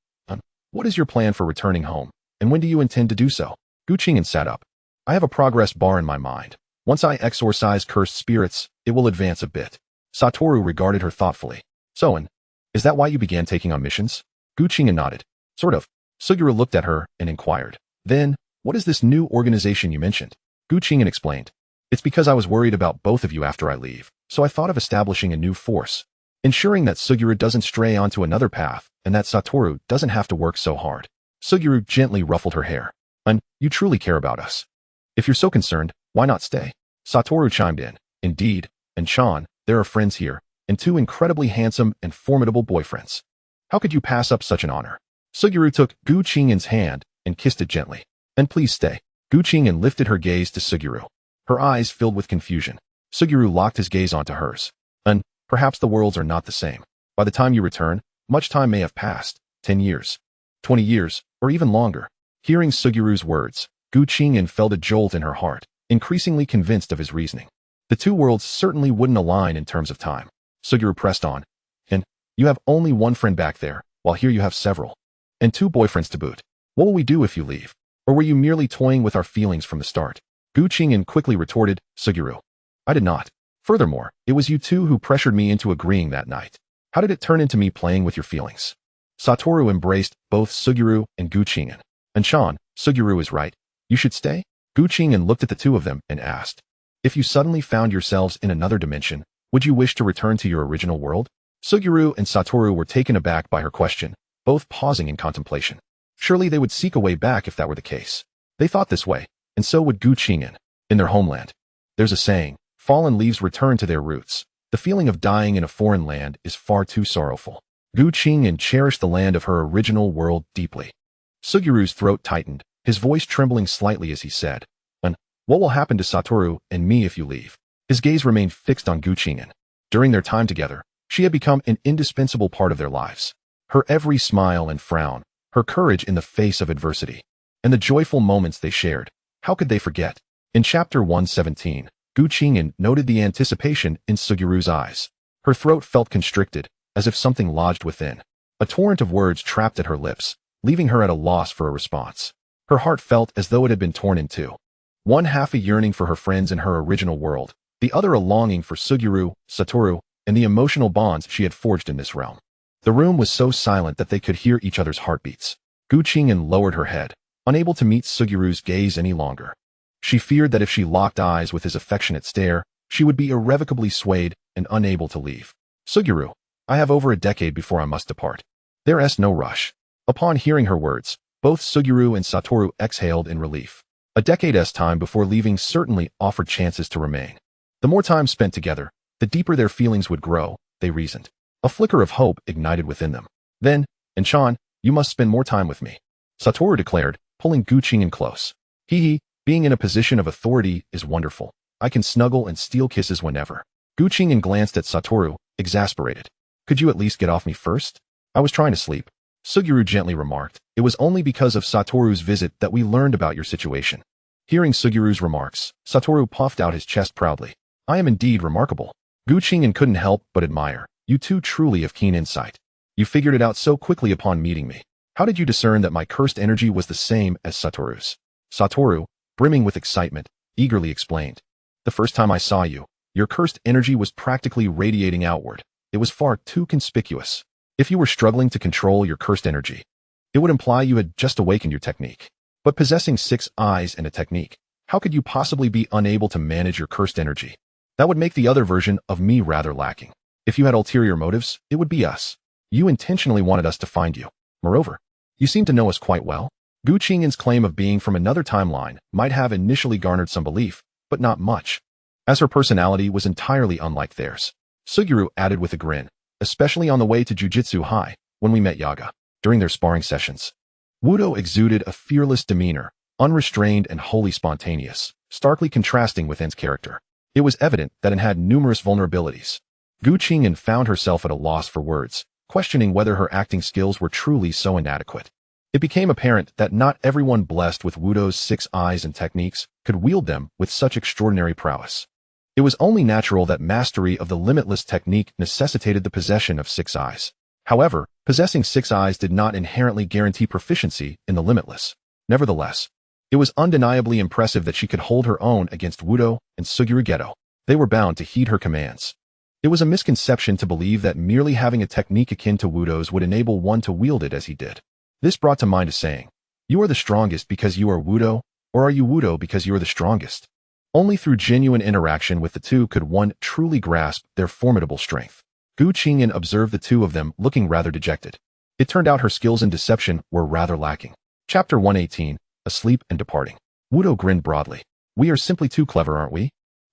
what is your plan for returning home, and when do you intend to do so?" Gu Qing'an sat up. "I have a progress bar in my mind. Once I exorcise cursed spirits, it will advance a bit." Satoru regarded her thoughtfully. "So, is that why you began taking on missions?" Gu Qing'an nodded. "Sort of." Fushiguro looked at her and inquired, "Then, what is this new organization you mentioned?" Gu Qing'an explained, "It's because I was worried about both of you after I leave, so I thought of establishing a new force, ensuring that Fushiguro doesn't stray onto another path and that Satoru doesn't have to work so hard." Fushiguro gently ruffled her hair. "And you truly care about us. If you're so concerned, why not stay?" Satoru chimed in, "Indeed, and Chan, there are friends here, and 2 incredibly handsome and formidable boyfriends. How could you pass up such an honor?" Fushiguro took Gu Qing'an's hand and kissed it gently. "And please stay." Gu Qing'an lifted her gaze to Fushiguro. her eyes filled with confusion. Suguru locked his gaze onto hers. And perhaps the worlds are not the same. By the time you return, much time may have passed. 10 years, 20 years, or even longer. Hearing Suguru's words, Qing'an felt a jolt in her heart, increasingly convinced of his reasoning. The two worlds certainly wouldn't align in terms of time. Suguru pressed on. And you have only one friend back there, while here you have several. And 2 boyfriends to boot. What will we do if you leave? Or were you merely toying with our feelings from the start? Qing'an quickly retorted, Suguru. I did not. Furthermore, it was you two who pressured me into agreeing that night. How did it turn into me playing with your feelings? Satoru embraced both Suguru and Qing'an. And Sean, Suguru is right. You should stay? Qing'an looked at the two of them and asked. If you suddenly found yourselves in another dimension, would you wish to return to your original world? Suguru and Satoru were taken aback by her question, both pausing in contemplation. Surely they would seek a way back if that were the case. They thought this way, and so would Qing'an. In their homeland, there's a saying, fallen leaves return to their roots. The feeling of dying in a foreign land is far too sorrowful. Qing'an cherished the land of her original world deeply. Suguru's throat tightened, his voice trembling slightly as he said, And what will happen to Satoru and me if you leave? His gaze remained fixed on Qing'an. During their time together, she had become an indispensable part of their lives. Her every smile and frown, her courage in the face of adversity, and the joyful moments they shared, how could they forget? In chapter 117, Qing'an noted the anticipation in Suguru's eyes. Her throat felt constricted, as if something lodged within. A torrent of words trapped at her lips, leaving her at a loss for a response. Her heart felt as though it had been torn in two. One half a yearning for her friends in her original world, the other a longing for Suguru, Satoru, and the emotional bonds she had forged in this realm. The room was so silent that they could hear each other's heartbeats. Qing'an lowered her head, unable to meet Suguru's gaze any longer. She feared that if she locked eyes with his affectionate stare, she would be irrevocably swayed and unable to leave. Suguru, I have over a decade before I must depart. There's no rush. Upon hearing her words, both Suguru and Satoru exhaled in relief. A decade's time before leaving certainly offered chances to remain. The more time spent together, the deeper their feelings would grow, they reasoned. A flicker of hope ignited within them. Then, and Sean, you must spend more time with me, Satoru declared, pulling Qing'an close. Being in a position of authority is wonderful. I can snuggle and steal kisses whenever. Qing'an glanced at Satoru, exasperated. Could you at least get off me first? I was trying to sleep. Suguru gently remarked, it was only because of Satoru's visit that we learned about your situation. Hearing Suguru's remarks, Satoru puffed out his chest proudly. I am indeed remarkable. Qing'an couldn't help but admire. You two truly have keen insight. You figured it out so quickly upon meeting me. How did you discern that my cursed energy was the same as Satoru's? Satoru, brimming with excitement, eagerly explained. The first time I saw you, your cursed energy was practically radiating outward. It was far too conspicuous. If you were struggling to control your cursed energy, it would imply you had just awakened your technique. But possessing 6 eyes and a technique, how could you possibly be unable to manage your cursed energy? That would make the other version of me rather lacking. If you had ulterior motives, it would be us. You intentionally wanted us to find you. Moreover, you seem to know us quite well. Qing'an's claim of being from another timeline might have initially garnered some belief, but not much, as her personality was entirely unlike theirs. Suguru added with a grin, especially on the way to Jujutsu High, when we met Yaga, during their sparring sessions. Wudo exuded a fearless demeanor, unrestrained and wholly spontaneous, starkly contrasting with En's character. It was evident that En had numerous vulnerabilities. Qing'an found herself at a loss for words, questioning whether her acting skills were truly so inadequate. It became apparent that not everyone blessed with Wudo's 6 eyes and techniques could wield them with such extraordinary prowess. It was only natural that mastery of the limitless technique necessitated the possession of 6 eyes. However, possessing 6 eyes did not inherently guarantee proficiency in the limitless. Nevertheless, it was undeniably impressive that she could hold her own against Wudo and Suguru Geto. They were bound to heed her commands. It was a misconception to believe that merely having a technique akin to Wudo's would enable one to wield it as he did. This brought to mind a saying, you are the strongest because you are Wudo, or are you Wudo because you are the strongest? Only through genuine interaction with the two could one truly grasp their formidable strength. Qing'an observed the two of them looking rather dejected. It turned out her skills in deception were rather lacking. Chapter 118, Asleep and Departing. Wudo grinned broadly. We are simply too clever, aren't we?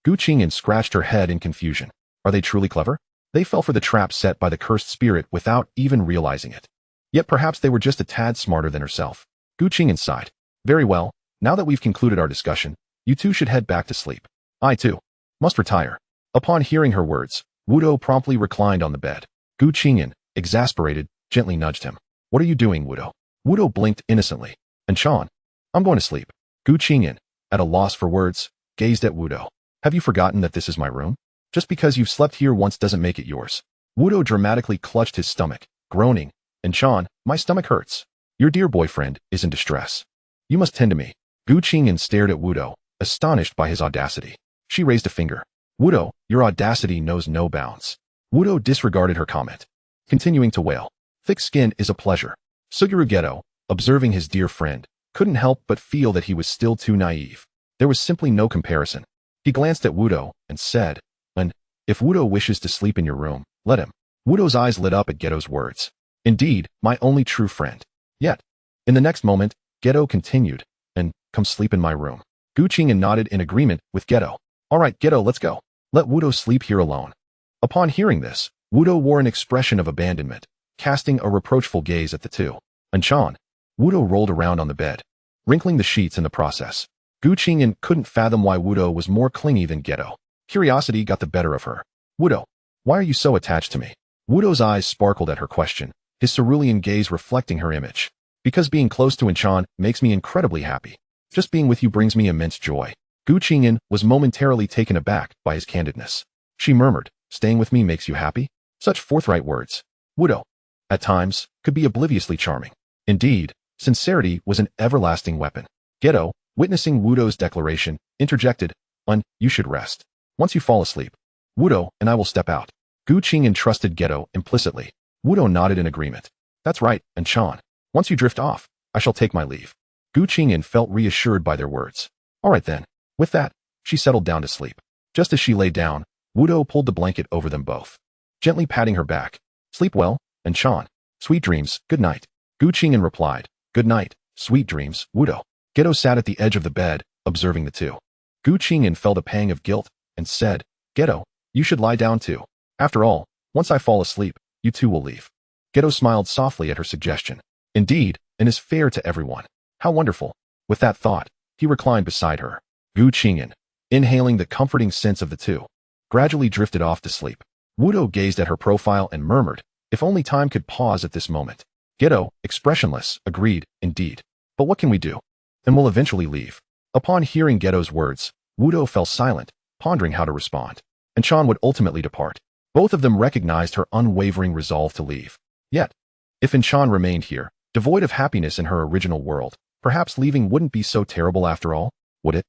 Qing'an scratched her head in confusion. Are they truly clever? They fell for the trap set by the cursed spirit without even realizing it. Yet perhaps they were just a tad smarter than herself. Qing'an sighed. Very well, now that we've concluded our discussion, you two should head back to sleep. I, too, must retire. Upon hearing her words, Wudo promptly reclined on the bed. Gu Qing'an, exasperated, gently nudged him. What are you doing, Wudo? Wudo blinked innocently. And Chan, I'm going to sleep. Gu Qing'an, at a loss for words, gazed at Wudo. Have you forgotten that this is my room? Just because you've slept here once doesn't make it yours. Wudo dramatically clutched his stomach, groaning. And Chan, my stomach hurts. Your dear boyfriend is in distress. You must tend to me. Gu Qing'an stared at Wudo, astonished by his audacity. She raised a finger. Wudo, your audacity knows no bounds. Wudo disregarded her comment, continuing to wail. Thick skin is a pleasure. Fushiguro Geto, observing his dear friend, couldn't help but feel that he was still too naive. There was simply no comparison. He glanced at Wudo and said, and if Wudo wishes to sleep in your room, let him. Wudo's eyes lit up at Geto's words. Indeed, my only true friend. Yet, in the next moment, Geto continued, and come sleep in my room. Gu Qing'an nodded in agreement with Geto. All right, Geto, let's go. Let Wudo sleep here alone. Upon hearing this, Wudo wore an expression of abandonment, casting a reproachful gaze at the two. And Chan, Wudo rolled around on the bed, wrinkling the sheets in the process. Gu Qing'an couldn't fathom why Wudo was more clingy than Geto. Curiosity got the better of her. Wudo, why are you so attached to me? Wudo's eyes sparkled at her question, his cerulean gaze reflecting her image. Because being close to Inchan makes me incredibly happy. Just being with you brings me immense joy. Gu Qing'an was momentarily taken aback by his candidness. She murmured, staying with me makes you happy? Such forthright words. Wudo, at times, could be obliviously charming. Indeed, sincerity was an everlasting weapon. Geto, witnessing Wudo's declaration, interjected, you should rest. Once you fall asleep, Wudo and I will step out. Gu Qing'an trusted Geto implicitly. Wudo nodded in agreement. That's right, and Chan. Once you drift off, I shall take my leave. Gu Qing'an felt reassured by their words. All right then. With that, she settled down to sleep. Just as she lay down, Wudo pulled the blanket over them both, gently patting her back. Sleep well, and Chan. Sweet dreams, good night. Gu Qing'an replied. Good night, sweet dreams, Wudo. Geto sat at the edge of the bed, observing the two. Gu Qing'an felt a pang of guilt, and said, Geto, you should lie down too. After all, once I fall asleep, you two will leave. Geto smiled softly at her suggestion. Indeed, and is fair to everyone. How wonderful. With that thought, he reclined beside her. Gu Qing'an, inhaling the comforting sense of the two, gradually drifted off to sleep. Wudo gazed at her profile and murmured, if only time could pause at this moment. Geto, expressionless, agreed, indeed. But what can we do? And we'll eventually leave. Upon hearing Geto's words, Wudo fell silent, pondering how to respond. And Chan would ultimately depart. Both of them recognized her unwavering resolve to leave. Yet, if Inchan remained here, devoid of happiness in her original world, perhaps leaving wouldn't be so terrible after all, would it?